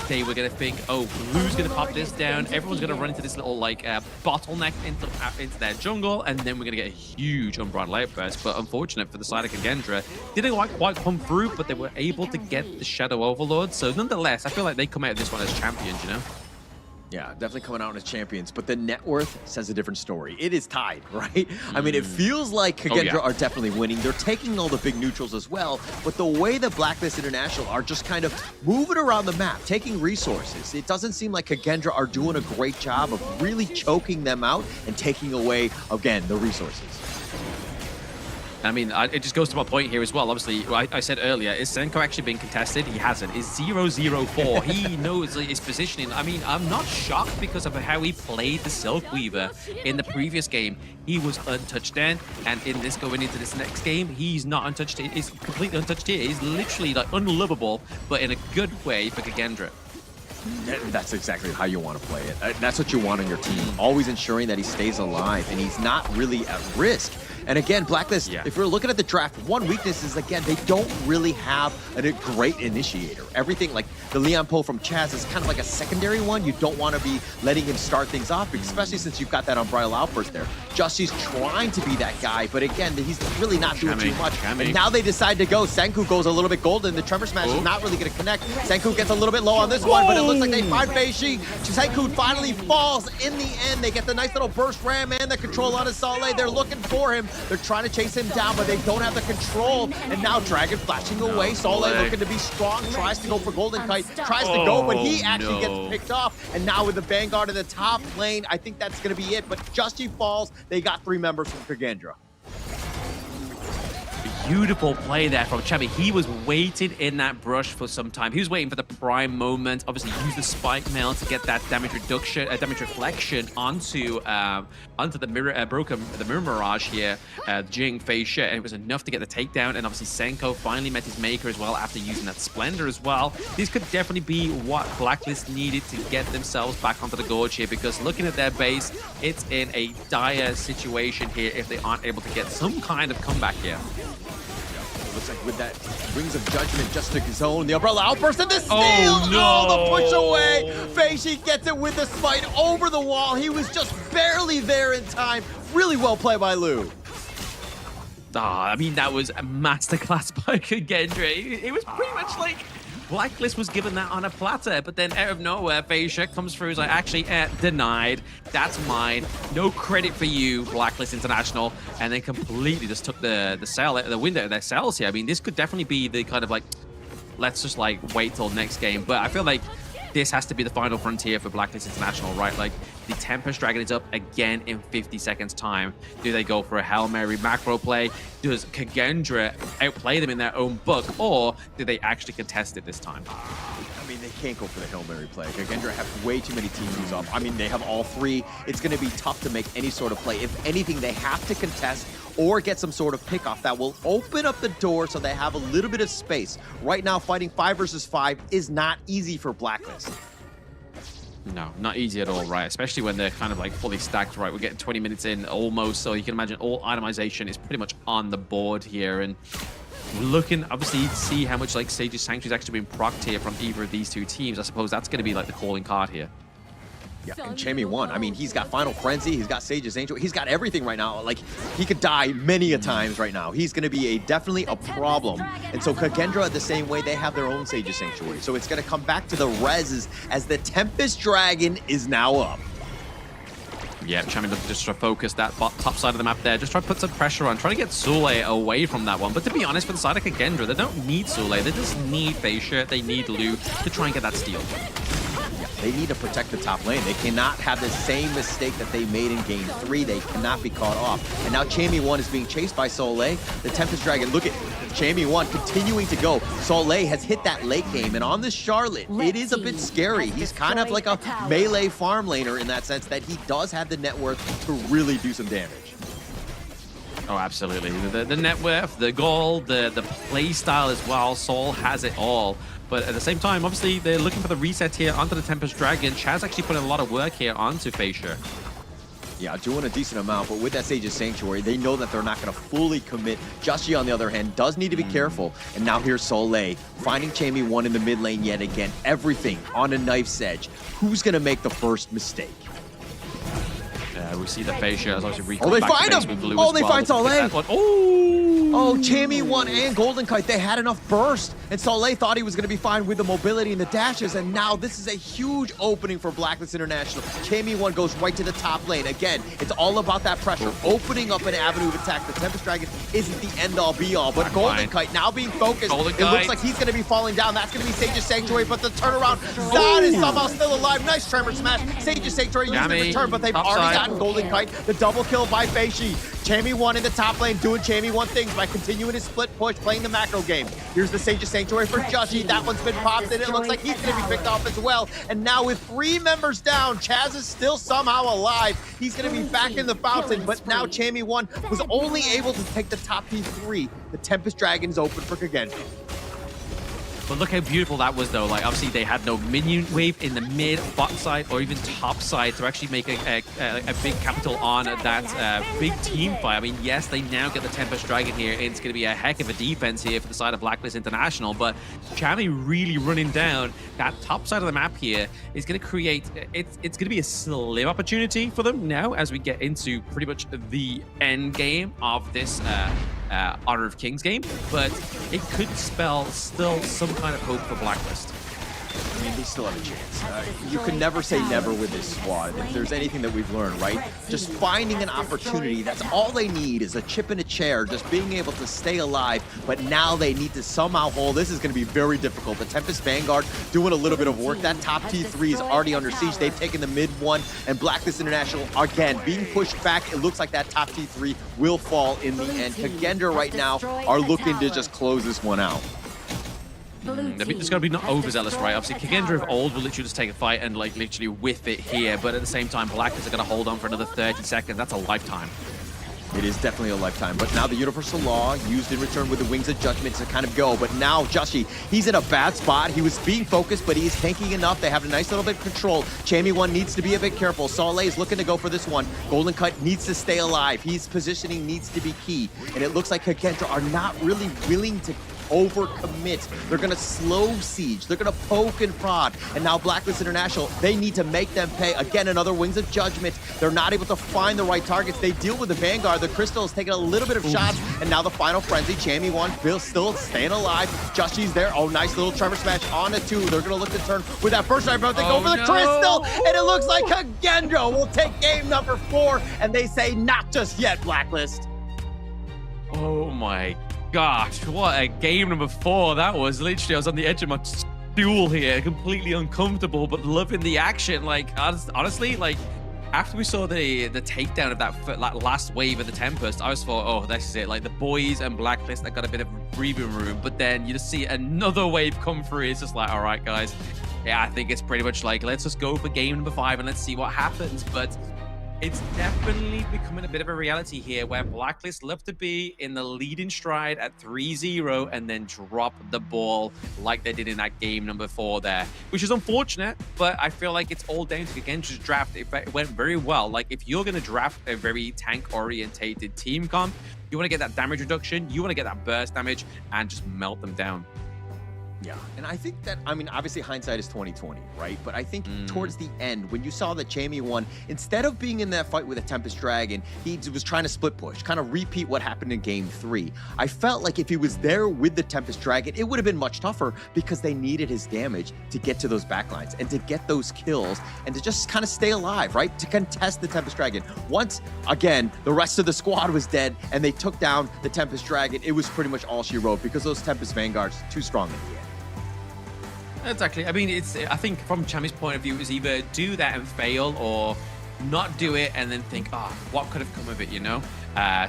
they were going to think, oh, Lu's going to pop this down, everyone's going to run into this little, like, bottleneck into their jungle, and then we're going to get a huge Unbridled Outburst. But unfortunate for the side of Kagendra, didn't quite come through, but they were able to get the Shadow Overlord. So nonetheless, I feel like they come out of this one as champions, you know? Yeah, definitely coming out as champions, but the net worth says a different story. It is tied, right? I mean, it feels like Kagendra are definitely winning. They're taking all the big neutrals as well, but the way the Blacklist International are just kind of moving around the map, taking resources, it doesn't seem like Kagendra are doing a great job of really choking them out and taking away, again, the resources. I mean, it just goes to my point here as well. Obviously, I said earlier, is Senko actually being contested? He hasn't. Is 0-0-4. He knows his positioning. I mean, I'm not shocked because of how he played the Silk Weaver in the previous game. He was untouched then, and in this going into this next game, he's not untouched. He's completely untouched here. He's literally like unlovable, but in a good way for Kagendra. That's exactly how you want to play it. That's what you want on your team. Always ensuring that he stays alive and he's not really at risk. And again, Blacklist, if we're looking at the draft, one weakness is, again, they don't really have a great initiator. Everything, like the Leon pull from Chaz, is kind of like a secondary one. You don't want to be letting him start things off, especially since you've got that Unbridled Outburst there. Justy's trying to be that guy, but again, he's really not doing too much. And now they decide to go. Senku goes a little bit golden. The Tremor Smash is not really going to connect. Senku gets a little bit low on this one, but it looks like they find Feishi. Senku finally falls in the end. They get the nice little burst ram and the control on his Sale. They're looking for him. They're trying to chase him down, but they don't have the control. And now Dragon flashing away. Sale looking to be strong, tries to go for Golden Kite, tries to go, but he actually gets picked off. And now with the Vanguard in the top lane, I think that's going to be it. But Justy falls. They got 3 members from Kagendra. Beautiful play there from Chubby. He was waiting in that brush for some time. He was waiting for the prime moment. Obviously, use the spike mail to get that damage reduction, damage reflection onto the mirror mirage here. Jing Fei and it was enough to get the takedown. And obviously, Senko finally met his maker as well after using that Splendor as well. This could definitely be what Blacklist needed to get themselves back onto the gorge here, because looking at their base, it's in a dire situation here if they aren't able to get some kind of comeback here. Looks like with that Rings of Judgment just took his own. The Umbrella Outburst and the steal! Oh, no! The push away! Feishi gets it with the smite over the wall. He was just barely there in time. Really well played by Lu. I mean, that was a masterclass by Kagendra. It was pretty much like Blacklist was given that on a platter, but then out of nowhere, Feishi comes through. He's like, actually, denied. That's mine. No credit for you, Blacklist International. And then completely just took the wind out of their sails here. I mean, this could definitely be the kind of like, let's just like wait till next game. But I feel like this has to be the final frontier for Blacklist International, right? Like, the Tempest Dragon is up again in 50 seconds time. Do they go for a Hail Mary macro play? Does Kagendra outplay them in their own book? Or do they actually contest it this time? I mean, they can't go for the Hail Mary play. Kagendra have way too many teams up. I mean, they have all 3. It's going to be tough to make any sort of play. If anything, they have to contest or get some sort of pickoff that will open up the door so they have a little bit of space. Right now, fighting 5 versus 5 is not easy for Blacklist. No, not easy at all, right? Especially when they're kind of like fully stacked, right? We're getting 20 minutes in almost, so you can imagine all itemization is pretty much on the board here. And we're looking, obviously, to see how much like Sage's Sanctuary is actually being procced here from either of these 2 teams. I suppose that's going to be like the calling card here. Yeah, and Chammy won. I mean, he's got Final Frenzy, he's got Sage's Angel, he's got everything right now. Like, he could die many a times right now. He's going to be definitely a problem. And so Kagendra, the same way, they have their own Sage's Sanctuary. So it's going to come back to the reses as the Tempest Dragon is now up. Yeah, Chammy looking just to focus that top side of the map there. Just try to put some pressure on, try to get Sule away from that one. But to be honest, for the side of Kagendra, they don't need Sule. They just need Facia, they need Lu to try and get that steal. Yeah, they need to protect the top lane. They cannot have the same mistake that they made in game 3. They cannot be caught off. And now Chammy 1 is being chased by Soleil. The Tempest Dragon, look at Chammy 1 continuing to go. Soleil has hit that late game, and on this Charlotte, it is a bit scary. He's kind of like a melee farm laner in that sense that he does have the net worth to really do some damage. Oh, absolutely. The net worth, the gold, the play style as well. Sol has it all. But at the same time, obviously, they're looking for the reset here onto the Tempest Dragon. Chaz actually put in a lot of work here onto Facia. Yeah, doing a decent amount, but with that Sage's Sanctuary, they know that they're not going to fully commit. Joshi, on the other hand, does need to be careful. And now here's Soleil, finding Chammy 1 in the mid lane yet again. Everything on a knife's edge. Who's going to make the first mistake? We see the Facia is obviously they find him! Oh, they find Soleil! Oh, Chammy 1 and Golden Kite, they had enough burst. And Soleil thought he was going to be fine with the mobility and the dashes. And now this is a huge opening for Blacklist International. Chammy 1 goes right to the top lane. Again, it's all about that pressure. Opening up an avenue of attack. The Tempest Dragon isn't the end-all, be-all. But Golden Kite now being focused. It looks like he's going to be falling down. That's going to be Sage's Sanctuary. But the turnaround, Zod is somehow still alive. Nice Tremor Smash. Sage's Sanctuary used the return, but they've already gotten Golden Kite. The double kill by Feishi. Chammy 1 in the top lane doing Chammy 1 things by continuing his split push, playing the macro game. Here's the Sage's Sanctuary for Joshi. That one's been popped, and it looks like he's going to be picked off as well. And now with 3 members down, Chaz is still somehow alive. He's going to be back in the fountain, but now Chammy 1 was only able to take the top T3. The Tempest Dragon is open for Kagendra. But look how beautiful that was, though. Like, obviously, they had no minion wave in the mid, bot side, or even top side to actually make a big capital on that big team fight. I mean, yes, they now get the Tempest Dragon here. It's going to be a heck of a defense here for the side of Blacklist International. But Chammy really running down that top side of the map here is going to create... It's going to be a slim opportunity for them now as we get into pretty much the end game of this Honor of Kings game, but it could spell still some kind of hope for Blacklist. I mean, they still have a chance. You can never say never with this squad. If there's anything that we've learned, right? Just finding an opportunity, that's all they need is a chip in a chair, just being able to stay alive. But now they need to somehow hold. This is going to be very difficult. The Tempest Vanguard doing a little bit of work. That top T3 is already under siege. They've taken the mid one, and Blacklist International, again, being pushed back. It looks like that top T3 will fall in the end. Kagendra right now are looking to just close this one out. They're just got to be not overzealous, right? Obviously, Kagendra of old will literally just take a fight and like literally whiff it here, but at the same time, Blacklist are going to hold on for another 30 seconds. That's a lifetime. It is definitely a lifetime, but now the Universal Law used in return with the Wings of Judgment to kind of go. But now Joshi, he's in a bad spot. He was being focused, but he's tanking enough. They have a nice little bit of control. Chammy 1 needs to be a bit careful. Soleil is looking to go for this one. Golden Kite needs to stay alive. His positioning needs to be key. And it looks like Kagendra are not really willing to overcommit. They're going to slow siege. They're going to poke and prod. And now Blacklist International, they need to make them pay. Again, another Wings of Judgment. They're not able to find the right targets. They deal with the Vanguard. The Crystal is taking a little bit of shots. And now the final frenzy. Chammy 1 still staying alive. Joshi's there. Oh, nice little Tremor Smash on a 2. They're going to look to turn with that first time, but they go for the Crystal. And it looks like Kagendra will take game number 4. And they say, not just yet, Blacklist. Oh my gosh, what a game number 4 that was. Literally, I was on the edge of my stool here, completely uncomfortable, but loving the action. Like, honestly, like, after we saw the takedown of that last wave of the Tempest, I was thought, oh, this is it. Like, the boys and Blacklist, that got a bit of breathing room, but then you just see another wave come through. It's just like, all right, guys. Yeah, I think it's pretty much like, let's just go for game number 5 and let's see what happens. But it's definitely becoming a bit of a reality here where Blacklist love to be in the leading stride at 3-0 and then drop the ball like they did in that game number 4 there, which is unfortunate, but I feel like it's all down to Kagendra's draft. It went very well. Like, if you're going to draft a very tank-orientated team comp, you want to get that damage reduction, you want to get that burst damage and just melt them down. Yeah, and I think that, I mean, obviously hindsight is 2020, right? But I think towards the end, when you saw that Jamie won, instead of being in that fight with a Tempest Dragon, he was trying to split push, kind of repeat what happened in Game 3. I felt like if he was there with the Tempest Dragon, it would have been much tougher because they needed his damage to get to those backlines and to get those kills and to just kind of stay alive, right? To contest the Tempest Dragon. Once, again, the rest of the squad was dead and they took down the Tempest Dragon, it was pretty much all she wrote because those Tempest Vanguards too strong in the end. Exactly. I mean, I think from Chammy's point of view, it was either do that and fail or not do it and then think, what could have come of it, you know?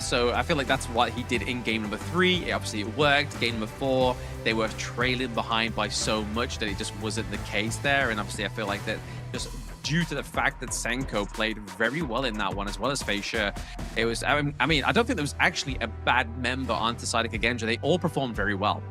So I feel like that's what he did in game number 3. Obviously, it worked. Game number 4, they were trailing behind by so much that it just wasn't the case there. And obviously, I feel like that just due to the fact that Senko played very well in that one, as well as Facia, it was, I mean, I don't think there was actually a bad member on the side of Kagendra. They all performed very well.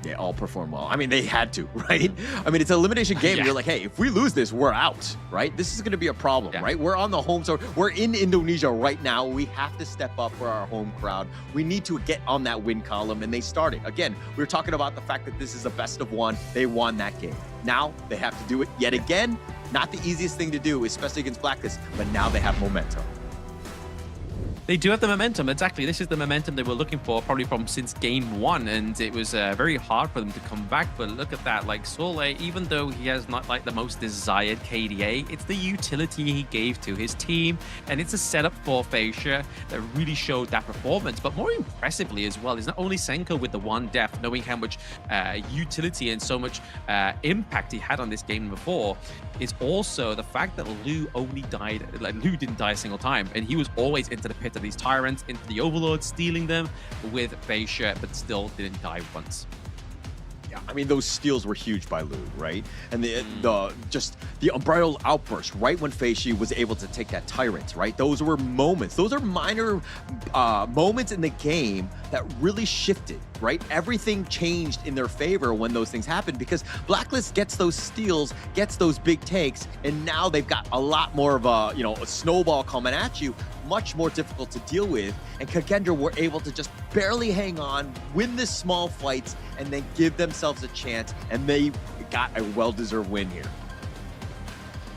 They all perform well. I mean, they had to, right? I mean, it's an elimination game. You're like, hey, if we lose this, we're out, right? This is going to be a problem, right? We're on the home, so we're in Indonesia right now. We have to step up for our home crowd. We need to get on that win column, and they started. Again, we were talking about the fact that this is a best of one. They won that game. Now they have to do it yet again. Not the easiest thing to do, especially against Blacklist, but now they have momentum. They do have the momentum, exactly. This is the momentum they were looking for probably from since game 1, and it was very hard for them to come back. But look at that, like Soleil, even though he has not like the most desired KDA, it's the utility he gave to his team, and it's a setup for Facia that really showed that performance. But more impressively as well is not only Senko with the 1 death, knowing how much utility and so much impact he had on this game before, is also the fact that Lou only died, like Lou didn't die a single time, and he was always into the pit of these tyrants, into the overlords, stealing them with Facia, but still didn't die once. Yeah, I mean, those steals were huge by Lou, right? And the unbridled outburst right when Facia was able to take that tyrant, right? Those were moments. Those are minor moments in the game that really shifted, right? Everything changed in their favor when those things happened because Blacklist gets those steals, gets those big takes, and now they've got a lot more of a snowball coming at you, much more difficult to deal with. And Kagendra were able to just barely hang on, win the small fights, and then give themselves a chance, and they got a well-deserved win here.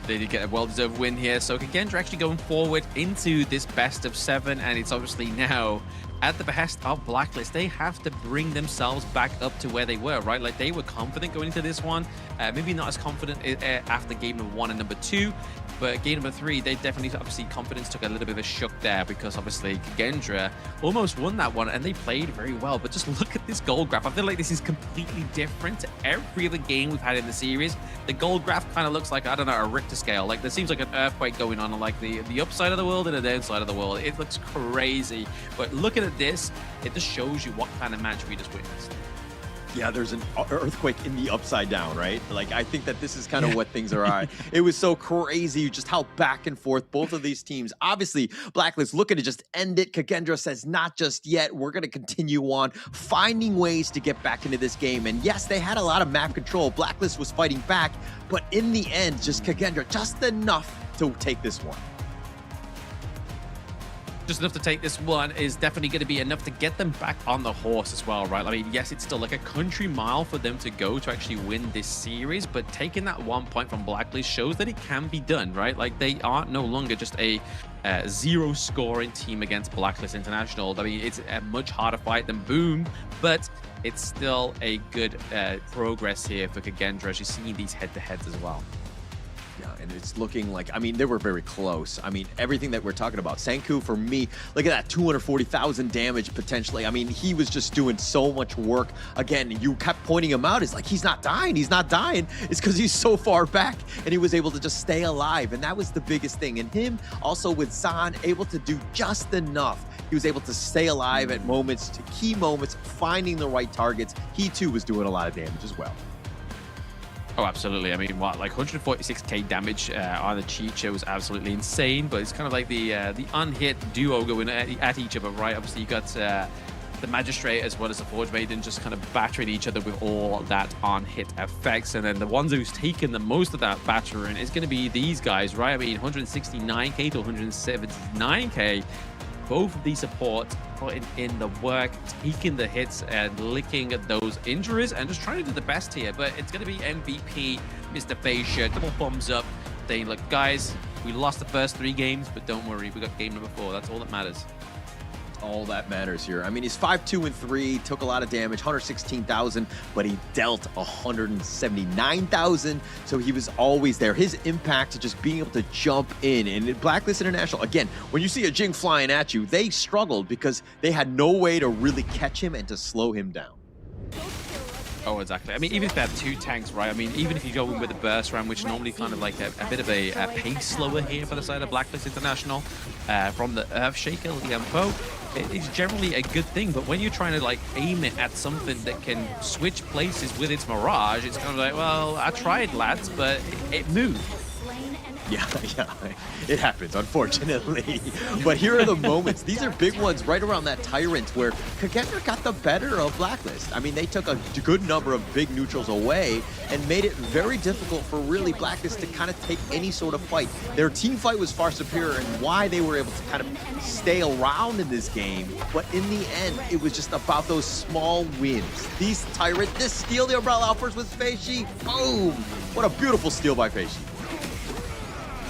They did get a well-deserved win here, so Kagendra actually going forward into this best of 7, and it's obviously now at the behest of Blacklist. They have to bring themselves back up to where they were, right? Like, they were confident going into this one, maybe not as confident after game number 1 and number 2, but game number 3, they definitely, obviously, confidence took a little bit of a shook there because obviously Kagendra almost won that one and they played very well. But just look at this gold graph. I feel like this is completely different to every other game we've had in the series. The gold graph kind of looks like, I don't know, a Richter scale. Like, there seems like an earthquake going on like the upside of the world and the downside of the world. It looks crazy. But looking at this, it just shows you what kind of match we just witnessed. Yeah, there's an earthquake in the upside down, right? Like, I think that this is kind of what things are at. It was so crazy just how back and forth both of these teams. Obviously, Blacklist looking to just end it. Kagendra says, not just yet. We're going to continue on, finding ways to get back into this game. And yes, they had a lot of map control. Blacklist was fighting back, but in the end, just Kagendra, just enough to take this one. Just enough to take this one is definitely going to be enough to get them back on the horse as well, right? I mean, yes, it's still like a country mile for them to go to actually win this series, but taking that 1 point from Blacklist shows that it can be done, right? Like, they are no longer just a zero scoring team against Blacklist International. I mean, it's a much harder fight than Boom, but it's still a good progress here for Kagendra as you're seeing these head-to-heads as well. Yeah, and it's looking like, I mean, they were very close. I mean, everything that we're talking about. Senku, for me, look at that 240,000 damage potentially. I mean, he was just doing so much work. Again, you kept pointing him out. It's like, he's not dying. He's not dying. It's because he's so far back and he was able to just stay alive. And that was the biggest thing. And him also with Zahn able to do just enough. He was able to stay alive at moments, to key moments, finding the right targets. He too was doing a lot of damage as well. Oh, absolutely. I mean, what, like 146k damage on the Chicha was absolutely insane, but it's kind of like the unhit duo going at each other, right? Obviously, you got the Magistrate as well as the Forge Maiden just kind of battering each other with all that on-hit effects, and then the ones who's taken the most of that battering is going to be these guys, right? I mean, 169k to 179k. Both of these supports putting in the work, taking the hits and licking at those injuries and just trying to do the best here. But it's going to be MVP, Mr. Fascia, double thumbs up, saying, look, guys, we lost the first 3 games, but don't worry, we got game number 4. That's all that matters. All that matters here. I mean, he's 5-2-3, took a lot of damage, 116,000, but he dealt 179,000, so he was always there. His impact to just being able to jump in. And Blacklist International, again, when you see a Jing flying at you, they struggled because they had no way to really catch him and to slow him down. Oh, exactly. I mean, even if they have 2 tanks, right? I mean, even if you go in with a burst round, which normally kind of like a bit of a pace slower here for the side of Blacklist International, from the Earthshaker, Liampo, it's generally a good thing. But when you're trying to like aim it at something that can switch places with its Mirage, it's kind of like, well, I tried, lads, but it moved. Yeah, it happens, unfortunately. But here are the moments. These are big ones right around that Tyrant where Kagendra got the better of Blacklist. I mean, they took a good number of big neutrals away and made it very difficult for really Blacklist to kind of take any sort of fight. Their team fight was far superior and why they were able to kind of stay around in this game. But in the end, it was just about those small wins. These Tyrant, this steal the Umbrella out first with Fascia. Boom! What a beautiful steal by Fascia.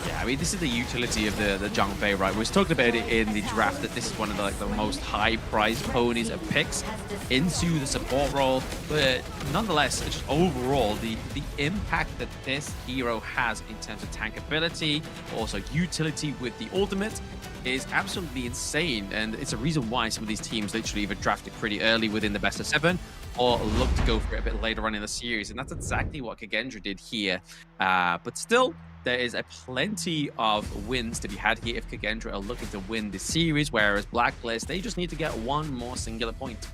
Yeah, I mean, this is the utility of the Zhang Fei, right? We was talking about it in the draft that this is one of the most high-priced ponies and picks into the support role. But nonetheless, just overall, the impact that this hero has in terms of tank ability, also utility with the ultimate, is absolutely insane. And it's a reason why some of these teams literally either drafted pretty early within the best of 7 or look to go for it a bit later on in the series. And that's exactly what Kagendra did here. But still, there is a plenty of wins to be had here if Kagendra are looking to win this series, whereas Blacklist, they just need to get 1 more singular point.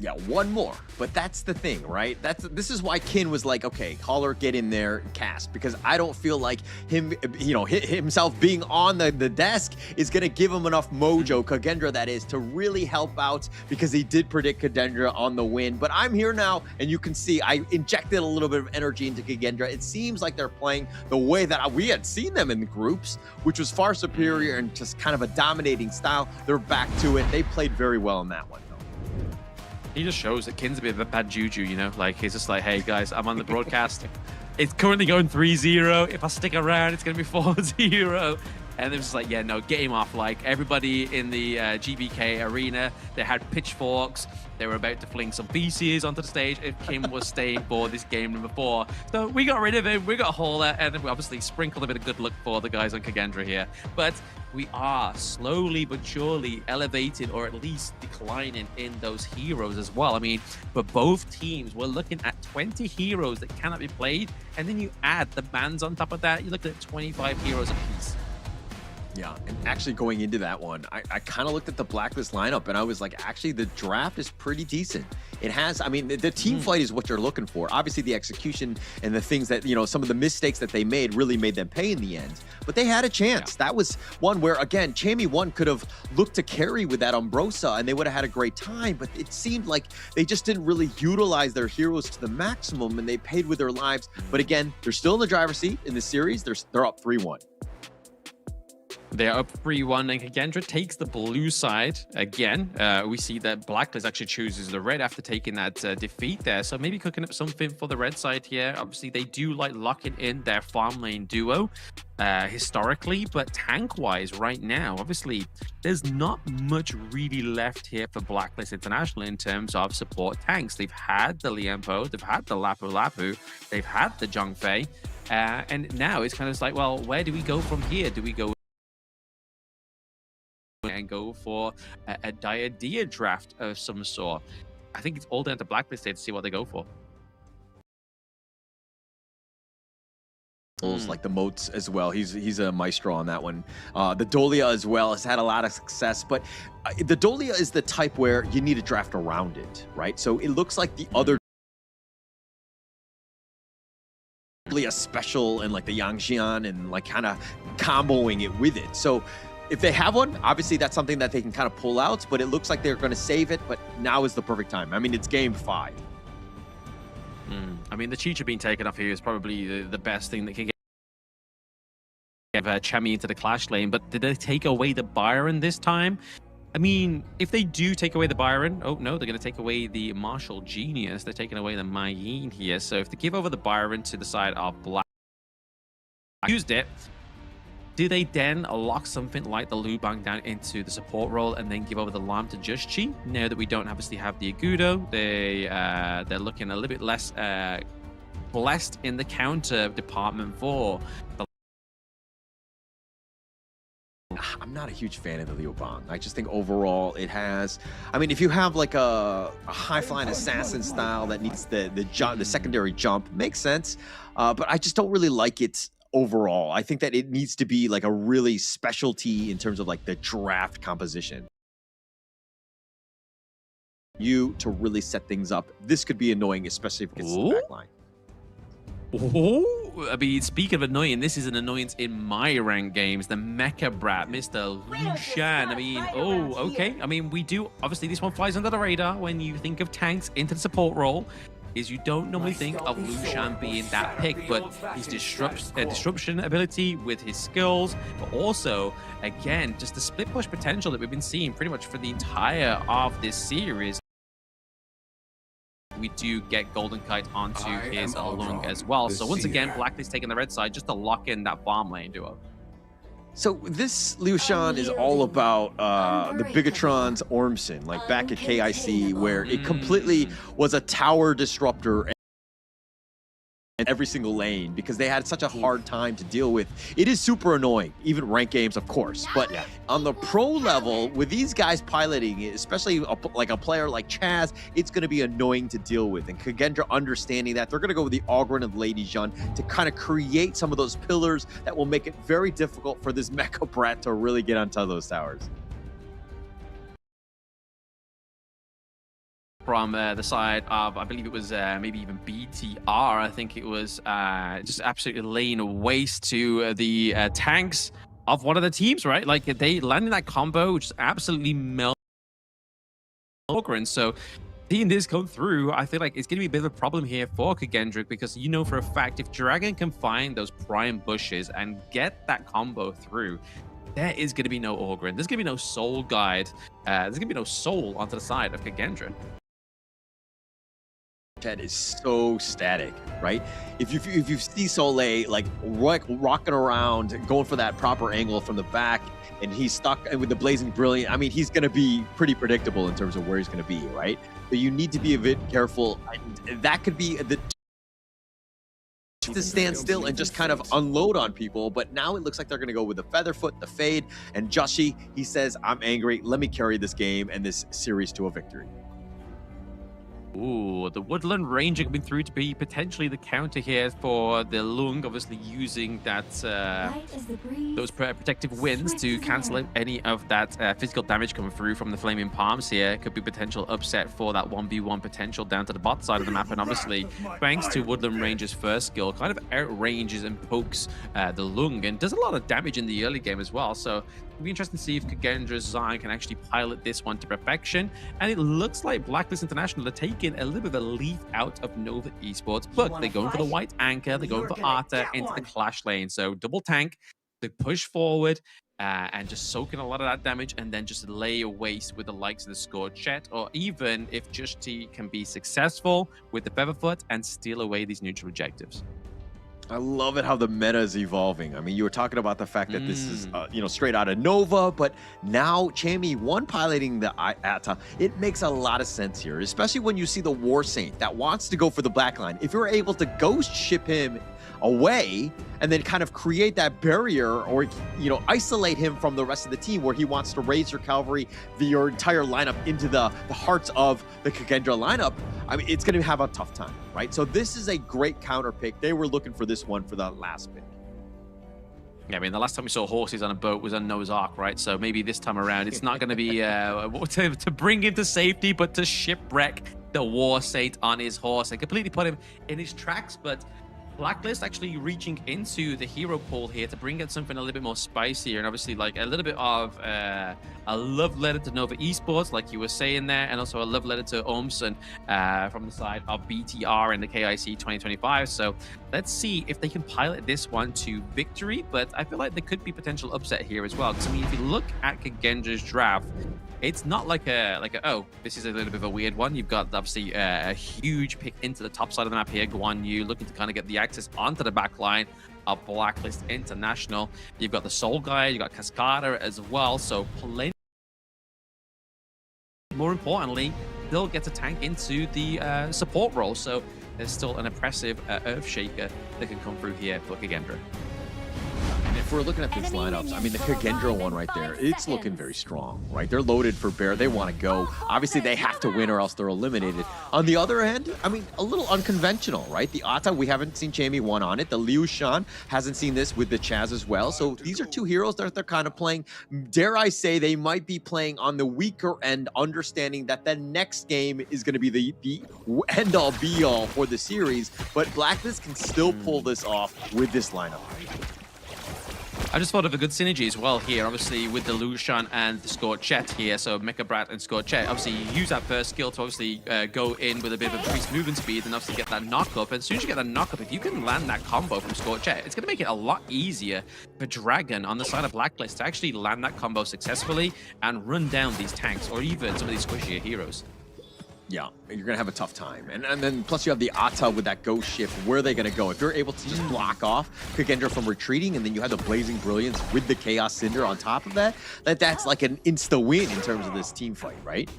Yeah, 1 more. But that's the thing, right? This is why Kin was like, okay, Holler, get in there and cast, because I don't feel like himself being on the desk is going to give him enough mojo, Kagendra that is, to really help out, because he did predict Kagendra on the win. But I'm here now, and you can see I injected a little bit of energy into Kagendra. It seems like they're playing the way that we had seen them in the groups, which was far superior and just kind of a dominating style. They're back to it. They played very well in that one. He just shows that Kin's a bit of a bad juju, you know? Like, he's just like, hey, guys, I'm on the broadcast. It's currently going 3-0. If I stick around, it's going to be 4-0. And it was just like, yeah, no, get him off. Like, everybody in the GBK arena, they had pitchforks. They were about to fling some feces onto the stage if Kim was staying for this game number 4. So we got rid of him. We got Hauler, and we obviously sprinkled a bit of good luck for the guys on Kagendra here. But we are slowly but surely elevating, or at least declining, in those heroes as well. I mean, for both teams, we're looking at 20 heroes that cannot be played. And then you add the bans on top of that, you're looking at 25 heroes apiece. Yeah, and actually going into that one, I kind of looked at the Blacklist lineup and I was like, actually, the draft is pretty decent. It has, I mean, the team fight is what you're looking for. Obviously, the execution and the things that, some of the mistakes that they made really made them pay in the end. But they had a chance. Yeah. That was one where, again, Chammy 1 could have looked to carry with that Umbrosa and they would have had a great time. But it seemed like they just didn't really utilize their heroes to the maximum and they paid with their lives. But again, they're still in the driver's seat in the series. They're up 3-1. They're up 3-1, and Kagendra takes the blue side again. We see that Blacklist actually chooses the red after taking that defeat there. So maybe cooking up something for the red side here. Obviously, they do like locking in their farm lane duo historically, but tank-wise right now, obviously, there's not much really left here for Blacklist International in terms of support tanks. They've had the Liampo, they've had the Lapu Lapu, they've had the Zhang Fei, and now it's kind of like, well, where do we go from here? Do we go and go for a Diadia draft of some sort? I think it's all down to Blacklist here to see what they go for. Like the moats as well. He's a maestro on that one. The Dolia as well has had a lot of success, but the Dolia is the type where you need to draft around it, right? So it looks like the other Dolia special and like the Yangxian and like kind of comboing it with it. So if they have one, obviously that's something that they can kind of pull out, but it looks like they're going to save it, but now is the perfect time. I mean, it's game 5. I mean, the Chicha being taken off here is probably the best thing that can get Chami into the clash lane, but did they take away the Byron this time? I mean, if they do take away the Byron, oh no, they're going to take away the Martial Genius. They're taking away the Mayeen here. So if they give over the Byron to the side of Black, used it, do they then lock something like the Lu Bang down into the support role and then give over the Lam to Just Chi? Now that we don't obviously have the Agudo, they're looking a little bit less blessed in the counter department for the. I'm not a huge fan of the Liu Bang. I just think overall it has. I mean, if you have like a high flying assassin style that needs the secondary jump, makes sense. But I just don't really like it overall. I think that it needs to be like a really specialty in terms of like the draft composition. You to really set things up. This could be annoying, especially if it gets to the back line. Oh, I mean, speaking of annoying, this is an annoyance in my ranked games. The Mecha Brat, Mr. Lushan. I mean, oh, okay. I mean, we do, obviously, this one flies under the radar when you think of tanks into the support role. Is you don't normally think of Lushan being that pick, but his disruption ability with his skills, but also, again, just the split push potential that we've been seeing pretty much for the entire of this series. We do get Golden Kite onto his Lung as well. So once again, Blacklist taking the red side just to lock in that farm lane duo. So this Liu Shan is all about the Bigatron's Ormson, like back at KIC, where it completely was a tower disruptor in every single lane because they had such a hard time to deal with. It is super annoying, even ranked games, of course. But on the pro level, with these guys piloting it, especially like a player like Chaz, it's going to be annoying to deal with. And Kagendra understanding that, they're going to go with the Ogren of Lady Jeanne to kind of create some of those pillars that will make it very difficult for this Mecha Brat to really get on top of those towers. From the side of, I believe it was maybe even BTR, I think it was just absolutely laying waste to the tanks of one of the teams, right? Like they landed that combo, which is absolutely melted. So seeing this come through, I feel like it's going to be a bit of a problem here for Kagendra, because you know for a fact if Dragon can find those prime bushes and get that combo through, there is going to be no Ogren. There's going to be no soul guide. There's going to be no soul onto the side of Kagendra. That is so static, right? If you see Soleil like rocking around, going for that proper angle from the back, and he's stuck with the Blazing Brilliant, I mean, he's going to be pretty predictable in terms of where he's going to be, right? But you need to be a bit careful. That could be the to stand still and just kind of unload on people, but now it looks like they're going to go with the Featherfoot, the Fade, and Joshi, he says, I'm angry, let me carry this game and this series to a victory. Ooh, the Woodland Ranger coming through to be potentially the counter here for the Lung, obviously using that those protective winds to cancel out any of that physical damage coming through from the Flaming Palms here. Could be potential upset for that 1v1 potential down to the bot side of the map, and obviously thanks to Woodland Ranger's first skill, kind of outranges and pokes the Lung and does a lot of damage in the early game as well. So it'll be interesting to see if Kagendra's Zion can actually pilot this one to perfection. And it looks like Blacklist International are taking a little bit of a leaf out of Nova Esports, but they're going for the white anchor, they're going for Arta into the clash lane. So double tank, they push forward and just soak in a lot of that damage, and then just lay waste with the likes of the Scored Chet, or even if Just T can be successful with the Featherfoot and steal away these neutral objectives. I love it how the meta is evolving. I mean, you were talking about the fact that this is, you know, straight out of Nova, but now Chammy one piloting the Ata, it makes a lot of sense here, especially when you see the War Saint that wants to go for the back line. If you're able to ghost ship him away and then kind of create that barrier, or, you know, isolate him from the rest of the team where he wants to raise your cavalry, your entire lineup into the hearts of the Kagendra lineup, I mean, it's going to have a tough time, right? So this is a great counter pick. They were looking for this one for the last pick. Yeah, I mean, the last time we saw horses on a boat was on Noah's Ark, right? So maybe this time around, it's not going to be to bring him to safety, but to shipwreck the War Saint on his horse and completely put him in his tracks. But Blacklist actually reaching into the hero pool here to bring out something a little bit more spicier and obviously like a little bit of a love letter to Nova Esports, like you were saying there, and also a love letter to Omson from the side of BTR and the KIC 2025. So let's see if they can pilot this one to victory, but I feel like there could be potential upset here as well. Because I mean, if you look at Kagendra's draft, it's not like a oh, this is a little bit of a weird one. You've got obviously a huge pick into the top side of the map here. Guan Yu looking to kind of get the access onto the back line of Blacklist International. You've got the Soul Guy, you've got Cascada as well. So plenty. More importantly, they'll get to tank into the support role. So there's still an impressive Earth Shaker that can come through here for Kagendra. If we're looking at these lineups, I mean, the Kagendra one right there, it's looking very strong, right? They're loaded for bear. They want to go. Obviously, they have to win or else they're eliminated. On the other end, I mean, a little unconventional, right? The Ata, we haven't seen Jamie 1 on it. The Liu Shan hasn't seen this with the Chaz as well. So these are two heroes that they're kind of playing. Dare I say, they might be playing on the weaker end, understanding that the next game is going to be the end-all, be-all for the series. But Blacklist can still pull this off with this lineup. I just thought of a good synergy as well here, obviously, with the Lucian and the Scorchet here. So Mecha Brat and Scorchet, obviously, you use that first skill to obviously go in with a bit of increased movement speed and obviously get that knock-up. And as soon as you get that knock-up, if you can land that combo from Scorchet, it's going to make it a lot easier for Dragon on the side of Blacklist to actually land that combo successfully and run down these tanks or even some of these squishier heroes. Yeah, you're going to have a tough time. And then plus you have the Ata with that ghost shift. Where are they going to go? If you're able to just block off Kagendra from retreating, and then you have the Blazing Brilliance with the Chaos Cinder on top of that, that's like an insta-win in terms of this team fight, right?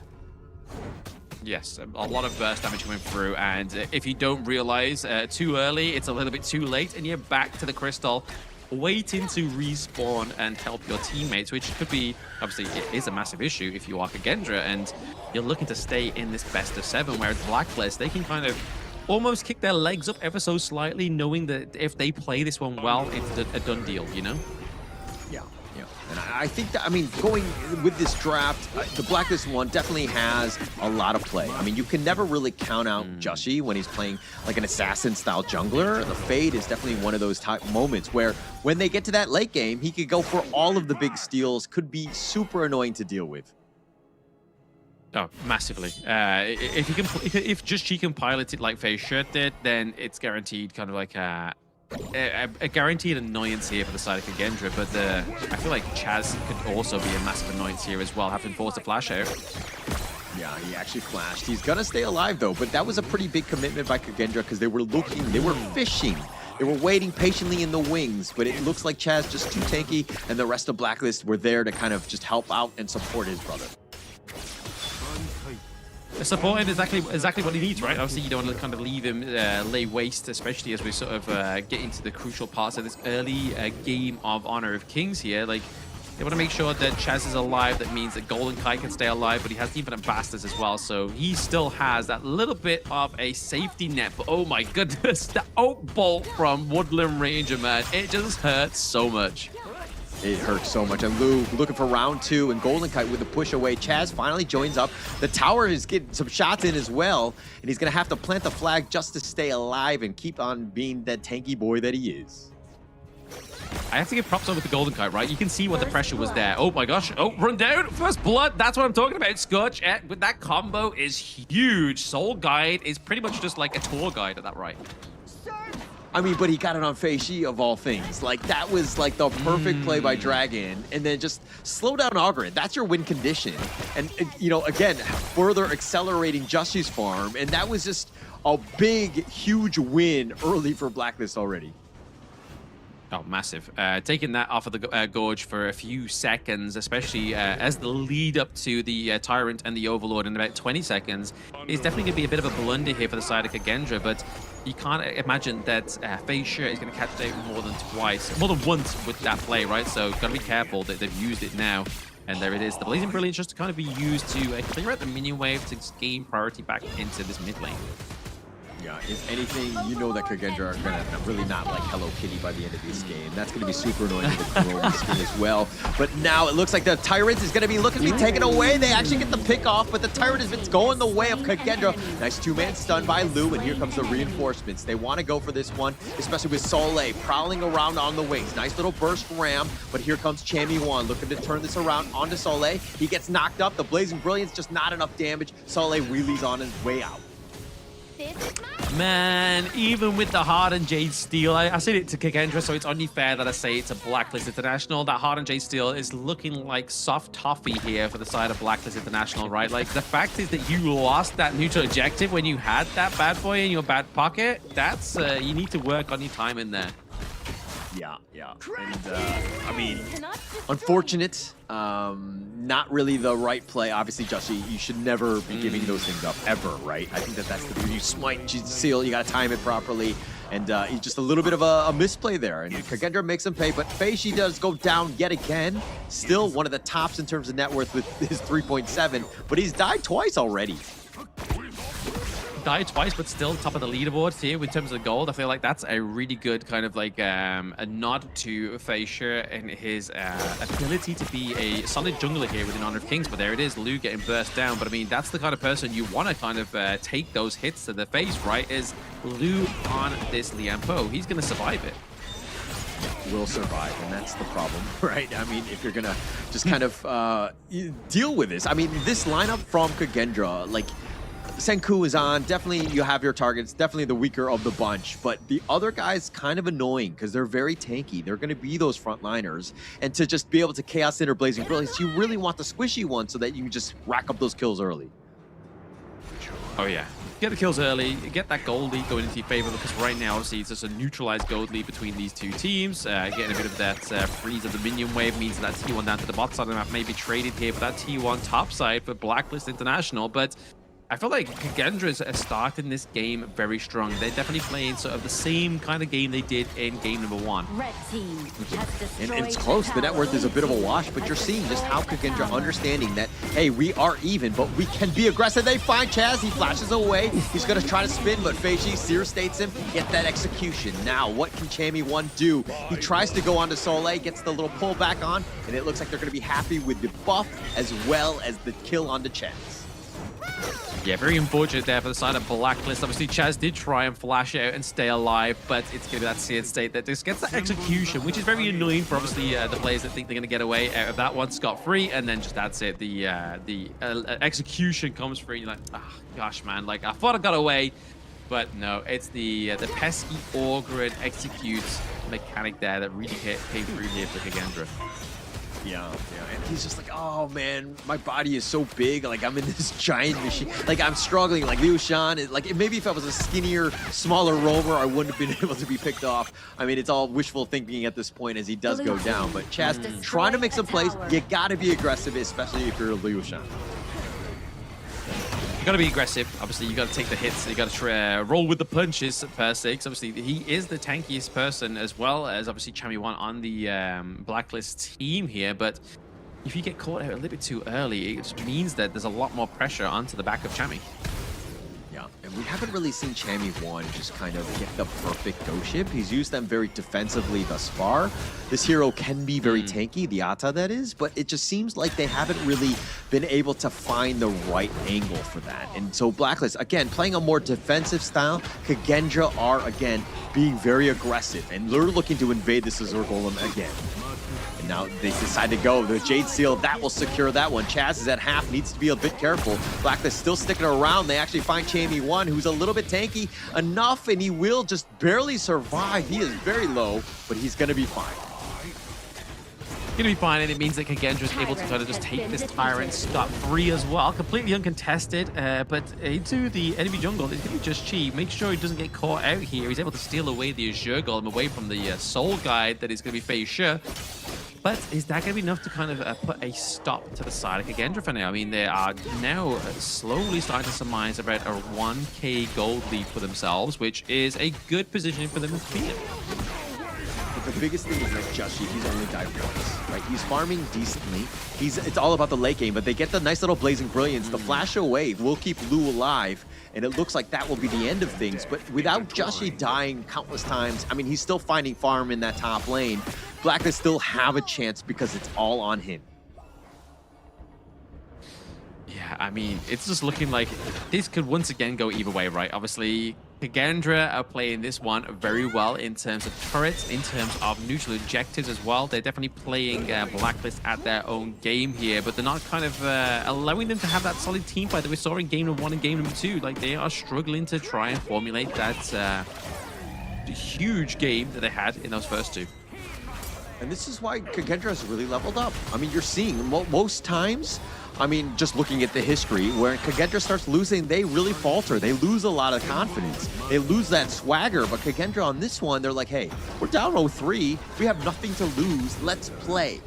Yes, a lot of burst damage coming through, and if you don't realize too early, it's a little bit too late, and you're back to the Crystal, waiting to respawn and help your teammates, which could be, obviously, it is a massive issue if you are Kagendra, and you're looking to stay in this best of 7, whereas Blacklist, they can kind of almost kick their legs up ever so slightly, knowing that if they play this one well, it's a done deal, you know? Yeah. And I think that, I mean, going with this draft, the Blacklist one definitely has a lot of play. I mean, you can never really count out Joshi when he's playing like an assassin-style jungler. The Fade is definitely one of those type moments where when they get to that late game, he could go for all of the big steals, could be super annoying to deal with. Oh, massively. If just she can pilot it like Faye Shirt did, then it's guaranteed kind of like a guaranteed annoyance here for the side of Kagendra, but I feel like Chaz could also be a massive annoyance here as well, having forced a flash out. Yeah, he actually flashed. He's gonna stay alive though, but that was a pretty big commitment by Kagendra because they were fishing. They were waiting patiently in the wings, but it looks like Chaz just too tanky, and the rest of Blacklist were there to kind of just help out and support his brother. Supporting exactly what he needs, right? Obviously, you don't want to kind of leave him lay waste, especially as we sort of get into the crucial parts of this early game of Honor of Kings here. Like, they want to make sure that Chaz is alive. That means that Golden Kai can stay alive, but he has Infinite Bastards as well. So he still has that little bit of a safety net. But oh my goodness, the Oak Bolt from Woodland Ranger, man. It just hurts so much. It hurts so much. And Lou looking for round 2, and Golden Kite with the push away. Chaz finally joins up. The tower is getting some shots in as well, and he's going to have to plant the flag just to stay alive and keep on being that tanky boy that he is. I have to give props over to Golden Kite, right? You can see what the pressure was there. Oh my gosh. Oh, run down. First blood. That's what I'm talking about. Scorch. With that combo is huge. Soul Guide is pretty much just like a tour guide at that right. I mean, but he got it on Fei Shi of all things. Like, that was like the perfect play by Dragon. And then just slow down Ogren. That's your win condition. And, you know, again, further accelerating Joshi's farm. And that was just a big, huge win early for Blacklist already. Oh, massive. Taking that off of the Gorge for a few seconds, especially as the lead up to the Tyrant and the Overlord in about 20 seconds, is definitely going to be a bit of a blunder here for the side of Kagendra, but you can't imagine that Fei Shi is going to catch it more than once with that play, right? So got to be careful that they've used it now. And there it is. The Blazing Brilliance just to kind of be used to clear out the minion wave to gain priority back into this mid lane. Yeah, if anything, you know that Kagendra are gonna really not like Hello Kitty by the end of this game. That's gonna be super annoying with the Chrome skin as well. But now it looks like the Tyrant is gonna be looking to be taken away. They actually get the pick off, but the Tyrant has been going the way of Kagendra. Nice two-man stun by Lu, and here comes the reinforcements. They want to go for this one, especially with Soleil prowling around on the wings. Nice little burst ram, but here comes Chami1 looking to turn this around onto Soleil. He gets knocked up. The Blazing Brilliance, just not enough damage. Soleil wheelies on his way out. Man, even with the Hardened Jade Steel, I said it to Kagendra, so it's only fair that I say it's a Blacklist International. That Hardened Jade Steel is looking like soft toffee here for the side of Blacklist International, right? Like, the fact is that you lost that neutral objective when you had that bad boy in your back pocket. That's, you need to work on your time in there. Yeah. And, I mean, unfortunate. Not really the right play. Obviously, Justy, you should never be giving those things up, ever, right? I think that's the beauty. You smite, you seal, you got to time it properly. And just a little bit of a misplay there. And Kagendra makes him pay, but Feishi does go down yet again. Still one of the tops in terms of net worth with his 3.7, but he's died twice already. Died twice, but still top of the leaderboard here in terms of gold. I feel like that's a really good kind of like a nod to Feisha and his ability to be a solid jungler here within Honor of Kings. But there it is, Lu getting burst down. But I mean, that's the kind of person you want to kind of take those hits to the face, right? Is Lu on this Liampo. He's going to survive it. Will survive, and that's the problem, right? I mean, if you're gonna just kind of deal with this. I mean, this lineup from Kagendra, like, Senku is on. Definitely, you have your targets. Definitely the weaker of the bunch. But the other guys kind of annoying because they're very tanky. They're going to be those frontliners. And to just be able to Chaos Center Blazing Brilliance, you really want the squishy one so that you can just rack up those kills early. Oh, yeah. Get the kills early, get that gold lead going into your favor, because right now, obviously, it's just a neutralized gold lead between these two teams. Getting a bit of that freeze of the minion wave means that T1 down to the bot side of the map may be traded here for that T1 top side for Blacklist International. But I feel like Kagendra's starting this game very strong. They're definitely playing sort of the same kind of game they did in game number 1. Red team And it's close. The net worth is a bit of a wash, but you're seeing just how Kagendra understanding that, hey, we are even, but we can be aggressive. They find Chaz. He flashes away. He's going to try to spin, but Feishi Seer states him. Get that execution. Now, what can Chami1 do? He tries to go onto Soleil, gets the little pull back on, and it looks like they're going to be happy with the buff as well as the kill onto Chaz. Yeah, very unfortunate there for the side of Blacklist. Obviously, Chaz did try and flash out and stay alive, but it's going to be that seared state that just gets that execution, which is very annoying for obviously the players that think they're going to get away out of that one scot-free, and then just that's it. The execution comes free. You're like, oh, gosh, man. Like, I thought I got away, but no, it's the pesky augur and execute mechanic there that really came through here for Kagendra. Yeah, and he's just like, oh man, my body is so big, like I'm in this giant machine, like I'm struggling, like Liu Shan, like maybe if I was a skinnier, smaller roamer, I wouldn't have been able to be picked off. I mean, it's all wishful thinking at this point as he does go down, but Chaz trying to make some plays, you gotta be aggressive, especially if you're Liu Shan. You gotta be aggressive. Obviously, you gotta take the hits. You gotta roll with the punches per se. Because obviously, he is the tankiest person as well as obviously Chami1 on the Blacklist team here. But if you get caught out a little bit too early, it means that there's a lot more pressure onto the back of Chami. Yeah, and we haven't really seen Chami1 just kind of get the perfect go ship. He's used them very defensively thus far. This hero can be very tanky, the Ata that is, but it just seems like they haven't really been able to find the right angle for that. And so Blacklist, again, playing a more defensive style, Kagendra are, again, being very aggressive, and they're looking to invade this Azure Golem again. And now they decide to go. The Jade Seal, that will secure that one. Chaz is at half, needs to be a bit careful. Blacklist still sticking around. They actually find Chami1, who's a little bit tanky enough, and he will just barely survive. He is very low, but he's going to be fine. Gonna be fine, and it means that Kagendra is able to kind of just take this Tyrant scot-free as well, completely uncontested, but into the enemy jungle. It's gonna be just cheap. Make sure he doesn't get caught out here. He's able to steal away the Azure Golem away from the Soul Guide that is gonna be Feisha. But is that going to be enough to kind of put a stop to the side of Kagendra for now? I mean, they are now slowly starting to surmise about a 1k gold lead for themselves, which is a good position for them to be in. But the biggest thing is that Justy, he's only died once, right? He's farming decently. It's all about the late game, but they get the nice little Blazing Brilliance. The Flash Wave will keep Lu alive, and it looks like that will be the end of things. But without Justy dying countless times, I mean, he's still finding farm in that top lane. Blacklist still have a chance because it's all on him. Yeah, I mean, it's just looking like this could once again go either way, right? Obviously, Kagendra are playing this one very well in terms of turrets, in terms of neutral objectives as well. They're definitely playing Blacklist at their own game here, but they're not kind of allowing them to have that solid team fight that we saw in game number 1 and game number 2. Like, they are struggling to try and formulate that huge game that they had in those first 2. And this is why Kagendra has really leveled up. I mean, you're seeing most times, I mean, just looking at the history, where Kagendra starts losing, they really falter. They lose a lot of confidence. They lose that swagger. But Kagendra on this one, they're like, hey, we're down 0-3. We have nothing to lose. Let's play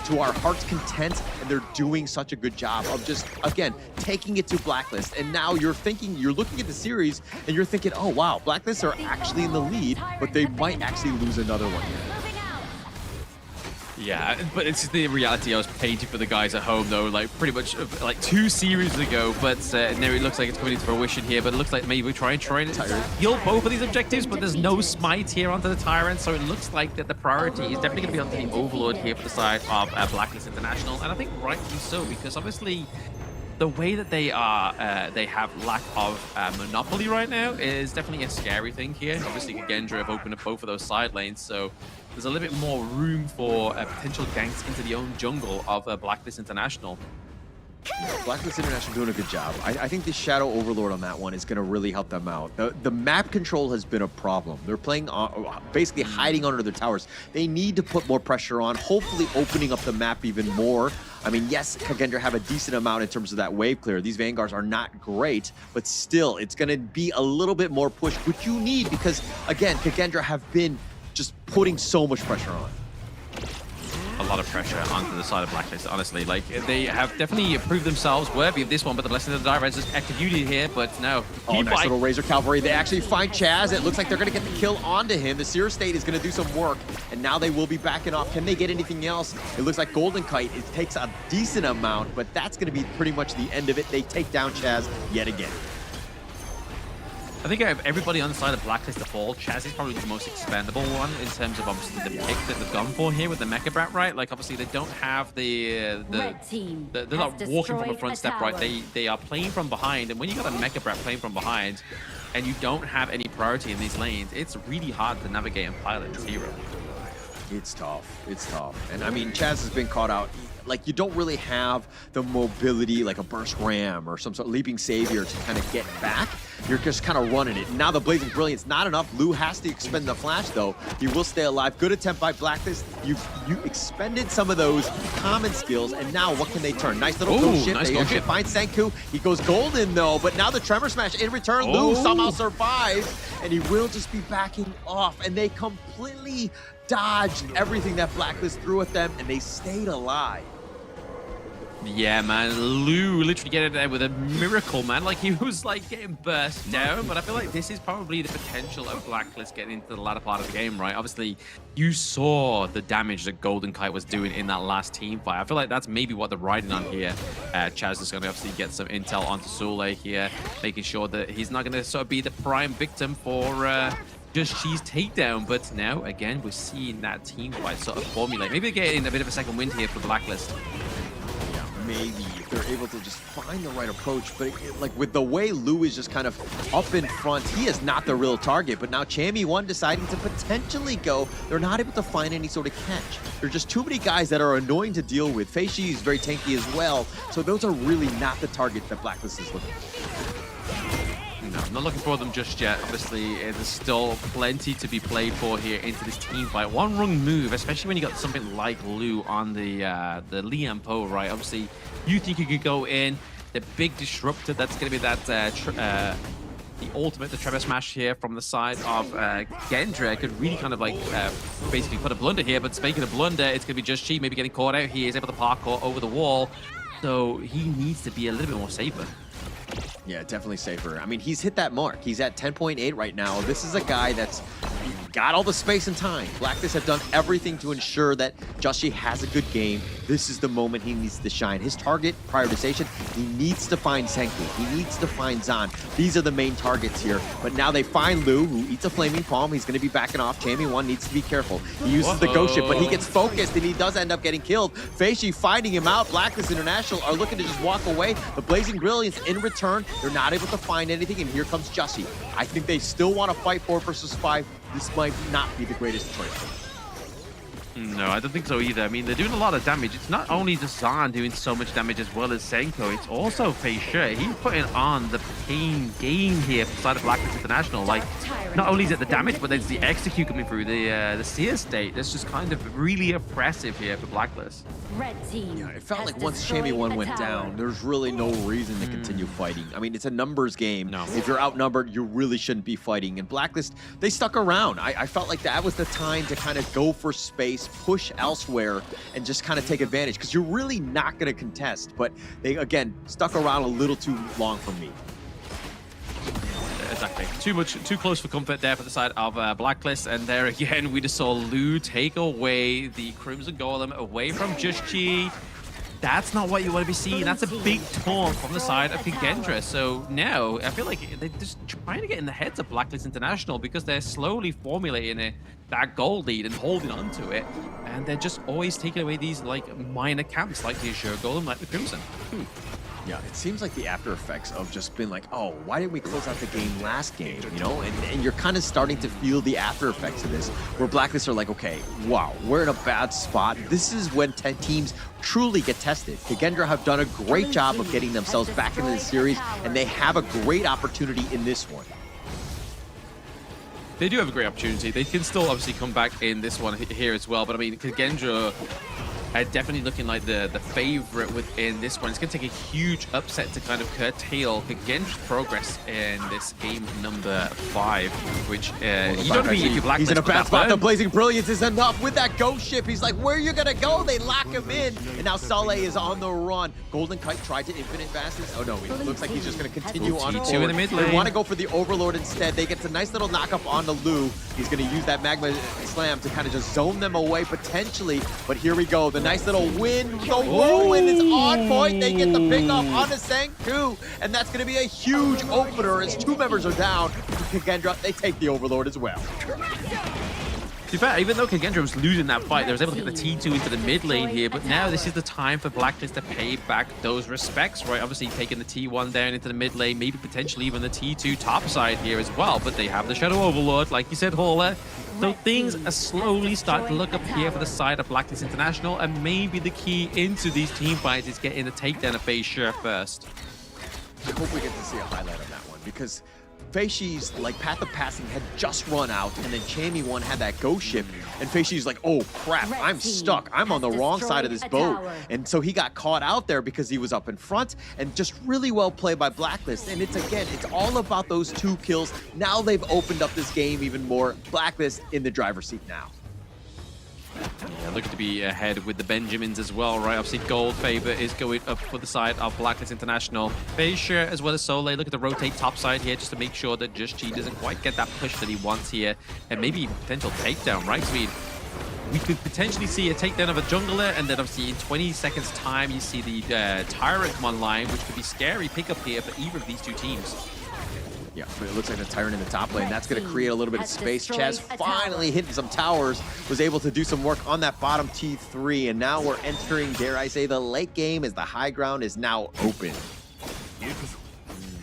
to our heart's content. And they're doing such a good job of just, again, taking it to Blacklist. And now you're looking at the series, and you're thinking, oh, wow, Blacklist are actually in the lead, but they might actually lose another one here. Yeah, but it's the reality I was painting for the guys at home, though, like pretty much like 2 series ago. But now it looks like it's coming into fruition here. But it looks like maybe we try and steal both of these objectives, but there's no smite here onto the Tyrant. So it looks like that the priority is definitely going to be onto the Overlord here for the side of Blacklist International. And I think rightly so, because obviously the way that they have lack of monopoly right now is definitely a scary thing here. Obviously, Kagendra have opened up both of those side lanes, so there's a little bit more room for potential ganks into the own jungle of Blacklist International. Blacklist International doing a good job. I think the Shadow Overlord on that one is going to really help them out. The map control has been a problem. They're playing basically hiding under their towers. They need to put more pressure on, hopefully opening up the map even more. I mean, yes, Kagendra have a decent amount in terms of that wave clear. These Vanguards are not great, but still, it's going to be a little bit more push, which you need because, again, Kagendra have been just putting so much pressure on. A lot of pressure onto the side of Blacklist, honestly. Like, they have definitely proved themselves worthy of this one, but the blessing of the Dire is just executed here, but no. Oh, nice little Razor Cavalry. They actually find Chaz. It looks like they're going to get the kill onto him. The Seer State is going to do some work, and now they will be backing off. Can they get anything else? It looks like Golden Kite, it takes a decent amount, but that's going to be pretty much the end of it. They take down Chaz yet again. I think everybody on the side of Blacklist default, Chaz is probably the most expendable one in terms of obviously the pick that they've gone for here with the Mecha Brat, right? Like obviously they don't have they're not walking from a front step, right? They are playing from behind, and when you got a Mecha Brat playing from behind and you don't have any priority in these lanes, it's really hard to navigate and pilot as hero. It's tough. It's tough. And I mean, Chaz has been caught out. Like, you don't really have the mobility like a Burst Ram or some sort of Leaping Savior to kind of get back. You're just kind of running it. Now the Blazing Brilliance, not enough. Lu has to expend the Flash, though. He will stay alive. Good attempt by Blacklist. You expended some of those common skills, and now what can they turn? Nice little go shit. Nice they actually find Senku. He goes golden, though, but now the Tremor Smash in return. Lu somehow survives, and he will just be backing off, and they completely dodged everything that Blacklist threw at them, and they stayed alive. Yeah, man, Lu literally getting there with a miracle, man. Like, he was, like, getting burst down, but I feel like this is probably the potential of Blacklist getting into the latter part of the game, right? Obviously, you saw the damage that Golden Kite was doing in that last team fight. I feel like that's maybe what they're riding on here. Chaz is going to obviously get some intel onto Sule here, making sure that he's not going to sort of be the prime victim for just She's takedown. But now, again, we're seeing that team fight sort of formulate. Maybe they're getting a bit of a second wind here for Blacklist. Maybe if they're able to just find the right approach, but like with the way Lu is just kind of up in front, he is not the real target. But now Chammy 1 deciding to potentially go, they're not able to find any sort of catch. There's just too many guys that are annoying to deal with. Feishi is very tanky as well, so those are really not the target that Blacklist is looking for. No, I'm not looking for them just yet. Obviously, there's still plenty to be played for here into this team fight. One wrong move, especially when you got something like Lu on the Liam Poe, right? Obviously, you think you could go in. The big disruptor, that's going to be that the ultimate, the Tremor Smash here from the side of Kagendra could really kind of like basically put a blunder here. But speaking of blunder, it's going to be just She maybe getting caught out. He is able to parkour over the wall. So he needs to be a little bit more safer. Yeah, definitely safer. I mean, he's hit that mark. He's at 10.8 right now. This is a guy that's got all the space and time. Blacklist have done everything to ensure that Joshi has a good game. This is the moment he needs to shine. His target prioritization, he needs to find Senku. He needs to find Zan. These are the main targets here. But now they find Lu, who eats a flaming palm. He's going to be backing off. Chammy1 needs to be careful. He uses the ghost ship, but he gets focused and he does end up getting killed. Feishi finding him out. Blacklist International are looking to just walk away. The Blazing Brilliance in return, they're not able to find anything, and here comes Joshi. I think they still want to fight 4 versus 5. This might not be the greatest choice. No, I don't think so either. I mean, they're doing a lot of damage. It's not only just Zan doing so much damage as well as Senko, it's also Feisha. He's putting on the pain game here for the side of Blacklist International. Like, not only is it the damage, but there's the execute coming through, the seer state. That's just kind of really oppressive here for Blacklist. Red team. Yeah, it felt like once Chammy1 went down, there's really no reason to continue fighting. I mean, it's a numbers game. No. If you're outnumbered, you really shouldn't be fighting. And Blacklist, they stuck around. I felt like that was the time to kind of go for space, push elsewhere, and just kind of take advantage, because you're really not going to contest. But they, again, stuck around a little too long for me. Exactly. Too close for comfort there for the side of Blacklist. And there again, we just saw Lu take away the Crimson Golem away from Just Chi. That's not what you want to be seeing. That's a big taunt from the side of Kagendra. So now, I feel like they're just trying to get in the heads of Blacklist International, because they're slowly formulating that gold lead and holding on to it. And they're just always taking away these like minor camps, like the Azure Golem, like the Crimson. Yeah, it seems like the after effects of just being like, oh, why didn't we close out the game last game, you know? And you're kind of starting to feel the after effects of this, where Blacklist are like, okay, wow, we're in a bad spot. This is when teams truly get tested. Kagendra have done a great job of getting themselves back into the series, and they have a great opportunity in this one. They do have a great opportunity. They can still obviously come back in this one here as well. But I mean, Kagendra definitely looking like the favorite within this one. It's going to take a huge upset to kind of curtail Kagendra's progress in this game number 5, which you don't mean if you Blacklist. He's in a bad spot. The Blazing Brilliance is enough with that ghost ship. He's like, where are you going to go? They lock him in. And now Saleh is on the run. Golden Kite tried to infinite fastness. Oh no, it looks like he's just going to continue on T2 forward. in the mid lane. They want to go for the Overlord instead. They get a nice little knockup on the Lu. He's going to use that Magma Slam to kind of just zone them away potentially. But here we go. The nice little win. The whirlwind is on point. They get the pickoff on the Senku. And that's going to be a huge opener as 2 members are down. Kagendra, they take the Overlord as well. To be fair, even though Kagendra was losing that fight, they was able to get the T2 into the mid lane here, but now this is the time for Blacklist to pay back those respects, right? Obviously taking the T1 down into the mid lane, maybe potentially even the T2 top side here as well, but they have the Shadow Overlord, like you said, Hauler. So things are slowly starting to look up here for the side of Blacklist International, and maybe the key into these team fights is getting the takedown of Feisha first. I hope we get to see a highlight of that one, because Feishi's like path of passing had just run out, and then Chammy1 had that ghost ship, and Feishi's like, oh crap, I'm stuck. I'm on the wrong side of this boat. And so he got caught out there because he was up in front, and just really well played by Blacklist. And it's all about those 2 kills. Now they've opened up this game even more. Blacklist in the driver's seat now. Yeah, looking to be ahead with the Benjamins as well, right? Obviously, gold favor is going up for the side of Blacklist International. Feisha as well as Soleil looking to rotate top side here just to make sure that Just Chi doesn't quite get that push that he wants here, and maybe even potential takedown, right? I mean, we could potentially see a takedown of a jungler, and then obviously in 20 seconds time, you see the Tyrant come online, which could be scary pickup here for either of these 2 teams. Yeah, but it looks like the Tyrant in the top lane. That's going to create a little bit of space. Chaz finally hitting some towers, was able to do some work on that bottom T3, and now we're entering, dare I say, the late game as the high ground is now open.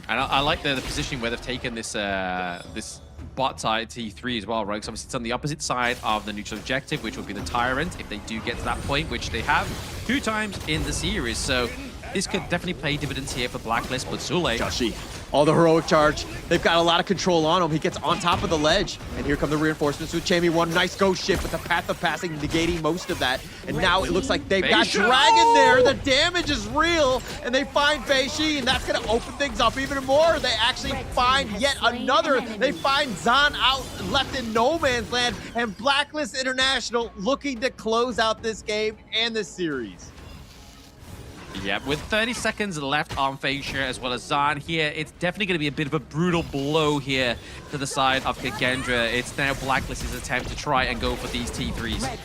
And I like the positioning where they've taken this this bot side T3 as well, right? Because obviously it's on the opposite side of the neutral objective, which will be the Tyrant, if they do get to that point, which they have 2 times in the series. So this could definitely pay dividends here for Blacklist, but Sule. Joshi, all the heroic charge. They've got a lot of control on him. He gets on top of the ledge. And here come the reinforcements with Chammy1. Nice ghost ship with the path of passing, negating most of that. And now it looks like they've got Dragon there. The damage is real. And they find Feishi, and that's going to open things up even more. They actually find yet another. They find Zan out, left in no man's land. And Blacklist International looking to close out this game and this series. Yep, with 30 seconds left on Facia as well as Zan here, it's definitely going to be a bit of a brutal blow here to the side of Kagendra. It's now Blacklist's attempt to try and go for these T3s.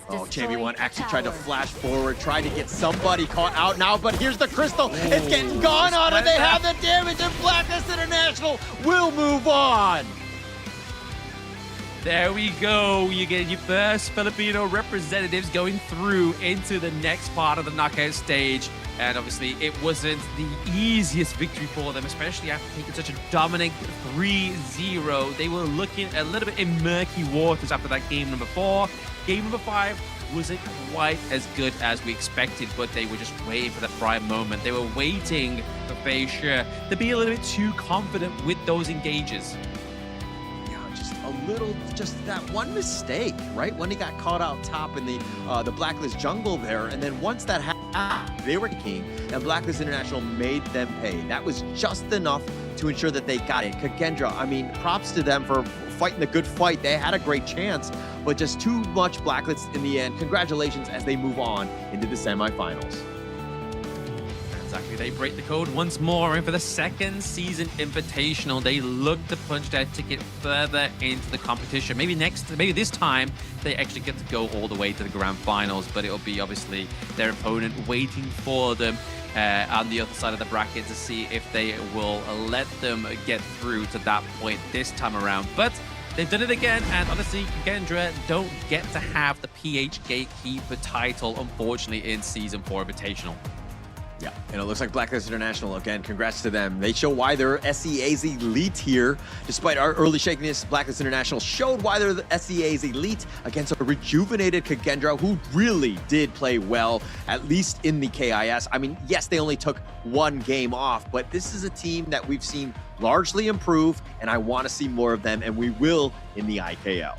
Oh, Champion One actually tried to flash forward, tried to get somebody caught out now, but here's the crystal. It's getting gone on, and they have the damage, and Blacklist International will move on. There we go. You get your first Filipino representatives going through into the next part of the knockout stage. And obviously, it wasn't the easiest victory for them, especially after taking such a dominant 3-0. They were looking a little bit in murky waters after that game number 4. Game number 5 wasn't quite as good as we expected, but they were just waiting for the prime moment. They were waiting for Facia to be a little bit too confident with those engages. Just that one mistake, right? When he got caught out top in the Blacklist jungle there, and then once that happened, they were king, and Blacklist International made them pay. That was just enough to ensure that they got it. Kagendra, I mean, props to them for fighting the good fight. They had a great chance, but just too much Blacklist in the end. Congratulations as they move on into the semifinals. Exactly, they break the code once more, and for the second season Invitational, they look to punch their ticket further into the competition. Maybe this time, they actually get to go all the way to the grand finals, but it'll be obviously their opponent waiting for them on the other side of the bracket to see if they will let them get through to that point this time around. But they've done it again, and honestly, Kagendra don't get to have the PH Gatekeeper title, unfortunately, in Season 4 Invitational. Yeah, and it looks like Blacklist International, again, congrats to them. They show why they're SEA's elite here. Despite our early shakiness, Blacklist International showed why they're the SEA's elite against a rejuvenated Kagendra, who really did play well, at least in the KIS. I mean, yes, they only took one game off, but this is a team that we've seen largely improve, and I want to see more of them, and we will in the IKL.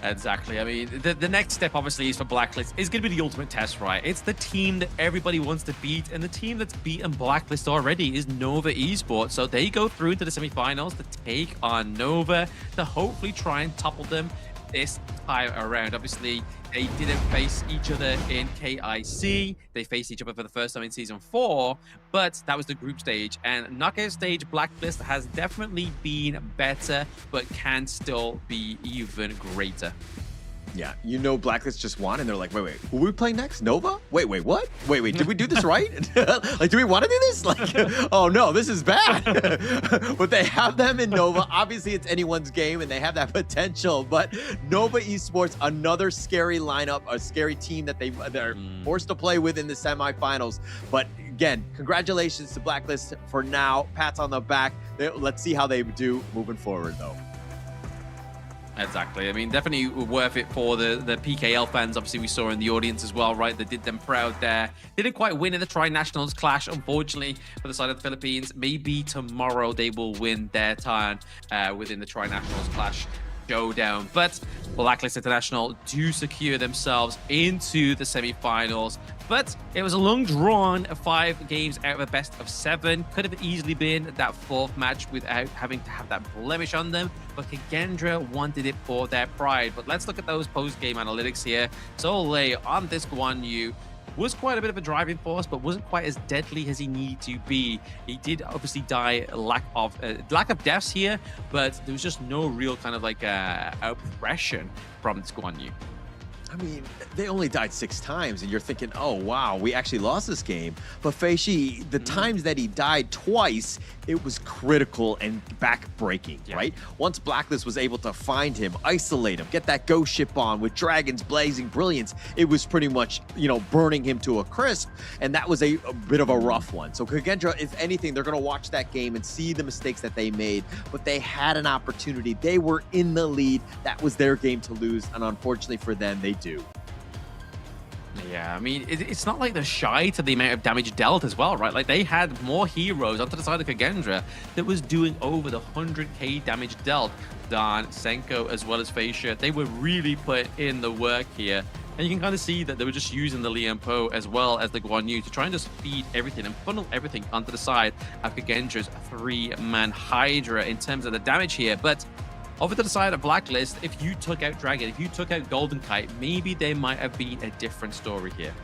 Exactly. I mean, the next step, obviously, is for Blacklist. It's going to be the ultimate test, right? It's the team that everybody wants to beat, and the team that's beaten Blacklist already is Nova Esports. So they go through into the semifinals to take on Nova to hopefully try and topple them this time around. Obviously, they didn't face each other in KIC. They faced each other for the first time in Season 4, but that was the group stage. And knockout stage, Blacklist has definitely been better, but can still be even greater. Yeah, you know Blacklist just won, and they're like, wait, who are we playing next? Nova? Wait, what? Wait, did we do this right? Like, do we want to do this? Like, oh no, this is bad. But they have them in Nova. Obviously, it's anyone's game, and they have that potential. But Nova Esports, another scary lineup, a scary team that they're forced to play with in the semifinals. But again, congratulations to Blacklist for now. Pats on the back. Let's see how they do moving forward, though. Exactly. I mean, definitely worth it for the PKL fans. Obviously, we saw in the audience as well, right? They did them proud there. Didn't quite win in the Tri-Nationals clash, unfortunately, for the side of the Philippines. Maybe tomorrow they will win their turn within the Tri-Nationals clash showdown. But Blacklist International do secure themselves into the semifinals. But it was a long drawn 5 games out of a best of 7. Could have easily been that 4th match without having to have that blemish on them. But Kagendra wanted it for their pride. But let's look at those post-game analytics here. Soleil on this Guan Yu was quite a bit of a driving force, but wasn't quite as deadly as he needed to be. He did obviously die lack of deaths here, but there was just no real kind of like oppression from this Guan Yu. I mean, they only died 6 times, and you're thinking, oh, wow, we actually lost this game. But Feishi, the times that he died twice, it was critical and back-breaking, right? Once Blacklist was able to find him, isolate him, get that ghost ship on with Dragon's blazing brilliance, it was pretty much, burning him to a crisp, and that was a bit of a rough one. So Kagendra, if anything, they're going to watch that game and see the mistakes that they made, but they had an opportunity. They were in the lead. That was their game to lose, and unfortunately for them, they do. Yeah, I mean, it's not like they're shy to the amount of damage dealt as well, right? Like, they had more heroes onto the side of Kagendra that was doing over the 100k damage dealt. Dan, Senko, as well as Facia, they were really put in the work here. And you can kind of see that they were just using the Lian Po as well as the Guan Yu to try and just feed everything and funnel everything onto the side of Kagendra's 3-man Hydra in terms of the damage here. But over to the side of Blacklist, if you took out Dragon, if you took out Golden Kite, maybe there might have been a different story here.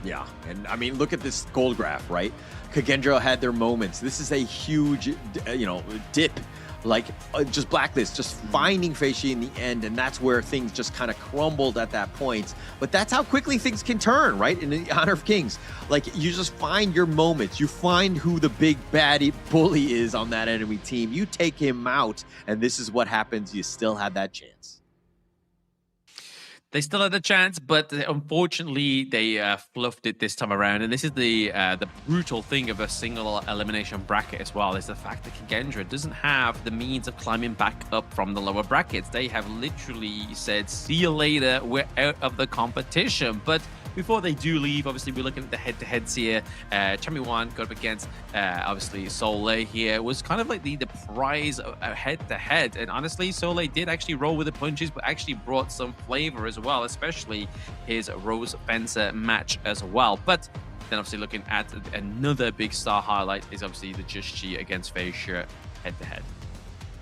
Yeah, and I mean, look at this gold graph, right? Kagendra had their moments. This is a huge, dip. Like, just Blacklist, just finding Feishi in the end, and that's where things just kind of crumbled at that point. But that's how quickly things can turn, right? In the Honor of Kings. Like, you just find your moments. You find who the big baddie bully is on that enemy team. You take him out, and this is what happens. You still have that chance. They still had a chance, but unfortunately, they fluffed it this time around. And this is the brutal thing of a single elimination bracket as well, is the fact that Kagendra doesn't have the means of climbing back up from the lower brackets. They have literally said, see you later, we're out of the competition. But before they do leave, obviously, we're looking at the head-to-heads here. Chamiwan got up against, obviously, Soleil here. It was kind of like the prize head-to-head. And honestly, Soleil did actually roll with the punches, but actually brought some flavor as well, especially his Rose Fencer match as well. But then obviously looking at another big star highlight is obviously the Just Chi against Feishi head-to-head.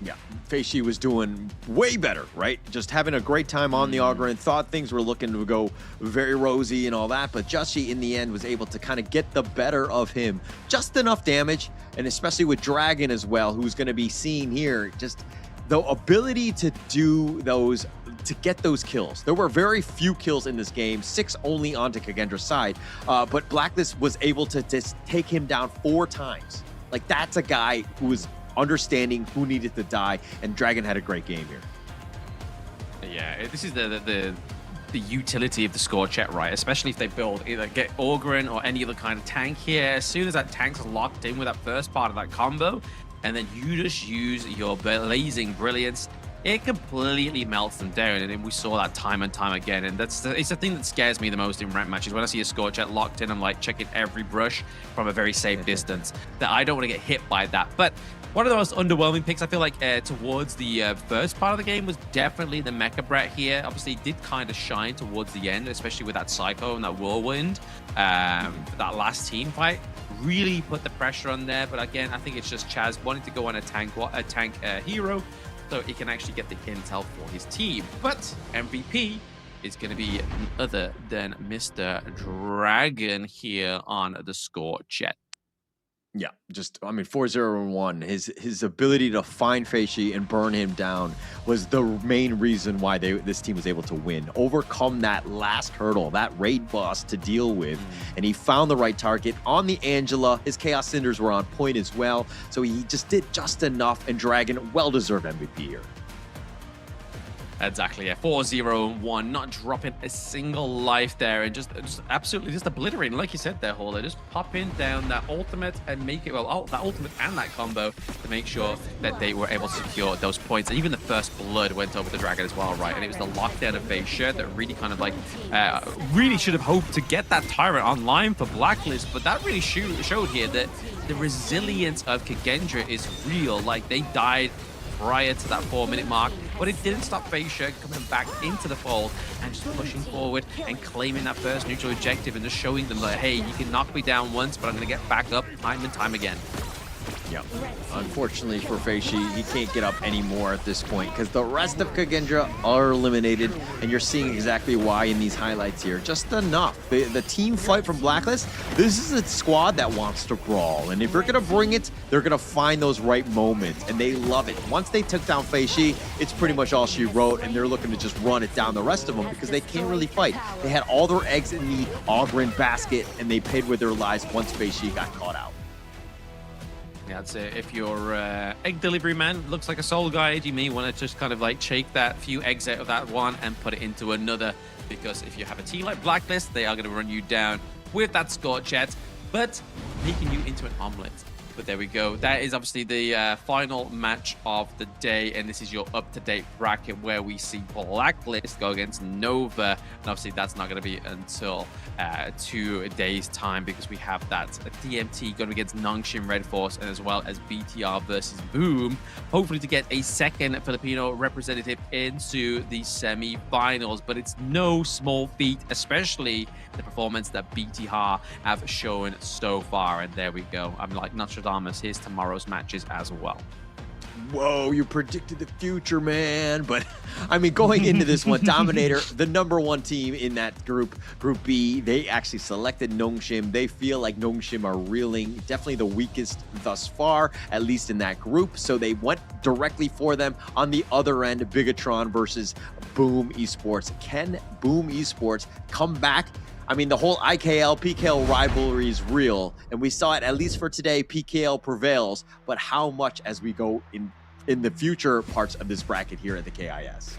Yeah, Feishi was doing way better, right? Just having a great time on the Augur and thought things were looking to go very rosy and all that, but Just Chi in the end was able to kind of get the better of him. Just enough damage, and especially with Dragon as well, who's going to be seen here, just the ability to do those, to get those kills. There were very few kills in this game, 6 only onto Kagendra's side, but Blacklist was able to just take him down 4 times. Like, that's a guy who was understanding who needed to die, and Dragon had a great game here. Yeah, this is the utility of the score check, right? Especially if they build either get Orgrin or any other kind of tank here. As soon as that tank's locked in with that first part of that combo, and then you just use your blazing brilliance, it completely melts them down. And we saw that time and time again. And it's the thing that scares me the most in ranked matches. When I see a score check locked in, I'm like checking every brush from a very safe distance. That I don't want to get hit by that. But one of the most underwhelming picks, I feel like, towards the first part of the game was definitely the Mecha Brat here. Obviously, it did kind of shine towards the end, especially with that Psycho and that Whirlwind. That last team fight really put the pressure on there. But again, I think it's just Chaz wanting to go on a tank hero, so he can actually get the intel for his team. But MVP is going to be none other than Mr. Dragon here on the score chat. Yeah, just, I mean, 4-0-1. His ability to find Feishi and burn him down was the main reason why this team was able to win. Overcome that last hurdle, that raid boss to deal with, and he found the right target on the Angela. His Chaos Cinders were on point as well, so he just did just enough, and Dragon, well-deserved MVP here. Exactly, yeah. 4-0-1, not dropping a single life there, and just absolutely just obliterating, like you said there, Hauler, just popping down that ultimate and make it, well, that ultimate and that combo to make sure that they were able to secure those points. And even the first blood went over the Dragon as well, right? And it was the lockdown of Feishi that really kind of like, really should have hoped to get that Tyrant online for Blacklist, but that really showed here that the resilience of Kagendra is real. Like, they died prior to that 4-minute mark, but it didn't stop Feishi coming back into the fold and just pushing forward and claiming that first neutral objective and just showing them that, hey, you can knock me down once, but I'm going to get back up time and time again. Yeah, unfortunately for Feishi, he can't get up anymore at this point because the rest of Kagendra are eliminated, and you're seeing exactly why in these highlights here. Just enough. The team fight from Blacklist, this is a squad that wants to brawl, and if you're going to bring it, they're going to find those right moments, and they love it. Once they took down Feishi, it's pretty much all she wrote, and they're looking to just run it down the rest of them because they can't really fight. They had all their eggs in the Augurin basket, and they paid with their lives once Feishi got caught out. Yeah, I'd say if your egg delivery man looks like a soul guide, you may want to just kind of like shake that few eggs out of that one and put it into another, because if you have a team like Blacklist, they are going to run you down with that score chat, but making you into an omelet. But there we go. That is obviously the final match of the day, and this is your up-to-date bracket where we see Blacklist go against Nova, and obviously that's not going to be until 2 days' time, because we have that DMT going against Nongshim Red Force, and as well as BTR versus Boom, hopefully to get a second Filipino representative into the semi-finals. But it's no small feat, especially the performance that BTR have shown so far. And there we go. I'm like Nostradamus, here's tomorrow's matches as well. whoa, you predicted the future, man. But I mean, going into this one, Dominator, the #1 team in that group, Group B, they actually selected Nongshim. They feel like Nongshim are reeling, definitely the weakest thus far, at least in that group. So they went directly for them. On the other end, Bigatron versus Boom Esports. Can Boom Esports come back? I mean, the whole IKL, PKL rivalry is real, and we saw it, at least for today, PKL prevails, but how much as we go in the future parts of this bracket here at the KIS?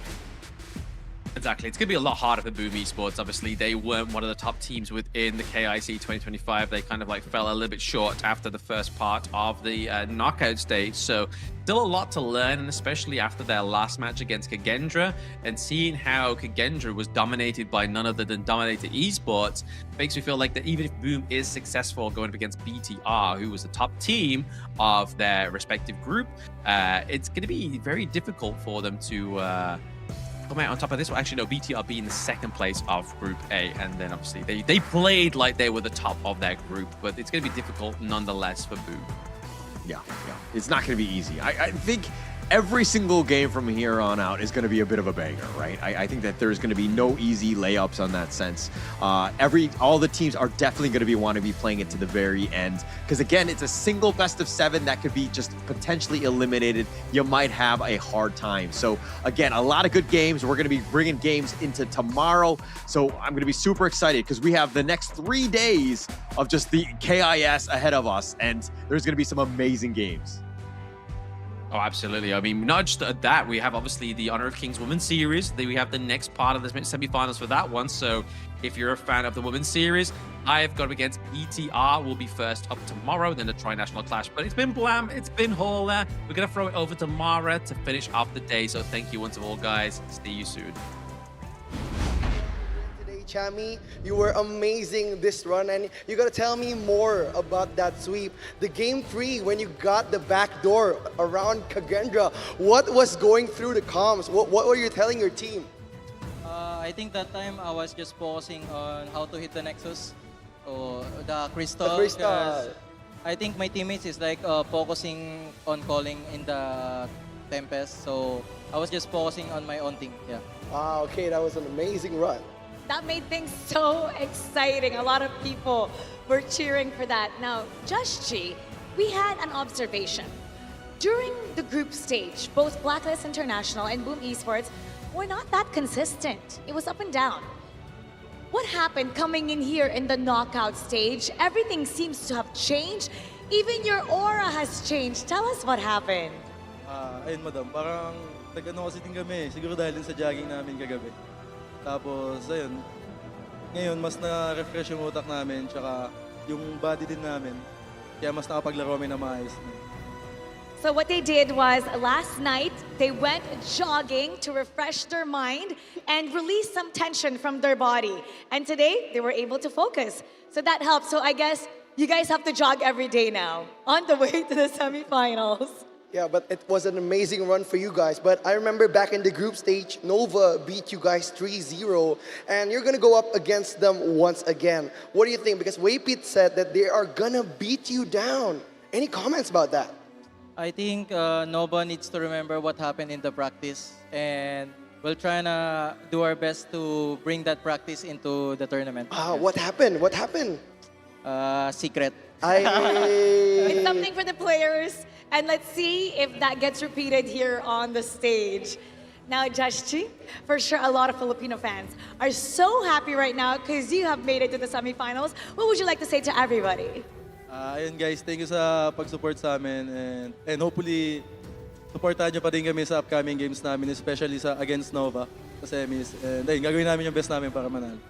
Exactly. It's going to be a lot harder for Boom Esports. Obviously, they weren't one of the top teams within the KIC 2025. They kind of like fell a little bit short after the first part of the knockout stage. So still a lot to learn, and especially after their last match against Kagendra, and seeing how Kagendra was dominated by none other than Dominator Esports, makes me feel like that even if Boom is successful going up against BTR, who was the top team of their respective group, it's going to be very difficult for them to come out on top of this. Well, actually, no, BTR being the second place of Group A, and then obviously they played like they were the top of their group, but it's going to be difficult nonetheless for Boom. Yeah. It's not going to be easy. I think every single game from here on out is going to be a bit of a banger, right? I think that there's going to be no easy layups on that sense. All the teams are definitely going to want to be playing it to the very end, because again, it's a single best of 7 that could be just potentially eliminated. You might have a hard time. So again, a lot of good games. We're going to be bringing games into tomorrow. So I'm going to be super excited because we have the next 3 days of just the KIS ahead of us, and there's going to be some amazing games. Oh, absolutely. I mean, not just that, we have obviously the Honor of Kings Women's Series. Then we have the next part of the semifinals for that one. So if you're a fan of the Women's Series, I've got up against BTR. Will be first up tomorrow, then the Tri-National Clash. But it's been Blam, it's been Hola. We're going to throw it over to Mara to finish off the day. So thank you once of all, guys. See you soon. Chami, you were amazing this run, and you gotta tell me more about that sweep. The game 3, when you got the back door around Kagendra, what was going through the comms? What were you telling your team? I think that time I was just focusing on how to hit the Nexus or the Crystal. The Crystal. I think my teammates is like focusing on calling in the Tempest, so I was just focusing on my own thing. Yeah. Wow, okay, that was an amazing run. That made things so exciting. A lot of people were cheering for that. Now, Joshji, we had an observation. During the group stage, both Blacklist International and Boom Esports were not that consistent. It was up and down. What happened coming in here in the knockout stage? Everything seems to have changed. Even your aura has changed. Tell us what happened. Ayun, madam, parang nag-ano kasi din kami, siguro dahil din sa jogging namin kagabi. Tapos, ayun, ngayon mas na-refresh yung utak namin, tsaka yung body din namin, kaya mas nakapaglaro kami na maayos. So what they did was, last night, they went jogging to refresh their mind and release some tension from their body. And today, they were able to focus. So that helped. So I guess you guys have to jog every day now, on the way to the semifinals. Yeah, but it was an amazing run for you guys. But I remember back in the group stage, Nova beat you guys 3-0, and you're gonna go up against them once again. What do you think? Because Waypit said that they are gonna beat you down. Any comments about that? I think Nova needs to remember what happened in the practice, and we'll try to do our best to bring that practice into the tournament. What happened? What happened? Secret. It's something for the players, and let's see if that gets repeated here on the stage. Now, Joshji, for sure a lot of Filipino fans are so happy right now because you have made it to the semifinals. What would you like to say to everybody? Ayun guys, thank you sa pag-support sa amin, and hopefully supportahan nyo pa din kami sa upcoming games namin, especially sa against Nova sa semis. And ayun, gagawin namin yung best namin para manalo.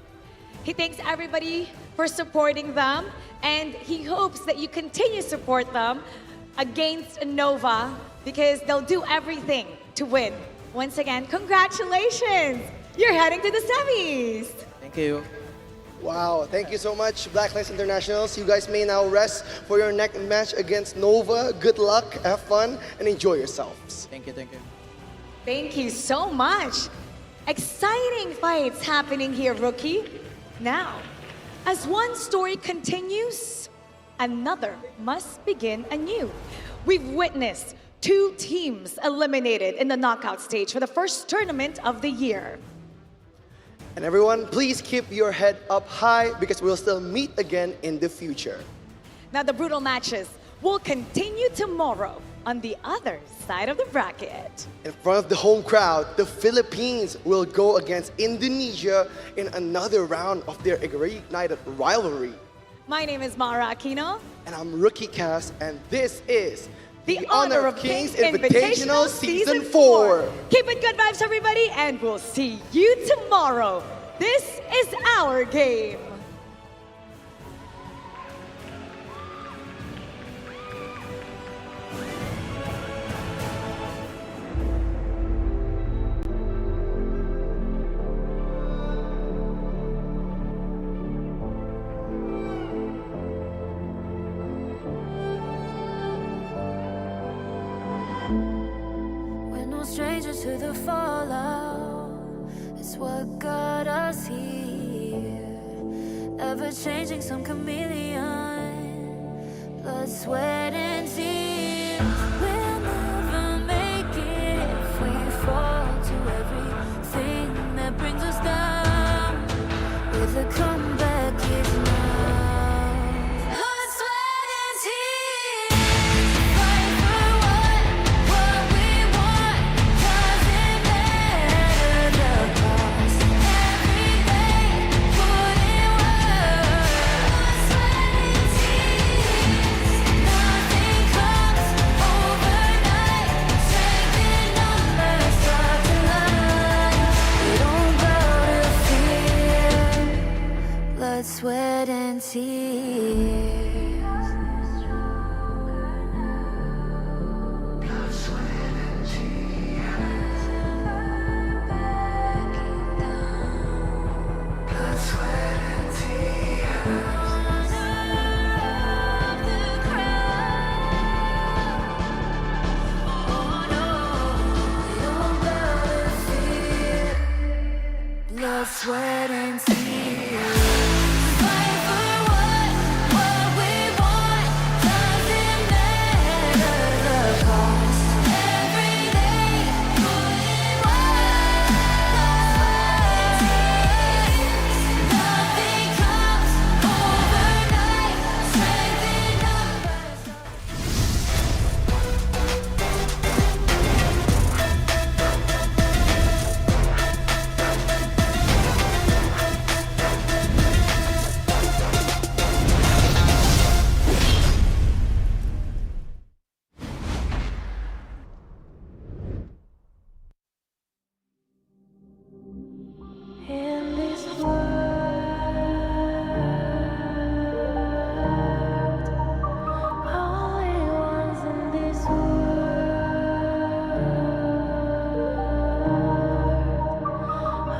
He thanks everybody for supporting them, and he hopes that you continue to support them against Nova because they'll do everything to win. Once again, congratulations! You're heading to the semis! Thank you. Wow, thank you so much, Blacklist Internationals. You guys may now rest for your next match against Nova. Good luck, have fun, and enjoy yourselves. Thank you, thank you. Thank you so much. Exciting fights happening here, Rookie. Now, as one story continues, another must begin anew. We've witnessed 2 teams eliminated in the knockout stage for the first tournament of the year. And everyone, please keep your head up high because we'll still meet again in the future. Now the brutal matches will continue tomorrow on the other side of the bracket. In front of the home crowd, the Philippines will go against Indonesia in another round of their reignited rivalry. My name is Mara Aquino. And I'm Rookie Cass, and this is the Honor of Kings Invitational Season 4. Keep it good vibes, everybody, and we'll see you tomorrow. This is our game. Strangers to the fallout, it's what got us here. Ever changing, some chameleon, blood, sweat, and tears. We'll never make it if we fall to everything that brings us down. With a comeback is now. Blood, sweat, and tears. Fight for what we want. Doesn't matter the cost. Every day, put in work. Blood, sweat, and tears. Nothing comes overnight. Strength in numbers start to line. We don't bow to fear. Blood, sweat, and tears. Blood, sweat, and tears. Fight for what we want. Doesn't matter the cost. Every day, put in work. Nothing comes overnight. Strength in numbers. In this world, only ones in this world,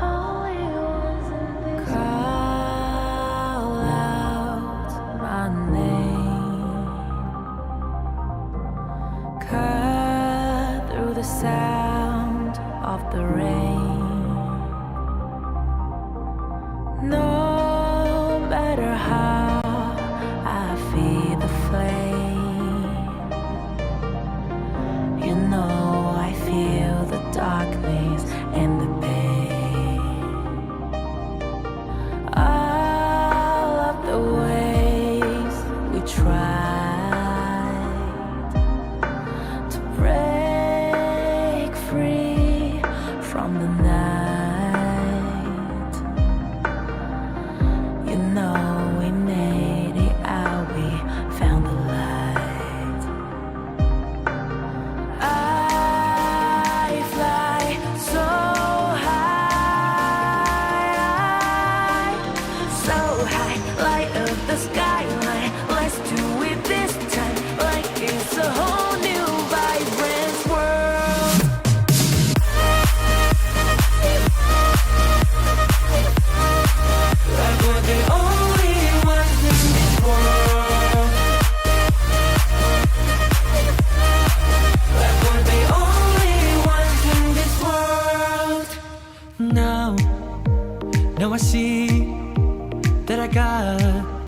only ones in this call out my name, cut through the sound of the rain. No matter how I feed the flame, you know I feel the darkness and the pain. All of the ways we tried to break free from the night. You know we made it out, we found the light. I fly so high, light up the skyline. Let's do it this time, like it's a whole new vibrant world. Like we're the only ones in this world. Like we're the only ones in this world. Now I see that I got